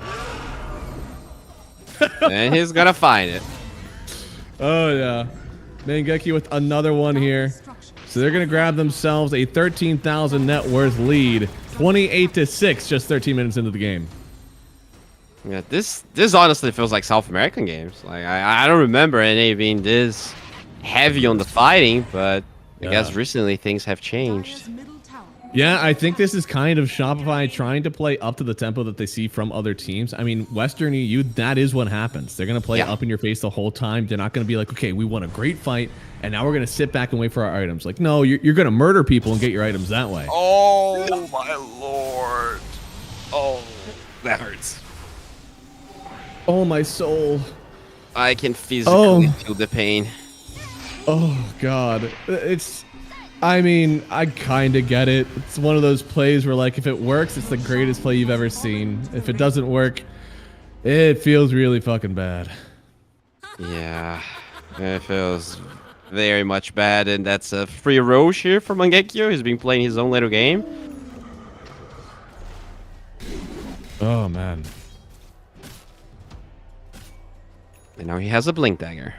Speaker 7: And he's gonna find it.
Speaker 6: Oh, yeah. Mangekyu with another one here. So they're going to grab themselves a 13,000 net worth lead, 28-6, just 13 minutes into the game.
Speaker 7: Yeah, this honestly feels like South American games. Like I don't remember NA being this heavy on the fighting, but I guess recently things have changed.
Speaker 8: Dire's middle tower.
Speaker 6: Yeah, I think this is kind of Shopify trying to play up to the tempo that they see from other teams. I mean, Western EU, that is what happens. They're going to play up in your face the whole time. They're not going to be like, okay, we won a great fight, and now we're going to sit back and wait for our items. Like, no, you're going to murder people and get your items that way.
Speaker 7: Oh, my lord. Oh, that hurts.
Speaker 6: Oh, my soul.
Speaker 7: I can physically feel the pain.
Speaker 6: Oh, God. I mean, I kind of get it. It's one of those plays where, like, if it works, it's the greatest play you've ever seen. If it doesn't work, it feels really fucking bad.
Speaker 7: Yeah, it feels very much bad, and that's a free Roche here for Mangekyo. He's been playing his own little game.
Speaker 6: Oh, man.
Speaker 7: And now he has a Blink Dagger.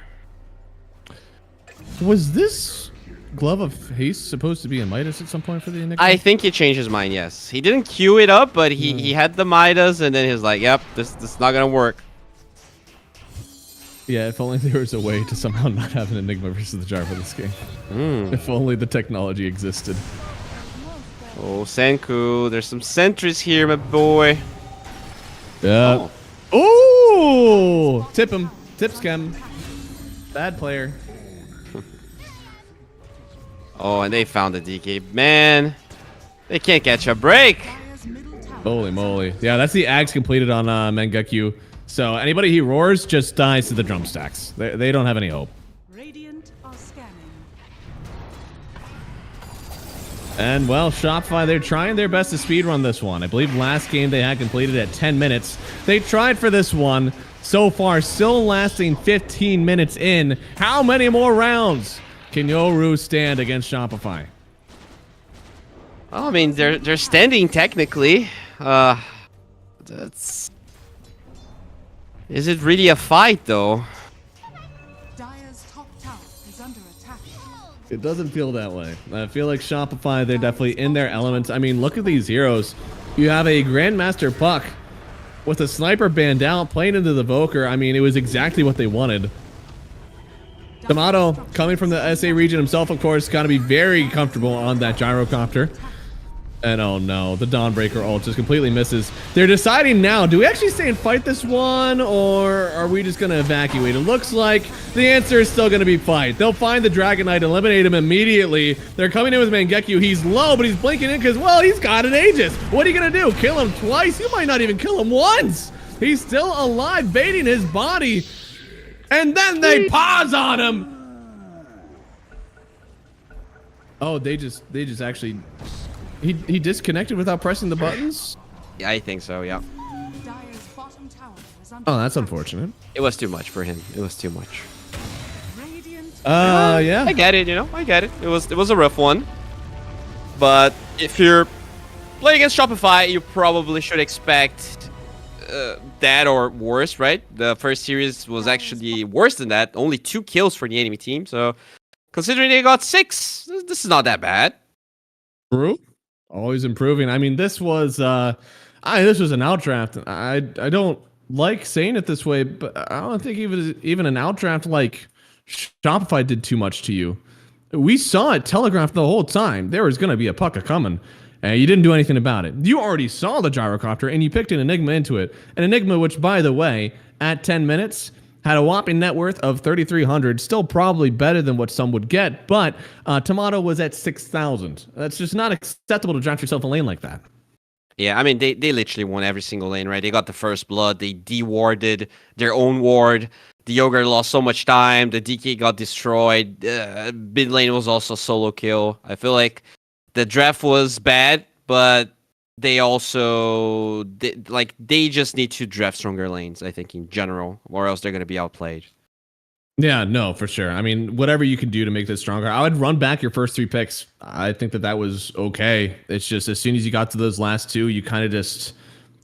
Speaker 6: Was this Glove of Haste supposed to be a Midas at some point for the Enigma?
Speaker 7: I think he changed his mind, yes. He didn't queue it up, but he had the Midas, and then he's like, yep, this is not gonna work.
Speaker 6: Yeah, if only there was a way to somehow not have an Enigma versus the Jar for this game. If only the technology existed.
Speaker 7: Oh, Senku, there's some sentries here, my boy.
Speaker 6: Yeah. Oh. Tip him. Tip scam. Bad player.
Speaker 7: Oh, and they found the DK. Man, they can't catch a break.
Speaker 8: Dire's middle tower.
Speaker 6: Holy moly. Yeah, that's the Ags completed on Mangekyo. So anybody he roars just dies to the drum stacks. They don't have any hope.
Speaker 8: Radiant are scanning.
Speaker 6: And, well, Shopify, they're trying their best to speedrun this one. I believe last game they had completed at 10 minutes. They tried for this one. So far, still lasting 15 minutes in. How many more rounds can Yoru stand against Shopify?
Speaker 7: Oh, I mean, they're standing technically. That's... Is it really a fight, though?
Speaker 8: Dire's top tower is under attack.
Speaker 6: It doesn't feel that way. I feel like Shopify, they're definitely in their element. I mean, look at these heroes. You have a Grandmaster Puck with a sniper band out, playing into the Voker. I mean, it was exactly what they wanted. Tomato, coming from the SA region himself, of course, got to be very comfortable on that gyrocopter. And oh no, the Dawnbreaker ult just completely misses. They're deciding now, do we actually stay and fight this one, or are we just going to evacuate? It looks like the answer is still going to be fight. They'll find the Dragon Knight, eliminate him immediately. They're coming in with Mangekyo. He's low, but he's blinking in because, well, he's got an Aegis. What are you going to do? Kill him twice? You might not even kill him once. He's still alive, baiting his body. And then they pause on him. Oh, they just actually... He disconnected without pressing the buttons?
Speaker 7: Yeah, I think so, yeah.
Speaker 8: Dire's bottom tower is under
Speaker 6: Oh, that's
Speaker 8: attack.
Speaker 6: unfortunate.
Speaker 7: It was too much for him. It was too much.
Speaker 8: Radiant
Speaker 6: Yeah.
Speaker 7: I get it, you know. I get it. It was a rough one. But if you're playing against Shopify, you probably should expect that or worse, right? The first series was actually worse than that. Only 2 kills for the enemy team. So considering they got 6, this is not that bad.
Speaker 6: True. Always improving. I mean, this was this was an outdraft. I don't like saying it this way, but I don't think even an outdraft like Shopify did too much to you. We saw it telegraphed the whole time. There was going to be a puck coming, and you didn't do anything about it. You already saw the gyrocopter, and you picked an Enigma into it. An Enigma, which, by the way, at 10 minutes, had a whopping net worth of 3,300, still probably better than what some would get, but Tomato was at 6,000. That's just not acceptable to draft yourself a lane like that.
Speaker 7: Yeah, I mean, they literally won every single lane, right? They got the first blood, they de-warded their own ward, the Yogurt lost so much time, the DK got destroyed, mid lane was also solo kill. I feel like the draft was bad, but they also they just need to draft stronger lanes, I think, in general, or else they're going to be outplayed.
Speaker 6: Yeah, no, for sure. I mean, whatever you can do to make this stronger. I would run back your first 3 picks. I think that was okay. It's just as soon as you got to those last 2, you kind of just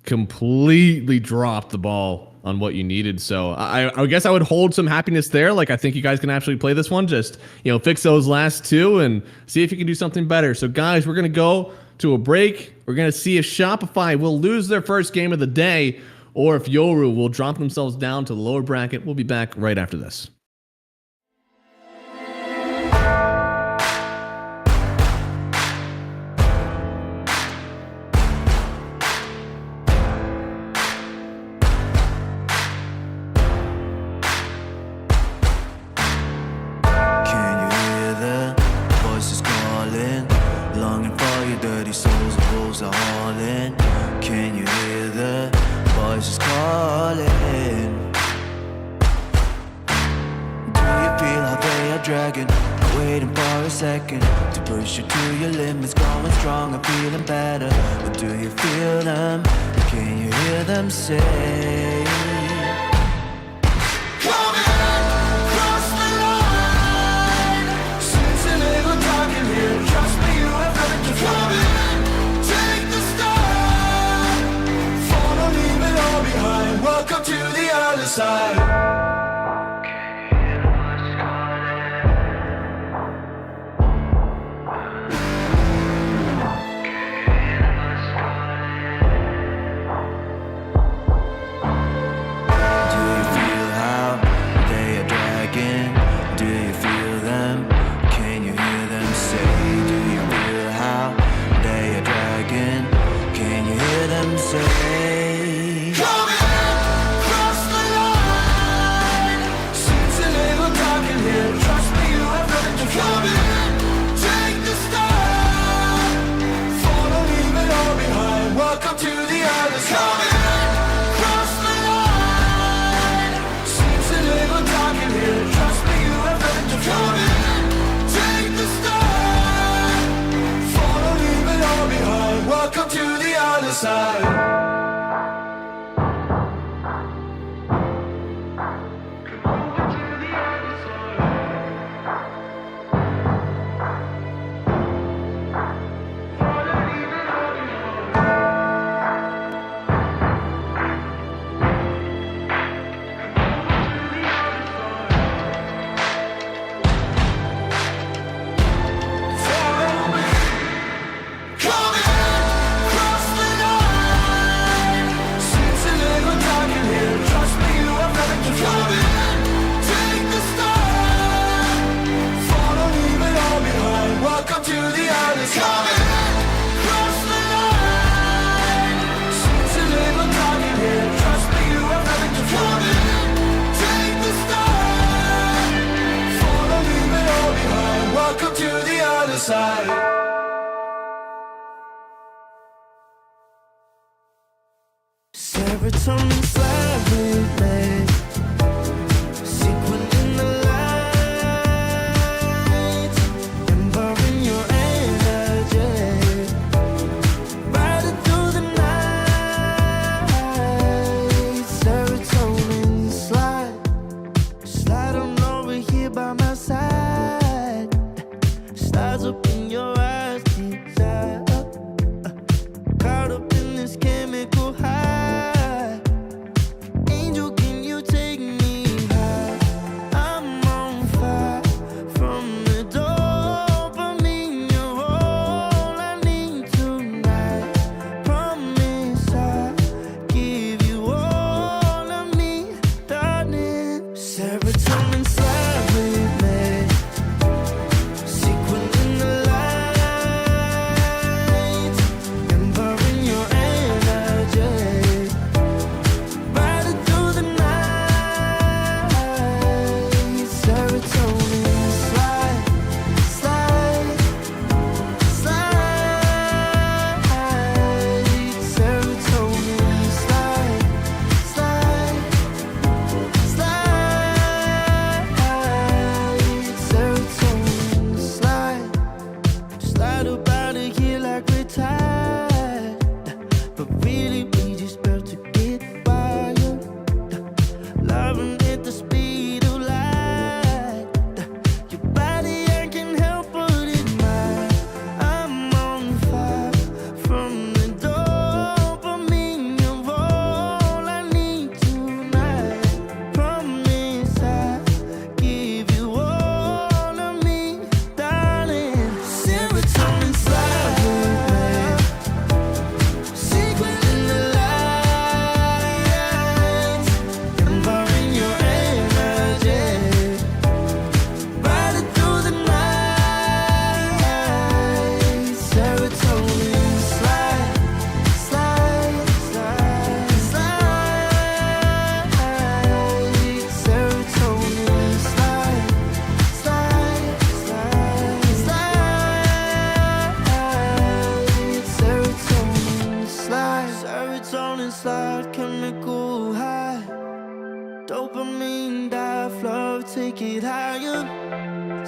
Speaker 6: completely dropped the ball on what you needed. So I guess I would hold some happiness there. Like, I think you guys can actually play this one. Just, fix those last two and see if you can do something better. So guys, we're going to go to a break. We're going to see if Shopify will lose their first game of the day or if Yoru will drop themselves down to the lower bracket. We'll be back right after this.
Speaker 5: Dragon, waiting for a second to push you to your limits, going strong and feeling better. But do you feel them? Can you hear them say? Cross the line. Since a little dark in here, trust me, you have nothing to fight. Take the start. Follow, leave it all behind. Welcome to the other side. Serotonin slowly, sequin in the light, empowering your energy, riding through the night. Serotonin slide on over here by my side, slides up in your eyes, desire, caught up in this chemical high.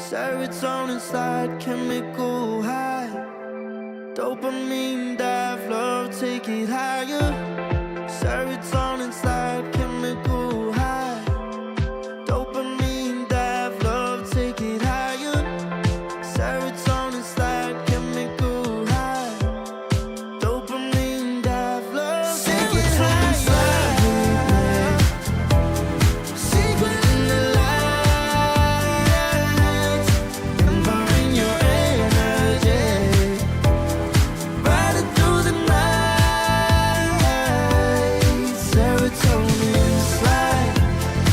Speaker 9: Serotonin slide, chemical high. Dopamine dive, love, take it higher. Serotonin slide, chemical high. Dopamine dive, love, take it higher. Serotonin slide, chemical high. Dopamine dive, love, take it higher. Secret in the lights, empowering your energy. Riding through the night, serotonin slide,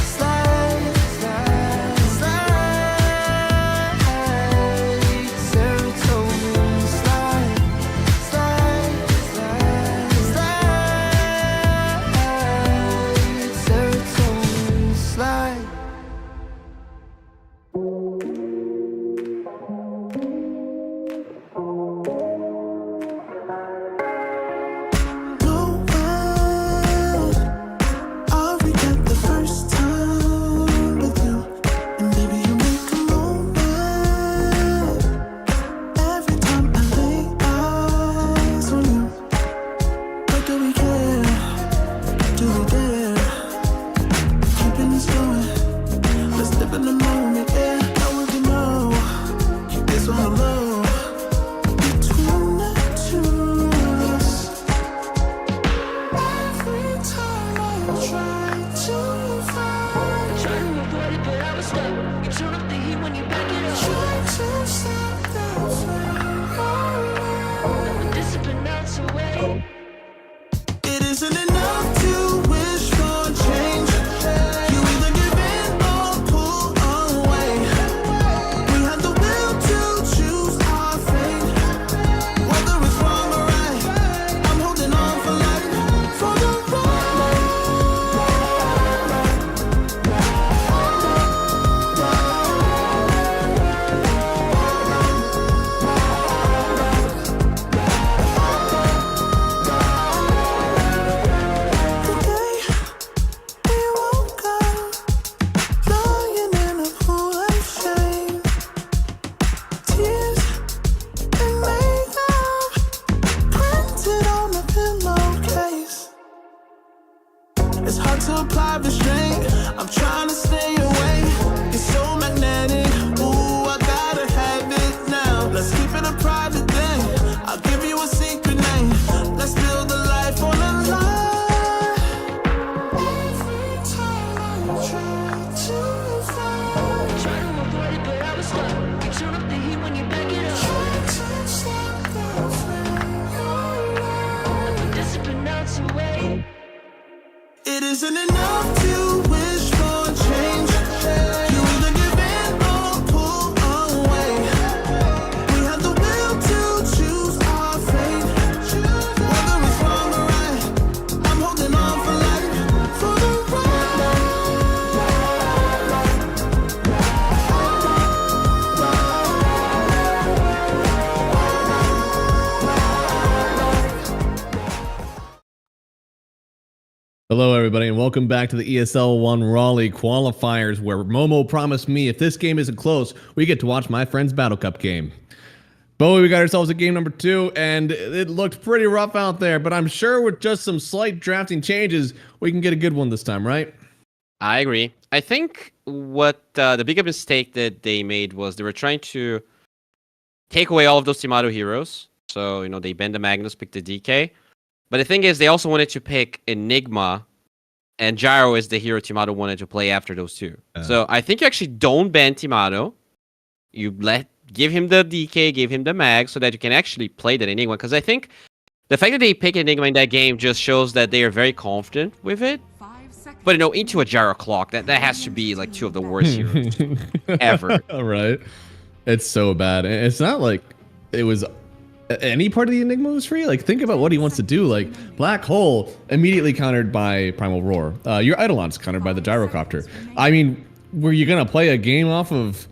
Speaker 9: slide, slide, slide. Serotonin slide, slide, slide, slide. Serotonin slide. No one I'll forget the first time with you, and baby you make a moment every time I lay eyes on you. But do we care? Do we dare? Keeping this going, let's live in the moment. Yeah, now we can know. Keep this on the low. Between the two of us. Every time I try to find,
Speaker 1: Try to avoid it, but I was stuck. You turn up the heat when you back it up.
Speaker 9: try to stop the flame.
Speaker 1: Never discipline melts away.
Speaker 9: It isn't enough to wish for change. You either give in or pull away. We have the will to choose our fate. Whether it's wrong or right, I'm holding on for life. For the The day we woke up, lying in a pool of shame. Tears and makeup printed on the pillowcase. It's hard to apply restraint. I'm trying to stay away. It's so magnetic. Ooh, I gotta have it now. Let's keep it a private thing. I'll give you a secret name. Let's build a life on a lie. Every time I try to find,
Speaker 1: Try to avoid it, but I was stuck. You turn up the heat when you back it up.
Speaker 9: try to stop the flame.
Speaker 1: Never discipline melts away.
Speaker 9: It isn't enough to wish for change. You either give in or pull away. We have the will to choose our fate. Whether it's wrong or right, I'm holding on for life. For the
Speaker 6: Hello, everybody, and welcome back to the ESL One Raleigh Qualifiers, where Momo promised me if this game isn't close, we get to watch my friend's Battle Cup game. Bowie, we got ourselves a game number 2, and it looked pretty rough out there, but I'm sure with just some slight drafting changes, we can get a good one this time, right?
Speaker 7: I agree. I think what the bigger mistake that they made was they were trying to take away all of those Timato heroes. So, you know, they banned the Magnus, picked the DK. But the thing is, they also wanted to pick Enigma, and Gyro is the hero Timato wanted to play after those two. So I think you actually don't ban Timato. You give him the DK, give him the Mag, so that you can actually play that Enigma. Because I think the fact that they pick Enigma in that game just shows that they are very confident with it.
Speaker 8: 5 seconds.
Speaker 7: But, you know, into a Gyro Clock, that has to be like two of the worst heroes ever.
Speaker 6: All right. It's so bad. And it's not like it was any part of the Enigma was free. Like, think about what he wants to do. Like, Black Hole immediately countered by Primal Roar. Your Eidolon's countered by the Gyrocopter. I mean, were you going to play a game off of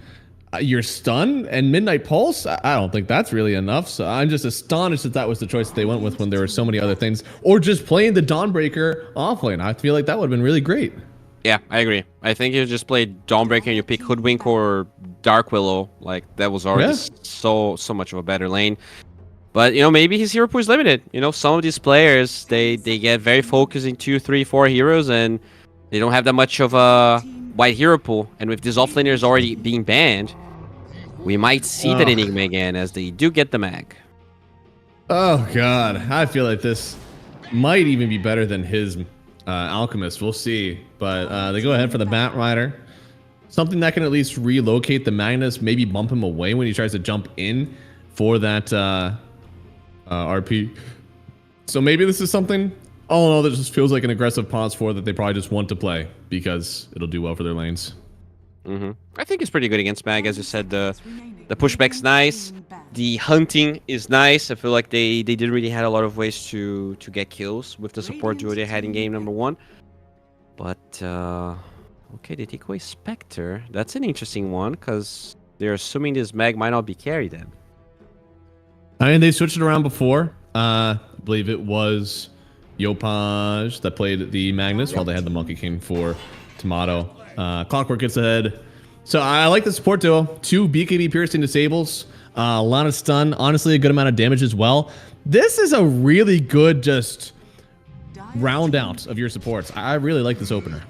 Speaker 6: your stun and Midnight Pulse? I don't think that's really enough. So I'm just astonished that that was the choice that they went with when there were so many other things. Or just playing the Dawnbreaker offlane. I feel like that would have been really great.
Speaker 7: Yeah, I agree. I think you just play Dawnbreaker and you pick Hoodwink or Dark Willow. Like that was already so much of a better lane. But maybe his hero pool is limited. Some of these players they get very focused in 2, 3, 4 heroes and they don't have that much of a wide hero pool. And with these offlaners already being banned, we might see that Enigma again as they do get the mag.
Speaker 6: Oh god, I feel like this might even be better than his Alchemist. We'll see. But they go ahead for the Bat Rider. Something that can at least relocate the Magnus, maybe bump him away when he tries to jump in for that RP. So maybe this is something, all in all, that just feels like an aggressive pause for that they probably just want to play because it'll do well for their lanes.
Speaker 7: I think it's pretty good against mag, as you said. The pushback's nice. The hunting is nice. I feel like they didn't really had a lot of ways to get kills with the support duo they had in game number 1. But okay, they take away Spectre. That's an interesting one because they're assuming this mag might not be carried then.
Speaker 6: I mean, they switched it around before. I believe it was Yopaj that played the Magnus while they had the Monkey King for Tomato. Clockwork gets ahead. So I like the support duo. 2 BKB piercing disables. A lot of stun. Honestly, a good amount of damage as well. This is a really good just round out of your supports. I really like this opener.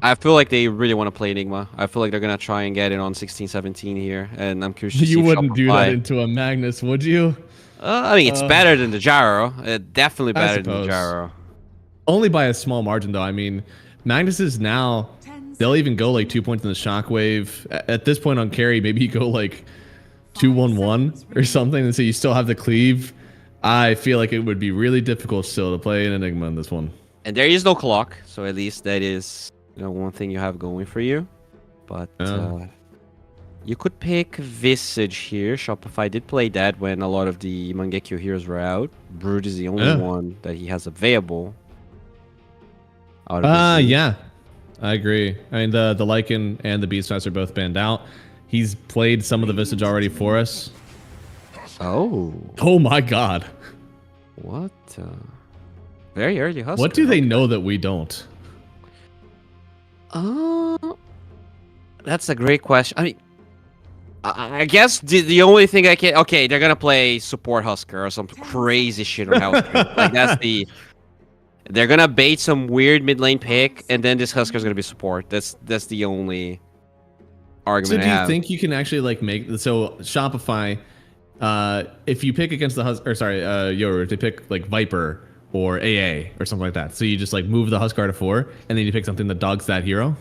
Speaker 7: I feel like they really want to play Enigma. I feel like they're going to try and get it on 16-17 here. And I'm curious to see
Speaker 6: You
Speaker 7: if
Speaker 6: wouldn't do that
Speaker 7: Shopify...
Speaker 6: into a Magnus, would you?
Speaker 7: I mean, it's better than the Gyro. Definitely better than the
Speaker 6: suppose.
Speaker 7: Gyro.
Speaker 6: Only by a small margin, though. I mean, Magnuses now, they'll even go like 2 points in the Shockwave. At this point on carry, maybe you go like 2-1-1 or something, and so you still have the cleave. I feel like it would be really difficult still to play an Enigma in this one.
Speaker 7: And there is no clock, so at least that is one thing you have going for you. But you could pick Visage here. Shopify did play that when a lot of the Mangekyo heroes were out. Brood is the only one that he has available.
Speaker 6: Yeah, I agree. I mean, the Lycan and the Beastmaster are both banned out. He's played some of the Visage already for us. Oh my god.
Speaker 7: What? Very early Husker.
Speaker 6: What do they know that we don't?
Speaker 7: That's a great question. I mean, I guess the only thing I can... Okay, they're going to play support Husker or some crazy shit on Husker. Like, that's the... They're going to bait some weird mid lane pick, and then this Husker's going to be support. That's the only argument
Speaker 6: So do you think you can actually, like, make... So, Shopify, if you pick against the Husker... Or, sorry, Yoru, they pick, like, Viper or AA or something like that. So you just, like, move the Husker to 4, and then you pick something that dogs that hero?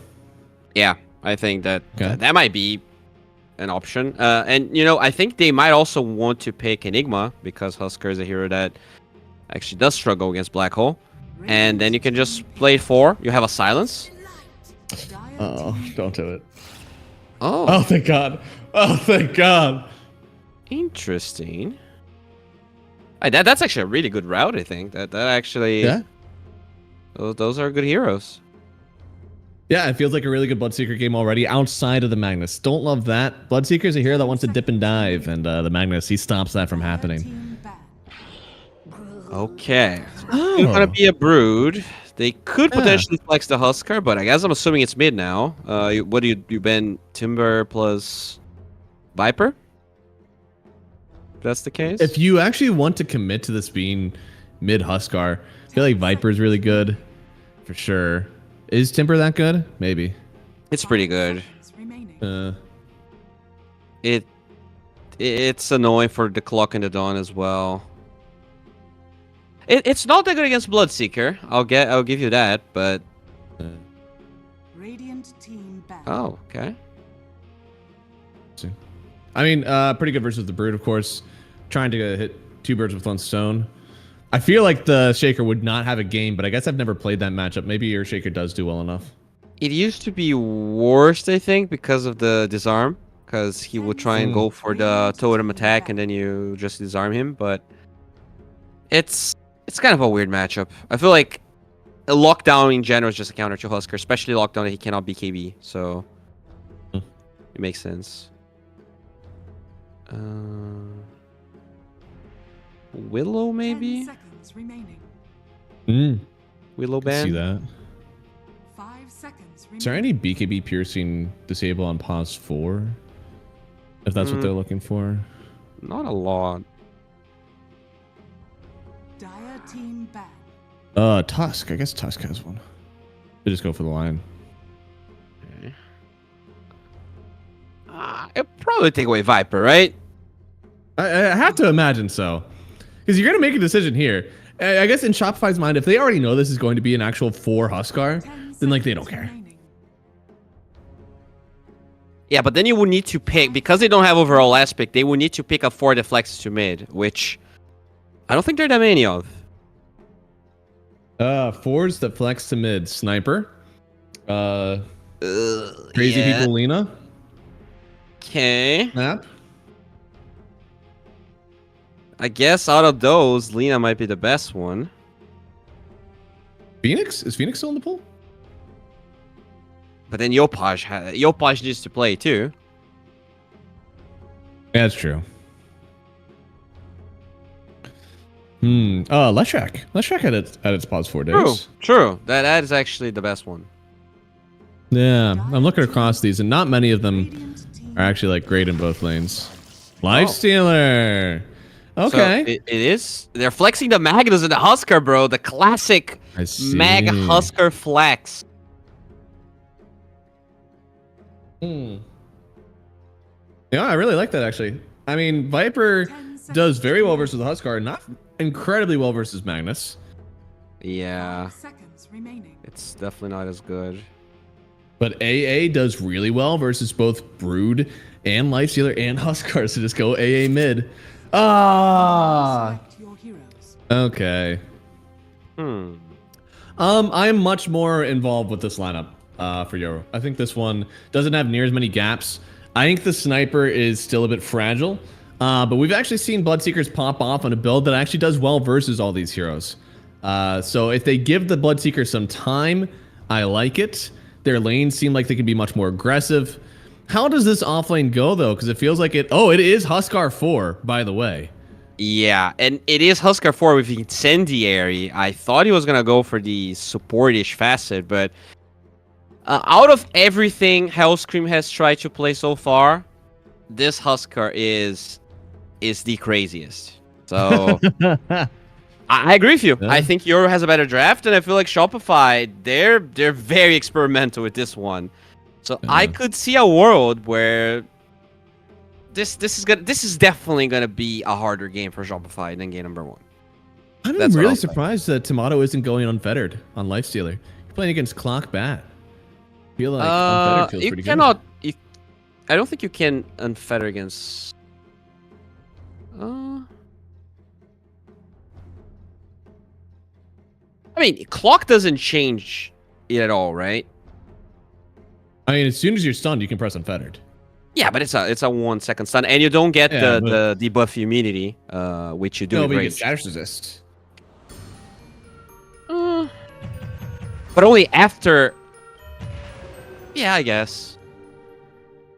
Speaker 7: Yeah, I think that that might be an option. And, I think they might also want to pick Enigma, because Husker is a hero that actually does struggle against Black Hole. And then you can just play 4. You have a silence.
Speaker 6: Oh, don't do it.
Speaker 7: Oh,
Speaker 6: thank God. Oh, thank God.
Speaker 7: Interesting. That's actually a really good route, I think. That actually...
Speaker 6: Yeah?
Speaker 7: Those are good heroes.
Speaker 6: Yeah, it feels like a really good Bloodseeker game already outside of the Magnus. Don't love that. Bloodseeker's a hero that wants to dip and dive, and the Magnus, he stops that from happening.
Speaker 7: Okay. It's gonna be a Brood. They could potentially flex the Husker, but I guess I'm assuming it's mid now. What do you ban Timber plus Viper? If that's the case.
Speaker 6: If you actually want to commit to this being mid Huskar, I feel like Viper is really good, for sure. Is Timber that good? Maybe.
Speaker 7: It's pretty good. It's annoying for the Clock and the Dawn as well. It's not that good against Bloodseeker. I'll give you that, but
Speaker 8: Radiant team back.
Speaker 7: oh, okay.
Speaker 6: I mean, pretty good versus the Brood, of course. Trying to hit 2 birds with 1 stone. I feel like the Shaker would not have a game, but I guess I've never played that matchup. Maybe your Shaker does do well enough.
Speaker 7: It used to be worse, I think, because of the disarm. Because he would try and go for the totem attack, and then you just disarm him. But it's kind of a weird matchup. I feel like a lockdown in general is just a counter to Husker, especially lockdown that he cannot be KB. So it makes sense. Willow, maybe?
Speaker 8: 10 seconds remaining.
Speaker 7: Willow ban?
Speaker 6: See that.
Speaker 8: 5 5 seconds
Speaker 6: Is there any BKB piercing disable on pause 4? If that's what they're looking for.
Speaker 7: Not a lot.
Speaker 8: Dire team ban.
Speaker 6: Tusk. I guess Tusk has one. They just go for the line.
Speaker 7: Okay. It'll probably take away Viper, right?
Speaker 6: I have to imagine so. Because you're going to make a decision here. I guess in Shopify's mind, if they already know this is going to be an actual 4 Huskar, then like they don't care.
Speaker 7: Yeah, but then you would need to pick, because they don't have overall aspect, they would need to pick a 4 that flexes to mid, which I don't think there are that many of.
Speaker 6: 4s that flex to mid. Sniper. Crazy
Speaker 7: yeah.
Speaker 6: People Lena.
Speaker 7: Okay.
Speaker 6: Map.
Speaker 7: I guess out of those, Lena might be the best one.
Speaker 6: Phoenix? Is Phoenix still in the pool?
Speaker 7: But then Yopaj needs to play too.
Speaker 6: Yeah, that's true. Leshrac. Leshrac at its pause 4 days.
Speaker 7: True. That is actually the best one.
Speaker 6: Yeah, I'm looking across these, and not many of them are actually like great in both lanes. Lifestealer. Okay.
Speaker 7: So it is. They're flexing the Magnus and the Huskar, bro. The classic Mag Huskar flex.
Speaker 6: Yeah, I really like that actually. I mean, Viper does very well versus the Huskar, not incredibly well versus Magnus.
Speaker 7: Yeah.
Speaker 8: 5 seconds remaining.
Speaker 7: It's definitely not as good.
Speaker 6: But AA does really well versus both Brood and Lifestealer and Huskar, so just go AA mid.
Speaker 8: Select your heroes.
Speaker 6: Okay. I'm much more involved with this lineup for Yoru. I think this one doesn't have near as many gaps. I think the Sniper is still a bit fragile, but we've actually seen Bloodseekers pop off on a build that actually does well versus all these heroes. So if they give the Bloodseekers some time, I like it. Their lanes seem like they can be much more aggressive. How does this offlane go, though? Because it feels like it... Oh, it is Huskar 4, by the way.
Speaker 7: Yeah, and it is Huskar 4 with Incendiary. I thought he was going to go for the support-ish facet, but... out of everything Hellscream has tried to play so far, this Huskar is the craziest. So... I agree with you. Yeah. I think Yoru has a better draft, and I feel like Shopify, they're very experimental with this one. So I could see a world where this is definitely gonna be a harder game for Shopify than game number 1.
Speaker 6: I'm really surprised that Tomato isn't going unfettered on Lifestealer. You're playing against Clock Bat. I feel like unfettered feels pretty good.
Speaker 7: I don't think you can unfetter against. I mean, Clock doesn't change it at all, right?
Speaker 6: I mean, as soon as you're stunned, you can press unfettered.
Speaker 7: Yeah, but it's a 1 second stun, and you don't get the debuff immunity, which you do.
Speaker 6: No, but you get status resist.
Speaker 7: But only after. Yeah, I guess.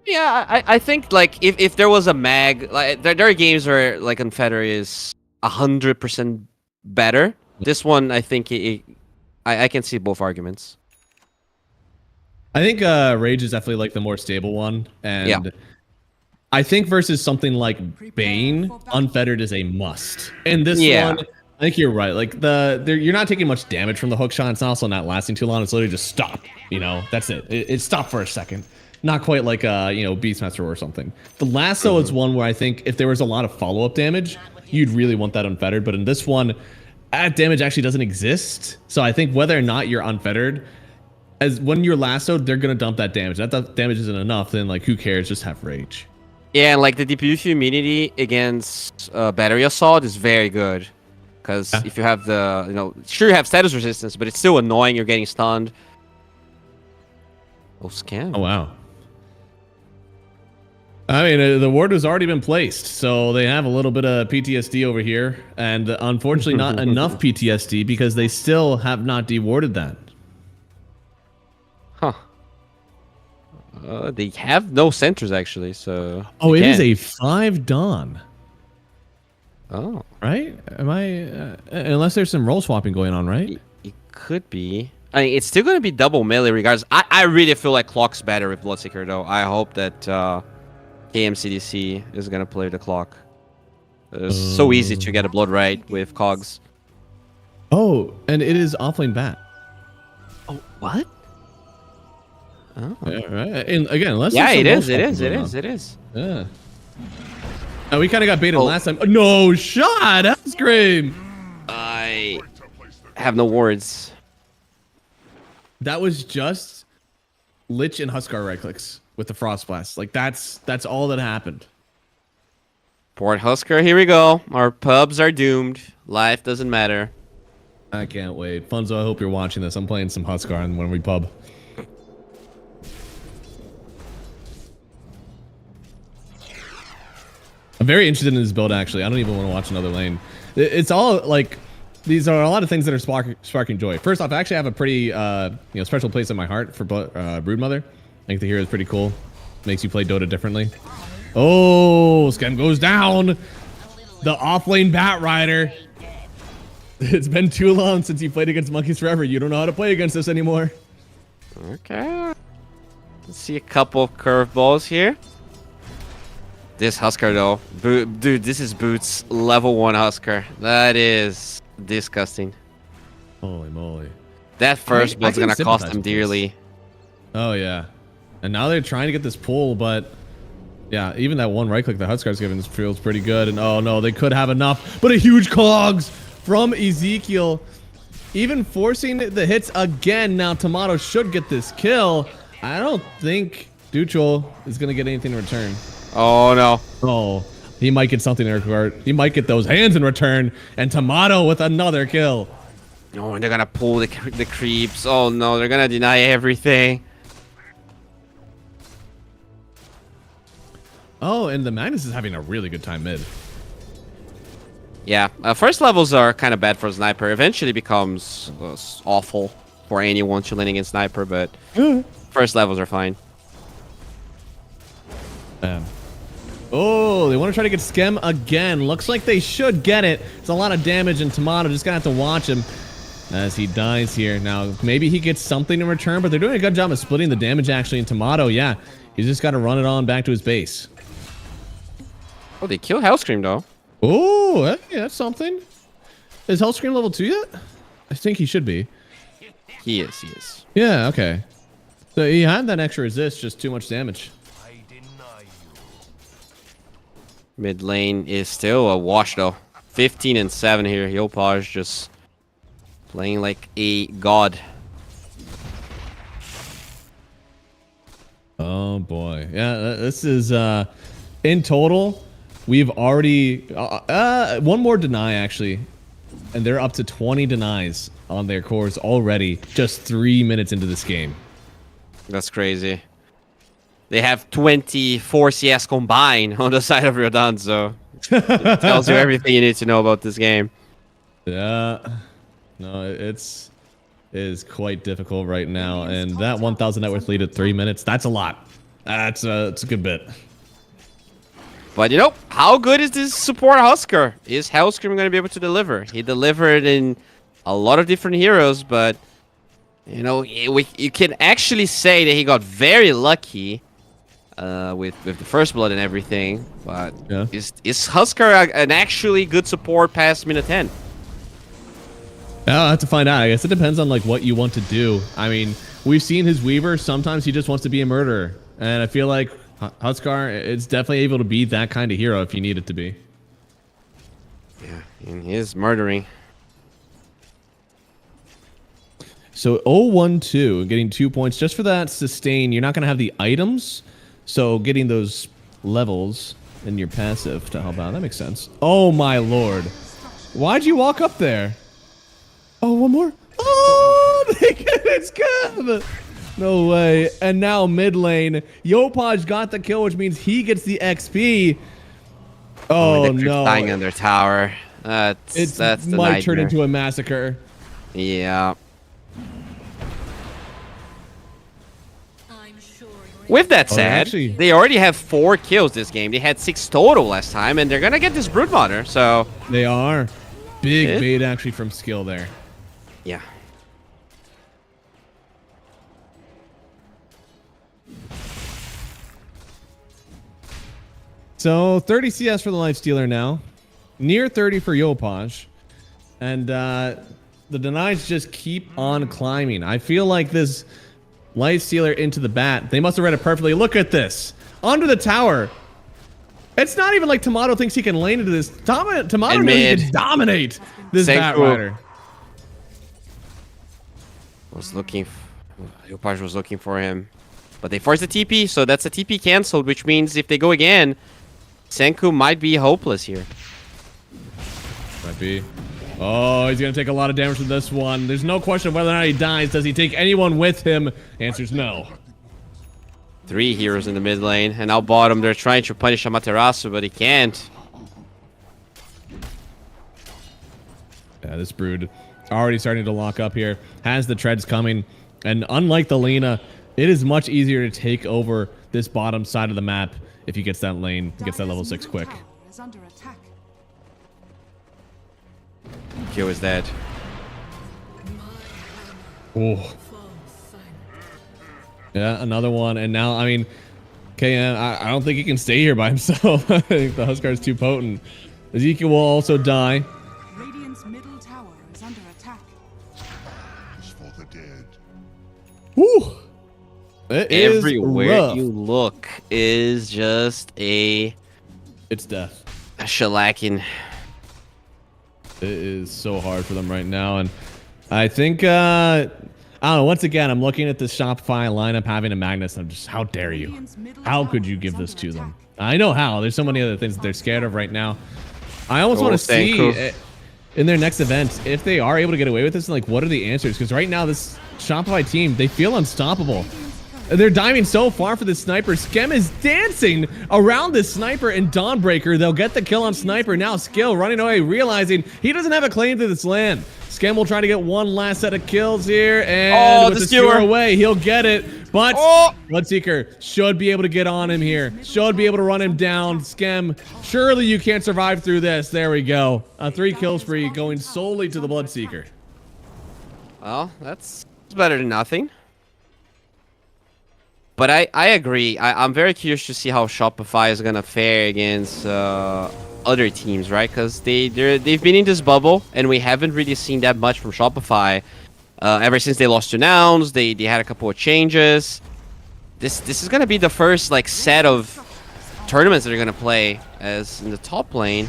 Speaker 7: Yeah, I think like if there was a mag, like there are games where like unfetter is 100% better. This one, I think I can see both arguments.
Speaker 6: I think Rage is definitely like the more stable one, and I think versus something like Bane, unfettered is a must. And this one, I think you're right. Like you're not taking much damage from the hook shot. It's also not lasting too long. It's literally just stop. You know, that's it. It stopped for a second. Not quite like Beastmaster or something. The lasso is one where I think if there was a lot of follow-up damage, you'd really want that unfettered. But in this one, that damage actually doesn't exist. So I think whether or not you're unfettered, as when you're lassoed, they're gonna dump that damage. That damage isn't enough, then like who cares? Just have rage.
Speaker 7: Yeah, and like the debuff immunity against battery assault is very good. Because if you have sure you have status resistance, but it's still annoying. You're getting stunned. Oh, scam.
Speaker 6: Oh, wow. I mean, the ward has already been placed, so they have a little bit of PTSD over here. And unfortunately, not enough PTSD because they still have not dewarded that.
Speaker 7: Huh. They have no centers, actually, so...
Speaker 6: Oh, it is a 5 Dawn.
Speaker 7: Oh.
Speaker 6: Right? Am I... unless there's some role swapping going on, right?
Speaker 7: It could be. I mean, it's still going to be double melee regardless. I really feel like Clock's better with Bloodseeker, though. I hope that KMCDC is going to play the Clock. It's so easy to get a Blood right with Cogs.
Speaker 6: Oh, and it is offlane bat.
Speaker 7: Oh, what? Oh.
Speaker 6: Yeah, right. And again, let's
Speaker 7: Yeah, it is.
Speaker 6: Yeah. We kind of got baited last time. No shot. That's great.
Speaker 7: I have no words.
Speaker 6: That was just Lich and Huskar right clicks with the Frost Blast. Like that's all that happened.
Speaker 7: Port Husker, here we go. Our pubs are doomed. Life doesn't matter.
Speaker 6: I can't wait. Funzo, I hope you're watching this. I'm playing some Huskar when we pub. I'm very interested in this build, actually. I don't even want to watch another lane. It's all, like, these are a lot of things that are sparking joy. First off, I actually have a pretty, special place in my heart for Broodmother. I think the hero is pretty cool. Makes you play Dota differently. Oh, Schem goes down. The offlane Bat Rider. It's been too long since you played against Monkeys Forever. You don't know how to play against us anymore.
Speaker 7: Okay. Let's see a couple of curveballs here. This Huskar, though. Dude, this is Boots level 1 Huskar. That is disgusting.
Speaker 6: Holy moly.
Speaker 7: That first build's going to cost them dearly.
Speaker 6: Oh, yeah. And now they're trying to get this pull, but... yeah, even that one right click that Huskar's given feels pretty good. And oh no, they could have enough. But a huge Cogs from Ezekiel. Even forcing the hits again. Now Tomato should get this kill. I don't think Duchel is going to get anything in return.
Speaker 7: Oh no.
Speaker 6: Oh, he might get something in return. He might get those hands in return. And Tomato with another kill.
Speaker 7: Oh, and they're going to pull the creeps. Oh no, they're going to deny everything.
Speaker 6: Oh, and the Magnus is having a really good time mid.
Speaker 7: Yeah, first levels are kind of bad for Sniper. Eventually becomes awful for anyone to lane against Sniper, but first levels are fine.
Speaker 6: Oh, they want to try to get Schem again. Looks like they should get it. It's a lot of damage, and Tomato just gonna have to watch him as he dies here. Now, maybe he gets something in return, but they're doing a good job of splitting the damage actually in Tomato. Yeah, he's just got to run it on back to his base.
Speaker 7: Oh, they kill Hellscream, though.
Speaker 6: Oh, hey, that's something. Is Hellscream level 2 yet? I think he should be.
Speaker 7: He is.
Speaker 6: Yeah, okay. So he had that extra resist, just too much damage.
Speaker 7: Mid lane is still a wash, though. 15 and 7 here. Yopaj just playing like a god.
Speaker 6: Oh, boy. Yeah, this is... in total... we've already one more deny actually, and they're up to 20 denies on their cores already, just 3 minutes into this game.
Speaker 7: That's crazy. They have 24 CS combined on the side of Ryodan, so it tells you everything you need to know about this game.
Speaker 6: Yeah, no, it is quite difficult right now, and that 1,000 net worth lead at 3 minutes, that's a lot. It's a good bit.
Speaker 7: But, you know, how good is this support Huskar? Is Hellscream going to be able to deliver? He delivered in a lot of different heroes, but, you know, you can actually say that he got very lucky with the first blood and everything. But yeah. Is Huskar an actually good support past minute 10?
Speaker 6: I'll have to find out. I guess it depends on, like, what you want to do. I mean, we've seen his Weaver. Sometimes he just wants to be a murderer. And I feel like Huskar, it's definitely able to be that kind of hero if you need it to be.
Speaker 7: Yeah, and he is murdering.
Speaker 6: So 0-1-2, getting 2 points just for that sustain. You're not going to have the items, so getting those levels in your passive to help out. That makes sense. Oh my lord. Why'd you walk up there? Oh, one more. Oh, they get it. It's good. No way. And now mid lane, Yopaj got the kill, which means he gets the XP. Oh no!
Speaker 7: Dying on their tower. That's the
Speaker 6: might
Speaker 7: nightmare.
Speaker 6: turn into a massacre.
Speaker 7: Yeah. With that said, they already have 4 kills this game. They had 6 total last time, and they're gonna get this Broodmother. So
Speaker 6: they are big bait actually from skill there.
Speaker 7: Yeah.
Speaker 6: So 30 CS for the Lifestealer now. Near 30 for Yopaj. And the denies just keep on climbing. I feel like this Lifestealer into the bat. They must have read it perfectly. Look at this. Onto the tower. It's not even like Tomato thinks he can lane into this. Tomato knows he can dominate this Bat Rider.
Speaker 7: Yopaj was looking for him. But they forced the TP, so that's a TP canceled, which means if they go again, Senku might be hopeless here.
Speaker 6: Might be. Oh, he's going to take a lot of damage from this one. There's no question whether or not he dies. Does he take anyone with him? Answer's no.
Speaker 7: 3 heroes in the mid lane, and now bottom, they're trying to punish Amaterasu, but he can't.
Speaker 6: Yeah, this Brood already starting to lock up here. Has the treads coming, and unlike the Lina, it is much easier to take over this bottom side of the map if he gets that lane, gets that level 6 quick.
Speaker 7: Q is dead.
Speaker 6: Oh. Yeah, another one, and now, I mean, KN, I don't think he can stay here by himself. I think the Huskar is too potent. Ezekiel will also die.
Speaker 8: Radiant's middle tower is under attack.
Speaker 9: For the dead.
Speaker 6: Woo!
Speaker 7: Everywhere you look is just
Speaker 6: it's death.
Speaker 7: A shellacking.
Speaker 6: It is so hard for them right now, and I think I don't know. Once again, I'm looking at the Shopify lineup having a Magnus. I'm just, how dare you? How could you give this to them? I know how. There's so many other things that they're scared of right now. I almost want to see in their next event if they are able to get away with this. And like, what are the answers? Because right now, this Shopify team, they feel unstoppable. They're diving so far for the sniper. Skem is dancing around this sniper and Dawnbreaker. They'll get the kill on sniper. Now Skill running away, realizing he doesn't have a claim to this land. Skem will try to get one last set of kills here, and with the skewer away, he'll get it. But Bloodseeker should be able to get on him here. Should be able to run him down. Skem, surely you can't survive through this. There we go. A 3 kill spree going solely to the Bloodseeker.
Speaker 7: Well, that's better than nothing. But I agree. I'm very curious to see how Shopify is gonna fare against other teams, right? Because they've been in this bubble, and we haven't really seen that much from Shopify ever since they lost to Nouns. They had a couple of changes. This is gonna be the first like set of tournaments that they're gonna play as in the top lane.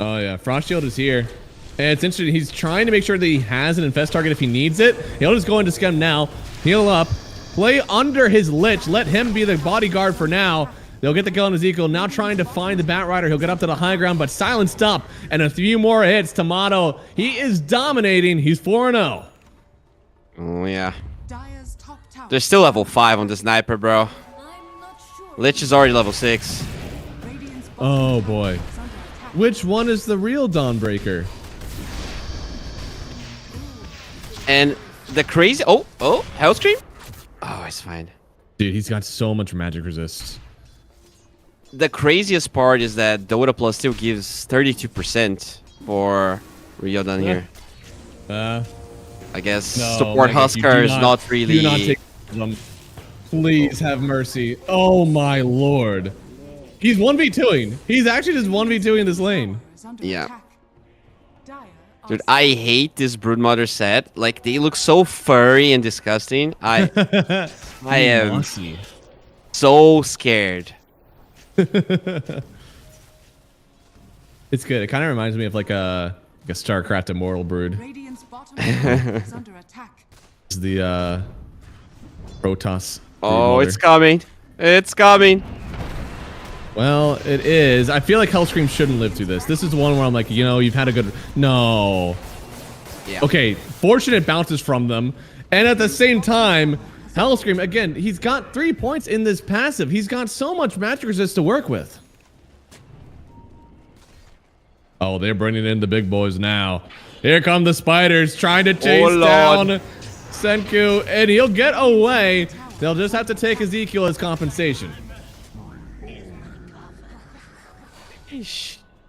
Speaker 6: Oh yeah, Frost Shield is here. And it's interesting. He's trying to make sure that he has an infest target if he needs it. He'll just go into Skem now, heal up. Play under his Lich. Let him be the bodyguard for now. They'll get the kill on Ezekiel. Now trying to find the Bat Rider. He'll get up to the high ground, but silenced up. And a few more hits. Tomato, he is dominating. He's 4-0.
Speaker 7: Oh, yeah. They're still level 5 on the sniper, bro. Lich is already level 6.
Speaker 6: Oh, boy. Which one is the real Dawnbreaker?
Speaker 7: And the crazy... Oh, Hellscream? Oh, it's fine.
Speaker 6: Dude, he's got so much magic resist.
Speaker 7: The craziest part is that Dota Plus still gives 32% for Rio down here. I guess
Speaker 6: no,
Speaker 7: support Huskar is not really...
Speaker 6: Do not take them. Please have mercy. Oh my lord. He's 1v2ing. He's actually just 1v2ing this lane.
Speaker 7: Yeah. Dude, I hate this Broodmother set. Like, they look so furry and disgusting. I am so scared.
Speaker 6: It's good. It kind of reminds me of like a StarCraft Immortal Brood. This is the Protoss.
Speaker 7: Oh, it's coming. It's coming.
Speaker 6: Well, it is. I feel like Hellscream shouldn't live through this. This is the one where I'm like, you know, you've had a good... No.
Speaker 7: Yeah.
Speaker 6: Okay, fortunate bounces from them. And at the same time, Hellscream, again, he's got 3 points in this passive. He's got so much magic resist to work with. Oh, they're bringing in the big boys now. Here come the spiders trying to chase down Senku, and he'll get away. They'll just have to take Ezekiel as compensation.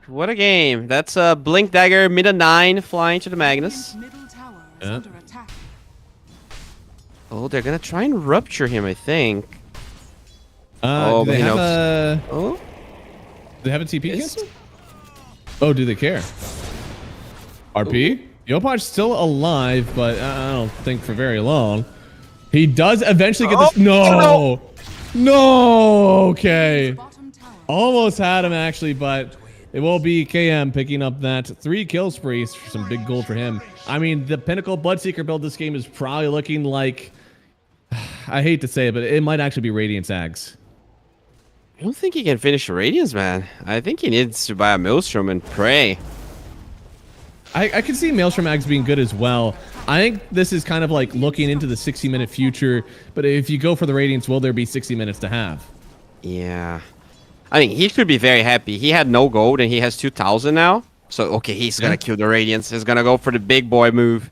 Speaker 7: What a game. That's a Blink Dagger mid of 9 flying to the Magnus.
Speaker 6: Yeah.
Speaker 7: Oh, they're gonna try and rupture him, I think.
Speaker 6: Oh,
Speaker 7: but
Speaker 6: they
Speaker 7: he
Speaker 6: have
Speaker 7: knows.
Speaker 6: a...
Speaker 7: Oh,
Speaker 6: they have a TP cancel? Oh, do they care? RP? Yopaj's still alive, but I don't think for very long. He does eventually get this. No! No! Okay. Almost had him, actually, but it will be KM picking up that 3 kill spree for some big gold for him. I mean, the Pinnacle Bloodseeker build this game is probably looking like... I hate to say it, but it might actually be Radiant Ags.
Speaker 7: I don't think he can finish Radiance, man. I think he needs to buy a Maelstrom and pray.
Speaker 6: I can see Maelstrom Ags being good as well. I think this is kind of like looking into the 60-minute future, but if you go for the Radiance, will there be 60 minutes to have?
Speaker 7: Yeah. I mean, he should be very happy. He had no gold and he has 2,000 now. So, okay, he's going to kill the Radiance. He's going to go for the big boy move.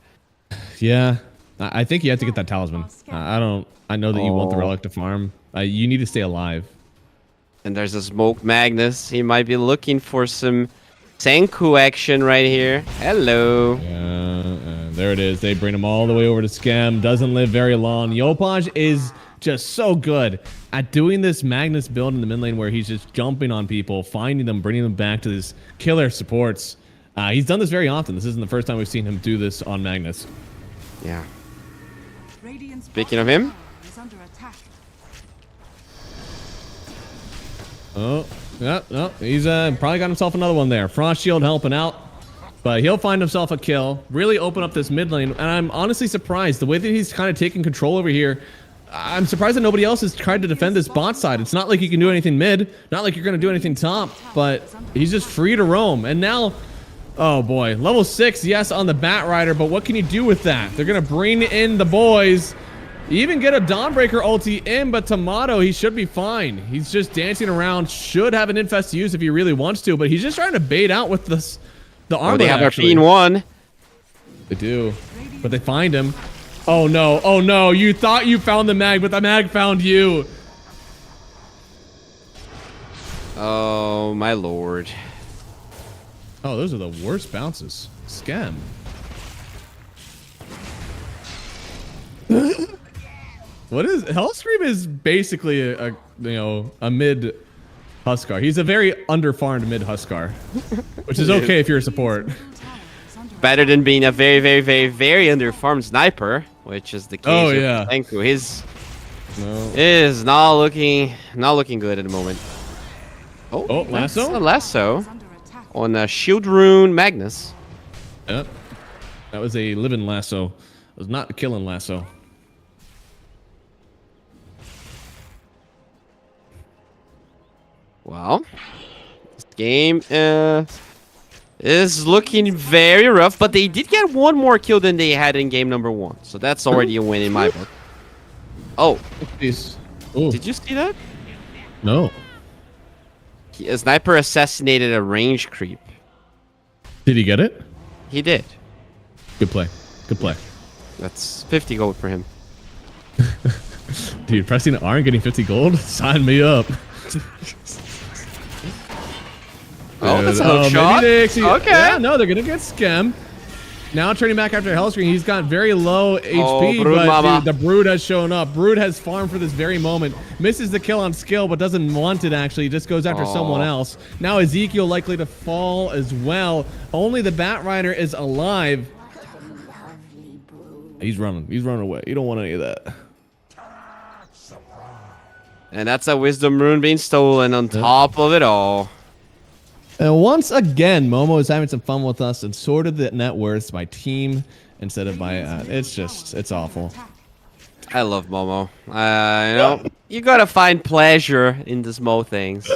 Speaker 6: Yeah. I think you have to get that talisman. I know that you want the relic to farm. You need to stay alive.
Speaker 7: And there's a smoked Magnus. He might be looking for some Senku action right here. Hello.
Speaker 6: Yeah, there it is. They bring him all the way over to Scam. Doesn't live very long. Yopaj is just so good at doing this Magnus build in the mid lane where he's just jumping on people, finding them, bringing them back to his killer supports. He's done this very often. This isn't the first time we've seen him do this on Magnus.
Speaker 7: Yeah. Speaking of him.
Speaker 6: Oh, yeah, no, he's probably got himself another one there. Frost Shield helping out, but he'll find himself a kill. Really open up this mid lane, and I'm honestly surprised the way that he's kind of taking control over here. I'm surprised that nobody else has tried to defend this bot side. It's not like you can do anything mid, not like you're going to do anything top, but he's just free to roam. And now, oh boy, level 6, yes, on the Bat Rider, but what can you do with that? They're going to bring in the boys. You even get a Dawnbreaker ulti in, but Tomato, he should be fine. He's just dancing around, should have an infest to use if he really wants to, but he's just trying to bait out with the armor.
Speaker 7: Oh, they have actually. Our Fiend 1.
Speaker 6: They do, but they find him. Oh no, you thought you found the mag, but the mag found you.
Speaker 7: Oh, my lord.
Speaker 6: Oh, those are the worst bounces. Scam. What is Hellscream is basically a mid Huskar. He's a very underfarmed mid Huskar, which is okay if you're a support.
Speaker 7: Better than being a very, very, very, very underfarmed sniper, which is the case.
Speaker 6: Oh yeah.
Speaker 7: Senku. His is not looking good at the moment.
Speaker 6: Oh, lasso.
Speaker 7: A lasso on a shield rune Magnus.
Speaker 6: Yep. That was a living lasso. It was not a killing lasso.
Speaker 7: Well, this game is looking very rough, but they did get one more kill than they had in game number 1, so that's already a win in my book. Oh, did you see that?
Speaker 6: No.
Speaker 7: A sniper assassinated a range creep.
Speaker 6: Did he get it?
Speaker 7: He did.
Speaker 6: Good play. Good play.
Speaker 7: That's 50 gold for him.
Speaker 6: Dude, pressing R and getting 50 gold? Sign me up.
Speaker 7: Oh, that's a hook shot. Okay.
Speaker 6: Yeah, no, they're gonna get Scam. Now turning back after Hellscreen, he's got very low HP, but dude, the Brood has shown up. Brood has farmed for this very moment. Misses the kill on skill, but doesn't want it actually. Just goes after someone else. Now Ezekiel likely to fall as well. Only the Bat Rider is alive. He's running. He's running away. You don't want any of that.
Speaker 7: And that's a Wisdom Rune being stolen on top of it all.
Speaker 6: And once again, Momo is having some fun with us and sorted the net worths by team instead of by... it's awful.
Speaker 7: I love Momo. You know, you gotta find pleasure in the small things.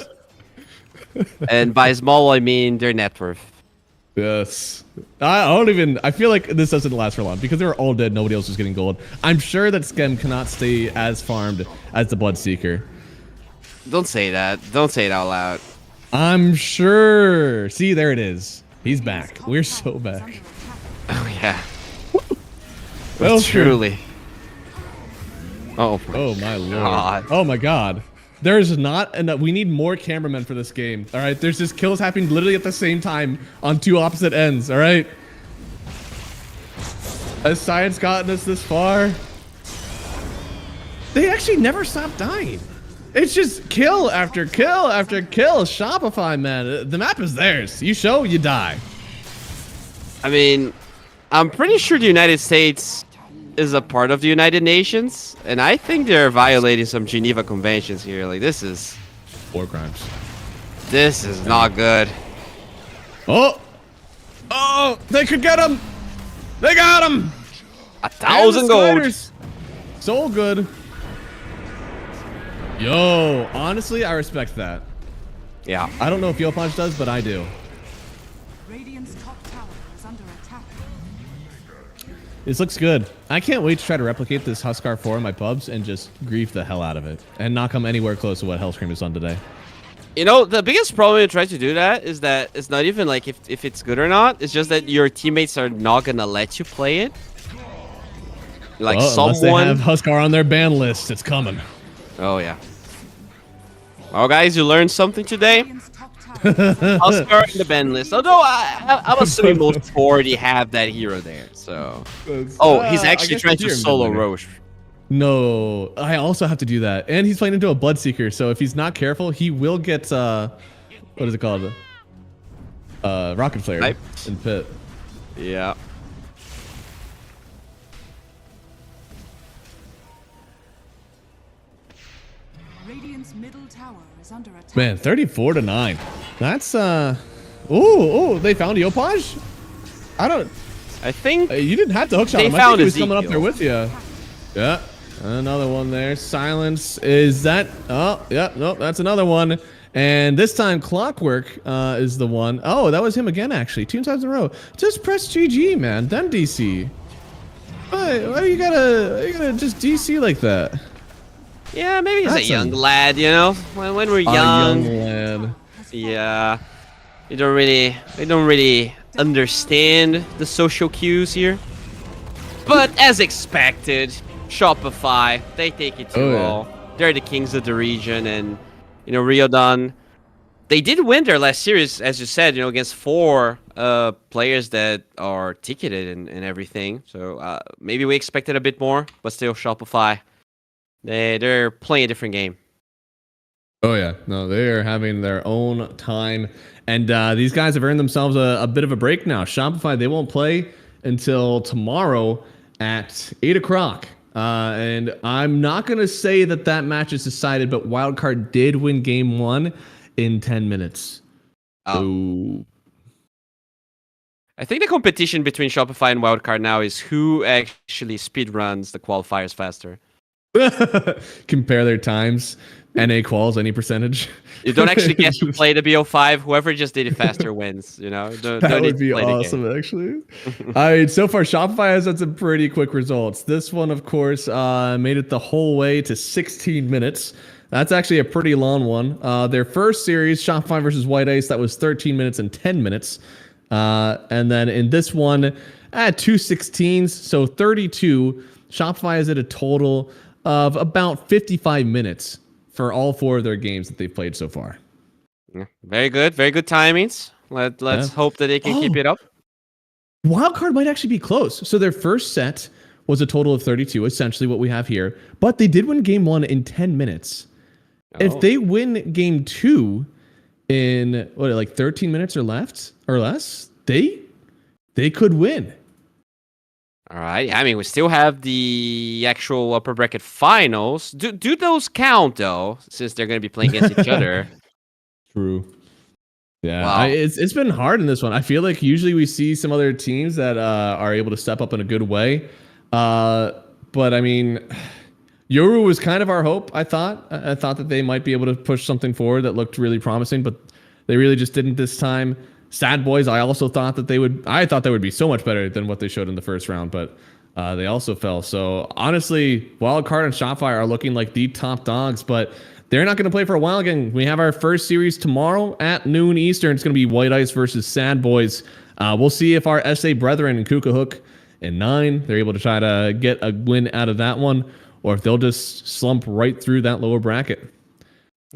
Speaker 7: And by small, I mean their net worth.
Speaker 6: Yes. I feel like this doesn't last for long because they were all dead. Nobody else was getting gold. I'm sure that Schem cannot stay as farmed as the Bloodseeker.
Speaker 7: Don't say that. Don't say it out loud.
Speaker 6: I'm sure. See, there it is. He's back. We're so back.
Speaker 7: Oh, yeah. Well, truly. Oh
Speaker 6: my lord. Oh my god. There's not enough. We need more cameramen for this game. All right. There's just kills happening literally at the same time on two opposite ends. All right. Has science gotten us this far? They actually never stopped dying. It's just kill after kill after kill. Shopify, man. The map is theirs. You show, you die.
Speaker 7: I mean, I'm pretty sure the United States is a part of the United Nations, and I think they're violating some Geneva Conventions here. Like, this is
Speaker 6: War crimes.
Speaker 7: This is not good.
Speaker 6: Oh! Oh! They could get him! They got him!
Speaker 7: 1,000 gold.
Speaker 6: So good. Yo, honestly, I respect that.
Speaker 7: Yeah.
Speaker 6: I don't know if Yopaj does, but I do.
Speaker 8: Radiant's top tower is under attack.
Speaker 6: This looks good. I can't wait to try to replicate this Huskar 4 in my pubs and just grief the hell out of it. And not come anywhere close to what Hellscream has done today.
Speaker 7: You know, the biggest problem in trying to do that is that it's not even like if it's good or not. It's just that your teammates are not gonna let you play it. Like
Speaker 6: well,
Speaker 7: someone.
Speaker 6: Unless they have Huskar on their ban list, it's coming.
Speaker 7: Oh yeah. Well, guys, you learned something today.
Speaker 8: Radiant's top tower.
Speaker 7: Huskar in the ban list. Although I'm assuming most already have that hero there. So. Oh, he's actually trying to solo Roche.
Speaker 6: No, I also have to do that. And he's playing into a Bloodseeker, so if he's not careful, he will get, what is it called? Rocket Flare in pit.
Speaker 7: Yeah.
Speaker 8: Radiant's middle tower is under attack.
Speaker 6: Man, 34-9. That's, ooh, they found Yopaj?
Speaker 7: I think
Speaker 6: you didn't have to hookshot
Speaker 7: they
Speaker 6: him. I
Speaker 7: found
Speaker 6: think he was coming up
Speaker 7: Ezekiel.
Speaker 6: there with you. Yeah. Another one there. Silence. Is that? Oh, yeah. Nope. That's another one. And this time, Clockwork is the one. Oh, that was him again, actually. 2 times in a row. Just press GG, man. Then DC. Why you gotta just DC like that?
Speaker 7: Yeah, maybe he's
Speaker 6: That's
Speaker 7: a young lad, you know. When we're young,
Speaker 6: lad.
Speaker 7: yeah, we don't really understand the social cues here. But as expected, Shopify, they take it to all. They're the kings of the region, and you know, Ryodan, they did win their last series, as you said, you know, against 4 players that are ticketed and everything. So maybe we expected a bit more, but still, Shopify, they're playing a different game.
Speaker 6: Oh yeah, no, they are having their own time, and these guys have earned themselves a bit of a break now. Shopify, they won't play until tomorrow at 8 o'clock. And I'm not going to say that match is decided, but Wildcard did win game 1 in 10 minutes. Oh.
Speaker 7: I think the competition between Shopify and Wildcard now is who actually speedruns the qualifiers faster.
Speaker 6: Compare their times. NA quals, any percentage.
Speaker 7: You don't actually get to play the BO5. Whoever just did it faster wins, you know?
Speaker 6: That would be awesome, actually. I mean, so far, Shopify has had some pretty quick results. This one, of course, made it the whole way to 16 minutes. That's actually a pretty long one. Their first series, Shopify versus White Ice, that was 13 minutes and 10 minutes. And then in this one, 2 16s, so 32. Shopify is at a total of about 55 minutes for all 4 of their games that they've played so far.
Speaker 7: Yeah, very good timings. Let's hope that they can keep it up.
Speaker 6: Wildcard might actually be close. So their first set was a total of 32, essentially what we have here. But they did win game 1 in 10 minutes.
Speaker 7: Oh.
Speaker 6: If they win game 2 in, like 13 minutes or less, they could win.
Speaker 7: All right. I mean, we still have the actual upper bracket finals. Do those count, though, since they're going to be playing against each other?
Speaker 6: True. Yeah,
Speaker 7: Wow.
Speaker 6: It's been hard in this one. I feel like usually we see some other teams that are able to step up in a good way. But I mean, Yoru was kind of our hope, I thought. I thought that they might be able to push something forward that looked really promising, but they really just didn't this time. Sad Boys, I also thought that they would. I thought they would be so much better than what they showed in the first round, but they also fell. So honestly, Wildcard and Shopify are looking like the top dogs, but they're not going to play for a while again. We have our first series tomorrow at noon Eastern. It's going to be White Ice versus Sad Boys. We'll see if our SA brethren in Kuka Hook and 9, they're able to try to get a win out of that one, or if they'll just slump right through that lower bracket.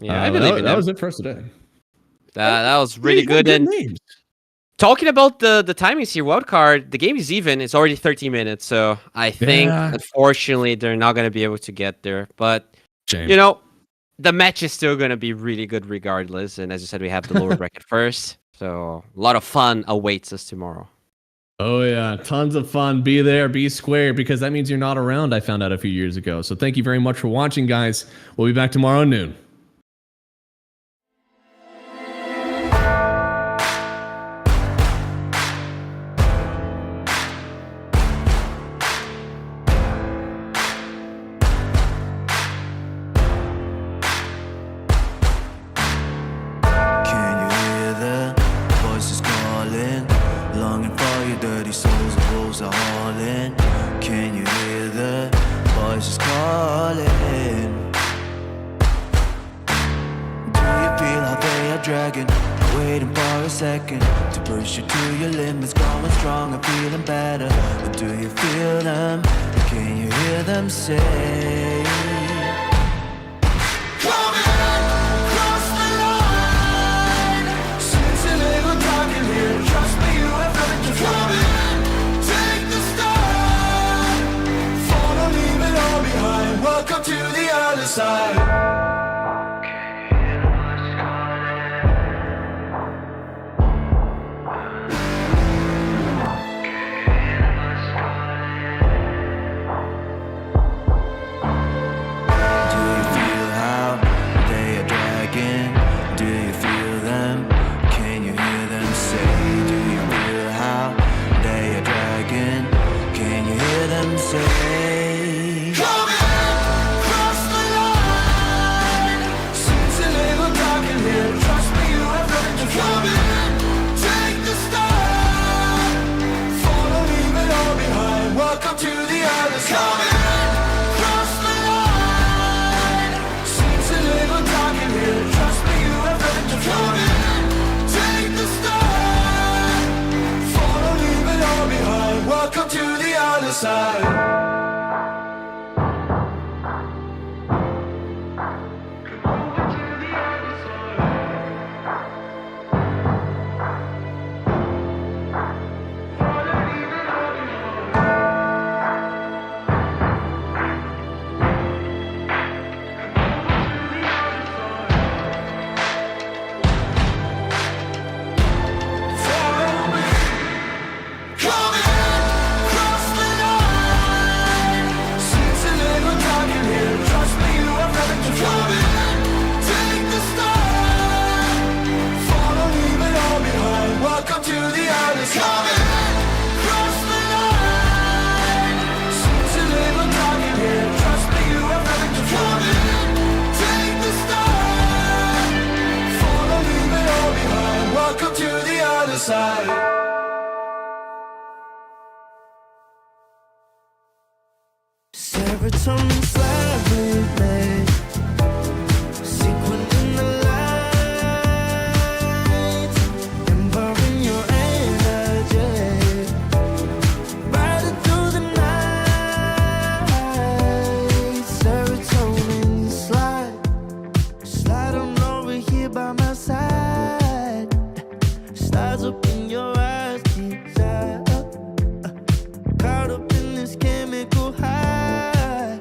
Speaker 7: Yeah, I believe
Speaker 6: that was it for us today.
Speaker 7: That was really good. And
Speaker 6: names.
Speaker 7: Talking about the timings here, Wildcard, the game is even. It's already 30 minutes, so I think, unfortunately, they're not going to be able to get there. But,
Speaker 6: Shame.
Speaker 7: you know, the match is still going to be really good regardless. And as you said, we have the lower bracket first. So a lot of fun awaits us tomorrow.
Speaker 6: Oh yeah, tons of fun. Be there, be square, because that means you're not around. I found out a few years ago. So thank you very much for watching, guys. We'll be back tomorrow at noon.
Speaker 5: Can you hear the voices calling? Longing for your dirty souls, the wolves are hauling. Can you hear the voices calling? Do you feel how they are dragging? Waiting for a second to push you to your limits, going strong and feeling better. But do you feel them? Can you hear them say?
Speaker 2: Welcome to the other side.
Speaker 5: Do you feel how they are dragging? Do you feel them? Can you hear them say? Do you feel how they are dragging? Can you hear them say?
Speaker 2: Welcome to the other side. Cross the line. Seems a little dark in here. Trust me, you have nothing to fear. Take the start. Follow, leave it all behind. Welcome to the other side. Welcome to the other side. Cross the line. Seems a little dark in here. Trust me, you have nothing to fear. Take the start. Follow, leave it all behind. Welcome to the other side.
Speaker 5: Serotonin slightly made, sequin in the light, empowering your energy, riding through the night. Serotonin slide on over here by my side. Stars up in your eyes, desire, caught up in this chemical high.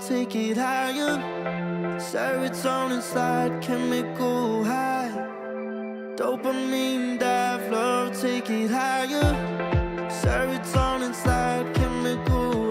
Speaker 9: take it higher. Serotonin slide, chemical high. Dopamine dive, love, take it higher. Serotonin slide, chemical